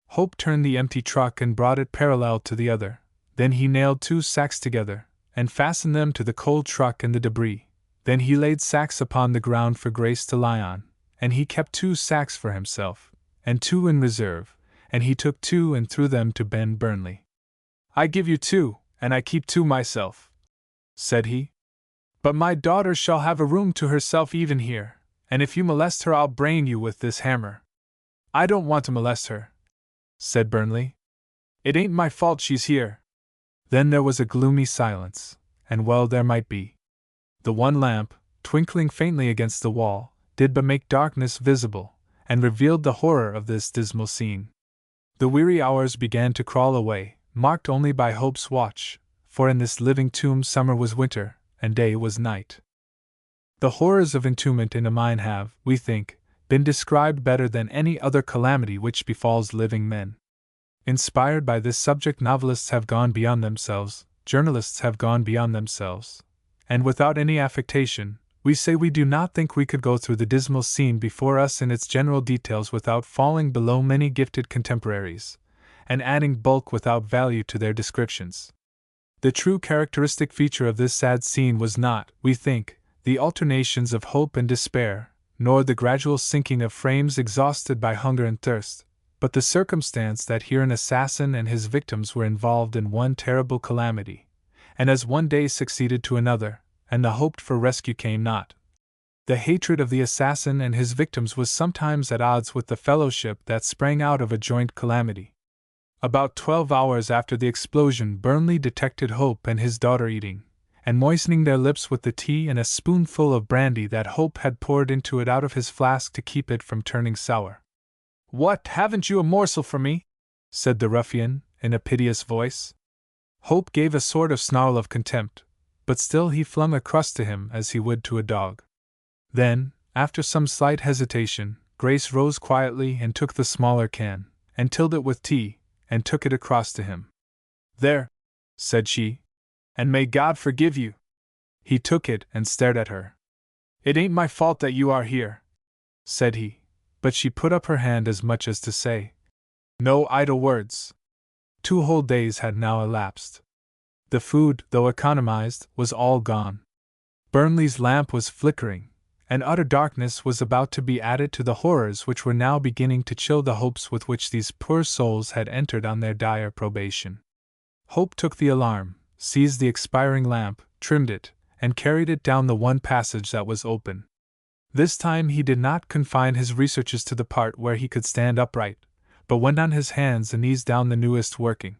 Hope turned the empty truck and brought it parallel to the other. Then he nailed 2 sacks together, and fastened them to the coal truck and the debris. Then he laid sacks upon the ground for Grace to lie on, and he kept 2 sacks for himself, and 2 in reserve, and he took 2 and threw them to Ben Burnley. "I give you 2, and I keep 2 myself," said he. "But my daughter shall have a room to herself even here, and if you molest her I'll brain you with this hammer." "I don't want to molest her," said Burnley. "It ain't my fault she's here." Then there was a gloomy silence, and well there might be. The one lamp, twinkling faintly against the wall, did but make darkness visible, and revealed the horror of this dismal scene. The weary hours began to crawl away, marked only by Hope's watch, for in this living tomb summer was winter, and day was night. The horrors of entombment in a mine have, we think, been described better than any other calamity which befalls living men. Inspired by this subject, novelists have gone beyond themselves, journalists have gone beyond themselves, and without any affectation, we say we do not think we could go through the dismal scene before us in its general details without falling below many gifted contemporaries, and adding bulk without value to their descriptions. The true characteristic feature of this sad scene was not, we think, the alternations of hope and despair, nor the gradual sinking of frames exhausted by hunger and thirst, but the circumstance that here an assassin and his victims were involved in one terrible calamity, and as one day succeeded to another, and the hoped-for rescue came not, the hatred of the assassin and his victims was sometimes at odds with the fellowship that sprang out of a joint calamity. About 12 hours after the explosion, Burnley detected Hope and his daughter eating, and moistening their lips with the tea and a spoonful of brandy that Hope had poured into it out of his flask to keep it from turning sour. "What, haven't you a morsel for me?" said the ruffian, in a piteous voice. Hope gave a sort of snarl of contempt, but still he flung a crust to him as he would to a dog. Then, after some slight hesitation, Grace rose quietly and took the smaller can, and tilled it with tea, and took it across to him. "There," said she, "and may God forgive you." He took it and stared at her. "It ain't my fault that you are here," said he, but she put up her hand as much as to say, "No idle words." 2 whole days had now elapsed. The food, though economized, was all gone. Burnley's lamp was flickering, and utter darkness was about to be added to the horrors which were now beginning to chill the hopes with which these poor souls had entered on their dire probation. Hope took the alarm, seized the expiring lamp, trimmed it, and carried it down the one passage that was open. This time he did not confine his researches to the part where he could stand upright, but went on his hands and knees down the newest working.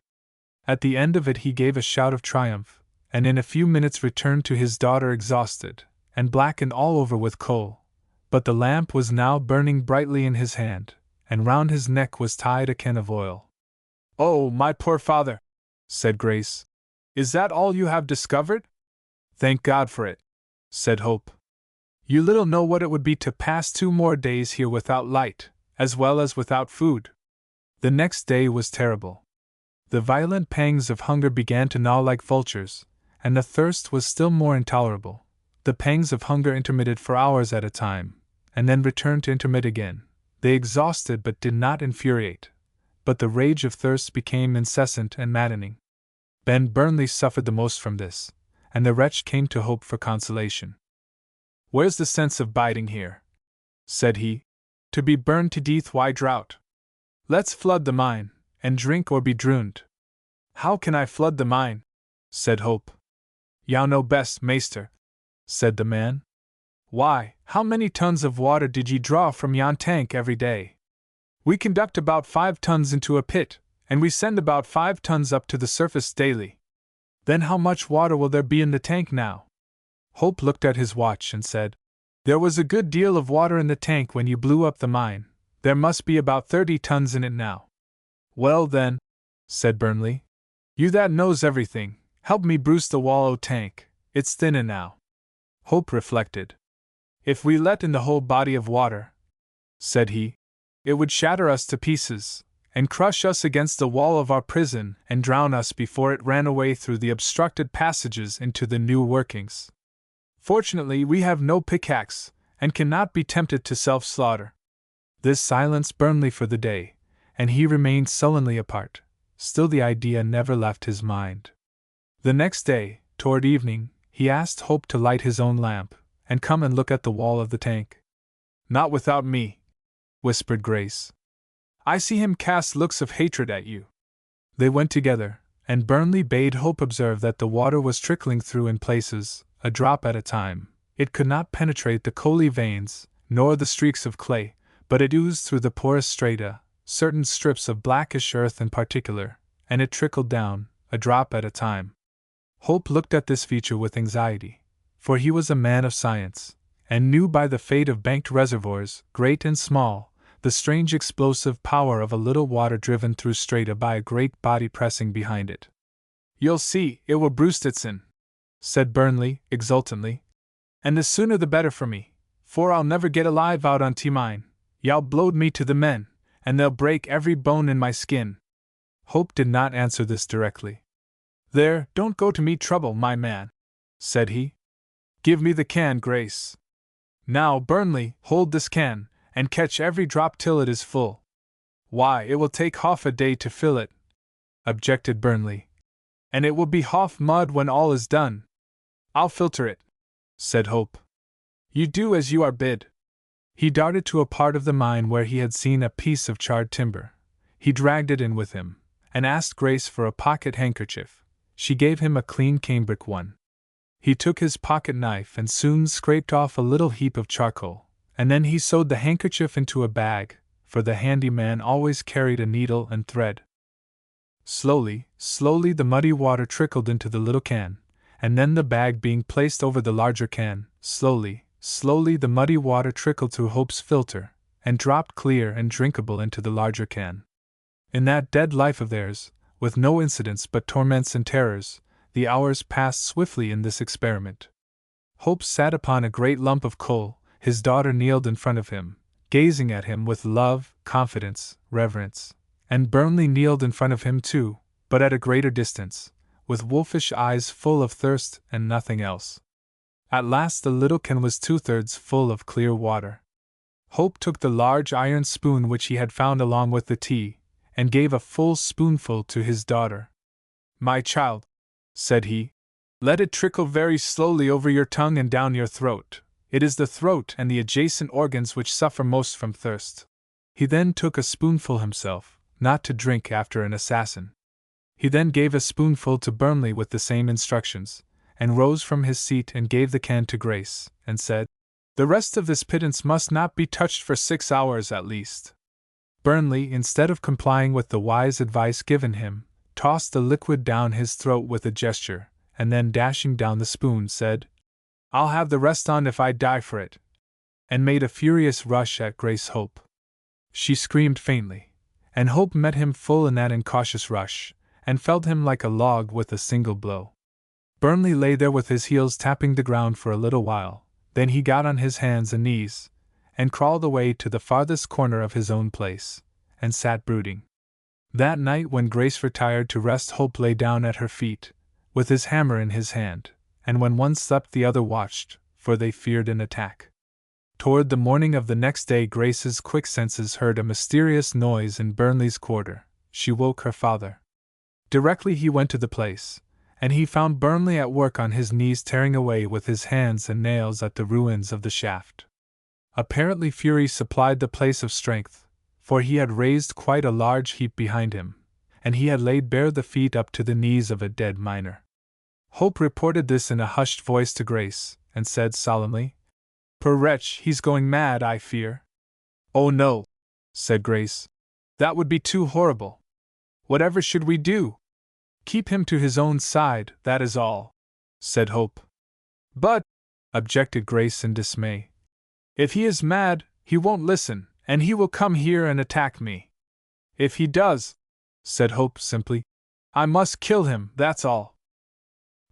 At the end of it he gave a shout of triumph, and in a few minutes returned to his daughter exhausted, and blackened all over with coal, but the lamp was now burning brightly in his hand, and round his neck was tied a can of oil. "Oh, my poor father," said Grace, "is that all you have discovered?" "Thank God for it," said Hope. "You little know what it would be to pass 2 more days here without light, as well as without food." The next day was terrible. The violent pangs of hunger began to gnaw like vultures, and the thirst was still more intolerable. The pangs of hunger intermitted for hours at a time, and then returned to intermit again. They exhausted but did not infuriate, but the rage of thirst became incessant and maddening. Ben Burnley suffered the most from this, and the wretch came to Hope for consolation. "Where's the sense of biding here?" said he. "To be burned to death, why drought? Let's flood the mine, and drink or be drooned." "How can I flood the mine?" said Hope. "Yow know best, meester," said the man. "Why, how many tons of water did ye draw from yon tank every day?" "We conduct about 5 tons into a pit, and we send about 5 tons up to the surface daily." "Then how much water will there be in the tank now?" Hope looked at his watch and said, "There was a good deal of water in the tank when you blew up the mine. There must be about 30 tons in it now." "Well then," said Burnley, "you that knows everything, help me bruise the wall o' tank, it's thinnin' now." Hope reflected. "If we let in the whole body of water," said he, "it would shatter us to pieces, and crush us against the wall of our prison and drown us before it ran away through the obstructed passages into the new workings. Fortunately we have no pickaxe, and cannot be tempted to self-slaughter." This silenced Burnley for the day, and he remained sullenly apart. Still the idea never left his mind. The next day, toward evening, he asked Hope to light his own lamp, and come and look at the wall of the tank. "Not without me," whispered Grace. "I see him cast looks of hatred at you." They went together, and Burnley bade Hope observe that the water was trickling through in places, a drop at a time. It could not penetrate the coaly veins, nor the streaks of clay, but it oozed through the porous strata, certain strips of blackish earth in particular, and it trickled down, a drop at a time. Hope looked at this feature with anxiety, for he was a man of science, and knew by the fate of banked reservoirs, great and small, the strange explosive power of a little water driven through strata by a great body pressing behind it. "You'll see, it will Brewstetson," said Burnley, exultantly. "And the sooner the better for me, for I'll never get alive out on T-mine. Y'all blowed me to the men, and they'll break every bone in my skin." Hope did not answer this directly. "There, don't go to me trouble, my man," said he. "Give me the can, Grace. Now, Burnley, hold this can, and catch every drop till it is full." "Why, it will take half a day to fill it," objected Burnley. "And it will be half mud when all is done." "I'll filter it," said Hope. "You do as you are bid." He darted to a part of the mine where he had seen a piece of charred timber. He dragged it in with him, and asked Grace for a pocket handkerchief. She gave him a clean cambric one. He took his pocket knife and soon scraped off a little heap of charcoal, and then he sewed the handkerchief into a bag, for the handy man always carried a needle and thread. Slowly, slowly the muddy water trickled into the little can, and then the bag being placed over the larger can, slowly, slowly the muddy water trickled through Hope's filter, and dropped clear and drinkable into the larger can. In that dead life of theirs, with no incidents but torments and terrors, The hours passed swiftly in this experiment. Hope sat upon a great lump of coal, his daughter kneeled in front of him, gazing at him with love, confidence, reverence, and Burnley kneeled in front of him too, but at a greater distance, with wolfish eyes full of thirst and nothing else. At last the little can was 2/3 full of clear water. Hope took the large iron spoon which he had found along with the tea, and gave a full spoonful to his daughter. "My child," said he, "let it trickle very slowly over your tongue and down your throat. It is the throat and the adjacent organs which suffer most from thirst." He then took a spoonful himself, not to drink after an assassin. He then gave a spoonful to Burnley with the same instructions, and rose from his seat and gave the can to Grace, and said, "The rest of this pittance must not be touched for 6 hours at least." Burnley, instead of complying with the wise advice given him, tossed the liquid down his throat with a gesture, and then dashing down the spoon, said, "I'll have the rest on if I die for it," and made a furious rush at Grace Hope. She screamed faintly, and Hope met him full in that incautious rush, and felled him like a log with a single blow. Burnley lay there with his heels tapping the ground for a little while, then he got on his hands and knees, and crawled away to the farthest corner of his own place, and sat brooding. That night when Grace retired to rest, Hope lay down at her feet, with his hammer in his hand, and when one slept the other watched, for they feared an attack. Toward the morning of the next day Grace's quick senses heard a mysterious noise in Burnley's quarter. She woke her father. Directly he went to the place, and he found Burnley at work on his knees tearing away with his hands and nails at the ruins of the shaft. Apparently fury supplied the place of strength, for he had raised quite a large heap behind him, and he had laid bare the feet up to the knees of a dead miner. Hope reported this in a hushed voice to Grace, and said solemnly, "Poor wretch, he's going mad, I fear." "Oh no," said Grace. "That would be too horrible. Whatever should we do?" "Keep him to his own side, that is all," said Hope. "But," objected Grace in dismay, "if he is mad, he won't listen, and he will come here and attack me." "If he does," said Hope simply, "I must kill him, that's all."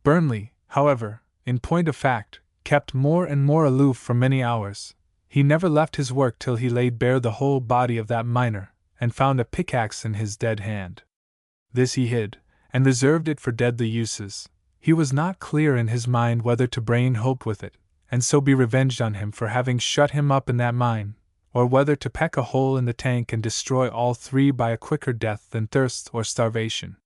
Burnley, however, in point of fact, kept more and more aloof for many hours. He never left his work till he laid bare the whole body of that miner, and found a pickaxe in his dead hand. This he hid, and reserved it for deadly uses. He was not clear in his mind whether to brain Hope with it, and so be revenged on him for having shut him up in that mine, or whether to peck a hole in the tank and destroy all three by a quicker death than thirst or starvation.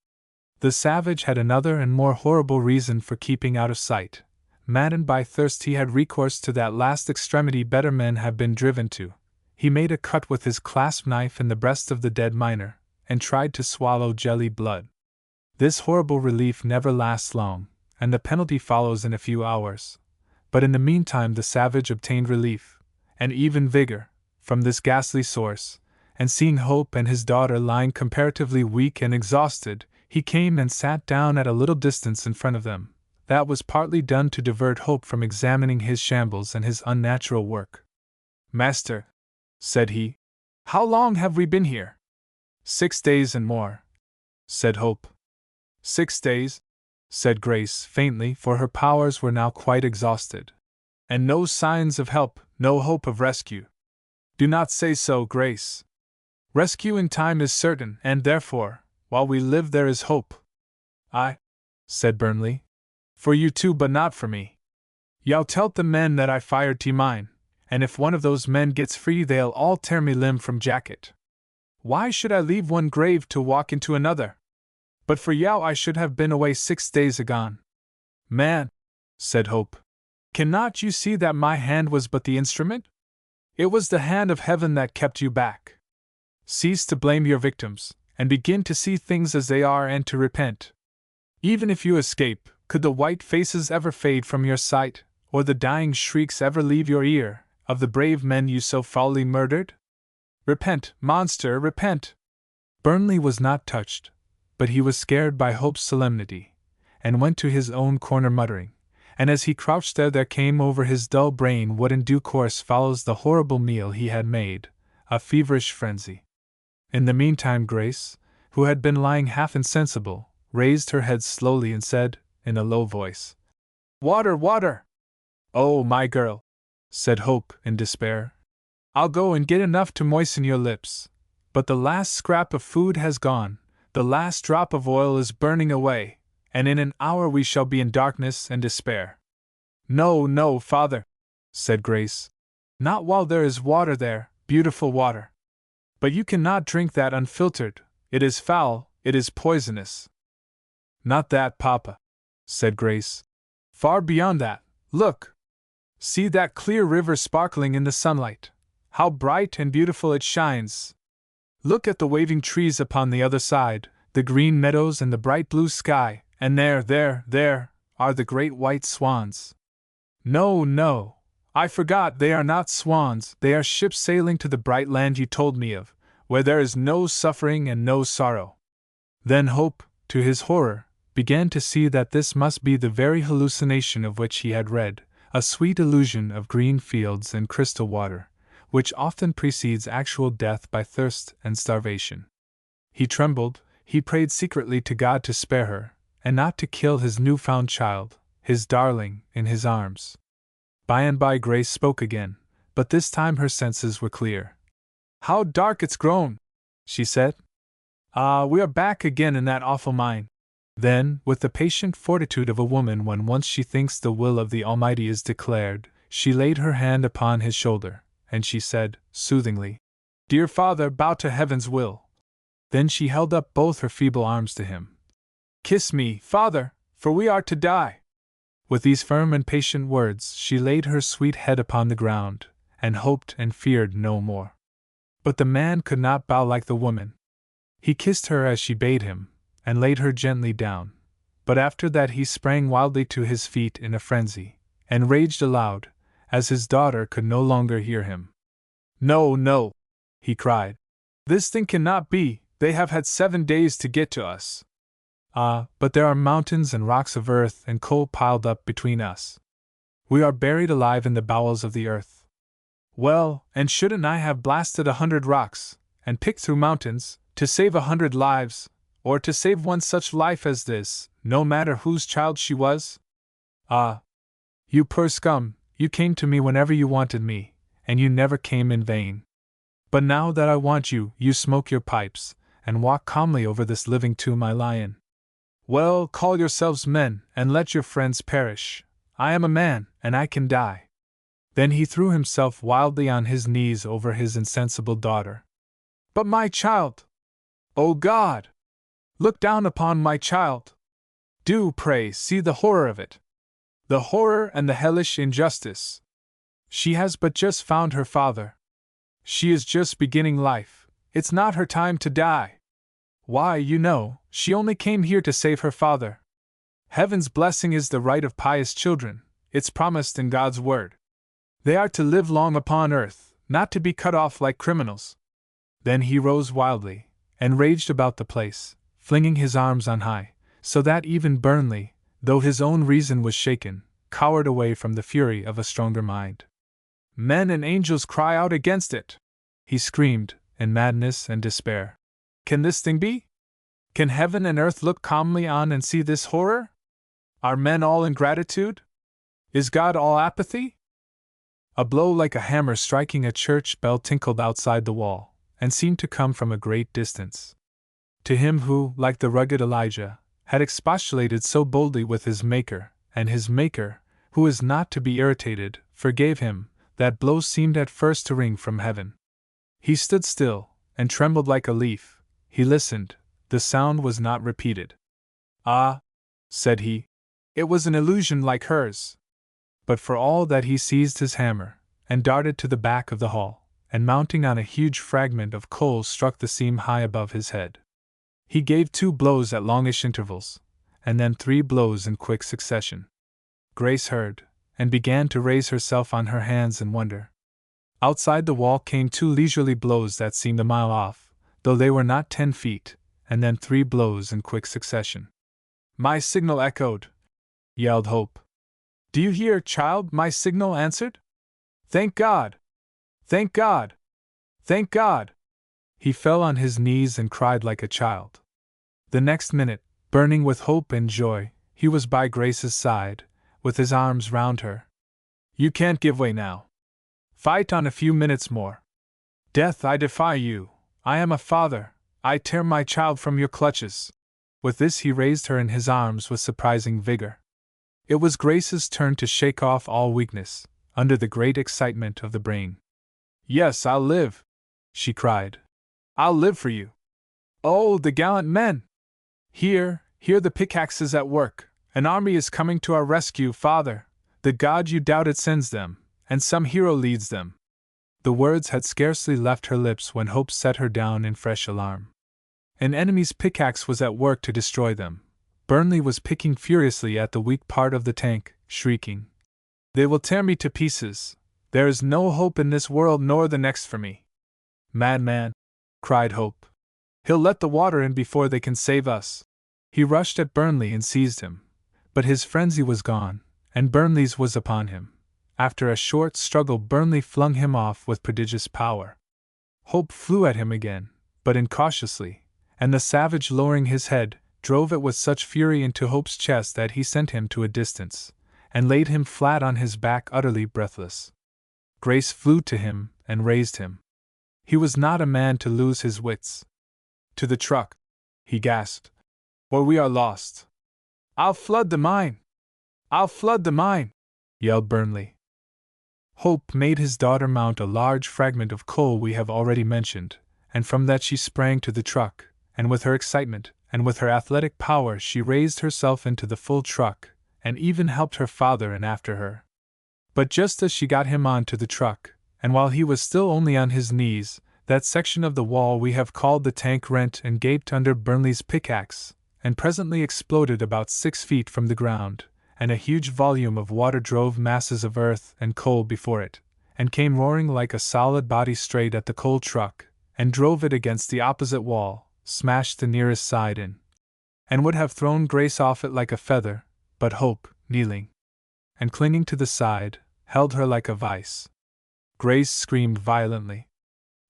The savage had another and more horrible reason for keeping out of sight. Maddened by thirst, he had recourse to that last extremity better men have been driven to. He made a cut with his clasp knife in the breast of the dead miner, and tried to swallow jelly blood. This horrible relief never lasts long, and the penalty follows in a few hours. But in the meantime the savage obtained relief, and even vigor, from this ghastly source, and seeing Hope and his daughter lying comparatively weak and exhausted, he came and sat down at a little distance in front of them. That was partly done to divert Hope from examining his shambles and his unnatural work. "Master," said he, "how long have we been here?" 6 days and more," said Hope. 6 days? said Grace faintly, for her powers were now quite exhausted. "And no signs of help, no hope of rescue." "Do not say so, Grace. Rescue in time is certain, and therefore, while we live there is hope." "Aye," said Burnley. "For you too, but not for me. Y'all tell the men that I fired T mine, and if one of those men gets free they'll all tear me limb from jacket. Why should I leave one grave to walk into another? But for yow I should have been away 6 days agone." "Man," said Hope, "cannot you see that my hand was but the instrument? It was the hand of heaven that kept you back. Cease to blame your victims, and begin to see things as they are and to repent. Even if you escape, could the white faces ever fade from your sight, or the dying shrieks ever leave your ear, of the brave men you so foully murdered? Repent, monster, repent!" Burnley was not touched, but he was scared by Hope's solemnity, and went to his own corner muttering, and as he crouched there came over his dull brain what in due course follows the horrible meal he had made, a feverish frenzy. In the meantime Grace, who had been lying half insensible, raised her head slowly and said, in a low voice. "Water, water!" "Oh, my girl," said Hope in despair. "I'll go and get enough to moisten your lips. But the last scrap of food has gone, the last drop of oil is burning away, and in an hour we shall be in darkness and despair." "No, no, father," said Grace. "Not while there is water there, beautiful water. But you cannot drink that unfiltered, it is foul, it is poisonous." "Not that, Papa," said Grace. "Far beyond that, look! See that clear river sparkling in the sunlight. How bright and beautiful it shines! Look at the waving trees upon the other side, the green meadows and the bright blue sky, and there are the great white swans." "No, no, I forgot, they are not swans, they are ships sailing to the bright land you told me of, where there is no suffering and no sorrow." Then Hope, to his horror, began to see that this must be the very hallucination of which he had read, a sweet illusion of green fields and crystal water, which often precedes actual death by thirst and starvation. He trembled, he prayed secretly to God to spare her, and not to kill his new-found child, his darling, in his arms. By and by Grace spoke again, but this time her senses were clear. "How dark it's grown!" she said. "Ah, we are back again in that awful mine." Then, with the patient fortitude of a woman when once she thinks the will of the Almighty is declared, she laid her hand upon his shoulder, and she said, soothingly, "Dear father, bow to heaven's will." Then she held up both her feeble arms to him. "Kiss me, father, for we are to die." With these firm and patient words she laid her sweet head upon the ground, and hoped and feared no more. But the man could not bow like the woman. He kissed her as she bade him, and laid her gently down, but after that he sprang wildly to his feet in a frenzy, and raged aloud, as his daughter could no longer hear him. "No, no," he cried. "This thing cannot be, they have had 7 days to get to us. Ah, but there are mountains and rocks of earth and coal piled up between us. We are buried alive in the bowels of the earth. Well, and shouldn't I have blasted 100 rocks, and picked through mountains, to save 100 lives, or to save one such life as this, no matter whose child she was? Ah! You poor scum, you came to me whenever you wanted me, and you never came in vain. But now that I want you, you smoke your pipes, and walk calmly over this living tomb I lie in. Well, call yourselves men, and let your friends perish. I am a man, and I can die." Then he threw himself wildly on his knees over his insensible daughter. "But my child! O God! Look down upon my child! Do, pray, see the horror of it! The horror and the hellish injustice! She has but just found her father. She is just beginning life, it's not her time to die. Why, you know, she only came here to save her father. Heaven's blessing is the right of pious children, it's promised in God's word. They are to live long upon earth, not to be cut off like criminals." Then he rose wildly, and raged about the place, flinging his arms on high, so that even Burnley, though his own reason was shaken, cowered away from the fury of a stronger mind. "Men and angels cry out against it!" he screamed, in madness and despair. "Can this thing be? Can heaven and earth look calmly on and see this horror? Are men all ingratitude? Is God all apathy?" A blow like a hammer striking a church bell tinkled outside the wall, and seemed to come from a great distance. To him who, like the rugged Elijah, had expostulated so boldly with his Maker, and his Maker, who is not to be irritated, forgave him, that blow seemed at first to ring from heaven. He stood still, and trembled like a leaf. He listened, the sound was not repeated. "Ah," said he, "it was an illusion like hers." But for all that he seized his hammer, and darted to the back of the hall, and mounting on a huge fragment of coal struck the seam high above his head. He gave 2 blows at longish intervals, and then 3 blows in quick succession. Grace heard, and began to raise herself on her hands in wonder. Outside the wall came 2 leisurely blows that seemed a mile off, though they were not 10 feet, and then 3 blows in quick succession. "My signal echoed!" yelled Hope. "Do you hear, child, my signal answered? Thank God! Thank God! Thank God!" He fell on his knees and cried like a child. The next minute, burning with hope and joy, He was by Grace's side, with his arms round her. You can't give way now. Fight on a few minutes more. Death, I defy you. I am a father. I tear my child from your clutches. With this he raised her in his arms with surprising vigor. It was Grace's turn to shake off all weakness, under the great excitement of the brain. Yes, I'll live, she cried. I'll live for you. Oh, the gallant men! Here the pickaxes at work. An army is coming to our rescue, father. The god you doubted sends them, and some hero leads them. The words had scarcely left her lips when Hope set her down in fresh alarm. An enemy's pickaxe was at work to destroy them. Burnley was picking furiously at the weak part of the tank, shrieking, They will tear me to pieces. There is no hope in this world nor the next for me. Madman, cried Hope. He'll let the water in before they can save us. He rushed at Burnley and seized him. But his frenzy was gone, and Burnley's was upon him. After a short struggle, Burnley flung him off with prodigious power. Hope flew at him again, but incautiously, and the savage, lowering his head, drove it with such fury into Hope's chest that he sent him to a distance, and laid him flat on his back utterly breathless. Grace flew to him and raised him. He was not a man to lose his wits. To the truck, he gasped, or we are lost. I'll flood the mine! I'll flood the mine! Yelled Burnley. Hope made his daughter mount a large fragment of coal we have already mentioned, and from that she sprang to the truck, and with her excitement, and with her athletic power she raised herself into the full truck, and even helped her father in after her. But just as she got him on to the truck, and while he was still only on his knees, that section of the wall we have called the tank rent and gaped under Burnley's pickaxe, and presently exploded about 6 feet from the ground, and a huge volume of water drove masses of earth and coal before it, and came roaring like a solid body straight at the coal truck, and drove it against the opposite wall, smashed the nearest side in, and would have thrown Grace off it like a feather, but Hope, kneeling and clinging to the side, held her like a vice. Grace screamed violently.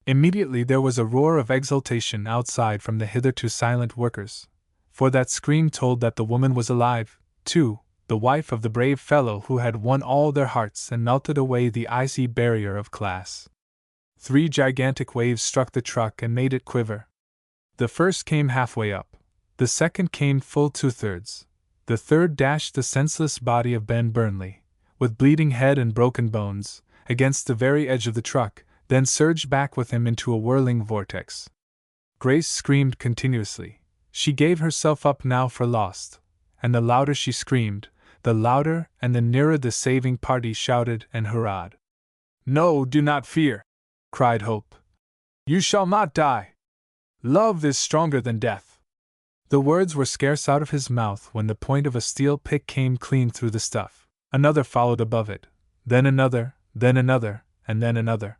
Immediately there was a roar of exultation outside from the hitherto silent workers, for that scream told that the woman was alive, too, the wife of the brave fellow who had won all their hearts and melted away the icy barrier of class. 3 gigantic waves struck the truck and made it quiver. The first came halfway up, the second came full 2/3, the third dashed the senseless body of Ben Burnley, with bleeding head and broken bones, against the very edge of the truck, then surged back with him into a whirling vortex. Grace screamed continuously. She gave herself up now for lost, and the louder she screamed, the louder and the nearer the saving party shouted and hurrahed. No, do not fear, cried Hope. You shall not die. Love is stronger than death. The words were scarce out of his mouth when the point of a steel pick came clean through the stuff. Another followed above it, then another, and then another.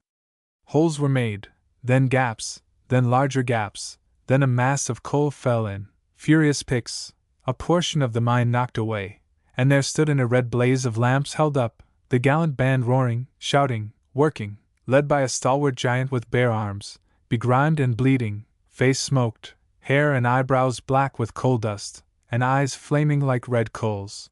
Holes were made, then gaps, then larger gaps, then a mass of coal fell in, furious picks, a portion of the mine knocked away, and there stood in a red blaze of lamps held up, the gallant band roaring, shouting, working, led by a stalwart giant with bare arms, begrimed and bleeding, face smoked, hair and eyebrows black with coal dust, and eyes flaming like red coals.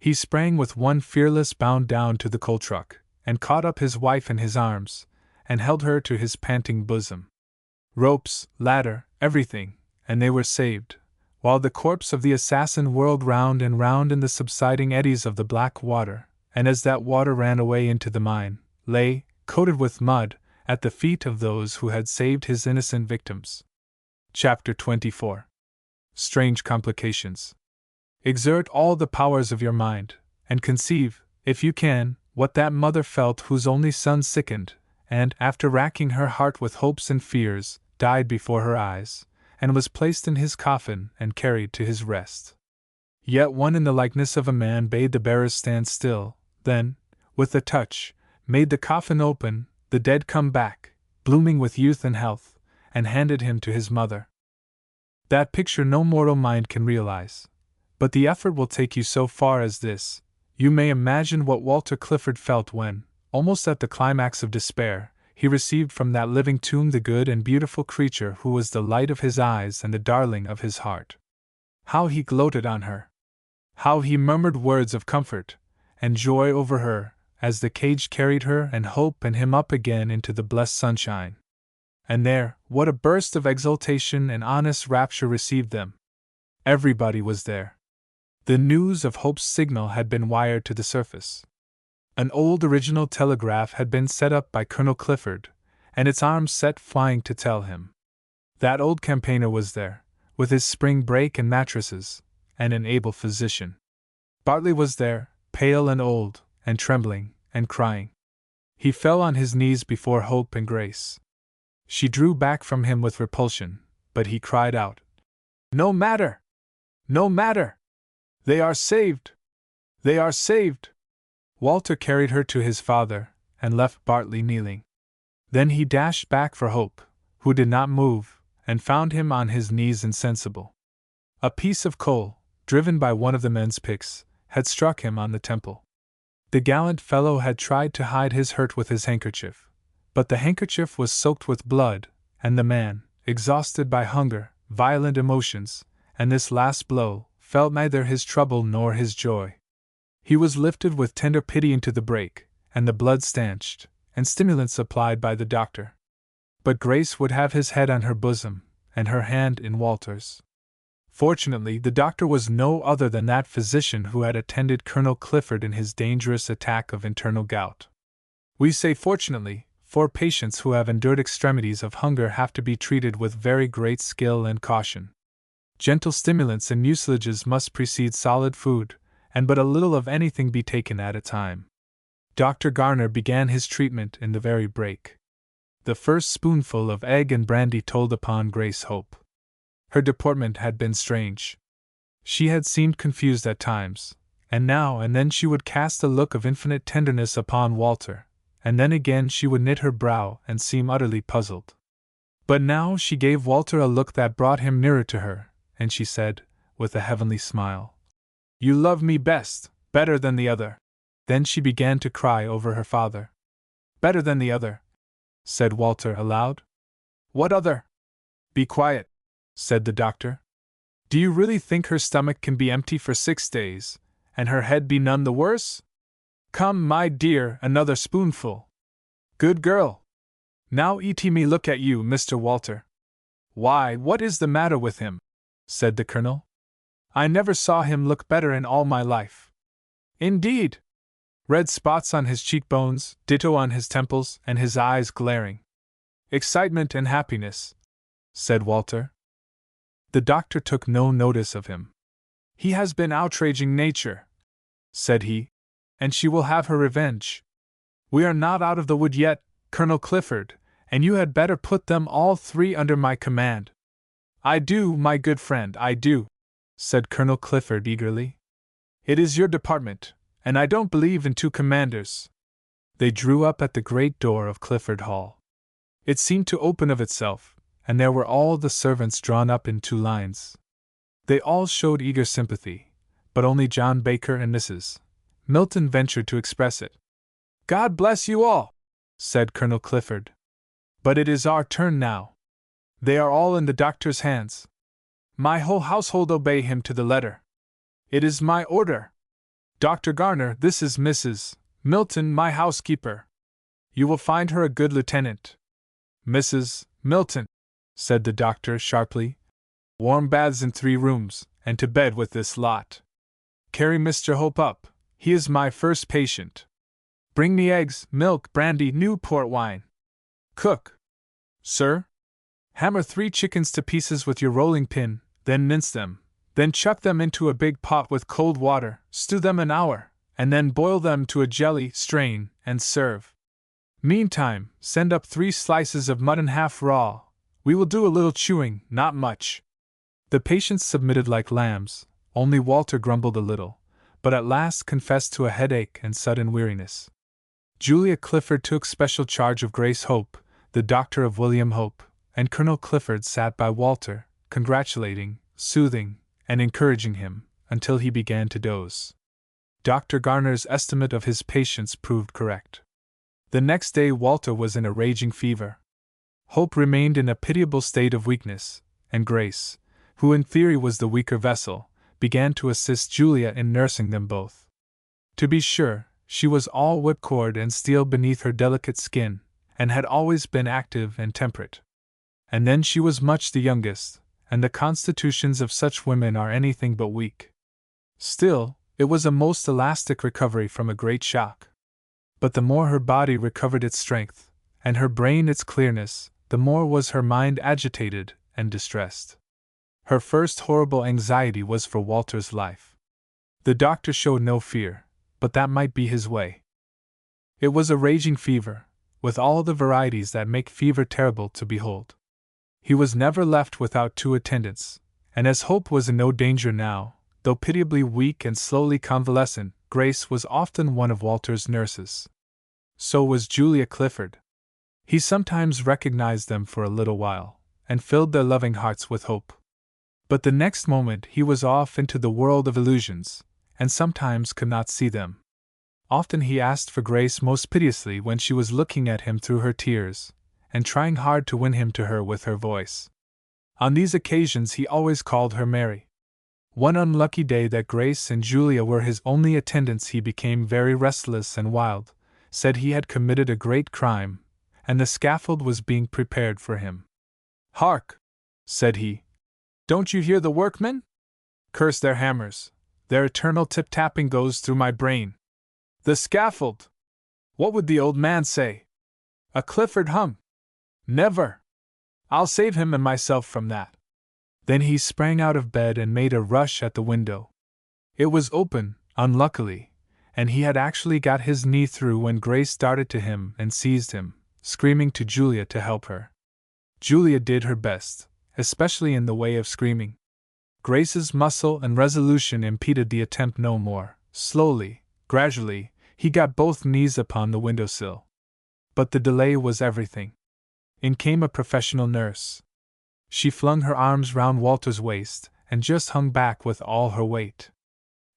He sprang with one fearless bound down to the coal truck, and caught up his wife in his arms, and held her to his panting bosom. Ropes, ladder, everything, and they were saved, while the corpse of the assassin whirled round and round in the subsiding eddies of the black water, and as that water ran away into the mine, lay, coated with mud, at the feet of those who had saved his innocent victims. Chapter 24. Strange Complications. Exert all the powers of your mind, and conceive, if you can, what that mother felt whose only son sickened, and, after racking her heart with hopes and fears, died before her eyes, and was placed in his coffin and carried to his rest. Yet one in the likeness of a man bade the bearers stand still, then, with a touch, made the coffin open, the dead come back, blooming with youth and health, and handed him to his mother. That picture no mortal mind can realize, but the effort will take you so far as this. You may imagine what Walter Clifford felt when, almost at the climax of despair, he received from that living tomb the good and beautiful creature who was the light of his eyes and the darling of his heart. How he gloated on her! How he murmured words of comfort and joy over her, as the cage carried her and Hope and him up again into the blessed sunshine. And there, what a burst of exultation and honest rapture received them! Everybody was there. The news of Hope's signal had been wired to the surface. An old original telegraph had been set up by Colonel Clifford, and its arms set flying to tell him. That old campaigner was there, with his spring brake and mattresses, and an able physician. Bartley was there, pale and old, and trembling, and crying. He fell on his knees before Hope and Grace. She drew back from him with repulsion, but he cried out, "No matter! No matter! They are saved! They are saved!" Walter carried her to his father, and left Bartley kneeling. Then he dashed back for Hope, who did not move, and found him on his knees insensible. A piece of coal, driven by one of the men's picks, had struck him on the temple. The gallant fellow had tried to hide his hurt with his handkerchief, but the handkerchief was soaked with blood, and the man, exhausted by hunger, violent emotions, and this last blow, felt neither his trouble nor his joy. He was lifted with tender pity into the brake, and the blood stanched, and stimulants applied by the doctor. But Grace would have his head on her bosom, and her hand in Walter's. Fortunately, the doctor was no other than that physician who had attended Colonel Clifford in his dangerous attack of internal gout. We say fortunately, for patients who have endured extremities of hunger have to be treated with very great skill and caution. Gentle stimulants and mucilages must precede solid food, and but a little of anything be taken at a time. Dr. Garner began his treatment in the very break. The first spoonful of egg and brandy told upon Grace Hope. Her deportment had been strange. She had seemed confused at times, and now and then she would cast a look of infinite tenderness upon Walter, and then again she would knit her brow and seem utterly puzzled. But now she gave Walter a look that brought him nearer to her, and she said, with a heavenly smile, "You love me best, better than the other." Then she began to cry over her father. "Better than the other," said Walter aloud. "What other?" "Be quiet," said the doctor. "Do you really think her stomach can be empty for 6 days, and her head be none the worse? Come, my dear, another spoonful. Good girl. Now eat me. Look at you, Mr. Walter. Why, what is the matter with him?" said the colonel. "I never saw him look better in all my life." "Indeed? Red spots on his cheekbones, ditto on his temples, and his eyes glaring. Excitement and happiness," said Walter. The doctor took no notice of him. "He has been outraging nature," said he, "and she will have her revenge. We are not out of the wood yet, Colonel Clifford, and you had better put them all 3 under my command." "I do, my good friend, I do," said Colonel Clifford eagerly. "It is your department, and I don't believe in 2 commanders." They drew up at the great door of Clifford Hall. It seemed to open of itself, and there were all the servants drawn up in 2 lines. They all showed eager sympathy, but only John Baker and Mrs. Milton ventured to express it. "God bless you all," said Colonel Clifford. "But it is our turn now. They are all in the doctor's hands. My whole household obey him to the letter. It is my order. Dr. Garner, this is Mrs. Milton, my housekeeper. You will find her a good lieutenant. Mrs. Milton," said the doctor sharply, "warm baths in 3 rooms, and to bed with this lot. Carry Mr. Hope up, he is my first patient. Bring me eggs, milk, brandy, new port wine. Cook. Sir? Hammer 3 chickens to pieces with your rolling pin, then mince them, then chuck them into a big pot with cold water, stew them an hour, and then boil them to a jelly, strain, and serve. Meantime, send up 3 slices of mutton half raw. We will do a little chewing, not much." The patients submitted like lambs, only Walter grumbled a little, but at last confessed to a headache and sudden weariness. Julia Clifford took special charge of Grace Hope, the doctor of William Hope, and Colonel Clifford sat by Walter, congratulating, soothing, and encouraging him, until he began to doze. Dr. Garner's estimate of his patients proved correct. The next day Walter was in a raging fever. Hope remained in a pitiable state of weakness, and Grace, who in theory was the weaker vessel, began to assist Julia in nursing them both. To be sure, she was all whipcord and steel beneath her delicate skin, and had always been active and temperate. And then she was much the youngest, and the constitutions of such women are anything but weak. Still, it was a most elastic recovery from a great shock. But the more her body recovered its strength, and her brain its clearness, the more was her mind agitated and distressed. Her first horrible anxiety was for Walter's life. The doctor showed no fear, but that might be his way. It was a raging fever, with all the varieties that make fever terrible to behold. He was never left without 2 attendants, and as Hope was in no danger now, though pitiably weak and slowly convalescent, Grace was often one of Walter's nurses. So was Julia Clifford. He sometimes recognized them for a little while, and filled their loving hearts with hope. But the next moment he was off into the world of illusions, and sometimes could not see them. Often he asked for Grace most piteously when she was looking at him through her tears, and trying hard to win him to her with her voice. On these occasions he always called her Mary. One unlucky day that Grace and Julia were his only attendants he became very restless and wild, said he had committed a great crime, and the scaffold was being prepared for him. "Hark!" said he. "Don't you hear the workmen? Curse their hammers, their eternal tip-tapping goes through my brain. The scaffold! What would the old man say? A Clifford hung? Never! I'll save him and myself from that." Then he sprang out of bed and made a rush at the window. It was open, unluckily, and he had actually got his knee through when Grace darted to him and seized him, screaming to Julia to help her. Julia did her best, especially in the way of screaming. Grace's muscle and resolution impeded the attempt no more. Slowly, gradually, he got both knees upon the windowsill. But the delay was everything. In came a professional nurse. She flung her arms round Walter's waist, and just hung back with all her weight.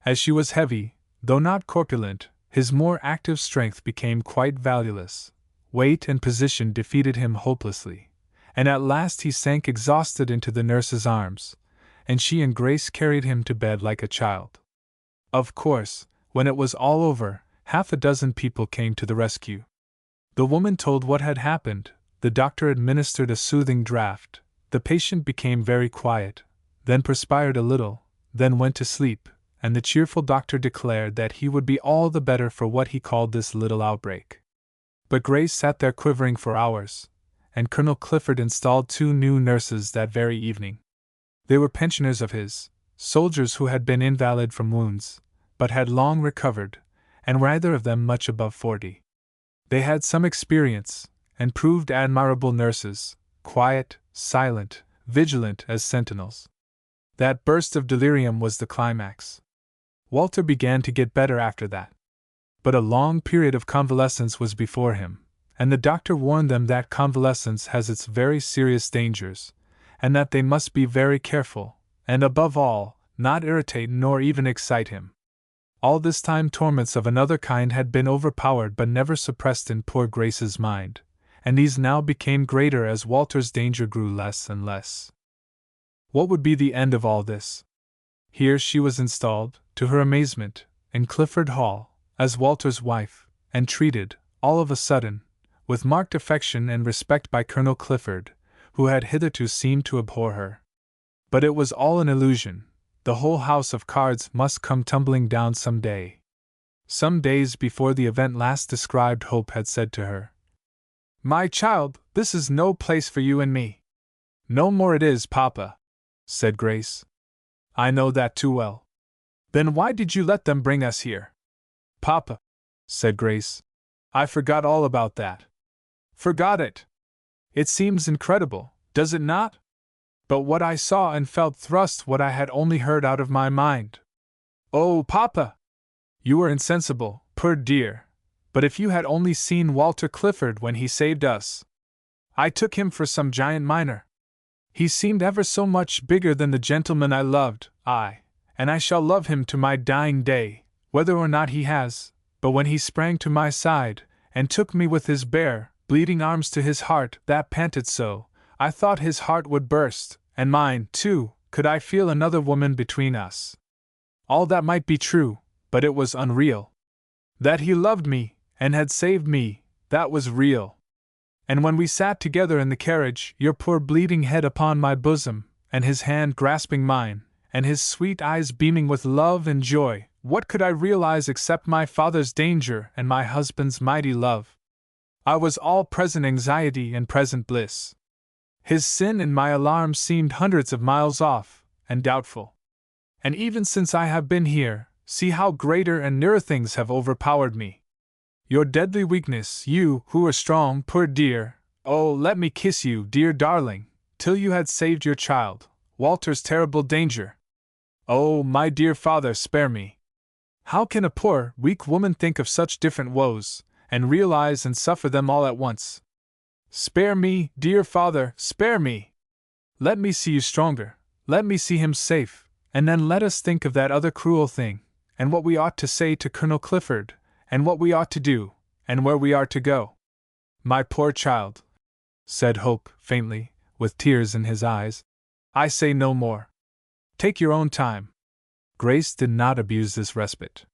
As she was heavy, though not corpulent, his more active strength became quite valueless. Weight and position defeated him hopelessly, and at last he sank exhausted into the nurse's arms, and she and Grace carried him to bed like a child. Of course, when it was all over, 6 people came to the rescue. The woman told what had happened, the doctor administered a soothing draught, the patient became very quiet, then perspired a little, then went to sleep, and the cheerful doctor declared that he would be all the better for what he called this little outbreak. But Grace sat there quivering for hours, and Colonel Clifford installed 2 new nurses that very evening. They were pensioners of his, soldiers who had been invalid from wounds, but had long recovered, and were either of them much above 40. They had some experience, and proved admirable nurses, quiet, silent, vigilant as sentinels. That burst of delirium was the climax. Walter began to get better after that. But a long period of convalescence was before him, and the doctor warned them that convalescence has its very serious dangers, and that they must be very careful, and above all, not irritate nor even excite him. All this time torments of another kind had been overpowered but never suppressed in poor Grace's mind, and these now became greater as Walter's danger grew less and less. What would be the end of all this? Here she was installed, to her amazement, in Clifford Hall, as Walter's wife, and treated, all of a sudden, with marked affection and respect by Colonel Clifford, who had hitherto seemed to abhor her. But it was all an illusion. The whole house of cards must come tumbling down some day. Some days before the event last described, Hope had said to her, "My child, this is no place for you and me." "No more it is, Papa," said Grace. "I know that too well." "Then why did you let them bring us here?" "Papa," said Grace, "I forgot all about that." "Forgot it? It seems incredible, does it not? But what I saw and felt thrust what I had only heard out of my mind." "Oh, Papa! You were insensible, poor dear, but if you had only seen Walter Clifford when he saved us! I took him for some giant miner. He seemed ever so much bigger than the gentleman I loved, and I shall love him to my dying day, whether or not he has, but when he sprang to my side, and took me with his bare, bleeding arms to his heart that panted so, I thought his heart would burst, and mine, too, could I feel another woman between us. All that might be true, but it was unreal. That he loved me, and had saved me, that was real. And when we sat together in the carriage, your poor bleeding head upon my bosom, and his hand grasping mine, and his sweet eyes beaming with love and joy, what could I realize except my father's danger and my husband's mighty love? I was all present anxiety and present bliss. His sin and my alarm seemed hundreds of miles off, and doubtful. And even since I have been here, see how greater and nearer things have overpowered me. Your deadly weakness, you who were strong, poor dear, oh, let me kiss you, dear darling, till you had saved your child, Walter's terrible danger. Oh, my dear father, spare me. How can a poor, weak woman think of such different woes, and realize and suffer them all at once? Spare me, dear father, spare me! Let me see you stronger, let me see him safe, and then let us think of that other cruel thing, and what we ought to say to Colonel Clifford, and what we ought to do, and where we are to go. My poor child, said Hope, faintly, with tears in his eyes, I say no more. Take your own time. Grace did not abuse this respite.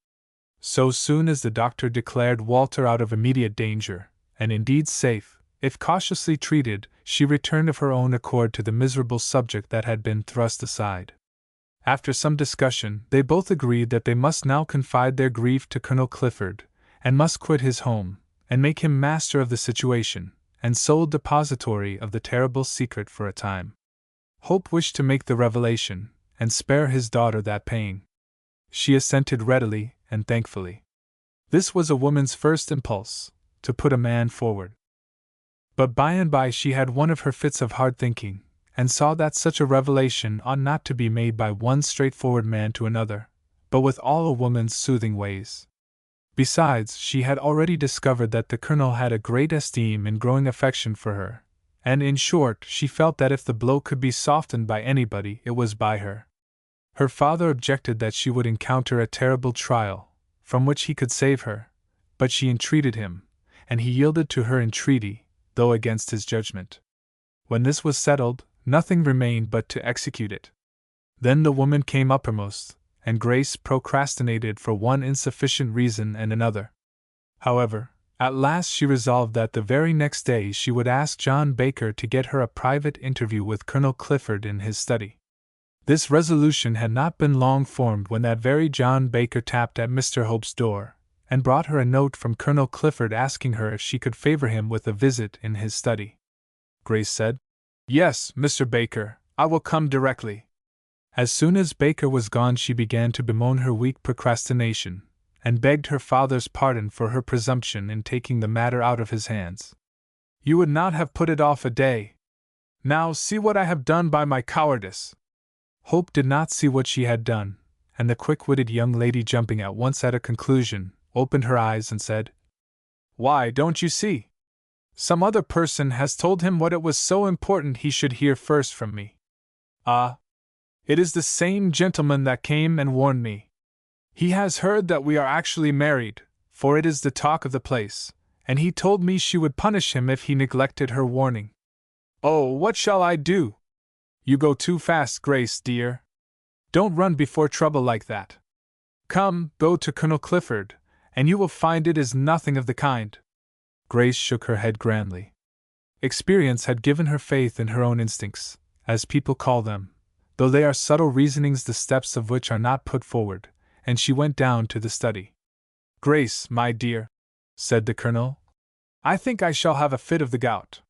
So soon as the doctor declared Walter out of immediate danger, and indeed safe, if cautiously treated, she returned of her own accord to the miserable subject that had been thrust aside. After some discussion, they both agreed that they must now confide their grief to Colonel Clifford, and must quit his home, and make him master of the situation, and sole depository of the terrible secret for a time. Hope wished to make the revelation, and spare his daughter that pain. She assented readily and thankfully. This was a woman's first impulse, to put a man forward. But by and by she had one of her fits of hard thinking, and saw that such a revelation ought not to be made by one straightforward man to another, but with all a woman's soothing ways. Besides, she had already discovered that the colonel had a great esteem and growing affection for her, and in short, she felt that if the blow could be softened by anybody, it was by her. Her father objected that she would encounter a terrible trial, from which he could save her, but she entreated him, and he yielded to her entreaty, though against his judgment. When this was settled, nothing remained but to execute it. Then the woman came uppermost, and Grace procrastinated for one insufficient reason and another. However, at last she resolved that the very next day she would ask John Baker to get her a private interview with Colonel Clifford in his study. This resolution had not been long formed when that very John Baker tapped at Mr. Hope's door, and brought her a note from Colonel Clifford asking her if she could favor him with a visit in his study. Grace said, "Yes, Mr. Baker, I will come directly." As soon as Baker was gone she began to bemoan her weak procrastination, and begged her father's pardon for her presumption in taking the matter out of his hands. "You would not have put it off a day. Now see what I have done by my cowardice." Hope did not see what she had done, and the quick-witted young lady, jumping at once at a conclusion, opened her eyes and said, "Why, don't you see? Some other person has told him what it was so important he should hear first from me. Ah, it is the same gentleman that came and warned me. He has heard that we are actually married, for it is the talk of the place, and he told me she would punish him if he neglected her warning. Oh, what shall I do? You go too fast, Grace, dear. Don't run before trouble like that. Come, go to Colonel Clifford, and you will find it is nothing of the kind." Grace shook her head grandly. Experience had given her faith in her own instincts, as people call them, though they are subtle reasonings the steps of which are not put forward, and she went down to the study. "Grace, my dear," said the colonel, "I think I shall have a fit of the gout."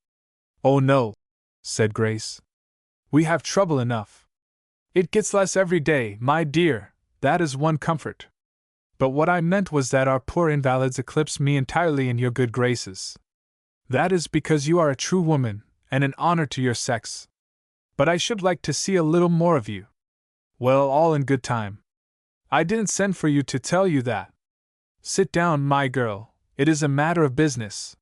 "Oh no," said Grace. "We have trouble enough. It gets less every day, my dear, that is one comfort. But what I meant was that our poor invalids eclipse me entirely in your good graces. That is because you are a true woman, and an honor to your sex. But I should like to see a little more of you. Well, all in good time. I didn't send for you to tell you that. Sit down, my girl, it is a matter of business."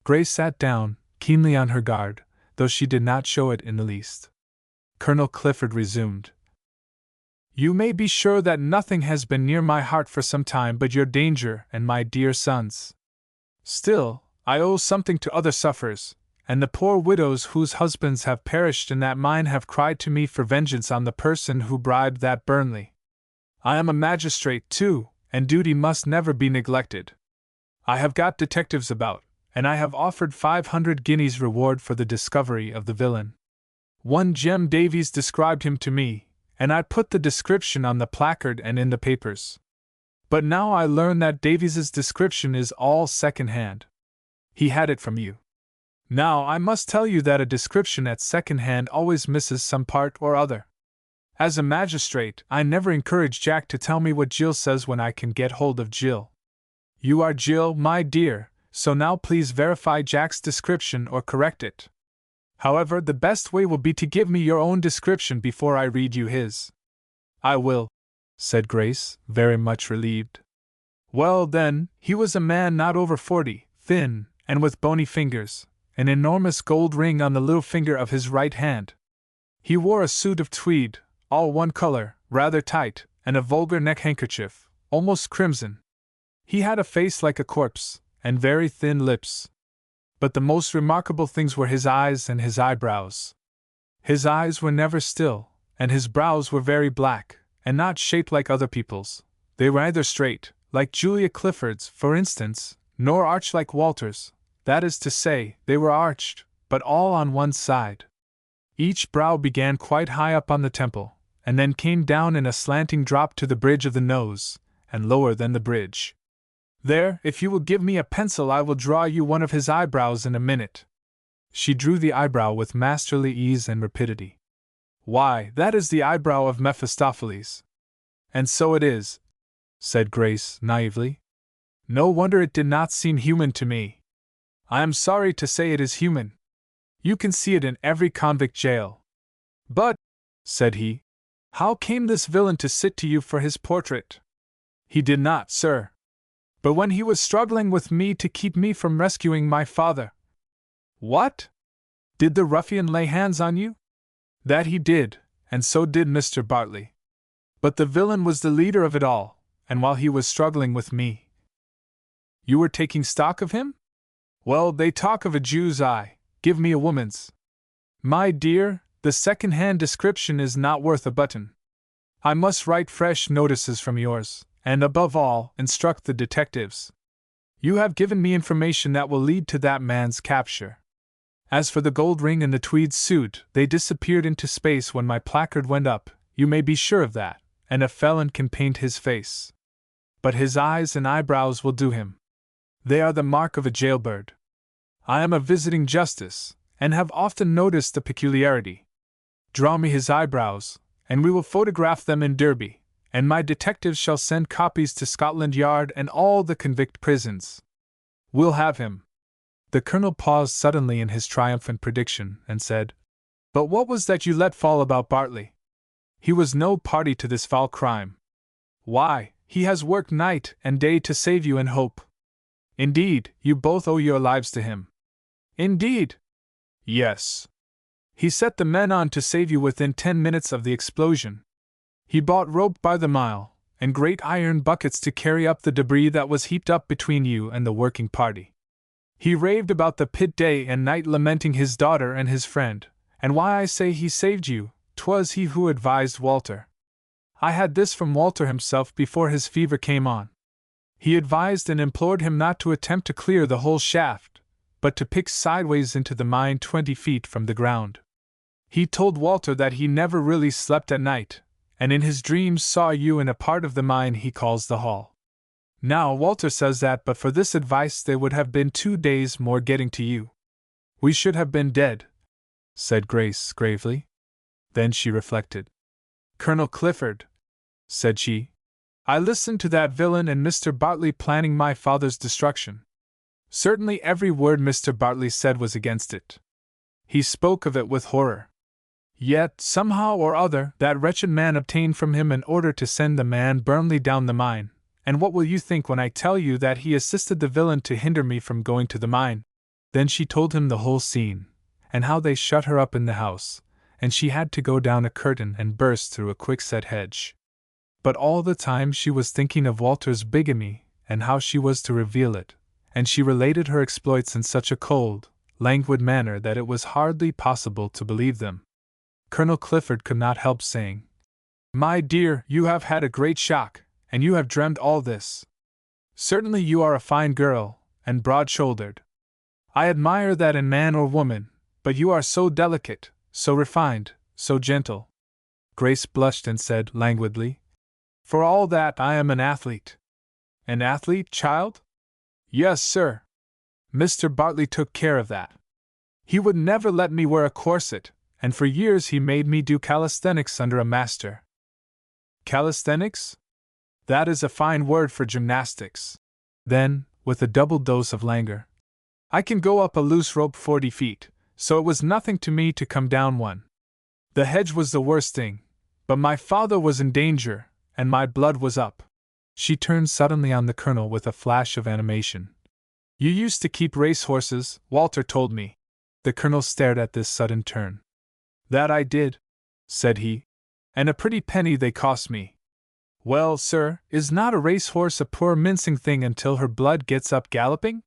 Grace sat down, keenly on her guard, though she did not show it in the least. Colonel Clifford resumed, "You may be sure that nothing has been near my heart for some time but your danger and my dear son's. Still, I owe something to other sufferers, and the poor widows whose husbands have perished in that mine have cried to me for vengeance on the person who bribed that Burnley. I am a magistrate, too, and duty must never be neglected. I have got detectives about, and I have offered 500 guineas reward for the discovery of the villain. One Jem Davies described him to me, and I put the description on the placard and in the papers. But now I learn that Davies's description is all second-hand. He had it from you. Now I must tell you that a description at second-hand always misses some part or other. As a magistrate, I never encourage Jack to tell me what Jill says when I can get hold of Jill. You are Jill, my dear, so now please verify Jack's description or correct it. However, the best way will be to give me your own description before I read you his. I will, said Grace, very much relieved. Well then, he was a man not over 40, thin, and with bony fingers, an enormous gold ring on the little finger of his right hand. He wore a suit of tweed, all one color, rather tight, and a vulgar neck-handkerchief, almost crimson. He had a face like a corpse, and very thin lips. But the most remarkable things were his eyes and his eyebrows. His eyes were never still, and his brows were very black, and not shaped like other people's. They were either straight, like Julia Clifford's, for instance, nor arched like Walter's. That is to say, they were arched, but all on one side. Each brow began quite high up on the temple, and then came down in a slanting drop to the bridge of the nose, and lower than the bridge. There, if you will give me a pencil, I will draw you one of his eyebrows in a minute. She drew the eyebrow with masterly ease and rapidity. Why, that is the eyebrow of Mephistopheles. And so it is, said Grace naively. No wonder it did not seem human to me. I am sorry to say it is human. You can see it in every convict jail. But, said he, how came this villain to sit to you for his portrait? He did not, sir. But when he was struggling with me to keep me from rescuing my father. What? Did the ruffian lay hands on you? That he did, and so did Mr. Bartley. But the villain was the leader of it all, and while he was struggling with me. You were taking stock of him? Well, they talk of a Jew's eye, give me a woman's. My dear, the second-hand description is not worth a button. I must write fresh notices from yours, and above all, instruct the detectives. You have given me information that will lead to that man's capture. As for the gold ring and the tweed suit, they disappeared into space when my placard went up, you may be sure of that, and a felon can paint his face. But his eyes and eyebrows will do him. They are the mark of a jailbird. I am a visiting justice, and have often noticed the peculiarity. Draw me his eyebrows, and we will photograph them in Derby, and my detectives shall send copies to Scotland Yard and all the convict prisons. We'll have him. The colonel paused suddenly in his triumphant prediction, and said, But what was that you let fall about Bartley? He was no party to this foul crime. Why, he has worked night and day to save you and hope. Indeed, you both owe your lives to him. Indeed? Yes. He set the men on to save you within 10 minutes of the explosion. He bought rope by the mile, and great iron buckets to carry up the debris that was heaped up between you and the working party. He raved about the pit day and night, lamenting his daughter and his friend, and why I say he saved you, 'twas he who advised Walter. I had this from Walter himself before his fever came on. He advised and implored him not to attempt to clear the whole shaft, but to pick sideways into the mine 20 feet from the ground. He told Walter that he never really slept at night, and in his dreams saw you in a part of the mine he calls the hall. Now Walter says that but for this advice they would have been 2 days more getting to you. We should have been dead, said Grace gravely. Then she reflected. Colonel Clifford, said she, I listened to that villain and Mr. Bartley planning my father's destruction. Certainly every word Mr. Bartley said was against it. He spoke of it with horror. Yet, somehow or other, that wretched man obtained from him an order to send the man Burnley down the mine, and what will you think when I tell you that he assisted the villain to hinder me from going to the mine? Then she told him the whole scene, and how they shut her up in the house, and she had to go down a curtain and burst through a quickset hedge. But all the time she was thinking of Walter's bigamy, and how she was to reveal it, and she related her exploits in such a cold, languid manner that it was hardly possible to believe them. Colonel Clifford could not help saying, My dear, you have had a great shock, and you have dreamed all this. Certainly you are a fine girl, and broad-shouldered. I admire that in man or woman, but you are so delicate, so refined, so gentle. Grace blushed and said languidly, For all that, I am an athlete. An athlete, child? Yes, sir. Mr. Bartley took care of that. He would never let me wear a corset, and for years he made me do calisthenics under a master. Calisthenics? That is a fine word for gymnastics. Then, with a double dose of languor, I can go up a loose rope 40 feet, so it was nothing to me to come down one. The hedge was the worst thing, but my father was in danger, and my blood was up. She turned suddenly on the colonel with a flash of animation. You used to keep race-horses, Walter told me. The colonel stared at this sudden turn. That I did, said he, and a pretty penny they cost me. Well, sir, is not a racehorse a poor mincing thing until her blood gets up galloping?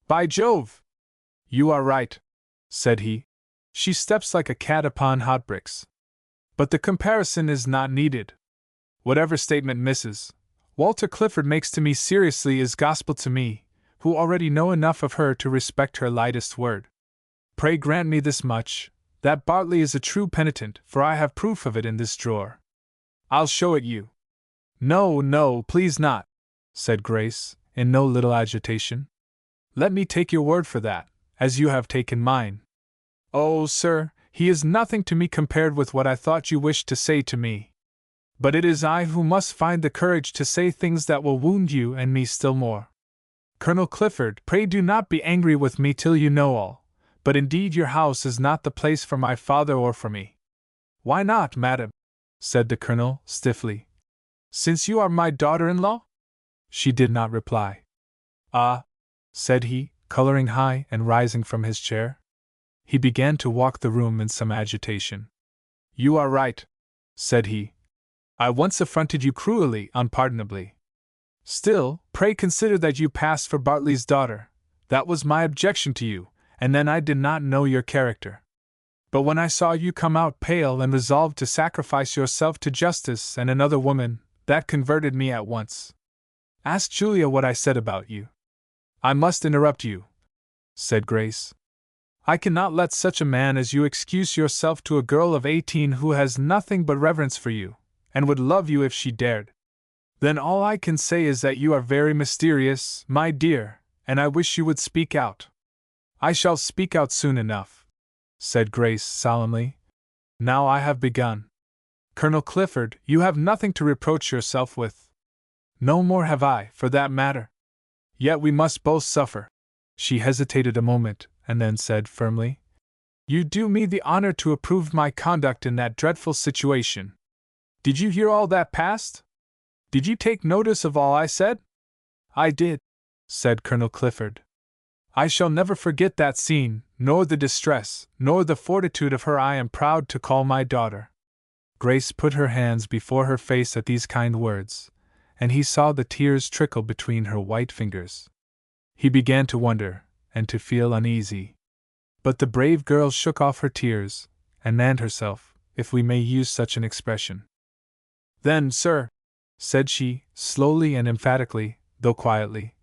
By Jove! You are right, said he. She steps like a cat upon hot bricks. But the comparison is not needed. Whatever statement Mrs. Walter Clifford makes to me seriously is gospel to me, who already know enough of her to respect her lightest word. Pray grant me this much, that Bartley is a true penitent, for I have proof of it in this drawer. I'll show it you. No, no, please not, said Grace, in no little agitation. Let me take your word for that, as you have taken mine. Oh, sir, he is nothing to me compared with what I thought you wished to say to me. But it is I who must find the courage to say things that will wound you and me still more. Colonel Clifford, pray do not be angry with me till you know all, but indeed your house is not the place for my father or for me. Why not, madam? Said the colonel, stiffly. Since you are my daughter-in-law? She did not reply. Ah, said he, coloring high and rising from his chair. He began to walk the room in some agitation. You are right, said he. I once affronted you cruelly, unpardonably. Still, pray consider that you passed for Bartley's daughter. That was my objection to you, and then I did not know your character. But when I saw you come out pale and resolved to sacrifice yourself to justice and another woman, that converted me at once. Ask Julia what I said about you. I must interrupt you, said Grace. I cannot let such a man as you excuse yourself to a girl of 18 who has nothing but reverence for you, and would love you if she dared. Then all I can say is that you are very mysterious, my dear, and I wish you would speak out. I shall speak out soon enough, said Grace solemnly. Now I have begun. Colonel Clifford, you have nothing to reproach yourself with. No more have I, for that matter. Yet we must both suffer. She hesitated a moment, and then said firmly, You do me the honor to approve my conduct in that dreadful situation. Did you hear all that passed? Did you take notice of all I said? I did, said Colonel Clifford. I shall never forget that scene, nor the distress, nor the fortitude of her I am proud to call my daughter. Grace put her hands before her face at these kind words, and he saw the tears trickle between her white fingers. He began to wonder, and to feel uneasy. But the brave girl shook off her tears, and manned herself, if we may use such an expression. Then, sir, said she, slowly and emphatically, though quietly,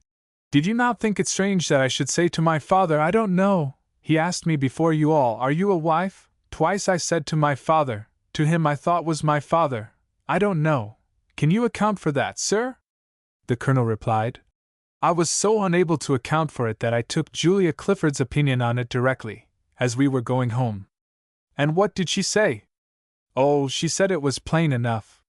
did you not think it strange that I should say to my father, I don't know? He asked me before you all, Are you a wife? Twice I said to my father, to him I thought was my father, I don't know. Can you account for that, sir? The colonel replied, I was so unable to account for it that I took Julia Clifford's opinion on it directly, as we were going home. And what did she say? Oh, she said it was plain enough.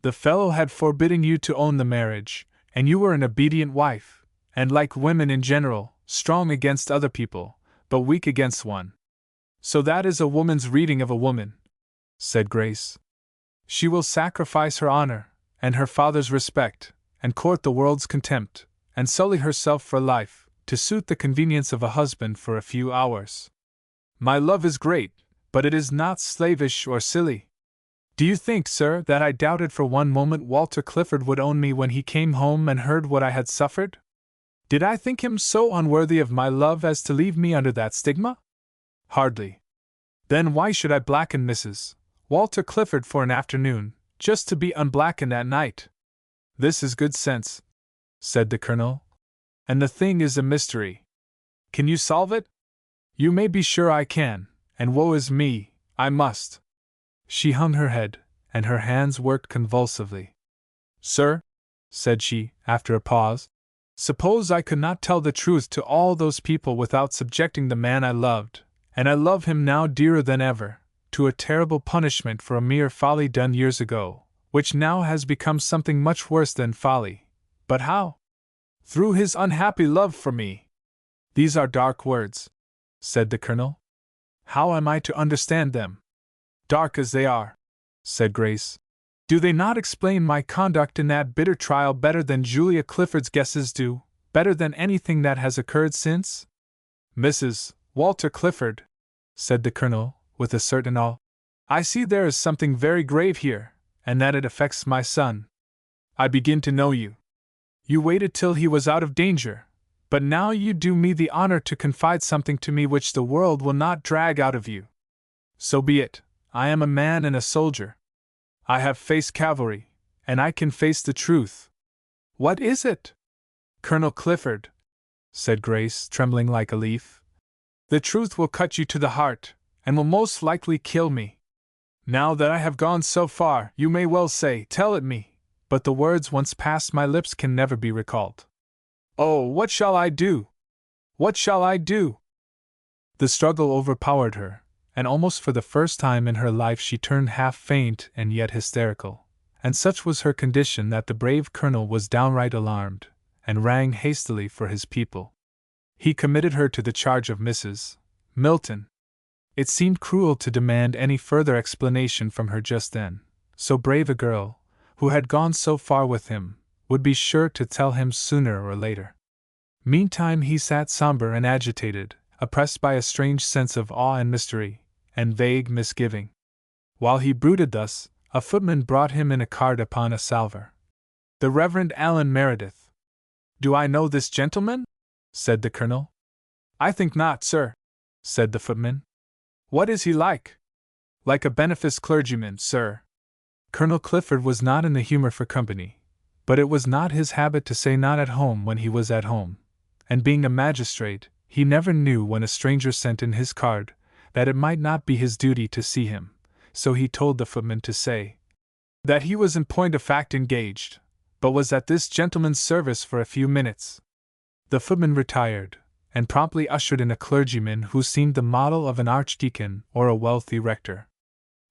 The fellow had forbidden you to own the marriage, and you were an obedient wife, and like women in general, strong against other people, but weak against one. So that is a woman's reading of a woman, said Grace. She will sacrifice her honor, and her father's respect, and court the world's contempt, and sully herself for life, to suit the convenience of a husband for a few hours. My love is great, but it is not slavish or silly. Do you think, sir, that I doubted for one moment Walter Clifford would own me when he came home and heard what I had suffered? Did I think him so unworthy of my love as to leave me under that stigma? Hardly. Then why should I blacken Mrs. Walter Clifford for an afternoon, just to be unblackened at night. This is good sense, said the Colonel. And the thing is a mystery. Can you solve it? You may be sure I can, and woe is me, I must. She hung her head, and her hands worked convulsively. Sir, said she, after a pause, suppose I could not tell the truth to all those people without subjecting the man I loved, and I love him now dearer than ever, to a terrible punishment for a mere folly done years ago, which now has become something much worse than folly. But how? Through his unhappy love for me. These are dark words, said the Colonel. How am I to understand them? Dark as they are, said Grace. Do they not explain my conduct in that bitter trial better than Julia Clifford's guesses do, better than anything that has occurred since? Mrs. Walter Clifford, said the Colonel, with a certain awe, I see there is something very grave here, and that it affects my son. I begin to know you. You waited till he was out of danger, but now you do me the honor to confide something to me which the world will not drag out of you. So be it. I am a man and a soldier. I have faced cavalry, and I can face the truth. What is it? Colonel Clifford, said Grace, trembling like a leaf. The truth will cut you to the heart, and will most likely kill me. Now that I have gone so far, you may well say, tell it me, but the words once past my lips can never be recalled. Oh, what shall I do? What shall I do? The struggle overpowered her, and almost for the first time in her life she turned half faint and yet hysterical, and such was her condition that the brave Colonel was downright alarmed, and rang hastily for his people. He committed her to the charge of Mrs. Milton. It seemed cruel to demand any further explanation from her just then. So brave a girl, who had gone so far with him, would be sure to tell him sooner or later. Meantime he sat somber and agitated, oppressed by a strange sense of awe and mystery, and vague misgiving. While he brooded thus, a footman brought him in a card upon a salver. The Reverend Alan Meredith. Do I know this gentleman? Said the Colonel. I think not, sir, said the footman. What is he like? Like a beneficed clergyman, sir. Colonel Clifford was not in the humor for company, but it was not his habit to say not at home when he was at home, and being a magistrate, he never knew when a stranger sent in his card that it might not be his duty to see him, so he told the footman to say that he was in point of fact engaged, but was at this gentleman's service for a few minutes. The footman retired, and promptly ushered in a clergyman who seemed the model of an archdeacon or a wealthy rector.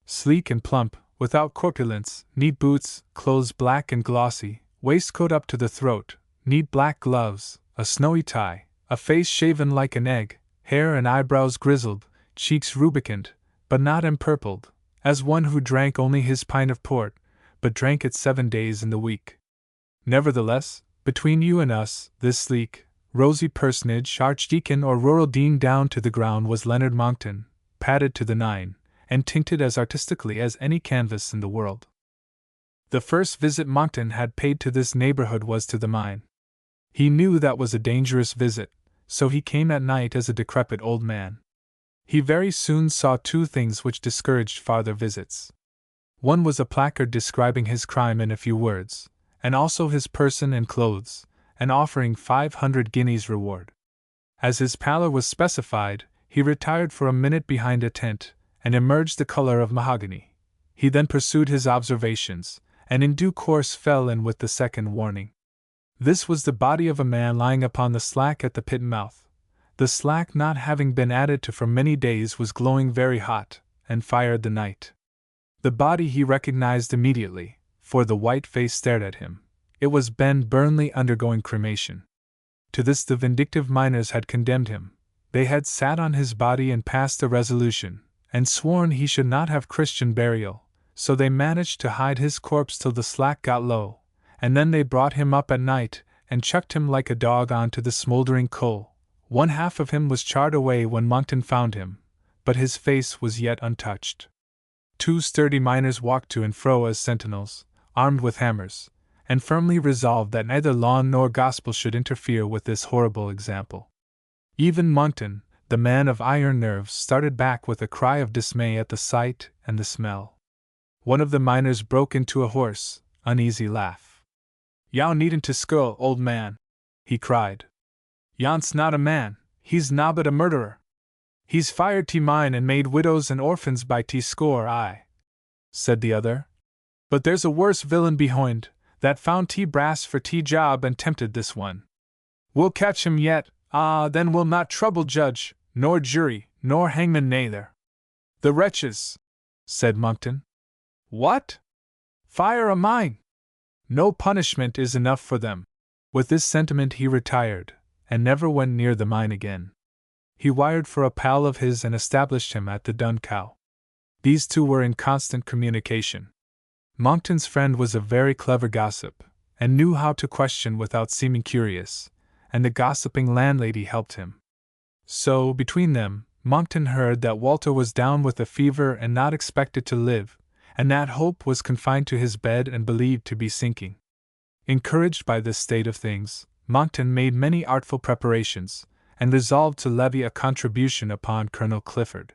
Sleek and plump, without corpulence, neat boots, clothes black and glossy, waistcoat up to the throat, neat black gloves, a snowy tie, a face shaven like an egg, hair and eyebrows grizzled, cheeks rubicund, but not empurpled, as one who drank only his pint of port, but drank it 7 days in the week. Nevertheless, between you and us, this sleek, rosy personage, archdeacon or rural dean down to the ground, was Leonard Monckton, padded to the nine, and tinted as artistically as any canvas in the world. The first visit Monckton had paid to this neighborhood was to the mine. He knew that was a dangerous visit, so he came at night as a decrepit old man. He very soon saw two things which discouraged farther visits. One was a placard describing his crime in a few words, and also his person and clothes, and offering 500 guineas reward. As his pallor was specified, he retired for a minute behind a tent, and emerged the color of mahogany. He then pursued his observations, and in due course fell in with the second warning. This was the body of a man lying upon the slack at the pit mouth. The slack, not having been added to for many days, was glowing very hot, and fired the night. The body he recognized immediately, for the white face stared at him. It was Ben Burnley undergoing cremation. To this the vindictive miners had condemned him. They had sat on his body and passed a resolution, and sworn he should not have Christian burial, so they managed to hide his corpse till the slack got low, and then they brought him up at night, and chucked him like a dog onto the smoldering coal. One half of him was charred away when Monckton found him, but his face was yet untouched. 2 sturdy miners walked to and fro as sentinels, armed with hammers, and firmly resolved that neither law nor gospel should interfere with this horrible example. Even Monckton, the man of iron nerves, started back with a cry of dismay at the sight and the smell. One of the miners broke into a hoarse, uneasy laugh. "Yow needn't to skirl, old man," he cried. "Yon's not a man, he's nobbut a murderer. He's fired te mine and made widows and orphans by te score, aye," said the other. "But there's a worse villain behoind, that found te brass for te job and tempted this one. We'll catch him yet, then we'll not trouble judge, nor jury, nor hangman neither." "The wretches!" said Monckton. "What? Fire a mine! No punishment is enough for them." With this sentiment he retired, and never went near the mine again. He wired for a pal of his and established him at the Dun Cow. These two were in constant communication. Monckton's friend was a very clever gossip, and knew how to question without seeming curious, and the gossiping landlady helped him. So, between them, Monckton heard that Walter was down with a fever and not expected to live, and that Hope was confined to his bed and believed to be sinking. Encouraged by this state of things, Monckton made many artful preparations, and resolved to levy a contribution upon Colonel Clifford.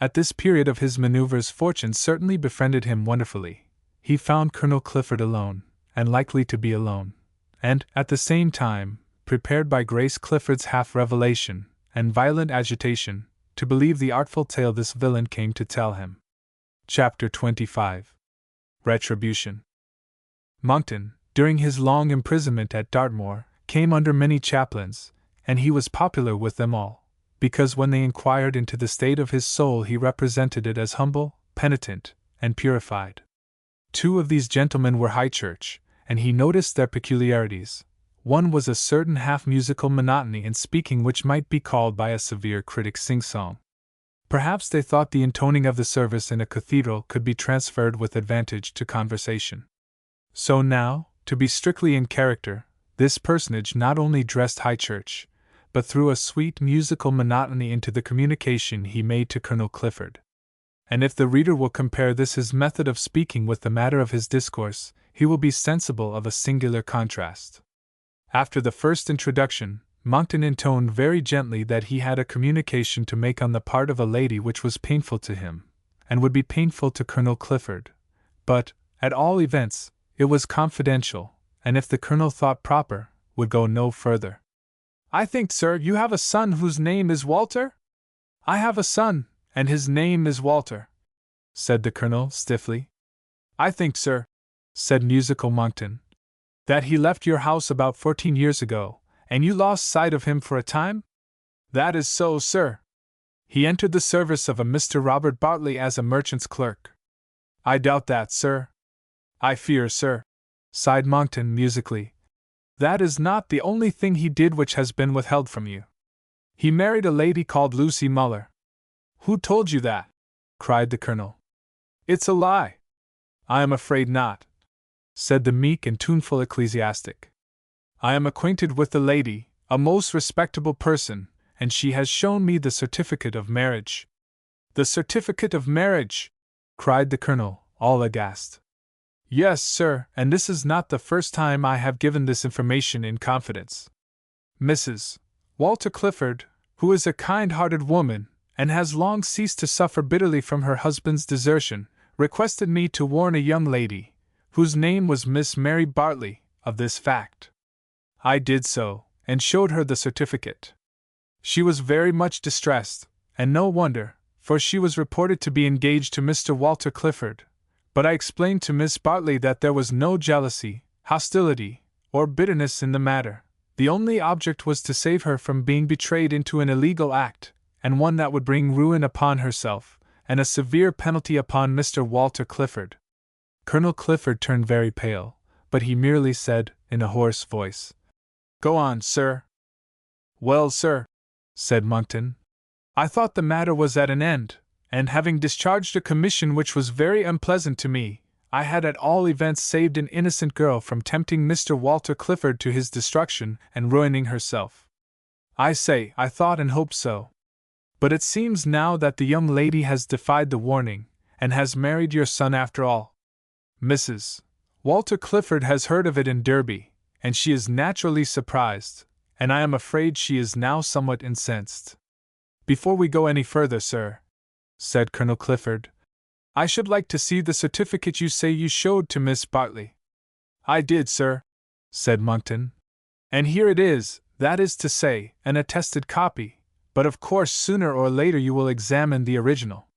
At this period of his maneuvers fortune certainly befriended him wonderfully. He found Colonel Clifford alone, and likely to be alone, and, at the same time, prepared by Grace Clifford's half-revelation, and violent agitation, to believe the artful tale this villain came to tell him. Chapter 25. Retribution. Monckton, during his long imprisonment at Dartmoor, came under many chaplains, and he was popular with them all, because when they inquired into the state of his soul he represented it as humble, penitent, and purified. Two of these gentlemen were High Church, and he noticed their peculiarities. One was a certain half-musical monotony in speaking which might be called by a severe critic sing-song. Perhaps they thought the intoning of the service in a cathedral could be transferred with advantage to conversation. So now, to be strictly in character, this personage not only dressed High Church, but threw a sweet musical monotony into the communication he made to Colonel Clifford. And if the reader will compare this his method of speaking with the matter of his discourse, he will be sensible of a singular contrast. After the first introduction, Monckton intoned very gently that he had a communication to make on the part of a lady which was painful to him, and would be painful to Colonel Clifford, but, at all events, it was confidential, and if the Colonel thought proper, would go no further. "I think, sir, you have a son whose name is Walter?" "I have a son, and his name is Walter," said the Colonel stiffly. "I think, sir," said musical Monckton, "that he left your house about 14 years ago, and you lost sight of him for a time?" "That is so, sir. He entered the service of a Mr. Robert Bartley as a merchant's clerk." "I doubt that, sir." "I fear, sir," sighed Monckton musically, "that is not the only thing he did which has been withheld from you. He married a lady called Lucy Muller." "Who told you that?" cried the Colonel. "It's a lie." "I am afraid not," said the meek and tuneful ecclesiastic. "I am acquainted with the lady, a most respectable person, and she has shown me the certificate of marriage." "The certificate of marriage!" cried the Colonel, all aghast. "Yes, sir, and this is not the first time I have given this information in confidence. Mrs. Walter Clifford, who is a kind-hearted woman, and has long ceased to suffer bitterly from her husband's desertion, requested me to warn a young lady, whose name was Miss Mary Bartley, of this fact. I did so, and showed her the certificate. She was very much distressed, and no wonder, for she was reported to be engaged to Mr. Walter Clifford, but I explained to Miss Bartley that there was no jealousy, hostility, or bitterness in the matter. The only object was to save her from being betrayed into an illegal act, and one that would bring ruin upon herself, and a severe penalty upon Mr. Walter Clifford." Colonel Clifford turned very pale, but he merely said, in a hoarse voice, "Go on, sir." "Well, sir," said Monckton, "I thought the matter was at an end, and having discharged a commission which was very unpleasant to me, I had at all events saved an innocent girl from tempting Mr. Walter Clifford to his destruction and ruining herself. I say, I thought and hoped so. But it seems now that the young lady has defied the warning, and has married your son after all. Mrs. Walter Clifford has heard of it in Derby, and she is naturally surprised, and I am afraid she is now somewhat incensed. Before we go any further, sir," said Colonel Clifford, I should like to see the certificate you say you showed to Miss Bartley. I did, sir, said Monkton. And here it is, that is to say, an attested copy, but of course sooner or later you will examine the original.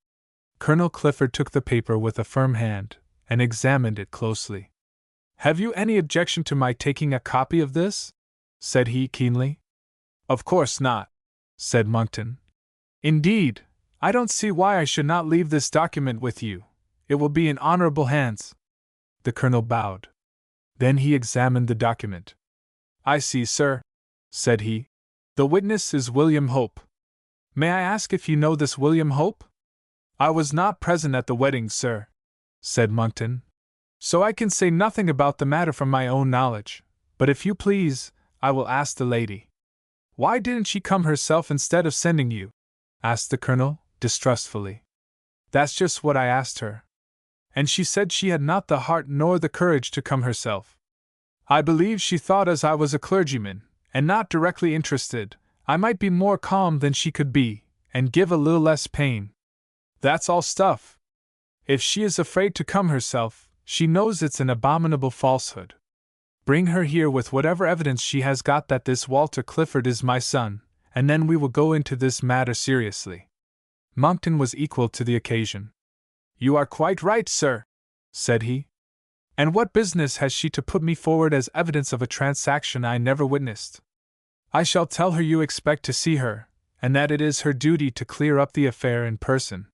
Colonel Clifford took the paper with a firm hand, and examined it closely. Have you any objection to my taking a copy of this? Said he keenly. Of course not, said Monkton. Indeed, I don't see why I should not leave this document with you. It will be in honorable hands. The colonel bowed. Then he examined the document. I see, sir, said he. The witness is William Hope. May I ask if you know this William Hope? I was not present at the wedding, sir, said Monkton, so I can say nothing about the matter from my own knowledge, but if you please, I will ask the lady. Why didn't she come herself instead of sending you? Asked the colonel, distrustfully. That's just what I asked her. And she said she had not the heart nor the courage to come herself. I believe she thought as I was a clergyman, and not directly interested, I might be more calm than she could be, and give a little less pain. That's all stuff. If she is afraid to come herself, she knows it's an abominable falsehood. Bring her here with whatever evidence she has got that this Walter Clifford is my son, and then we will go into this matter seriously. Monkton was equal to the occasion. You are quite right, sir, said he. And what business has she to put me forward as evidence of a transaction I never witnessed? I shall tell her you expect to see her, and that it is her duty to clear up the affair in person.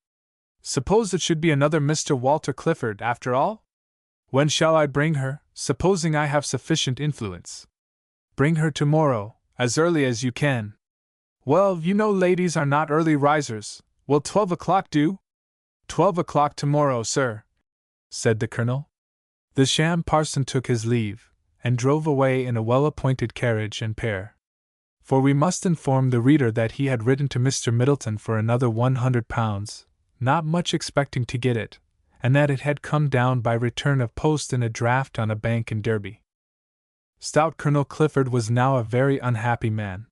Suppose it should be another Mr. Walter Clifford, after all? When shall I bring her, supposing I have sufficient influence? Bring her tomorrow, as early as you can. Well, you know ladies are not early risers. Will 12 o'clock do? 12 o'clock tomorrow, sir, said the colonel. The sham parson took his leave, and drove away in a well-appointed carriage and pair. For we must inform the reader that he had written to Mr. Middleton for another £100, not much expecting to get it, and that it had come down by return of post in a draft on a bank in Derby. Stout Colonel Clifford was now a very unhappy man.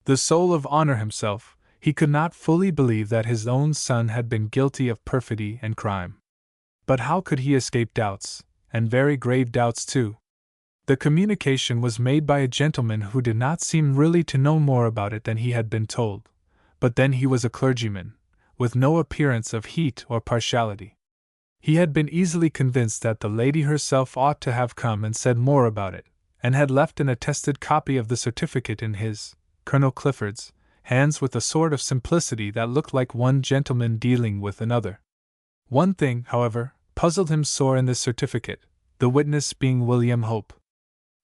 The soul of honor himself, he could not fully believe that his own son had been guilty of perfidy and crime. But how could he escape doubts, and very grave doubts too? The communication was made by a gentleman who did not seem really to know more about it than he had been told, but then he was a clergyman, with no appearance of heat or partiality. He had been easily convinced that the lady herself ought to have come and said more about it, and had left an attested copy of the certificate in his, Colonel Clifford's, hands with a sort of simplicity that looked like one gentleman dealing with another. One thing, however, puzzled him sore in this certificate, the witness being William Hope.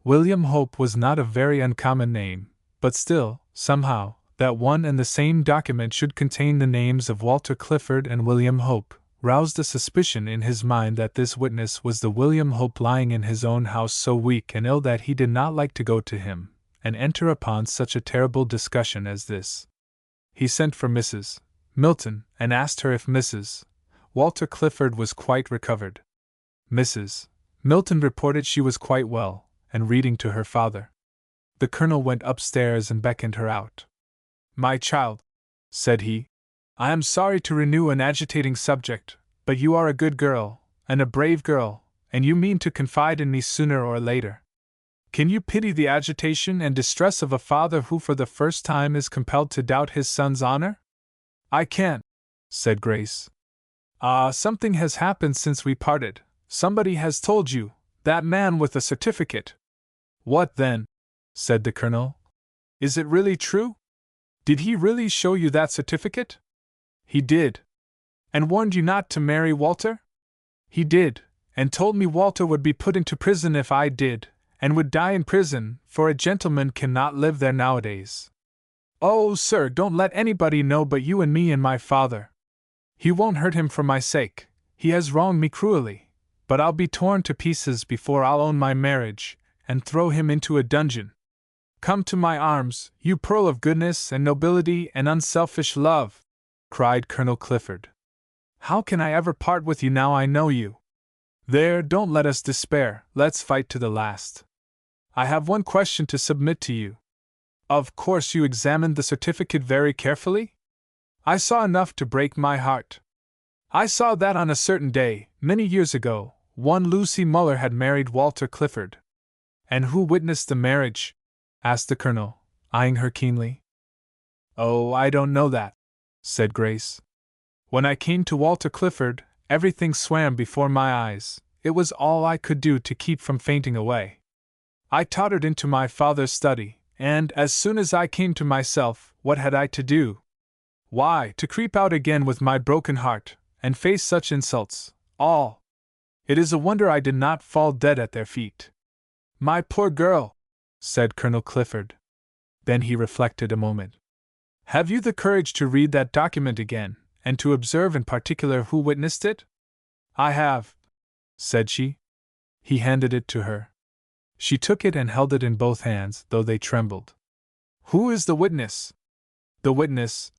William Hope was not a very uncommon name, but still, somehow, that one and the same document should contain the names of Walter Clifford and William Hope, roused a suspicion in his mind that this witness was the William Hope lying in his own house so weak and ill that he did not like to go to him and enter upon such a terrible discussion as this. He sent for Mrs. Milton and asked her if Mrs. Walter Clifford was quite recovered. Mrs. Milton reported she was quite well, and reading to her father. The colonel went upstairs and beckoned her out. My child, said he, I am sorry to renew an agitating subject, but you are a good girl, and a brave girl, and you mean to confide in me sooner or later. Can you pity the agitation and distress of a father who for the first time is compelled to doubt his son's honor? I can't, said Grace. Something has happened since we parted. Somebody has told you, that man with a certificate. What then? Said the colonel. Is it really true? Did he really show you that certificate? He did. And warned you not to marry Walter? He did, and told me Walter would be put into prison if I did, and would die in prison, for a gentleman cannot live there nowadays. Oh, sir, don't let anybody know but you and me and my father. He won't hurt him for my sake. He has wronged me cruelly, but I'll be torn to pieces before I'll own my marriage, and throw him into a dungeon. Come to my arms, you pearl of goodness and nobility and unselfish love, cried Colonel Clifford. How can I ever part with you now I know you? There, don't let us despair, let's fight to the last. I have one question to submit to you. Of course you examined the certificate very carefully? I saw enough to break my heart. I saw that on a certain day, many years ago, one Lucy Muller had married Walter Clifford. And who witnessed the marriage? Asked the Colonel, eyeing her keenly. Oh, I don't know that, said Grace. When I came to Walter Clifford, everything swam before my eyes. It was all I could do to keep from fainting away. I tottered into my father's study, and as soon as I came to myself, what had I to do? Why, to creep out again with my broken heart, and face such insults, all. It is a wonder I did not fall dead at their feet. My poor girl, said Colonel Clifford. Then he reflected a moment. Have you the courage to read that document again, and to observe in particular who witnessed it? I have, said she. He handed it to her. She took it and held it in both hands, though they trembled. Who is the witness? The witness,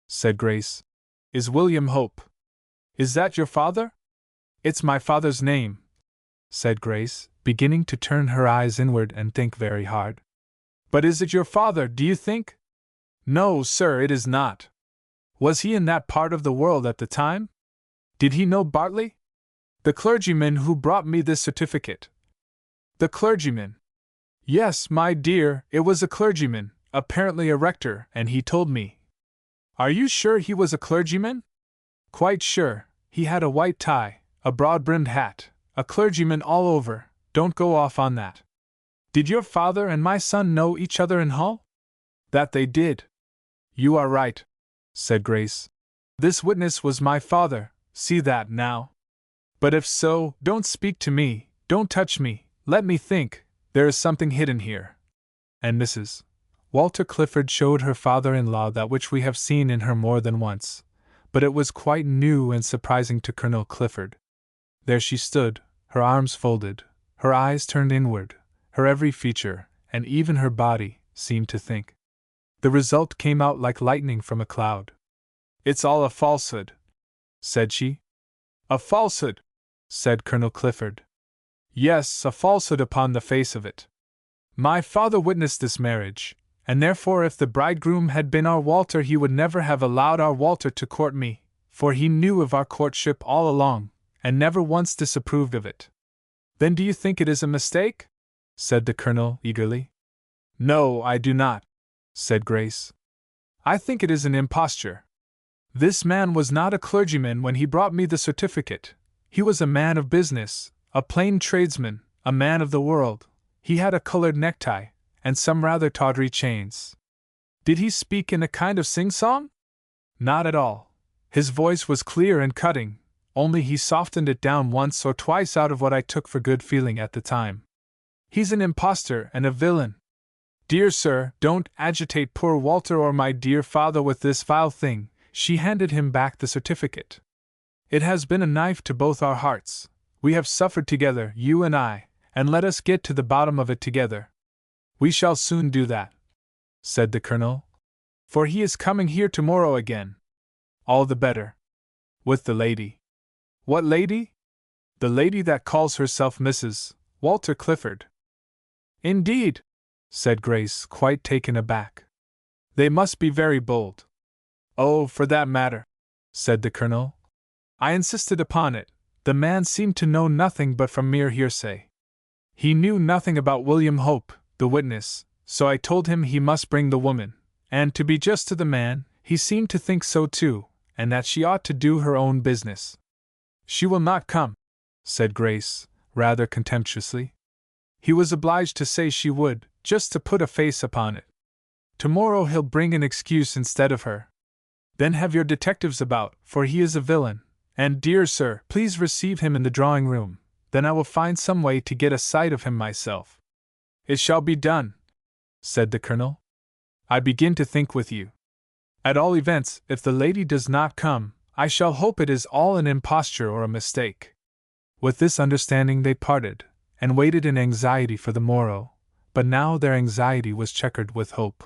said Grace, is William Hope. Is that your father? It's my father's name, said Grace, beginning to turn her eyes inward and think very hard. But is it your father, do you think? No, sir, it is not. Was he in that part of the world at the time? Did he know Bartley? The clergyman who brought me this certificate. The clergyman? Yes, my dear, it was a clergyman, apparently a rector, and he told me. Are you sure he was a clergyman? Quite sure. He had a white tie, a broad-brimmed hat, a clergyman all over. Don't go off on that. Did your father and my son know each other in Hull? That they did. You are right, said Grace. This witness was my father, see that now. But if so, don't speak to me, don't touch me, let me think, there is something hidden here. And Mrs. Walter Clifford showed her father-in-law that which we have seen in her more than once, but it was quite new and surprising to Colonel Clifford. There she stood, her arms folded, her eyes turned inward, her every feature, and even her body, seemed to think. The result came out like lightning from a cloud. It's all a falsehood, said she. A falsehood, said Colonel Clifford. Yes, a falsehood upon the face of it. My father witnessed this marriage, and therefore if the bridegroom had been our Walter he would never have allowed our Walter to court me, for he knew of our courtship all along, and never once disapproved of it. Then do you think it is a mistake? Said the Colonel eagerly. No, I do not, said Grace. I think it is an imposture. This man was not a clergyman when he brought me the certificate. He was a man of business, a plain tradesman, a man of the world. He had a colored necktie, and some rather tawdry chains. Did he speak in a kind of sing-song? Not at all. His voice was clear and cutting, only he softened it down once or twice out of what I took for good feeling at the time. He's an impostor and a villain. Dear sir, don't agitate poor Walter or my dear father with this vile thing. She handed him back the certificate. It has been a knife to both our hearts. We have suffered together, you and I, and let us get to the bottom of it together. We shall soon do that, said the Colonel, for he is coming here tomorrow again. All the better. With the lady. What lady? The lady that calls herself Mrs. Walter Clifford. Indeed, said Grace, quite taken aback. They must be very bold. Oh, for that matter, said the Colonel. I insisted upon it. The man seemed to know nothing but from mere hearsay. He knew nothing about William Hope, the witness, so I told him he must bring the woman, and to be just to the man, he seemed to think so too, and that she ought to do her own business. She will not come, said Grace, rather contemptuously. He was obliged to say she would, just to put a face upon it. Tomorrow he'll bring an excuse instead of her. Then have your detectives about, for he is a villain, and, dear sir, please receive him in the drawing-room, then I will find some way to get a sight of him myself. It shall be done, said the Colonel. I begin to think with you. At all events, if the lady does not come, I shall hope it is all an imposture or a mistake. With this understanding they parted, and waited in anxiety for the morrow, but now their anxiety was checkered with hope.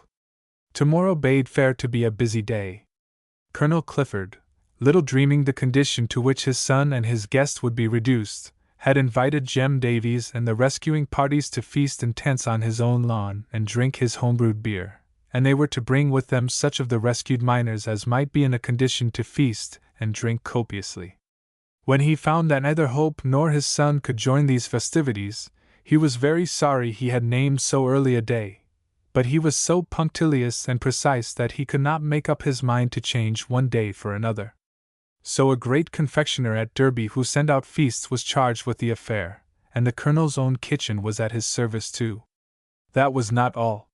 Tomorrow bade fair to be a busy day. Colonel Clifford, little dreaming the condition to which his son and his guest would be reduced, had invited Jem Davies and the rescuing parties to feast in tents on his own lawn and drink his homebrewed beer, and they were to bring with them such of the rescued miners as might be in a condition to feast and drink copiously. When he found that neither Hope nor his son could join these festivities, he was very sorry he had named so early a day, but he was so punctilious and precise that he could not make up his mind to change one day for another. So a great confectioner at Derby who sent out feasts was charged with the affair, and the Colonel's own kitchen was at his service too. That was not all.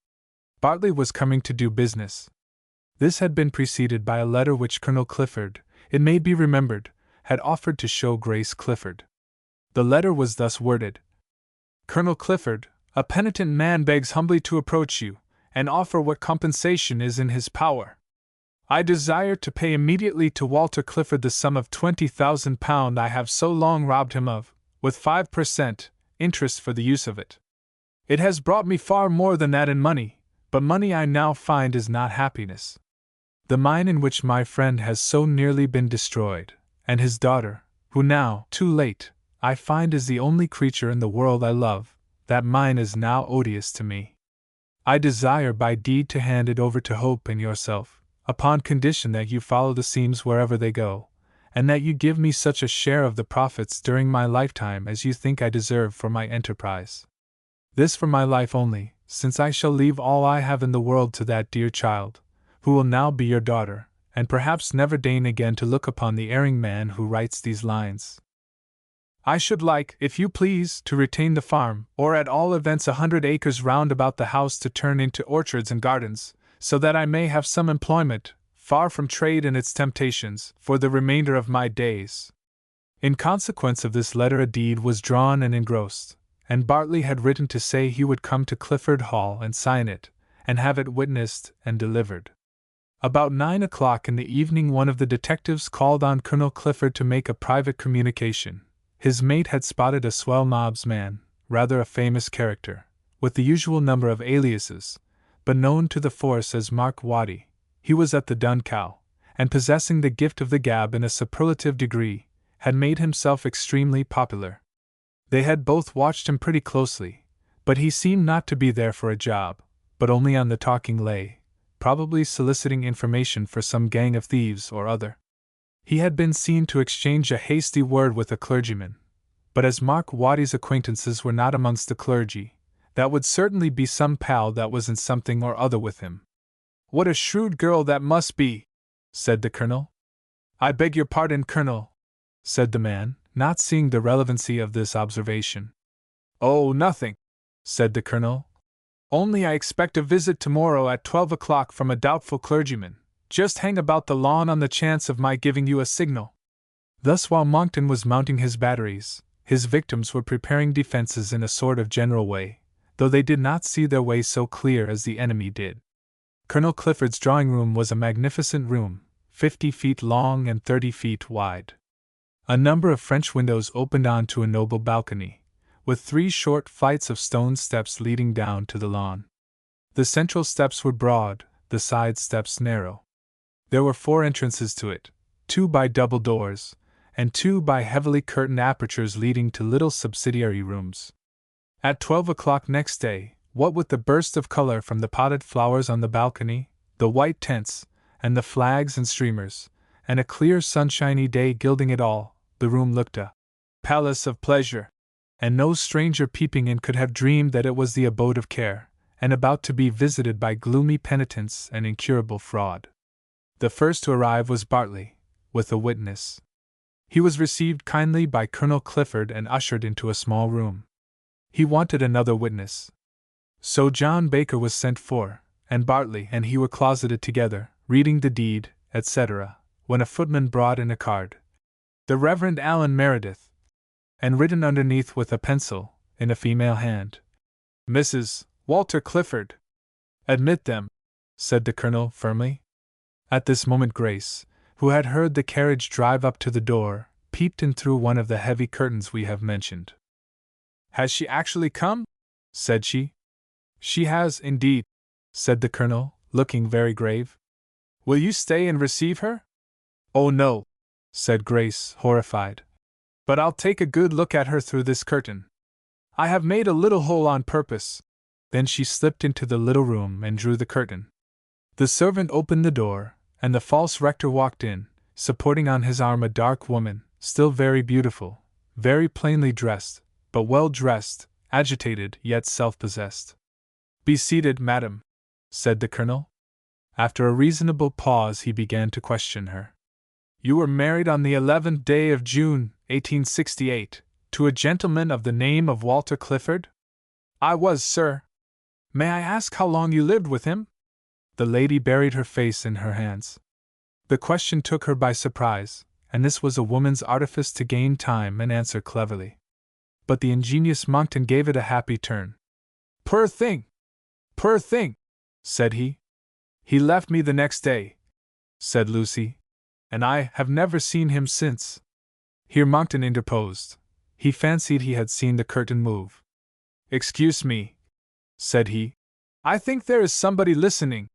Bartley was coming to do business. This had been preceded by a letter which Colonel Clifford, it may be remembered, had offered to show Grace Clifford. The letter was thus worded: Colonel Clifford, a penitent man begs humbly to approach you, and offer what compensation is in his power. I desire to pay immediately to Walter Clifford the sum of £20,000 I have so long robbed him of, with 5% interest for the use of it. It has brought me far more than that in money, but money I now find is not happiness. The mine in which my friend has so nearly been destroyed, and his daughter, who now, too late, I find is the only creature in the world I love, that mine is now odious to me. I desire by deed to hand it over to Hope and yourself, upon condition that you follow the seams wherever they go, and that you give me such a share of the profits during my lifetime as you think I deserve for my enterprise. This for my life only, since I shall leave all I have in the world to that dear child, who will now be your daughter, and perhaps never deign again to look upon the erring man who writes these lines. I should like, if you please, to retain the farm, or at all events 100 acres round about the house to turn into orchards and gardens, so that I may have some employment, far from trade and its temptations, for the remainder of my days. In consequence of this letter a deed was drawn and engrossed, and Bartley had written to say he would come to Clifford Hall and sign it, and have it witnessed and delivered. About 9 o'clock in the evening one of the detectives called on Colonel Clifford to make a private communication. His mate had spotted a swell mob's man, rather a famous character, with the usual number of aliases, but known to the force as Mark Waddy. He was at the Dun Cow, and possessing the gift of the gab in a superlative degree, had made himself extremely popular. They had both watched him pretty closely, but he seemed not to be there for a job, but only on the talking lay, probably soliciting information for some gang of thieves or other. He had been seen to exchange a hasty word with a clergyman, but as Mark Waddy's acquaintances were not amongst the clergy, that would certainly be some pal that was in something or other with him. What a shrewd girl that must be, said the Colonel. I beg your pardon, Colonel, said the man, not seeing the relevancy of this observation. Oh, nothing, said the Colonel. Only I expect a visit tomorrow at 12 o'clock from a doubtful clergyman. Just hang about the lawn on the chance of my giving you a signal. Thus, while Monckton was mounting his batteries, his victims were preparing defenses in a sort of general way, though they did not see their way so clear as the enemy did. Colonel Clifford's drawing-room was a magnificent room, 50 feet long and 30 feet wide. A number of French windows opened on to a noble balcony, with 3 short flights of stone steps leading down to the lawn. The central steps were broad, the side steps narrow. There were 4 entrances to it, 2 by double doors, and 2 by heavily curtained apertures leading to little subsidiary rooms. At 12 o'clock next day, what with the burst of color from the potted flowers on the balcony, the white tents, and the flags and streamers, and a clear sunshiny day gilding it all, the room looked a palace of pleasure, and no stranger peeping in could have dreamed that it was the abode of care, and about to be visited by gloomy penitence and incurable fraud. The first to arrive was Bartley, with a witness. He was received kindly by Colonel Clifford and ushered into a small room. He wanted another witness. So John Baker was sent for, and Bartley and he were closeted together, reading the deed, etc., when a footman brought in a card. The Reverend Alan Meredith, and written underneath with a pencil, in a female hand, Mrs. Walter Clifford. Admit them, said the Colonel firmly. At this moment Grace, who had heard the carriage drive up to the door, peeped in through one of the heavy curtains we have mentioned. Has she actually come? Said she. She has, indeed, said the Colonel, looking very grave. Will you stay and receive her? Oh no, said Grace, horrified. But I'll take a good look at her through this curtain. I have made a little hole on purpose. Then she slipped into the little room and drew the curtain. The servant opened the door, and the false rector walked in, supporting on his arm a dark woman, still very beautiful, very plainly dressed, but well dressed, agitated yet self-possessed. "Be seated, madam," said the colonel. After a reasonable pause he began to question her. "You were married on the 11th day of June, 1868, to a gentleman of the name of Walter Clifford?" "I was, sir." "May I ask how long you lived with him?" The lady buried her face in her hands. The question took her by surprise, and this was a woman's artifice to gain time and answer cleverly. But the ingenious Monckton gave it a happy turn. "Poor thing! Poor thing!" said he. "He left me the next day," said Lucy, "and I have never seen him since." Here Monckton interposed. He fancied he had seen the curtain move. "Excuse me," said he. "I think there is somebody listening,"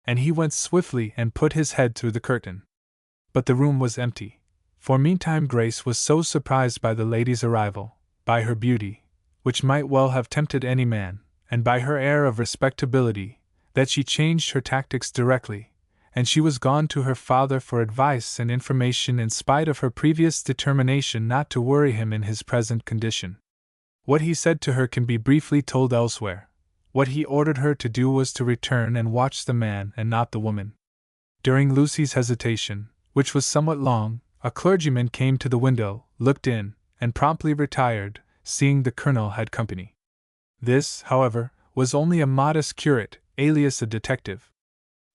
and he went swiftly and put his head through the curtain. But the room was empty, for meantime Grace was so surprised by the lady's arrival, by her beauty, which might well have tempted any man, and by her air of respectability, that she changed her tactics directly, and she was gone to her father for advice and information in spite of her previous determination not to worry him in his present condition. What he said to her can be briefly told elsewhere. What he ordered her to do was to return and watch the man and not the woman. During Lucy's hesitation, which was somewhat long, a clergyman came to the window, looked in, and promptly retired, seeing the colonel had company. This, however, was only a modest curate, alias a detective.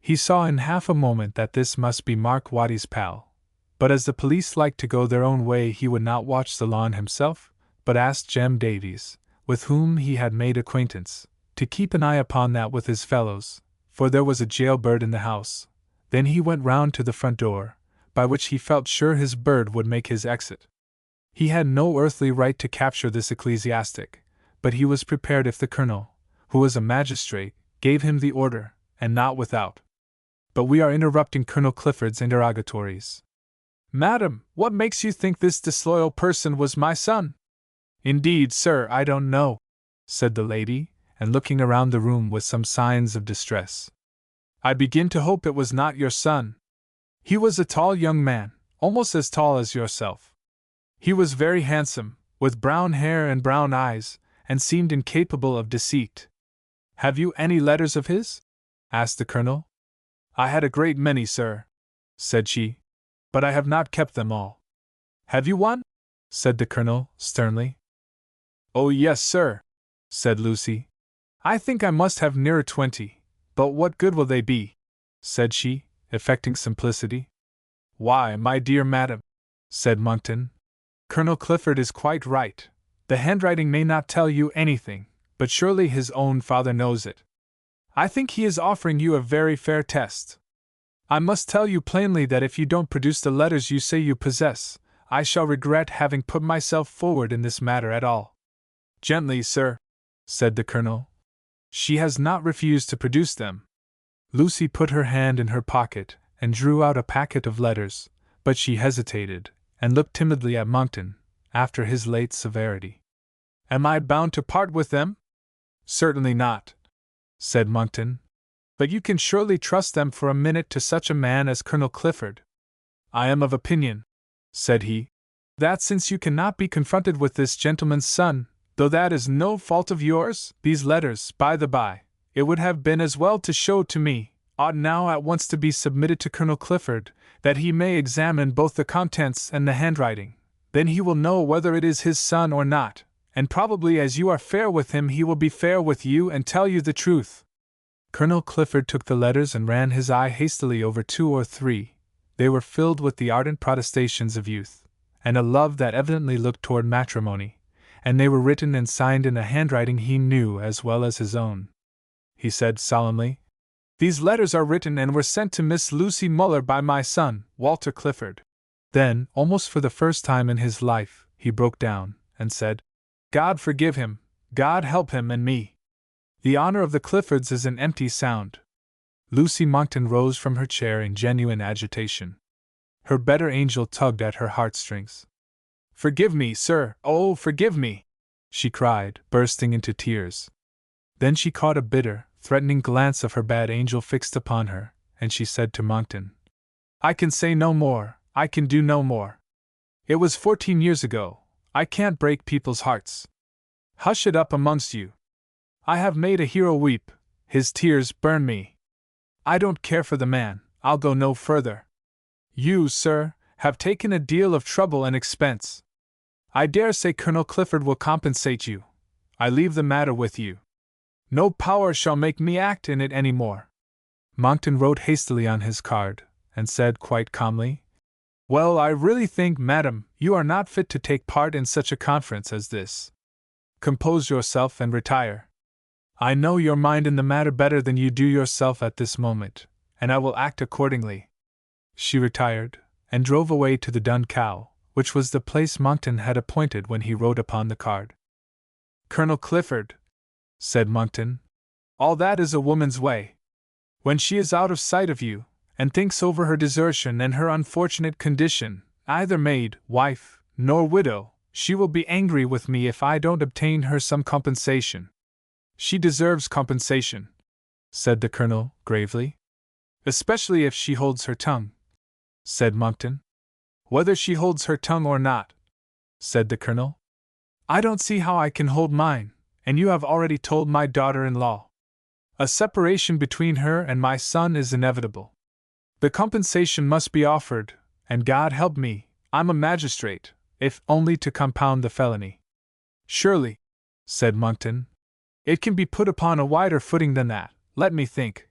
He saw in half a moment that this must be Mark Watty's pal, but as the police liked to go their own way he would not watch the lawn himself, but asked Jem Davies, with whom he had made acquaintance, to keep an eye upon that with his fellows, for there was a jailbird in the house. Then he went round to the front door, by which he felt sure his bird would make his exit. He had no earthly right to capture this ecclesiastic, but he was prepared if the colonel, who was a magistrate, gave him the order, and not without. But we are interrupting Colonel Clifford's interrogatories. "Madam, what makes you think this disloyal person was my son?" "Indeed, sir, I don't know," said the lady, and looking around the room with some signs of distress. "I begin to hope it was not your son. He was a tall young man, almost as tall as yourself. He was very handsome, with brown hair and brown eyes, and seemed incapable of deceit." "Have you any letters of his?" asked the colonel. "I had a great many, sir," said she, "but I have not kept them all." "Have you one?" said the colonel, sternly. "Oh, yes, sir," said Lucy. "I think I must have nearer 20, but what good will they be?" said she, affecting simplicity. "Why, my dear madam," said Monckton, "Colonel Clifford is quite right. The handwriting may not tell you anything, but surely his own father knows it. I think he is offering you a very fair test. I must tell you plainly that if you don't produce the letters you say you possess, I shall regret having put myself forward in this matter at all." "Gently, sir," said the colonel. "She has not refused to produce them." Lucy put her hand in her pocket and drew out a packet of letters, but she hesitated, and looked timidly at Monckton, after his late severity. "Am I bound to part with them?" "Certainly not," said Monckton. "But you can surely trust them for a minute to such a man as Colonel Clifford." "I am of opinion," said he, "that since you cannot be confronted with this gentleman's son, though that is no fault of yours, these letters, by the by, it would have been as well to show to me, ought now at once to be submitted to Colonel Clifford, that he may examine both the contents and the handwriting. Then he will know whether it is his son or not, and probably as you are fair with him he will be fair with you and tell you the truth." Colonel Clifford took the letters and ran his eye hastily over 2 or 3. They were filled with the ardent protestations of youth, and a love that evidently looked toward matrimony, and they were written and signed in a handwriting he knew as well as his own. He said solemnly, "These letters are written and were sent to Miss Lucy Muller by my son, Walter Clifford." Then, almost for the first time in his life, he broke down, and said, "God forgive him, God help him and me. The honor of the Cliffords is an empty sound." Lucy Monckton rose from her chair in genuine agitation. Her better angel tugged at her heartstrings. "Forgive me, sir, oh, forgive me!" she cried, bursting into tears. Then she caught a bitter, threatening glance of her bad angel fixed upon her, and she said to Monckton, "I can say no more, I can do no more. It was 14 years ago. I can't break people's hearts. Hush it up amongst you. I have made a hero weep, his tears burn me. I don't care for the man, I'll go no further. You, sir, have taken a deal of trouble and expense. I dare say Colonel Clifford will compensate you. I leave the matter with you. No power shall make me act in it any more. Monckton wrote hastily on his card, and said quite calmly, Well, I really think, madam, you are not fit to take part in such a conference as this. Compose yourself and retire. I know your mind in the matter better than you do yourself at this moment, and I will act accordingly. She retired, and drove away to the Dun Cow, which was the place Monckton had appointed when he wrote upon the card. Colonel Clifford, said Monckton, all that is a woman's way. When she is out of sight of you, and thinks over her desertion and her unfortunate condition, either maid, wife, nor widow, she will be angry with me if I don't obtain her some compensation. She deserves compensation, said the Colonel, gravely. Especially if she holds her tongue, said Monckton. Whether she holds her tongue or not, said the Colonel. I don't see how I can hold mine, and you have already told my daughter-in-law. A separation between her and my son is inevitable. The compensation must be offered, and God help me, I'm a magistrate, if only to compound the felony. Surely, said Monckton, it can be put upon a wider footing than that, let me think.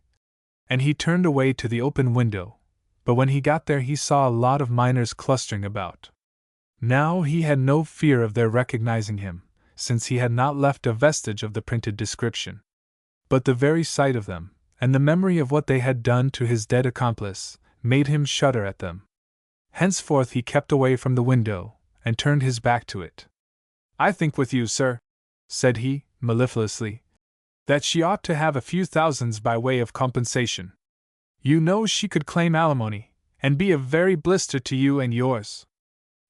And he turned away to the open window, but when he got there he saw a lot of miners clustering about. Now he had no fear of their recognizing him, since he had not left a vestige of the printed description. But the very sight of them, and the memory of what they had done to his dead accomplice, made him shudder at them. Henceforth he kept away from the window, and turned his back to it. I think with you, sir, said he, mellifluously, that she ought to have a few thousands by way of compensation. You know she could claim alimony, and be a very blister to you and yours.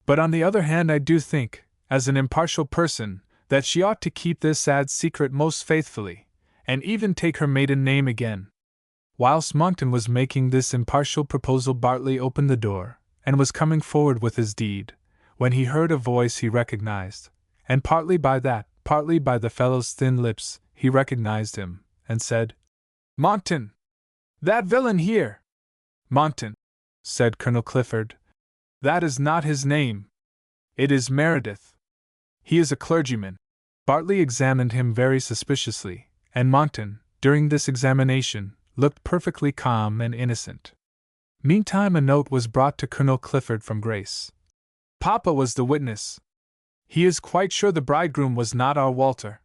But on the other hand I do think, as an impartial person, that she ought to keep this sad secret most faithfully, and even take her maiden name again. Whilst Monckton was making this impartial proposal, Bartley opened the door, and was coming forward with his deed, when he heard a voice he recognized, and partly by that, partly by the fellow's thin lips, he recognized him, and said, Monckton! That villain here! Monckton, said Colonel Clifford, that is not his name. It is Meredith. He is a clergyman. Bartley examined him very suspiciously, and Monckton, during this examination, looked perfectly calm and innocent. Meantime a note was brought to Colonel Clifford from Grace. Papa was the witness. He is quite sure the bridegroom was not our Walter.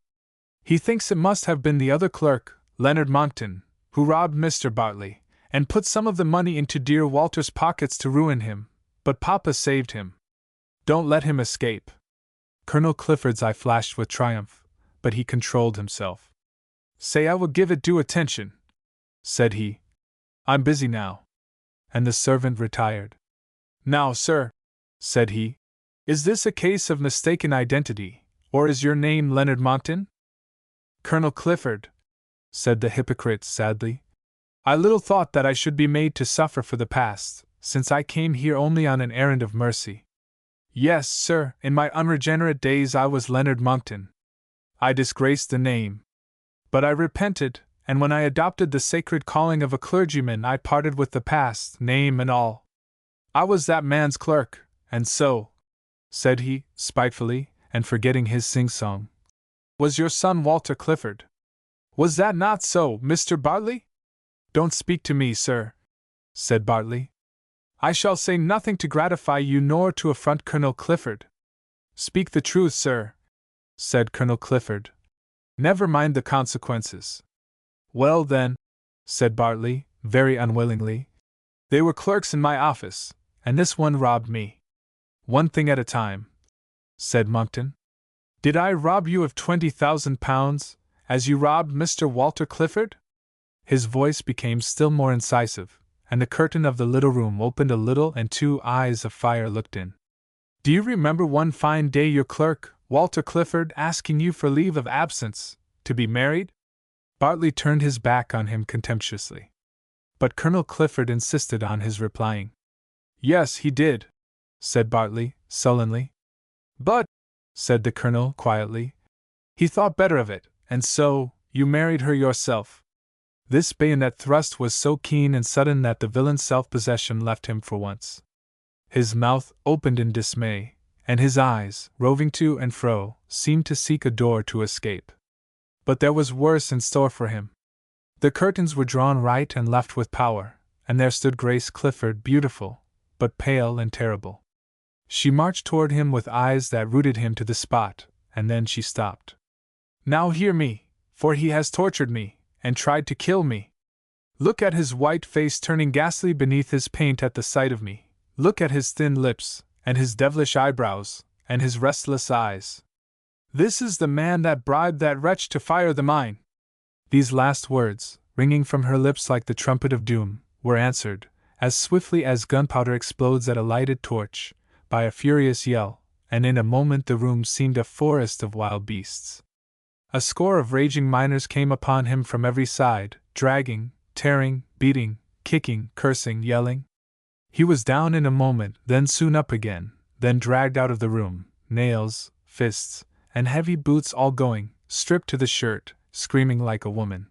He thinks it must have been the other clerk, Leonard Monckton, who robbed Mr. Bartley, and put some of the money into dear Walter's pockets to ruin him, but Papa saved him. Don't let him escape. Colonel Clifford's eye flashed with triumph, but he controlled himself. Say I will give it due attention, said he. I'm busy now. And the servant retired. Now, sir, said he, is this a case of mistaken identity, or is your name Leonard Monckton? Colonel Clifford, said the hypocrite sadly, I little thought that I should be made to suffer for the past, since I came here only on an errand of mercy. Yes, sir, in my unregenerate days I was Leonard Monckton. I disgraced the name. But I repented, and when I adopted the sacred calling of a clergyman I parted with the past, name and all. I was that man's clerk, and so, said he, spitefully, and forgetting his sing-song, was your son Walter Clifford. Was that not so, Mr. Bartley? Don't speak to me, sir, said Bartley. I shall say nothing to gratify you nor to affront Colonel Clifford. Speak the truth, sir, said Colonel Clifford. Never mind the consequences. Well then, said Bartley, very unwillingly, they were clerks in my office, and this one robbed me. One thing at a time, said Monckton. Did I rob you of £20,000, as you robbed Mr. Walter Clifford? His voice became still more incisive, and the curtain of the little room opened a little and two eyes of fire looked in. Do you remember one fine day your clerk, Walter Clifford, asking you for leave of absence, to be married? Bartley turned his back on him contemptuously. But Colonel Clifford insisted on his replying. Yes, he did, said Bartley, sullenly. But, said the colonel quietly, he thought better of it, and so, you married her yourself. This bayonet thrust was so keen and sudden that the villain's self-possession left him for once. His mouth opened in dismay, and his eyes, roving to and fro, seemed to seek a door to escape. But there was worse in store for him. The curtains were drawn right and left with power, and there stood Grace Clifford, beautiful, but pale and terrible. She marched toward him with eyes that rooted him to the spot, and then she stopped. Now hear me, for he has tortured me, and tried to kill me. Look at his white face turning ghastly beneath his paint at the sight of me. Look at his thin lips, and his devilish eyebrows, and his restless eyes. This is the man that bribed that wretch to fire the mine. These last words, ringing from her lips like the trumpet of doom, were answered, as swiftly as gunpowder explodes at a lighted torch, by a furious yell, and in a moment the room seemed a forest of wild beasts. A score of raging miners came upon him from every side, dragging, tearing, beating, kicking, cursing, yelling. He was down in a moment, then soon up again, then dragged out of the room, nails, fists, and heavy boots all going, stripped to the shirt, screaming like a woman.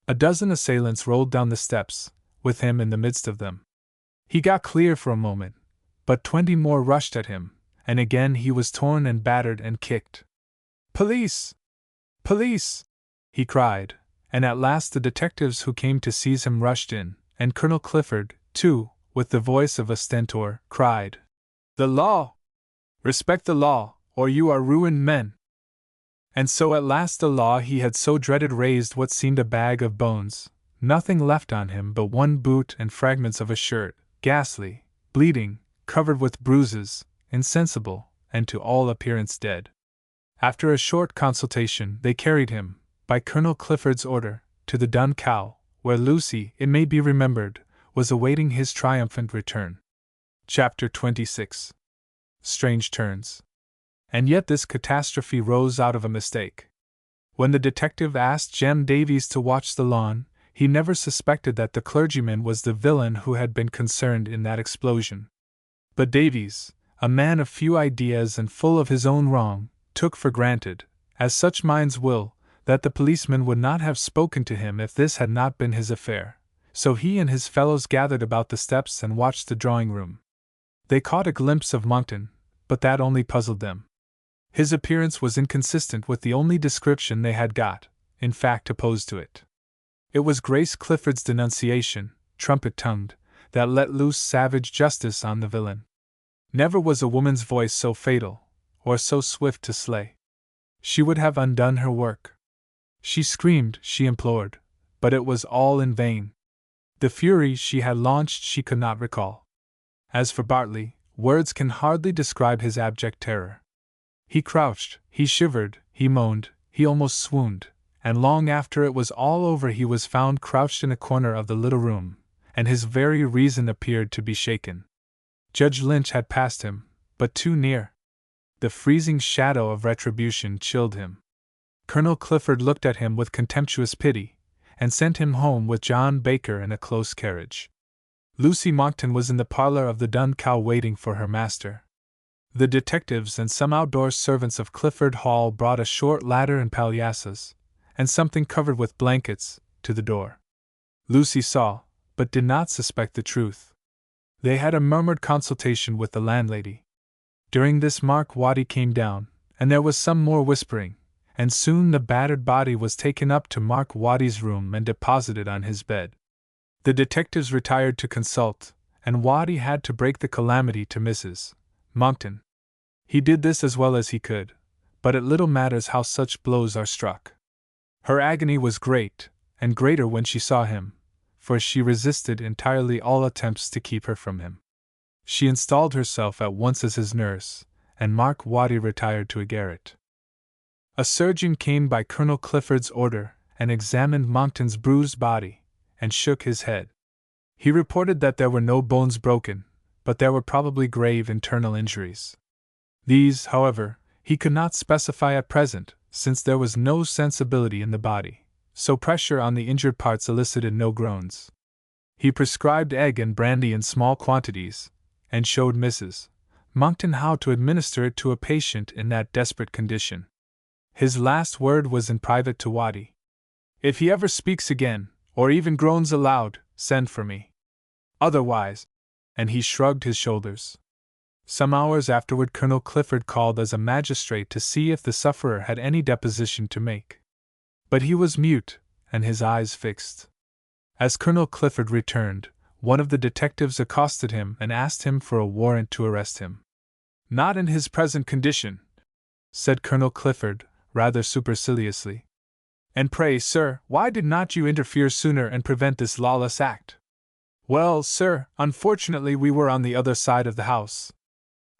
A dozen assailants rolled down the steps, with him in the midst of them. He got clear for a moment, but 20 more rushed at him, and again he was torn and battered and kicked. "Police! Police!" he cried, and at last the detectives who came to seize him rushed in, and Colonel Clifford, too, with the voice of a stentor, cried, "The law! Respect the law, or you are ruined men!" And so at last the law he had so dreaded raised what seemed a bag of bones, nothing left on him but one boot and fragments of a shirt, ghastly, bleeding, covered with bruises, insensible, and to all appearance dead. After a short consultation, they carried him, by Colonel Clifford's order, to the Dun Cow, where Lucy, it may be remembered, was awaiting his triumphant return. Chapter 26. Strange Turns. And yet this catastrophe rose out of a mistake. When the detective asked Jem Davies to watch the lawn, he never suspected that the clergyman was the villain who had been concerned in that explosion. But Davies, a man of few ideas and full of his own wrong, took for granted, as such minds will, that the policeman would not have spoken to him if this had not been his affair, so he and his fellows gathered about the steps and watched the drawing-room. They caught a glimpse of Monkton, but that only puzzled them. His appearance was inconsistent with the only description they had got, in fact opposed to it. It was Grace Clifford's denunciation, trumpet-tongued, that let loose savage justice on the villain. Never was a woman's voice so fatal, or so swift to slay. She would have undone her work. She screamed, she implored, but it was all in vain. The fury she had launched she could not recall. As for Bartley, words can hardly describe his abject terror. He crouched, he shivered, he moaned, he almost swooned, and long after it was all over he was found crouched in a corner of the little room, and his very reason appeared to be shaken. Judge Lynch had passed him, but too near. The freezing shadow of retribution chilled him. Colonel Clifford looked at him with contemptuous pity, and sent him home with John Baker in a close carriage. Lucy Monkton was in the parlor of the Dun Cow waiting for her master. The detectives and some outdoor servants of Clifford Hall brought a short ladder and paillasses, and something covered with blankets, to the door. Lucy saw, but did not suspect the truth. They had a murmured consultation with the landlady. During this Mark Waddy came down, and there was some more whispering, and soon the battered body was taken up to Mark Waddy's room and deposited on his bed. The detectives retired to consult, and Waddy had to break the calamity to Mrs. Monkton. He did this as well as he could, but it little matters how such blows are struck. Her agony was great, and greater when she saw him, for she resisted entirely all attempts to keep her from him. She installed herself at once as his nurse, and Mark Waddy retired to a garret. A surgeon came by Colonel Clifford's order and examined Monkton's bruised body, and shook his head. He reported that there were no bones broken, but there were probably grave internal injuries. These, however, he could not specify at present, since there was no sensibility in the body, so pressure on the injured parts elicited no groans. He prescribed egg and brandy in small quantities, and showed Mrs. Monkton how to administer it to a patient in that desperate condition. His last word was in private to Waddy. If he ever speaks again, or even groans aloud, send for me. Otherwise, and he shrugged his shoulders. Some hours afterward Colonel Clifford called as a magistrate to see if the sufferer had any deposition to make. But he was mute, and his eyes fixed. As Colonel Clifford returned, one of the detectives accosted him and asked him for a warrant to arrest him. Not in his present condition, said Colonel Clifford, rather superciliously. And pray, sir, why did not you interfere sooner and prevent this lawless act? Well, sir, unfortunately we were on the other side of the house.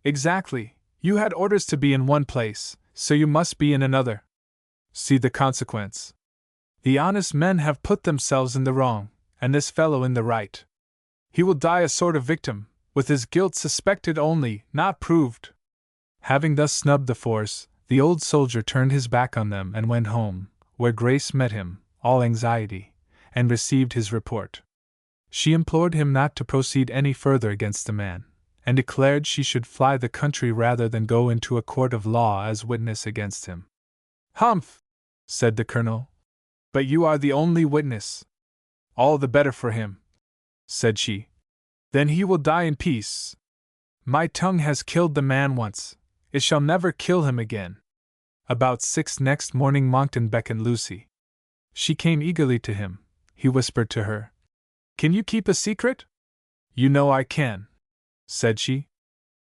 Exactly, you had orders to be in one place, so you must be in another. See the consequence. The honest men have put themselves in the wrong, and this fellow in the right. He will die a sort of victim, with his guilt suspected only, not proved. Having thus snubbed the force, the old soldier turned his back on them and went home, where Grace met him, all anxiety, and received his report. She implored him not to proceed any further against the man, and declared she should fly the country rather than go into a court of law as witness against him. Humph! Said the colonel. But you are the only witness. All the better for him, said she. Then he will die in peace. My tongue has killed the man once, it shall never kill him again. About 6 next morning Monkton beckoned Lucy. She came eagerly to him. He whispered to her. Can you keep a secret? You know I can, said she.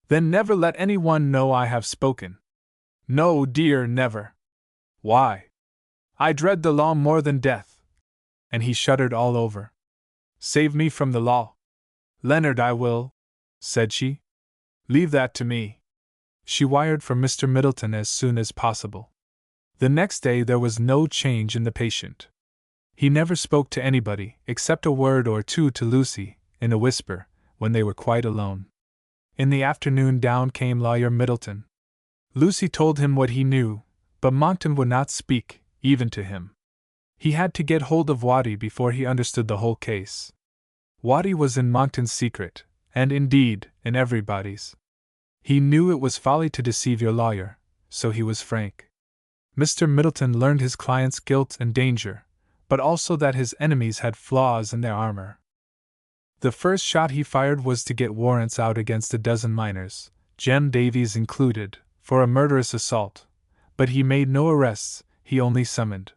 Then never let anyone know I have spoken. No, dear, never. Why? I dread the law more than death. And he shuddered all over. Save me from the law. Leonard, I will, said she. Leave that to me. She wired for Mr. Middleton as soon as possible. The next day there was no change in the patient. He never spoke to anybody, except a word or two to Lucy, in a whisper, when they were quite alone. In the afternoon down came Lawyer Middleton. Lucy told him what he knew, but Monkton would not speak, even to him. He had to get hold of Waddy before he understood the whole case. Waddy was in Monkton's secret, and indeed, in everybody's. He knew it was folly to deceive your lawyer, so he was frank. Mr. Middleton learned his client's guilt and danger, but also that his enemies had flaws in their armor. The first shot he fired was to get warrants out against a dozen miners, Jem Davies included, for a murderous assault, but he made no arrests, he only summoned.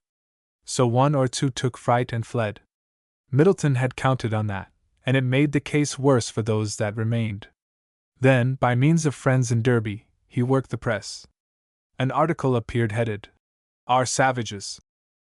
So 1 or 2 took fright and fled. Middleton had counted on that, and it made the case worse for those that remained. Then, by means of friends in Derby, he worked the press. An article appeared headed, Our Savages.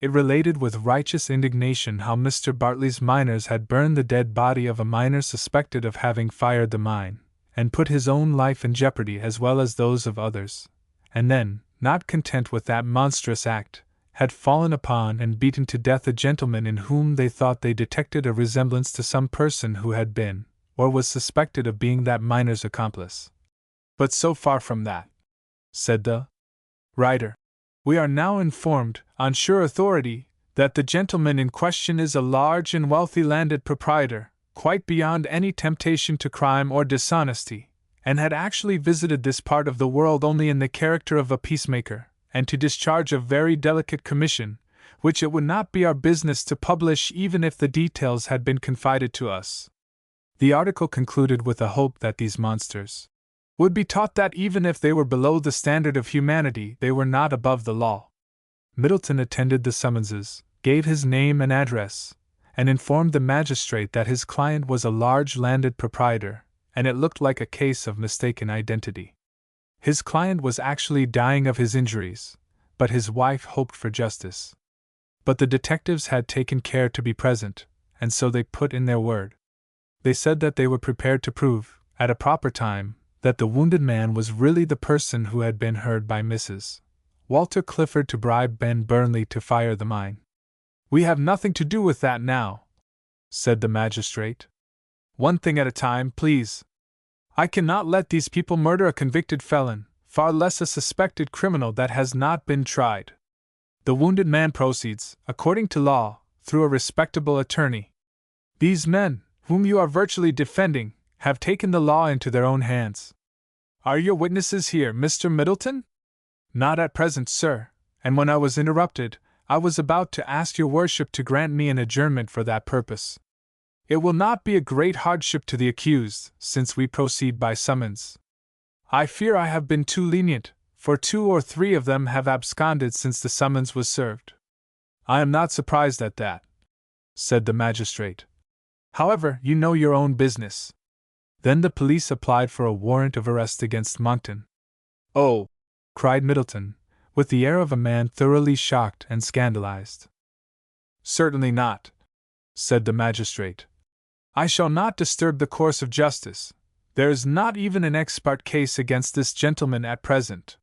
It related with righteous indignation how Mr. Bartley's miners had burned the dead body of a miner suspected of having fired the mine, and put his own life in jeopardy as well as those of others, and then, not content with that monstrous act, had fallen upon and beaten to death a gentleman in whom they thought they detected a resemblance to some person who had been, or was suspected of being that miner's accomplice. But so far from that, said the writer, we are now informed, on sure authority, that the gentleman in question is a large and wealthy landed proprietor, quite beyond any temptation to crime or dishonesty, and had actually visited this part of the world only in the character of a peacemaker, and to discharge a very delicate commission, which it would not be our business to publish even if the details had been confided to us. The article concluded with a hope that these monsters would be taught that even if they were below the standard of humanity, they were not above the law. Middleton attended the summonses, gave his name and address, and informed the magistrate that his client was a large landed proprietor, and it looked like a case of mistaken identity. His client was actually dying of his injuries, but his wife hoped for justice. But the detectives had taken care to be present, and so they put in their word. They said that they were prepared to prove, at a proper time, that the wounded man was really the person who had been heard by Mrs. Walter Clifford to bribe Ben Burnley to fire the mine. We have nothing to do with that now, said the magistrate. One thing at a time, please. I cannot let these people murder a convicted felon, far less a suspected criminal that has not been tried. The wounded man proceeds, according to law, through a respectable attorney. These men, whom you are virtually defending, have taken the law into their own hands. Are your witnesses here, Mr. Middleton? Not at present, sir, and when I was interrupted, I was about to ask your worship to grant me an adjournment for that purpose. It will not be a great hardship to the accused, since we proceed by summons. I fear I have been too lenient, for 2 or 3 of them have absconded since the summons was served. I am not surprised at that, said the magistrate. However, you know your own business. Then the police applied for a warrant of arrest against Monckton. Oh! cried Middleton, with the air of a man thoroughly shocked and scandalized. Certainly not, said the magistrate. I shall not disturb the course of justice. There is not even an ex parte case against this gentleman at present.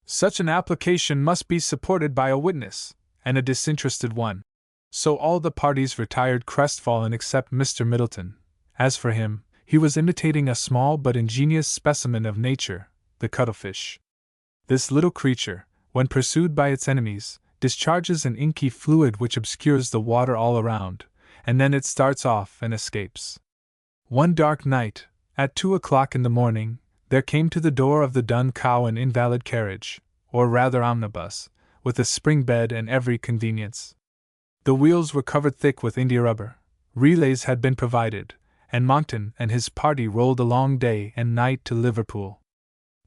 Such an application must be supported by a witness, and a disinterested one. So all the parties retired crestfallen except Mr. Middleton. As for him, he was imitating a small but ingenious specimen of nature, the cuttlefish. This little creature, when pursued by its enemies, discharges an inky fluid which obscures the water all around, and then it starts off and escapes. One dark night, at 2 o'clock in the morning, there came to the door of the Dun Cow an invalid carriage, or rather omnibus, with a spring bed and every convenience. The wheels were covered thick with india rubber, relays had been provided, and Monckton and his party rolled along day and night to Liverpool.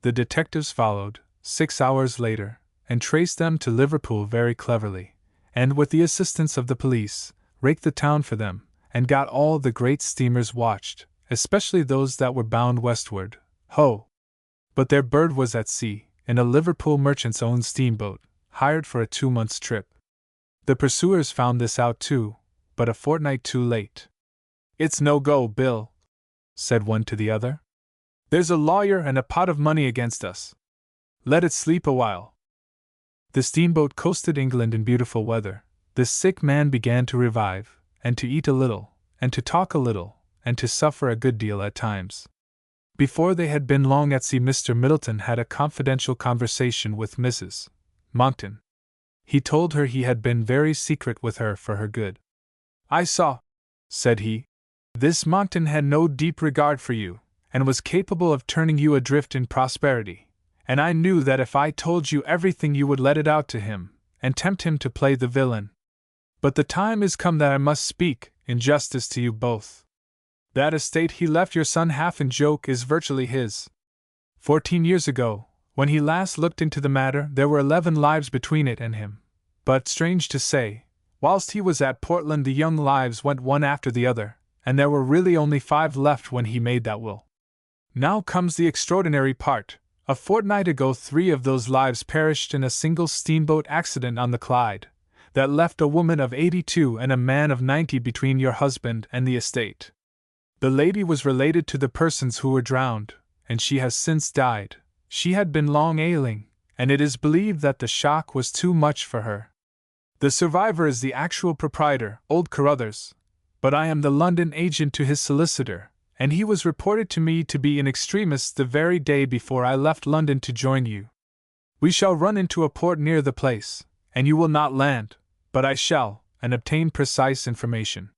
The detectives followed, 6 hours later, and traced them to Liverpool very cleverly, and with the assistance of the police, raked the town for them, and got all the great steamers watched, especially those that were bound westward. Ho! But their bird was at sea, in a Liverpool merchant's own steamboat, hired for a 2 months' trip. The pursuers found this out too, but a fortnight too late. It's no go, Bill, said one to the other. There's a lawyer and a pot of money against us. Let it sleep a while. The steamboat coasted England in beautiful weather. The sick man began to revive, and to eat a little, and to talk a little, and to suffer a good deal at times. Before they had been long at sea, Mr. Middleton had a confidential conversation with Mrs. Monckton. He told her he had been very secret with her for her good. I saw, said he, this Monckton had no deep regard for you, and was capable of turning you adrift in prosperity, and I knew that if I told you everything you would let it out to him, and tempt him to play the villain. But the time is come that I must speak, in justice to you both. That estate he left your son half in joke is virtually his. 14 years ago, when he last looked into the matter, there were 11 lives between it and him. But, strange to say, whilst he was at Portland the young lives went one after the other, and there were really only 5 left when he made that will. Now comes the extraordinary part. A fortnight ago 3 of those lives perished in a single steamboat accident on the Clyde, that left a woman of 82 and a man of 90 between your husband and the estate. The lady was related to the persons who were drowned, and she has since died. She had been long ailing, and it is believed that the shock was too much for her. The survivor is the actual proprietor, old Carruthers, but I am the London agent to his solicitor, and he was reported to me to be in extremis the very day before I left London to join you. We shall run into a port near the place, and you will not land, but I shall, and obtain precise information.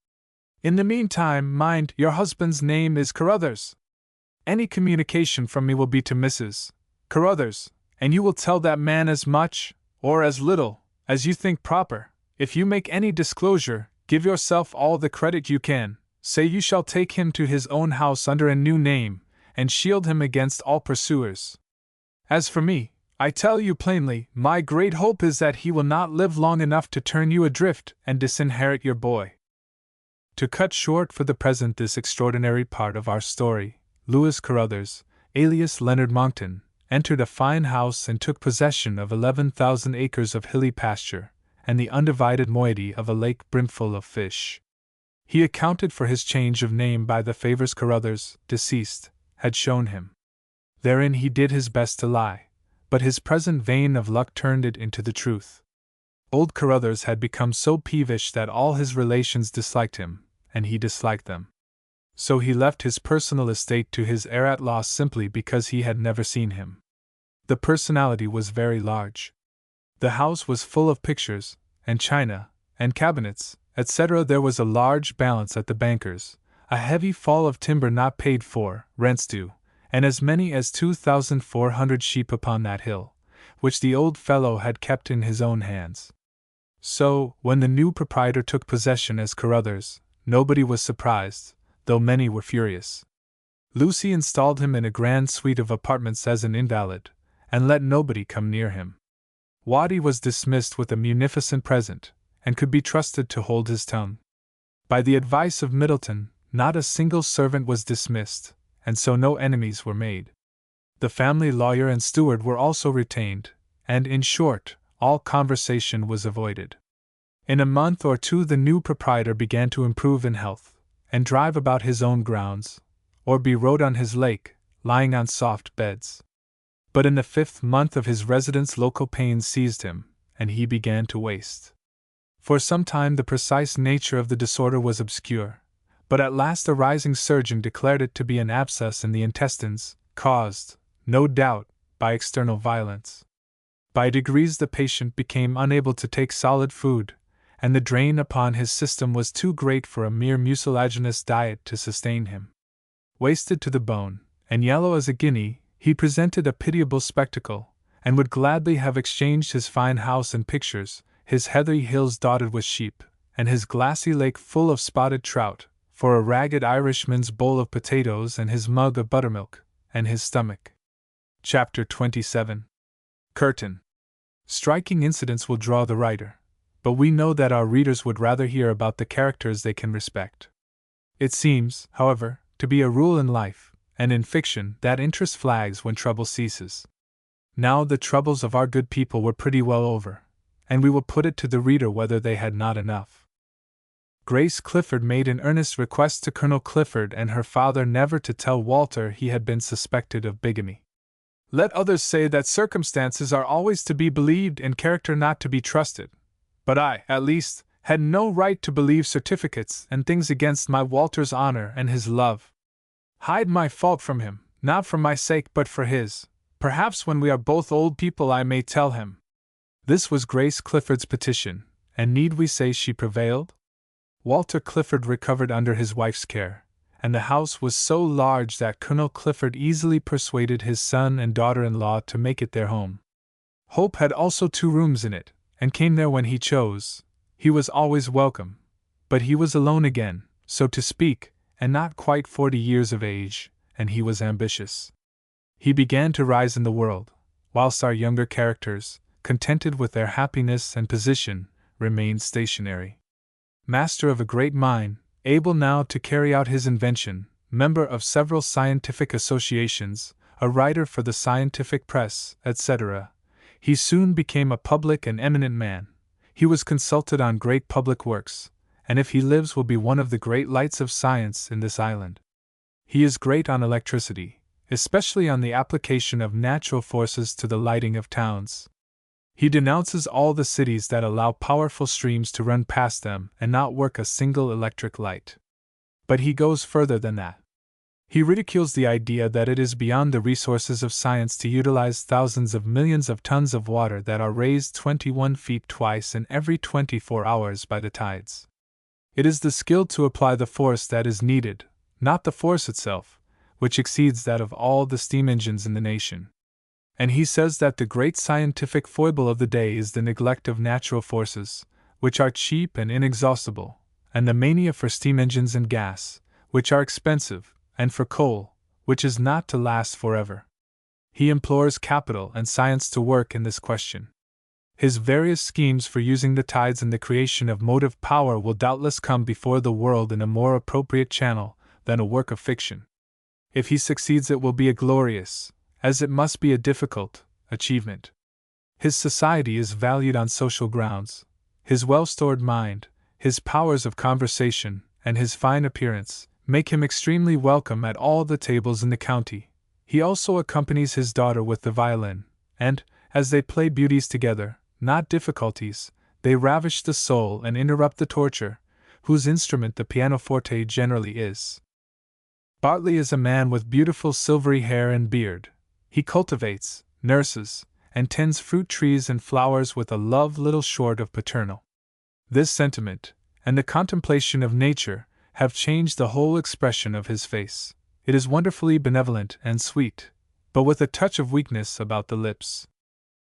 In the meantime, mind, your husband's name is Carruthers. Any communication from me will be to Mrs. Carruthers, and you will tell that man as much, or as little, as you think proper. If you make any disclosure, give yourself all the credit you can. Say you shall take him to his own house under a new name, and shield him against all pursuers. As for me, I tell you plainly, my great hope is that he will not live long enough to turn you adrift and disinherit your boy. To cut short for the present this extraordinary part of our story, Lewis Carruthers, alias Leonard Monckton, entered a fine house and took possession of 11,000 acres of hilly pasture, and the undivided moiety of a lake brimful of fish. He accounted for his change of name by the favors Carruthers, deceased, had shown him. Therein he did his best to lie, but his present vein of luck turned it into the truth. Old Carruthers had become so peevish that all his relations disliked him, and he disliked them. So he left his personal estate to his heir-at-law simply because he had never seen him. The personality was very large. The house was full of pictures, and china, and cabinets, etc. There was a large balance at the banker's, a heavy fall of timber not paid for, rents due, and as many as 2,400 sheep upon that hill, which the old fellow had kept in his own hands. So, when the new proprietor took possession as Carruthers, nobody was surprised, though many were furious. Lucy installed him in a grand suite of apartments as an invalid, and let nobody come near him. Waddy was dismissed with a munificent present, and could be trusted to hold his tongue. By the advice of Middleton, not a single servant was dismissed, and so no enemies were made. The family lawyer and steward were also retained, and, in short, all conversation was avoided. In a month or two the new proprietor began to improve in health, and drive about his own grounds, or be rowed on his lake, lying on soft beds. But in the 5th month of his residence local pains seized him, and he began to waste. For some time the precise nature of the disorder was obscure, but at last a rising surgeon declared it to be an abscess in the intestines, caused, no doubt, by external violence. By degrees the patient became unable to take solid food, and the drain upon his system was too great for a mere mucilaginous diet to sustain him. Wasted to the bone, and yellow as a guinea, he presented a pitiable spectacle, and would gladly have exchanged his fine house and pictures, his heathery hills dotted with sheep, and his glassy lake full of spotted trout, for a ragged Irishman's bowl of potatoes and his mug of buttermilk, and his stomach. Chapter 27. Curtain. Striking incidents will draw the writer, but we know that our readers would rather hear about the characters they can respect. It seems, however, to be a rule in life, and in fiction, that interest flags when trouble ceases. Now the troubles of our good people were pretty well over, and we will put it to the reader whether they had not enough. Grace Clifford made an earnest request to Colonel Clifford and her father never to tell Walter he had been suspected of bigamy. Let others say that circumstances are always to be believed and character not to be trusted, but I, at least, had no right to believe certificates and things against my Walter's honor and his love. Hide my fault from him, not for my sake but for his. Perhaps when we are both old people I may tell him. This was Grace Clifford's petition, and need we say she prevailed? Walter Clifford recovered under his wife's care, and the house was so large that Colonel Clifford easily persuaded his son and daughter-in-law to make it their home. Hope had also 2 rooms in it, and came there when he chose. He was always welcome, but he was alone again, so to speak, and not quite 40 years of age, and he was ambitious. He began to rise in the world, whilst our younger characters, contented with their happiness and position, remained stationary. Master of a great mind, able now to carry out his invention, member of several scientific associations, a writer for the scientific press, etc., he soon became a public and eminent man. He was consulted on great public works, and if he lives will be one of the great lights of science in this island. He is great on electricity, especially on the application of natural forces to the lighting of towns. He denounces all the cities that allow powerful streams to run past them and not work a single electric light. But he goes further than that. He ridicules the idea that it is beyond the resources of science to utilize thousands of millions of tons of water that are raised 21 feet twice in every 24 hours by the tides. It is the skill to apply the force that is needed, not the force itself, which exceeds that of all the steam engines in the nation. And he says that the great scientific foible of the day is the neglect of natural forces, which are cheap and inexhaustible, and the mania for steam engines and gas, which are expensive, and for coal, which is not to last forever. He implores capital and science to work in this question. His various schemes for using the tides in the creation of motive power will doubtless come before the world in a more appropriate channel than a work of fiction. If he succeeds it will be a glorious, as it must be a difficult, achievement. His society is valued on social grounds. His well-stored mind, his powers of conversation, and his fine appearance make him extremely welcome at all the tables in the county. He also accompanies his daughter with the violin, and, as they play beauties together, not difficulties, they ravish the soul and interrupt the torture, whose instrument the pianoforte generally is. Bartley is a man with beautiful silvery hair and beard. He cultivates, nurses, and tends fruit trees and flowers with a love little short of paternal. This sentiment, and the contemplation of nature, have changed the whole expression of his face. It is wonderfully benevolent and sweet, but with a touch of weakness about the lips.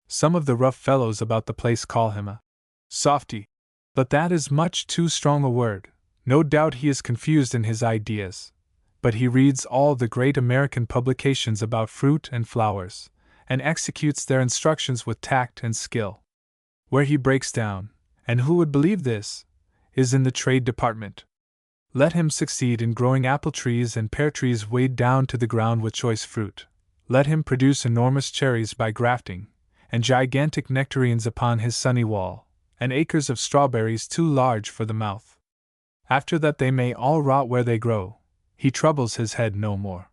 Some of the rough fellows about the place call him a softy, but that is much too strong a word. No doubt he is confused in his ideas, but he reads all the great American publications about fruit and flowers, and executes their instructions with tact and skill. Where he breaks down, and who would believe this, is in the trade department. Let him succeed in growing apple trees and pear trees weighed down to the ground with choice fruit. Let him produce enormous cherries by grafting, and gigantic nectarines upon his sunny wall, and acres of strawberries too large for the mouth. After that they may all rot where they grow, he troubles his head no more.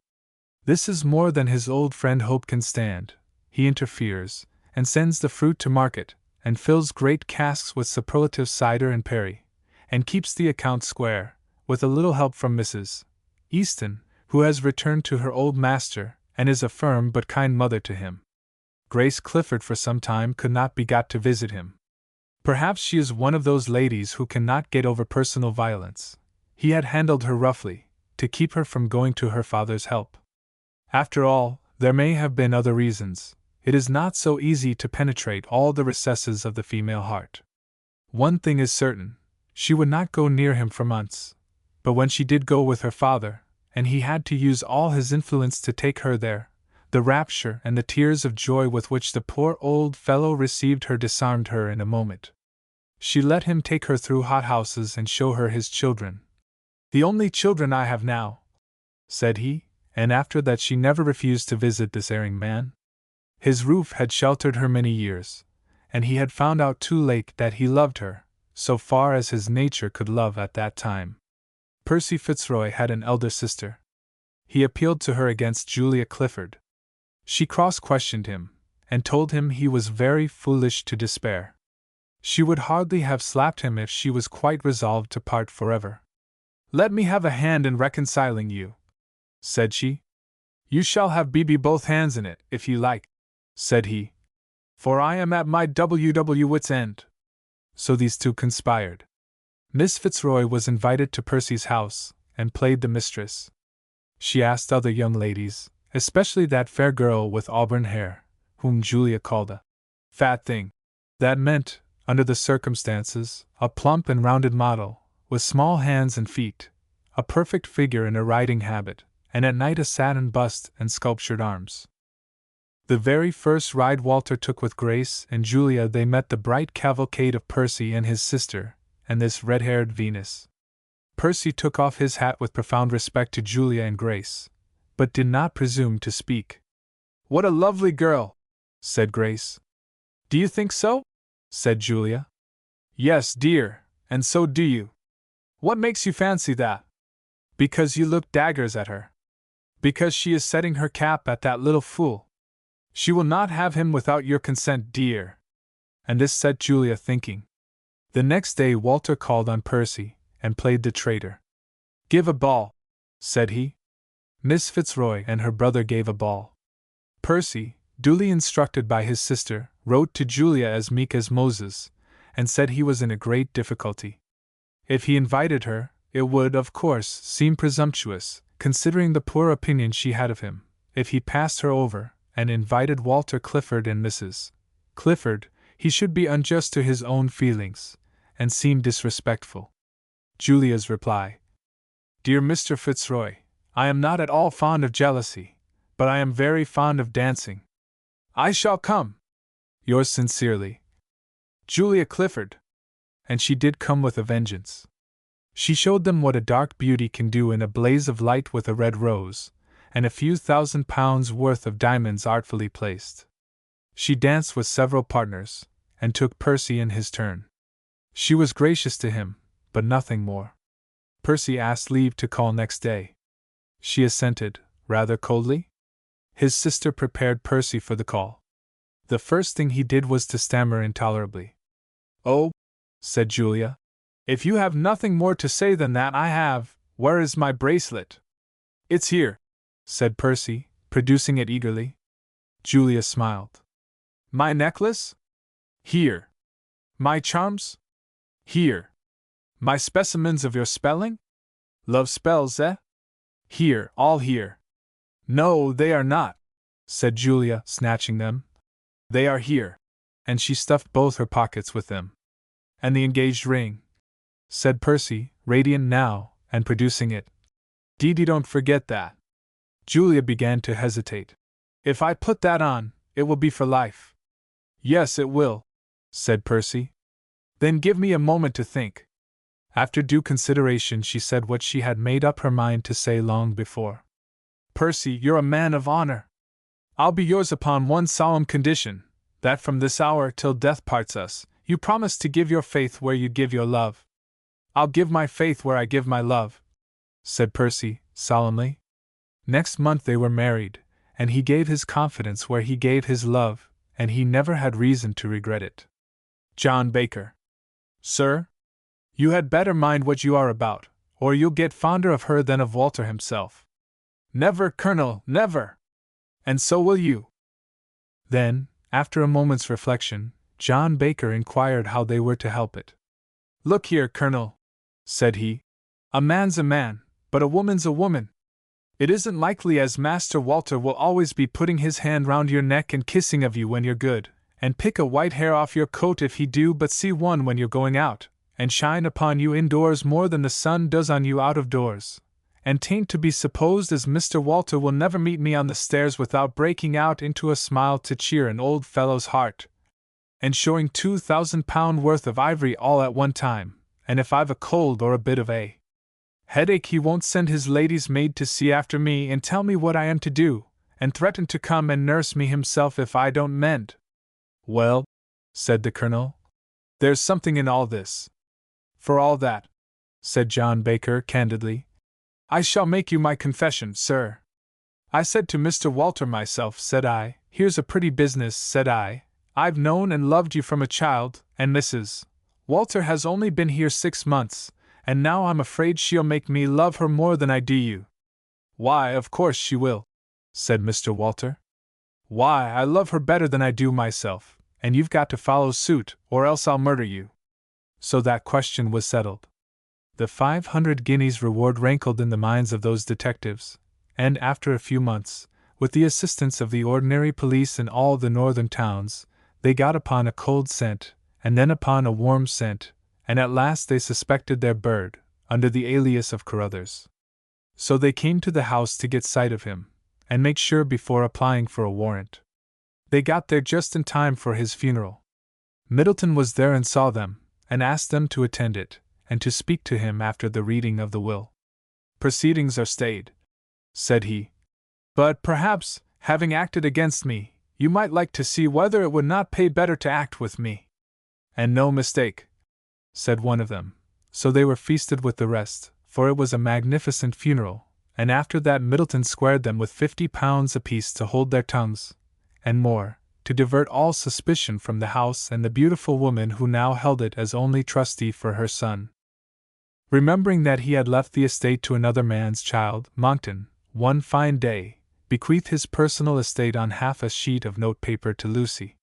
This is more than his old friend Hope can stand. He interferes, and sends the fruit to market, and fills great casks with superlative cider and perry, and keeps the account square, with a little help from Mrs. Easton, who has returned to her old master, and is a firm but kind mother to him. Grace Clifford for some time could not be got to visit him. Perhaps she is one of those ladies who cannot get over personal violence. He had handled her roughly, to keep her from going to her father's help. After all, there may have been other reasons. It is not so easy to penetrate all the recesses of the female heart. One thing is certain, she would not go near him for months. But when she did go with her father, and he had to use all his influence to take her there, the rapture and the tears of joy with which the poor old fellow received her disarmed her in a moment. She let him take her through hothouses and show her his children. "The only children I have now," said he, and after that she never refused to visit this erring man. His roof had sheltered her many years, and he had found out too late that he loved her, so far as his nature could love at that time. Percy Fitzroy had an elder sister. He appealed to her against Julia Clifford. She cross-questioned him, and told him he was very foolish to despair. She would hardly have slapped him if she was quite resolved to part forever. "Let me have a hand in reconciling you," said she. "You shall have both hands in it, if you like," said he, "for I am at my wit's end." So these two conspired. Miss Fitzroy was invited to Percy's house, and played the mistress. She asked other young ladies, especially that fair girl with auburn hair, whom Julia called a fat thing. That meant, under the circumstances, a plump and rounded model, with small hands and feet, a perfect figure in a riding habit, and at night a satin bust and sculptured arms. The very first ride Walter took with Grace and Julia they met the bright cavalcade of Percy and his sister, and this red-haired Venus. Percy took off his hat with profound respect to Julia and Grace, but did not presume to speak. "What a lovely girl!" said Grace. "Do you think so?" said Julia. "Yes, dear, and so do you. What makes you fancy that?" "Because you look daggers at her. Because she is setting her cap at that little fool. She will not have him without your consent, dear." And this set Julia thinking. The next day Walter called on Percy, and played the traitor. "Give a ball," said he. Miss Fitzroy and her brother gave a ball. Percy, duly instructed by his sister, wrote to Julia as meek as Moses, and said he was in a great difficulty. If he invited her, it would, of course, seem presumptuous, considering the poor opinion she had of him. If he passed her over, and invited Walter Clifford and Mrs. Clifford, he should be unjust to his own feelings, and seem disrespectful. Julia's reply: "Dear Mr. Fitzroy, I am not at all fond of jealousy, but I am very fond of dancing. I shall come. Yours sincerely, Julia Clifford." And she did come with a vengeance. She showed them what a dark beauty can do in a blaze of light with a red rose, and a few £1,000s worth of diamonds artfully placed. She danced with several partners, and took Percy in his turn. She was gracious to him, but nothing more. Percy asked leave to call next day. She assented, rather coldly. His sister prepared Percy for the call. The first thing he did was to stammer intolerably. "Oh," said Julia, "if you have nothing more to say than that I have, where is my bracelet?" "It's here," said Percy, producing it eagerly. Julia smiled. "My necklace?" "Here." "My charms?" "Here." "My specimens of your spelling?" "Love spells, eh?" Here, all here. No, they are not, said Julia, snatching them. They are here. And she stuffed both her pockets with them. And the engaged ring, said Percy, radiant now, and producing it. Dee, don't forget that. Julia began to hesitate. If I put that on, it will be for life. Yes, it will, said Percy. Then give me a moment to think. After due consideration, she said what she had made up her mind to say long before. Percy, you're a man of honor. I'll be yours upon one solemn condition, that from this hour till death parts us, you promise to give your faith where you give your love. I'll give my faith where I give my love, said Percy, solemnly. Next month they were married, and he gave his confidence where he gave his love, and he never had reason to regret it. John Baker. Sir? You had better mind what you are about, or you'll get fonder of her than of Walter himself. Never, Colonel, never! And so will you. Then, after a moment's reflection, John Baker inquired how they were to help it. Look here, Colonel, said he. A man's a man, but a woman's a woman. It isn't likely as Master Walter will always be putting his hand round your neck and kissing of you when you're good, and pick a white hair off your coat if he do but see one when you're going out, and shine upon you indoors more than the sun does on you out of doors. And 'tain't to be supposed as Mr. Walter will never meet me on the stairs without breaking out into a smile to cheer an old fellow's heart, and showing £2,000 worth of ivory all at one time, and if I've a cold or a bit of a headache he won't send his lady's maid to see after me and tell me what I am to do, and threaten to come and nurse me himself if I don't mend. Well, said the Colonel, there's something in all this. For all that, said John Baker candidly, I shall make you my confession, sir. I said to Mr. Walter myself, said I, here's a pretty business, said I. I've known and loved you from a child, and Mrs. Walter has only been here 6 months, and now I'm afraid she'll make me love her more than I do you. Why, of course she will, said Mr. Walter. Why, I love her better than I do myself, and you've got to follow suit, or else I'll murder you. So that question was settled. The 500 guineas reward rankled in the minds of those detectives, and after a few months, with the assistance of the ordinary police in all the northern towns, they got upon a cold scent, and then upon a warm scent, and at last they suspected their bird, under the alias of Carruthers. So they came to the house to get sight of him, and make sure before applying for a warrant. They got there just in time for his funeral. Middleton was there and saw them, and asked them to attend it, and to speak to him after the reading of the will. Proceedings are stayed, said he. But perhaps, having acted against me, you might like to see whether it would not pay better to act with me. And no mistake, said one of them. So they were feasted with the rest, for it was a magnificent funeral, and after that Middleton squared them with £50 apiece to hold their tongues, and more, to divert all suspicion from the house and the beautiful woman who now held it as only trustee for her son. Remembering that he had left the estate to another man's child, Monckton, one fine day, bequeathed his personal estate on half a sheet of notepaper to Lucy.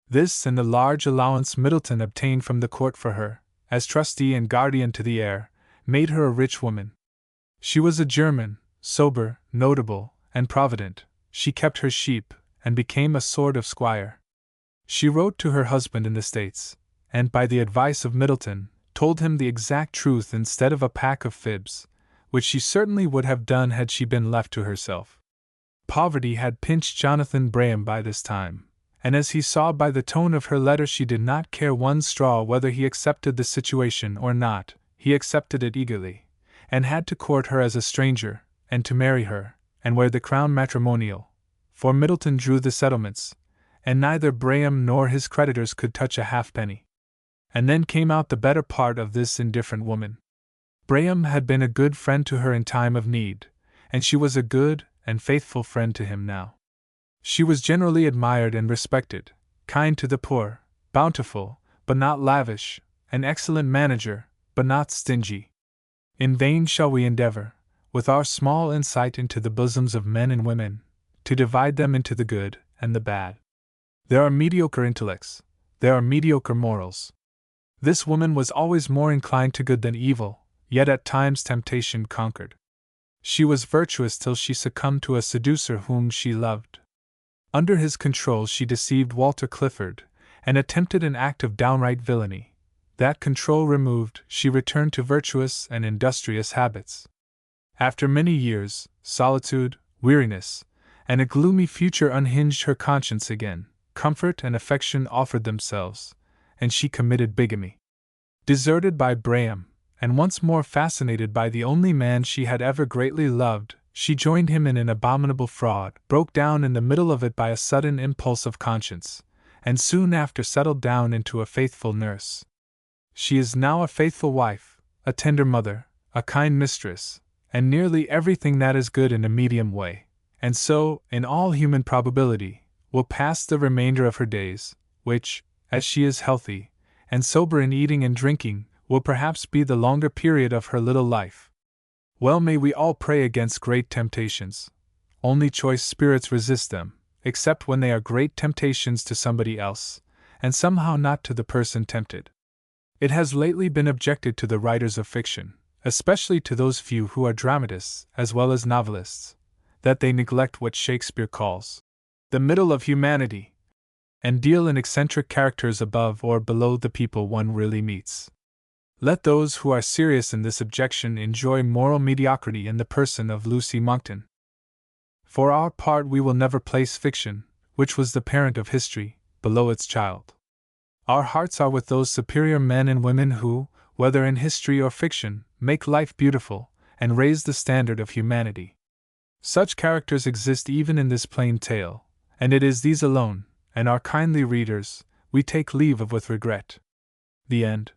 This and the large allowance Middleton obtained from the court for her, as trustee and guardian to the heir, made her a rich woman. She was a German, sober, notable, and provident. She kept her sheep, and became a sort of squire. She wrote to her husband in the States, and by the advice of Middleton, told him the exact truth instead of a pack of fibs, which she certainly would have done had she been left to herself. Poverty had pinched Jonathan Braham by this time, and as he saw by the tone of her letter she did not care one straw whether he accepted the situation or not. He accepted it eagerly, and had to court her as a stranger, and to marry her, and wear the crown matrimonial, for Middleton drew the settlements, and neither Braham nor his creditors could touch a halfpenny. And then came out the better part of this indifferent woman. Braham had been a good friend to her in time of need, and she was a good and faithful friend to him now. She was generally admired and respected, kind to the poor, bountiful, but not lavish, an excellent manager, but not stingy. In vain shall we endeavor, with our small insight into the bosoms of men and women, to divide them into the good and the bad. There are mediocre intellects, there are mediocre morals. This woman was always more inclined to good than evil, yet at times temptation conquered. She was virtuous till she succumbed to a seducer whom she loved. Under his control she deceived Walter Clifford, and attempted an act of downright villainy. That control removed, she returned to virtuous and industrious habits. After many years, solitude, weariness, and a gloomy future unhinged her conscience again. Comfort and affection offered themselves, and she committed bigamy. Deserted by Braham, and once more fascinated by the only man she had ever greatly loved, she joined him in an abominable fraud, broke down in the middle of it by a sudden impulse of conscience, and soon after settled down into a faithful nurse. She is now a faithful wife, a tender mother, a kind mistress, and nearly everything that is good in a medium way, and so, in all human probability, will pass the remainder of her days, which, as she is healthy, and sober in eating and drinking, will perhaps be the longer period of her little life. Well may we all pray against great temptations. Only choice spirits resist them, except when they are great temptations to somebody else, and somehow not to the person tempted. It has lately been objected to the writers of fiction, especially to those few who are dramatists as well as novelists, that they neglect what Shakespeare calls the middle of humanity, and deal in eccentric characters above or below the people one really meets. Let those who are serious in this objection enjoy moral mediocrity in the person of Lucy Monckton. For our part, we will never place fiction, which was the parent of history, below its child. Our hearts are with those superior men and women who, whether in history or fiction, make life beautiful, and raise the standard of humanity. Such characters exist even in this plain tale, and it is these alone, and our kindly readers, we take leave of with regret. The end.